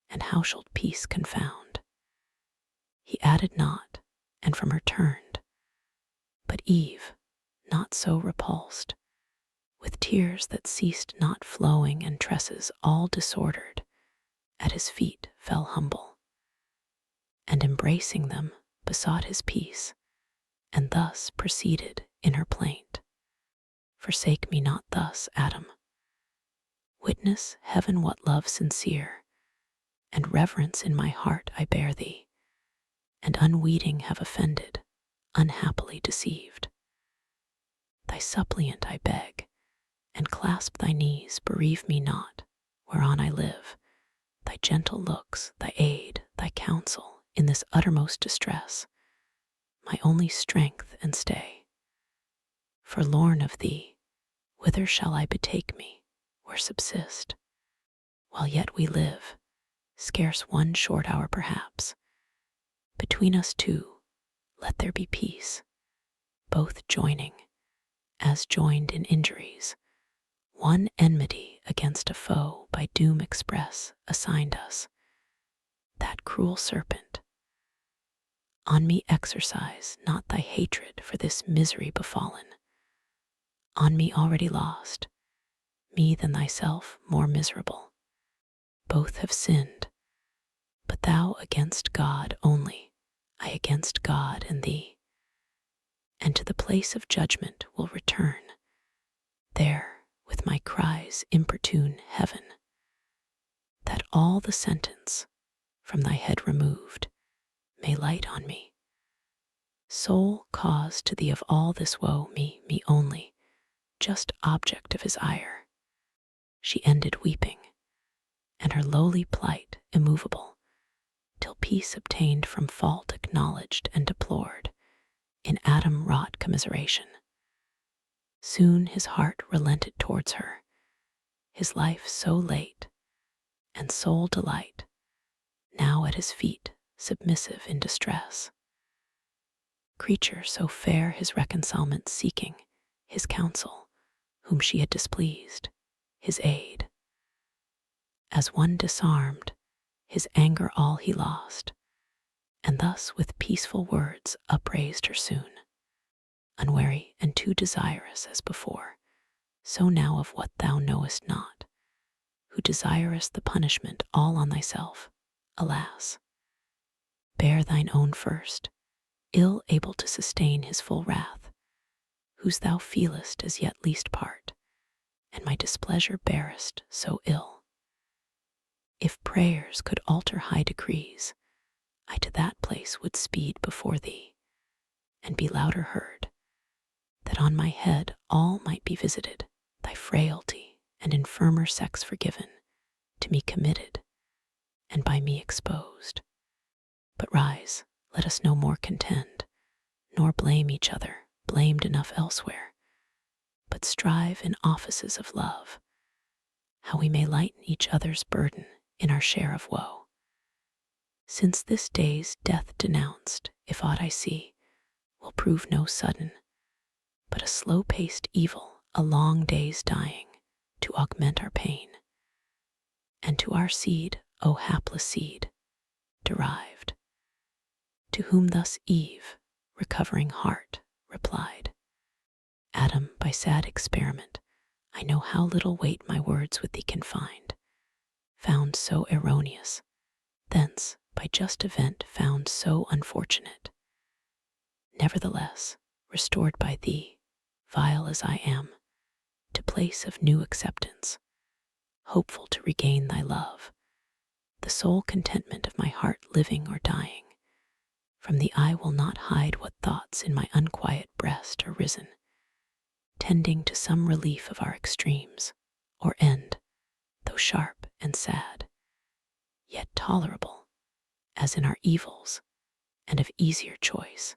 and how shall peace confound? He added not, and from her turned, but Eve, not so repulsed, with tears that ceased not flowing and tresses all disordered, at his feet fell humble, and embracing them besought his peace, and thus proceeded in her plaint. Forsake me not thus, Adam. Witness heaven what love sincere, and reverence in my heart I bear thee, and unweeting have offended, unhappily deceived. Thy suppliant I beg, and clasp thy knees, bereave me not, whereon I live, thy gentle looks, thy aid, thy counsel, in this uttermost distress, my only strength and stay. Forlorn of thee, whither shall I betake me, or subsist? While yet we live, scarce one short hour perhaps, between us two, let there be peace, both joining, as joined in injuries, one enmity against a foe by doom express assigned us, that cruel serpent. On me exercise not thy hatred for this misery befallen, on me already lost, me than thyself more miserable. Both have sinned, but thou against God only, I against God and thee, and to the place of judgment will return, there with my cries importune heaven, that all the sentence, from thy head removed, may light on me. Sole cause to thee of all this woe, me only, just object of his ire. She ended weeping, and her lowly plight immovable, till peace obtained from fault acknowledged and deplored, in Adam wrought commiseration. Soon his heart relented towards her, his life so late, and sole delight, now at his feet submissive in distress. Creature so fair his reconcilement seeking, his counsel, whom she had displeased, his aid. As one disarmed, his anger all he lost, and thus with peaceful words upraised her soon. Unwary and too desirous as before, so now of what thou knowest not, who desirest the punishment all on thyself, alas! Bear thine own first, ill able to sustain his full wrath, whose thou feelest as yet least part, and my displeasure bearest so ill. If prayers could alter high decrees, I to that place would speed before thee, and be louder heard, that on my head all might be visited, thy frailty and infirmer sex forgiven, to me committed, and by me exposed. But rise, let us no more contend, nor blame each other, blamed enough elsewhere, but strive in offices of love, how we may lighten each other's burden in our share of woe. Since this day's death denounced, if aught I see, will prove no sudden, but a slow-paced evil, a long day's dying, to augment our pain, and to our seed, O hapless seed, derived, to whom thus Eve, recovering heart, replied, Adam, by sad experiment, I know how little weight my words with thee can find, found so erroneous, thence by just event found so unfortunate. Nevertheless, restored by thee, vile as I am, to place of new acceptance, hopeful to regain thy love, the sole contentment of my heart living or dying, from the eye will not hide what thoughts in my unquiet breast are risen, tending to some relief of our extremes, or end, though sharp and sad, yet tolerable, as in our evils, and of easier choice,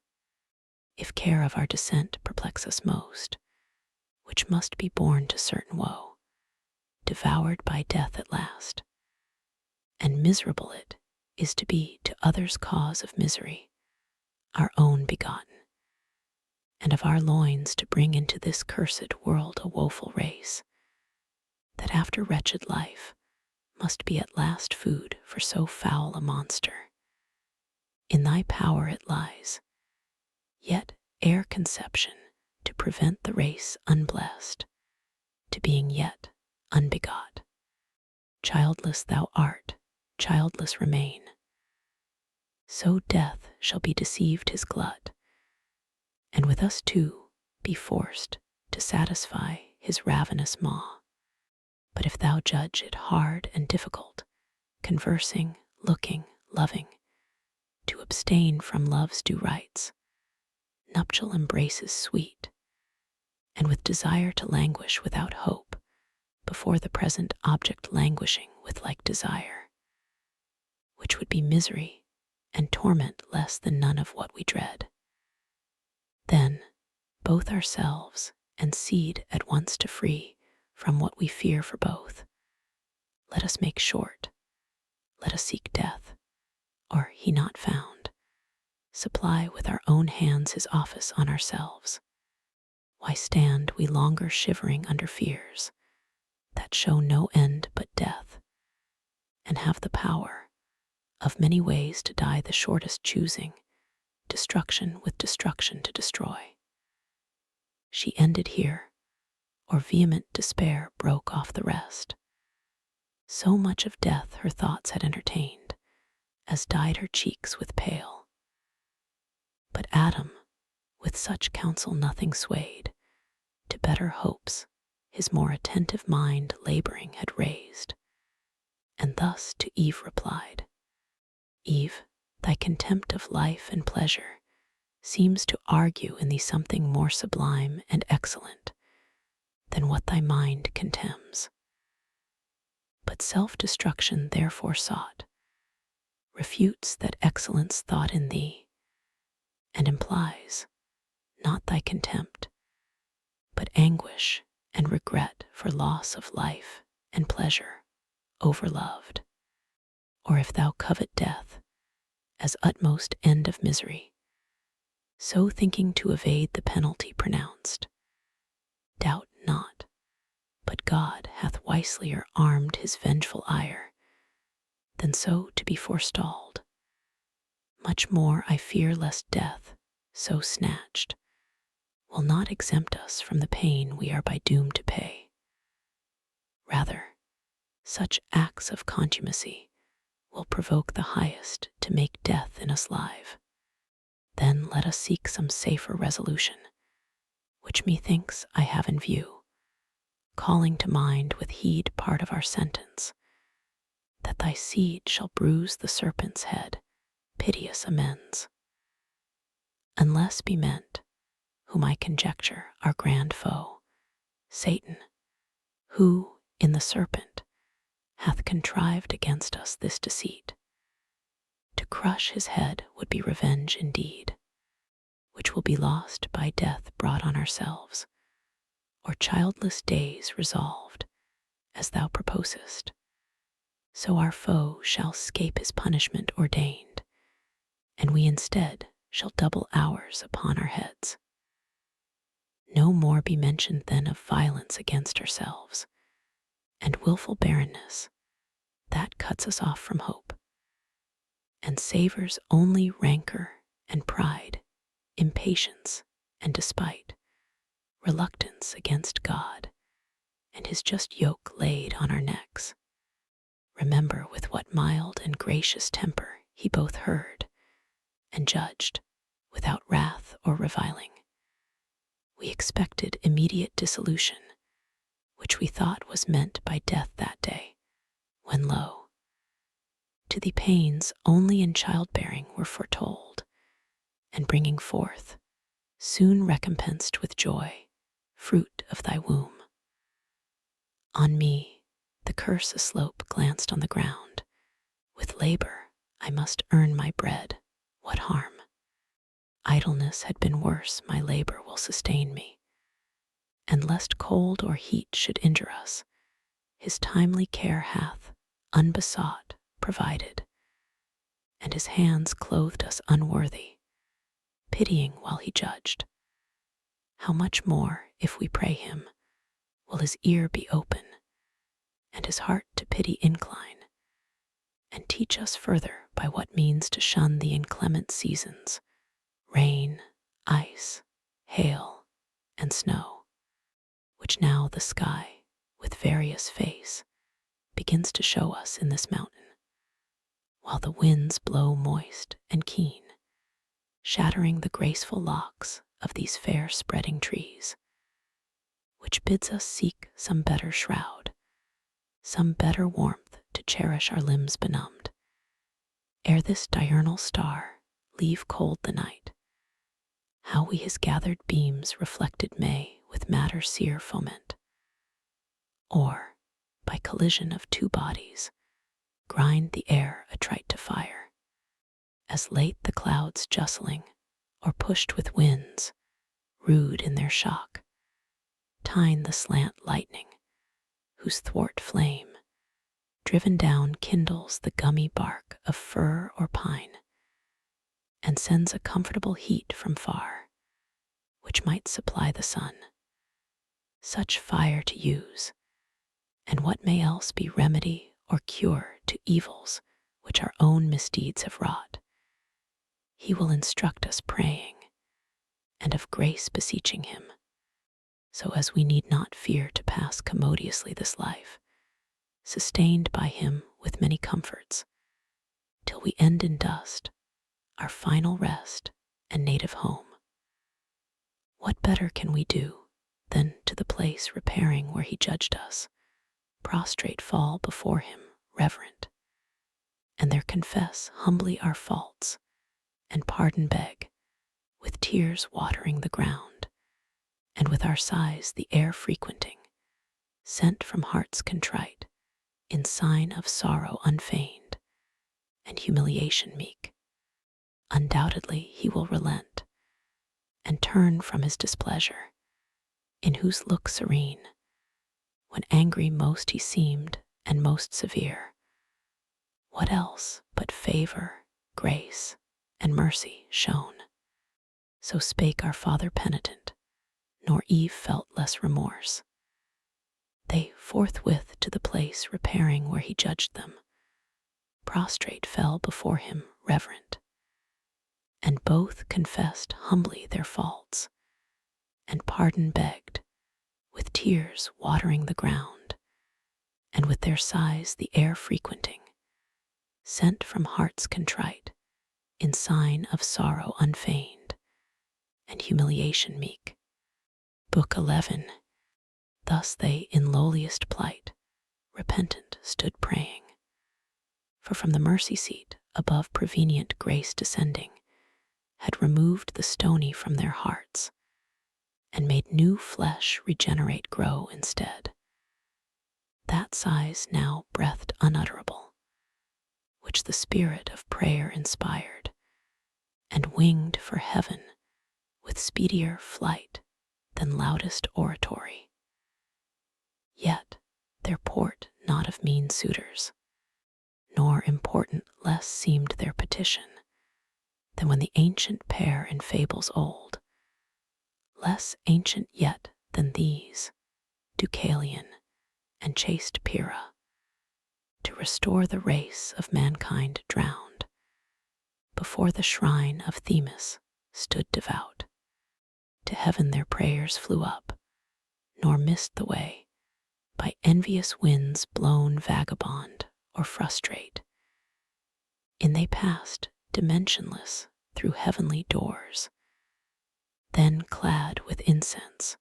if care of our descent perplex us most, which must be borne to certain woe, devoured by death at last. And miserable it is to be to others cause of misery, our own begotten, and of our loins to bring into this cursed world a woeful race, that after wretched life must be at last food for so foul a monster. In thy power it lies, yet ere conception, to prevent the race unblessed, to being yet unbegot. Childless thou art, childless remain. So death shall be deceived his glut, and with us too be forced to satisfy his ravenous maw. But if thou judge it hard and difficult, conversing, looking, loving, to abstain from love's due rites, nuptial embraces sweet, and with desire to languish without hope, before the present object languishing with like desire, which would be misery and torment less than none of what we dread. Then, both ourselves and seed at once to free from what we fear for both, let us make short, let us seek death, or he not found, supply with our own hands his office on ourselves. Why stand we longer shivering under fears that show no end but death, and have the power of many ways to die the shortest choosing, destruction with destruction to destroy? She ended here, or vehement despair broke off the rest. So much of death her thoughts had entertained, as dyed her cheeks with pale. But Adam, with such counsel nothing swayed, to better hopes his more attentive mind laboring had raised, and thus to Eve replied, Eve, thy contempt of life and pleasure seems to argue in thee something more sublime and excellent than what thy mind contemns. But self-destruction therefore sought, refutes that excellence thought in thee, and implies not thy contempt, but anguish and regret for loss of life and pleasure overloved. Or if thou covet death as utmost end of misery, so thinking to evade the penalty pronounced, doubt not, but God hath wiselier armed his vengeful ire, than so to be forestalled. Much more I fear lest death, so snatched, will not exempt us from the pain we are by doom to pay. Rather, such acts of contumacy will provoke the highest to make death in us live. Then let us seek some safer resolution, which methinks I have in view, calling to mind with heed part of our sentence, that thy seed shall bruise the serpent's head, piteous amends. Unless be meant, whom I conjecture our grand foe, Satan, who, in the serpent, hath contrived against us this deceit. To crush his head would be revenge indeed, which will be lost by death brought on ourselves, or childless days resolved, as thou proposest. So our foe shall 'scape his punishment ordained, and we instead shall double ours upon our heads. No more be mentioned then of violence against ourselves, and wilful barrenness, that cuts us off from hope, and savors only rancor and pride, impatience and despite, reluctance against God, and his just yoke laid on our necks. Remember with what mild and gracious temper he both heard and judged, without wrath or reviling. We expected immediate dissolution, which we thought was meant by death that day, when lo, to thee pains only in childbearing were foretold, and bringing forth, soon recompensed with joy, fruit of thy womb. On me the curse aslope glanced on the ground. With labor I must earn my bread, what harm? Idleness had been worse, my labor will sustain me. And lest cold or heat should injure us, his timely care hath, unbesought, provided, and his hands clothed us unworthy, pitying while he judged. How much more, if we pray him, will his ear be open, and his heart to pity incline, and teach us further by what means to shun the inclement seasons, rain, ice, hail, and snow, which now the sky, with various face, begins to show us in this mountain, while the winds blow moist and keen, shattering the graceful locks of these fair spreading trees, which bids us seek some better shroud, some better warmth to cherish our limbs benumbed, ere this diurnal star leave cold the night. How we his gathered beams reflected may with matter sear foment, or, by collision of two bodies, grind the air a trite to fire, as late the clouds justling, or pushed with winds, rude in their shock, tine the slant lightning, whose thwart flame, driven down, kindles the gummy bark of fir or pine, and sends a comfortable heat from far, which might supply the sun. Such fire to use, and what may else be remedy or cure to evils which our own misdeeds have wrought, he will instruct us praying, and of grace beseeching him, so as we need not fear to pass commodiously this life, sustained by him with many comforts, till we end in dust, our final rest and native home. What better can we do than to the place repairing where he judged us, prostrate fall before him reverent, and there confess humbly our faults, and pardon beg, with tears watering the ground, and with our sighs the air frequenting, sent from hearts contrite, in sign of sorrow unfeigned, and humiliation meek. Undoubtedly he will relent, and turn from his displeasure, in whose look serene, when angry most he seemed and most severe, what else but favor, grace, and mercy shone? So spake our father penitent, nor Eve felt less remorse. They forthwith to the place repairing where he judged them, prostrate fell before him reverent, and both confessed humbly their faults, and pardon begged, with tears watering the ground, and with their sighs the air frequenting, sent from hearts contrite, in sign of sorrow unfeigned, and humiliation meek. Book 11. Thus they in lowliest plight, repentant stood praying, for from the mercy seat, above prevenient grace descending, had removed the stony from their hearts, and made new flesh regenerate grow instead. That sighs now breathed unutterable, which the spirit of prayer inspired, and winged for heaven with speedier flight than loudest oratory. Yet their port not of mean suitors, nor important less seemed their petition than when the ancient pair in fables old, less ancient yet than these, Deucalion and chaste Pyrrha, to restore the race of mankind drowned, before the shrine of Themis stood devout. To heaven their prayers flew up, nor missed the way, by envious winds blown vagabond or frustrate. In they passed dimensionless through heavenly doors, then clad with incense,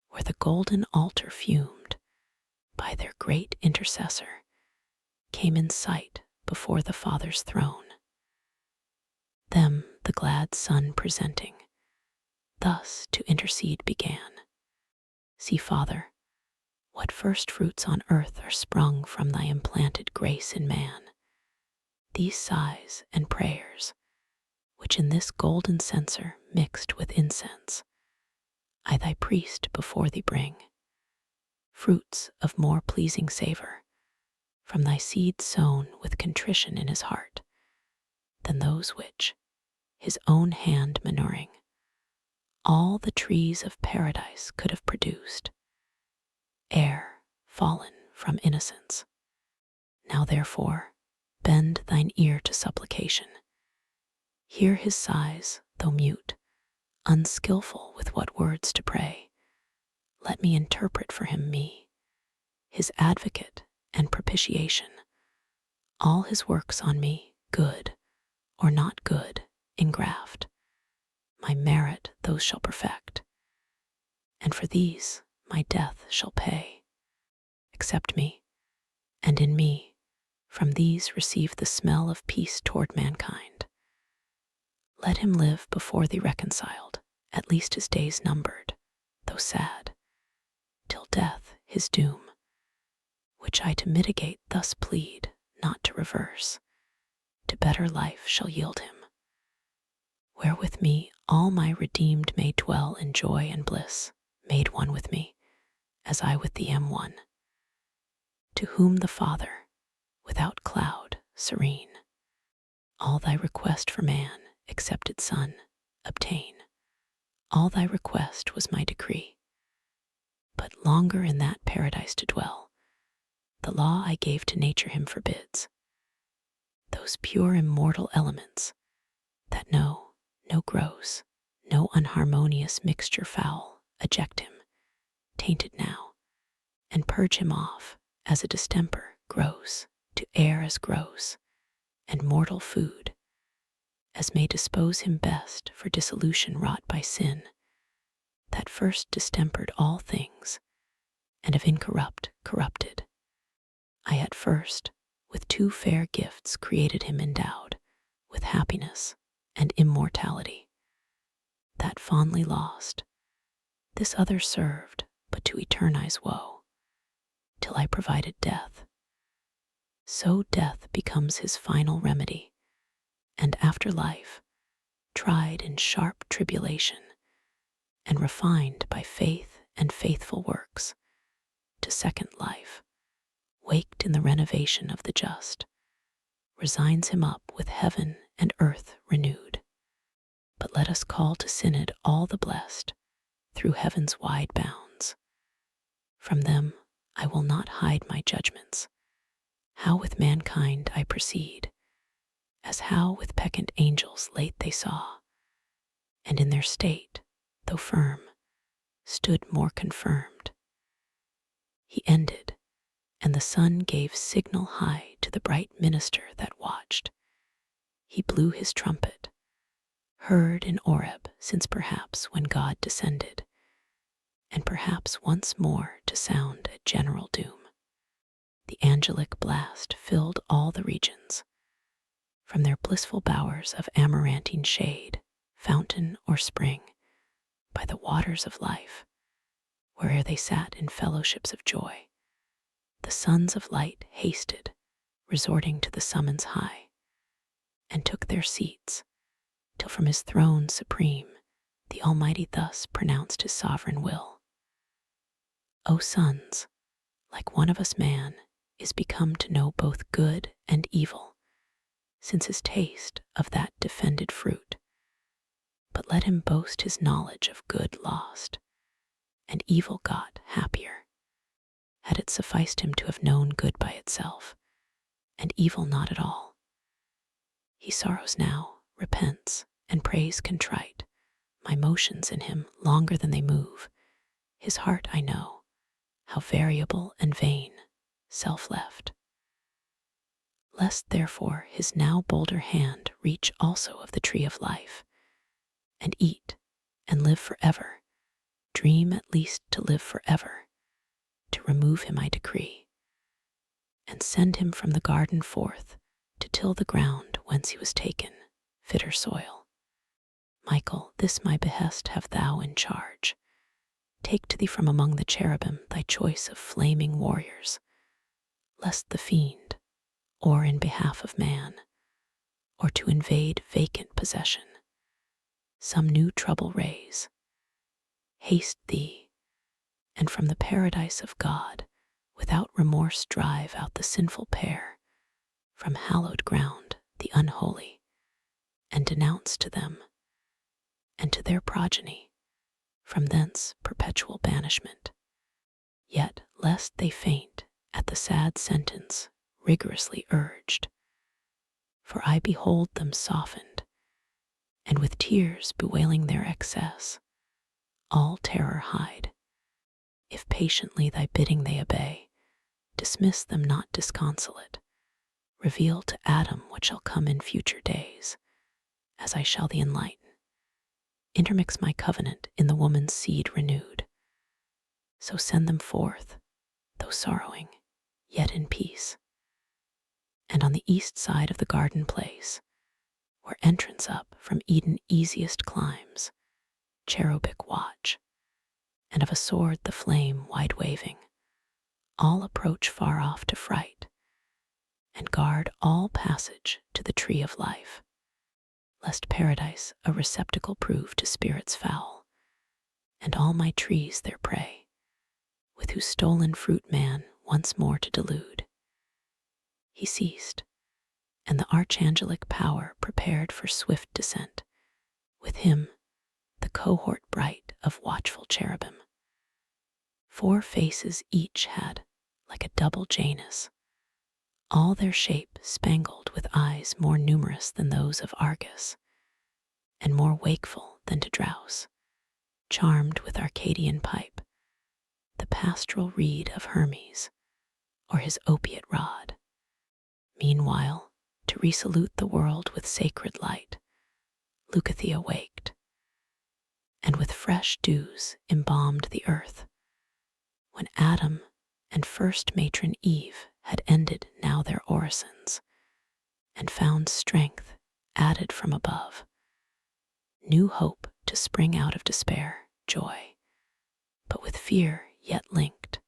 where the golden altar fumed by their great intercessor, came in sight before the Father's throne. Them the glad Son presenting, thus to intercede began. See, Father, what first fruits on earth are sprung from thy implanted grace in man. These sighs and prayers, which in this golden censer mixed with incense, I thy priest before thee bring, fruits of more pleasing savor, from thy seed sown with contrition in his heart, than those which, his own hand manuring, all the trees of paradise could have produced, ere fallen from innocence. Now therefore bend thine ear to supplication. Hear his sighs, though mute, unskilful with what words to pray. Let me interpret for him me, his advocate and propitiation. All his works on me, good or not good, engraft. My merit those shall perfect, and for these my death shall pay. Accept me, and in me, from these receive the smell of peace toward mankind. Let him live before thee reconciled, at least his days numbered, though sad, till death his doom, which I to mitigate thus plead, not to reverse, to better life shall yield him, where with me all my redeemed may dwell in joy and bliss, made one with me, as I with thee am one. To whom the Father, without cloud, serene, all thy request for man, accepted Son, obtain. All thy request was my decree, but longer in that paradise to dwell, the law I gave to nature him forbids. Those pure immortal elements, that know no gross, no unharmonious mixture foul, eject him, tainted now, and purge him off as a distemper gross, to air as gross, and mortal food, as may dispose him best for dissolution wrought by sin, that first distempered all things, and of incorrupt corrupted. I at first with two fair gifts created him endowed with happiness and immortality. That fondly lost, this other served but to eternize woe, till I provided death. So death becomes his final remedy, and after life, tried in sharp tribulation, and refined by faith and faithful works, to second life, waked in the renovation of the just, resigns him up with heaven and earth renewed. But let us call to synod all the blessed through heaven's wide bounds. From them I will not hide my judgments. How with mankind I proceed, as how with peccant angels late they saw, and in their state, though firm, stood more confirmed. He ended, and the sun gave signal high to the bright minister that watched. He blew his trumpet, heard in Oreb since perhaps when God descended, and perhaps once more to sound a general doom. The angelic blast filled all the regions, from their blissful bowers of amaranthine shade, fountain or spring, by the waters of life, where'er they sat in fellowships of joy. The sons of light hasted, resorting to the summons high, and took their seats, till from his throne supreme the Almighty thus pronounced his sovereign will. O sons, like one of us man is become to know both good and evil, since his taste of that defended fruit. But let him boast his knowledge of good lost, and evil got happier. Had it sufficed him to have known good by itself, and evil not at all. He sorrows now, repents, and prays contrite, my motions in him longer than they move. His heart I know, how variable and vain, self-left. Lest therefore his now bolder hand reach also of the tree of life, and eat, and live forever, dream at least to live forever, to remove him I decree, and send him from the garden forth, to till the ground whence he was taken, fitter soil. Michael, this my behest have thou in charge. Take to thee from among the cherubim thy choice of flaming warriors, lest the fiend, or in behalf of man, or to invade vacant possession, some new trouble raise. Haste thee, and from the paradise of God, without remorse drive out the sinful pair, from hallowed ground the unholy, and denounce to them, and to their progeny, from thence perpetual banishment. Yet lest they faint at the sad sentence rigorously urged, for I behold them softened, and with tears bewailing their excess, all terror hide. If patiently thy bidding they obey, dismiss them not disconsolate, reveal to Adam what shall come in future days, as I shall thee enlighten. Intermix my covenant in the woman's seed renewed. So send them forth, though sorrowing, yet in peace. And on the east side of the garden place, where entrance up from Eden easiest climbs, cherubic watch, and of a sword the flame wide waving, all approach far off to fright, and guard all passage to the tree of life, lest paradise a receptacle prove to spirits foul, and all my trees their prey, with whose stolen fruit man once more to delude. He ceased, and the archangelic power prepared for swift descent, with him the cohort bright of watchful cherubim. 4 faces each had, like a double Janus, all their shape spangled with eyes more numerous than those of Argus, and more wakeful than to drowse, charmed with Arcadian pipe, the pastoral reed of Hermes, or his opiate rod. Meanwhile, to resalute the world with sacred light, Leucothea waked, and with fresh dews embalmed the earth, when Adam and first matron Eve had ended now their orisons, and found strength added from above, new hope to spring out of despair, joy, but with fear yet linked,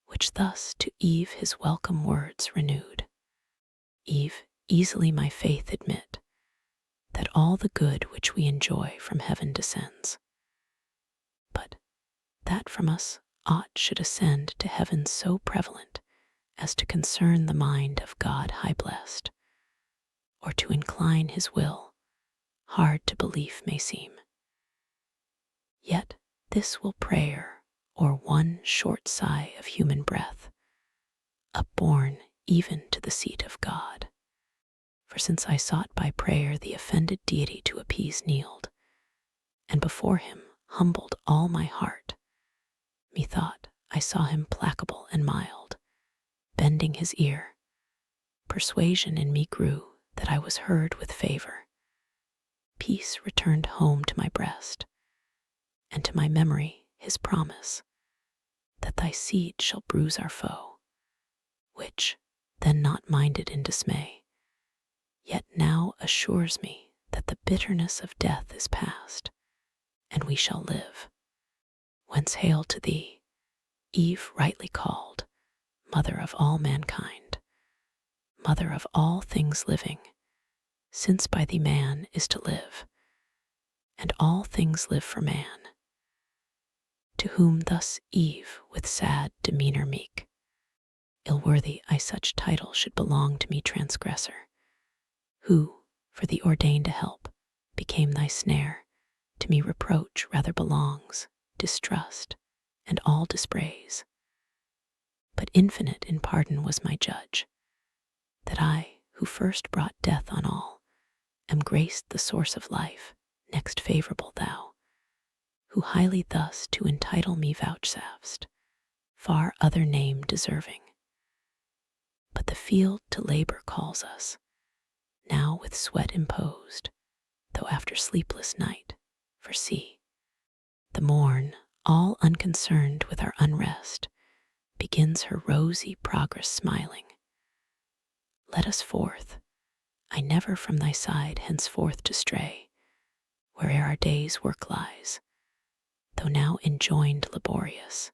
which thus to Eve his welcome words renewed. Eve, easily my faith admit, that all the good which we enjoy from heaven descends, but that from us aught should ascend to heaven so prevalent as to concern the mind of God high blessed, or to incline his will, hard to belief may seem. Yet this will prayer or one short sigh of human breath, upborne even to the seat of God. For since I sought by prayer the offended deity to appease, kneeled, and before him humbled all my heart, methought I saw him placable and mild, bending his ear. Persuasion in me grew that I was heard with favor. Peace returned home to my breast, and to my memory his promise that thy seed shall bruise our foe, which, then not minded in dismay, yet now assures me that the bitterness of death is past, and we shall live. Whence hail to thee, Eve rightly called, mother of all mankind, mother of all things living, since by thee man is to live, and all things live for man. To whom thus Eve with sad demeanor meek, ill-worthy I such title should belong to me transgressor, who, for thee ordained a help, became thy snare, to me reproach rather belongs, distrust, and all dispraise. But infinite in pardon was my judge, that I, who first brought death on all, am graced the source of life, next favorable thou, who highly thus to entitle me vouchsafest, far other name deserving. But the field to labor calls us, now with sweat imposed, though after sleepless night, for see, the morn, all unconcerned with our unrest, begins her rosy progress smiling. Let us forth, I never from thy side henceforth to stray, where'er our day's work lies, though now enjoined laborious,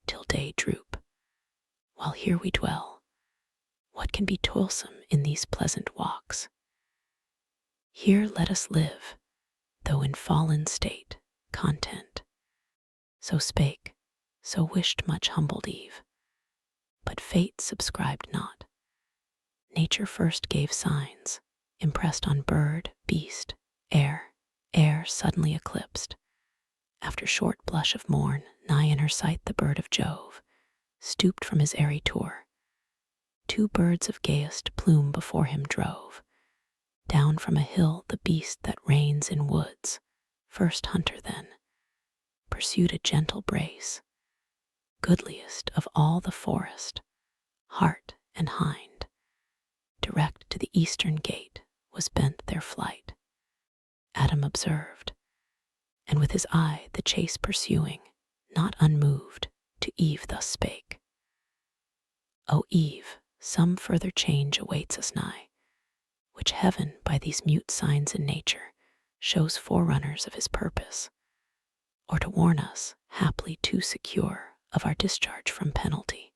till day droop. While here we dwell, what can be toilsome in these pleasant walks? Here let us live, though in fallen state, content. So spake, so wished much humbled Eve, but fate subscribed not. Nature first gave signs, impressed on bird, beast, air suddenly eclipsed. After short blush of morn, nigh in her sight the bird of Jove stooped from his airy tour. Two birds of gayest plume before him drove. Down from a hill the beast that reigns in woods, first hunter then, pursued a gentle brace, goodliest of all the forest, hart and hind. Direct to the eastern gate was bent their flight. Adam observed, and with his eye the chase pursuing, not unmoved, to Eve thus spake. O Eve, some further change awaits us nigh, which heaven by these mute signs in nature shows forerunners of his purpose, or to warn us, haply too secure, of our discharge from penalty,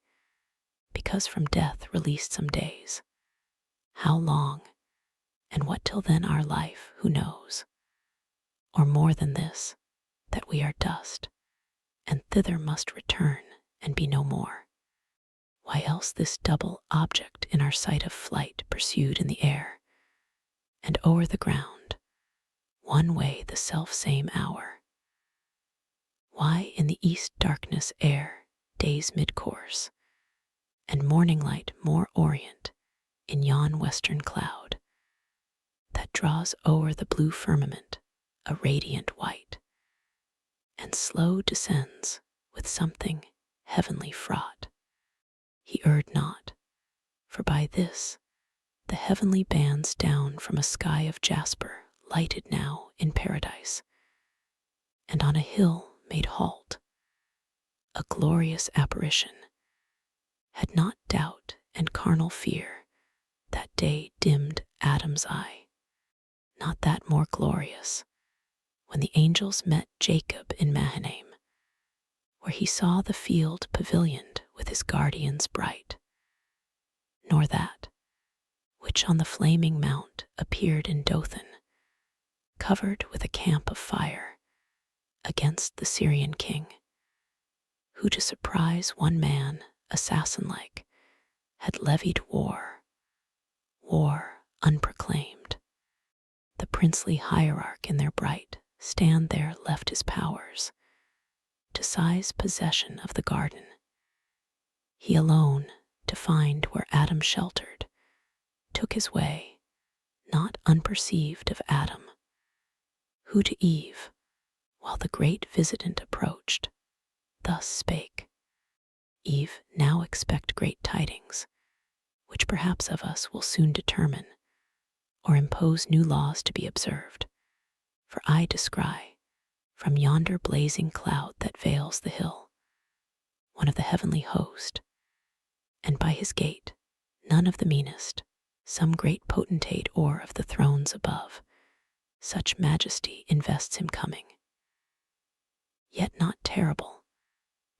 because from death released some days. How long, and what till then our life, who knows? Or more than this, that we are dust, and thither must return and be no more. Why else this double object in our sight of flight pursued in the air, and o'er the ground, one way the self-same hour? Why in the east darkness air, day's mid-course, and morning light more orient in yon western cloud, that draws o'er the blue firmament a radiant white, and slow descends with something heavenly fraught? He erred not, for by this the heavenly bands down from a sky of jasper lighted now in paradise, and on a hill made halt, a glorious apparition. Had not doubt and carnal fear that day dimmed Adam's eye, not that more glorious, when the angels met Jacob in Mahanaim, where he saw the field pavilioned with his guardians bright, nor that, which on the flaming mount appeared in Dothan, covered with a camp of fire, against the Syrian king, who to surprise one man, assassin-like, had levied war unproclaimed. The princely hierarch in their bright stand there left his powers, to seize possession of the garden. He alone, to find where Adam sheltered, took his way, not unperceived of Adam, who to Eve, while the great visitant approached, thus spake, Eve, now expect great tidings, which perhaps of us will soon determine, or impose new laws to be observed. For I descry, from yonder blazing cloud that veils the hill, one of the heavenly host, and by his gate, none of the meanest, some great potentate or of the thrones above, such majesty invests him coming. Yet not terrible,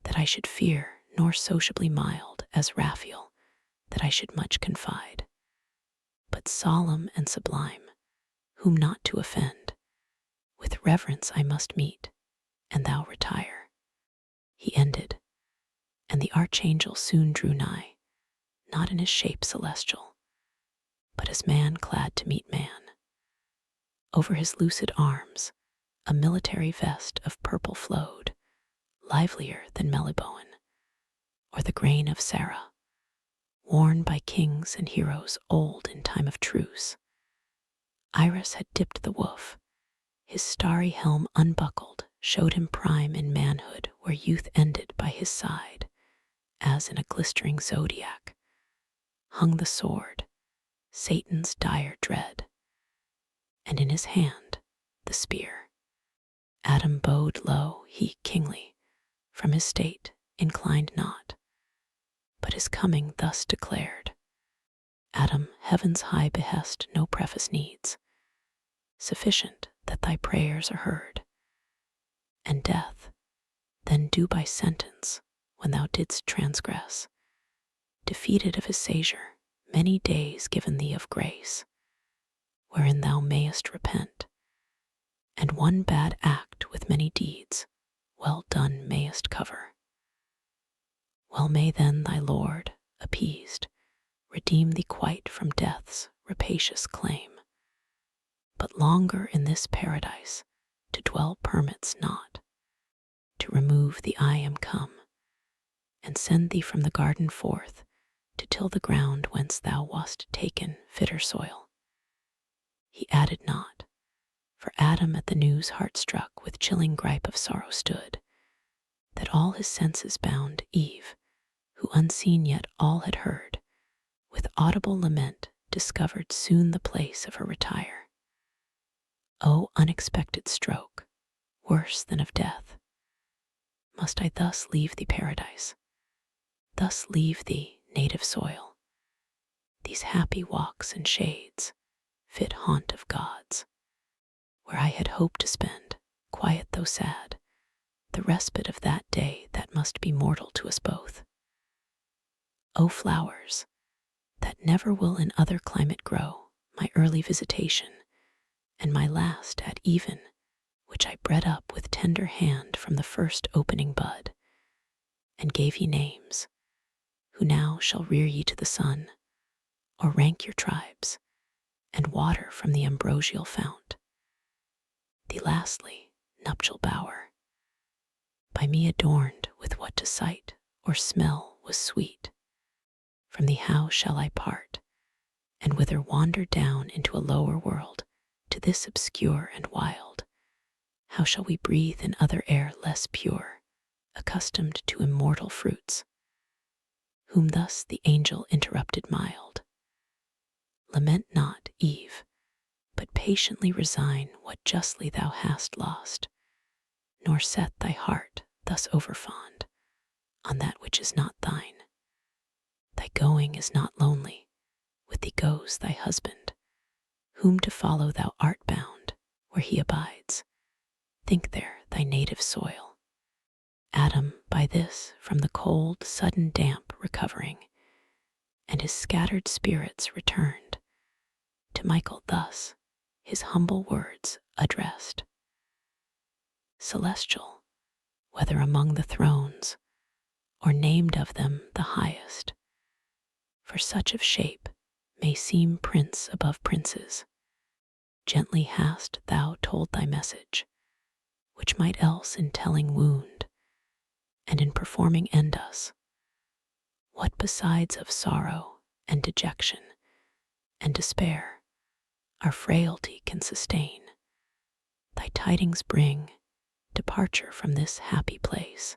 that I should fear, nor sociably mild as Raphael, that I should much confide, but solemn and sublime, whom not to offend, with reverence I must meet, and thou retire. He ended, and the archangel soon drew nigh, not in his shape celestial, but as man clad to meet man. Over his lucid arms a military vest of purple flowed, livelier than Meliboan, or the grain of Sarah, worn by kings and heroes old in time of truce. Iris had dipped the woof, his starry helm unbuckled showed him prime in manhood where youth ended by his side, as in a glistering zodiac hung the sword, Satan's dire dread, and in his hand the spear. Adam bowed low, he kingly, from his state inclined not, but his coming thus declared. Adam, heaven's high behest no preface needs, sufficient that thy prayers are heard, and death, then due by sentence when thou didst transgress, defeated of his seizure, many days given thee of grace, wherein thou mayest repent, and one bad act with many deeds, well done mayest cover. Well may then thy Lord, appeased, redeem thee quite from death's rapacious claim, but longer in this paradise to dwell permits not, to remove the I am come, and send thee from the garden forth to till the ground whence thou wast taken fitter soil. He added not, for Adam at the news heart struck with chilling gripe of sorrow stood, that all his senses bound Eve, who unseen yet all had heard, with audible lament discovered soon the place of her retire. O unexpected stroke, worse than of death! Must I thus leave thee paradise, thus leave thee native soil, these happy walks and shades, fit haunt of gods, where I had hoped to spend, quiet though sad, the respite of that day that must be mortal to us both? O flowers, that never will in other climate grow, my early visitation, and my last at even, which I bred up with tender hand from the first opening bud, and gave ye names, who now shall rear ye to the sun, or rank your tribes, and water from the ambrosial fount. The lastly, nuptial bower, by me adorned with what to sight or smell was sweet. From thee how shall I part, and whither wander down into a lower world, to this obscure and wild? How shall we breathe in other air less pure, accustomed to immortal fruits? Whom thus the angel interrupted mild. Lament not, Eve, but patiently resign what justly thou hast lost, nor set thy heart thus overfond on that which is not thine. Thy going is not lonely, with thee goes thy husband, whom to follow thou art bound, where he abides. Think there thy native soil. Adam by this from the cold sudden damp recovering, and his scattered spirits returned, to Michael thus his humble words addressed. Celestial, whether among the thrones, or named of them the highest, for such of shape may seem prince above princes, gently hast thou told thy message, which might else in telling wound, and in performing end us. What besides of sorrow and dejection and despair our frailty can sustain, thy tidings bring departure from this happy place,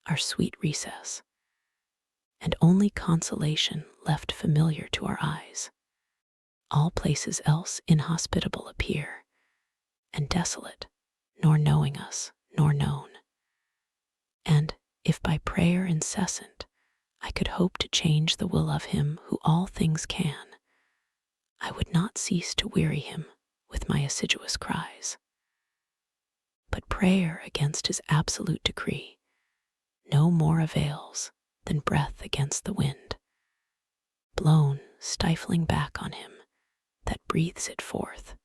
our sweet recess, and only consolation left familiar to our eyes. All places else inhospitable appear, and desolate, nor knowing us, nor known. And if by prayer incessant I could hope to change the will of him who all things can, I would not cease to weary him with my assiduous cries. But prayer against his absolute decree no more avails than breath against the wind, blown stifling back on him that breathes it forth.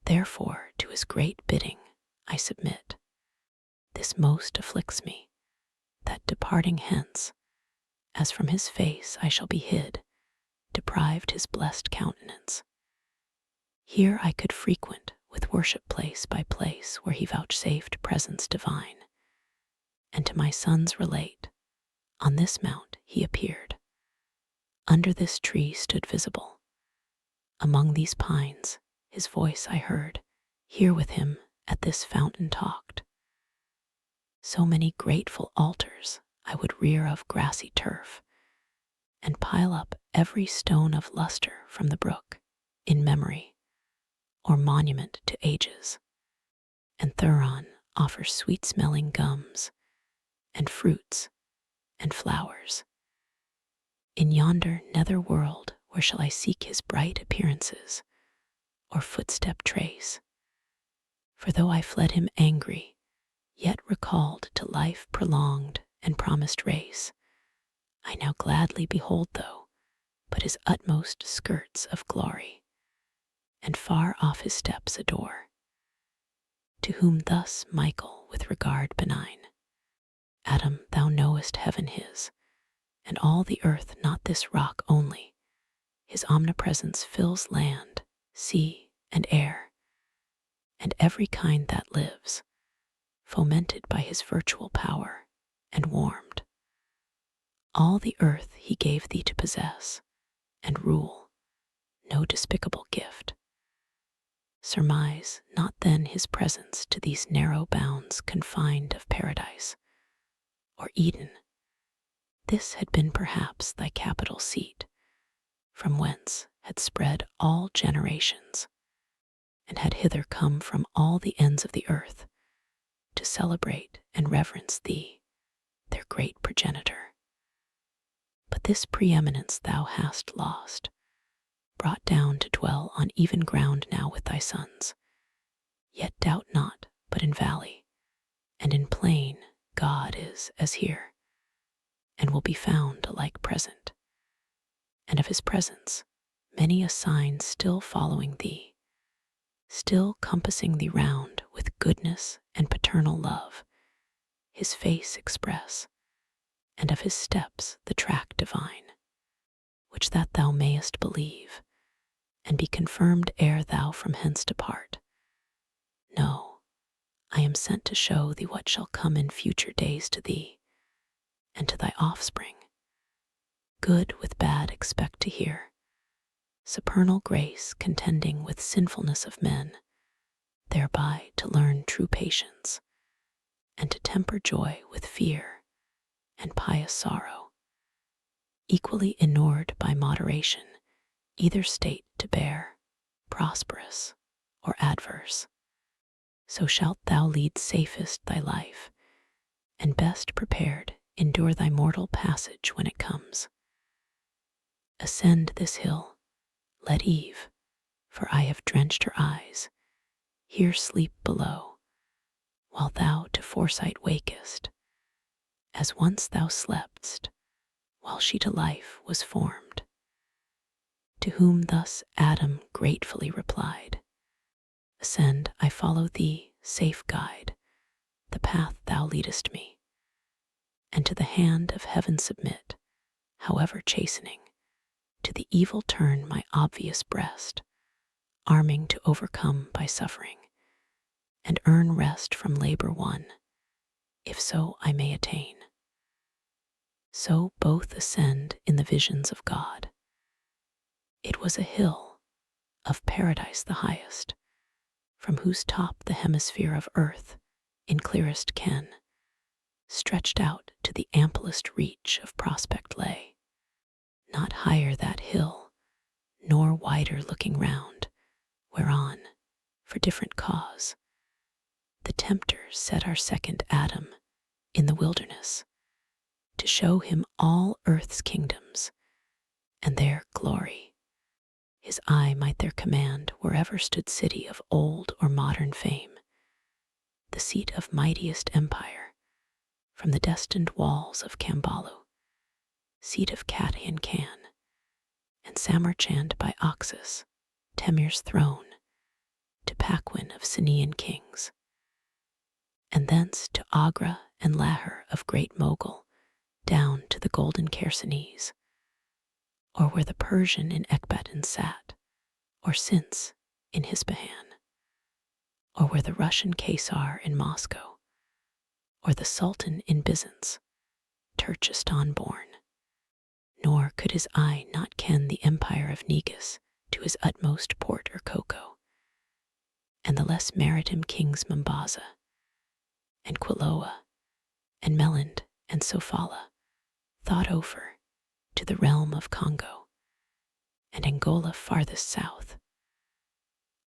Therefore to his great bidding I submit. This most afflicts me, that departing hence, as from his face I shall be hid, deprived his blessed countenance. Here I could frequent with worship place by place where he vouchsafed presence divine, and to my sons relate, on this mount he appeared, under this tree stood visible, among these pines his voice I heard, here with him at this fountain talked. So many grateful altars I would rear of grassy turf, and pile up every stone of luster from the brook, in memory, or monument to ages, and thereon offer sweet-smelling gums, and fruits, and flowers. In yonder nether world where shall I seek his bright appearances, or footstep trace? For though I fled him angry, yet recalled to life prolonged and promised race, I now gladly behold though but his utmost skirts of glory, and far off his steps adore. To whom thus Michael with regard benign, Adam, thou knowest heaven his, and all the earth, not this rock only. His omnipresence fills land, sea, and air, and every kind that lives, fomented by his virtual power, and warmed. All the earth he gave thee to possess, and rule, no despicable gift. Surmise not then his presence to these narrow bounds confined of paradise, or Eden. This had been perhaps thy capital seat, from whence had spread all generations, and had hither come from all the ends of the earth, to celebrate and reverence thee, their great progenitor. But this preeminence thou hast lost, brought down to dwell on even ground now with thy sons. Yet doubt not, but in valley and in plain God is as here, and will be found alike present. And of his presence many a sign still following thee, still compassing thee round with goodness and paternal love, his face express, and of his steps the track divine, which that thou mayest believe, and be confirmed ere thou from hence depart. No, I am sent to show thee what shall come in future days to thee, and to thy offspring. Good with bad expect to hear, supernal grace contending with sinfulness of men, thereby to learn true patience, and to temper joy with fear, and pious sorrow, equally inured by moderation, either state to bear, prosperous or adverse. So shalt thou lead safest thy life, and best prepared endure thy mortal passage when it comes. Ascend this hill, let Eve, for I have drenched her eyes, here sleep below, while thou to foresight wakest, as once thou slept'st, while she to life was formed. To whom thus Adam gratefully replied, Ascend, I follow thee, safe guide, the path thou leadest me, and to the hand of heaven submit, however chastening, to the evil turn my obvious breast, arming to overcome by suffering, and earn rest from labor won, if so I may attain. So both ascend in the visions of God. It was a hill, of paradise the highest, from whose top the hemisphere of earth, in clearest ken, stretched out to the amplest reach of prospect lay. Not higher that hill, nor wider looking round, whereon, for different cause, the tempter set our second Adam in the wilderness, to show him all earth's kingdoms, and their glory. His eye might there command wherever stood city of old or modern fame, the seat of mightiest empire, from the destined walls of Cambalu, seat of Katian Khan, and Samarcand by Oxus, Temir's throne, to Paquin of Sinian kings, and thence to Agra and Lahore of great Mogul, down to the golden Chersonese, or where the Persian in Ecbatana sat, or since in Ispahan, or where the Russian Caesar in Moscow, or the Sultan in Byzance, Turkestan born. Nor could his eye not ken the empire of Negus to his utmost port or Cocoa, and the less maritime kings Mombasa, and Quiloa, and Melland, and Sofala, thought over to the realm of Congo, and Angola farthest south,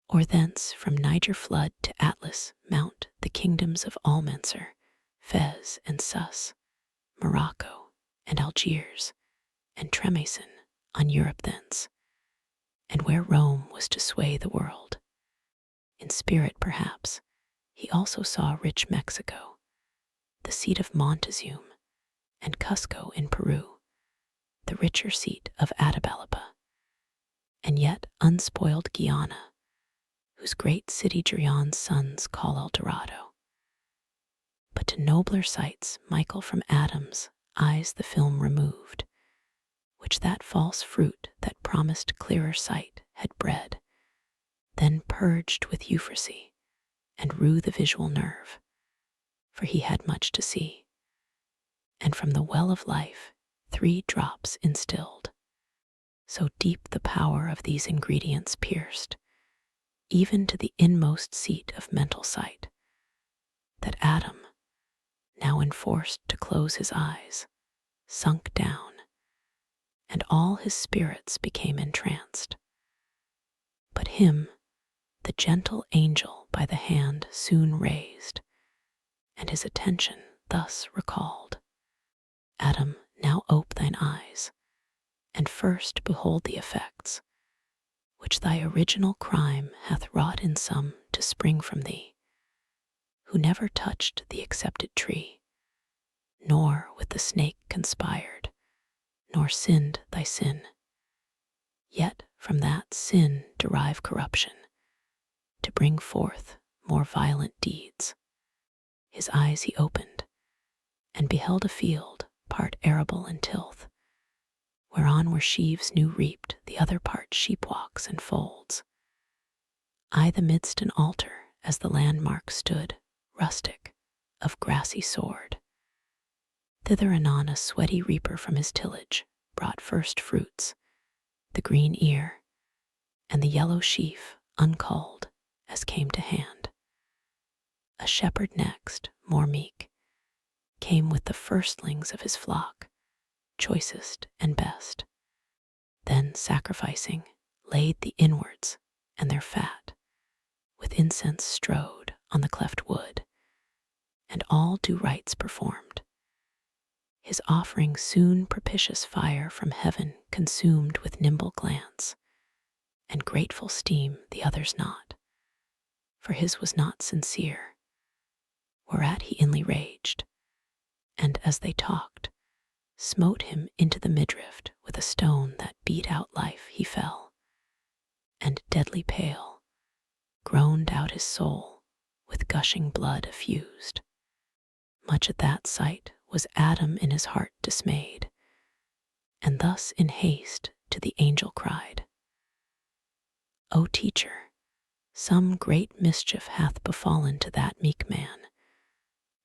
or thence from Niger flood to Atlas mount the kingdoms of Almansor, Fez and Sus, Morocco and Algiers, and Tremason on Europe thence, and where Rome was to sway the world. In spirit, perhaps, he also saw rich Mexico, the seat of Montezuma, and Cusco in Peru, the richer seat of Atabalpa, and yet unspoiled Guyana, whose great city Drion's sons call El Dorado. But to nobler sights Michael from Adam's eyes the film removed, which that false fruit that promised clearer sight had bred, then purged with euphrasy, and rue the visual nerve, for he had much to see, and from the well of life 3 drops instilled. So deep the power of these ingredients pierced, even to the inmost seat of mental sight, that Adam, now enforced to close his eyes, sunk down, and all his spirits became entranced. But him the gentle angel by the hand soon raised, and his attention thus recalled. Adam, now ope thine eyes, and first behold the effects which thy original crime hath wrought in some to spring from thee, who never touched the accepted tree, nor with the snake conspired, nor sinned thy sin, yet from that sin derive corruption, to bring forth more violent deeds. His eyes he opened, and beheld a field, part arable and tilth, whereon were sheaves new reaped, the other part sheepwalks and folds. I the midst an altar, as the landmark stood, rustic, of grassy sward. Thither anon a sweaty reaper from his tillage brought first fruits, the green ear, and the yellow sheaf, unculled, as came to hand. A shepherd next, more meek, came with the firstlings of his flock, choicest and best. Then sacrificing, laid the inwards and their fat, with incense strode on the cleft wood, and all due rites performed. His offering soon propitious fire from heaven consumed with nimble glance, and grateful steam the others not, for his was not sincere, whereat he inly raged, and as they talked, smote him into the midriff with a stone that beat out life. He fell, and deadly pale, groaned out his soul, with gushing blood effused. Much at that sight was Adam in his heart dismayed, and thus in haste to the angel cried, O teacher, some great mischief hath befallen to that meek man,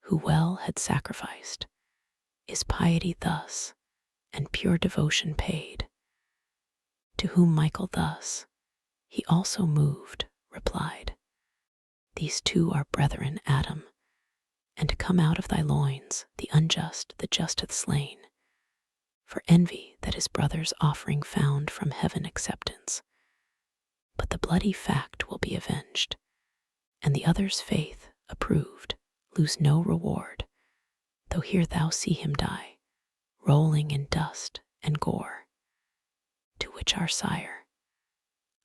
who well had sacrificed, is piety thus, and pure devotion paid? To whom Michael thus, he also moved, replied, These two are brethren, Adam, and to come out of thy loins the unjust the just hath slain, for envy that his brother's offering found from heaven acceptance. But the bloody fact will be avenged, and the other's faith approved, lose no reward, though here thou see him die, rolling in dust and gore. To which our sire,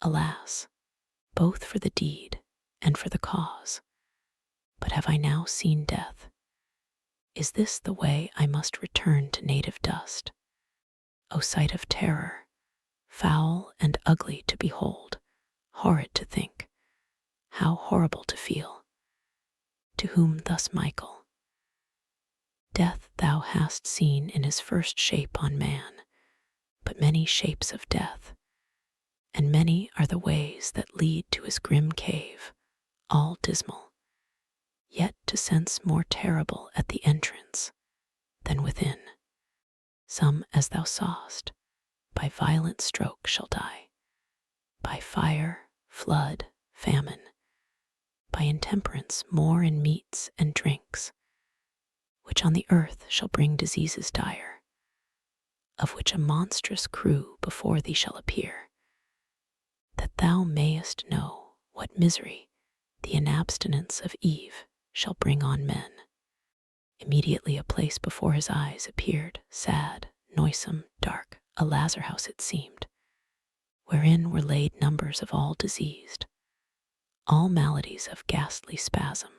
alas, both for the deed and for the cause, but have I now seen death? Is this the way I must return to native dust? O sight of terror, foul and ugly to behold, horrid to think, how horrible to feel. To whom thus Michael, Death thou hast seen in his first shape on man, but many shapes of death, and many are the ways that lead to his grim cave, all dismal, yet to sense more terrible at the entrance than within. Some, as thou saw'st, by violent stroke shall die, by fire, flood, famine, by intemperance more in meats and drinks, which on the earth shall bring diseases dire, of which a monstrous crew before thee shall appear, that thou mayest know what misery the inabstinence of Eve shall bring on men. Immediately a place before his eyes appeared, sad, noisome, dark, a lazar house it seemed, wherein were laid numbers of all diseased, all maladies of ghastly spasm,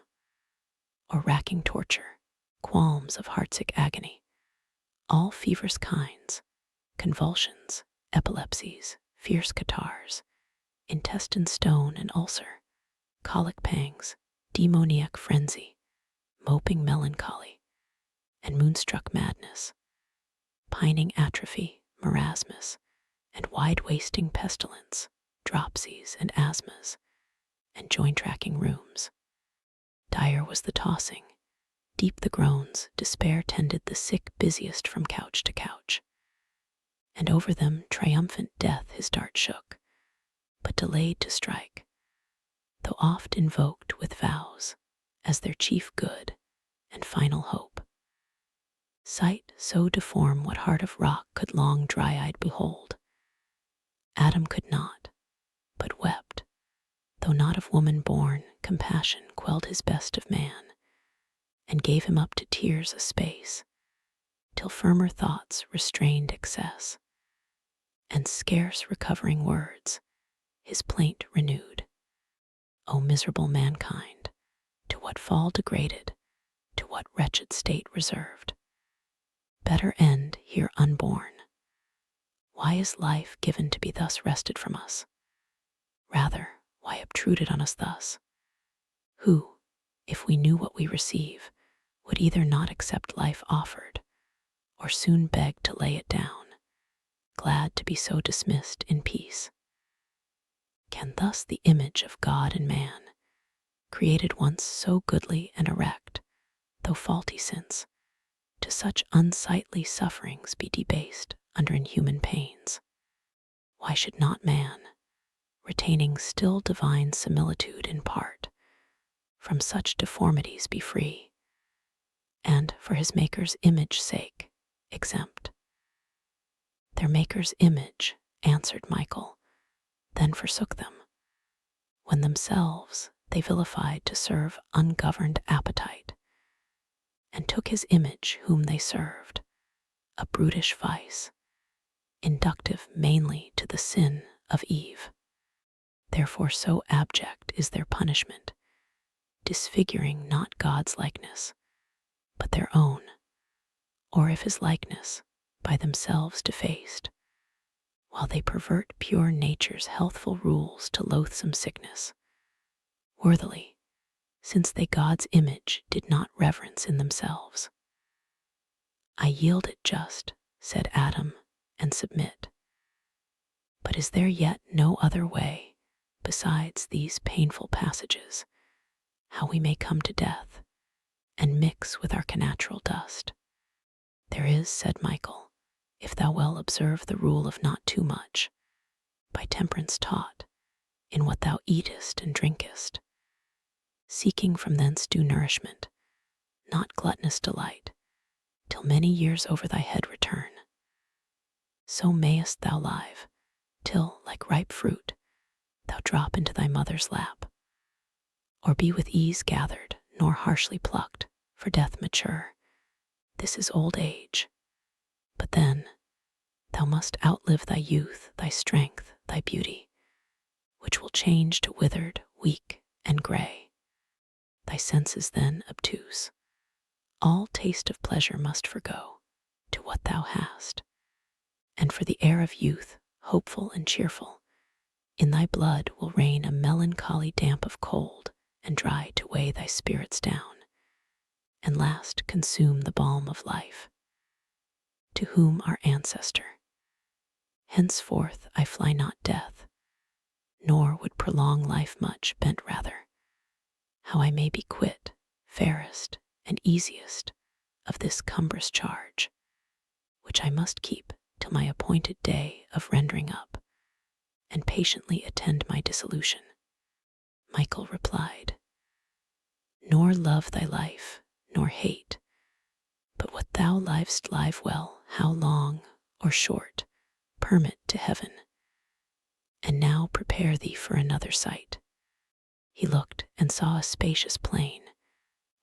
or racking torture, qualms of heartsick agony, all fevers kinds, convulsions, epilepsies, fierce catarrhs, intestine stone and ulcer, colic pangs, demoniac frenzy, moping melancholy, and moonstruck madness, pining atrophy, marasmus, and wide-wasting pestilence, dropsies and asthmas, and joint-racking rheums. Dire was the tossing, deep the groans, despair tended the sick busiest from couch to couch, and over them triumphant death his dart shook, but delayed to strike, though oft invoked with vows as their chief good and final hope. Sight so deform what heart of rock could long dry-eyed behold. Adam could not, but wept, though not of woman born, compassion quelled his best of man, and gave him up to tears a space, till firmer thoughts restrained excess, and scarce recovering words, his plaint renewed. O miserable mankind, to what fall degraded, to what wretched state reserved? Better end here unborn. Why is life given to be thus wrested from us? Rather, why obtruded on us thus? Who, if we knew what we receive, would either not accept life offered, or soon beg to lay it down, glad to be so dismissed in peace? Can thus the image of God and man, created once so goodly and erect, though faulty since, to such unsightly sufferings be debased under inhuman pains? Why should not man, retaining still divine similitude in part, from such deformities be free, and for his Maker's image sake exempt? Their Maker's image, answered Michael, then forsook them, when themselves they vilified to serve ungoverned appetite, and took his image whom they served, a brutish vice, inductive mainly to the sin of Eve. Therefore so abject is their punishment, disfiguring not God's likeness, but their own, or if his likeness, by themselves defaced, while they pervert pure nature's healthful rules to loathsome sickness, worthily, since they God's image did not reverence in themselves. I yield it just, said Adam, and submit. But is there yet no other way, besides these painful passages, how we may come to death, and mix with our connatural dust. There is, said Michael, if thou well observe the rule of not too much, by temperance taught, in what thou eatest and drinkest, seeking from thence due nourishment, not gluttonous delight, till many years over thy head return. So mayest thou live, till, like ripe fruit, thou drop into thy mother's lap, or be with ease gathered, nor harshly plucked, for death mature. This is old age. But then thou must outlive thy youth, thy strength, thy beauty, which will change to withered, weak, and gray. Thy senses then obtuse, all taste of pleasure must forgo to what thou hast, and for the air of youth, hopeful and cheerful, in thy blood will reign a melancholy damp of cold and dry to weigh thy spirits down, and last consume the balm of life. To whom our ancestor, henceforth I fly not death, nor would prolong life much, bent rather how I may be quit, fairest and easiest, of this cumbrous charge, which I must keep till my appointed day of rendering up, and patiently attend my dissolution. Michael replied, Nor love thy life, nor hate, but what thou livest live well, how long or short, permit to heaven. And now prepare thee for another sight. He looked and saw a spacious plain,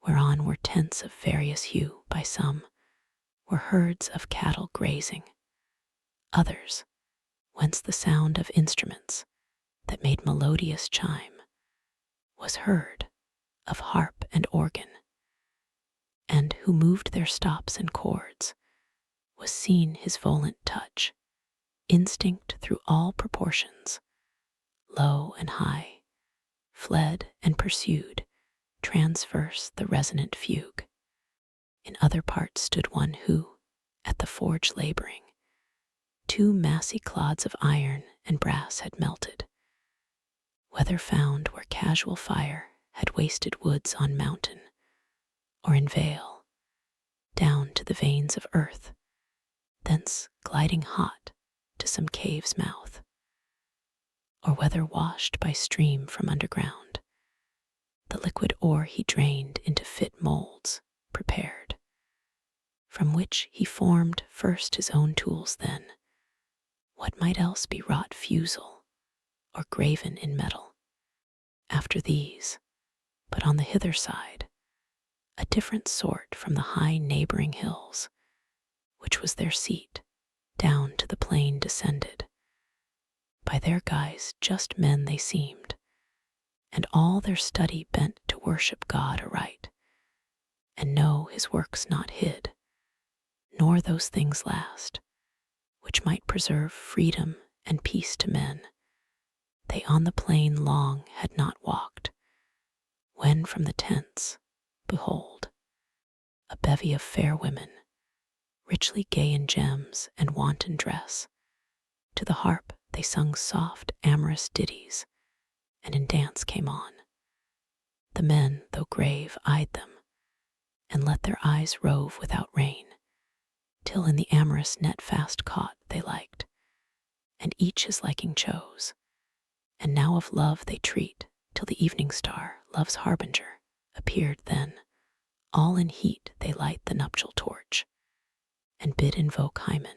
whereon were tents of various hue. By some were herds of cattle grazing, others, whence the sound of instruments that made melodious chime was heard, of harp and organ, and who moved their stops and chords, was seen his volant touch, instinct through all proportions, low and high, fled and pursued, transverse the resonant fugue. In other parts stood one who, at the forge laboring, two massy clods of iron and brass had melted, whether found where casual fire had wasted woods on mountain, or in vale, down to the veins of earth, thence gliding hot to some cave's mouth, or whether washed by stream from underground, the liquid ore he drained into fit molds prepared, from which he formed first his own tools, then what might else be wrought fusel or graven in metal. After these, but on the hither side, a different sort from the high neighboring hills, which was their seat, down to the plain descended. By their guise just men they seemed, and all their study bent to worship God aright, and know his works not hid, nor those things last, which might preserve freedom and peace to men. They on the plain long had not walked, when from the tents, behold, a bevy of fair women, richly gay in gems and wanton dress, to the harp they sung soft amorous ditties, and in dance came on. The men, though grave, eyed them, and let their eyes rove without rein, till in the amorous net fast caught they liked, and each his liking chose. And now of love they treat, till the evening star, love's harbinger, appeared. Then, all in heat, they light the nuptial torch, and bid invoke Hymen.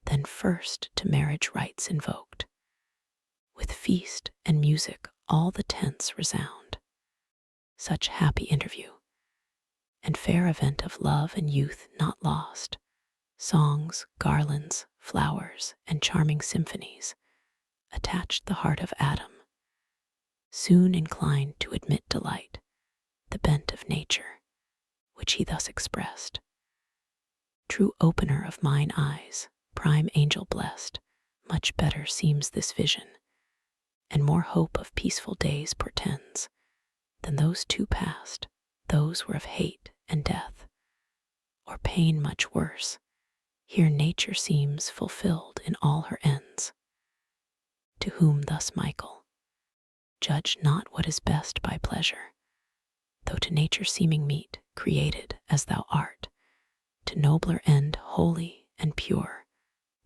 Then first to marriage rites invoked, with feast and music all the tents resound. Such happy interview, and fair event of love and youth not lost, songs, garlands, flowers, and charming symphonies, attached the heart of Adam, soon inclined to admit delight, the bent of nature, which he thus expressed. True opener of mine eyes, prime angel blessed, much better seems this vision, and more hope of peaceful days portends, than those two past. Those were of hate and death, or pain much worse. Here nature seems fulfilled in all her ends. To whom thus Michael, judge not what is best by pleasure, though to nature seeming meet, created as thou art, to nobler end holy and pure,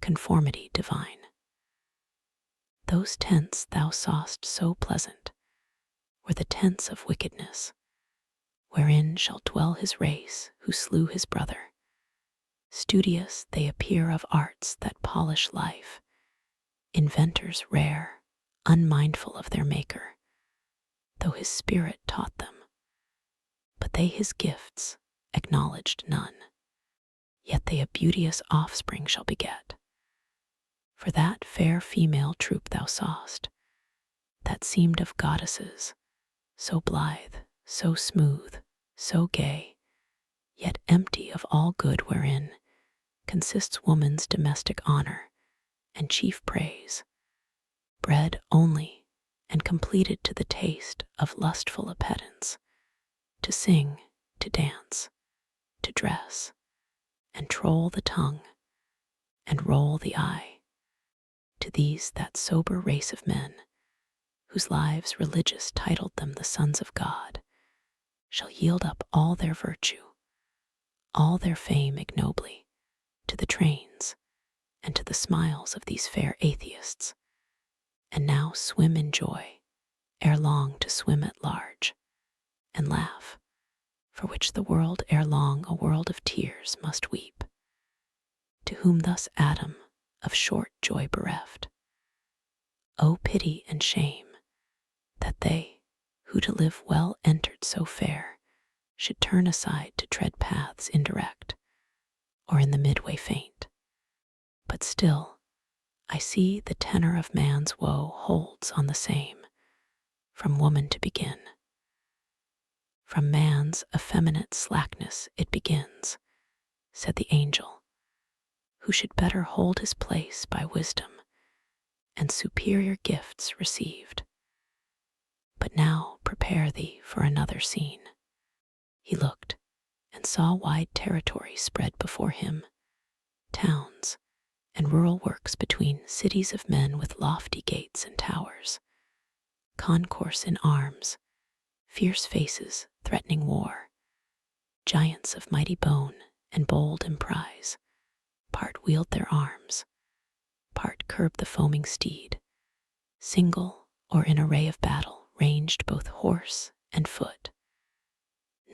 conformity divine. Those tents thou saw'st so pleasant were the tents of wickedness, wherein shall dwell his race who slew his brother. Studious they appear of arts that polish life, inventors rare, unmindful of their maker, though his spirit taught them. But they his gifts acknowledged none, yet they a beauteous offspring shall beget. For that fair female troop thou saw'st, that seemed of goddesses, so blithe, so smooth, so gay, yet empty of all good wherein consists woman's domestic honor and chief praise, bred only and completed to the taste of lustful appetence, to sing, to dance, to dress, and troll the tongue, and roll the eye, to these that sober race of men, whose lives religious titled them the sons of God, shall yield up all their virtue, all their fame ignobly, to the trains and to the smiles of these fair atheists, and now swim in joy, ere long to swim at large, and laugh, for which the world ere long a world of tears must weep, to whom thus Adam of short joy bereft. O pity and shame, that they, who to live well entered so fair, should turn aside to tread paths indirect, or in the midway faint. But still, I see the tenor of man's woe holds on the same, from woman to begin. From man's effeminate slackness it begins, said the angel, who should better hold his place by wisdom and superior gifts received. But now prepare thee for another scene. He looked and saw wide territory spread before him, towns and rural works between, cities of men with lofty gates and towers, concourse in arms, fierce faces threatening war, giants of mighty bone and bold emprise, part wield their arms, part curb the foaming steed, single or in array of battle ranged both horse and foot,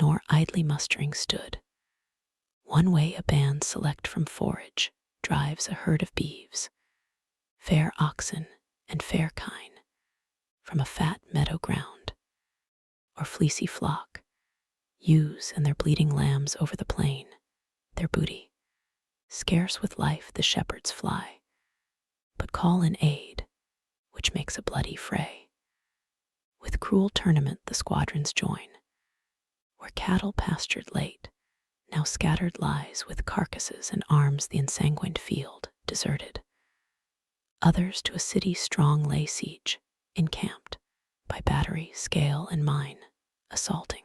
nor idly mustering stood. One way a band select from forage drives a herd of beeves, fair oxen and fair kine, from a fat meadow ground, or fleecy flock, ewes and their bleating lambs over the plain, their booty. Scarce with life the shepherds fly, but call in aid, which makes a bloody fray. With cruel tournament the squadrons join, where cattle pastured late, now scattered lies with carcasses and arms the ensanguined field, deserted. Others to a city strong lay siege, encamped, by battery, scale, and mine, assaulting.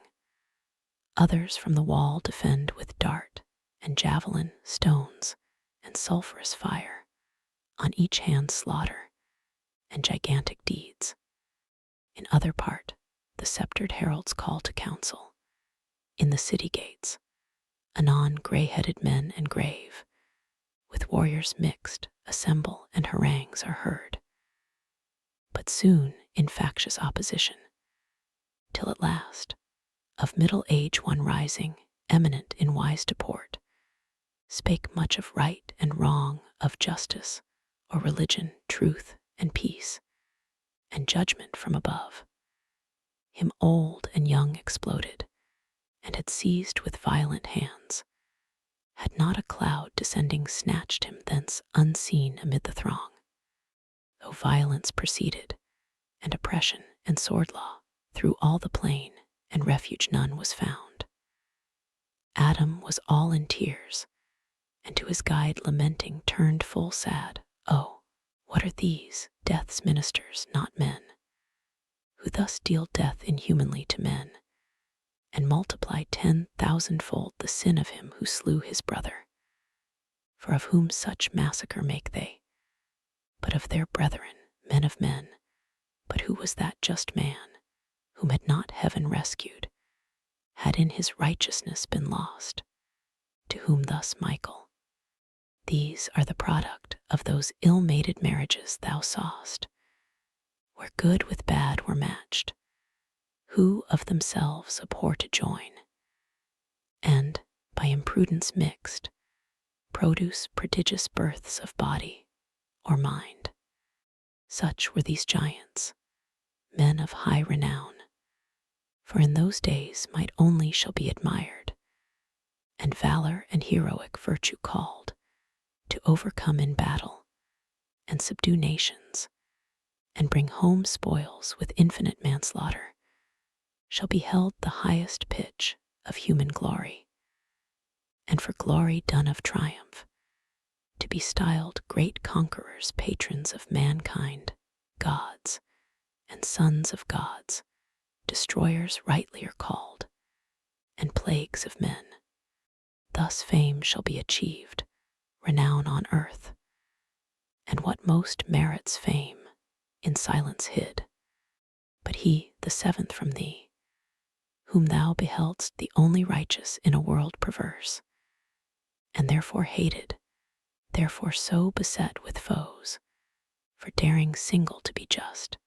Others from the wall defend with dart and javelin, stones, and sulphurous fire, on each hand slaughter and gigantic deeds. In other part, the sceptred heralds call to council. In the city gates, anon grey-headed men and grave, with warriors mixed, assemble and harangues are heard. But soon in factious opposition, till at last, of middle age one rising, eminent in wise deport, spake much of right and wrong, of justice or religion, truth and peace, and judgment from above. Him old and young exploded, and had seized with violent hands, had not a cloud descending snatched him thence unseen amid the throng. Though violence proceeded, and oppression and sword law through all the plain, and refuge none was found. Adam was all in tears, and to his guide lamenting turned full sad. Oh, what are these, death's ministers, not men, who thus deal death inhumanly to men, and multiply 10,000-fold the sin of him who slew his brother? For of whom such massacre make they? But of their brethren, men of men. But who was that just man, whom had not heaven rescued, had in his righteousness been lost, to whom thus Michael, these are the product of those ill-mated marriages thou saw'st, where good with bad were matched, who of themselves abhor to join, and, by imprudence mixed, produce prodigious births of body or mind. Such were these giants, men of high renown, for in those days might only shall be admired, and valor and heroic virtue called, to overcome in battle, and subdue nations, and bring home spoils with infinite manslaughter, shall be held the highest pitch of human glory, and for glory done of triumph, to be styled great conquerors, patrons of mankind, gods, and sons of gods, destroyers rightly are called, and plagues of men. Thus fame shall be achieved, renown on earth, and what most merits fame, in silence hid. But he, the seventh from thee, whom thou beheldst the only righteous in a world perverse, and therefore hated, therefore so beset with foes, for daring single to be just,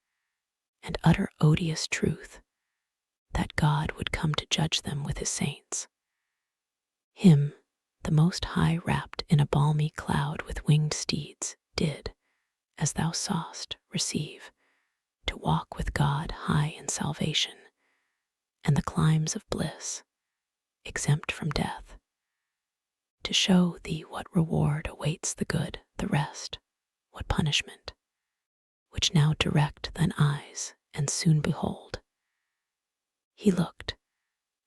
and utter odious truth, that God would come to judge them with his saints. Him, the Most High wrapped in a balmy cloud with winged steeds, did, as thou saw'st, receive, to walk with God high in salvation, and the climes of bliss, exempt from death, to show thee what reward awaits the good, the rest, what punishment, which now direct thine eyes, and soon behold. He looked,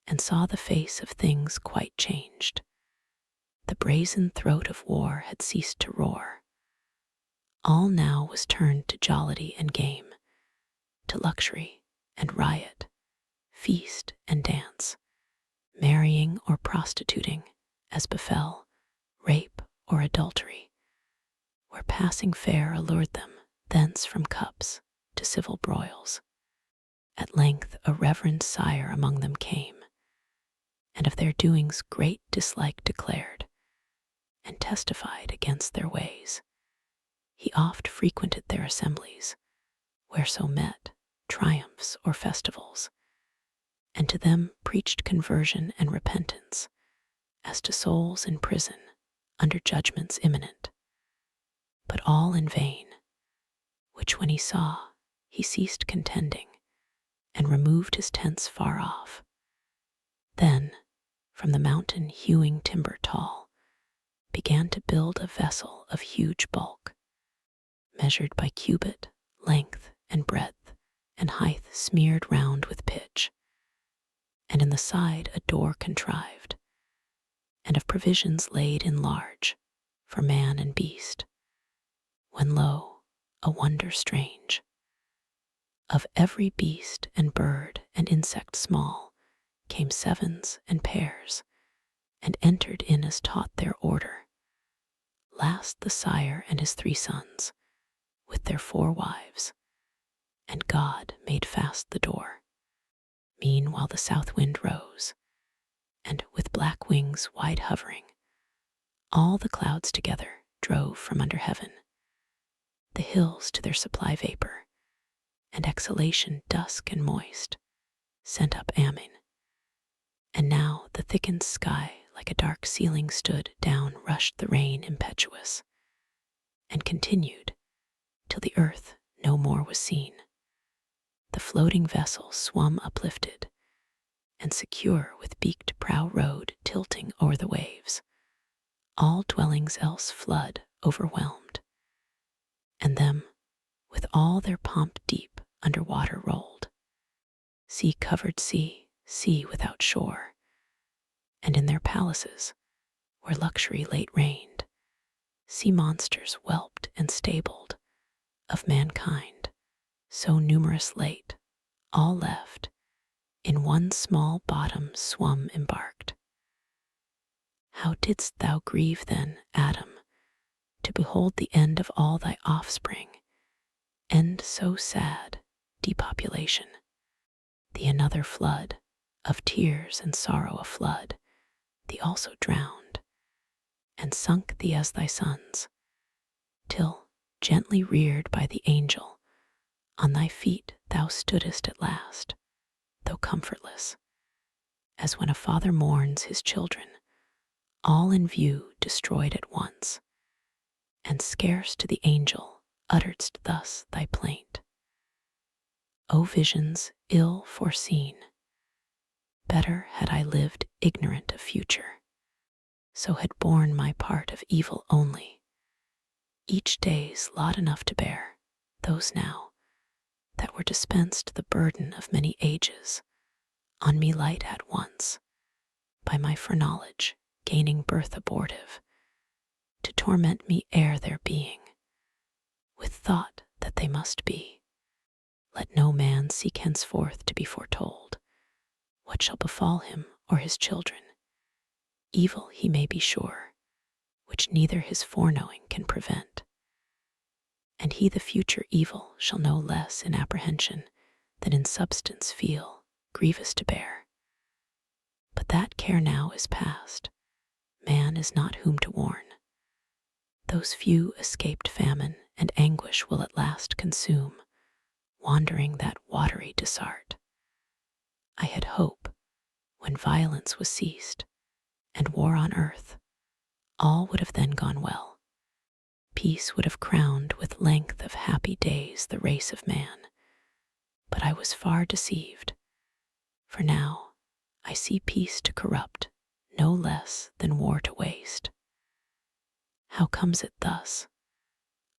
and saw the face of things quite changed. The brazen throat of war had ceased to roar. All now was turned to jollity and game, to luxury and riot, feast and dance, marrying or prostituting, as befell, rape or adultery, where passing fair allured them, thence from cups to civil broils. At length a reverend sire among them came, and of their doings great dislike declared, and testified against their ways. He oft frequented their assemblies, where so met, triumphs or festivals, and to them preached conversion and repentance, as to souls in prison, under judgments imminent. But all in vain, which when he saw, he ceased contending, and removed his tents far off. Then, from the mountain hewing timber tall, began to build a vessel of huge bulk, measured by cubit, length, and breadth, and height smeared round with pitch, and in the side a door contrived, and of provisions laid in large, for man and beast, when lo, a wonder strange. Of every beast and bird and insect small came sevens and pairs, and entered in as taught their order. Last the sire and his 3 sons, with their 4 wives, and God made fast the door. Meanwhile the south wind rose, and with black wings wide hovering, all the clouds together drove from under heaven, the hills to their supply vapor, and exhalation dusk and moist, sent up Amen. And now the thickened sky like a dark ceiling stood, down rushed the rain impetuous, and continued, till the earth no more was seen. The floating vessel swum uplifted, and secure with beaked prow rode tilting o'er the waves. All dwellings else flood overwhelmed, and them, with all their pomp deep under water rolled. Sea-covered sea, sea without shore, and in their palaces, where luxury late reigned, sea monsters whelped and stabled, of mankind, so numerous late, all left, in one small bottom swum embarked. How didst thou grieve then, Adam, to behold the end of all thy offspring, end so sad, depopulation, the another flood, of tears and sorrow a flood, thee also drowned, and sunk thee as thy sons, till, gently reared by the angel, on thy feet thou stoodest at last, though comfortless, as when a father mourns his children, all in view destroyed at once, and scarce to the angel utteredst thus thy plaint. O visions ill foreseen! Better had I lived ignorant of future, so had borne my part of evil only, each day's lot enough to bear, those now, that were dispensed the burden of many ages, on me light at once, by my foreknowledge gaining birth abortive, to torment me ere their being, with thought that they must be. Let no man seek henceforth to be foretold what shall befall him or his children. Evil he may be sure, which neither his foreknowing can prevent. And he the future evil shall no less in apprehension than in substance feel grievous to bear. But that care now is past, man is not whom to warn. Those few escaped famine and anguish will at last consume, wandering that watery desart. I had hope, when violence was ceased, and war on earth, all would have then gone well. Peace would have crowned with length of happy days the race of man. But I was far deceived, for now I see peace to corrupt no less than war to waste. How comes it thus?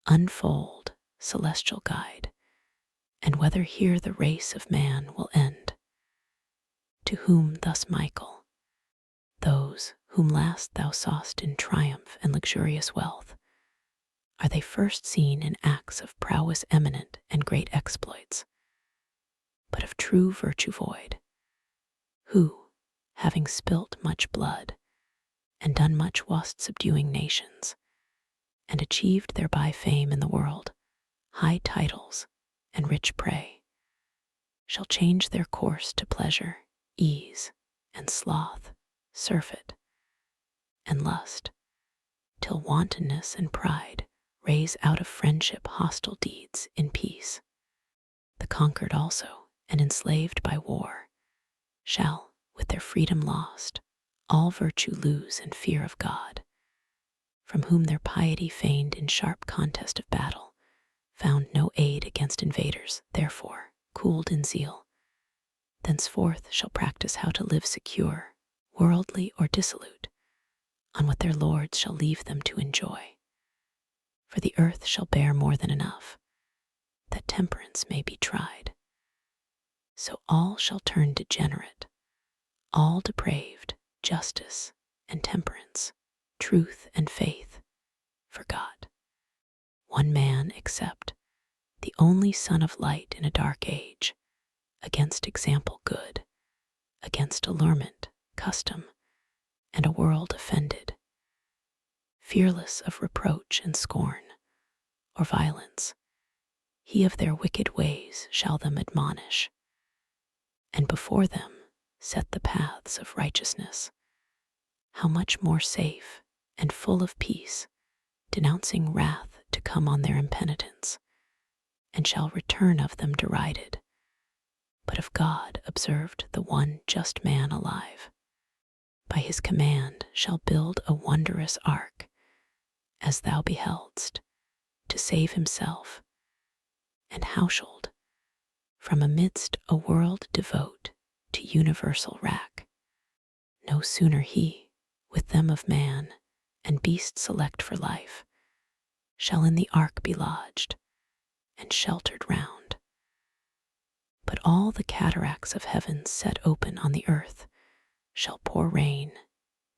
Unfold, celestial guide, and whether here the race of man will end. To whom thus, Michael? Those whom last thou saw'st in triumph and luxurious wealth, are they first seen in acts of prowess eminent and great exploits, but of true virtue void, who, having spilt much blood, and done much whilst subduing nations, and achieved thereby fame in the world, high titles, and rich prey, shall change their course to pleasure, ease, and sloth, surfeit, and lust, till wantonness and pride raise out of friendship hostile deeds in peace. The conquered also, and enslaved by war, shall, with their freedom lost, all virtue lose and fear of God, from whom their piety feigned in sharp contest of battle, found no aid against invaders, therefore, cooled in zeal, thenceforth shall practice how to live secure, worldly or dissolute, on what their lords shall leave them to enjoy. For the earth shall bear more than enough, that temperance may be tried. So all shall turn degenerate, all depraved, justice and temperance, truth and faith, forgot. One man except, the only son of light in a dark age, against example good, against allurement, custom, and a world offended, fearless of reproach and scorn, or violence, he of their wicked ways shall them admonish, and before them set the paths of righteousness. How much more safe and full of peace, denouncing wrath to come on their impenitence, and shall return of them derided, but of God observed the one just man alive. By his command shall build a wondrous ark, as thou beheldst, to save himself, and household, from amidst a world devote to universal wrack. No sooner he, with them of man, and beast select for life, shall in the ark be lodged, and sheltered round. But all the cataracts of heaven set open on the earth shall pour rain,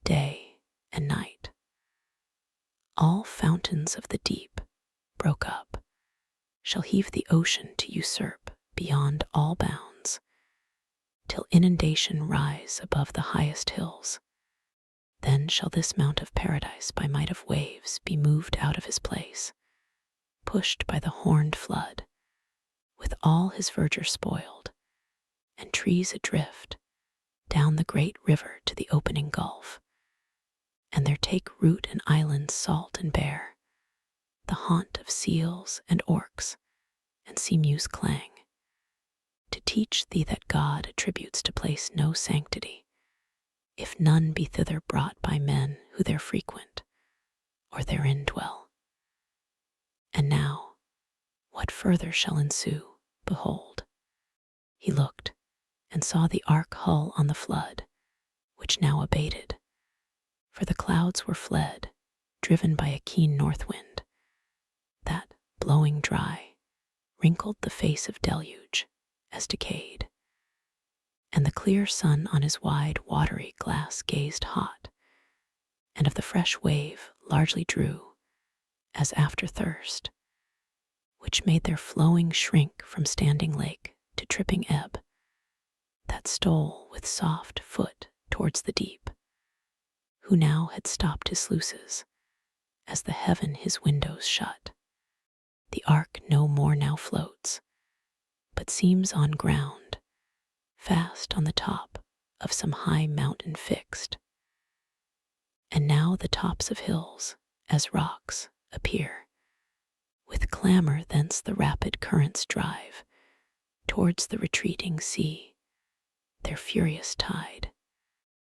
day and night. All fountains of the deep, broke up, shall heave the ocean to usurp beyond all bounds, till inundation rise above the highest hills. Then shall this mount of paradise by might of waves be moved out of his place, pushed by the horned flood, with all his verdure spoiled, and trees adrift, down the great river to the opening gulf, and there take root an island salt and bare, the haunt of seals and orcs and sea-mew's clang, to teach thee that God attributes to place no sanctity, if none be thither brought by men who there frequent, or therein dwell. And now, what further shall ensue, behold. He looked, and saw the ark hull on the flood, which now abated, for the clouds were fled, driven by a keen north wind, that, blowing dry, wrinkled the face of deluge, as decayed. And the clear sun on his wide watery glass gazed hot, and of the fresh wave largely drew, as after thirst, which made their flowing shrink from standing lake to tripping ebb, that stole with soft foot towards the deep, who now had stopped his sluices, as the heaven his windows shut. The ark no more now floats, but seems on ground, fast on the top of some high mountain fixed. And now the tops of hills, as rocks, appear, with clamor thence the rapid currents drive towards the retreating sea, their furious tide.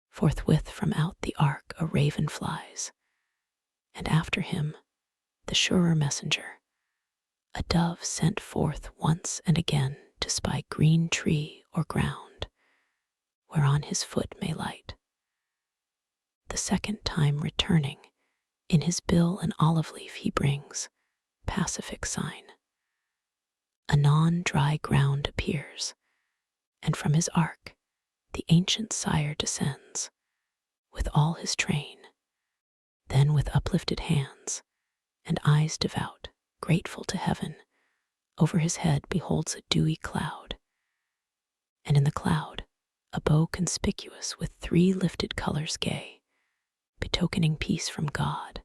Forthwith from out the ark a raven flies, and after him the surer messenger, a dove sent forth once and again to spy green tree or ground, whereon his foot may light. The second time returning, in his bill an olive leaf he brings, pacific sign. Anon dry ground appears, and from his ark the ancient sire descends, with all his train. Then with uplifted hands, and eyes devout, grateful to heaven, over his head beholds a dewy cloud, and in the cloud a bow conspicuous with 3 lifted colors gay, betokening peace from God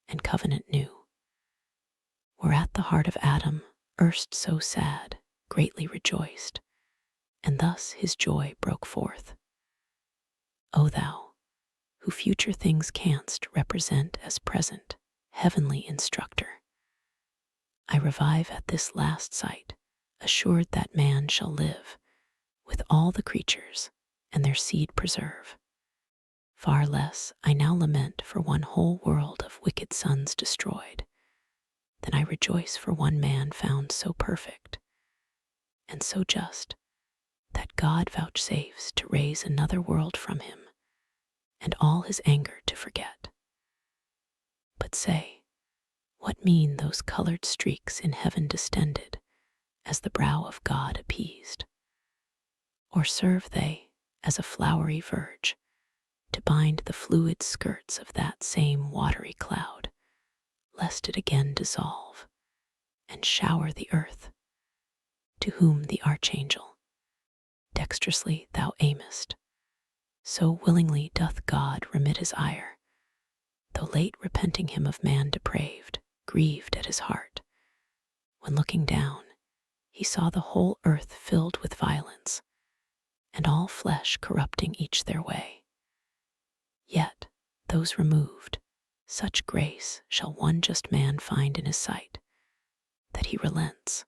and covenant new. Whereat the heart of Adam, erst so sad, greatly rejoiced, and thus his joy broke forth. O thou, who future things canst represent as present, heavenly instructor, I revive at this last sight, assured that man shall live with all the creatures and their seed preserve. Far less I now lament for one whole world of wicked sons destroyed, than I rejoice for one man found so perfect and so just that God vouchsafes to raise another world from him, and all his anger to forget. But say, what mean those colored streaks in heaven distended, as the brow of God appeased? Or serve they as a flowery verge, to bind the fluid skirts of that same watery cloud, lest it again dissolve, and shower the earth, to whom the archangel, dexterously thou aimest, so willingly doth God remit his ire, though late repenting him of man depraved, grieved at his heart, when looking down, he saw the whole earth filled with violence, and all flesh corrupting each their way. Yet, those removed, such grace shall one just man find in his sight, that he relents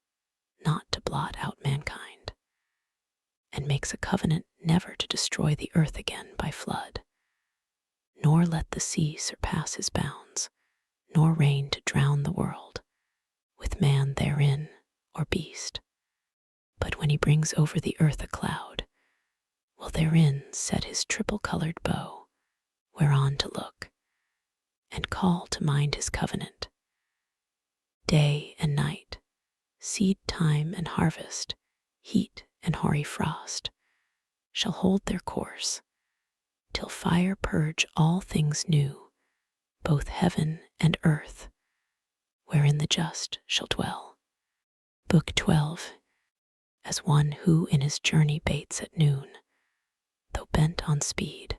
not to blot out mankind, and makes a covenant never to destroy the earth again by flood, nor let the sea surpass his bounds, nor rain to drown the world, with man therein or beast. But when he brings over the earth a cloud, will therein set his triple-colored bow, whereon to look, and call to mind his covenant. Day and night, seed time and harvest, heat and hoary frost, shall hold their course, till fire purge all things new, both heaven and earth, wherein the just shall dwell. Book 12. As one who in his journey bates at noon, though bent on speed,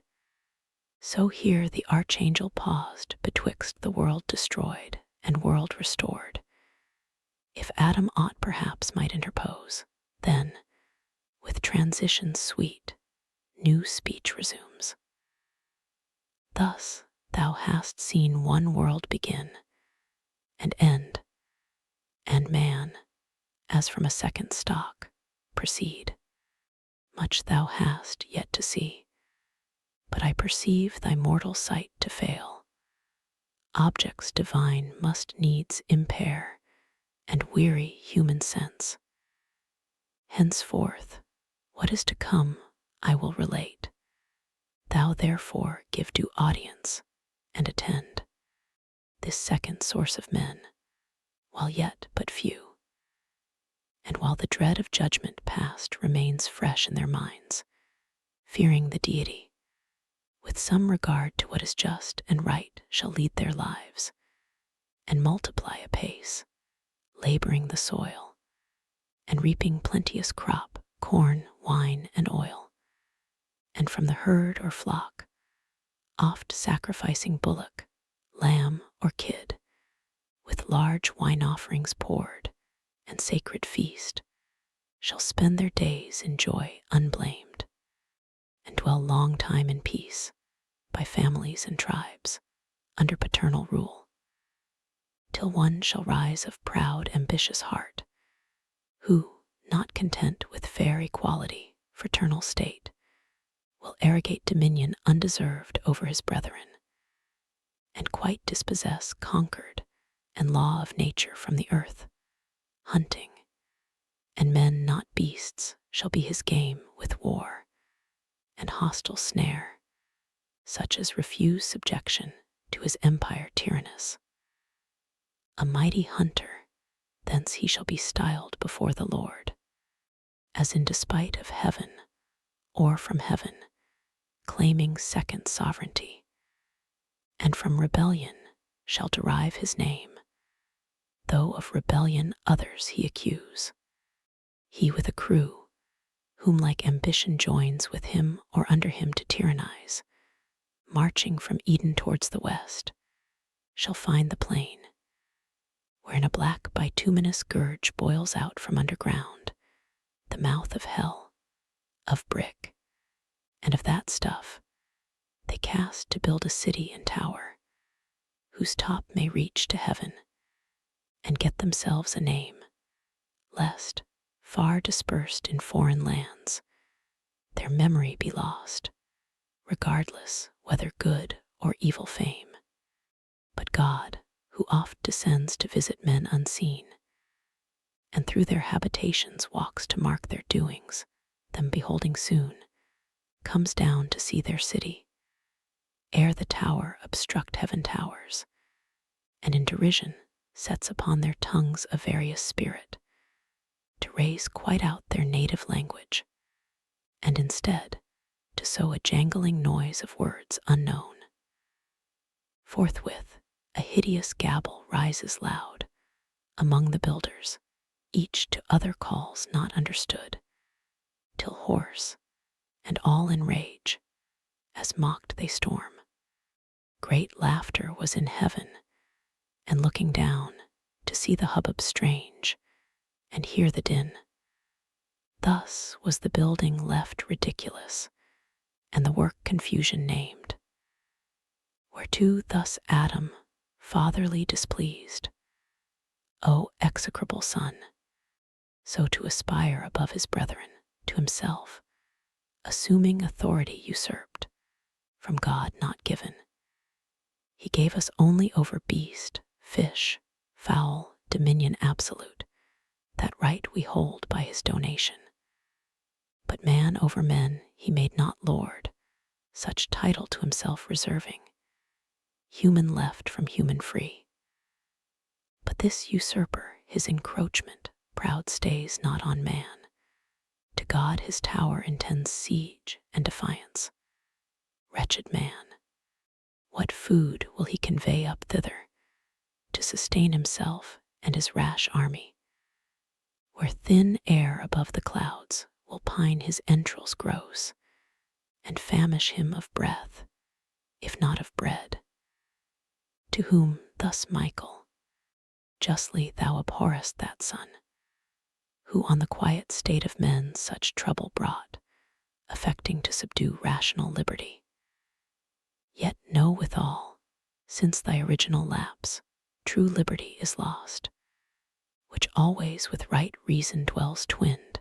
so here the archangel paused betwixt the world destroyed and world restored. If Adam aught perhaps might interpose, then, with transitions sweet, new speech resumes. Thus thou hast seen one world begin and end, and man, as from a second stock, proceed. Much thou hast yet to see, but I perceive thy mortal sight to fail. Objects divine must needs impair and weary human sense. Henceforth, what is to come I will relate. Thou therefore give due audience and attend this second source of men, while yet but few, and while the dread of judgment past remains fresh in their minds, fearing the deity, with some regard to what is just and right shall lead their lives, and multiply apace, laboring the soil, and reaping plenteous crop, corn, wine, and oil, and from the herd or flock, oft sacrificing bullock, lamb, or kid, with large wine offerings poured, and sacred feast, shall spend their days in joy unblamed, and dwell long time in peace, by families and tribes, under paternal rule, till one shall rise of proud, ambitious heart, who, not content with fair equality, fraternal state, will arrogate dominion undeserved over his brethren, and quite dispossess conquered and law of nature from the earth, hunting, and men not beasts shall be his game with war, and hostile snare, such as refuse subjection to his empire tyrannous. A mighty hunter, thence he shall be styled before the Lord, as in despite of heaven, or from heaven, claiming second sovereignty, and from rebellion shall derive his name, though of rebellion others he accuse. He with a crew, whom like ambition joins with him or under him to tyrannize, marching from Eden towards the west, shall find the plain, wherein a black bituminous gurge boils out from underground, the mouth of hell, of brick, and of that stuff they cast to build a city and tower, whose top may reach to heaven, and get themselves a name, lest, far dispersed in foreign lands, their memory be lost, regardless whether good or evil fame. But God, who oft descends to visit men unseen, and through their habitations walks to mark their doings, them beholding soon, comes down to see their city, ere the tower obstruct heaven towers, and in derision sets upon their tongues a various spirit, to raise quite out their native language, and instead to sow a jangling noise of words unknown. Forthwith a hideous gabble rises loud among the builders, each to other calls not understood, till hoarse and all in rage, as mocked they storm. Great laughter was in heaven, and looking down to see the hubbub strange, and hear the din. Thus was the building left ridiculous, and the work confusion named. Whereto thus Adam, fatherly displeased, O execrable son, so to aspire above his brethren, to himself, assuming authority usurped, from God not given. He gave us only over beast, fish, fowl, dominion absolute, that right we hold by his donation. But man over men he made not lord, such title to himself reserving, human left from human free. But this usurper his encroachment proud stays not on man, to God his tower intends siege and defiance. Wretched man, what food will he convey up thither, to sustain himself and his rash army, where thin air above the clouds will pine his entrails gross, and famish him of breath, if not of bread? To whom thus Michael, justly thou abhorrest that son, who on the quiet state of men such trouble brought, affecting to subdue rational liberty. Yet know withal, since thy original lapse, true liberty is lost, which always with right reason dwells twinned,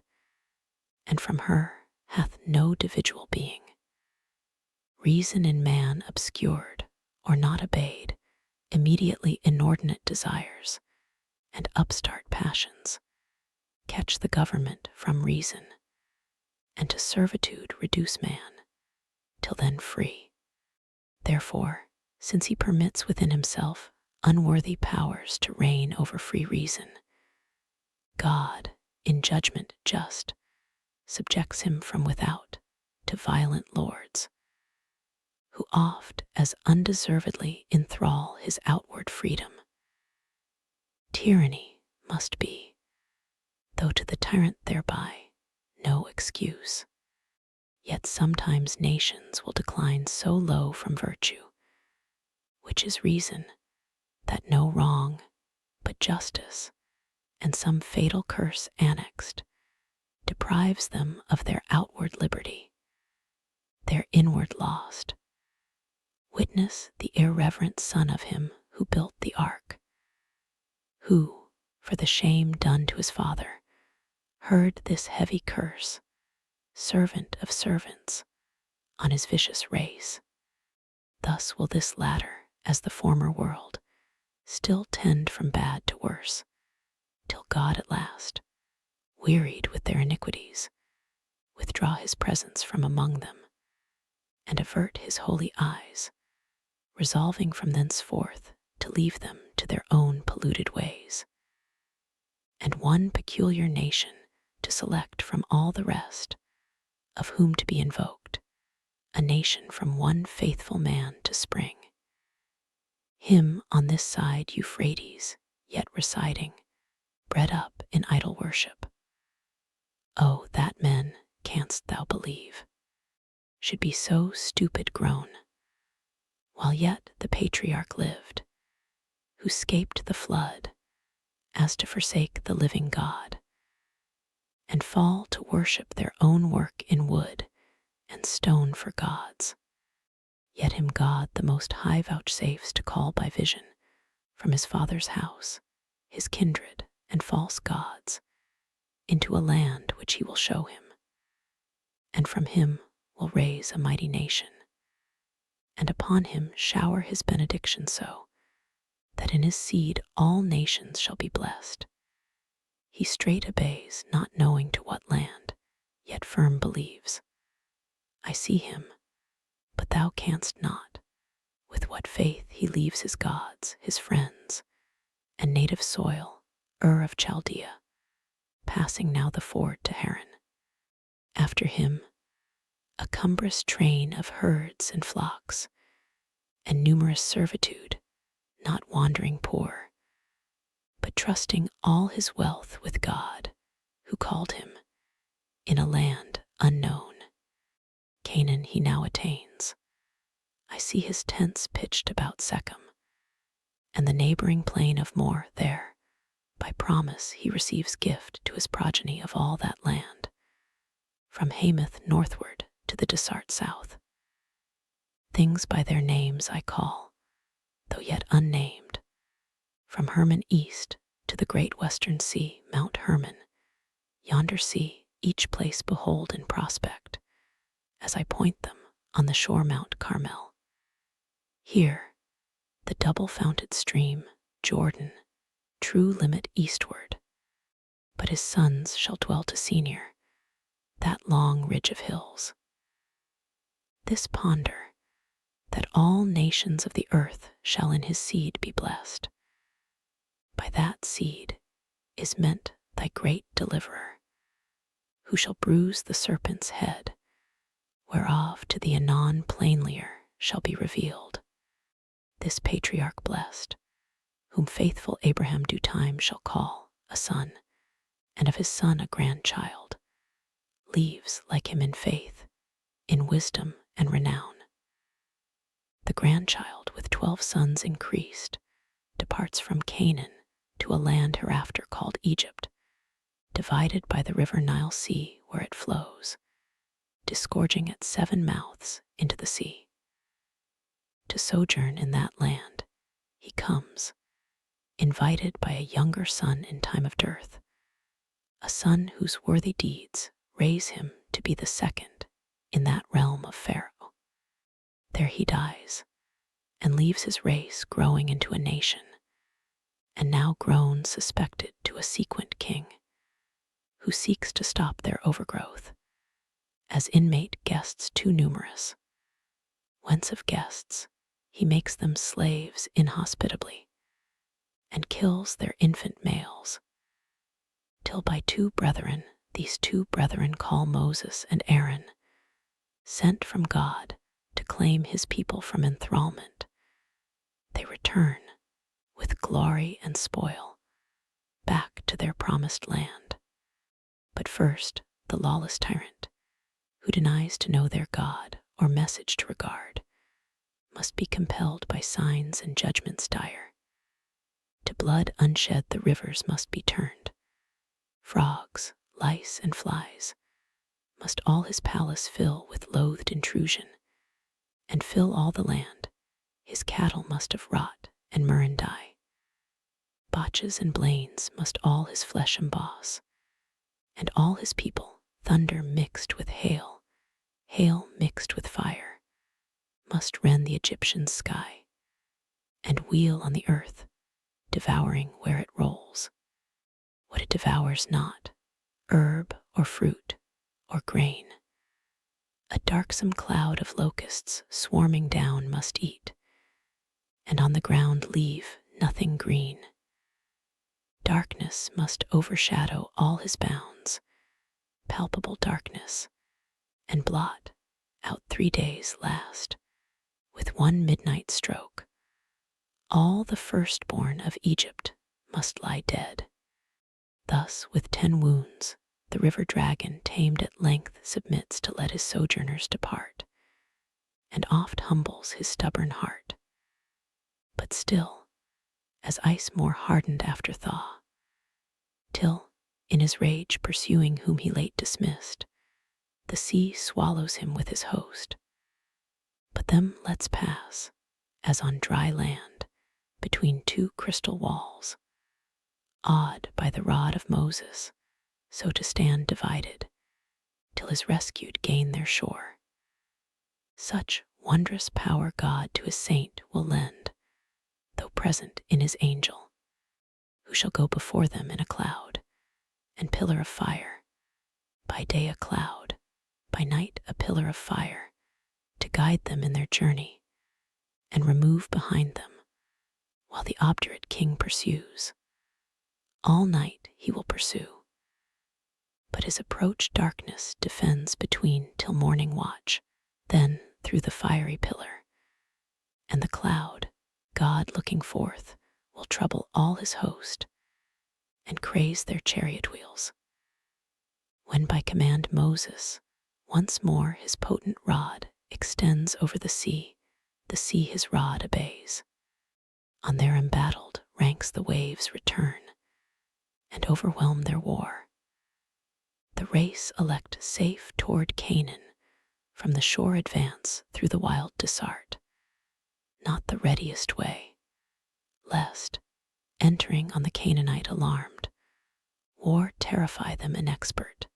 and from her hath no dividual being. Reason in man obscured, or not obeyed, immediately inordinate desires, and upstart passions, catch the government from reason, and to servitude reduce man, till then free. Therefore, since he permits within himself unworthy powers to reign over free reason, God, in judgment just, subjects him from without to violent lords, who oft as undeservedly enthrall his outward freedom. Tyranny must be, though to the tyrant thereby no excuse. Yet sometimes nations will decline so low from virtue, which is reason, that no wrong, but justice, and some fatal curse annexed, deprives them of their outward liberty, their inward lost. Witness the irreverent son of him who built the ark, who, for the shame done to his father, heard this heavy curse, servant of servants, on his vicious race. Thus will this latter, as the former world, still tend from bad to worse, till God at last, wearied with their iniquities, withdraw his presence from among them, and avert his holy eyes, resolving from thenceforth to leave them to their own polluted ways, and one peculiar nation to select from all the rest, of whom to be invoked, a nation from one faithful man to spring. Him on this side Euphrates, yet residing, bred up in idol worship. Oh, that men, canst thou believe, should be so stupid grown, while yet the patriarch lived, who 'scaped the flood, as to forsake the living God, and fall to worship their own work in wood and stone for gods. Yet him God the Most High vouchsafes to call by vision from his father's house, his kindred and false gods, into a land which he will show him, and from him will raise a mighty nation, and upon him shower his benediction so, that in his seed all nations shall be blessed. He straight obeys, not knowing to what land, yet firm believes. I see him, but thou canst not, with what faith he leaves his gods, his friends, and native soil, of Chaldea, passing now the ford to Haran. After him, a cumbrous train of herds and flocks, and numerous servitude, not wandering poor, but trusting all his wealth with God, who called him, in a land unknown. Canaan he now attains. I see his tents pitched about Shechem, and the neighboring plain of More there. By promise he receives gift to his progeny of all that land, from Hamath northward to the Desart south. Things by their names I call, though yet unnamed, from Hermon east to the great western sea, Mount Hermon, yonder sea, each place behold in prospect, as I point them on the shore Mount Carmel. Here, the double-founted stream, Jordan, true limit eastward, but his sons shall dwell to senior, that long ridge of hills. This ponder, that all nations of the earth shall in his seed be blessed. By that seed is meant thy great deliverer, who shall bruise the serpent's head, whereof to thee anon plainlier shall be revealed. This patriarch blessed, whom faithful Abraham due time shall call a son, and of his son a grandchild, leaves like him in faith, in wisdom and renown. The grandchild with 12 sons increased, departs from Canaan to a land hereafter called Egypt, divided by the river Nile Sea where it flows, disgorging at 7 mouths into the sea. To sojourn in that land, he comes, invited by a younger son in time of dearth, a son whose worthy deeds raise him to be the second in that realm of Pharaoh. There he dies, and leaves his race growing into a nation, and now grown suspected to a sequent king, who seeks to stop their overgrowth, as inmate guests too numerous, whence of guests he makes them slaves inhospitably, and kills their infant males, till by these two brethren call Moses and Aaron, sent from God to claim his people from enthrallment, they return with glory and spoil back to their promised land. But first, the lawless tyrant, who denies to know their God or message to regard, must be compelled by signs and judgments dire. To blood unshed the rivers must be turned. Frogs, lice, and flies must all his palace fill with loathed intrusion, and fill all the land. His cattle must of rot and murrain die. Botches and blains must all his flesh emboss, and all his people, thunder mixed with hail, hail mixed with fire, must rend the Egyptian sky, and wheel on the earth, devouring where it rolls what it devours not, herb or fruit or grain. A darksome cloud of locusts swarming down must eat, and on the ground leave nothing green. Darkness must overshadow all his bounds, palpable darkness, and blot out 3 days last, with one midnight stroke. All the firstborn of Egypt must lie dead. Thus, with 10 wounds, the river dragon tamed at length submits to let his sojourners depart, and oft humbles his stubborn heart. But still, as ice more hardened after thaw, till, in his rage pursuing whom he late dismissed, the sea swallows him with his host. But them lets pass, as on dry land, between 2 crystal walls, awed by the rod of Moses, so to stand divided, till his rescued gain their shore. Such wondrous power God to his saint will lend, though present in his angel, who shall go before them in a cloud and pillar of fire, by day a cloud, by night a pillar of fire, to guide them in their journey, and remove behind them, while the obdurate king pursues. All night he will pursue, but his approach darkness defends between till morning watch, then through the fiery pillar, and the cloud, God looking forth, will trouble all his host, and craze their chariot wheels. When by command Moses once more his potent rod extends over the sea his rod obeys. On their embattled ranks the waves return, and overwhelm their war. The race elect safe toward Canaan, from the shore advance through the wild Desert, not the readiest way, lest, entering on the Canaanite alarmed, war terrify them inexpert,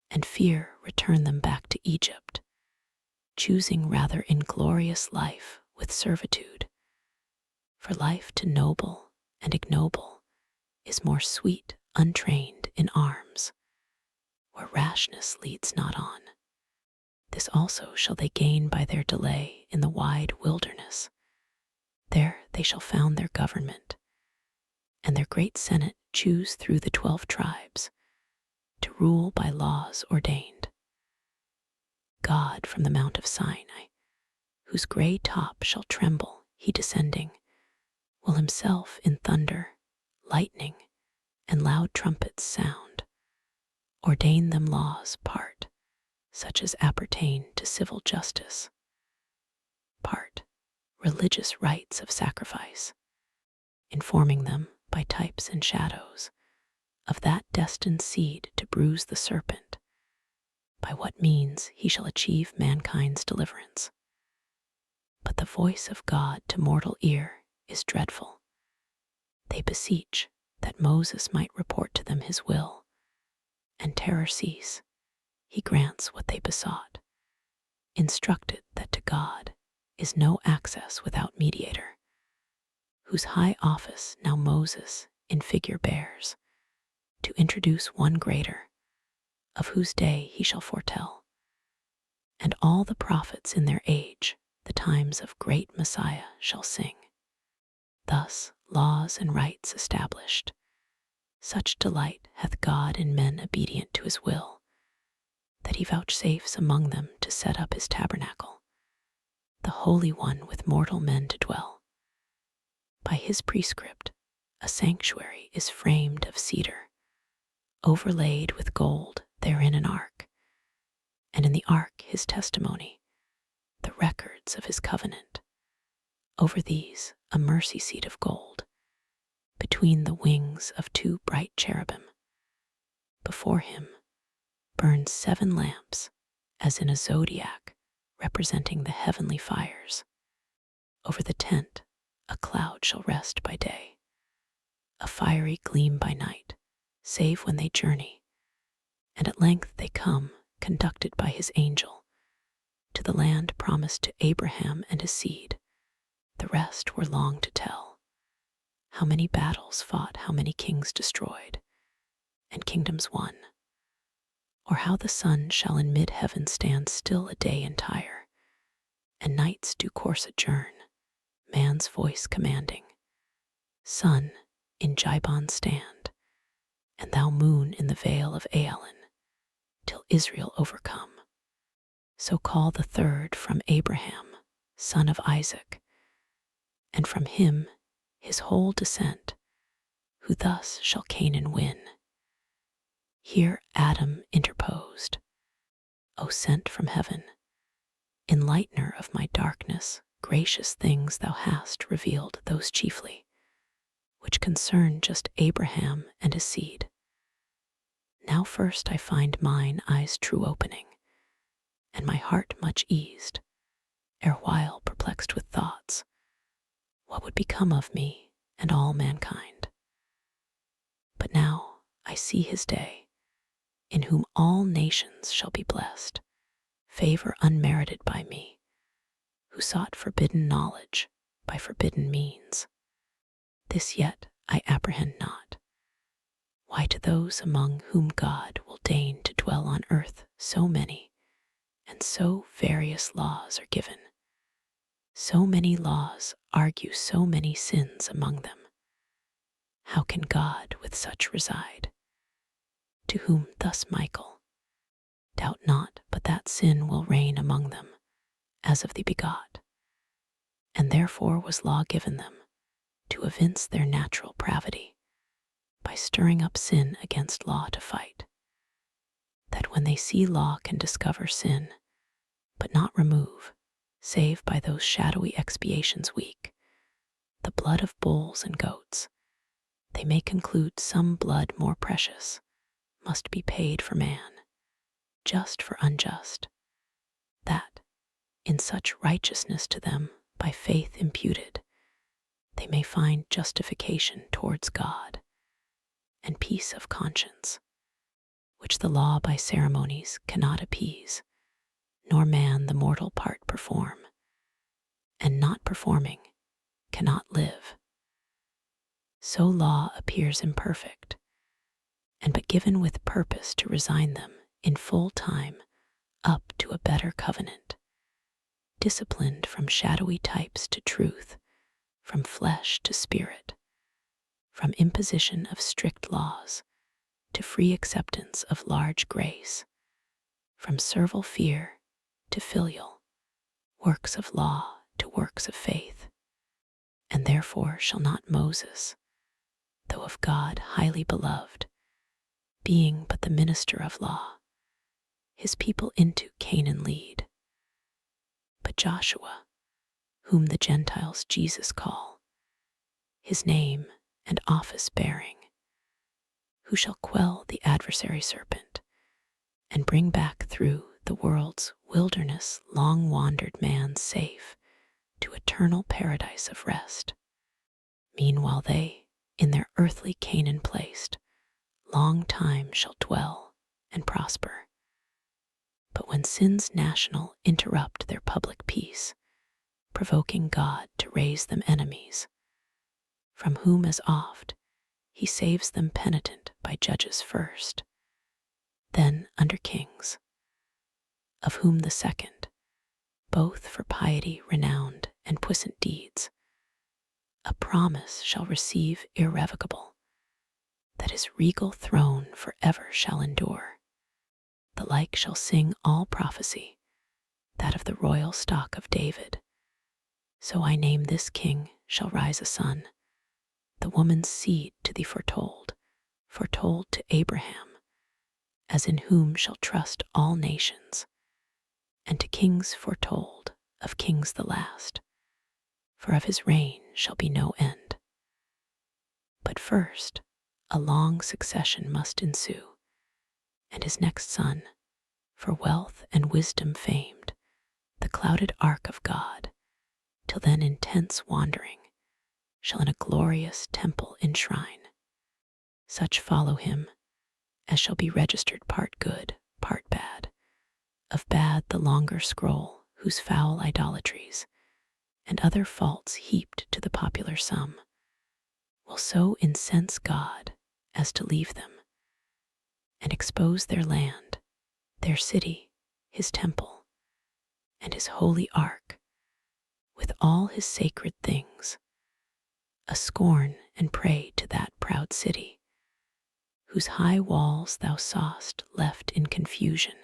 and fear return them back to Egypt, choosing rather inglorious life with servitude. For life to noble and ignoble is more sweet untrained in arms, where rashness leads not on. This also shall they gain by their delay in the wide wilderness. There they shall found their government, and their great senate choose through the 12 tribes, to rule by laws ordained. God from the Mount of Sinai, whose gray top shall tremble, he descending, will himself in thunder, lightning, and loud trumpets sound, ordain them laws part, such as appertain to civil justice, part, religious rites of sacrifice, informing them by types and shadows of that destined seed to bruise the serpent, by what means he shall achieve mankind's deliverance. But the voice of God to mortal ear is dreadful. They beseech that Moses might report to them his will, and terror cease. He grants what they besought, instructed that to God is no access without mediator, whose high office now Moses in figure bears, to introduce one greater, of whose day he shall foretell. And all the prophets in their age the times of great Messiah shall sing. Thus laws and rights established, such delight hath God in men obedient to his will, that he vouchsafes among them to set up his tabernacle, the Holy One with mortal men to dwell. By his prescript, a sanctuary is framed of cedar, overlaid with gold, therein an ark, and in the ark his testimony, the records of his covenant. Over these a mercy seat of gold, between the wings of two bright cherubim. Before him burn 7 lamps, as in a zodiac representing the heavenly fires. Over the tent a cloud shall rest by day, a fiery gleam by night, save when they journey, and at length they come, conducted by his angel, to the land promised to Abraham and his seed. The rest were long to tell, how many battles fought, how many kings destroyed, and kingdoms won, or how the sun shall in mid-heaven stand still a day entire, and night's due course adjourn, man's voice commanding, Sun, in Gibon stand, and thou moon in the vale of Aelon, till Israel overcome. So call the third from Abraham, son of Isaac, and from him his whole descent, who thus shall Canaan win. Here Adam interposed, O sent from heaven, enlightener of my darkness, gracious things thou hast revealed, those chiefly which concern just Abraham and his seed. Now first I find mine eyes true opening, and my heart much eased, erewhile perplexed with thoughts, what would become of me and all mankind. But now I see his day, in whom all nations shall be blessed, favor unmerited by me, who sought forbidden knowledge by forbidden means. This yet I apprehend not, why to those among whom God will deign to dwell on earth so many and so various laws are given. So many laws argue so many sins among them. How can God with such reside? To whom thus Michael, doubt not but that sin will reign among them, as of the begot. And therefore was law given them, to evince their natural pravity, by stirring up sin against law to fight, that when they see law can discover sin, but not remove, save by those shadowy expiations weak, the blood of bulls and goats, they may conclude some blood more precious must be paid for man, just for unjust, that, in such righteousness to them by faith imputed, they may find justification towards God, and peace of conscience, which the law by ceremonies cannot appease, nor man the mortal part perform, and not performing cannot live. So law appears imperfect, and but given with purpose to resign them in full time up to a better covenant, disciplined from shadowy types to truth, from flesh to spirit, from imposition of strict laws to free acceptance of large grace, from servile fear to filial, works of law to works of faith. And therefore shall not Moses, though of God highly beloved, being but the minister of law, his people into Canaan lead, but Joshua, whom the Gentiles Jesus call, his name and office bearing, who shall quell the adversary serpent, and bring back through the world's wilderness long wandered man safe to eternal paradise of rest. Meanwhile they, in their earthly Canaan placed, long time shall dwell and prosper. But when sins national interrupt their public peace, provoking God to raise them enemies, from whom as oft he saves them penitent by judges first, then under kings, of whom the second, both for piety renowned and puissant deeds, a promise shall receive irrevocable, that his regal throne for ever shall endure. The like shall sing all prophecy, that of the royal stock of David. So I name this king shall rise a son, the woman's seed to thee foretold to Abraham, as in whom shall trust all nations, and to kings foretold, of kings the last, for of his reign shall be no end. But first a long succession must ensue, and his next son, for wealth and wisdom famed, the clouded ark of God, till then intense wandering, shall in a glorious temple enshrine. Such follow him, as shall be registered part good, part bad, of bad the longer scroll, whose foul idolatries, and other faults heaped to the popular sum, will so incense God as to leave them, and expose their land, their city, his temple, and his holy ark, with all his sacred things, a scorn and prey to that proud city, whose high walls thou saw'st left in confusion,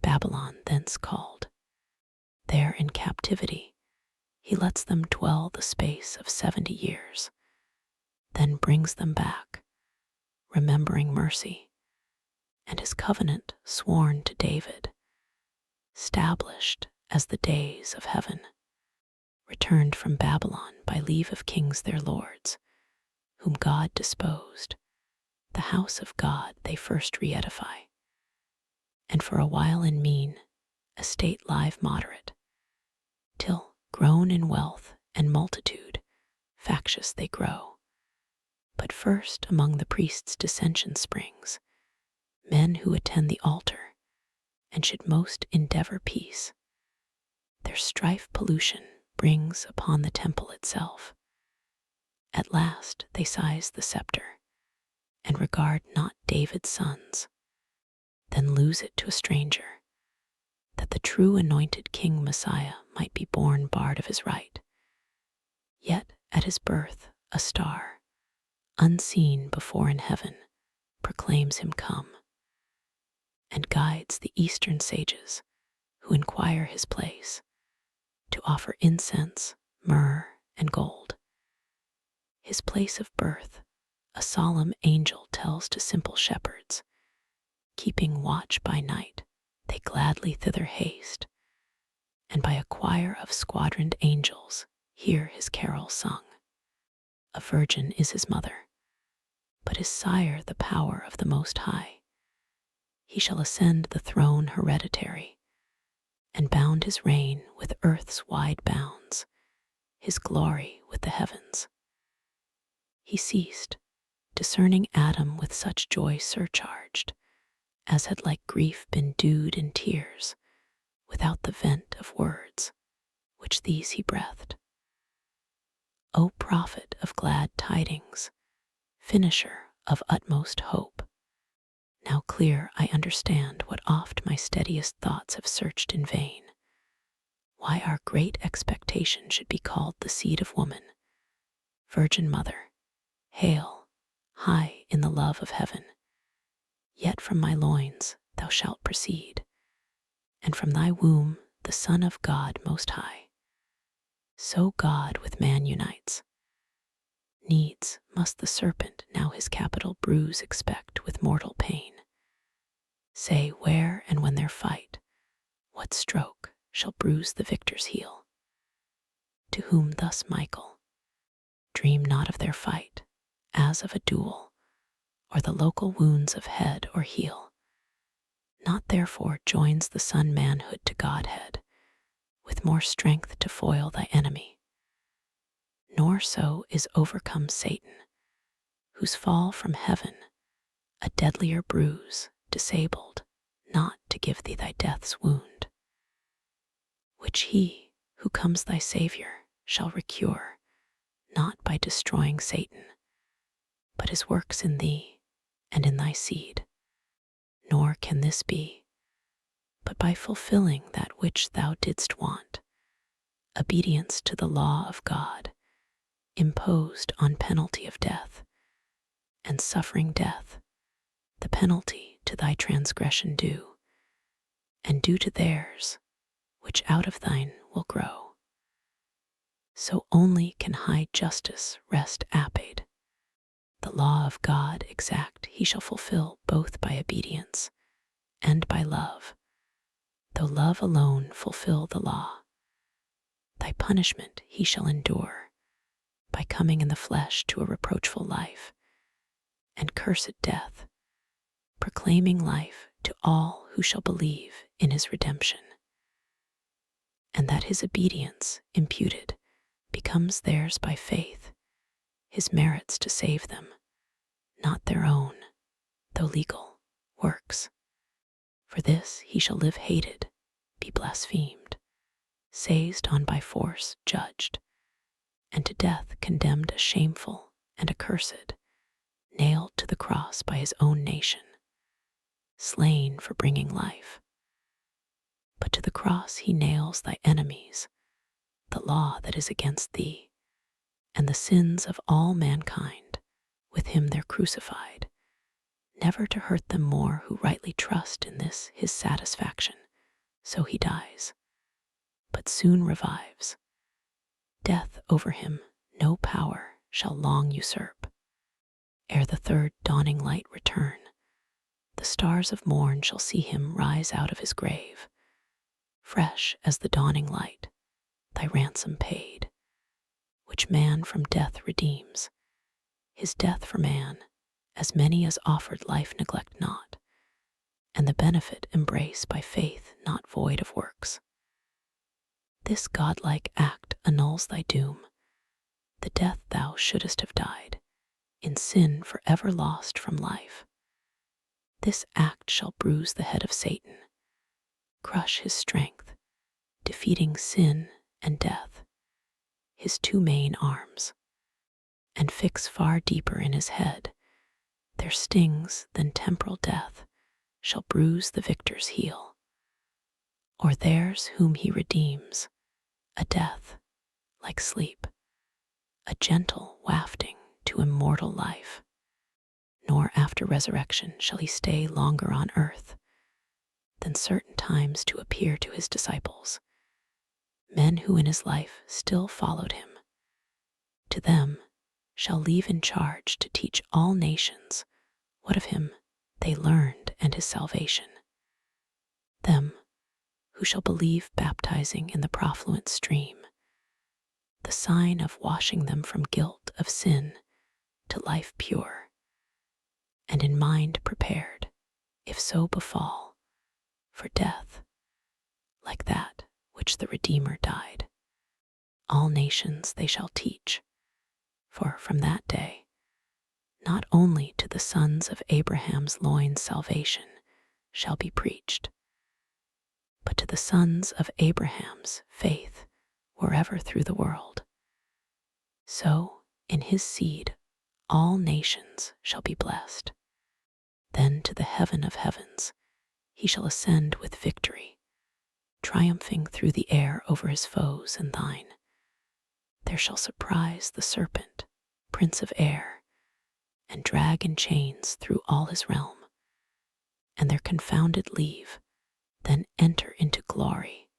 Babylon thence called. There in captivity he lets them dwell the space of 70 years, then brings them back, remembering mercy, and his covenant sworn to David, stablished as the days of heaven, returned from Babylon by leave of kings their lords, whom God disposed, the house of God they first re-edify, and for a while in mean estate live moderate, till, grown in wealth and multitude, factious they grow. But first among the priests dissension springs, men who attend the altar, and should most endeavor peace. Their strife pollution brings upon the temple itself. At last they seize the scepter, and regard not David's sons, then lose it to a stranger, that the true anointed King Messiah might be born bard of his right. Yet at his birth a star, unseen before in heaven, proclaims him come, and guides the eastern sages who inquire his place, to offer incense, myrrh, and gold. His place of birth a solemn angel tells to simple shepherds, keeping watch by night, they gladly thither haste, and by a choir of squadroned angels hear his carol sung. A virgin is his mother, but his sire the power of the Most High. He shall ascend the throne hereditary, and bound his reign with earth's wide bounds, his glory with the heavens. He ceased, discerning Adam with such joy surcharged, as had like grief been dewed in tears, without the vent of words, which these he breathed. O prophet of glad tidings, finisher of utmost hope, now clear I understand what oft my steadiest thoughts have searched in vain, why our great expectation should be called the seed of woman. Virgin Mother, hail, high in the love of heaven, yet from my loins thou shalt proceed, and from thy womb the Son of God Most High. So God with man unites. Needs must the serpent now his capital bruise expect with mortal pain. Say where and when their fight, what stroke shall bruise the victor's heel? To whom thus Michael, dream not of their fight, as of a duel, or the local wounds of head or heel. not therefore joins the Son manhood to Godhead, with more strength to foil thy enemy. Nor so is overcome Satan, whose fall from heaven, a deadlier bruise, disabled, not to give thee thy death's wound, which he, who comes thy Saviour, shall recure, not by destroying Satan, but his works in thee and in thy seed. Nor can this be, but by fulfilling that which thou didst want, obedience to the law of God, imposed on penalty of death, and suffering death, the penalty to thy transgression due, and due to theirs, which out of thine will grow. So only can high justice rest appaid. The law of God exact he shall fulfill both by obedience and by love, though love alone fulfill the law. Thy punishment he shall endure, by coming in the flesh to a reproachful life, and cursed death, proclaiming life to all who shall believe in his redemption. And that his obedience imputed becomes theirs by faith, his merits to save them, not their own, though legal, works. For this he shall live hated, be blasphemed, seized on by force, judged, and to death condemned a shameful and accursed, nailed to the cross by his own nation, slain for bringing life. But to the cross he nails thy enemies, the law that is against thee, and the sins of all mankind, with him they're crucified, never to hurt them more who rightly trust in this his satisfaction. So he dies, but soon revives. Death over him no power shall long usurp. Ere the third dawning light return, the stars of morn shall see him rise out of his grave, fresh as the dawning light, thy ransom paid, which man from death redeems. His death for man, as many as offered life neglect not, and the benefit embrace by faith not void of works. This godlike act annuls thy doom, the death thou shouldest have died, in sin forever lost from life. This act shall bruise the head of Satan, crush his strength, defeating sin and death, his two main arms, and fix far deeper in his head their stings than temporal death shall bruise the victor's heel, or theirs whom he redeems, a death like sleep, a gentle wafting to immortal life. Nor after resurrection shall he stay longer on earth than certain times to appear to his disciples, men who in his life still followed him. To them shall leave in charge to teach all nations what of him they learned and his salvation. Them who shall believe, baptizing in the profluent stream, the sign of washing them from guilt of sin to life pure, and in mind prepared, if so befall, for death, like that which the Redeemer died. All nations they shall teach, for from that day, not only to the sons of Abraham's loins salvation shall be preached, but to the sons of Abraham's faith wherever through the world. So in his seed all nations shall be blessed. Then to the heaven of heavens he shall ascend with victory, triumphing through the air over his foes and thine. There shall surprise the serpent, prince of air, and drag in chains through all his realm, and their confounded leave, then enter into glory,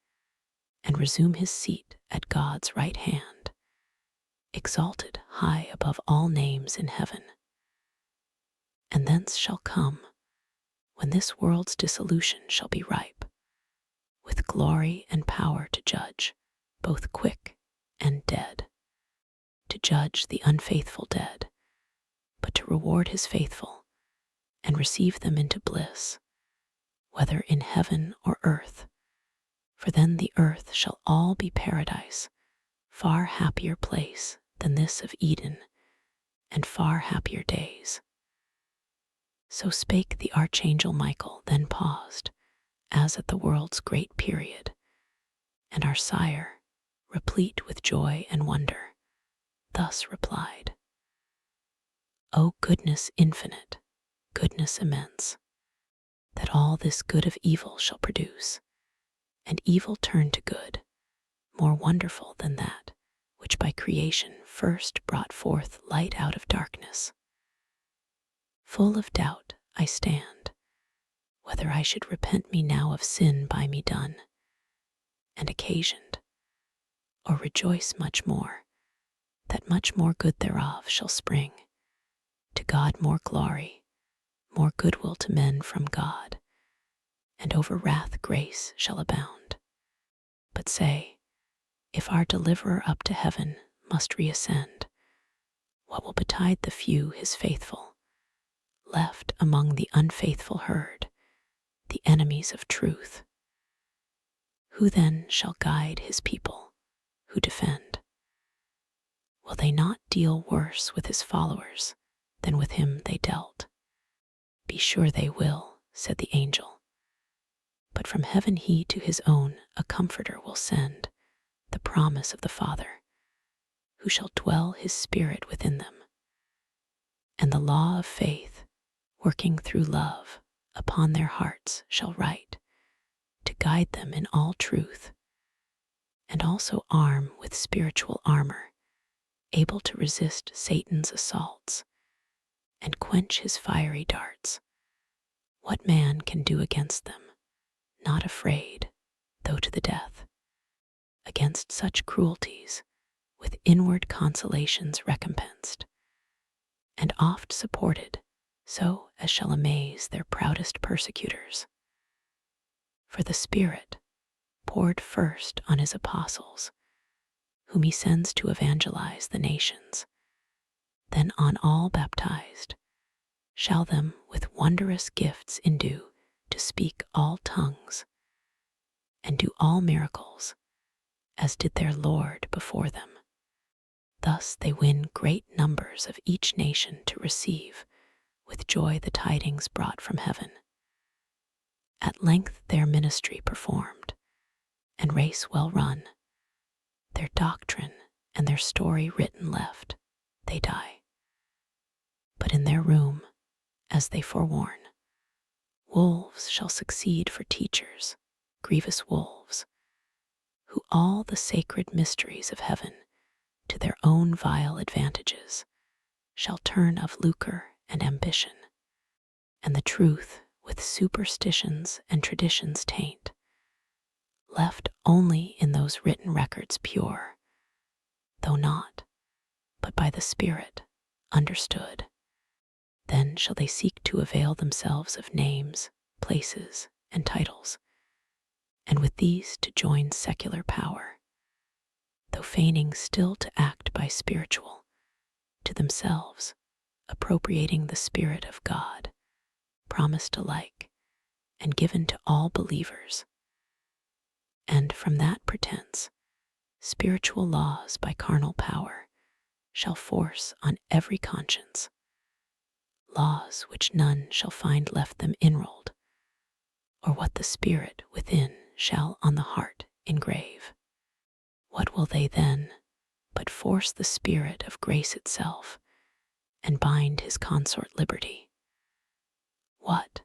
and resume his seat at God's right hand, exalted high above all names in heaven. And thence shall come, when this world's dissolution shall be ripe, with glory and power to judge, both quick and dead, to judge the unfaithful dead, but to reward his faithful, and receive them into bliss, whether in heaven or earth, for then the earth shall all be paradise, far happier place than this of Eden, and far happier days. So spake the Archangel Michael, then paused, as at the world's great period, and our sire, replete with joy and wonder, thus replied: O goodness infinite, goodness immense, that all this good of evil shall produce, and evil turn to good, more wonderful than that which by creation first brought forth light out of darkness. Full of doubt I stand, whether I should repent me now of sin by me done and occasioned, or rejoice much more, that much more good thereof shall spring, to God more glory, more goodwill to men from God, and over wrath grace shall abound. But say, if our deliverer up to heaven must reascend, what will betide the few his faithful, left among the unfaithful herd, the enemies of truth? Who then shall guide his people, who defend? Will they not deal worse with his followers than with him they dealt? Be sure they will, said the angel. But from heaven he to his own a comforter will send, the promise of the Father, who shall dwell his spirit within them. And the law of faith, working through love, upon their hearts shall write, to guide them in all truth, and also arm with spiritual armor, able to resist Satan's assaults, and quench his fiery darts. What man can do against them, not afraid, though to the death? Against such cruelties, with inward consolations recompensed, and oft supported, so as shall amaze their proudest persecutors. For the Spirit, poured first on his apostles, whom he sends to evangelize the nations, then on all baptized, shall them with wondrous gifts endue to speak all tongues, and do all miracles, as did their Lord before them. Thus they win great numbers of each nation to receive with joy the tidings brought from heaven. At length their ministry performed, and race well run, their doctrine and their story written left, they die. But in their room, as they forewarn, wolves shall succeed for teachers, grievous wolves, who all the sacred mysteries of heaven to their own vile advantages shall turn of lucre and ambition, and the truth with superstitions and traditions taint, left only in those written records pure, though not, but by the Spirit, understood. Then shall they seek to avail themselves of names, places, and titles, and with these to join secular power, though feigning still to act by spiritual, to themselves appropriating the Spirit of God, promised alike and given to all believers. And from that pretense, spiritual laws by carnal power shall force on every conscience, laws which none shall find left them enrolled, or what the Spirit within shall on the heart engrave. What will they then but force the Spirit of grace itself, and bind his consort liberty? What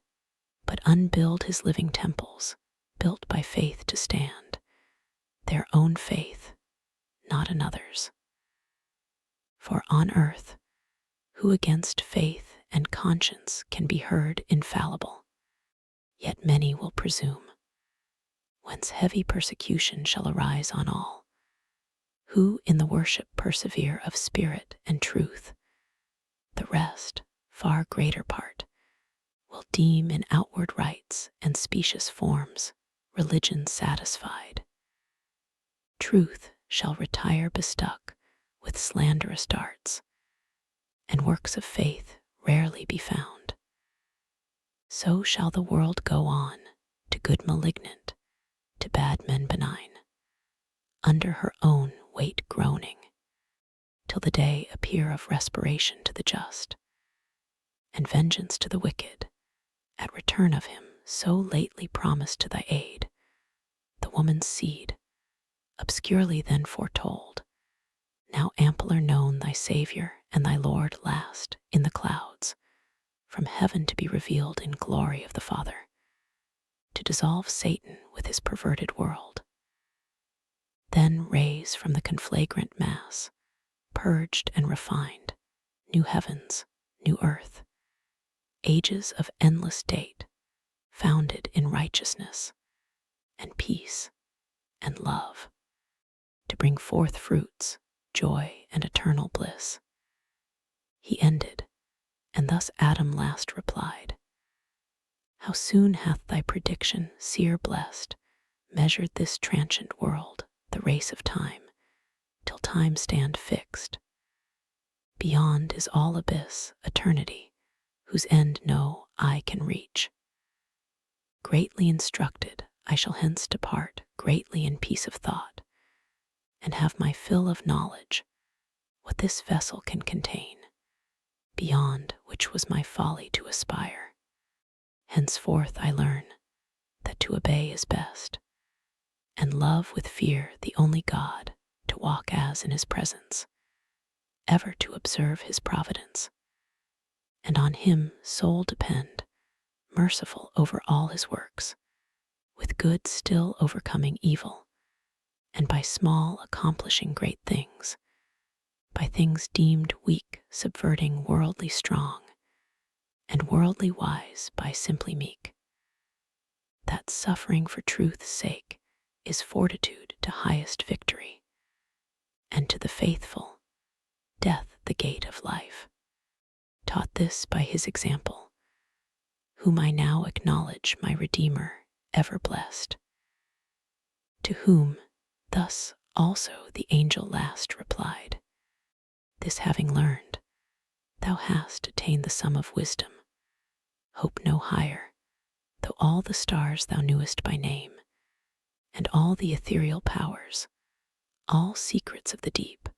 but unbuild his living temples, built by faith to stand, their own faith, not another's? For on earth, who against faith and conscience can be heard infallible? Yet many will presume, whence heavy persecution shall arise on all, who in the worship persevere of spirit and truth. The rest, far greater part, will deem in outward rites and specious forms religion satisfied. Truth shall retire bestuck with slanderous darts, and works of faith rarely be found. So shall the world go on to good malignant, to bad men benign, under her own weight groaning, till the day appear of respiration to the just, and vengeance to the wicked, at return of him so lately promised to thy aid, the woman's seed, obscurely then foretold, now ampler known thy Saviour and thy Lord last in the clouds, from heaven to be revealed in glory of the Father, to dissolve Satan with his perverted world. Then raise from the conflagrant mass, purged and refined, new heavens, new earth, ages of endless date, founded in righteousness and peace and love, to bring forth fruits, joy, and eternal bliss. He ended, and thus Adam last replied, how soon hath thy prediction, seer blessed, measured this transient world, the race of time, till time stand fixed. Beyond is all abyss, eternity, whose end no eye can reach. Greatly instructed, I shall hence depart, greatly in peace of thought, and have my fill of knowledge, what this vessel can contain, beyond which was my folly to aspire. Henceforth I learn that to obey is best, and love with fear the only God, to walk as in his presence, ever to observe his providence, and on him sole depend, merciful over all his works, with good still overcoming evil, and by small accomplishing great things, by things deemed weak subverting worldly strong, and worldly wise by simply meek. That suffering for truth's sake is fortitude to highest victory, and to the faithful, death the gate of life. Taught this by his example, whom I now acknowledge my Redeemer, ever blessed, to whom thus also the angel last replied, this having learned, thou hast attained the sum of wisdom, hope no higher, though all the stars thou knewest by name, and all the ethereal powers, all secrets of the deep,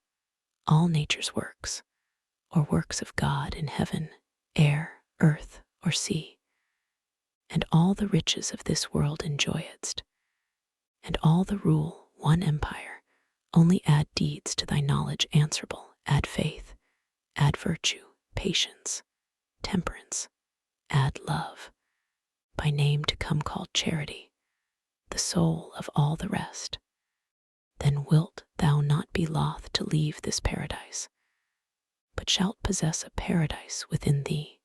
all nature's works, or works of God in heaven, air, earth, or sea, and all the riches of this world enjoyedst, and all the rule, one empire, only add deeds to thy knowledge answerable, add faith, add virtue, patience, temperance, add love, by name to come called charity, the soul of all the rest. Then wilt thou not be loth to leave this paradise, but shalt possess a paradise within thee,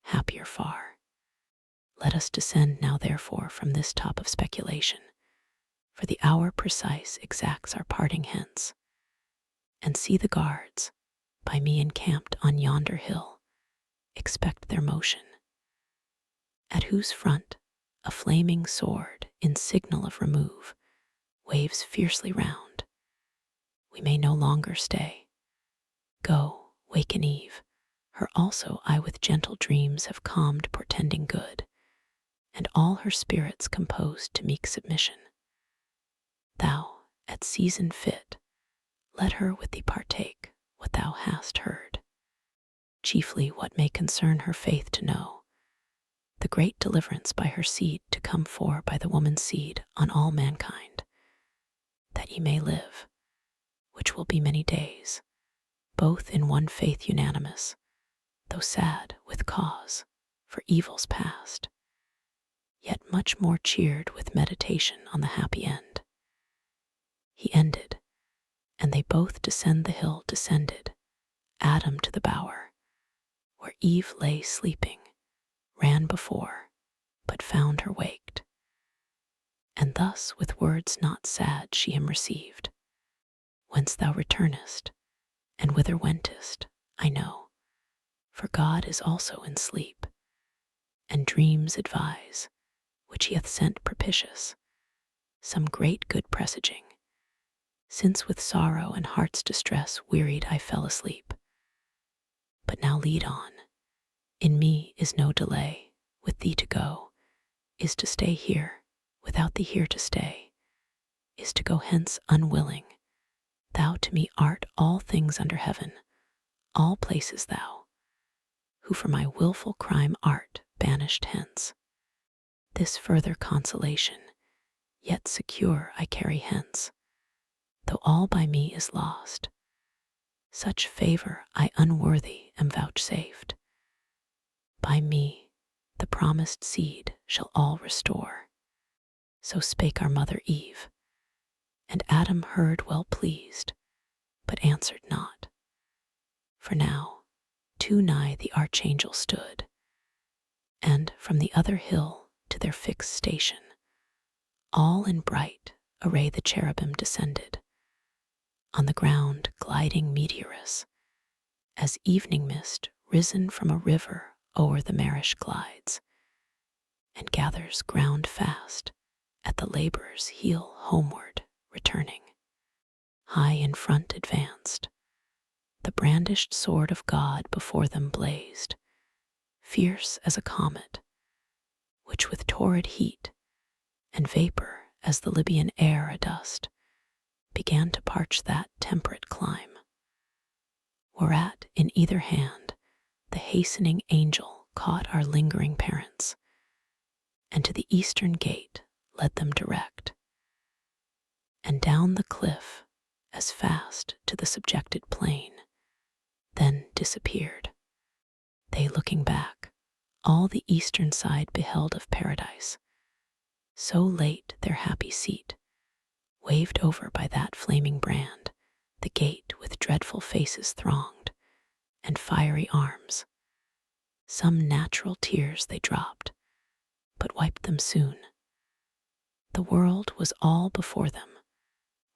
happier far. Let us descend now therefore from this top of speculation, for the hour precise exacts our parting hence, and see the guards, by me encamped on yonder hill, expect their motion, at whose front a flaming sword, in signal of remove, waves fiercely round. We may no longer stay. Go, waken Eve, her also I with gentle dreams have calmed portending good, and all her spirits composed to meek submission. Thou, at season fit, let her with thee partake what thou hast heard, chiefly what may concern her faith to know, the great deliverance by her seed to come for by the woman's seed on all mankind, that ye may live, which will be many days, both in one faith unanimous, though sad with cause for evils past, yet much more cheered with meditation on the happy end. He ended, and they both descend the hill descended, Adam to the bower, where Eve lay sleeping, ran before, but found her waked. And thus with words not sad she him received, whence thou returnest, and whither wentest, I know, for God is also in sleep, and dreams advise, which he hath sent propitious, some great good presaging, since with sorrow and heart's distress wearied I fell asleep. But now lead on, in me is no delay, with thee to go, is to stay here, without thee here to stay, is to go hence unwilling. Thou to me art all things under heaven, all places thou, who for my wilful crime art banished hence. This further consolation, yet secure I carry hence, though all by me is lost. Such favor I unworthy am vouchsafed. By me the promised seed shall all restore. So spake our mother Eve, and Adam heard well pleased, but answered not. For now too nigh the archangel stood, and from the other hill to their fixed station, all in bright array the cherubim descended, on the ground gliding meteorous, as evening mist risen from a river o'er the marish glides, and gathers ground fast at the laborer's heel homeward returning. High in front advanced, the brandished sword of God before them blazed, fierce as a comet, which with torrid heat and vapor as the Libyan air adust, began to parch that temperate clime. Whereat in either hand the hastening angel caught our lingering parents, and to the eastern gate led them direct, and down the cliff as fast to the subjected plain, then disappeared. They looking back, all the eastern side beheld of paradise, so late their happy seat, waved over by that flaming brand, the gate with dreadful faces thronged, and fiery arms. Some natural tears they dropped, but wiped them soon. The world was all before them,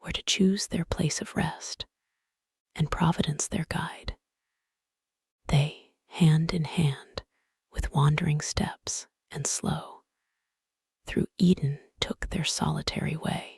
where to choose their place of rest, and Providence their guide. They, hand in hand, with wandering steps and slow, through Eden took their solitary way.